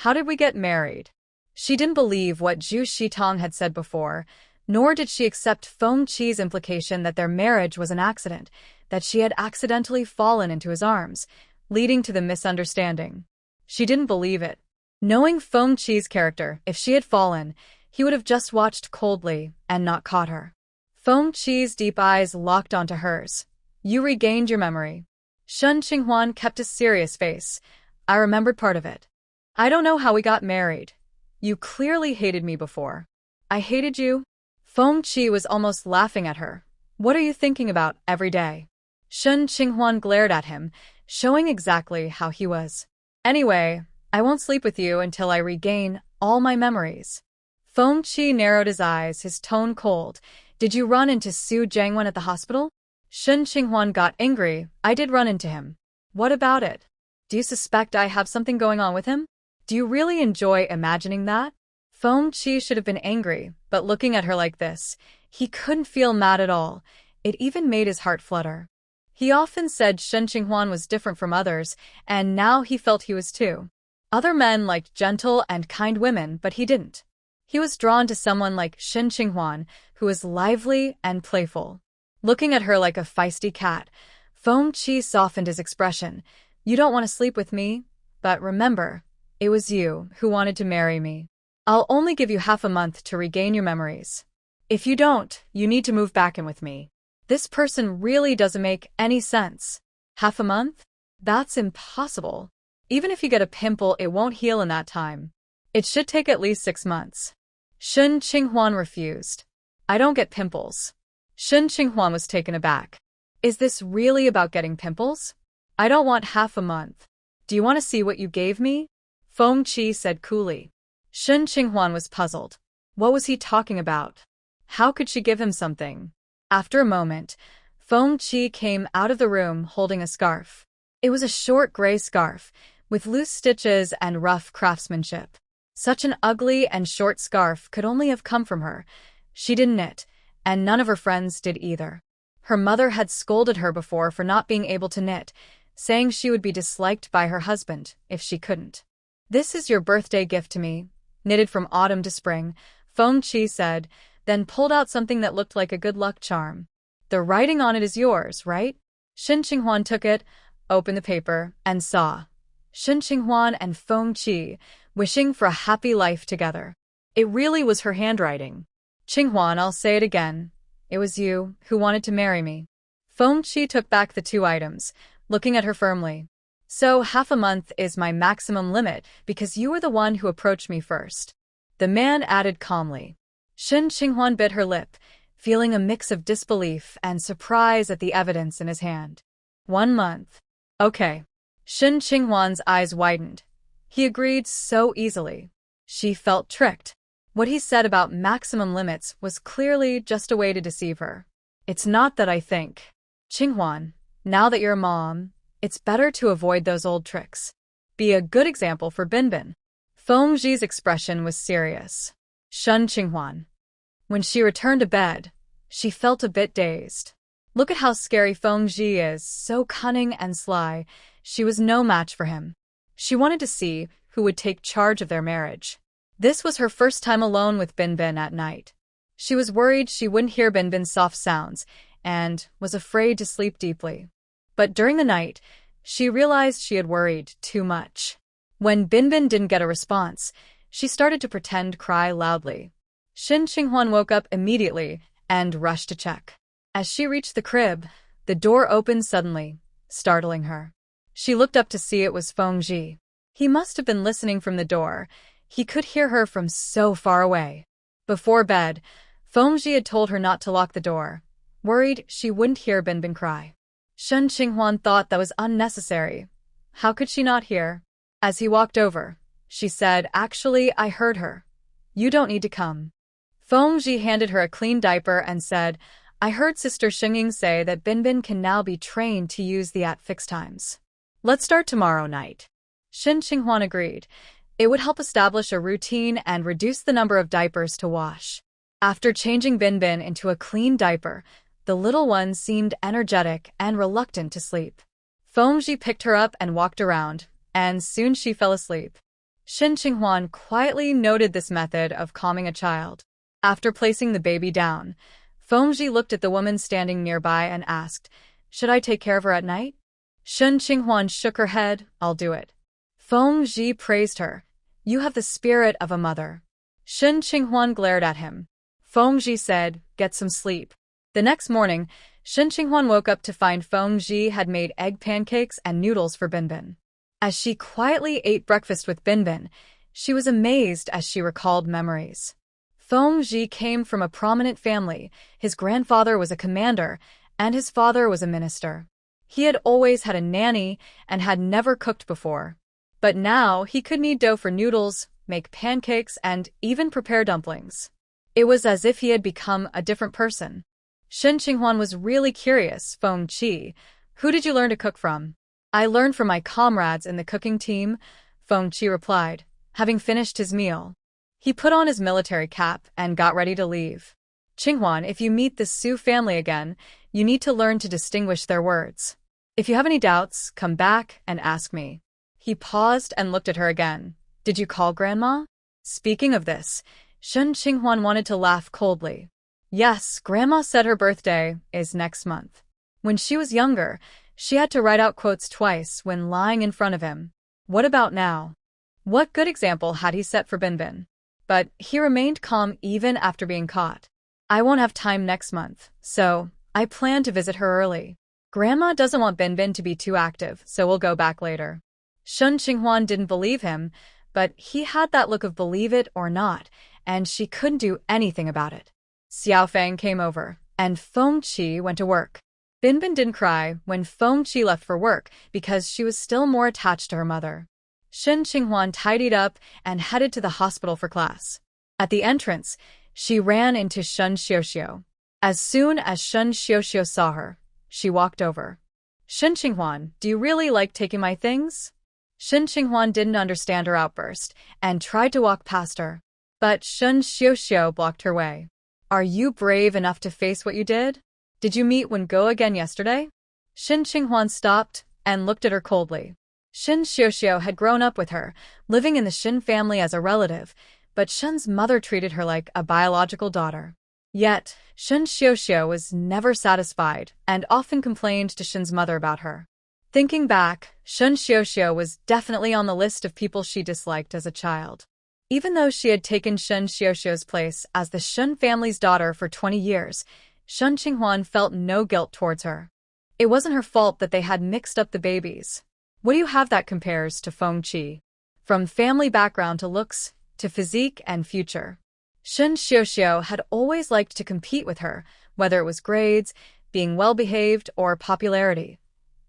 "How did we get married?" She didn't believe what Zhu Shitong had said before, nor did she accept Feng Qi's implication that their marriage was an accident, that she had accidentally fallen into his arms, leading to the misunderstanding. She didn't believe it. Knowing Feng Qi's character, if she had fallen, he would have just watched coldly and not caught her. Feng Qi's deep eyes locked onto hers. "You regained your memory." Shin Qinghuan kept a serious face. "I remembered part of it. I don't know how we got married. You clearly hated me before." "I hated you?" Feng Qi was almost laughing at her. "What are you thinking about every day?" Shin Qinghuan glared at him, showing exactly how he was. "Anyway, I won't sleep with you until I regain all my memories." Feng Qi narrowed his eyes, his tone cold. "Did you run into Su Jiangwen at the hospital?" Shin Qinghuan got angry. "I did run into him." "What about it? Do you suspect I have something going on with him? Do you really enjoy imagining that?" Feng Qi should have been angry, but looking at her like this, he couldn't feel mad at all. It even made his heart flutter. He often said Shin Qinghuan was different from others, and now he felt he was too. Other men liked gentle and kind women, but he didn't. He was drawn to someone like Shin Qinghuan, who was lively and playful. Looking at her like a feisty cat, Feng Qi softened his expression. "You don't want to sleep with me, but remember, it was you who wanted to marry me. I'll only give you half a month to regain your memories. If you don't, you need to move back in with me." This person really doesn't make any sense. Half a month? That's impossible. Even if you get a pimple, it won't heal in that time. It should take at least 6 months. Shin Qinghuan refused. "I don't get pimples." Shin Qinghuan was taken aback. "Is this really about getting pimples? I don't want half a month. Do you want to see what you gave me?" Feng Qi said coolly. Shin Qinghuan was puzzled. What was he talking about? How could she give him something? After a moment, Feng Qi came out of the room holding a scarf. It was a short gray scarf, with loose stitches and rough craftsmanship. Such an ugly and short scarf could only have come from her. She didn't knit, and none of her friends did either. Her mother had scolded her before for not being able to knit, saying she would be disliked by her husband if she couldn't. "This is your birthday gift to me, knitted from autumn to spring," Feng Qi said, then pulled out something that looked like a good luck charm. "The writing on it is yours, right?" Shin Qinghuan took it, opened the paper, and saw Shin Qinghuan and Feng Qi wishing for a happy life together. It really was her handwriting. "Qinghuan, I'll say it again. It was you who wanted to marry me." Feng Qi took back the 2 items, looking at her firmly. "So half a month is my maximum limit because you were the one who approached me first." The man added calmly. Shin Qinghuan bit her lip, feeling a mix of disbelief and surprise at the evidence in his hand. 1 month. Okay. Shin Qinghuan's eyes widened. He agreed so easily. She felt tricked. What he said about maximum limits was clearly just a way to deceive her. "It's not that I think. Qinghuan, now that you're a mom, it's better to avoid those old tricks. Be a good example for Binbin." Feng Ji's expression was serious. Shin Qinghuan. When she returned to bed, she felt a bit dazed. Look at how scary Feng Ji is, so cunning and sly. She was no match for him. She wanted to see who would take charge of their marriage. This was her first time alone with Binbin at night. She was worried she wouldn't hear Binbin's soft sounds and was afraid to sleep deeply. But during the night, she realized she had worried too much. When Binbin didn't get a response, she started to pretend cry loudly. Shin Qinghuan woke up immediately and rushed to check. As she reached the crib, the door opened suddenly, startling her. She looked up to see it was Feng Ji. He must have been listening from the door. He could hear her from so far away. Before bed, Feng Ji had told her not to lock the door, worried she wouldn't hear Binbin cry. Shen Qinghuan thought that was unnecessary. How could she not hear? As he walked over, she said, "Actually, I heard her. You don't need to come." Feng Ji handed her a clean diaper and said, "I heard Sister Xingying say that Binbin can now be trained to use the at fixed times. Let's start tomorrow night." Shen Qinghuan agreed. It would help establish a routine and reduce the number of diapers to wash. After changing Binbin into a clean diaper, the little one seemed energetic and reluctant to sleep. Feng Ji picked her up and walked around, and soon she fell asleep. Shen Qinghuan quietly noted this method of calming a child. After placing the baby down, Feng Ji looked at the woman standing nearby and asked, "Should I take care of her at night?" Shen Qinghuan shook her head. "I'll do it." Feng Ji praised her. "You have the spirit of a mother." Shen Qinghuan glared at him. Feng Ji said, "Get some sleep." The next morning, Shen Qinghuan woke up to find Feng Ji had made egg pancakes and noodles for Binbin. As she quietly ate breakfast with Binbin, she was amazed as she recalled memories. Feng Ji came from a prominent family. His grandfather was a commander, and his father was a minister. He had always had a nanny and had never cooked before. But now he could knead dough for noodles, make pancakes, and even prepare dumplings. It was as if he had become a different person. Shen Qinghuan was really curious. "Feng Qi, who did you learn to cook from?" "I learned from my comrades in the cooking team," Feng Qi replied, having finished his meal. He put on his military cap and got ready to leave. "Qinghuan, if you meet the Su family again, you need to learn to distinguish their words. If you have any doubts, come back and ask me." He paused and looked at her again. "Did you call Grandma?" Speaking of this, Shen Qinghuan wanted to laugh coldly. "Yes, Grandma said her birthday is next month." When she was younger, she had to write out quotes twice when lying in front of him. What about now? What good example had he set for Binbin? But he remained calm even after being caught. "I won't have time next month, so I plan to visit her early. Grandma doesn't want Binbin to be too active, so we'll go back later." Shen Qinghuan didn't believe him, but he had that look of believe it or not, and she couldn't do anything about it. Feng came over, and Feng Qi went to work. Binbin didn't cry when Feng Qi left for work because she was still more attached to her mother. Shen Qinghuan tidied up and headed to the hospital for class. At the entrance, she ran into Shen Xiuxiu. As soon as Shen Xiuxiu saw her, she walked over. "Shen Qinghuan, do you really like taking my things?" Shen Qinghuan didn't understand her outburst and tried to walk past her. But Shen Xiuxiu blocked her way. "Are you brave enough to face what you did? Did you meet Wen Go again yesterday?" Shen Qinghuan stopped and looked at her coldly. Shen Xiuxiu had grown up with her, living in the Shen family as a relative, but Shen's mother treated her like a biological daughter. Yet, Shen Xiuxiu was never satisfied and often complained to Shen's mother about her. Thinking back, Shen Xiuxiu was definitely on the list of people she disliked as a child. Even though she had taken Shen Xiuxiu's place as the Shen family's daughter for 20 years, Shen Qinghuan felt no guilt towards her. It wasn't her fault that they had mixed up the babies. What do you have that compares to Feng Qi? From family background to looks, to physique and future. Shen Xiuxiu had always liked to compete with her, whether it was grades, being well-behaved, or popularity.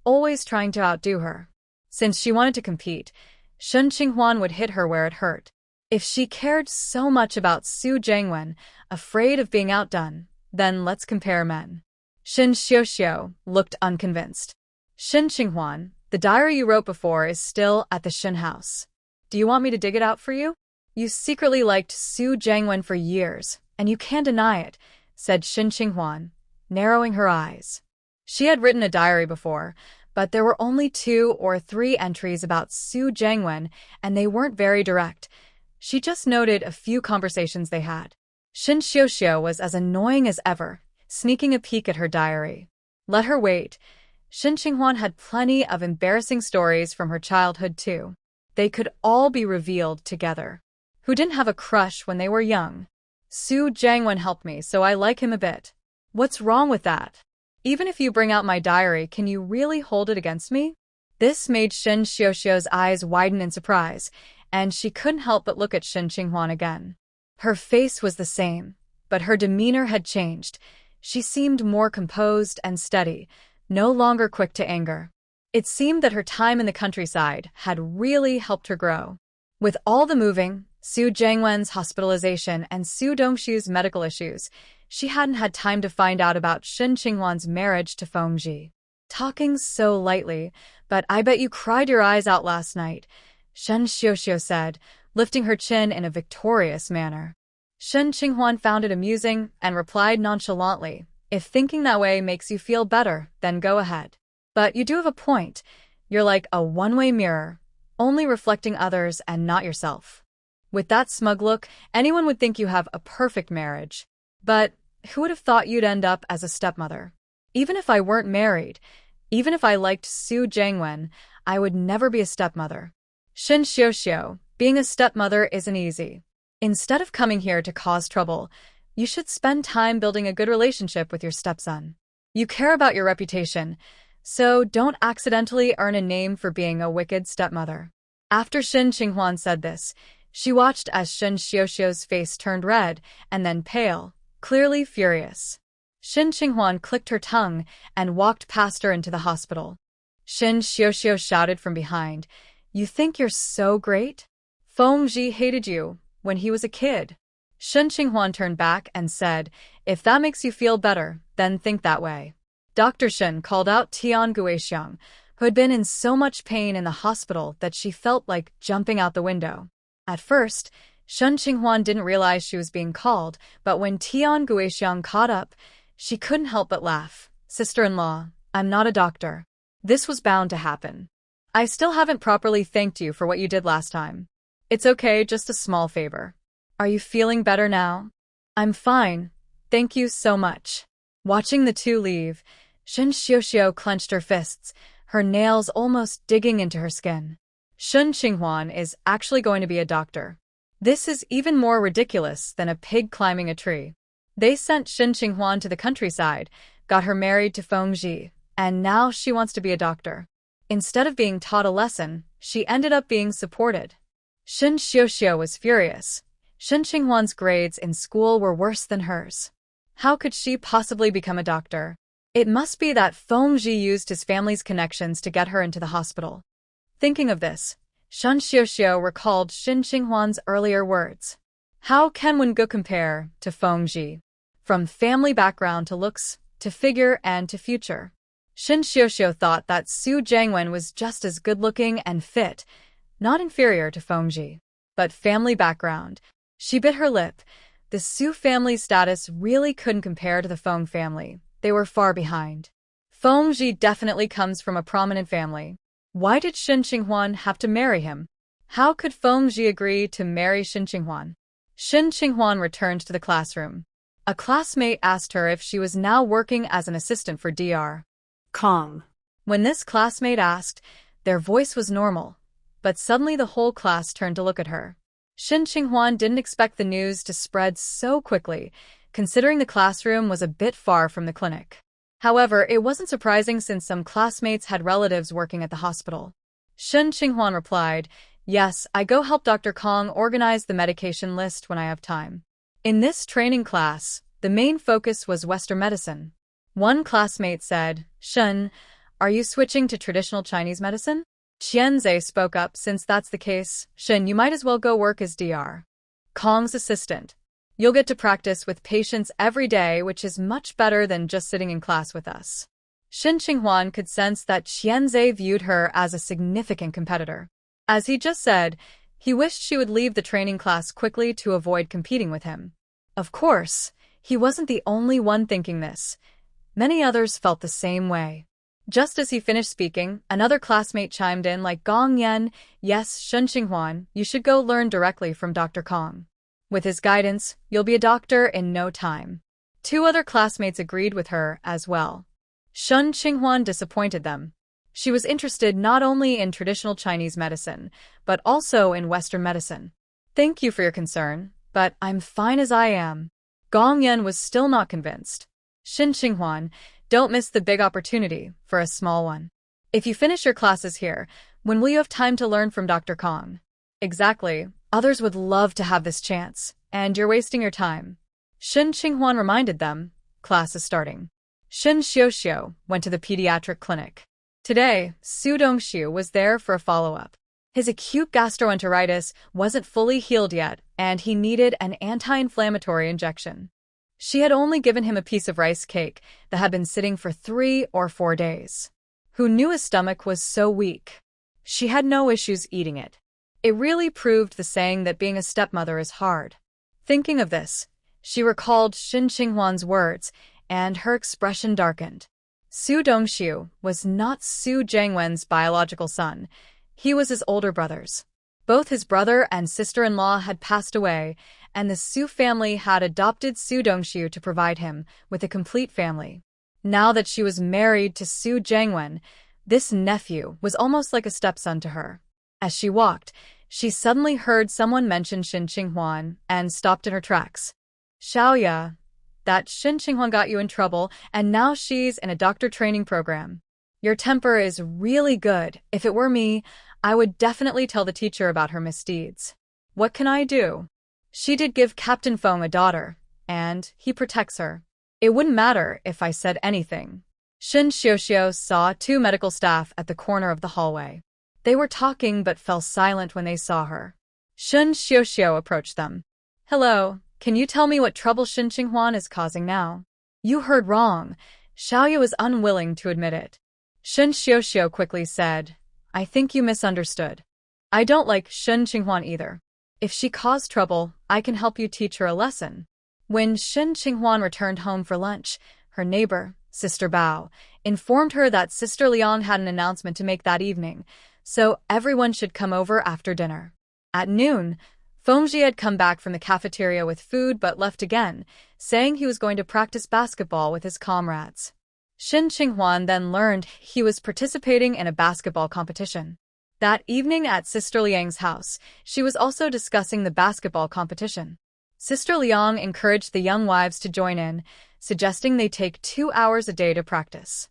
Always trying to outdo her. Since she wanted to compete, Shen Qinghuan would hit her where it hurt. If she cared so much about Su Jiangwen, afraid of being outdone, then let's compare men. Shen Xiuxiu looked unconvinced. "Shen Qinghuan, the diary you wrote before is still at the Shen house. Do you want me to dig it out for you? You secretly liked Su Jiangwen for years, and you can't deny it," said Shen Qinghuan, narrowing her eyes. She had written a diary before, but there were only 2 or 3 entries about Su Jiangwen, and they weren't very direct. She just noted a few conversations they had. Shen Xiuxiu was as annoying as ever, sneaking a peek at her diary. Let her wait. Shen Qinghuan had plenty of embarrassing stories from her childhood too. They could all be revealed together. Who didn't have a crush when they were young? "Su Jiangwen helped me, so I like him a bit." What's wrong with that? Even if you bring out my diary, can you really hold it against me? This made Shen Xiuxiu's eyes widen in surprise, and she couldn't help but look at Shen Qinghuan again. Her face was the same, but her demeanor had changed. She seemed more composed and steady, no longer quick to anger. It seemed that her time in the countryside had really helped her grow. With all the moving, Su Jiangwen's hospitalization, and Su Dongxiu's medical issues, she hadn't had time to find out about Shen Qinghuan's marriage to Feng. Talking so lightly, but I bet you cried your eyes out last night, Shen Xiuxiu said, lifting her chin in a victorious manner. Shen Qinghuan found it amusing and replied nonchalantly, if thinking that way makes you feel better, then go ahead. But you do have a point. You're like a one-way mirror, only reflecting others and not yourself. With that smug look, anyone would think you have a perfect marriage. But who would have thought you'd end up as a stepmother? Even if I weren't married, even if I liked Su Jiangwen, I would never be a stepmother. Shen Xiuxiu, being a stepmother isn't easy. Instead of coming here to cause trouble, you should spend time building a good relationship with your stepson. You care about your reputation, so don't accidentally earn a name for being a wicked stepmother. After Shen Qinghuan said this, she watched as Shen Xiuxiu's face turned red and then pale, clearly furious. Shen Qinghuan clicked her tongue and walked past her into the hospital. Shen Xiuxiu shouted from behind, "You think you're so great? Feng Zhi hated you when he was a kid." Shen Qinghuan turned back and said, "If that makes you feel better, then think that way." Dr. Shen called out Tian Guixiang, who had been in so much pain in the hospital that she felt like jumping out the window. At first, Shen Qinghuan didn't realize she was being called, but when Tian Guixiang caught up, she couldn't help but laugh. "Sister-in-law, I'm not a doctor. This was bound to happen. I still haven't properly thanked you for what you did last time. It's okay, just a small favor. Are you feeling better now?" "I'm fine. Thank you so much." Watching the two leave, Shen Xiuxiu clenched her fists, her nails almost digging into her skin. Shen Qinghuan is actually going to be a doctor. This is even more ridiculous than a pig climbing a tree. They sent Shen Qinghuan to the countryside, got her married to Feng Zhi, and now she wants to be a doctor. Instead of being taught a lesson, she ended up being supported. Shen Xiuxiu was furious. Shen Qinghuan's grades in school were worse than hers. How could she possibly become a doctor? It must be that Feng Zhi used his family's connections to get her into the hospital. Thinking of this, Shen Xiuxiu recalled Shen Qinghuan's earlier words. How can Wengu compare to Feng Zhi? From family background to looks, to figure and to future. Shen Xiuxiu thought that Su Jiangwen was just as good-looking and fit, not inferior to Feng Zhi. But family background. She bit her lip. The Su family's status really couldn't compare to the Feng family. They were far behind. Feng Zhi definitely comes from a prominent family. Why did Shen Qinghuan have to marry him? How could Feng Zhi agree to marry Shen Qinghuan? Shen Qinghuan returned to the classroom. A classmate asked her if she was now working as an assistant for Dr. Kong. When this classmate asked, their voice was normal, but suddenly the whole class turned to look at her. Shen Qinghuan didn't expect the news to spread so quickly, considering the classroom was a bit far from the clinic. However, it wasn't surprising since some classmates had relatives working at the hospital. Shen Qinghuan replied, "Yes, I go help Dr. Kong organize the medication list when I have time." In this training class, the main focus was Western medicine. One classmate said, "Shen, are you switching to traditional Chinese medicine?" Qianze spoke up, "Since that's the case, Shen, you might as well go work as Dr. Kong's assistant. You'll get to practice with patients every day, which is much better than just sitting in class with us." Shen Qinghuan could sense that Qianze viewed her as a significant competitor. As he just said, he wished she would leave the training class quickly to avoid competing with him. Of course, he wasn't the only one thinking this. Many others felt the same way. Just as he finished speaking, another classmate chimed in like Gong Yan, "Yes, Shen Qinghuan, you should go learn directly from Dr. Kong. With his guidance, you'll be a doctor in no time." Two other classmates agreed with her as well. Shen Qinghuan disappointed them. She was interested not only in traditional Chinese medicine, but also in Western medicine. "Thank you for your concern, but I'm fine as I am." Gong Yan was still not convinced. Shen Qinghuan, Don't miss the big opportunity for a small one. If you finish your classes here, when will you have time to learn from Dr. Kong? Exactly. Others would love to have this chance, and you're wasting your time. Shin Qinghuan reminded them. Class is starting. Shin Xiuxiu went to the pediatric clinic. Today, Su Dongxiu was there for a follow-up. His acute gastroenteritis wasn't fully healed yet, and he needed an anti-inflammatory injection. She had only given him a piece of rice cake that had been sitting for 3 or 4 days. Who knew his stomach was so weak? She had no issues eating it. It really proved the saying that being a stepmother is hard. Thinking of this, she recalled Shin Qinghuan's words, and her expression darkened. Su Dongxiu was not Su Jiangwen's biological son. He was his older brother's. Both his brother and sister-in-law had passed away, and the Su family had adopted Su Dongxiu to provide him with a complete family. Now that she was married to Su Jiangwen, this nephew was almost like a stepson to her. As she walked, she suddenly heard someone mention Shin Qinghuan and stopped in her tracks. Xiaoya, that Shin Qinghuan got you in trouble, and now she's in a doctor training program. Your temper is really good. If it were me, I would definitely tell the teacher about her misdeeds. What can I do? She did give Captain Feng a daughter, and he protects her. It wouldn't matter if I said anything. Shin Xiuxiu saw 2 medical staff at the corner of the hallway. They were talking but fell silent when they saw her. Shin Xiuxiu approached them. Hello, can you tell me what trouble Shin Qinghuan is causing now? You heard wrong. Xiaoyu was unwilling to admit it. Shin Xiuxiu quickly said, I think you misunderstood. I don't like Shin Qinghuan either. If she caused trouble, I can help you teach her a lesson. When Shin Qinghuan returned home for lunch, her neighbor, Sister Bao, informed her that Sister Liang had an announcement to make that evening, so everyone should come over after dinner. At noon, Fengji had come back from the cafeteria with food but left again, saying he was going to practice basketball with his comrades. Shin Qinghuan then learned he was participating in a basketball competition. That evening at Sister Liang's house, she was also discussing the basketball competition. Sister Liang encouraged the young wives to join in, suggesting they take 2 hours a day to practice.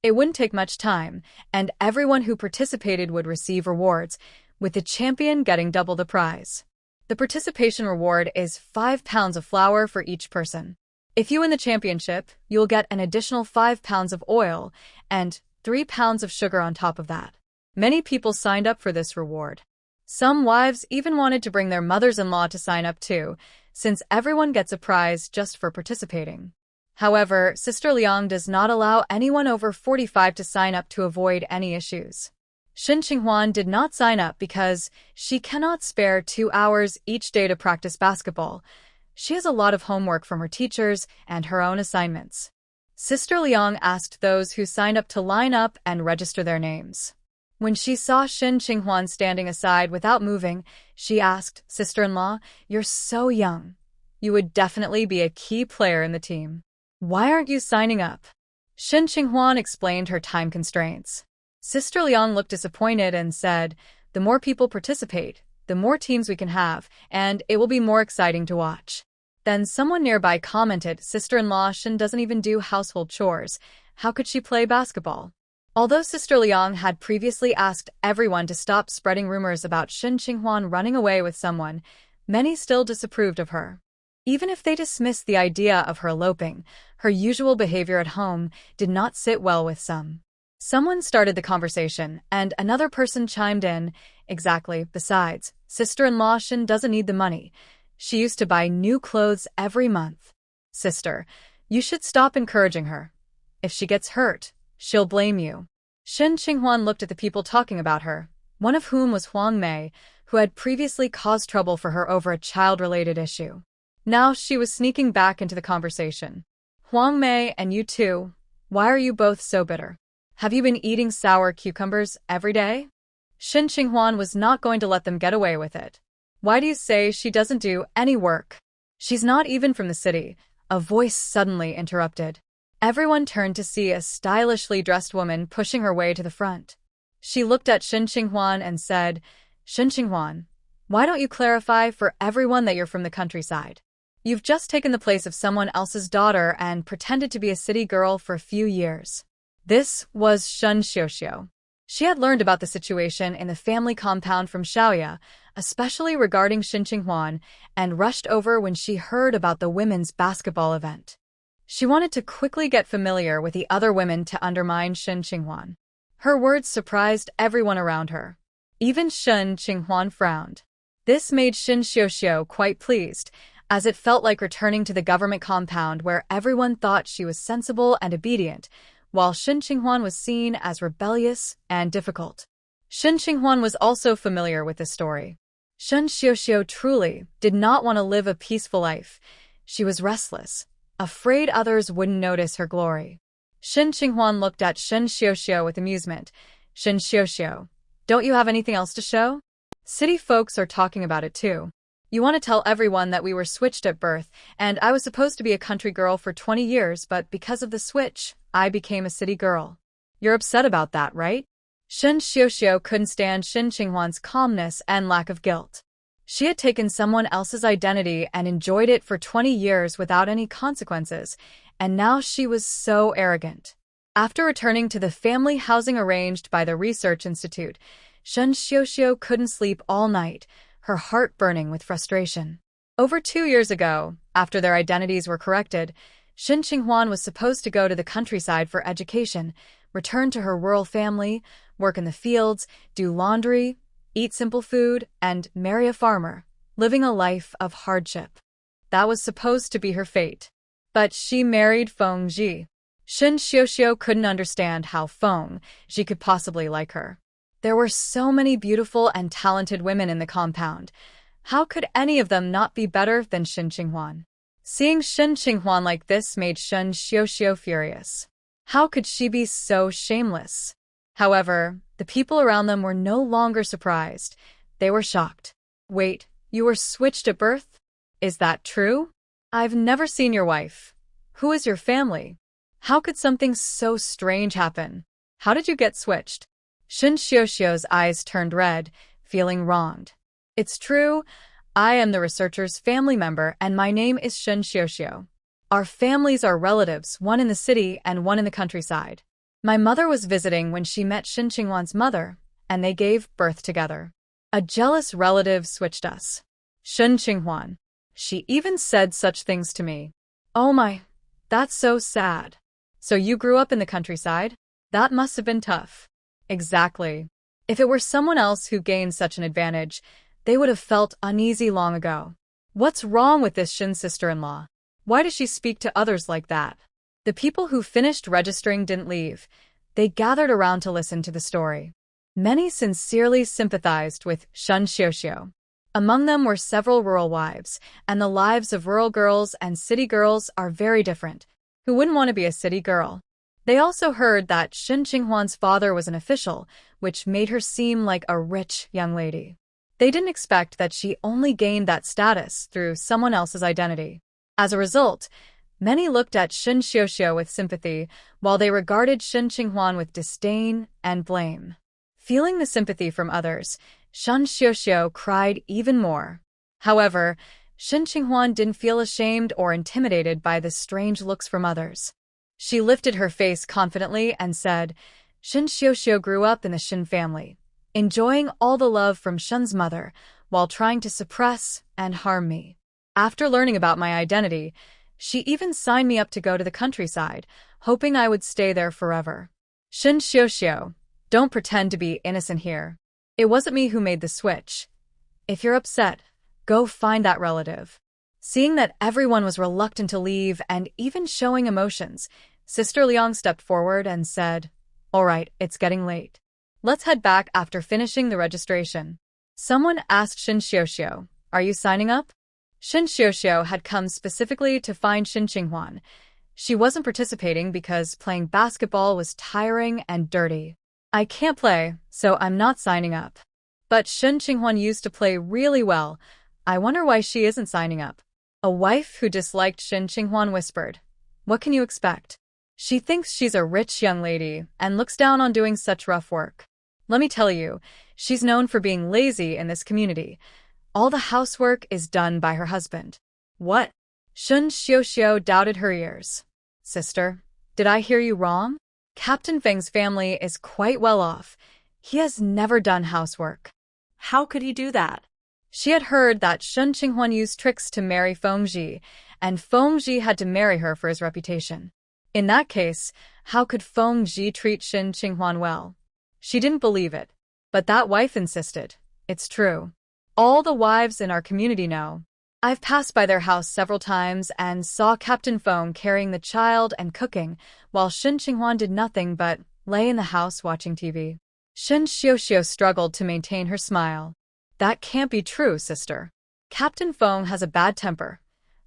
It wouldn't take much time, and everyone who participated would receive rewards, with the champion getting double the prize. The participation reward is 5 pounds of flour for each person. If you win the championship, you'll get an additional 5 pounds of oil and 3 pounds of sugar on top of that. Many people signed up for this reward. Some wives even wanted to bring their mothers-in-law to sign up too, since everyone gets a prize just for participating. However, Sister Liang does not allow anyone over 45 to sign up to avoid any issues. Shin Qinghuan did not sign up because she cannot spare 2 hours each day to practice basketball. She has a lot of homework from her teachers and her own assignments. Sister Liang asked those who signed up to line up and register their names. When she saw Shin Qinghuan standing aside without moving, she asked, Sister-in-law, you're so young. You would definitely be a key player in the team. Why aren't you signing up? Shin Qinghuan explained her time constraints. Sister Liang looked disappointed and said, the more people participate, the more teams we can have, and it will be more exciting to watch. Then someone nearby commented, Sister-in-law Shin doesn't even do household chores. How could she play basketball? Although Sister Liang had previously asked everyone to stop spreading rumors about Shin Qinghuan running away with someone, many still disapproved of her. Even if they dismissed the idea of her eloping, her usual behavior at home did not sit well with some. Someone started the conversation, and another person chimed in, exactly, besides, Sister-in-law Shin doesn't need the money. She used to buy new clothes every month. Sister, you should stop encouraging her. If she gets hurt, she'll blame you. Shin Qinghuan looked at the people talking about her, one of whom was Huang Mei, who had previously caused trouble for her over a child-related issue. Now she was sneaking back into the conversation. Huang Mei, and you too, why are you both so bitter? Have you been eating sour cucumbers every day? Shin Qinghuan was not going to let them get away with it. Why do you say she doesn't do any work? She's not even from the city, a voice suddenly interrupted. Everyone turned to see a stylishly dressed woman pushing her way to the front. She looked at Shin Qinghuan and said, Shin Qinghuan, why don't you clarify for everyone that you're from the countryside? You've just taken the place of someone else's daughter and pretended to be a city girl for a few years. This was Shun Xiuxiu. She had learned about the situation in the family compound from Xiaoya, especially regarding Shin Qinghuan, and rushed over when she heard about the women's basketball event. She wanted to quickly get familiar with the other women to undermine Shin Qinghuan. Her words surprised everyone around her. Even Shin Qinghuan frowned. This made Shin Xiuxiu quite pleased, as it felt like returning to the government compound where everyone thought she was sensible and obedient, while Shin Qinghuan was seen as rebellious and difficult. Shin Qinghuan was also familiar with this story. Shin Xiuxiu truly did not want to live a peaceful life. She was restless, afraid others wouldn't notice her glory. Shin Qinghuan looked at Shin Xiuxiu with amusement. Shin Xiuxiu, don't you have anything else to show? City folks are talking about it too. You want to tell everyone that we were switched at birth, and I was supposed to be a country girl for 20 years, but because of the switch, I became a city girl. You're upset about that, right? Shin Xiuxiu couldn't stand Shin Qinghuan's calmness and lack of guilt. She had taken someone else's identity and enjoyed it for 20 years without any consequences, and now she was so arrogant. After returning to the family housing arranged by the Research Institute, Shin Xiuxiu couldn't sleep all night, her heart burning with frustration. Over 2 years ago, after their identities were corrected, Shin Qinghuan was supposed to go to the countryside for education, return to her rural family, work in the fields, do laundry, eat simple food, and marry a farmer, living a life of hardship. That was supposed to be her fate. But she married Feng Ji. Shin Xiuxiu couldn't understand how Feng Ji could possibly like her. There were so many beautiful and talented women in the compound. How could any of them not be better than Shin Qinghuan? Seeing Shin Qinghuan like this made Shin Xiuxiu furious. How could she be so shameless? However, the people around them were no longer surprised. They were shocked. Wait, you were switched at birth? Is that true? I've never seen your wife. Who is your family? How could something so strange happen? How did you get switched? Shin Xiuxiu's eyes turned red, feeling wronged. It's true. I am the researcher's family member, and my name is Shin Xiuxiu. Our families are relatives, one in the city and one in the countryside. My mother was visiting when she met Shin Qinghuan's mother, and they gave birth together. A jealous relative switched us. Shin Qinghuan. She even said such things to me. Oh my, that's so sad. So you grew up in the countryside? That must have been tough. Exactly. If it were someone else who gained such an advantage, they would have felt uneasy long ago. What's wrong with this Shin sister-in-law? Why does she speak to others like that? The people who finished registering didn't leave. They gathered around to listen to the story. Many sincerely sympathized with Shin Xiuxiu. Among them were several rural wives, and the lives of rural girls and city girls are very different. Who wouldn't want to be a city girl? They also heard that Shin Qinghuan's father was an official, which made her seem like a rich young lady. They didn't expect that she only gained that status through someone else's identity. As a result, many looked at Shin Xiuxiu with sympathy, while they regarded Shin Qinghuan with disdain and blame. Feeling the sympathy from others, Shin Xiuxiu cried even more. However, Shin Qinghuan didn't feel ashamed or intimidated by the strange looks from others. She lifted her face confidently and said, Shin Xiuxiu grew up in the Shin family, enjoying all the love from Shin's mother while trying to suppress and harm me. After learning about my identity, she even signed me up to go to the countryside, hoping I would stay there forever. Shin Xiuxiu, don't pretend to be innocent here. It wasn't me who made the switch. If you're upset, go find that relative. Seeing that everyone was reluctant to leave and even showing emotions, Sister Liang stepped forward and said, All right, it's getting late. Let's head back after finishing the registration. Someone asked Shin Xiuxiu, Are you signing up? Shin Xiuxiu had come specifically to find Shin Qinghuan. She wasn't participating because playing basketball was tiring and dirty. I can't play, so I'm not signing up. But Shin Qinghuan used to play really well. I wonder why she isn't signing up. A wife who disliked Shin Qinghuan whispered, What can you expect? She thinks she's a rich young lady and looks down on doing such rough work. Let me tell you, she's known for being lazy in this community. All the housework is done by her husband. What? Shun Xiuxiu doubted her ears. Sister, did I hear you wrong? Captain Feng's family is quite well off. He has never done housework. How could he do that? She had heard that Shun Qinghuan used tricks to marry Feng Ji, and Feng Ji had to marry her for his reputation. In that case, how could Feng Ji treat Shun Qinghuan well? She didn't believe it, but that wife insisted. It's true. All the wives in our community know. I've passed by their house several times and saw Captain Feng carrying the child and cooking, while Shun Qinghuan did nothing but lay in the house watching TV. Shun Xiuxiu struggled to maintain her smile. That can't be true, sister. Captain Feng has a bad temper.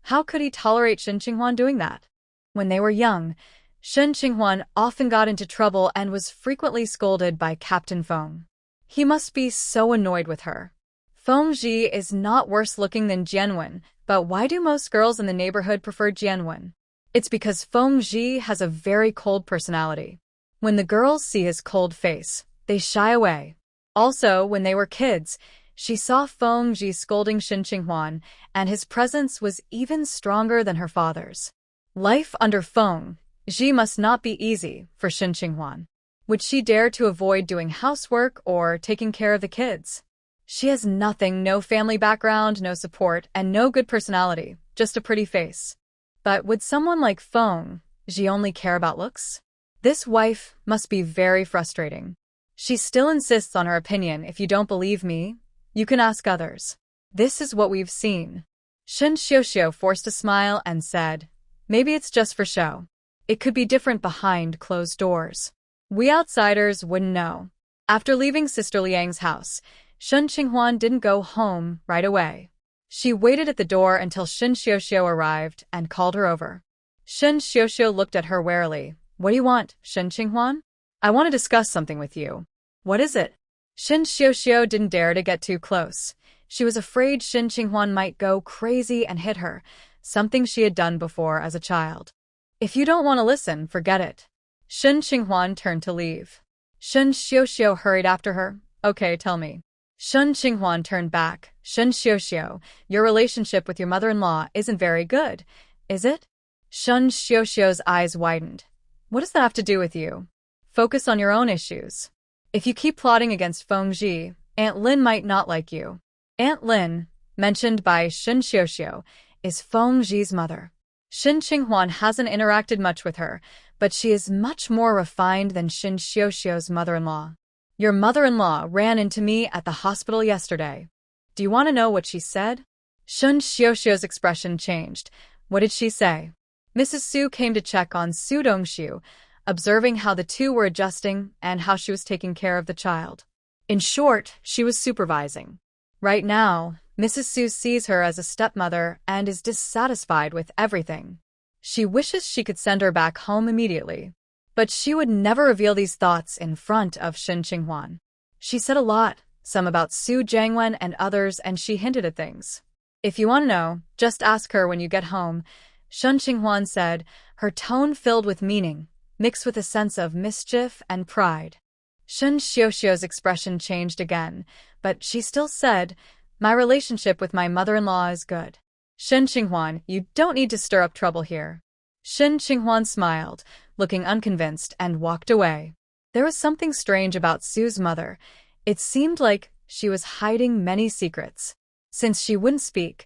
How could he tolerate Shun Qinghuan doing that? When they were young, Shun Qinghuan often got into trouble and was frequently scolded by Captain Feng. He must be so annoyed with her. Feng Ji is not worse looking than Jianwen, but why do most girls in the neighborhood prefer Jianwen? It's because Feng Ji has a very cold personality. When the girls see his cold face, they shy away. Also, when they were kids, she saw Feng Ji scolding Shun Qinghuan, and his presence was even stronger than her father's. Life under Feng Ji must not be easy for Shun Qinghuan. Would she dare to avoid doing housework or taking care of the kids? She has nothing, no family background, no support, and no good personality, just a pretty face. But would someone like Feng Ji only care about looks? This wife must be very frustrating. She still insists on her opinion. If you don't believe me, you can ask others. This is what we've seen. Shun Xiuxiu forced a smile and said, maybe it's just for show. It could be different behind closed doors. We outsiders wouldn't know. After leaving Sister Liang's house, Shun Qinghuan didn't go home right away. She waited at the door until Shun Xiuxiu arrived and called her over. Shun Xiuxiu looked at her warily. What do you want, Shun Qinghuan? I want to discuss something with you. What is it? Shun Xiuxiu didn't dare to get too close. She was afraid Shun Qinghuan might go crazy and hit her, something she had done before as a child. If you don't want to listen, forget it. Shun Qinghuan turned to leave. Shun Xiuxiu hurried after her. Okay, tell me. Shun Qinghuan turned back. Shun Xiuxiu, your relationship with your mother-in-law isn't very good, is it? Shun Xiuxiu's eyes widened. What does that have to do with you? Focus on your own issues. If you keep plotting against Feng Ji, Aunt Lin might not like you. Aunt Lin, mentioned by Shun Xiuxiu, is Feng Ji's mother. Shun Qinghuan hasn't interacted much with her, but she is much more refined than Shun Xiuxiu's mother-in-law. Your mother-in-law ran into me at the hospital yesterday. Do you want to know what she said? Shun Xiuxiu's expression changed. What did she say? Mrs. Su came to check on Su Dongxiu, observing how the two were adjusting and how she was taking care of the child. In short, she was supervising. Right now, Mrs. Su sees her as a stepmother and is dissatisfied with everything. She wishes she could send her back home immediately. But she would never reveal these thoughts in front of Shun Qinghuan. She said a lot, some about Su Jiangwen and others, and she hinted at things. If you want to know, just ask her when you get home, Shun Qinghuan said, her tone filled with meaning, mixed with a sense of mischief and pride. Shun Xiuxiu's expression changed again, but she still said, my relationship with my mother-in-law is good. Shun Qinghuan, you don't need to stir up trouble here. Shun Qinghuan smiled, looking unconvinced, and walked away. There was something strange about Su's mother. It seemed like she was hiding many secrets. Since she wouldn't speak,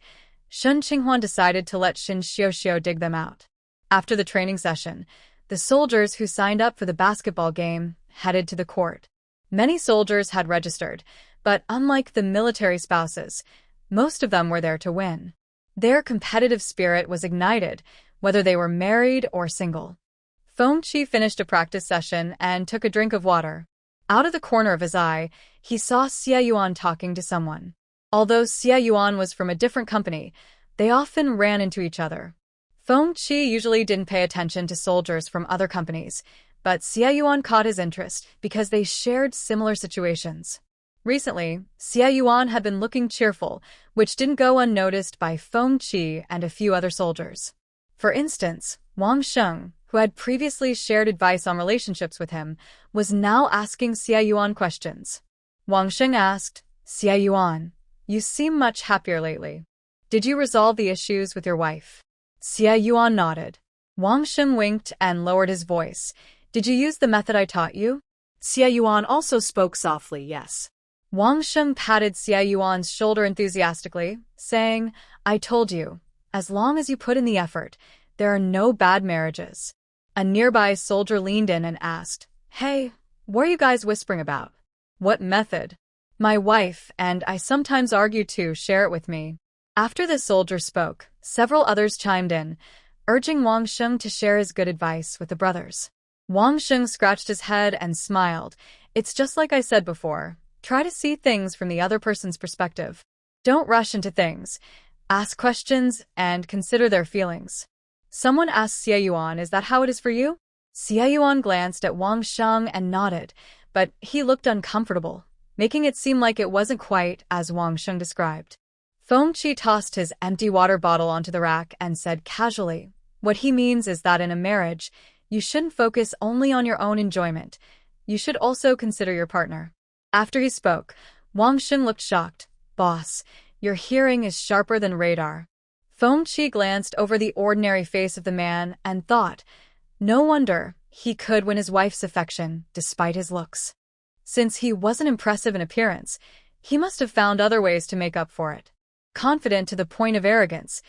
Shun Qinghuan decided to let Shun Xiuxiu dig them out. After the training session, the soldiers who signed up for the basketball game headed to the court. Many soldiers had registered, but unlike the military spouses, most of them were there to win. Their competitive spirit was ignited, whether they were married or single. Feng Qi finished a practice session and took a drink of water. Out of the corner of his eye, he saw Xie Yuan talking to someone. Although Xie Yuan was from a different company, they often ran into each other. Feng Qi usually didn't pay attention to soldiers from other companies, but Xie Yuan caught his interest because they shared similar situations. Recently, Xie Yuan had been looking cheerful, which didn't go unnoticed by Feng Qi and a few other soldiers. For instance, Wang Sheng, who had previously shared advice on relationships with him, was now asking Xie Yuan questions. Wang Sheng asked, Xie Yuan, you seem much happier lately. Did you resolve the issues with your wife? Xie Yuan nodded. Wang Sheng winked and lowered his voice. Did you use the method I taught you? Xie Yuan also spoke softly, yes. Wang Sheng patted Xie Yuan's shoulder enthusiastically, saying, I told you, as long as you put in the effort, there are no bad marriages. A nearby soldier leaned in and asked, Hey, what are you guys whispering about? What method? My wife, and I sometimes argue too, share it with me. After the soldier spoke, several others chimed in, urging Wang Sheng to share his good advice with the brothers. Wang Sheng scratched his head and smiled. It's just like I said before. Try to see things from the other person's perspective. Don't rush into things. Ask questions and consider their feelings. Someone asked Xie Yuan, is that how it is for you? Xie Yuan glanced at Wang Sheng and nodded, but he looked uncomfortable, making it seem like it wasn't quite as Wang Sheng described. Feng tossed his empty water bottle onto the rack and said casually, what he means is that in a marriage, you shouldn't focus only on your own enjoyment. You should also consider your partner. After he spoke, Wang Sheng looked shocked. Boss, your hearing is sharper than radar. Feng glanced over the ordinary face of the man and thought, no wonder he could win his wife's affection despite his looks. Since he wasn't impressive in appearance, he must have found other ways to make up for it. Confident to the point of arrogance,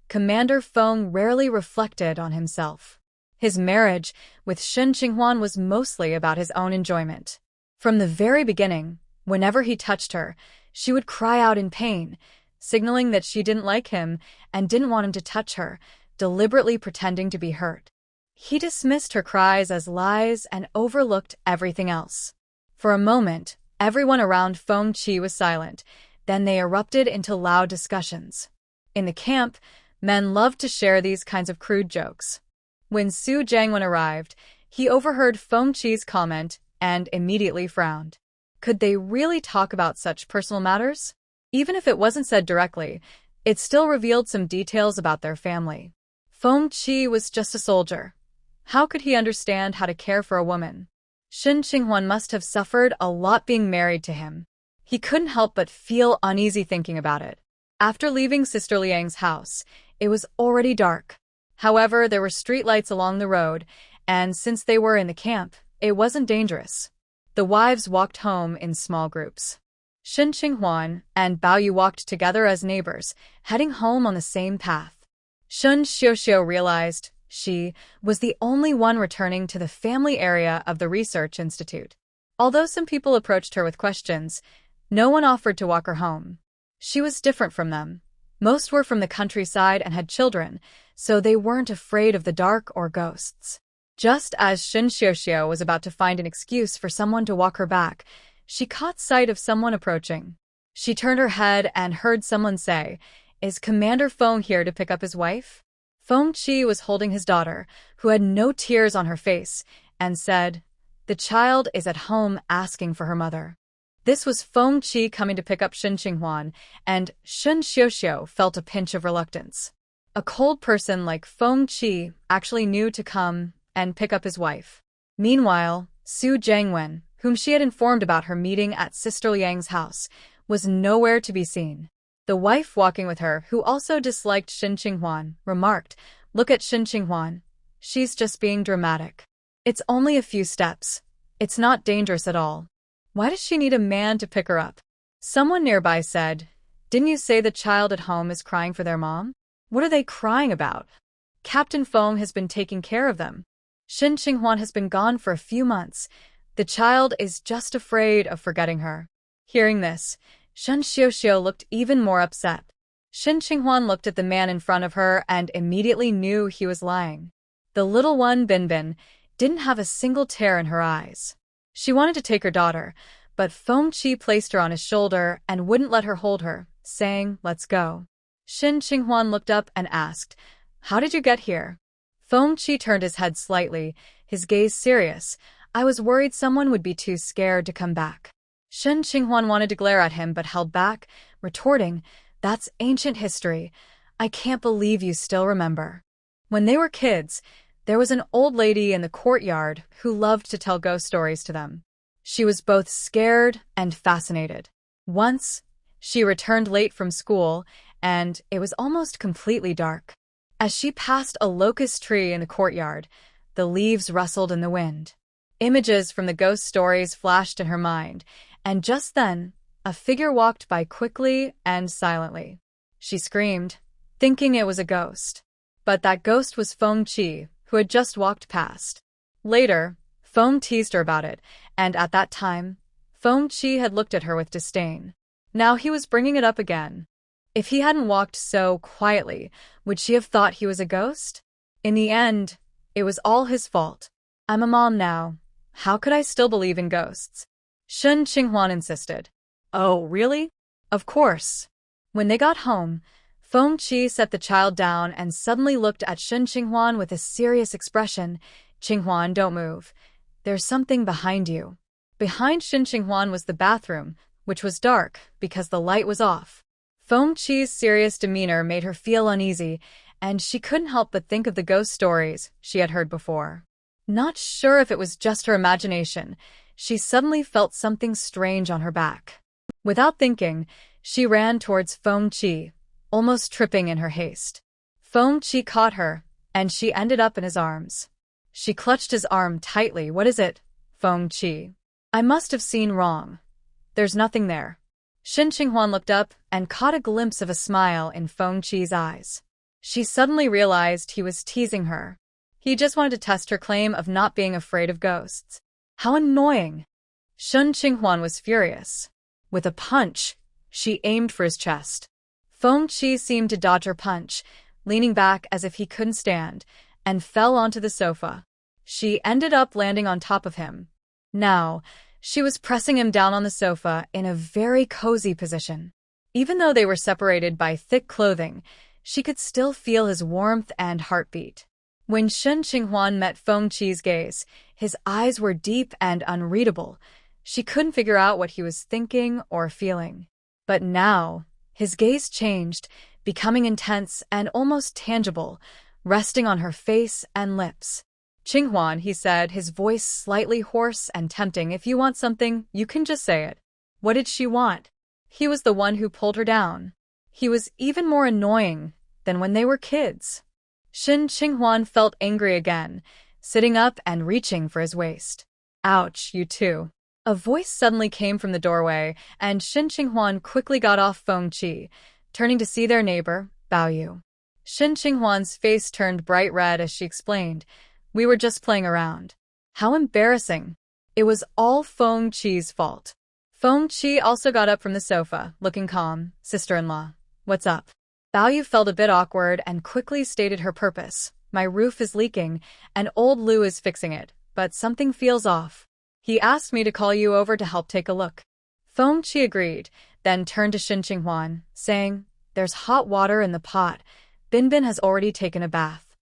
Commander Feng rarely reflected on himself. His marriage with Shen Qinghuan was mostly about his own enjoyment. From the very beginning, whenever he touched her, she would cry out in pain, signaling that she didn't like him and didn't want him to touch her, deliberately pretending to be hurt. He dismissed her cries as lies and overlooked everything else. For a moment, everyone around Feng was silent. Then they erupted into loud discussions. In the camp, men loved to share these kinds of crude jokes. When Su Jiangwen arrived, he overheard Feng comment and immediately frowned. Could they really talk about such personal matters? Even if it wasn't said directly, it still revealed some details about their family. Feng was just a soldier. How could he understand how to care for a woman? Shen Qinghuan must have suffered a lot being married to him. He couldn't help but feel uneasy thinking about it. After leaving Sister Liang's house, it was already dark. However, there were streetlights along the road, and since they were in the camp, it wasn't dangerous. The wives walked home in small groups. Shen Qinghuan and Bao Yu walked together as neighbors, heading home on the same path. Shun Xiuxiu realized she was the only one returning to the family area of the research institute. Although some people approached her with questions, no one offered to walk her home. She was different from them. Most were from the countryside and had children, so they weren't afraid of the dark or ghosts. Just as Shen Xiuxiu was about to find an excuse for someone to walk her back, she caught sight of someone approaching. She turned her head and heard someone say, "Is Commander Feng here to pick up his wife?" Feng was holding his daughter, who had no tears on her face, and said, "The child is at home asking for her mother." This was Feng coming to pick up Shen Qinghuan, and Shen Xiuxiu felt a pinch of reluctance. A cold person like Feng actually knew to come and pick up his wife. Meanwhile, Su Jiangwen, whom she had informed about her meeting at Sister Liang's house, was nowhere to be seen. The wife walking with her, who also disliked Shen Qinghuan, remarked, "Look at Shen Qinghuan. She's just being dramatic. It's only a few steps. It's not dangerous at all. Why does she need a man to pick her up?" Someone nearby said, "Didn't you say the child at home is crying for their mom? What are they crying about? Captain Feng has been taking care of them. Shen Qinghuan has been gone for a few months. The child is just afraid of forgetting her." Hearing this, Shen Xiuxiu looked even more upset. Shen Qinghuan looked at the man in front of her and immediately knew he was lying. The little one, Binbin, didn't have a single tear in her eyes. She wanted to take her daughter, but Feng placed her on his shoulder and wouldn't let her hold her, saying, "Let's go." Shen Qinghuan looked up and asked, "How did you get here?" Feng turned his head slightly, his gaze serious. "I was worried someone would be too scared to come back." Shen Qinghuan wanted to glare at him but held back, retorting, "That's ancient history. I can't believe you still remember." When they were kids, there was an old lady in the courtyard who loved to tell ghost stories to them. She was both scared and fascinated. Once, she returned late from school, and it was almost completely dark. As she passed a locust tree in the courtyard, the leaves rustled in the wind. Images from the ghost stories flashed in her mind, and just then, a figure walked by quickly and silently. She screamed, thinking it was a ghost. But that ghost was Feng Qi, who had just walked past. Later, Feng teased her about it, and at that time, Feng Qi had looked at her with disdain. Now he was bringing it up again. If he hadn't walked so quietly, would she have thought he was a ghost? In the end, it was all his fault. I'm a mom now. How could I still believe in ghosts? Shen Qinghuan insisted. Oh, really? Of course. When they got home, Feng Qi set the child down and suddenly looked at Shen Qinghuan with a serious expression. Qinghuan, don't move. There's something behind you. Behind Shen Qinghuan was the bathroom, which was dark because the light was off. Feng Qi's serious demeanor made her feel uneasy, and she couldn't help but think of the ghost stories she had heard before. Not sure if it was just her imagination, she suddenly felt something strange on her back. Without thinking, she ran towards Feng Qi, almost tripping in her haste. Feng Qi caught her, and she ended up in his arms. She clutched his arm tightly. What is it, Feng Qi? I must have seen wrong. There's nothing there. Shen Qinghuan looked up and caught a glimpse of a smile in Feng Qi's eyes. She suddenly realized he was teasing her. He just wanted to test her claim of not being afraid of ghosts. How annoying! Shen Qinghuan was furious. With a punch, she aimed for his chest. Feng Qi seemed to dodge her punch, leaning back as if he couldn't stand, and fell onto the sofa. She ended up landing on top of him. Now, she was pressing him down on the sofa in a very cozy position. Even though they were separated by thick clothing, she could still feel his warmth and heartbeat. When Shen Qinghuan met Feng Qi's gaze, his eyes were deep and unreadable. She couldn't figure out what he was thinking or feeling. But now, his gaze changed, becoming intense and almost tangible, resting on her face and lips. Qinghuan, he said, his voice slightly hoarse and tempting. If you want something, you can just say it. What did she want? He was the one who pulled her down. He was even more annoying than when they were kids. Shen Qinghuan felt angry again, sitting up and reaching for his waist. Ouch, you too. A voice suddenly came from the doorway, and Shen Qinghuan quickly got off Feng Qi, turning to see their neighbor, Bao Yu. Shen Qinghuan's face turned bright red as she explained, "We were just playing around." How embarrassing. It was all Feng Qi's fault. Feng Qi also got up from the sofa, looking calm. "Sister-in-law, what's up?" Bao Yu felt a bit awkward and quickly stated her purpose. "My roof is leaking, and old Lu is fixing it, but something feels off. He asked me to call you over to help take a look." Feng Qi agreed, then turned to Shen Qinghuan, saying, "There's hot water in the pot. Binbin has already taken a bath.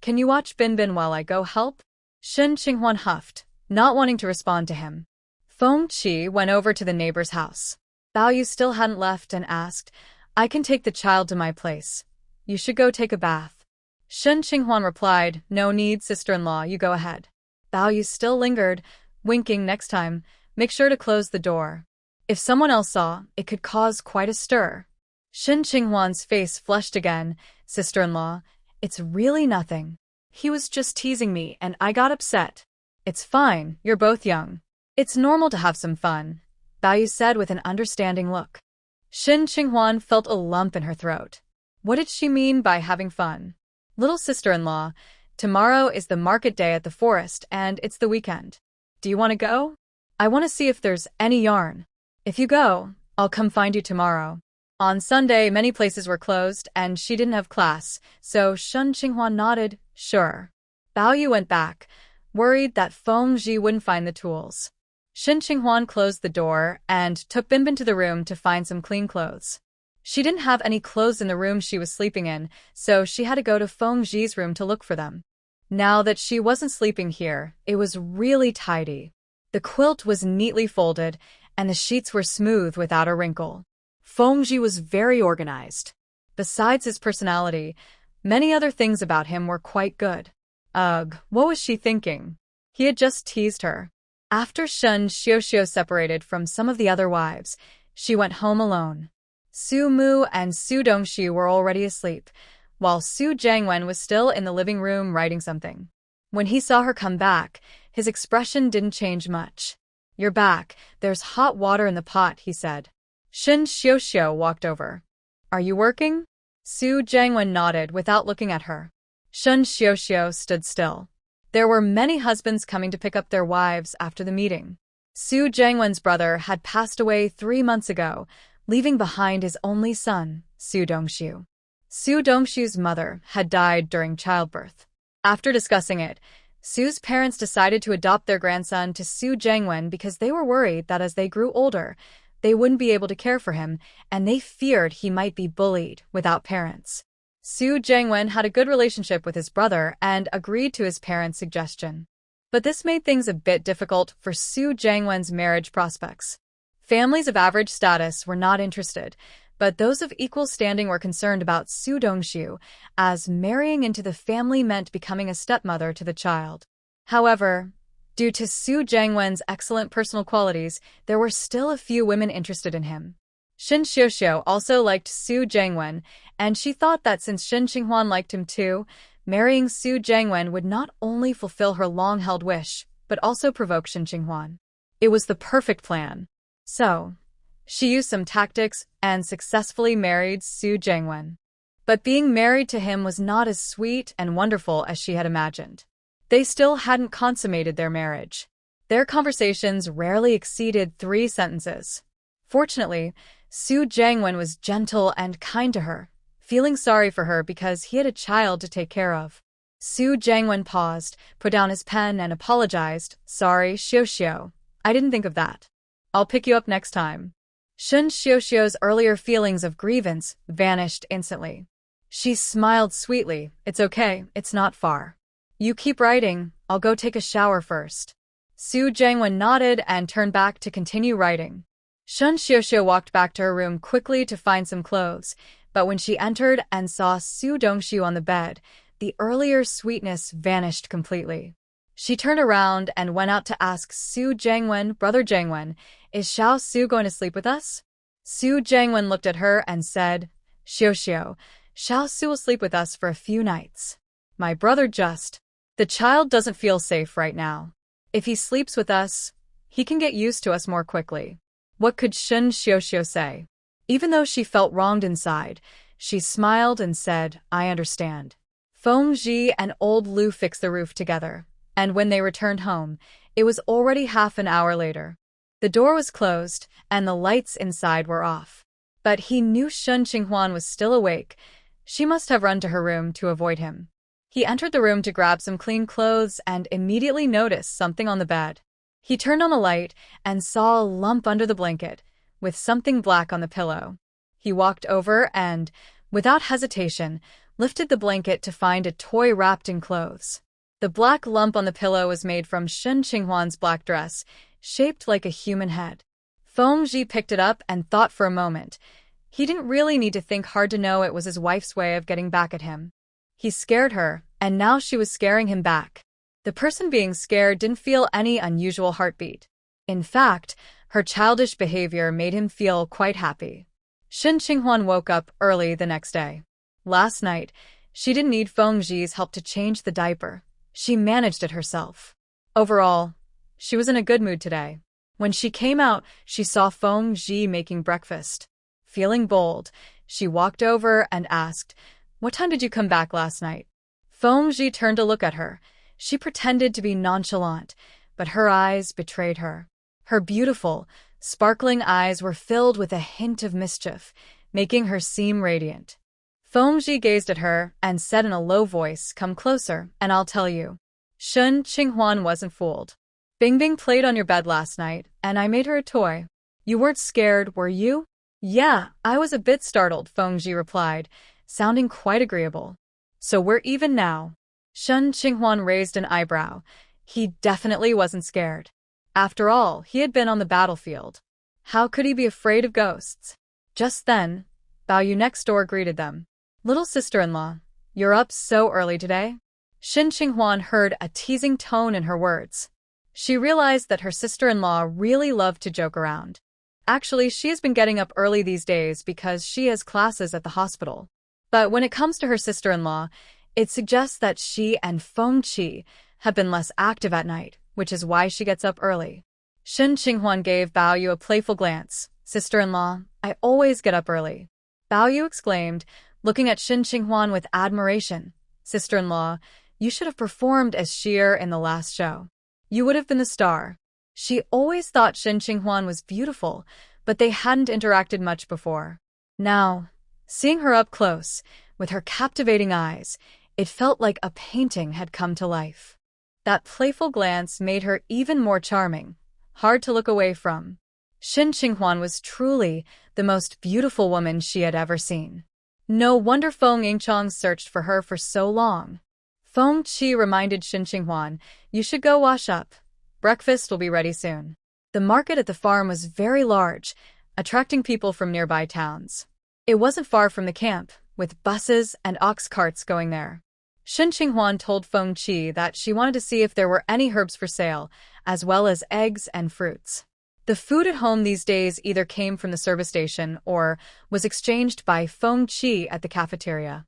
Can you watch Binbin while I go help?" Shen Qinghuan huffed, not wanting to respond to him. Feng Qi went over to the neighbor's house. Bao Yu still hadn't left and asked, "I can take the child to my place. You should go take a bath." Shen Qinghuan replied, "No need, sister-in-law, you go ahead." Bao Yu still lingered, winking, "Next time, make sure to close the door. If someone else saw, it could cause quite a stir." Shen Qinghuan's face flushed again. "Sister-in-law, it's really nothing. He was just teasing me and I got upset." "It's fine, you're both young. It's normal to have some fun," Bao Yu said with an understanding look. Shen Qinghuan felt a lump in her throat. What did she mean by having fun? "Little sister-in-law, tomorrow is the market day at the forest and it's the weekend. Do you want to go? I want to see if there's any yarn. If you go, I'll come find you tomorrow." On Sunday, many places were closed and she didn't have class, so Shen Qinghuan nodded, "Sure." Bao Yu went back, worried that Feng Qi wouldn't find the tools. Shen Qinghuan closed the door and took Binbin to the room to find some clean clothes. She didn't have any clothes in the room she was sleeping in, so she had to go to Feng Qi's room to look for them. Now that she wasn't sleeping here, it was really tidy. The quilt was neatly folded, and the sheets were smooth without a wrinkle. Feng Qi was very organized. Besides his personality, many other things about him were quite good. Ugh, what was she thinking? He had just teased her. After Shen Xiuxiu separated from some of the other wives, she went home alone. Su Mu and Su Dongxi were already asleep, while Su Jiangwen was still in the living room writing something. When he saw her come back, his expression didn't change much. "You're back. There's hot water in the pot," he said. Shen Xiuxiu walked over. "Are you working?" Su Jiangwen nodded without looking at her. Shen Xiuxiu stood still. There were many husbands coming to pick up their wives after the meeting. Su Jiangwen's brother had passed away 3 months ago, leaving behind his only son, Su Dongxiu. Su Dongxiu's mother had died during childbirth. After discussing it, Su's parents decided to adopt their grandson to Su Jiangwen because they were worried that as they grew older, they wouldn't be able to care for him, and they feared he might be bullied without parents. Su Jiangwen had a good relationship with his brother and agreed to his parents' suggestion. But this made things a bit difficult for Su Jiangwen's marriage prospects. Families of average status were not interested, but those of equal standing were concerned about Su Dongxiu, as marrying into the family meant becoming a stepmother to the child. However, due to Su Jiangwen's excellent personal qualities, there were still a few women interested in him. Shen Xiuxiu also liked Su Jiangwen, and she thought that since Shen Qinghuan liked him too, marrying Su Jiangwen would not only fulfill her long-held wish, but also provoke Shen Qinghuan. It was the perfect plan. So, she used some tactics and successfully married Su Jiangwen. But being married to him was not as sweet and wonderful as she had imagined. They still hadn't consummated their marriage. Their conversations rarely exceeded 3 sentences. Fortunately, Su Jiangwen was gentle and kind to her, feeling sorry for her because he had a child to take care of. Su Jiangwen paused, put down his pen, and apologized. "Sorry, Xiuxiu. I didn't think of that. I'll pick you up next time." Shen Xiuxiu's earlier feelings of grievance vanished instantly. She smiled sweetly. "It's okay, it's not far. You keep writing, I'll go take a shower first." Su Jiangwen nodded and turned back to continue writing. Shen Xiuxiu walked back to her room quickly to find some clothes, but when she entered and saw Su Dongxiu on the bed, the earlier sweetness vanished completely. She turned around and went out to ask Su Jiangwen, "Brother Jiangwen, is Xiao Su going to sleep with us?" Su Jiangwen looked at her and said, "Xiuxiu, Xiao Su will sleep with us for a few nights. My brother the child doesn't feel safe right now. If he sleeps with us, he can get used to us more quickly." What could Shen Xiuxiu say? Even though she felt wronged inside, she smiled and said, "I understand." Feng and old Lu fixed the roof together, and when they returned home, it was already half an hour later. The door was closed, and the lights inside were off. But he knew Shen Qinghuan was still awake. She must have run to her room to avoid him. He entered the room to grab some clean clothes and immediately noticed something on the bed. He turned on the light and saw a lump under the blanket, with something black on the pillow. He walked over and, without hesitation, lifted the blanket to find a toy wrapped in clothes. The black lump on the pillow was made from Shen Qinghuan's black dress, shaped like a human head. Feng picked it up and thought for a moment. He didn't really need to think hard to know it was his wife's way of getting back at him. He scared her, and now she was scaring him back. The person being scared didn't feel any unusual heartbeat. In fact, her childish behavior made him feel quite happy. Shen Qinghuan woke up early the next day. Last night, she didn't need Feng Zhi's help to change the diaper. She managed it herself. Overall, she was in a good mood today. When she came out, she saw Feng Zhi making breakfast. Feeling bold, she walked over and asked, "What time did you come back last night?" Feng Zhi turned to look at her. She pretended to be nonchalant, but her eyes betrayed her. Her beautiful, sparkling eyes were filled with a hint of mischief, making her seem radiant. Feng Zhi gazed at her and said in a low voice, "Come closer, and I'll tell you." Shen Qinghuan wasn't fooled. "Bingbing played on your bed last night, and I made her a toy. You weren't scared, were you?" "Yeah, I was a bit startled," Feng Zhi replied, sounding quite agreeable. "So we're even now." Shen Qinghuan raised an eyebrow. He definitely wasn't scared. After all, he had been on the battlefield. How could he be afraid of ghosts? Just then, Bao Yu next door greeted them. "Little sister-in-law, you're up so early today?" Shen Qinghuan heard a teasing tone in her words. She realized that her sister-in-law really loved to joke around. Actually, she has been getting up early these days because she has classes at the hospital. But when it comes to her sister-in-law, it suggests that she and Feng Qi have been less active at night, which is why she gets up early. Shen Qinghuan gave Bao Yu a playful glance. Sister-in-law, I always get up early. Bao Yu exclaimed, looking at Shen Qinghuan with admiration. Sister-in-law, you should have performed as Sheer in the last show. You would have been the star. She always thought Shen Qinghuan was beautiful, but they hadn't interacted much before. Now, seeing her up close, with her captivating eyes, it felt like a painting had come to life. That playful glance made her even more charming, hard to look away from. Shen Qinghuan was truly the most beautiful woman she had ever seen. No wonder Feng Yingchong searched for her for so long. Feng Qi reminded Shen Qinghuan, you should go wash up. Breakfast will be ready soon. The market at the farm was very large, attracting people from nearby towns. It wasn't far from the camp, with buses and ox carts going there. Shen Qinghuan told Feng Qi that she wanted to see if there were any herbs for sale, as well as eggs and fruits. The food at home these days either came from the service station or was exchanged by Feng Qi at the cafeteria.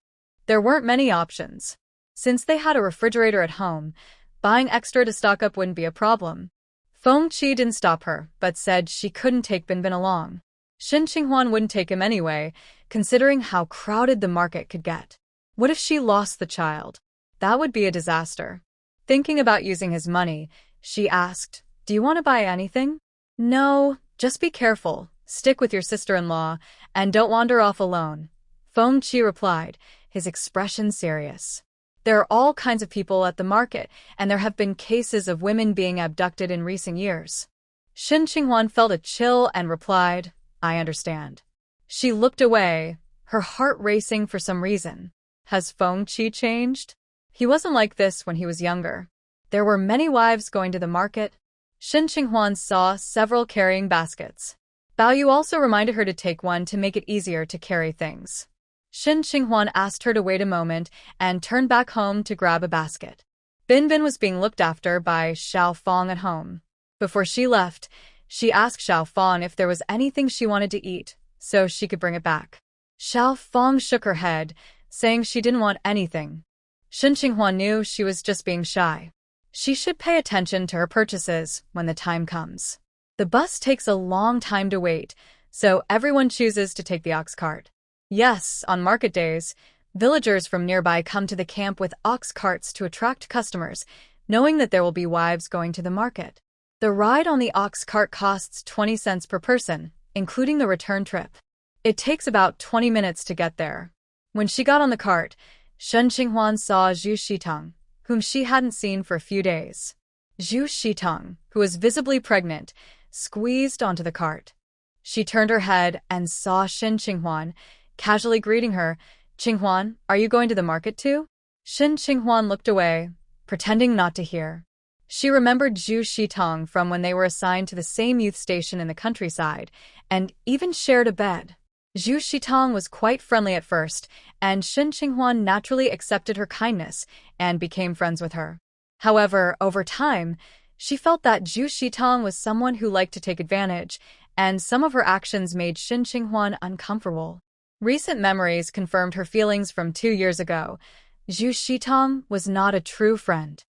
There weren't many options. Since they had a refrigerator at home, buying extra to stock up wouldn't be a problem. Feng Qi didn't stop her, but said she couldn't take Bin Bin along. Shen Qinghuan wouldn't take him anyway, considering how crowded the market could get. What if she lost the child? That would be a disaster. Thinking about using his money, she asked, do you want to buy anything? No, just be careful, stick with your sister-in-law, and don't wander off alone. Feng Qi replied, his expression serious. There are all kinds of people at the market, and there have been cases of women being abducted in recent years. Shen Qinghuan felt a chill and replied, I understand. She looked away, her heart racing for some reason. Has Feng Qi changed? He wasn't like this when he was younger. There were many wives going to the market. Shen Qinghuan saw several carrying baskets. Bao Yu also reminded her to take one to make it easier to carry things. Shen Qinghuan asked her to wait a moment and turned back home to grab a basket. Bin Bin was being looked after by Xiao Feng at home. Before she left, she asked Xiao Feng if there was anything she wanted to eat, so she could bring it back. Xiao Feng shook her head, saying she didn't want anything. Shen Qinghuan knew she was just being shy. She should pay attention to her purchases when the time comes. The bus takes a long time to wait, so everyone chooses to take the ox cart. Yes, on market days, villagers from nearby come to the camp with ox carts to attract customers, knowing that there will be wives going to the market. The ride on the ox cart costs 20 cents per person, including the return trip. It takes about 20 minutes to get there. When she got on the cart, Shen Qinghuan saw Zhu Shitong, whom she hadn't seen for a few days. Zhu Shitong, who was visibly pregnant, squeezed onto the cart. She turned her head and saw Shen Qinghuan, casually greeting her. Qinghuan, are you going to the market too? Shen Qinghuan looked away, pretending not to hear. She remembered Zhu Shitong from when they were assigned to the same youth station in the countryside, and even shared a bed. Zhu Shitong was quite friendly at first, and Shen Qinghuan naturally accepted her kindness and became friends with her. However, over time, she felt that Zhu Shitong was someone who liked to take advantage, and some of her actions made Shen Qinghuan uncomfortable. Recent memories confirmed her feelings from 2 years ago. Zhu Shitong was not a true friend.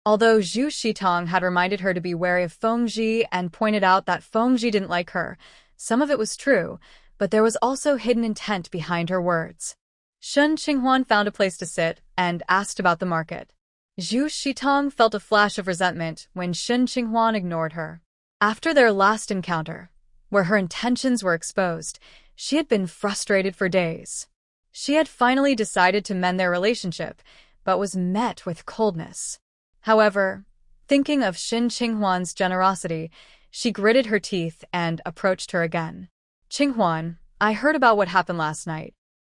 Although Zhu Shitong had reminded her to be wary of Feng Ji and pointed out that Feng Ji didn't like her, some of it was true, but there was also hidden intent behind her words. Shen Qinghuan found a place to sit and asked about the market. Zhu Shitong felt a flash of resentment when Shen Qinghuan ignored her. After their last encounter, where her intentions were exposed, she had been frustrated for days. She had finally decided to mend their relationship, but was met with coldness. However, thinking of Shen Qinghuan's generosity, she gritted her teeth and approached her again. Qinghuan, I heard about what happened last night.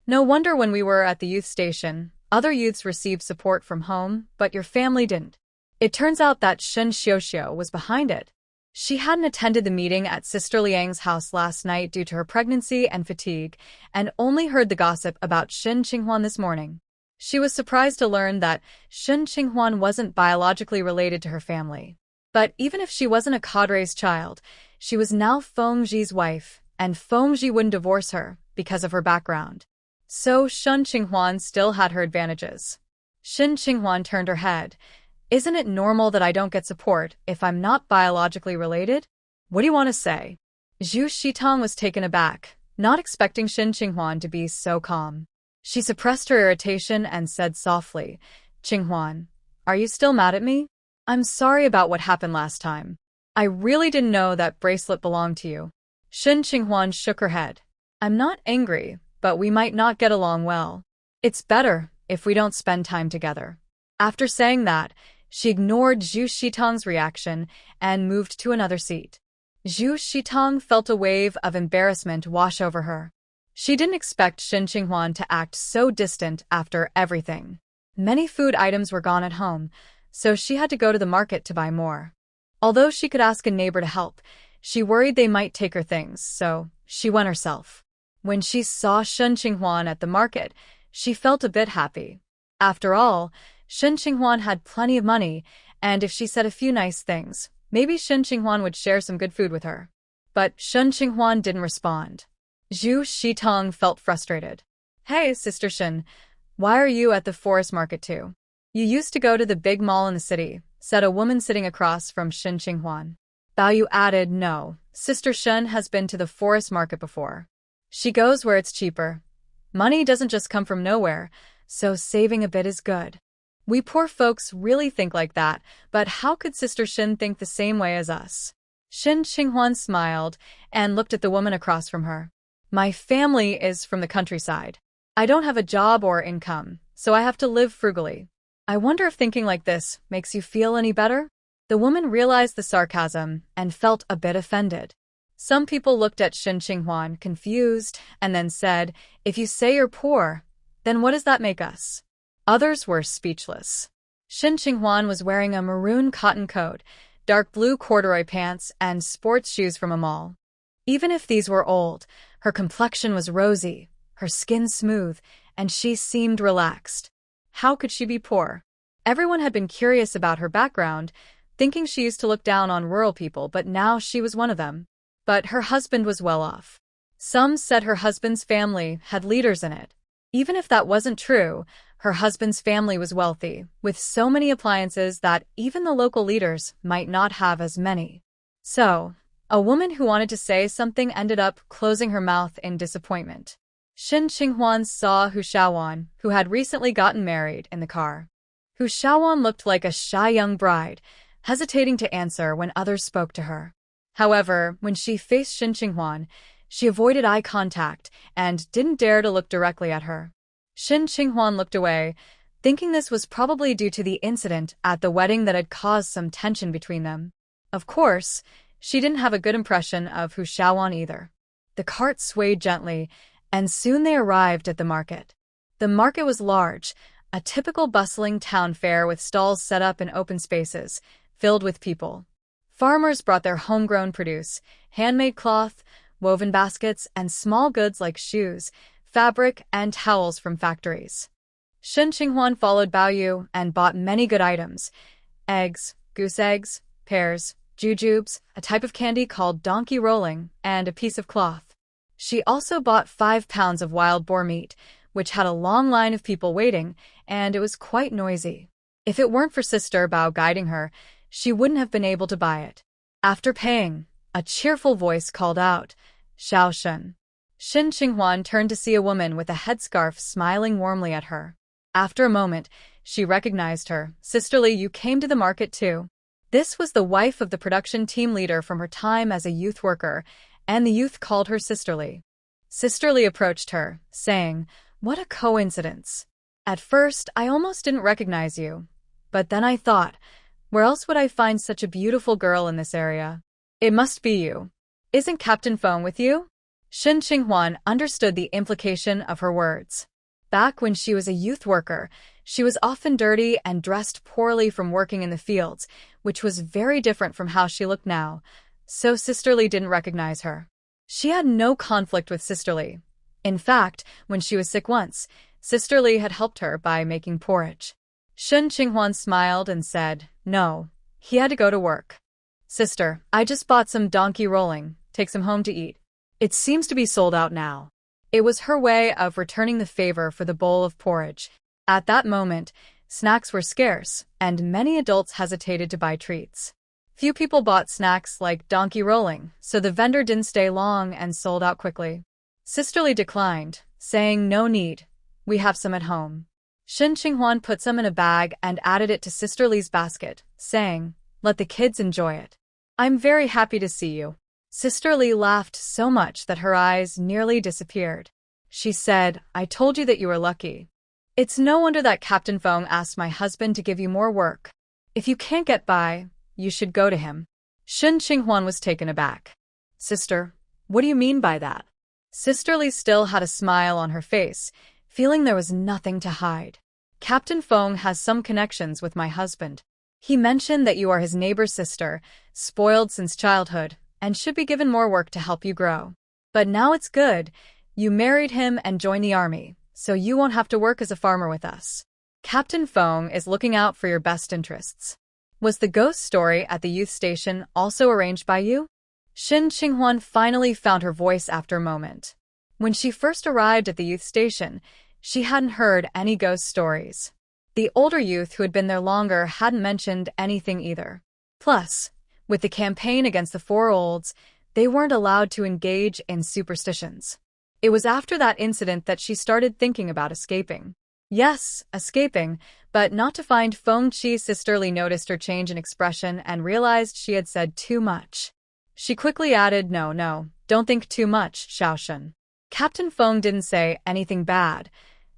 No wonder when we were at the youth station, other youths received support from home, but your family didn't. It turns out that Shen Xiuxiu was behind it. She hadn't attended the meeting at Sister Liang's house last night due to her pregnancy and fatigue, and only heard the gossip about Shen Qinghuan this morning. She was surprised to learn that Shen Qinghuan wasn't biologically related to her family. But even if she wasn't a cadre's child, she was now Feng Ji's wife, and Feng Ji wouldn't divorce her because of her background. So Shen Qinghuan still had her advantages. Shen Qinghuan turned her head. Isn't it normal that I don't get support if I'm not biologically related? What do you want to say? Zhu Shitong was taken aback, not expecting Shen Qinghuan to be so calm. She suppressed her irritation and said softly, Qinghuan, are you still mad at me? I'm sorry about what happened last time. I really didn't know that bracelet belonged to you. Shen Qinghuan shook her head. I'm not angry, but we might not get along well. It's better if we don't spend time together. After saying that, she ignored Zhu Shitong's reaction and moved to another seat. Zhu Shitong felt a wave of embarrassment wash over her. She didn't expect Shen Qinghuan to act so distant after everything. Many food items were gone at home, so she had to go to the market to buy more. Although she could ask a neighbor to help, she worried they might take her things, so she went herself. When she saw Shen Qinghuan at the market, she felt a bit happy. After all, Shen Qinghuan had plenty of money, and if she said a few nice things, maybe Shen Qinghuan would share some good food with her. But Shen Qinghuan didn't respond. Zhu Shitong felt frustrated. Hey, Sister Shen, why are you at the forest market too? You used to go to the big mall in the city, said a woman sitting across from Shen Qinghuan. Bao added, no, Sister Shen has been to the forest market before. She goes where it's cheaper. Money doesn't just come from nowhere, so saving a bit is good. We poor folks really think like that, but how could Sister Shen think the same way as us? Shen Qinghuan smiled and looked at the woman across from her. My family is from the countryside. I don't have a job or income, so I have to live frugally. I wonder if thinking like this makes you feel any better? The woman realized the sarcasm and felt a bit offended. Some people looked at Shen Qinghuan confused and then said, if you say you're poor, then what does that make us? Others were speechless. Shen Qinghuan was wearing a maroon cotton coat, dark blue corduroy pants, and sports shoes from a mall. Even if these were old, her complexion was rosy, her skin smooth, and she seemed relaxed. How could she be poor? Everyone had been curious about her background, thinking she used to look down on rural people, but now she was one of them. But her husband was well off. Some said her husband's family had leaders in it. Even if that wasn't true, her husband's family was wealthy, with so many appliances that even the local leaders might not have as many. So, a woman who wanted to say something ended up closing her mouth in disappointment. Shen Qinghuan saw Hu Shaowan, who had recently gotten married, in the car. Hu Shaowan looked like a shy young bride, hesitating to answer when others spoke to her. However, when she faced Shen Qinghuan, she avoided eye contact and didn't dare to look directly at her. Shen Qinghuan looked away, thinking this was probably due to the incident at the wedding that had caused some tension between them. Of course, she didn't have a good impression of Hu Shaowan either. The cart swayed gently, and soon they arrived at the market. The market was large, a typical bustling town fair with stalls set up in open spaces, filled with people. Farmers brought their homegrown produce, handmade cloth, woven baskets, and small goods like shoes, fabric, and towels from factories. Shen Qinghuan followed Bao and bought many good items: eggs, goose eggs, pears, jujubes, a type of candy called donkey rolling, and a piece of cloth. She also bought 5 pounds of wild boar meat, which had a long line of people waiting, and it was quite noisy. If it weren't for Sister Bao guiding her, she wouldn't have been able to buy it. After paying, a cheerful voice called out, Xiao Shen. Shen Qinghuan turned to see a woman with a headscarf smiling warmly at her. After a moment, she recognized her. Sisterly, you came to the market too. This was the wife of the production team leader from her time as a youth worker, and the youth called her Sisterly. Sisterly approached her, saying, what a coincidence. At first, I almost didn't recognize you. But then I thought, where else would I find such a beautiful girl in this area? It must be you. Isn't Captain Feng with you? Shen Qinghuan understood the implication of her words. Back when she was a youth worker, she was often dirty and dressed poorly from working in the fields, which was very different from how she looked now, so Sisterly didn't recognize her. She had no conflict with Sisterly. In fact, when she was sick once, Sisterly had helped her by making porridge. Shen Qinghuan smiled and said, no, he had to go to work. Sister, I just bought some donkey rolling, take some home to eat. It seems to be sold out now. It was her way of returning the favor for the bowl of porridge. At that moment, snacks were scarce, and many adults hesitated to buy treats. Few people bought snacks like donkey rolling, so the vendor didn't stay long and sold out quickly. Sisterly declined, saying no need, we have some at home. Shin Qinghuan put some in a bag and added it to Sisterly's basket, saying, let the kids enjoy it. I'm very happy to see you. Sisterly laughed so much that her eyes nearly disappeared. She said, I told you that you were lucky. It's no wonder that Captain Feng asked my husband to give you more work. If you can't get by, you should go to him. Shin Qinghuan was taken aback. Sister, what do you mean by that? Sisterly still had a smile on her face, feeling there was nothing to hide. Captain Feng has some connections with my husband. He mentioned that you are his neighbor's sister, spoiled since childhood, and should be given more work to help you grow. But now it's good. You married him and joined the army, so you won't have to work as a farmer with us. Captain Feng is looking out for your best interests. Was the ghost story at the youth station also arranged by you? Shin Qinghuan finally found her voice after a moment. When she first arrived at the youth station, she hadn't heard any ghost stories. The older youth who had been there longer hadn't mentioned anything either. Plus, with the campaign against the four olds, they weren't allowed to engage in superstitions. It was after that incident that she started thinking about escaping. Yes, escaping, but not to find Feng Chi. Sisterly noticed her change in expression and realized she had said too much. She quickly added, no, don't think too much, Xiaoshen. Captain Feng didn't say anything bad.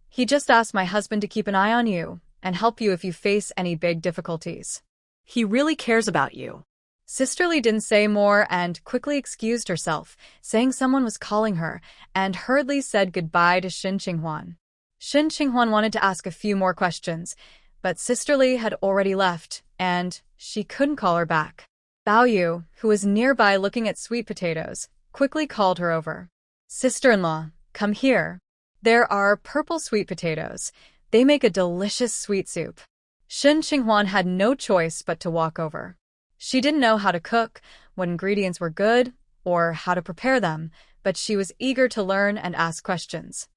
He just asked my husband to keep an eye on you and help you if you face any big difficulties. He really cares about you. Sisterly didn't say more and quickly excused herself, saying someone was calling her, and hurriedly said goodbye to Shin Qinghuan. Shin Qinghuan wanted to ask a few more questions, but Sisterly had already left, and she couldn't call her back. Bao Yu, who was nearby looking at sweet potatoes, quickly called her over. Sister-in-law, come here. There are purple sweet potatoes. They make a delicious sweet soup. Shin Qinghuan had no choice but to walk over. She didn't know how to cook, what ingredients were good, or how to prepare them, but she was eager to learn and ask questions.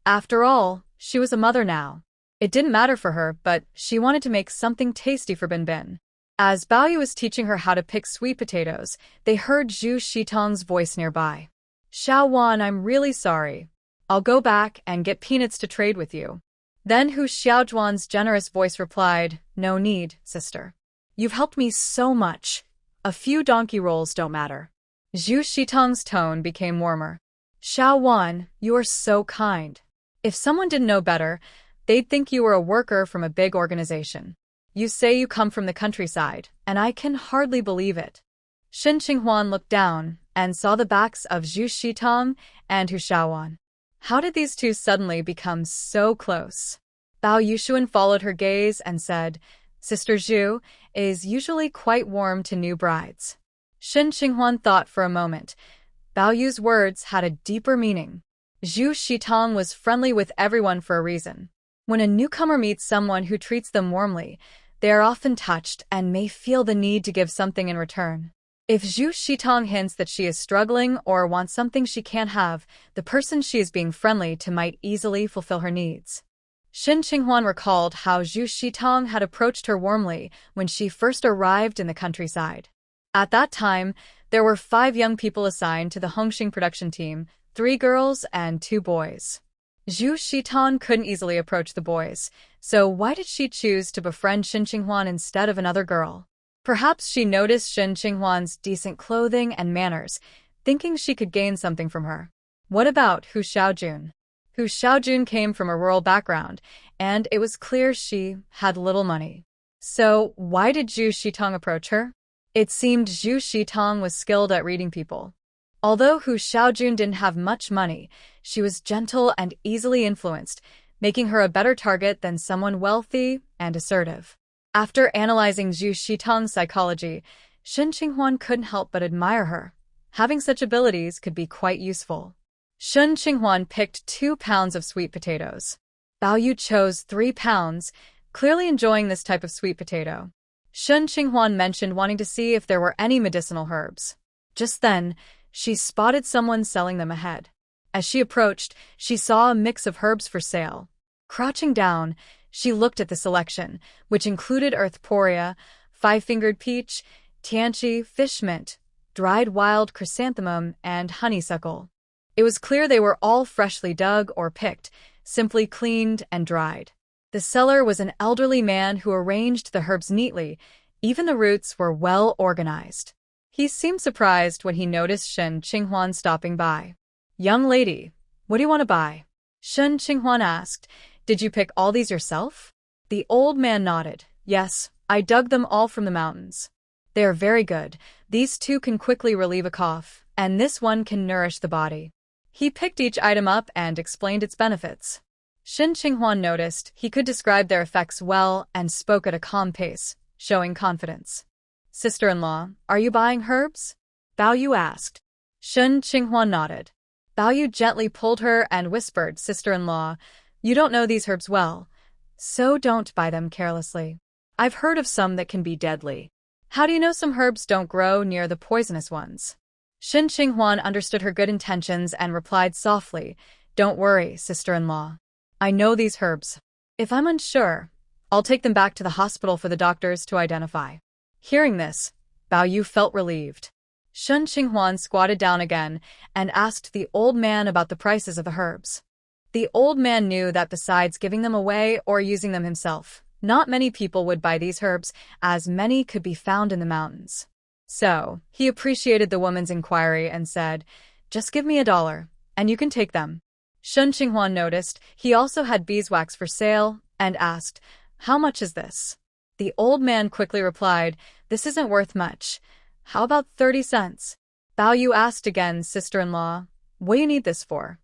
After all, she was a mother now. It didn't matter for her, but she wanted to make something tasty for Bin. As Bao Yu was teaching her how to pick sweet potatoes, they heard Zhu Shitong's voice nearby. Xiao Wan, I'm really sorry. I'll go back and get peanuts to trade with you. Then Hu Xiaozhuan's generous voice replied, no need, sister. You've helped me so much. A few donkey rolls don't matter. Zhu Shitong's tone became warmer. Xiao Wan, you are so kind. If someone didn't know better, they'd think you were a worker from a big organization. You say you come from the countryside, and I can hardly believe it. Shin Qinghuan looked down and saw the backs of Zhu Shitong and Hu Xiaowan. How did these two suddenly become so close? Bao Yushuan followed her gaze and said, Sister Zhu is usually quite warm to new brides. Shin Qinghuan thought for a moment. Bao Yu's words had a deeper meaning. Zhu Shitong was friendly with everyone for a reason. When a newcomer meets someone who treats them warmly, they are often touched and may feel the need to give something in return. If Zhu Shitong hints that she is struggling or wants something she can't have, the person she is being friendly to might easily fulfill her needs. Shin Qinghuan recalled how Zhu Shitong had approached her warmly when she first arrived in the countryside. At that time, there were 5 young people assigned to the Hongxing production team, 3 girls and 2 boys. Zhu Shitong couldn't easily approach the boys, so why did she choose to befriend Shin Qinghuan instead of another girl? Perhaps she noticed Shin Qinghuan's decent clothing and manners, thinking she could gain something from her. What about Hu Xiaojun? Hu Xiaojun came from a rural background, and it was clear she had little money. So why did Zhu Shitong approach her? It seemed Zhu Shitong was skilled at reading people. Although Hu Xiaojun didn't have much money, she was gentle and easily influenced, making her a better target than someone wealthy and assertive. After analyzing Zhu Shitong's psychology, Shin Qinghuan couldn't help but admire her. Having such abilities could be quite useful. Shin Qinghuan picked 2 pounds of sweet potatoes. Bao Yu chose 3 pounds, clearly enjoying this type of sweet potato. Shin Qinghuan mentioned wanting to see if there were any medicinal herbs. Just then, she spotted someone selling them ahead. As she approached, she saw a mix of herbs for sale. Crouching down, she looked at the selection, which included earthporia, five-fingered peach, tianchi, fish mint, dried wild chrysanthemum, and honeysuckle. It was clear they were all freshly dug or picked, simply cleaned and dried. The seller was an elderly man who arranged the herbs neatly. Even the roots were well organized. He seemed surprised when he noticed Shen Qinghuan stopping by. "Young lady, what do you want to buy?" Shen Qinghuan asked. "Did you pick all these yourself?" The old man nodded. "Yes, I dug them all from the mountains. They are very good. These two can quickly relieve a cough, and this one can nourish the body." He picked each item up and explained its benefits. Shen Qinghuan noticed he could describe their effects well and spoke at a calm pace, showing confidence. "Sister-in-law, are you buying herbs?" Bao Yu asked. Shen Qinghuan nodded. Bao Yu gently pulled her and whispered, "Sister-in-law, you don't know these herbs well, so don't buy them carelessly. I've heard of some that can be deadly. How do you know some herbs don't grow near the poisonous ones?" Shen Qinghuan understood her good intentions and replied softly, "Don't worry, sister-in-law. I know these herbs. If I'm unsure, I'll take them back to the hospital for the doctors to identify." Hearing this, Bao Yu felt relieved. Shen Qinghuan squatted down again and asked the old man about the prices of the herbs. The old man knew that besides giving them away or using them himself, not many people would buy these herbs, as many could be found in the mountains. So, he appreciated the woman's inquiry and said, "Just give me $1, and you can take them." Shen Qinghuan noticed he also had beeswax for sale and asked, "How much is this?" The old man quickly replied, "This isn't worth much. How about 30 cents? Bao Yu asked again, "Sister-in-law, what do you need this for?"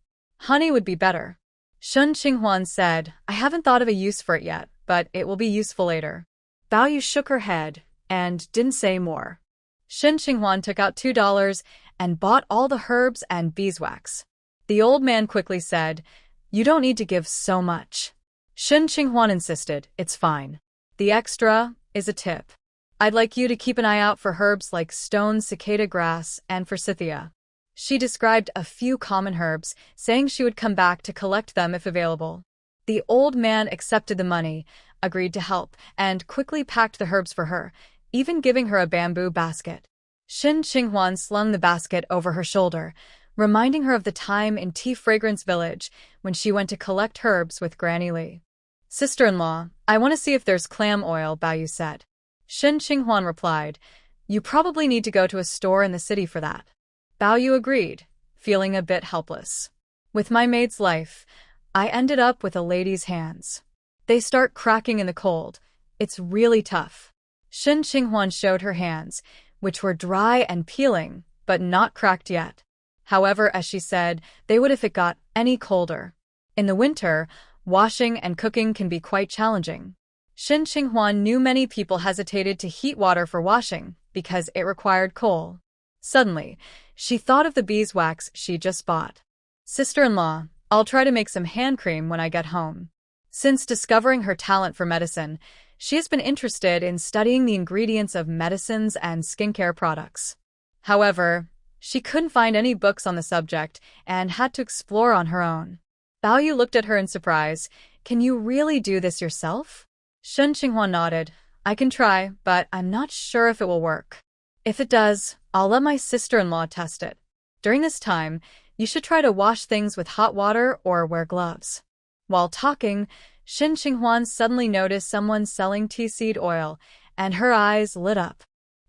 "Honey would be better." Shen Qinghuan said, "I haven't thought of a use for it yet, but it will be useful later." Bao Yu shook her head and didn't say more. Shen Qinghuan took out $2 and bought all the herbs and beeswax. The old man quickly said, "You don't need to give so much." Shen Qinghuan insisted, "It's fine. The extra is a tip. I'd like you to keep an eye out for herbs like stone cicada grass and forsythia." She described a few common herbs, saying she would come back to collect them if available. The old man accepted the money, agreed to help, and quickly packed the herbs for her, even giving her a bamboo basket. Shen Qinghuan slung the basket over her shoulder, reminding her of the time in Tea Fragrance Village when she went to collect herbs with Granny Li. "Sister-in-law, I want to see if there's clam oil," Bao Yu said. Shen Qinghuan replied, "You probably need to go to a store in the city for that." Bao Yu agreed, feeling a bit helpless. "With my maid's life, I ended up with a lady's hands. They start cracking in the cold. It's really tough." Shen Qinghuan showed her hands, which were dry and peeling, but not cracked yet. However, as she said, they would if it got any colder. In the winter, washing and cooking can be quite challenging. Shen Qinghuan knew many people hesitated to heat water for washing because it required coal. Suddenly, she thought of the beeswax she just bought. "Sister-in-law, I'll try to make some hand cream when I get home." Since discovering her talent for medicine, she has been interested in studying the ingredients of medicines and skincare products. However, she couldn't find any books on the subject and had to explore on her own. Bao Yu looked at her in surprise. "Can you really do this yourself?" Shen Qinghuan nodded. "I can try, but I'm not sure if it will work. If it does, I'll let my sister-in-law test it. During this time, you should try to wash things with hot water or wear gloves." While talking, Shen Qinghuan suddenly noticed someone selling tea seed oil, and her eyes lit up.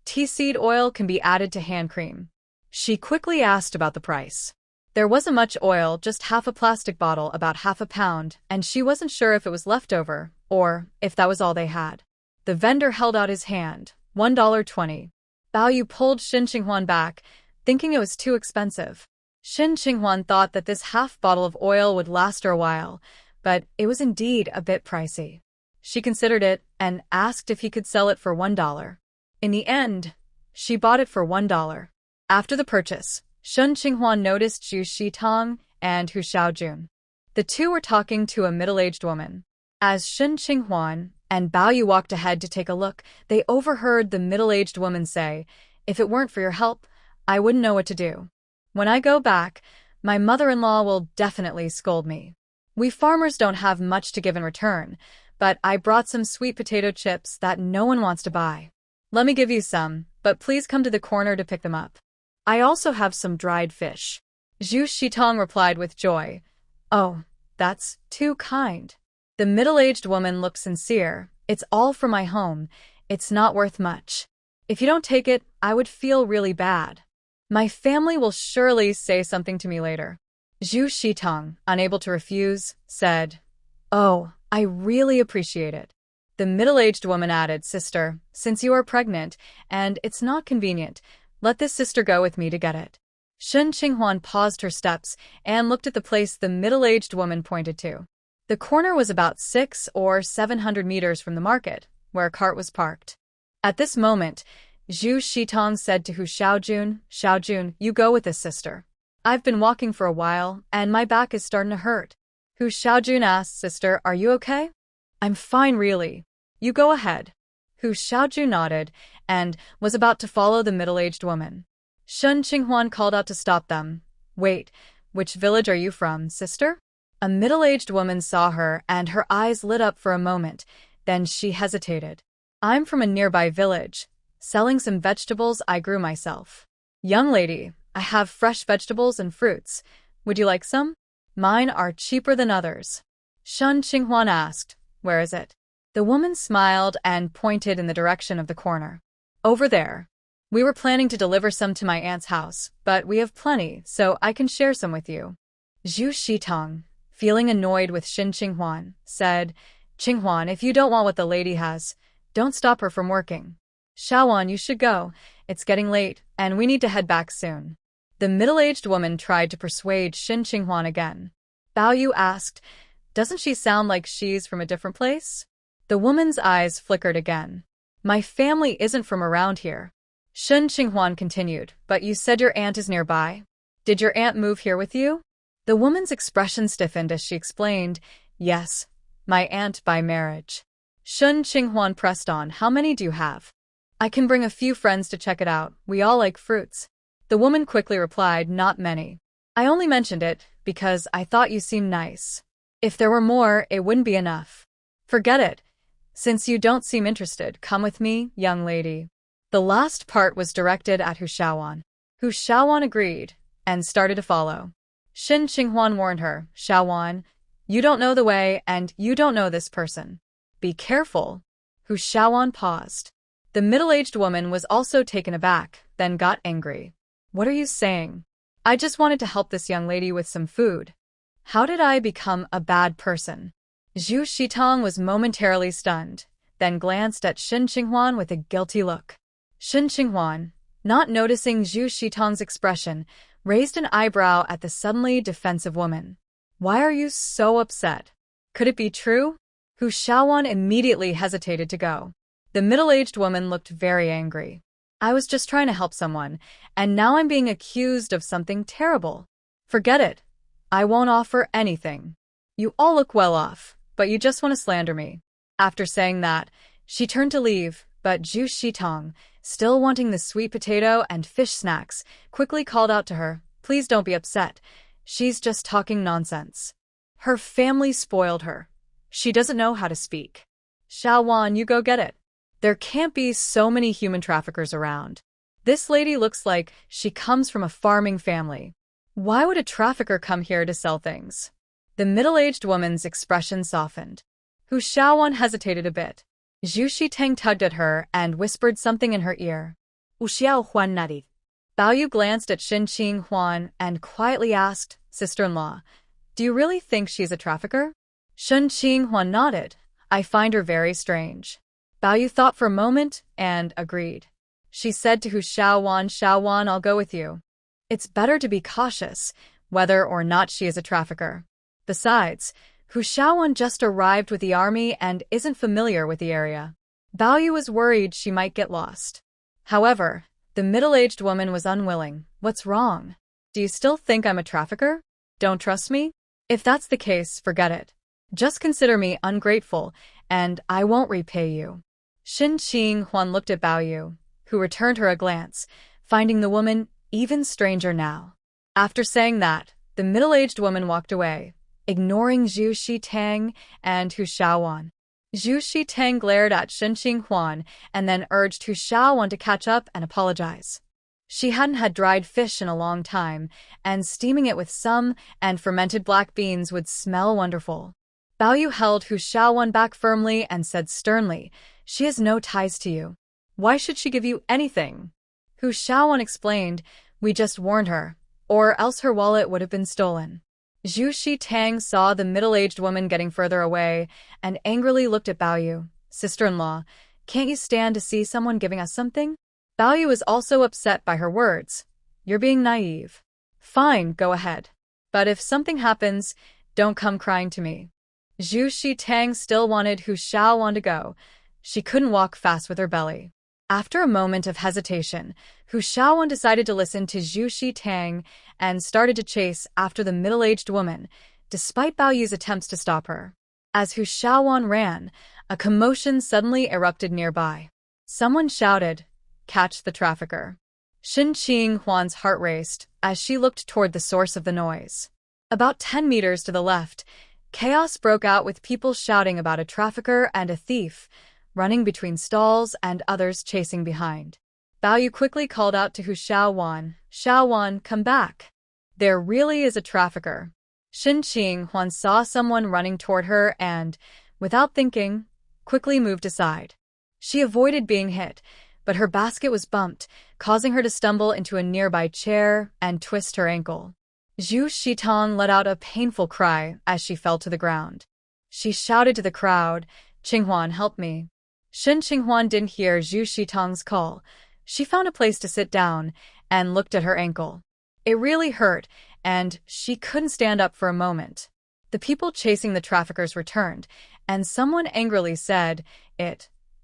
Tea seed oil can be added to hand cream. She quickly asked about the price. There wasn't much oil, just half a plastic bottle, about half a pound, and she wasn't sure if it was leftover or if that was all they had. The vendor held out his hand, $1.20. Bao Yu pulled Shen Qinghuan back, thinking it was too expensive. Shen Qinghuan thought that this half bottle of oil would last her a while, but it was indeed a bit pricey. She considered it and asked if he could sell it for $1. In the end, she bought it for $1. After the purchase, Shen Qinghuan noticed Zhu Shitong and Hu Xiaojun. The two were talking to a middle-aged woman. As Shen Qinghuan and Bao Yu walked ahead to take a look, they overheard the middle-aged woman say, "If it weren't for your help, I wouldn't know what to do. When I go back, My mother-in-law will definitely scold me. We farmers don't have much to give in return, but I brought some sweet potato chips that no one wants to buy. Let me give you some, but please come to the corner to pick them up. I also have some dried fish. Zhu Shitong replied with joy. Oh, that's too kind. The middle-aged woman looked sincere. It's all for my home. It's not worth much. If you don't take it, I would feel really bad. My family will surely say something to me later. Zhu Shitong, unable to refuse, said, Oh, I really appreciate it. The middle-aged woman added, Sister, since you are pregnant, and it's not convenient, let this sister go with me to get it. Shen Qinghuan paused her steps and looked at the place the middle-aged woman pointed to. The corner was about 600 or 700 meters from the market, where a cart was parked. At this moment, Zhu Shitong said to Hu Xiaojun, Xiaojun, you go with this sister. I've been walking for a while, and my back is starting to hurt. Hu Xiaojun asked, Sister, are you okay? I'm fine, really. You go ahead. Hu Xiaojun nodded and was about to follow the middle-aged woman. Shen Qinghuan called out to stop them. Wait, which village are you from, sister? A middle-aged woman saw her and her eyes lit up for a moment. Then she hesitated. I'm from a nearby village. Selling some vegetables I grew myself. Young lady, I have fresh vegetables and fruits. Would you like some? Mine are cheaper than others. Shen Qinghuan asked, Where is it? The woman smiled and pointed in the direction of the corner. Over there. We were planning to deliver some to my aunt's house, but we have plenty, so I can share some with you. Zhu Shitong, feeling annoyed with Shen Qinghuan, said, Qinghuan, if you don't want what the lady has, don't stop her from working. Xiaowan, you should go. It's getting late, and we need to head back soon. The middle-aged woman tried to persuade Shen Qinghuan again. Bao Yu asked, Doesn't she sound like she's from a different place? The woman's eyes flickered again. My family isn't from around here. Shen Qinghuan continued, But you said your aunt is nearby. Did your aunt move here with you? The woman's expression stiffened as she explained, Yes, my aunt by marriage. Shen Qinghuan pressed on, How many do you have? I can bring a few friends to check it out. We all like fruits. The woman quickly replied, Not many. I only mentioned it because I thought you seemed nice. If there were more, it wouldn't be enough. Forget it. Since you don't seem interested, come with me, young lady. The last part was directed at Hu Xiaowan. Hu Xiaowan agreed and started to follow. Shen Qinghuan warned her, Xiaowan, you don't know the way and you don't know this person. Be careful. Hu Xiaowan paused. The middle-aged woman was also taken aback, then got angry. What are you saying? I just wanted to help this young lady with some food. How did I become a bad person? Zhu Shitong was momentarily stunned, then glanced at Shen Qinghuan with a guilty look. Shen Qinghuan, not noticing Zhu Shitong's expression, raised an eyebrow at the suddenly defensive woman. Why are you so upset? Could it be true? Hu Xiaowan immediately hesitated to go. The middle-aged woman looked very angry. I was just trying to help someone, and now I'm being accused of something terrible. Forget it. I won't offer anything. You all look well off, but you just want to slander me. After saying that, she turned to leave, but Zhu Shitong, still wanting the sweet potato and fish snacks, quickly called out to her, Please don't be upset. She's just talking nonsense. Her family spoiled her. She doesn't know how to speak. Xiaowan, you go get it. There can't be so many human traffickers around. This lady looks like she comes from a farming family. Why would a trafficker come here to sell things? The middle-aged woman's expression softened. Hu Xiaowan hesitated a bit. Zhu Shitang tugged at her and whispered something in her ear. Wu Xiaohuan nari. Bao Yu glanced at Shen Qinghuan and quietly asked, Sister-in-law, do you really think she's a trafficker? Shen Qinghuan nodded. I find her very strange. Bao Yu thought for a moment and agreed. She said to Hu Xiaowan, Xiaowan, I'll go with you. It's better to be cautious, whether or not she is a trafficker. Besides, Hu Xiaowan just arrived with the army and isn't familiar with the area. Bao Yu was worried she might get lost. However, the middle-aged woman was unwilling. What's wrong? Do you still think I'm a trafficker? Don't trust me? If that's the case, forget it. Just consider me ungrateful, and I won't repay you. Shen Qinghuan looked at Bao Yu, who returned her a glance, finding the woman even stranger now. After saying that, The middle-aged woman walked away, ignoring Zhu Shitang and Hu Xiaowan. Zhu Shitang glared at Shen Qinghuan and then urged Hu Xiaowan to catch up and apologize. She hadn't had dried fish in a long time, and steaming it with some and fermented black beans would smell wonderful. Bao Yu held Hu Xiaowan back firmly and said sternly, "She has no ties to you. Why should she give you anything?" Hu Xiaowan explained, "We just warned her, or else her wallet would have been stolen." Zhu Shitang saw the middle-aged woman getting further away and angrily looked at Bao Yu. "Sister-in-law, can't you stand to see someone giving us something?" Bao Yu was also upset by her words. "You're being naive." "Fine, go ahead. But if something happens, don't come crying to me." Zhu Shitang still wanted Hu Xiaowan to go. She couldn't walk fast with her belly. After a moment of hesitation, Hu Xiaowan decided to listen to Zhu Shitang and started to chase after the middle-aged woman, despite Bao Yu's attempts to stop her. As Hu Xiaowan ran, a commotion suddenly erupted nearby. Someone shouted, "Catch the trafficker." Shen Qinghuan's heart raced as she looked toward the source of the noise. About 10 meters to the left, chaos broke out with people shouting about a trafficker and a thief, running between stalls and others chasing behind. Bao Yu quickly called out to Hu Xiaowan, "Xiaowan, come back. There really is a trafficker." Shen Qinghuan saw someone running toward her and, without thinking, quickly moved aside. She avoided being hit, but her basket was bumped, causing her to stumble into a nearby chair and twist her ankle. Zhu Shitang let out a painful cry as she fell to the ground. She shouted to the crowd, "Qinghuan, help me." Shen Qinghuan didn't hear Zhu Shitang's call. She found a place to sit down and looked at her ankle. It really hurt, and she couldn't stand up for a moment. The people chasing the traffickers returned, and someone angrily said,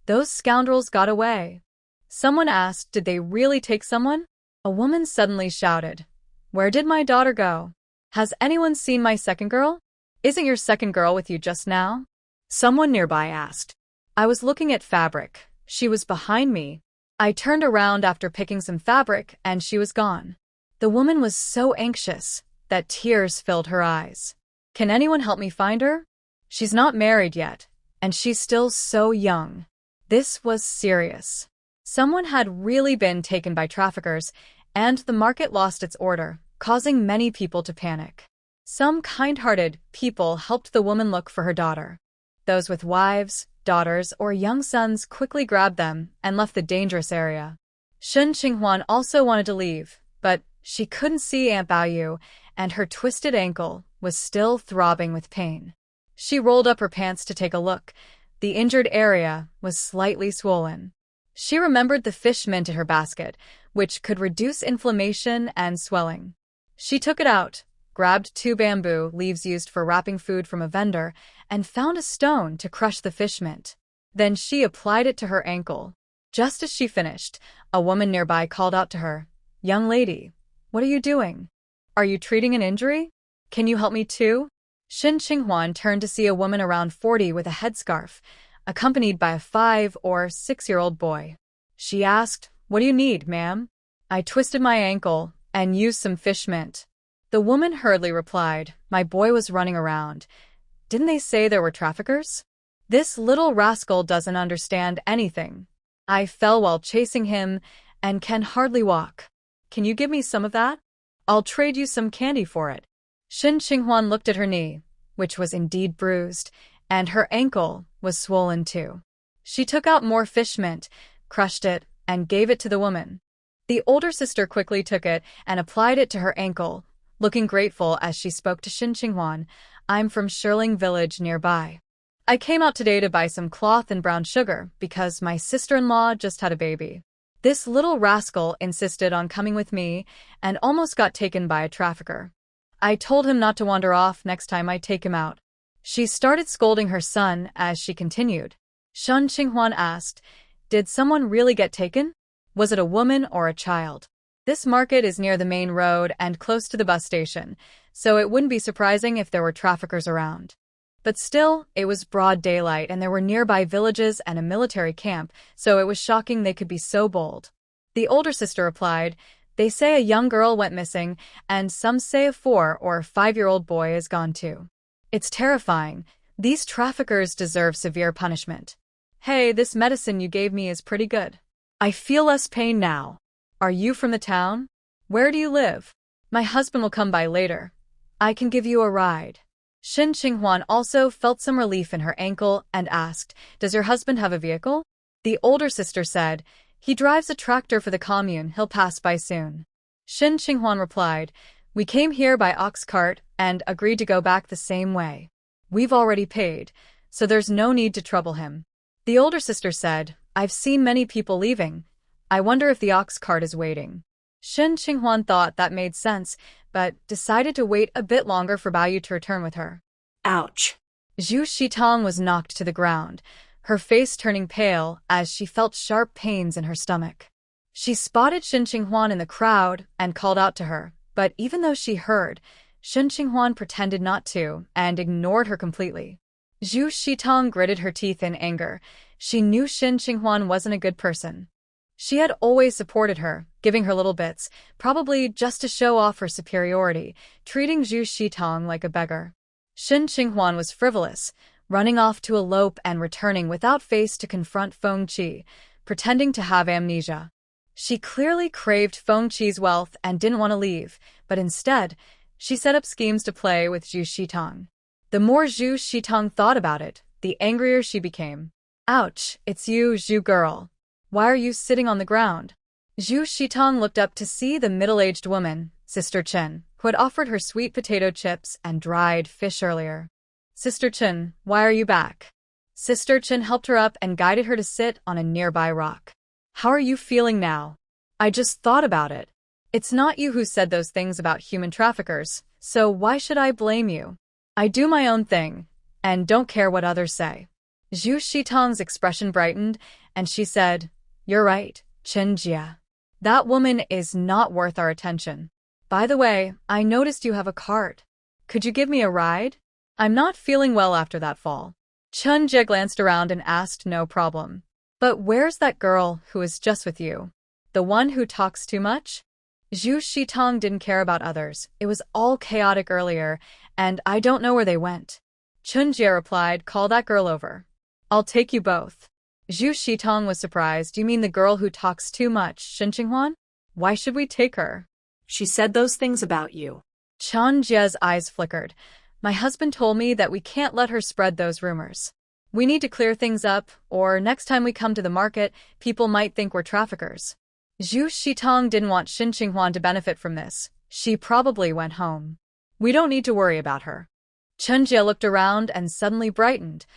"Those scoundrels got away." Someone asked, "Did they really take someone?" A woman suddenly shouted, "Where did my daughter go? Has anyone seen my second girl? Isn't your second girl with you just now?" Someone nearby asked. "I was looking at fabric. She was behind me. I turned around after picking some fabric and she was gone." The woman was so anxious that tears filled her eyes. "Can anyone help me find her? She's not married yet, and she's still so young." This was serious. Someone had really been taken by traffickers, and the market lost its order, causing many people to panic. Some kind-hearted people helped the woman look for her daughter. Those with wives, daughters, or young sons quickly grabbed them and left the dangerous area. Shen Qinghuan also wanted to leave, but she couldn't see Aunt Bao Yu, and her twisted ankle was still throbbing with pain. She rolled up her pants to take a look. The injured area was slightly swollen. She remembered the fish mint in her basket, which could reduce inflammation and swelling. She took it out, grabbed 2 bamboo leaves used for wrapping food from a vendor, and found a stone to crush the fish mint. Then she applied it to her ankle. Just as she finished, a woman nearby called out to her, "Young lady, what are you doing? Are you treating an injury? Can you help me too?" Shen Qinghuan turned to see a woman around 40 with a headscarf, accompanied by a 5 or 6-year-old boy. She asked, "What do you need, ma'am?" "I twisted my ankle and used some fish mint." The woman hurriedly replied, "My boy was running around. Didn't they say there were traffickers? This little rascal doesn't understand anything. I fell while chasing him and can hardly walk. Can you give me some of that? I'll trade you some candy for it." Shen Qinghuan looked at her knee, which was indeed bruised, and her ankle was swollen too. She took out more fish mint, crushed it, and gave it to the woman. The older sister quickly took it and applied it to her ankle, looking grateful as she spoke to Shen Qinghuan. "I'm from Shirling village nearby. I came out today to buy some cloth and brown sugar because my sister-in-law just had a baby. This little rascal insisted on coming with me and almost got taken by a trafficker. I told him not to wander off next time I take him out." She started scolding her son as she continued. Shen Qinghuan asked, "Did someone really get taken? Was it a woman or a child?" This market is near the main road and close to the bus station, so it wouldn't be surprising if there were traffickers around. But still, it was broad daylight and there were nearby villages and a military camp, so it was shocking they could be so bold. The older sister replied, They say a young girl went missing, and some say a 4 or 5-year-old boy is gone too. It's terrifying. These traffickers deserve severe punishment. Hey, this medicine you gave me is pretty good. I feel less pain now. Are you from the town? Where do you live? My husband will come by later. I can give you a ride. Shin Qinghuan also felt some relief in her ankle and asked, Does your husband have a vehicle? The older sister said, He drives a tractor for the commune, he'll pass by soon. Shin Qinghuan replied, We came here by ox cart and agreed to go back the same way. We've already paid, so there's no need to trouble him. The older sister said, I've seen many people leaving. I wonder if the ox cart is waiting. Shin Qinghuan thought that made sense, but decided to wait a bit longer for Bao Yu to return with her. Ouch. Zhu Shitong was knocked to the ground, her face turning pale as she felt sharp pains in her stomach. She spotted Shin Qinghuan in the crowd and called out to her, but even though she heard, Shin Qinghuan pretended not to and ignored her completely. Zhu Shitong gritted her teeth in anger. She knew Shin Qinghuan wasn't a good person. She had always supported her, giving her little bits, probably just to show off her superiority, treating Zhu Shitong like a beggar. Shin Qinghuan was frivolous, running off to elope and returning without face to confront Feng Qi, pretending to have amnesia. She clearly craved Feng Qi's wealth and didn't want to leave, but instead, she set up schemes to play with Zhu Shitong. The more Zhu Shitong thought about it, the angrier she became. Ouch, it's you, Zhu girl. Why are you sitting on the ground? Zhu Shitong looked up to see the middle-aged woman, Sister Chen, who had offered her sweet potato chips and dried fish earlier. Sister Chen, why are you back? Sister Chen helped her up and guided her to sit on a nearby rock. How are you feeling now? I just thought about it. It's not you who said those things about human traffickers, so why should I blame you? I do my own thing, and don't care what others say. Zhu Shitong's expression brightened, and she said, You're right, Chen Jia. That woman is not worth our attention. By the way, I noticed you have a cart. Could you give me a ride? I'm not feeling well after that fall. Chen Jia glanced around and asked no problem. But where's that girl who is just with you? The one who talks too much? Zhu Shitong didn't care about others. It was all chaotic earlier, and I don't know where they went. Chen Jia replied, Call that girl over. I'll take you both. Zhu Shitong was surprised. You mean the girl who talks too much, Shin Qinghuan? Why should we take her? She said those things about you. Chen Jia's eyes flickered. My husband told me that we can't let her spread those rumors. We need to clear things up, or next time we come to the market, people might think we're traffickers. Zhu Shitong didn't want Shin Qinghuan to benefit from this. She probably went home. We don't need to worry about her. Chen Jia looked around and suddenly brightened.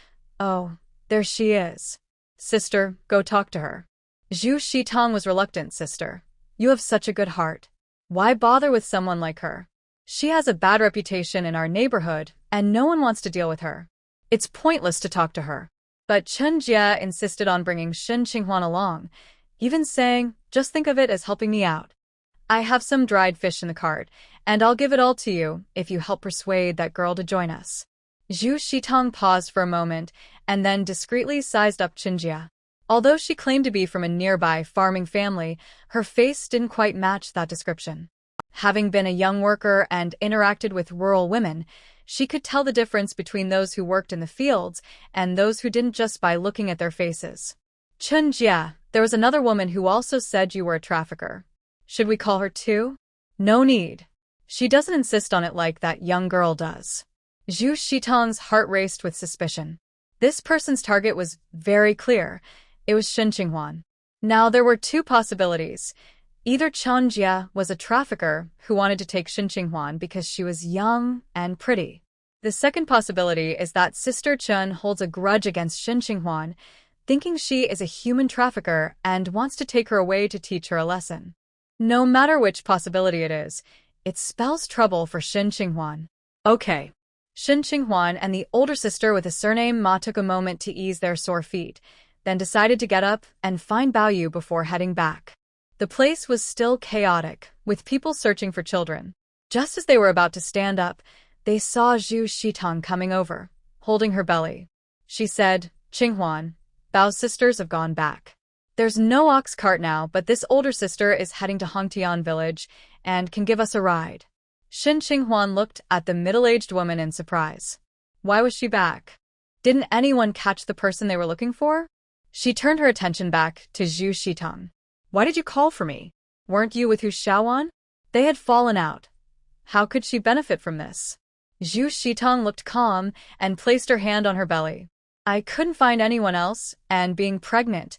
Oh, there she is. Sister, go talk to her. Zhu Shitong was reluctant. Sister, you have such a good heart. Why bother with someone like her? She has a bad reputation in our neighborhood, and no one wants to deal with her. It's pointless to talk to her. But Chen Jia insisted on bringing Shin Qinghuan along, even saying, Just think of it as helping me out. I have some dried fish in the cart, and I'll give it all to you if you help persuade that girl to join us. Zhu Shitong paused for a moment and then discreetly sized up Chen Jia. Although she claimed to be from a nearby farming family, her face didn't quite match that description. Having been a young worker and interacted with rural women, she could tell the difference between those who worked in the fields and those who didn't just by looking at their faces. Chen Jia, there was another woman who also said you were a trafficker. Should we call her too? No need. She doesn't insist on it like that young girl does. Zhu Shitong's heart raced with suspicion. This person's target was very clear. It was Shin Qinghuan. Now there were two possibilities. Either Chen Jia was a trafficker who wanted to take Shin Qinghuan because she was young and pretty. The second possibility is that Sister Chen holds a grudge against Shin Qinghuan, thinking she is a human trafficker and wants to take her away to teach her a lesson. No matter which possibility it is, it spells trouble for Shin Qinghuan. Okay. Shin Qinghuan and the older sister with a surname Ma took a moment to ease their sore feet, then decided to get up and find Bao Yu before heading back. The place was still chaotic, with people searching for children. Just as they were about to stand up, they saw Zhu Shitong coming over, holding her belly. She said, Qinghuan, Bao's sisters have gone back. There's no ox cart now, but this older sister is heading to Hongtian village and can give us a ride. Shin Qinghuan looked at the middle-aged woman in surprise. Why was she back? Didn't anyone catch the person they were looking for? She turned her attention back to Zhu Shitong. Why did you call for me? Weren't you with Hu Xiaowan? They had fallen out. How could she benefit from this? Zhu Shitong looked calm and placed her hand on her belly. I couldn't find anyone else, and being pregnant,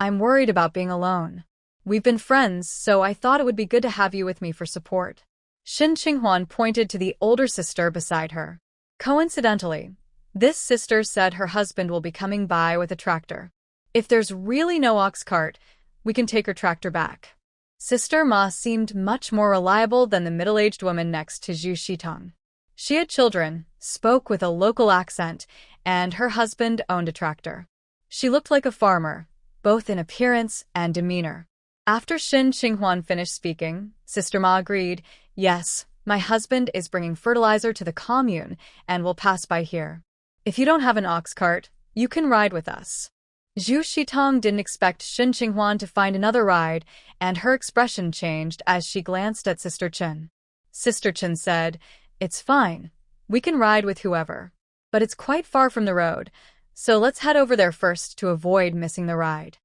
I'm worried about being alone. We've been friends, so I thought it would be good to have you with me for support. Shin Qinghuan pointed to the older sister beside her. Coincidentally, this sister said her husband will be coming by with a tractor. If there's really no ox cart, we can take her tractor back. Sister Ma seemed much more reliable than the middle-aged woman next to Zhu Shitong. She had children, spoke with a local accent, and her husband owned a tractor. She looked like a farmer, both in appearance and demeanor. After Shin Qinghuan finished speaking, Sister Ma agreed, yes, my husband is bringing fertilizer to the commune and will pass by here. If you don't have an ox cart, you can ride with us. Zhu Shitong didn't expect Shin Qinghuan to find another ride, and her expression changed as she glanced at Sister Chen. Sister Chen said, It's fine. We can ride with whoever. But it's quite far from the road, so let's head over there first to avoid missing the ride.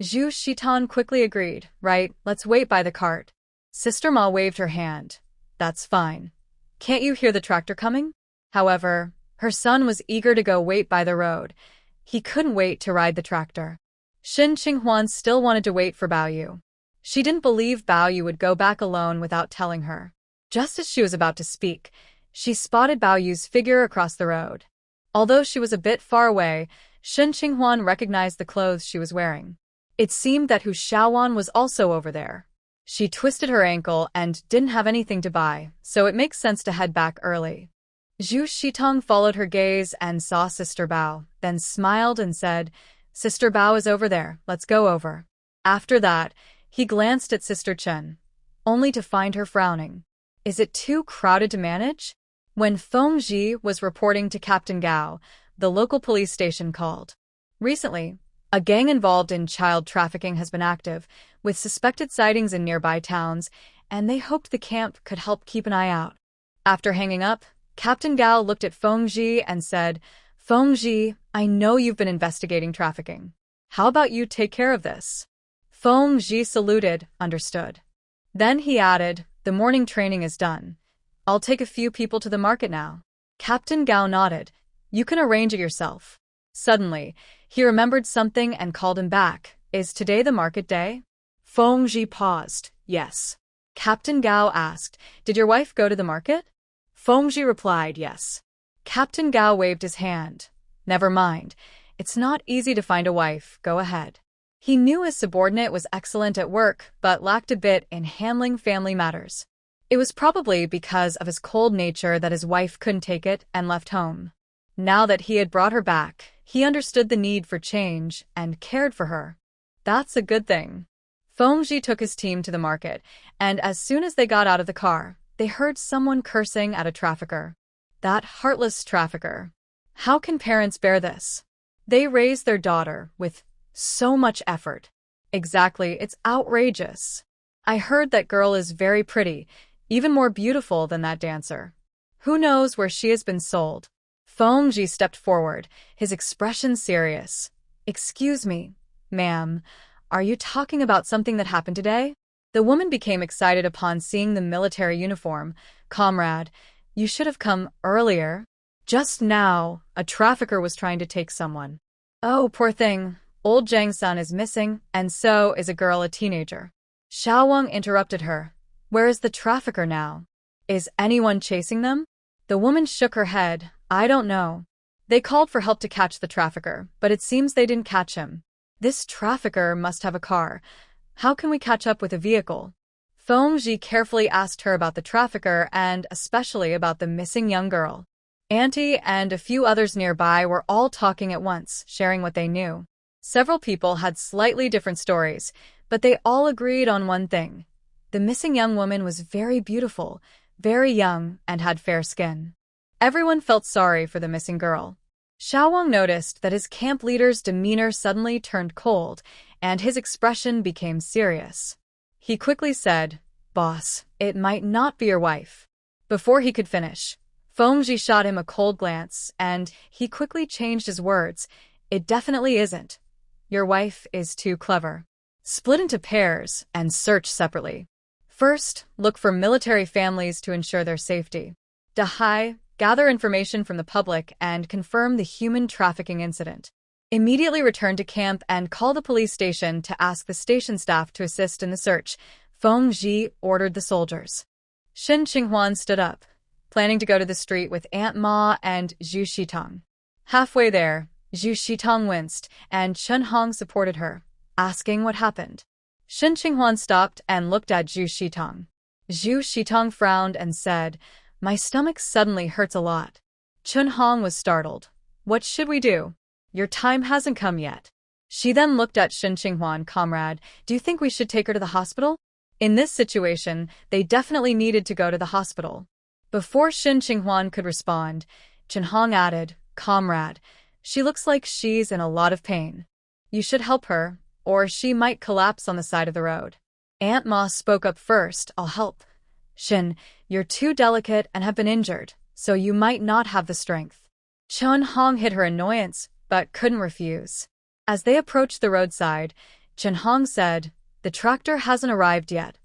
Zhu Shitong quickly agreed. Right, let's wait by the cart. Sister Ma waved her hand. That's fine. Can't you hear the tractor coming? However, her son was eager to go wait by the road. He couldn't wait to ride the tractor. Shin Qinghuan still wanted to wait for Bao Yu. She didn't believe Bao Yu would go back alone without telling her. Just as she was about to speak, she spotted Bao Yu's figure across the road. Although she was a bit far away, Shin Qinghuan recognized the clothes she was wearing. It seemed that Hu Xiaowan was also over there. She twisted her ankle and didn't have anything to buy, so it makes sense to head back early. Zhu Shitong followed her gaze and saw Sister Bao, then smiled and said, Sister Bao is over there, let's go over. After that, he glanced at Sister Chen, only to find her frowning. Is it too crowded to manage? When Feng was reporting to Captain Gao, the local police station called. Recently, a gang involved in child trafficking has been active, with suspected sightings in nearby towns, and they hoped the camp could help keep an eye out. After hanging up, Captain Gao looked at Feng and said, Feng, I know you've been investigating trafficking. How about you take care of this? Feng saluted, understood. Then he added, the morning training is done. I'll take a few people to the market now. Captain Gao nodded. You can arrange it yourself. Suddenly, he remembered something and called him back. Is today the market day? Feng paused. Yes. Captain Gao asked, did your wife go to the market? Feng replied, yes. Captain Gao waved his hand. Never mind. It's not easy to find a wife. Go ahead. He knew his subordinate was excellent at work, but lacked a bit in handling family matters. It was probably because of his cold nature that his wife couldn't take it and left home. Now that he had brought her back, he understood the need for change and cared for her. That's a good thing. Feng took his team to the market, and as soon as they got out of the car, they heard someone cursing at a trafficker. That heartless trafficker. How can parents bear this? They raised their daughter with so much effort. Exactly, it's outrageous. I heard that girl is very pretty, even more beautiful than that dancer. Who knows where she has been sold? Feng stepped forward, his expression serious. Excuse me, ma'am, are you talking about something that happened today? The woman became excited upon seeing the military uniform. Comrade, you should have come earlier. Just now, a trafficker was trying to take someone. Oh, poor thing. Old Zhang-san is missing, and so is a girl, a teenager. Xiaowang interrupted her. Where is the trafficker now? Is anyone chasing them? The woman shook her head. I don't know. They called for help to catch the trafficker, but it seems they didn't catch him. This trafficker must have a car. How can we catch up with a vehicle? Feng carefully asked her about the trafficker and especially about the missing young girl. Auntie and a few others nearby were all talking at once, sharing what they knew. Several people had slightly different stories, but they all agreed on one thing. The missing young woman was very beautiful, very young, and had fair skin. Everyone felt sorry for the missing girl. Xiaowang noticed that his camp leader's demeanor suddenly turned cold, and his expression became serious. He quickly said, "Boss, it might not be your wife." Before he could finish, Feng shot him a cold glance, and he quickly changed his words. "It definitely isn't. Your wife is too clever. Split into pairs and search separately. First, look for military families to ensure their safety. Dahai, gather information from the public and confirm the human trafficking incident. Immediately return to camp and call the police station to ask the station staff to assist in the search." Feng Ji ordered the soldiers. Shen Qinghuan stood up, planning to go to the street with Aunt Ma and Zhu Shitong. Halfway there, Zhu Shitong winced, and Chen Hong supported her, asking what happened. Shen Qinghuan stopped and looked at Zhu Shitong. Zhu Shitong frowned and said, "My stomach suddenly hurts a lot." Chen Hong was startled. "What should we do? Your time hasn't come yet." She then looked at Shen Qinghuan. "Comrade, do you think we should take her to the hospital?" In this situation, they definitely needed to go to the hospital. Before Shen Qinghuan could respond, Chen Hong added, "Comrade, she looks like she's in a lot of pain. You should help her, or she might collapse on the side of the road." Aunt Ma spoke up first. "I'll help. Shen, you're too delicate and have been injured, so you might not have the strength." Chen Hong hid her annoyance, but couldn't refuse. As they approached the roadside, Chen Hong said, "The tractor hasn't arrived yet.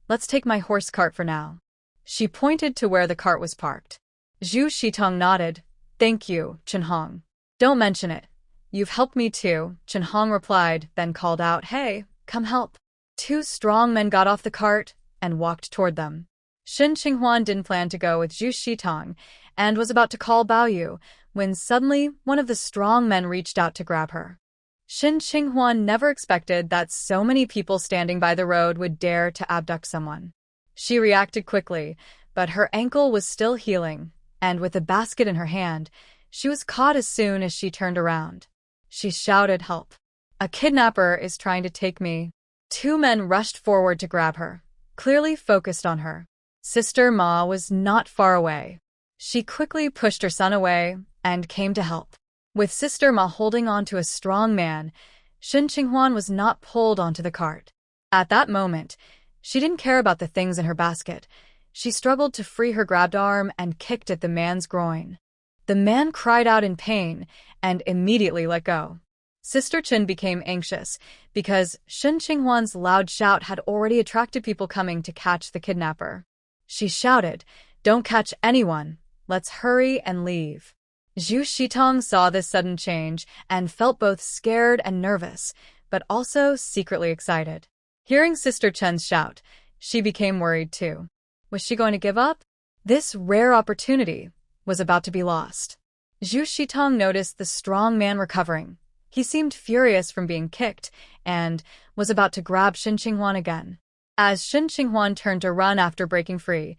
Let's take my horse cart for now." She pointed to where the cart was parked. Zhu Shitong nodded. "Thank you, Chen Hong. Don't mention it. You've helped me too," Chen Hong replied, then called out, "Hey, come help." Two strong men got off the cart and walked toward them. Shen Qinghuan didn't plan to go with Zhu Shitong and was about to call Baoyu when suddenly one of the strong men reached out to grab her. Shen Qinghuan never expected that so many people standing by the road would dare to abduct someone. She reacted quickly, but her ankle was still healing, and with a basket in her hand, she was caught as soon as she turned around. She shouted, "Help! A kidnapper is trying to take me." Two men rushed forward to grab her, clearly focused on her. Sister Ma was not far away. She quickly pushed her son away and came to help. With Sister Ma holding on to a strong man, Shen Qinghuan was not pulled onto the cart. At that moment, she didn't care about the things in her basket. She struggled to free her grabbed arm and kicked at the man's groin. The man cried out in pain and immediately let go. Sister Chen became anxious because Shen Qinghuan's loud shout had already attracted people coming to catch the kidnapper. She shouted, "Don't catch anyone. Let's hurry and leave." Zhu Shitong saw this sudden change and felt both scared and nervous, but also secretly excited. Hearing Sister Chen's shout, she became worried too. Was she going to give up? This rare opportunity was about to be lost. Zhu Shitong noticed the strong man recovering. He seemed furious from being kicked and was about to grab Shen Qinghuan again. As Shen Qinghuan turned to run after breaking free,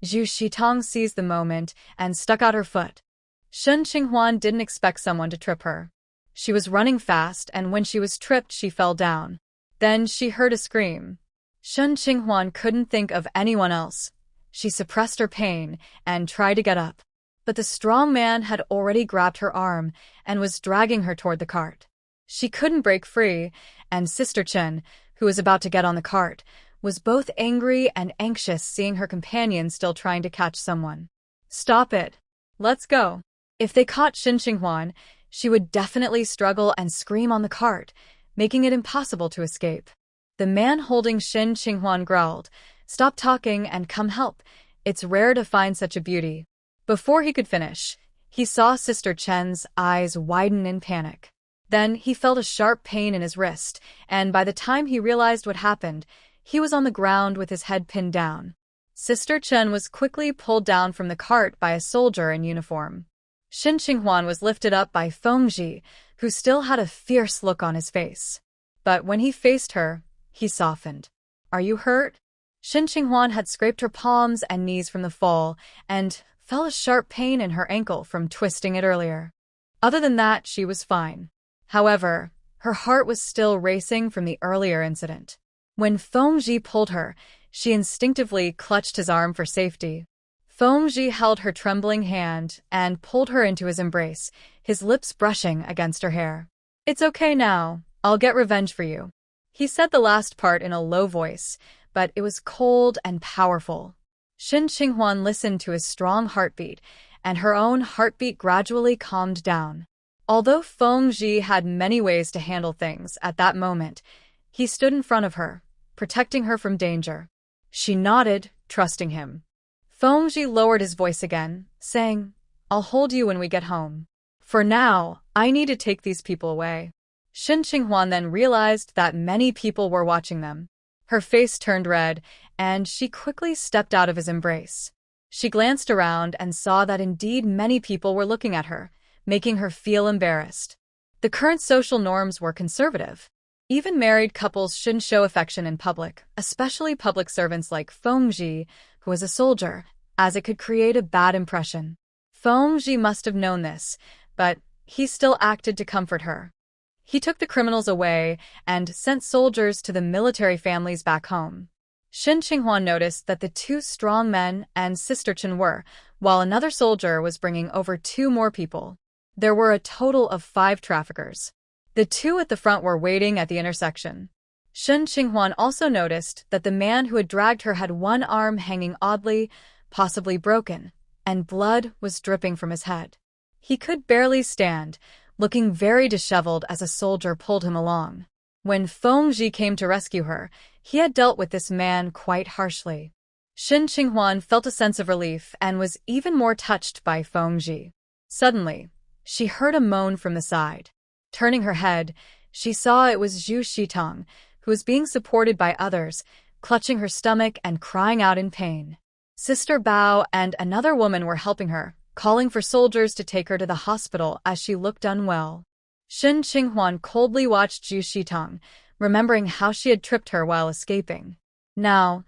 Zhu Shitong seized the moment and stuck out her foot. Shen Qinghuan didn't expect someone to trip her. She was running fast, and when she was tripped, she fell down. Then she heard a scream. Shen Qinghuan couldn't think of anyone else. She suppressed her pain and tried to get up. But the strong man had already grabbed her arm and was dragging her toward the cart. She couldn't break free, and Sister Chen, who was about to get on the cart, was both angry and anxious seeing her companion still trying to catch someone. "Stop it. Let's go." If they caught Shen Qinghuan, she would definitely struggle and scream on the cart, making it impossible to escape. The man holding Shen Qinghuan growled, "Stop talking and come help. It's rare to find such a beauty." Before he could finish, he saw Sister Chen's eyes widen in panic. Then he felt a sharp pain in his wrist, and by the time he realized what happened, he was on the ground with his head pinned down. Sister Chen was quickly pulled down from the cart by a soldier in uniform. Shen Qinghuan was lifted up by Feng Ji, who still had a fierce look on his face. But when he faced her, he softened. "Are you hurt?" Shen Qinghuan had scraped her palms and knees from the fall, and felt a sharp pain in her ankle from twisting it earlier. Other than that, she was fine. However, her heart was still racing from the earlier incident. When Feng Ji pulled her, she instinctively clutched his arm for safety. Feng held her trembling hand and pulled her into his embrace, his lips brushing against her hair. "It's okay now. I'll get revenge for you." He said the last part in a low voice, but it was cold and powerful. Shin Qinghuan listened to his strong heartbeat, and her own heartbeat gradually calmed down. Although Feng had many ways to handle things at that moment, he stood in front of her, protecting her from danger. She nodded, trusting him. Feng lowered his voice again, saying, "I'll hold you when we get home. For now, I need to take these people away." Shin Qinghuan then realized that many people were watching them. Her face turned red, and she quickly stepped out of his embrace. She glanced around and saw that indeed many people were looking at her, making her feel embarrassed. The current social norms were conservative. Even married couples shouldn't show affection in public, especially public servants like Feng, who was a soldier, as it could create a bad impression. Feng must have known this, but he still acted to comfort her. He took the criminals away and sent soldiers to the military families back home. Shin Qinghuan noticed that the two strong men and Sister Chen were, while another soldier was bringing over 2 more people. There were a total of 5 traffickers. The 2 at the front were waiting at the intersection. Shin Qinghuan also noticed that the man who had dragged her had one arm hanging oddly, possibly broken, and blood was dripping from his head. He could barely stand, looking very disheveled as a soldier pulled him along. When Feng came to rescue her, he had dealt with this man quite harshly. Shin Qinghuan felt a sense of relief and was even more touched by Feng. Suddenly, she heard a moan from the side. Turning her head, she saw it was Zhu Shitong, who was being supported by others, clutching her stomach and crying out in pain. Sister Bao and another woman were helping her, calling for soldiers to take her to the hospital as she looked unwell. Shin Qinghuan coldly watched Zhu Shitong, remembering how she had tripped her while escaping. Now,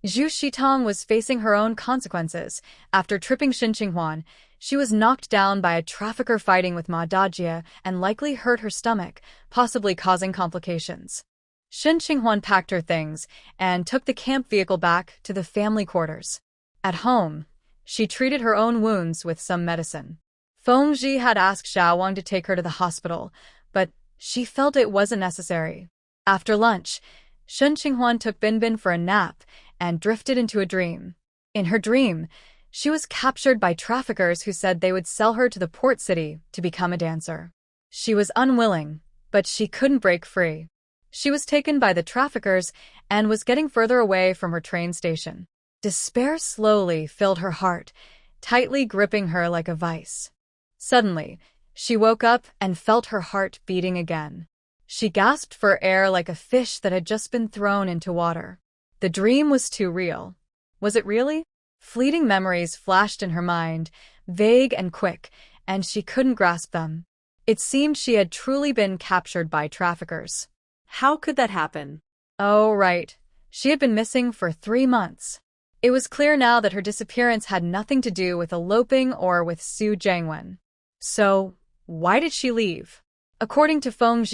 Zhu Shitong was facing her own consequences. After tripping Shin Qinghuan, she was knocked down by a trafficker fighting with Ma Dajie and likely hurt her stomach, possibly causing complications. Shin Qinghuan packed her things and took the camp vehicle back to the family quarters. At home, she treated her own wounds with some medicine. Feng had asked Xiaowang to take her to the hospital, but she felt it wasn't necessary. After lunch, Shin Qinghuan took Binbin for a nap and drifted into a dream. In her dream, she was captured by traffickers who said they would sell her to the port city to become a dancer. She was unwilling, but she couldn't break free. She was taken by the traffickers and was getting further away from her train station. Despair slowly filled her heart, tightly gripping her like a vice. Suddenly, she woke up and felt her heart beating again. She gasped for air like a fish that had just been thrown into water. The dream was too real. Was it really? Fleeting memories flashed in her mind, vague and quick, and she couldn't grasp them. It seemed she had truly been captured by traffickers. How could that happen? Oh, right. She had been missing for 3 months. It was clear now that her disappearance had nothing to do with eloping or with Su Jiangwen. So, why did she leave? According to Feng,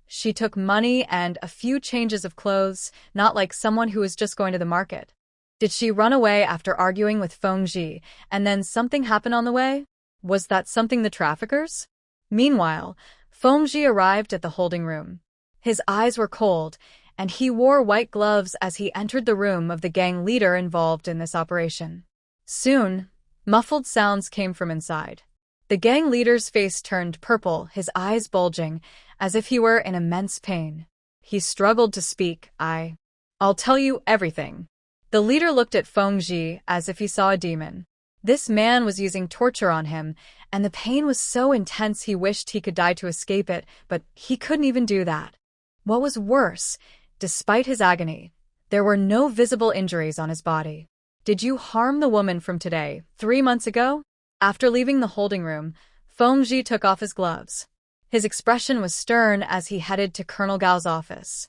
she took money and a few changes of clothes, not like someone who was just going to the market. Did she run away after arguing with Feng and then something happened on the way? Was that something the traffickers? Meanwhile, Feng arrived at the holding room. His eyes were cold, and he wore white gloves as he entered the room of the gang leader involved in this operation. Soon, muffled sounds came from inside. The gang leader's face turned purple, his eyes bulging, as if he were in immense pain. He struggled to speak. I'll tell you everything. The leader looked at Feng as if he saw a demon. This man was using torture on him, and the pain was so intense he wished he could die to escape it, but he couldn't even do that. What was worse, despite his agony, there were no visible injuries on his body. Did you harm the woman from today, 3 months ago? After leaving the holding room, Feng took off his gloves. His expression was stern as he headed to Colonel Gao's office.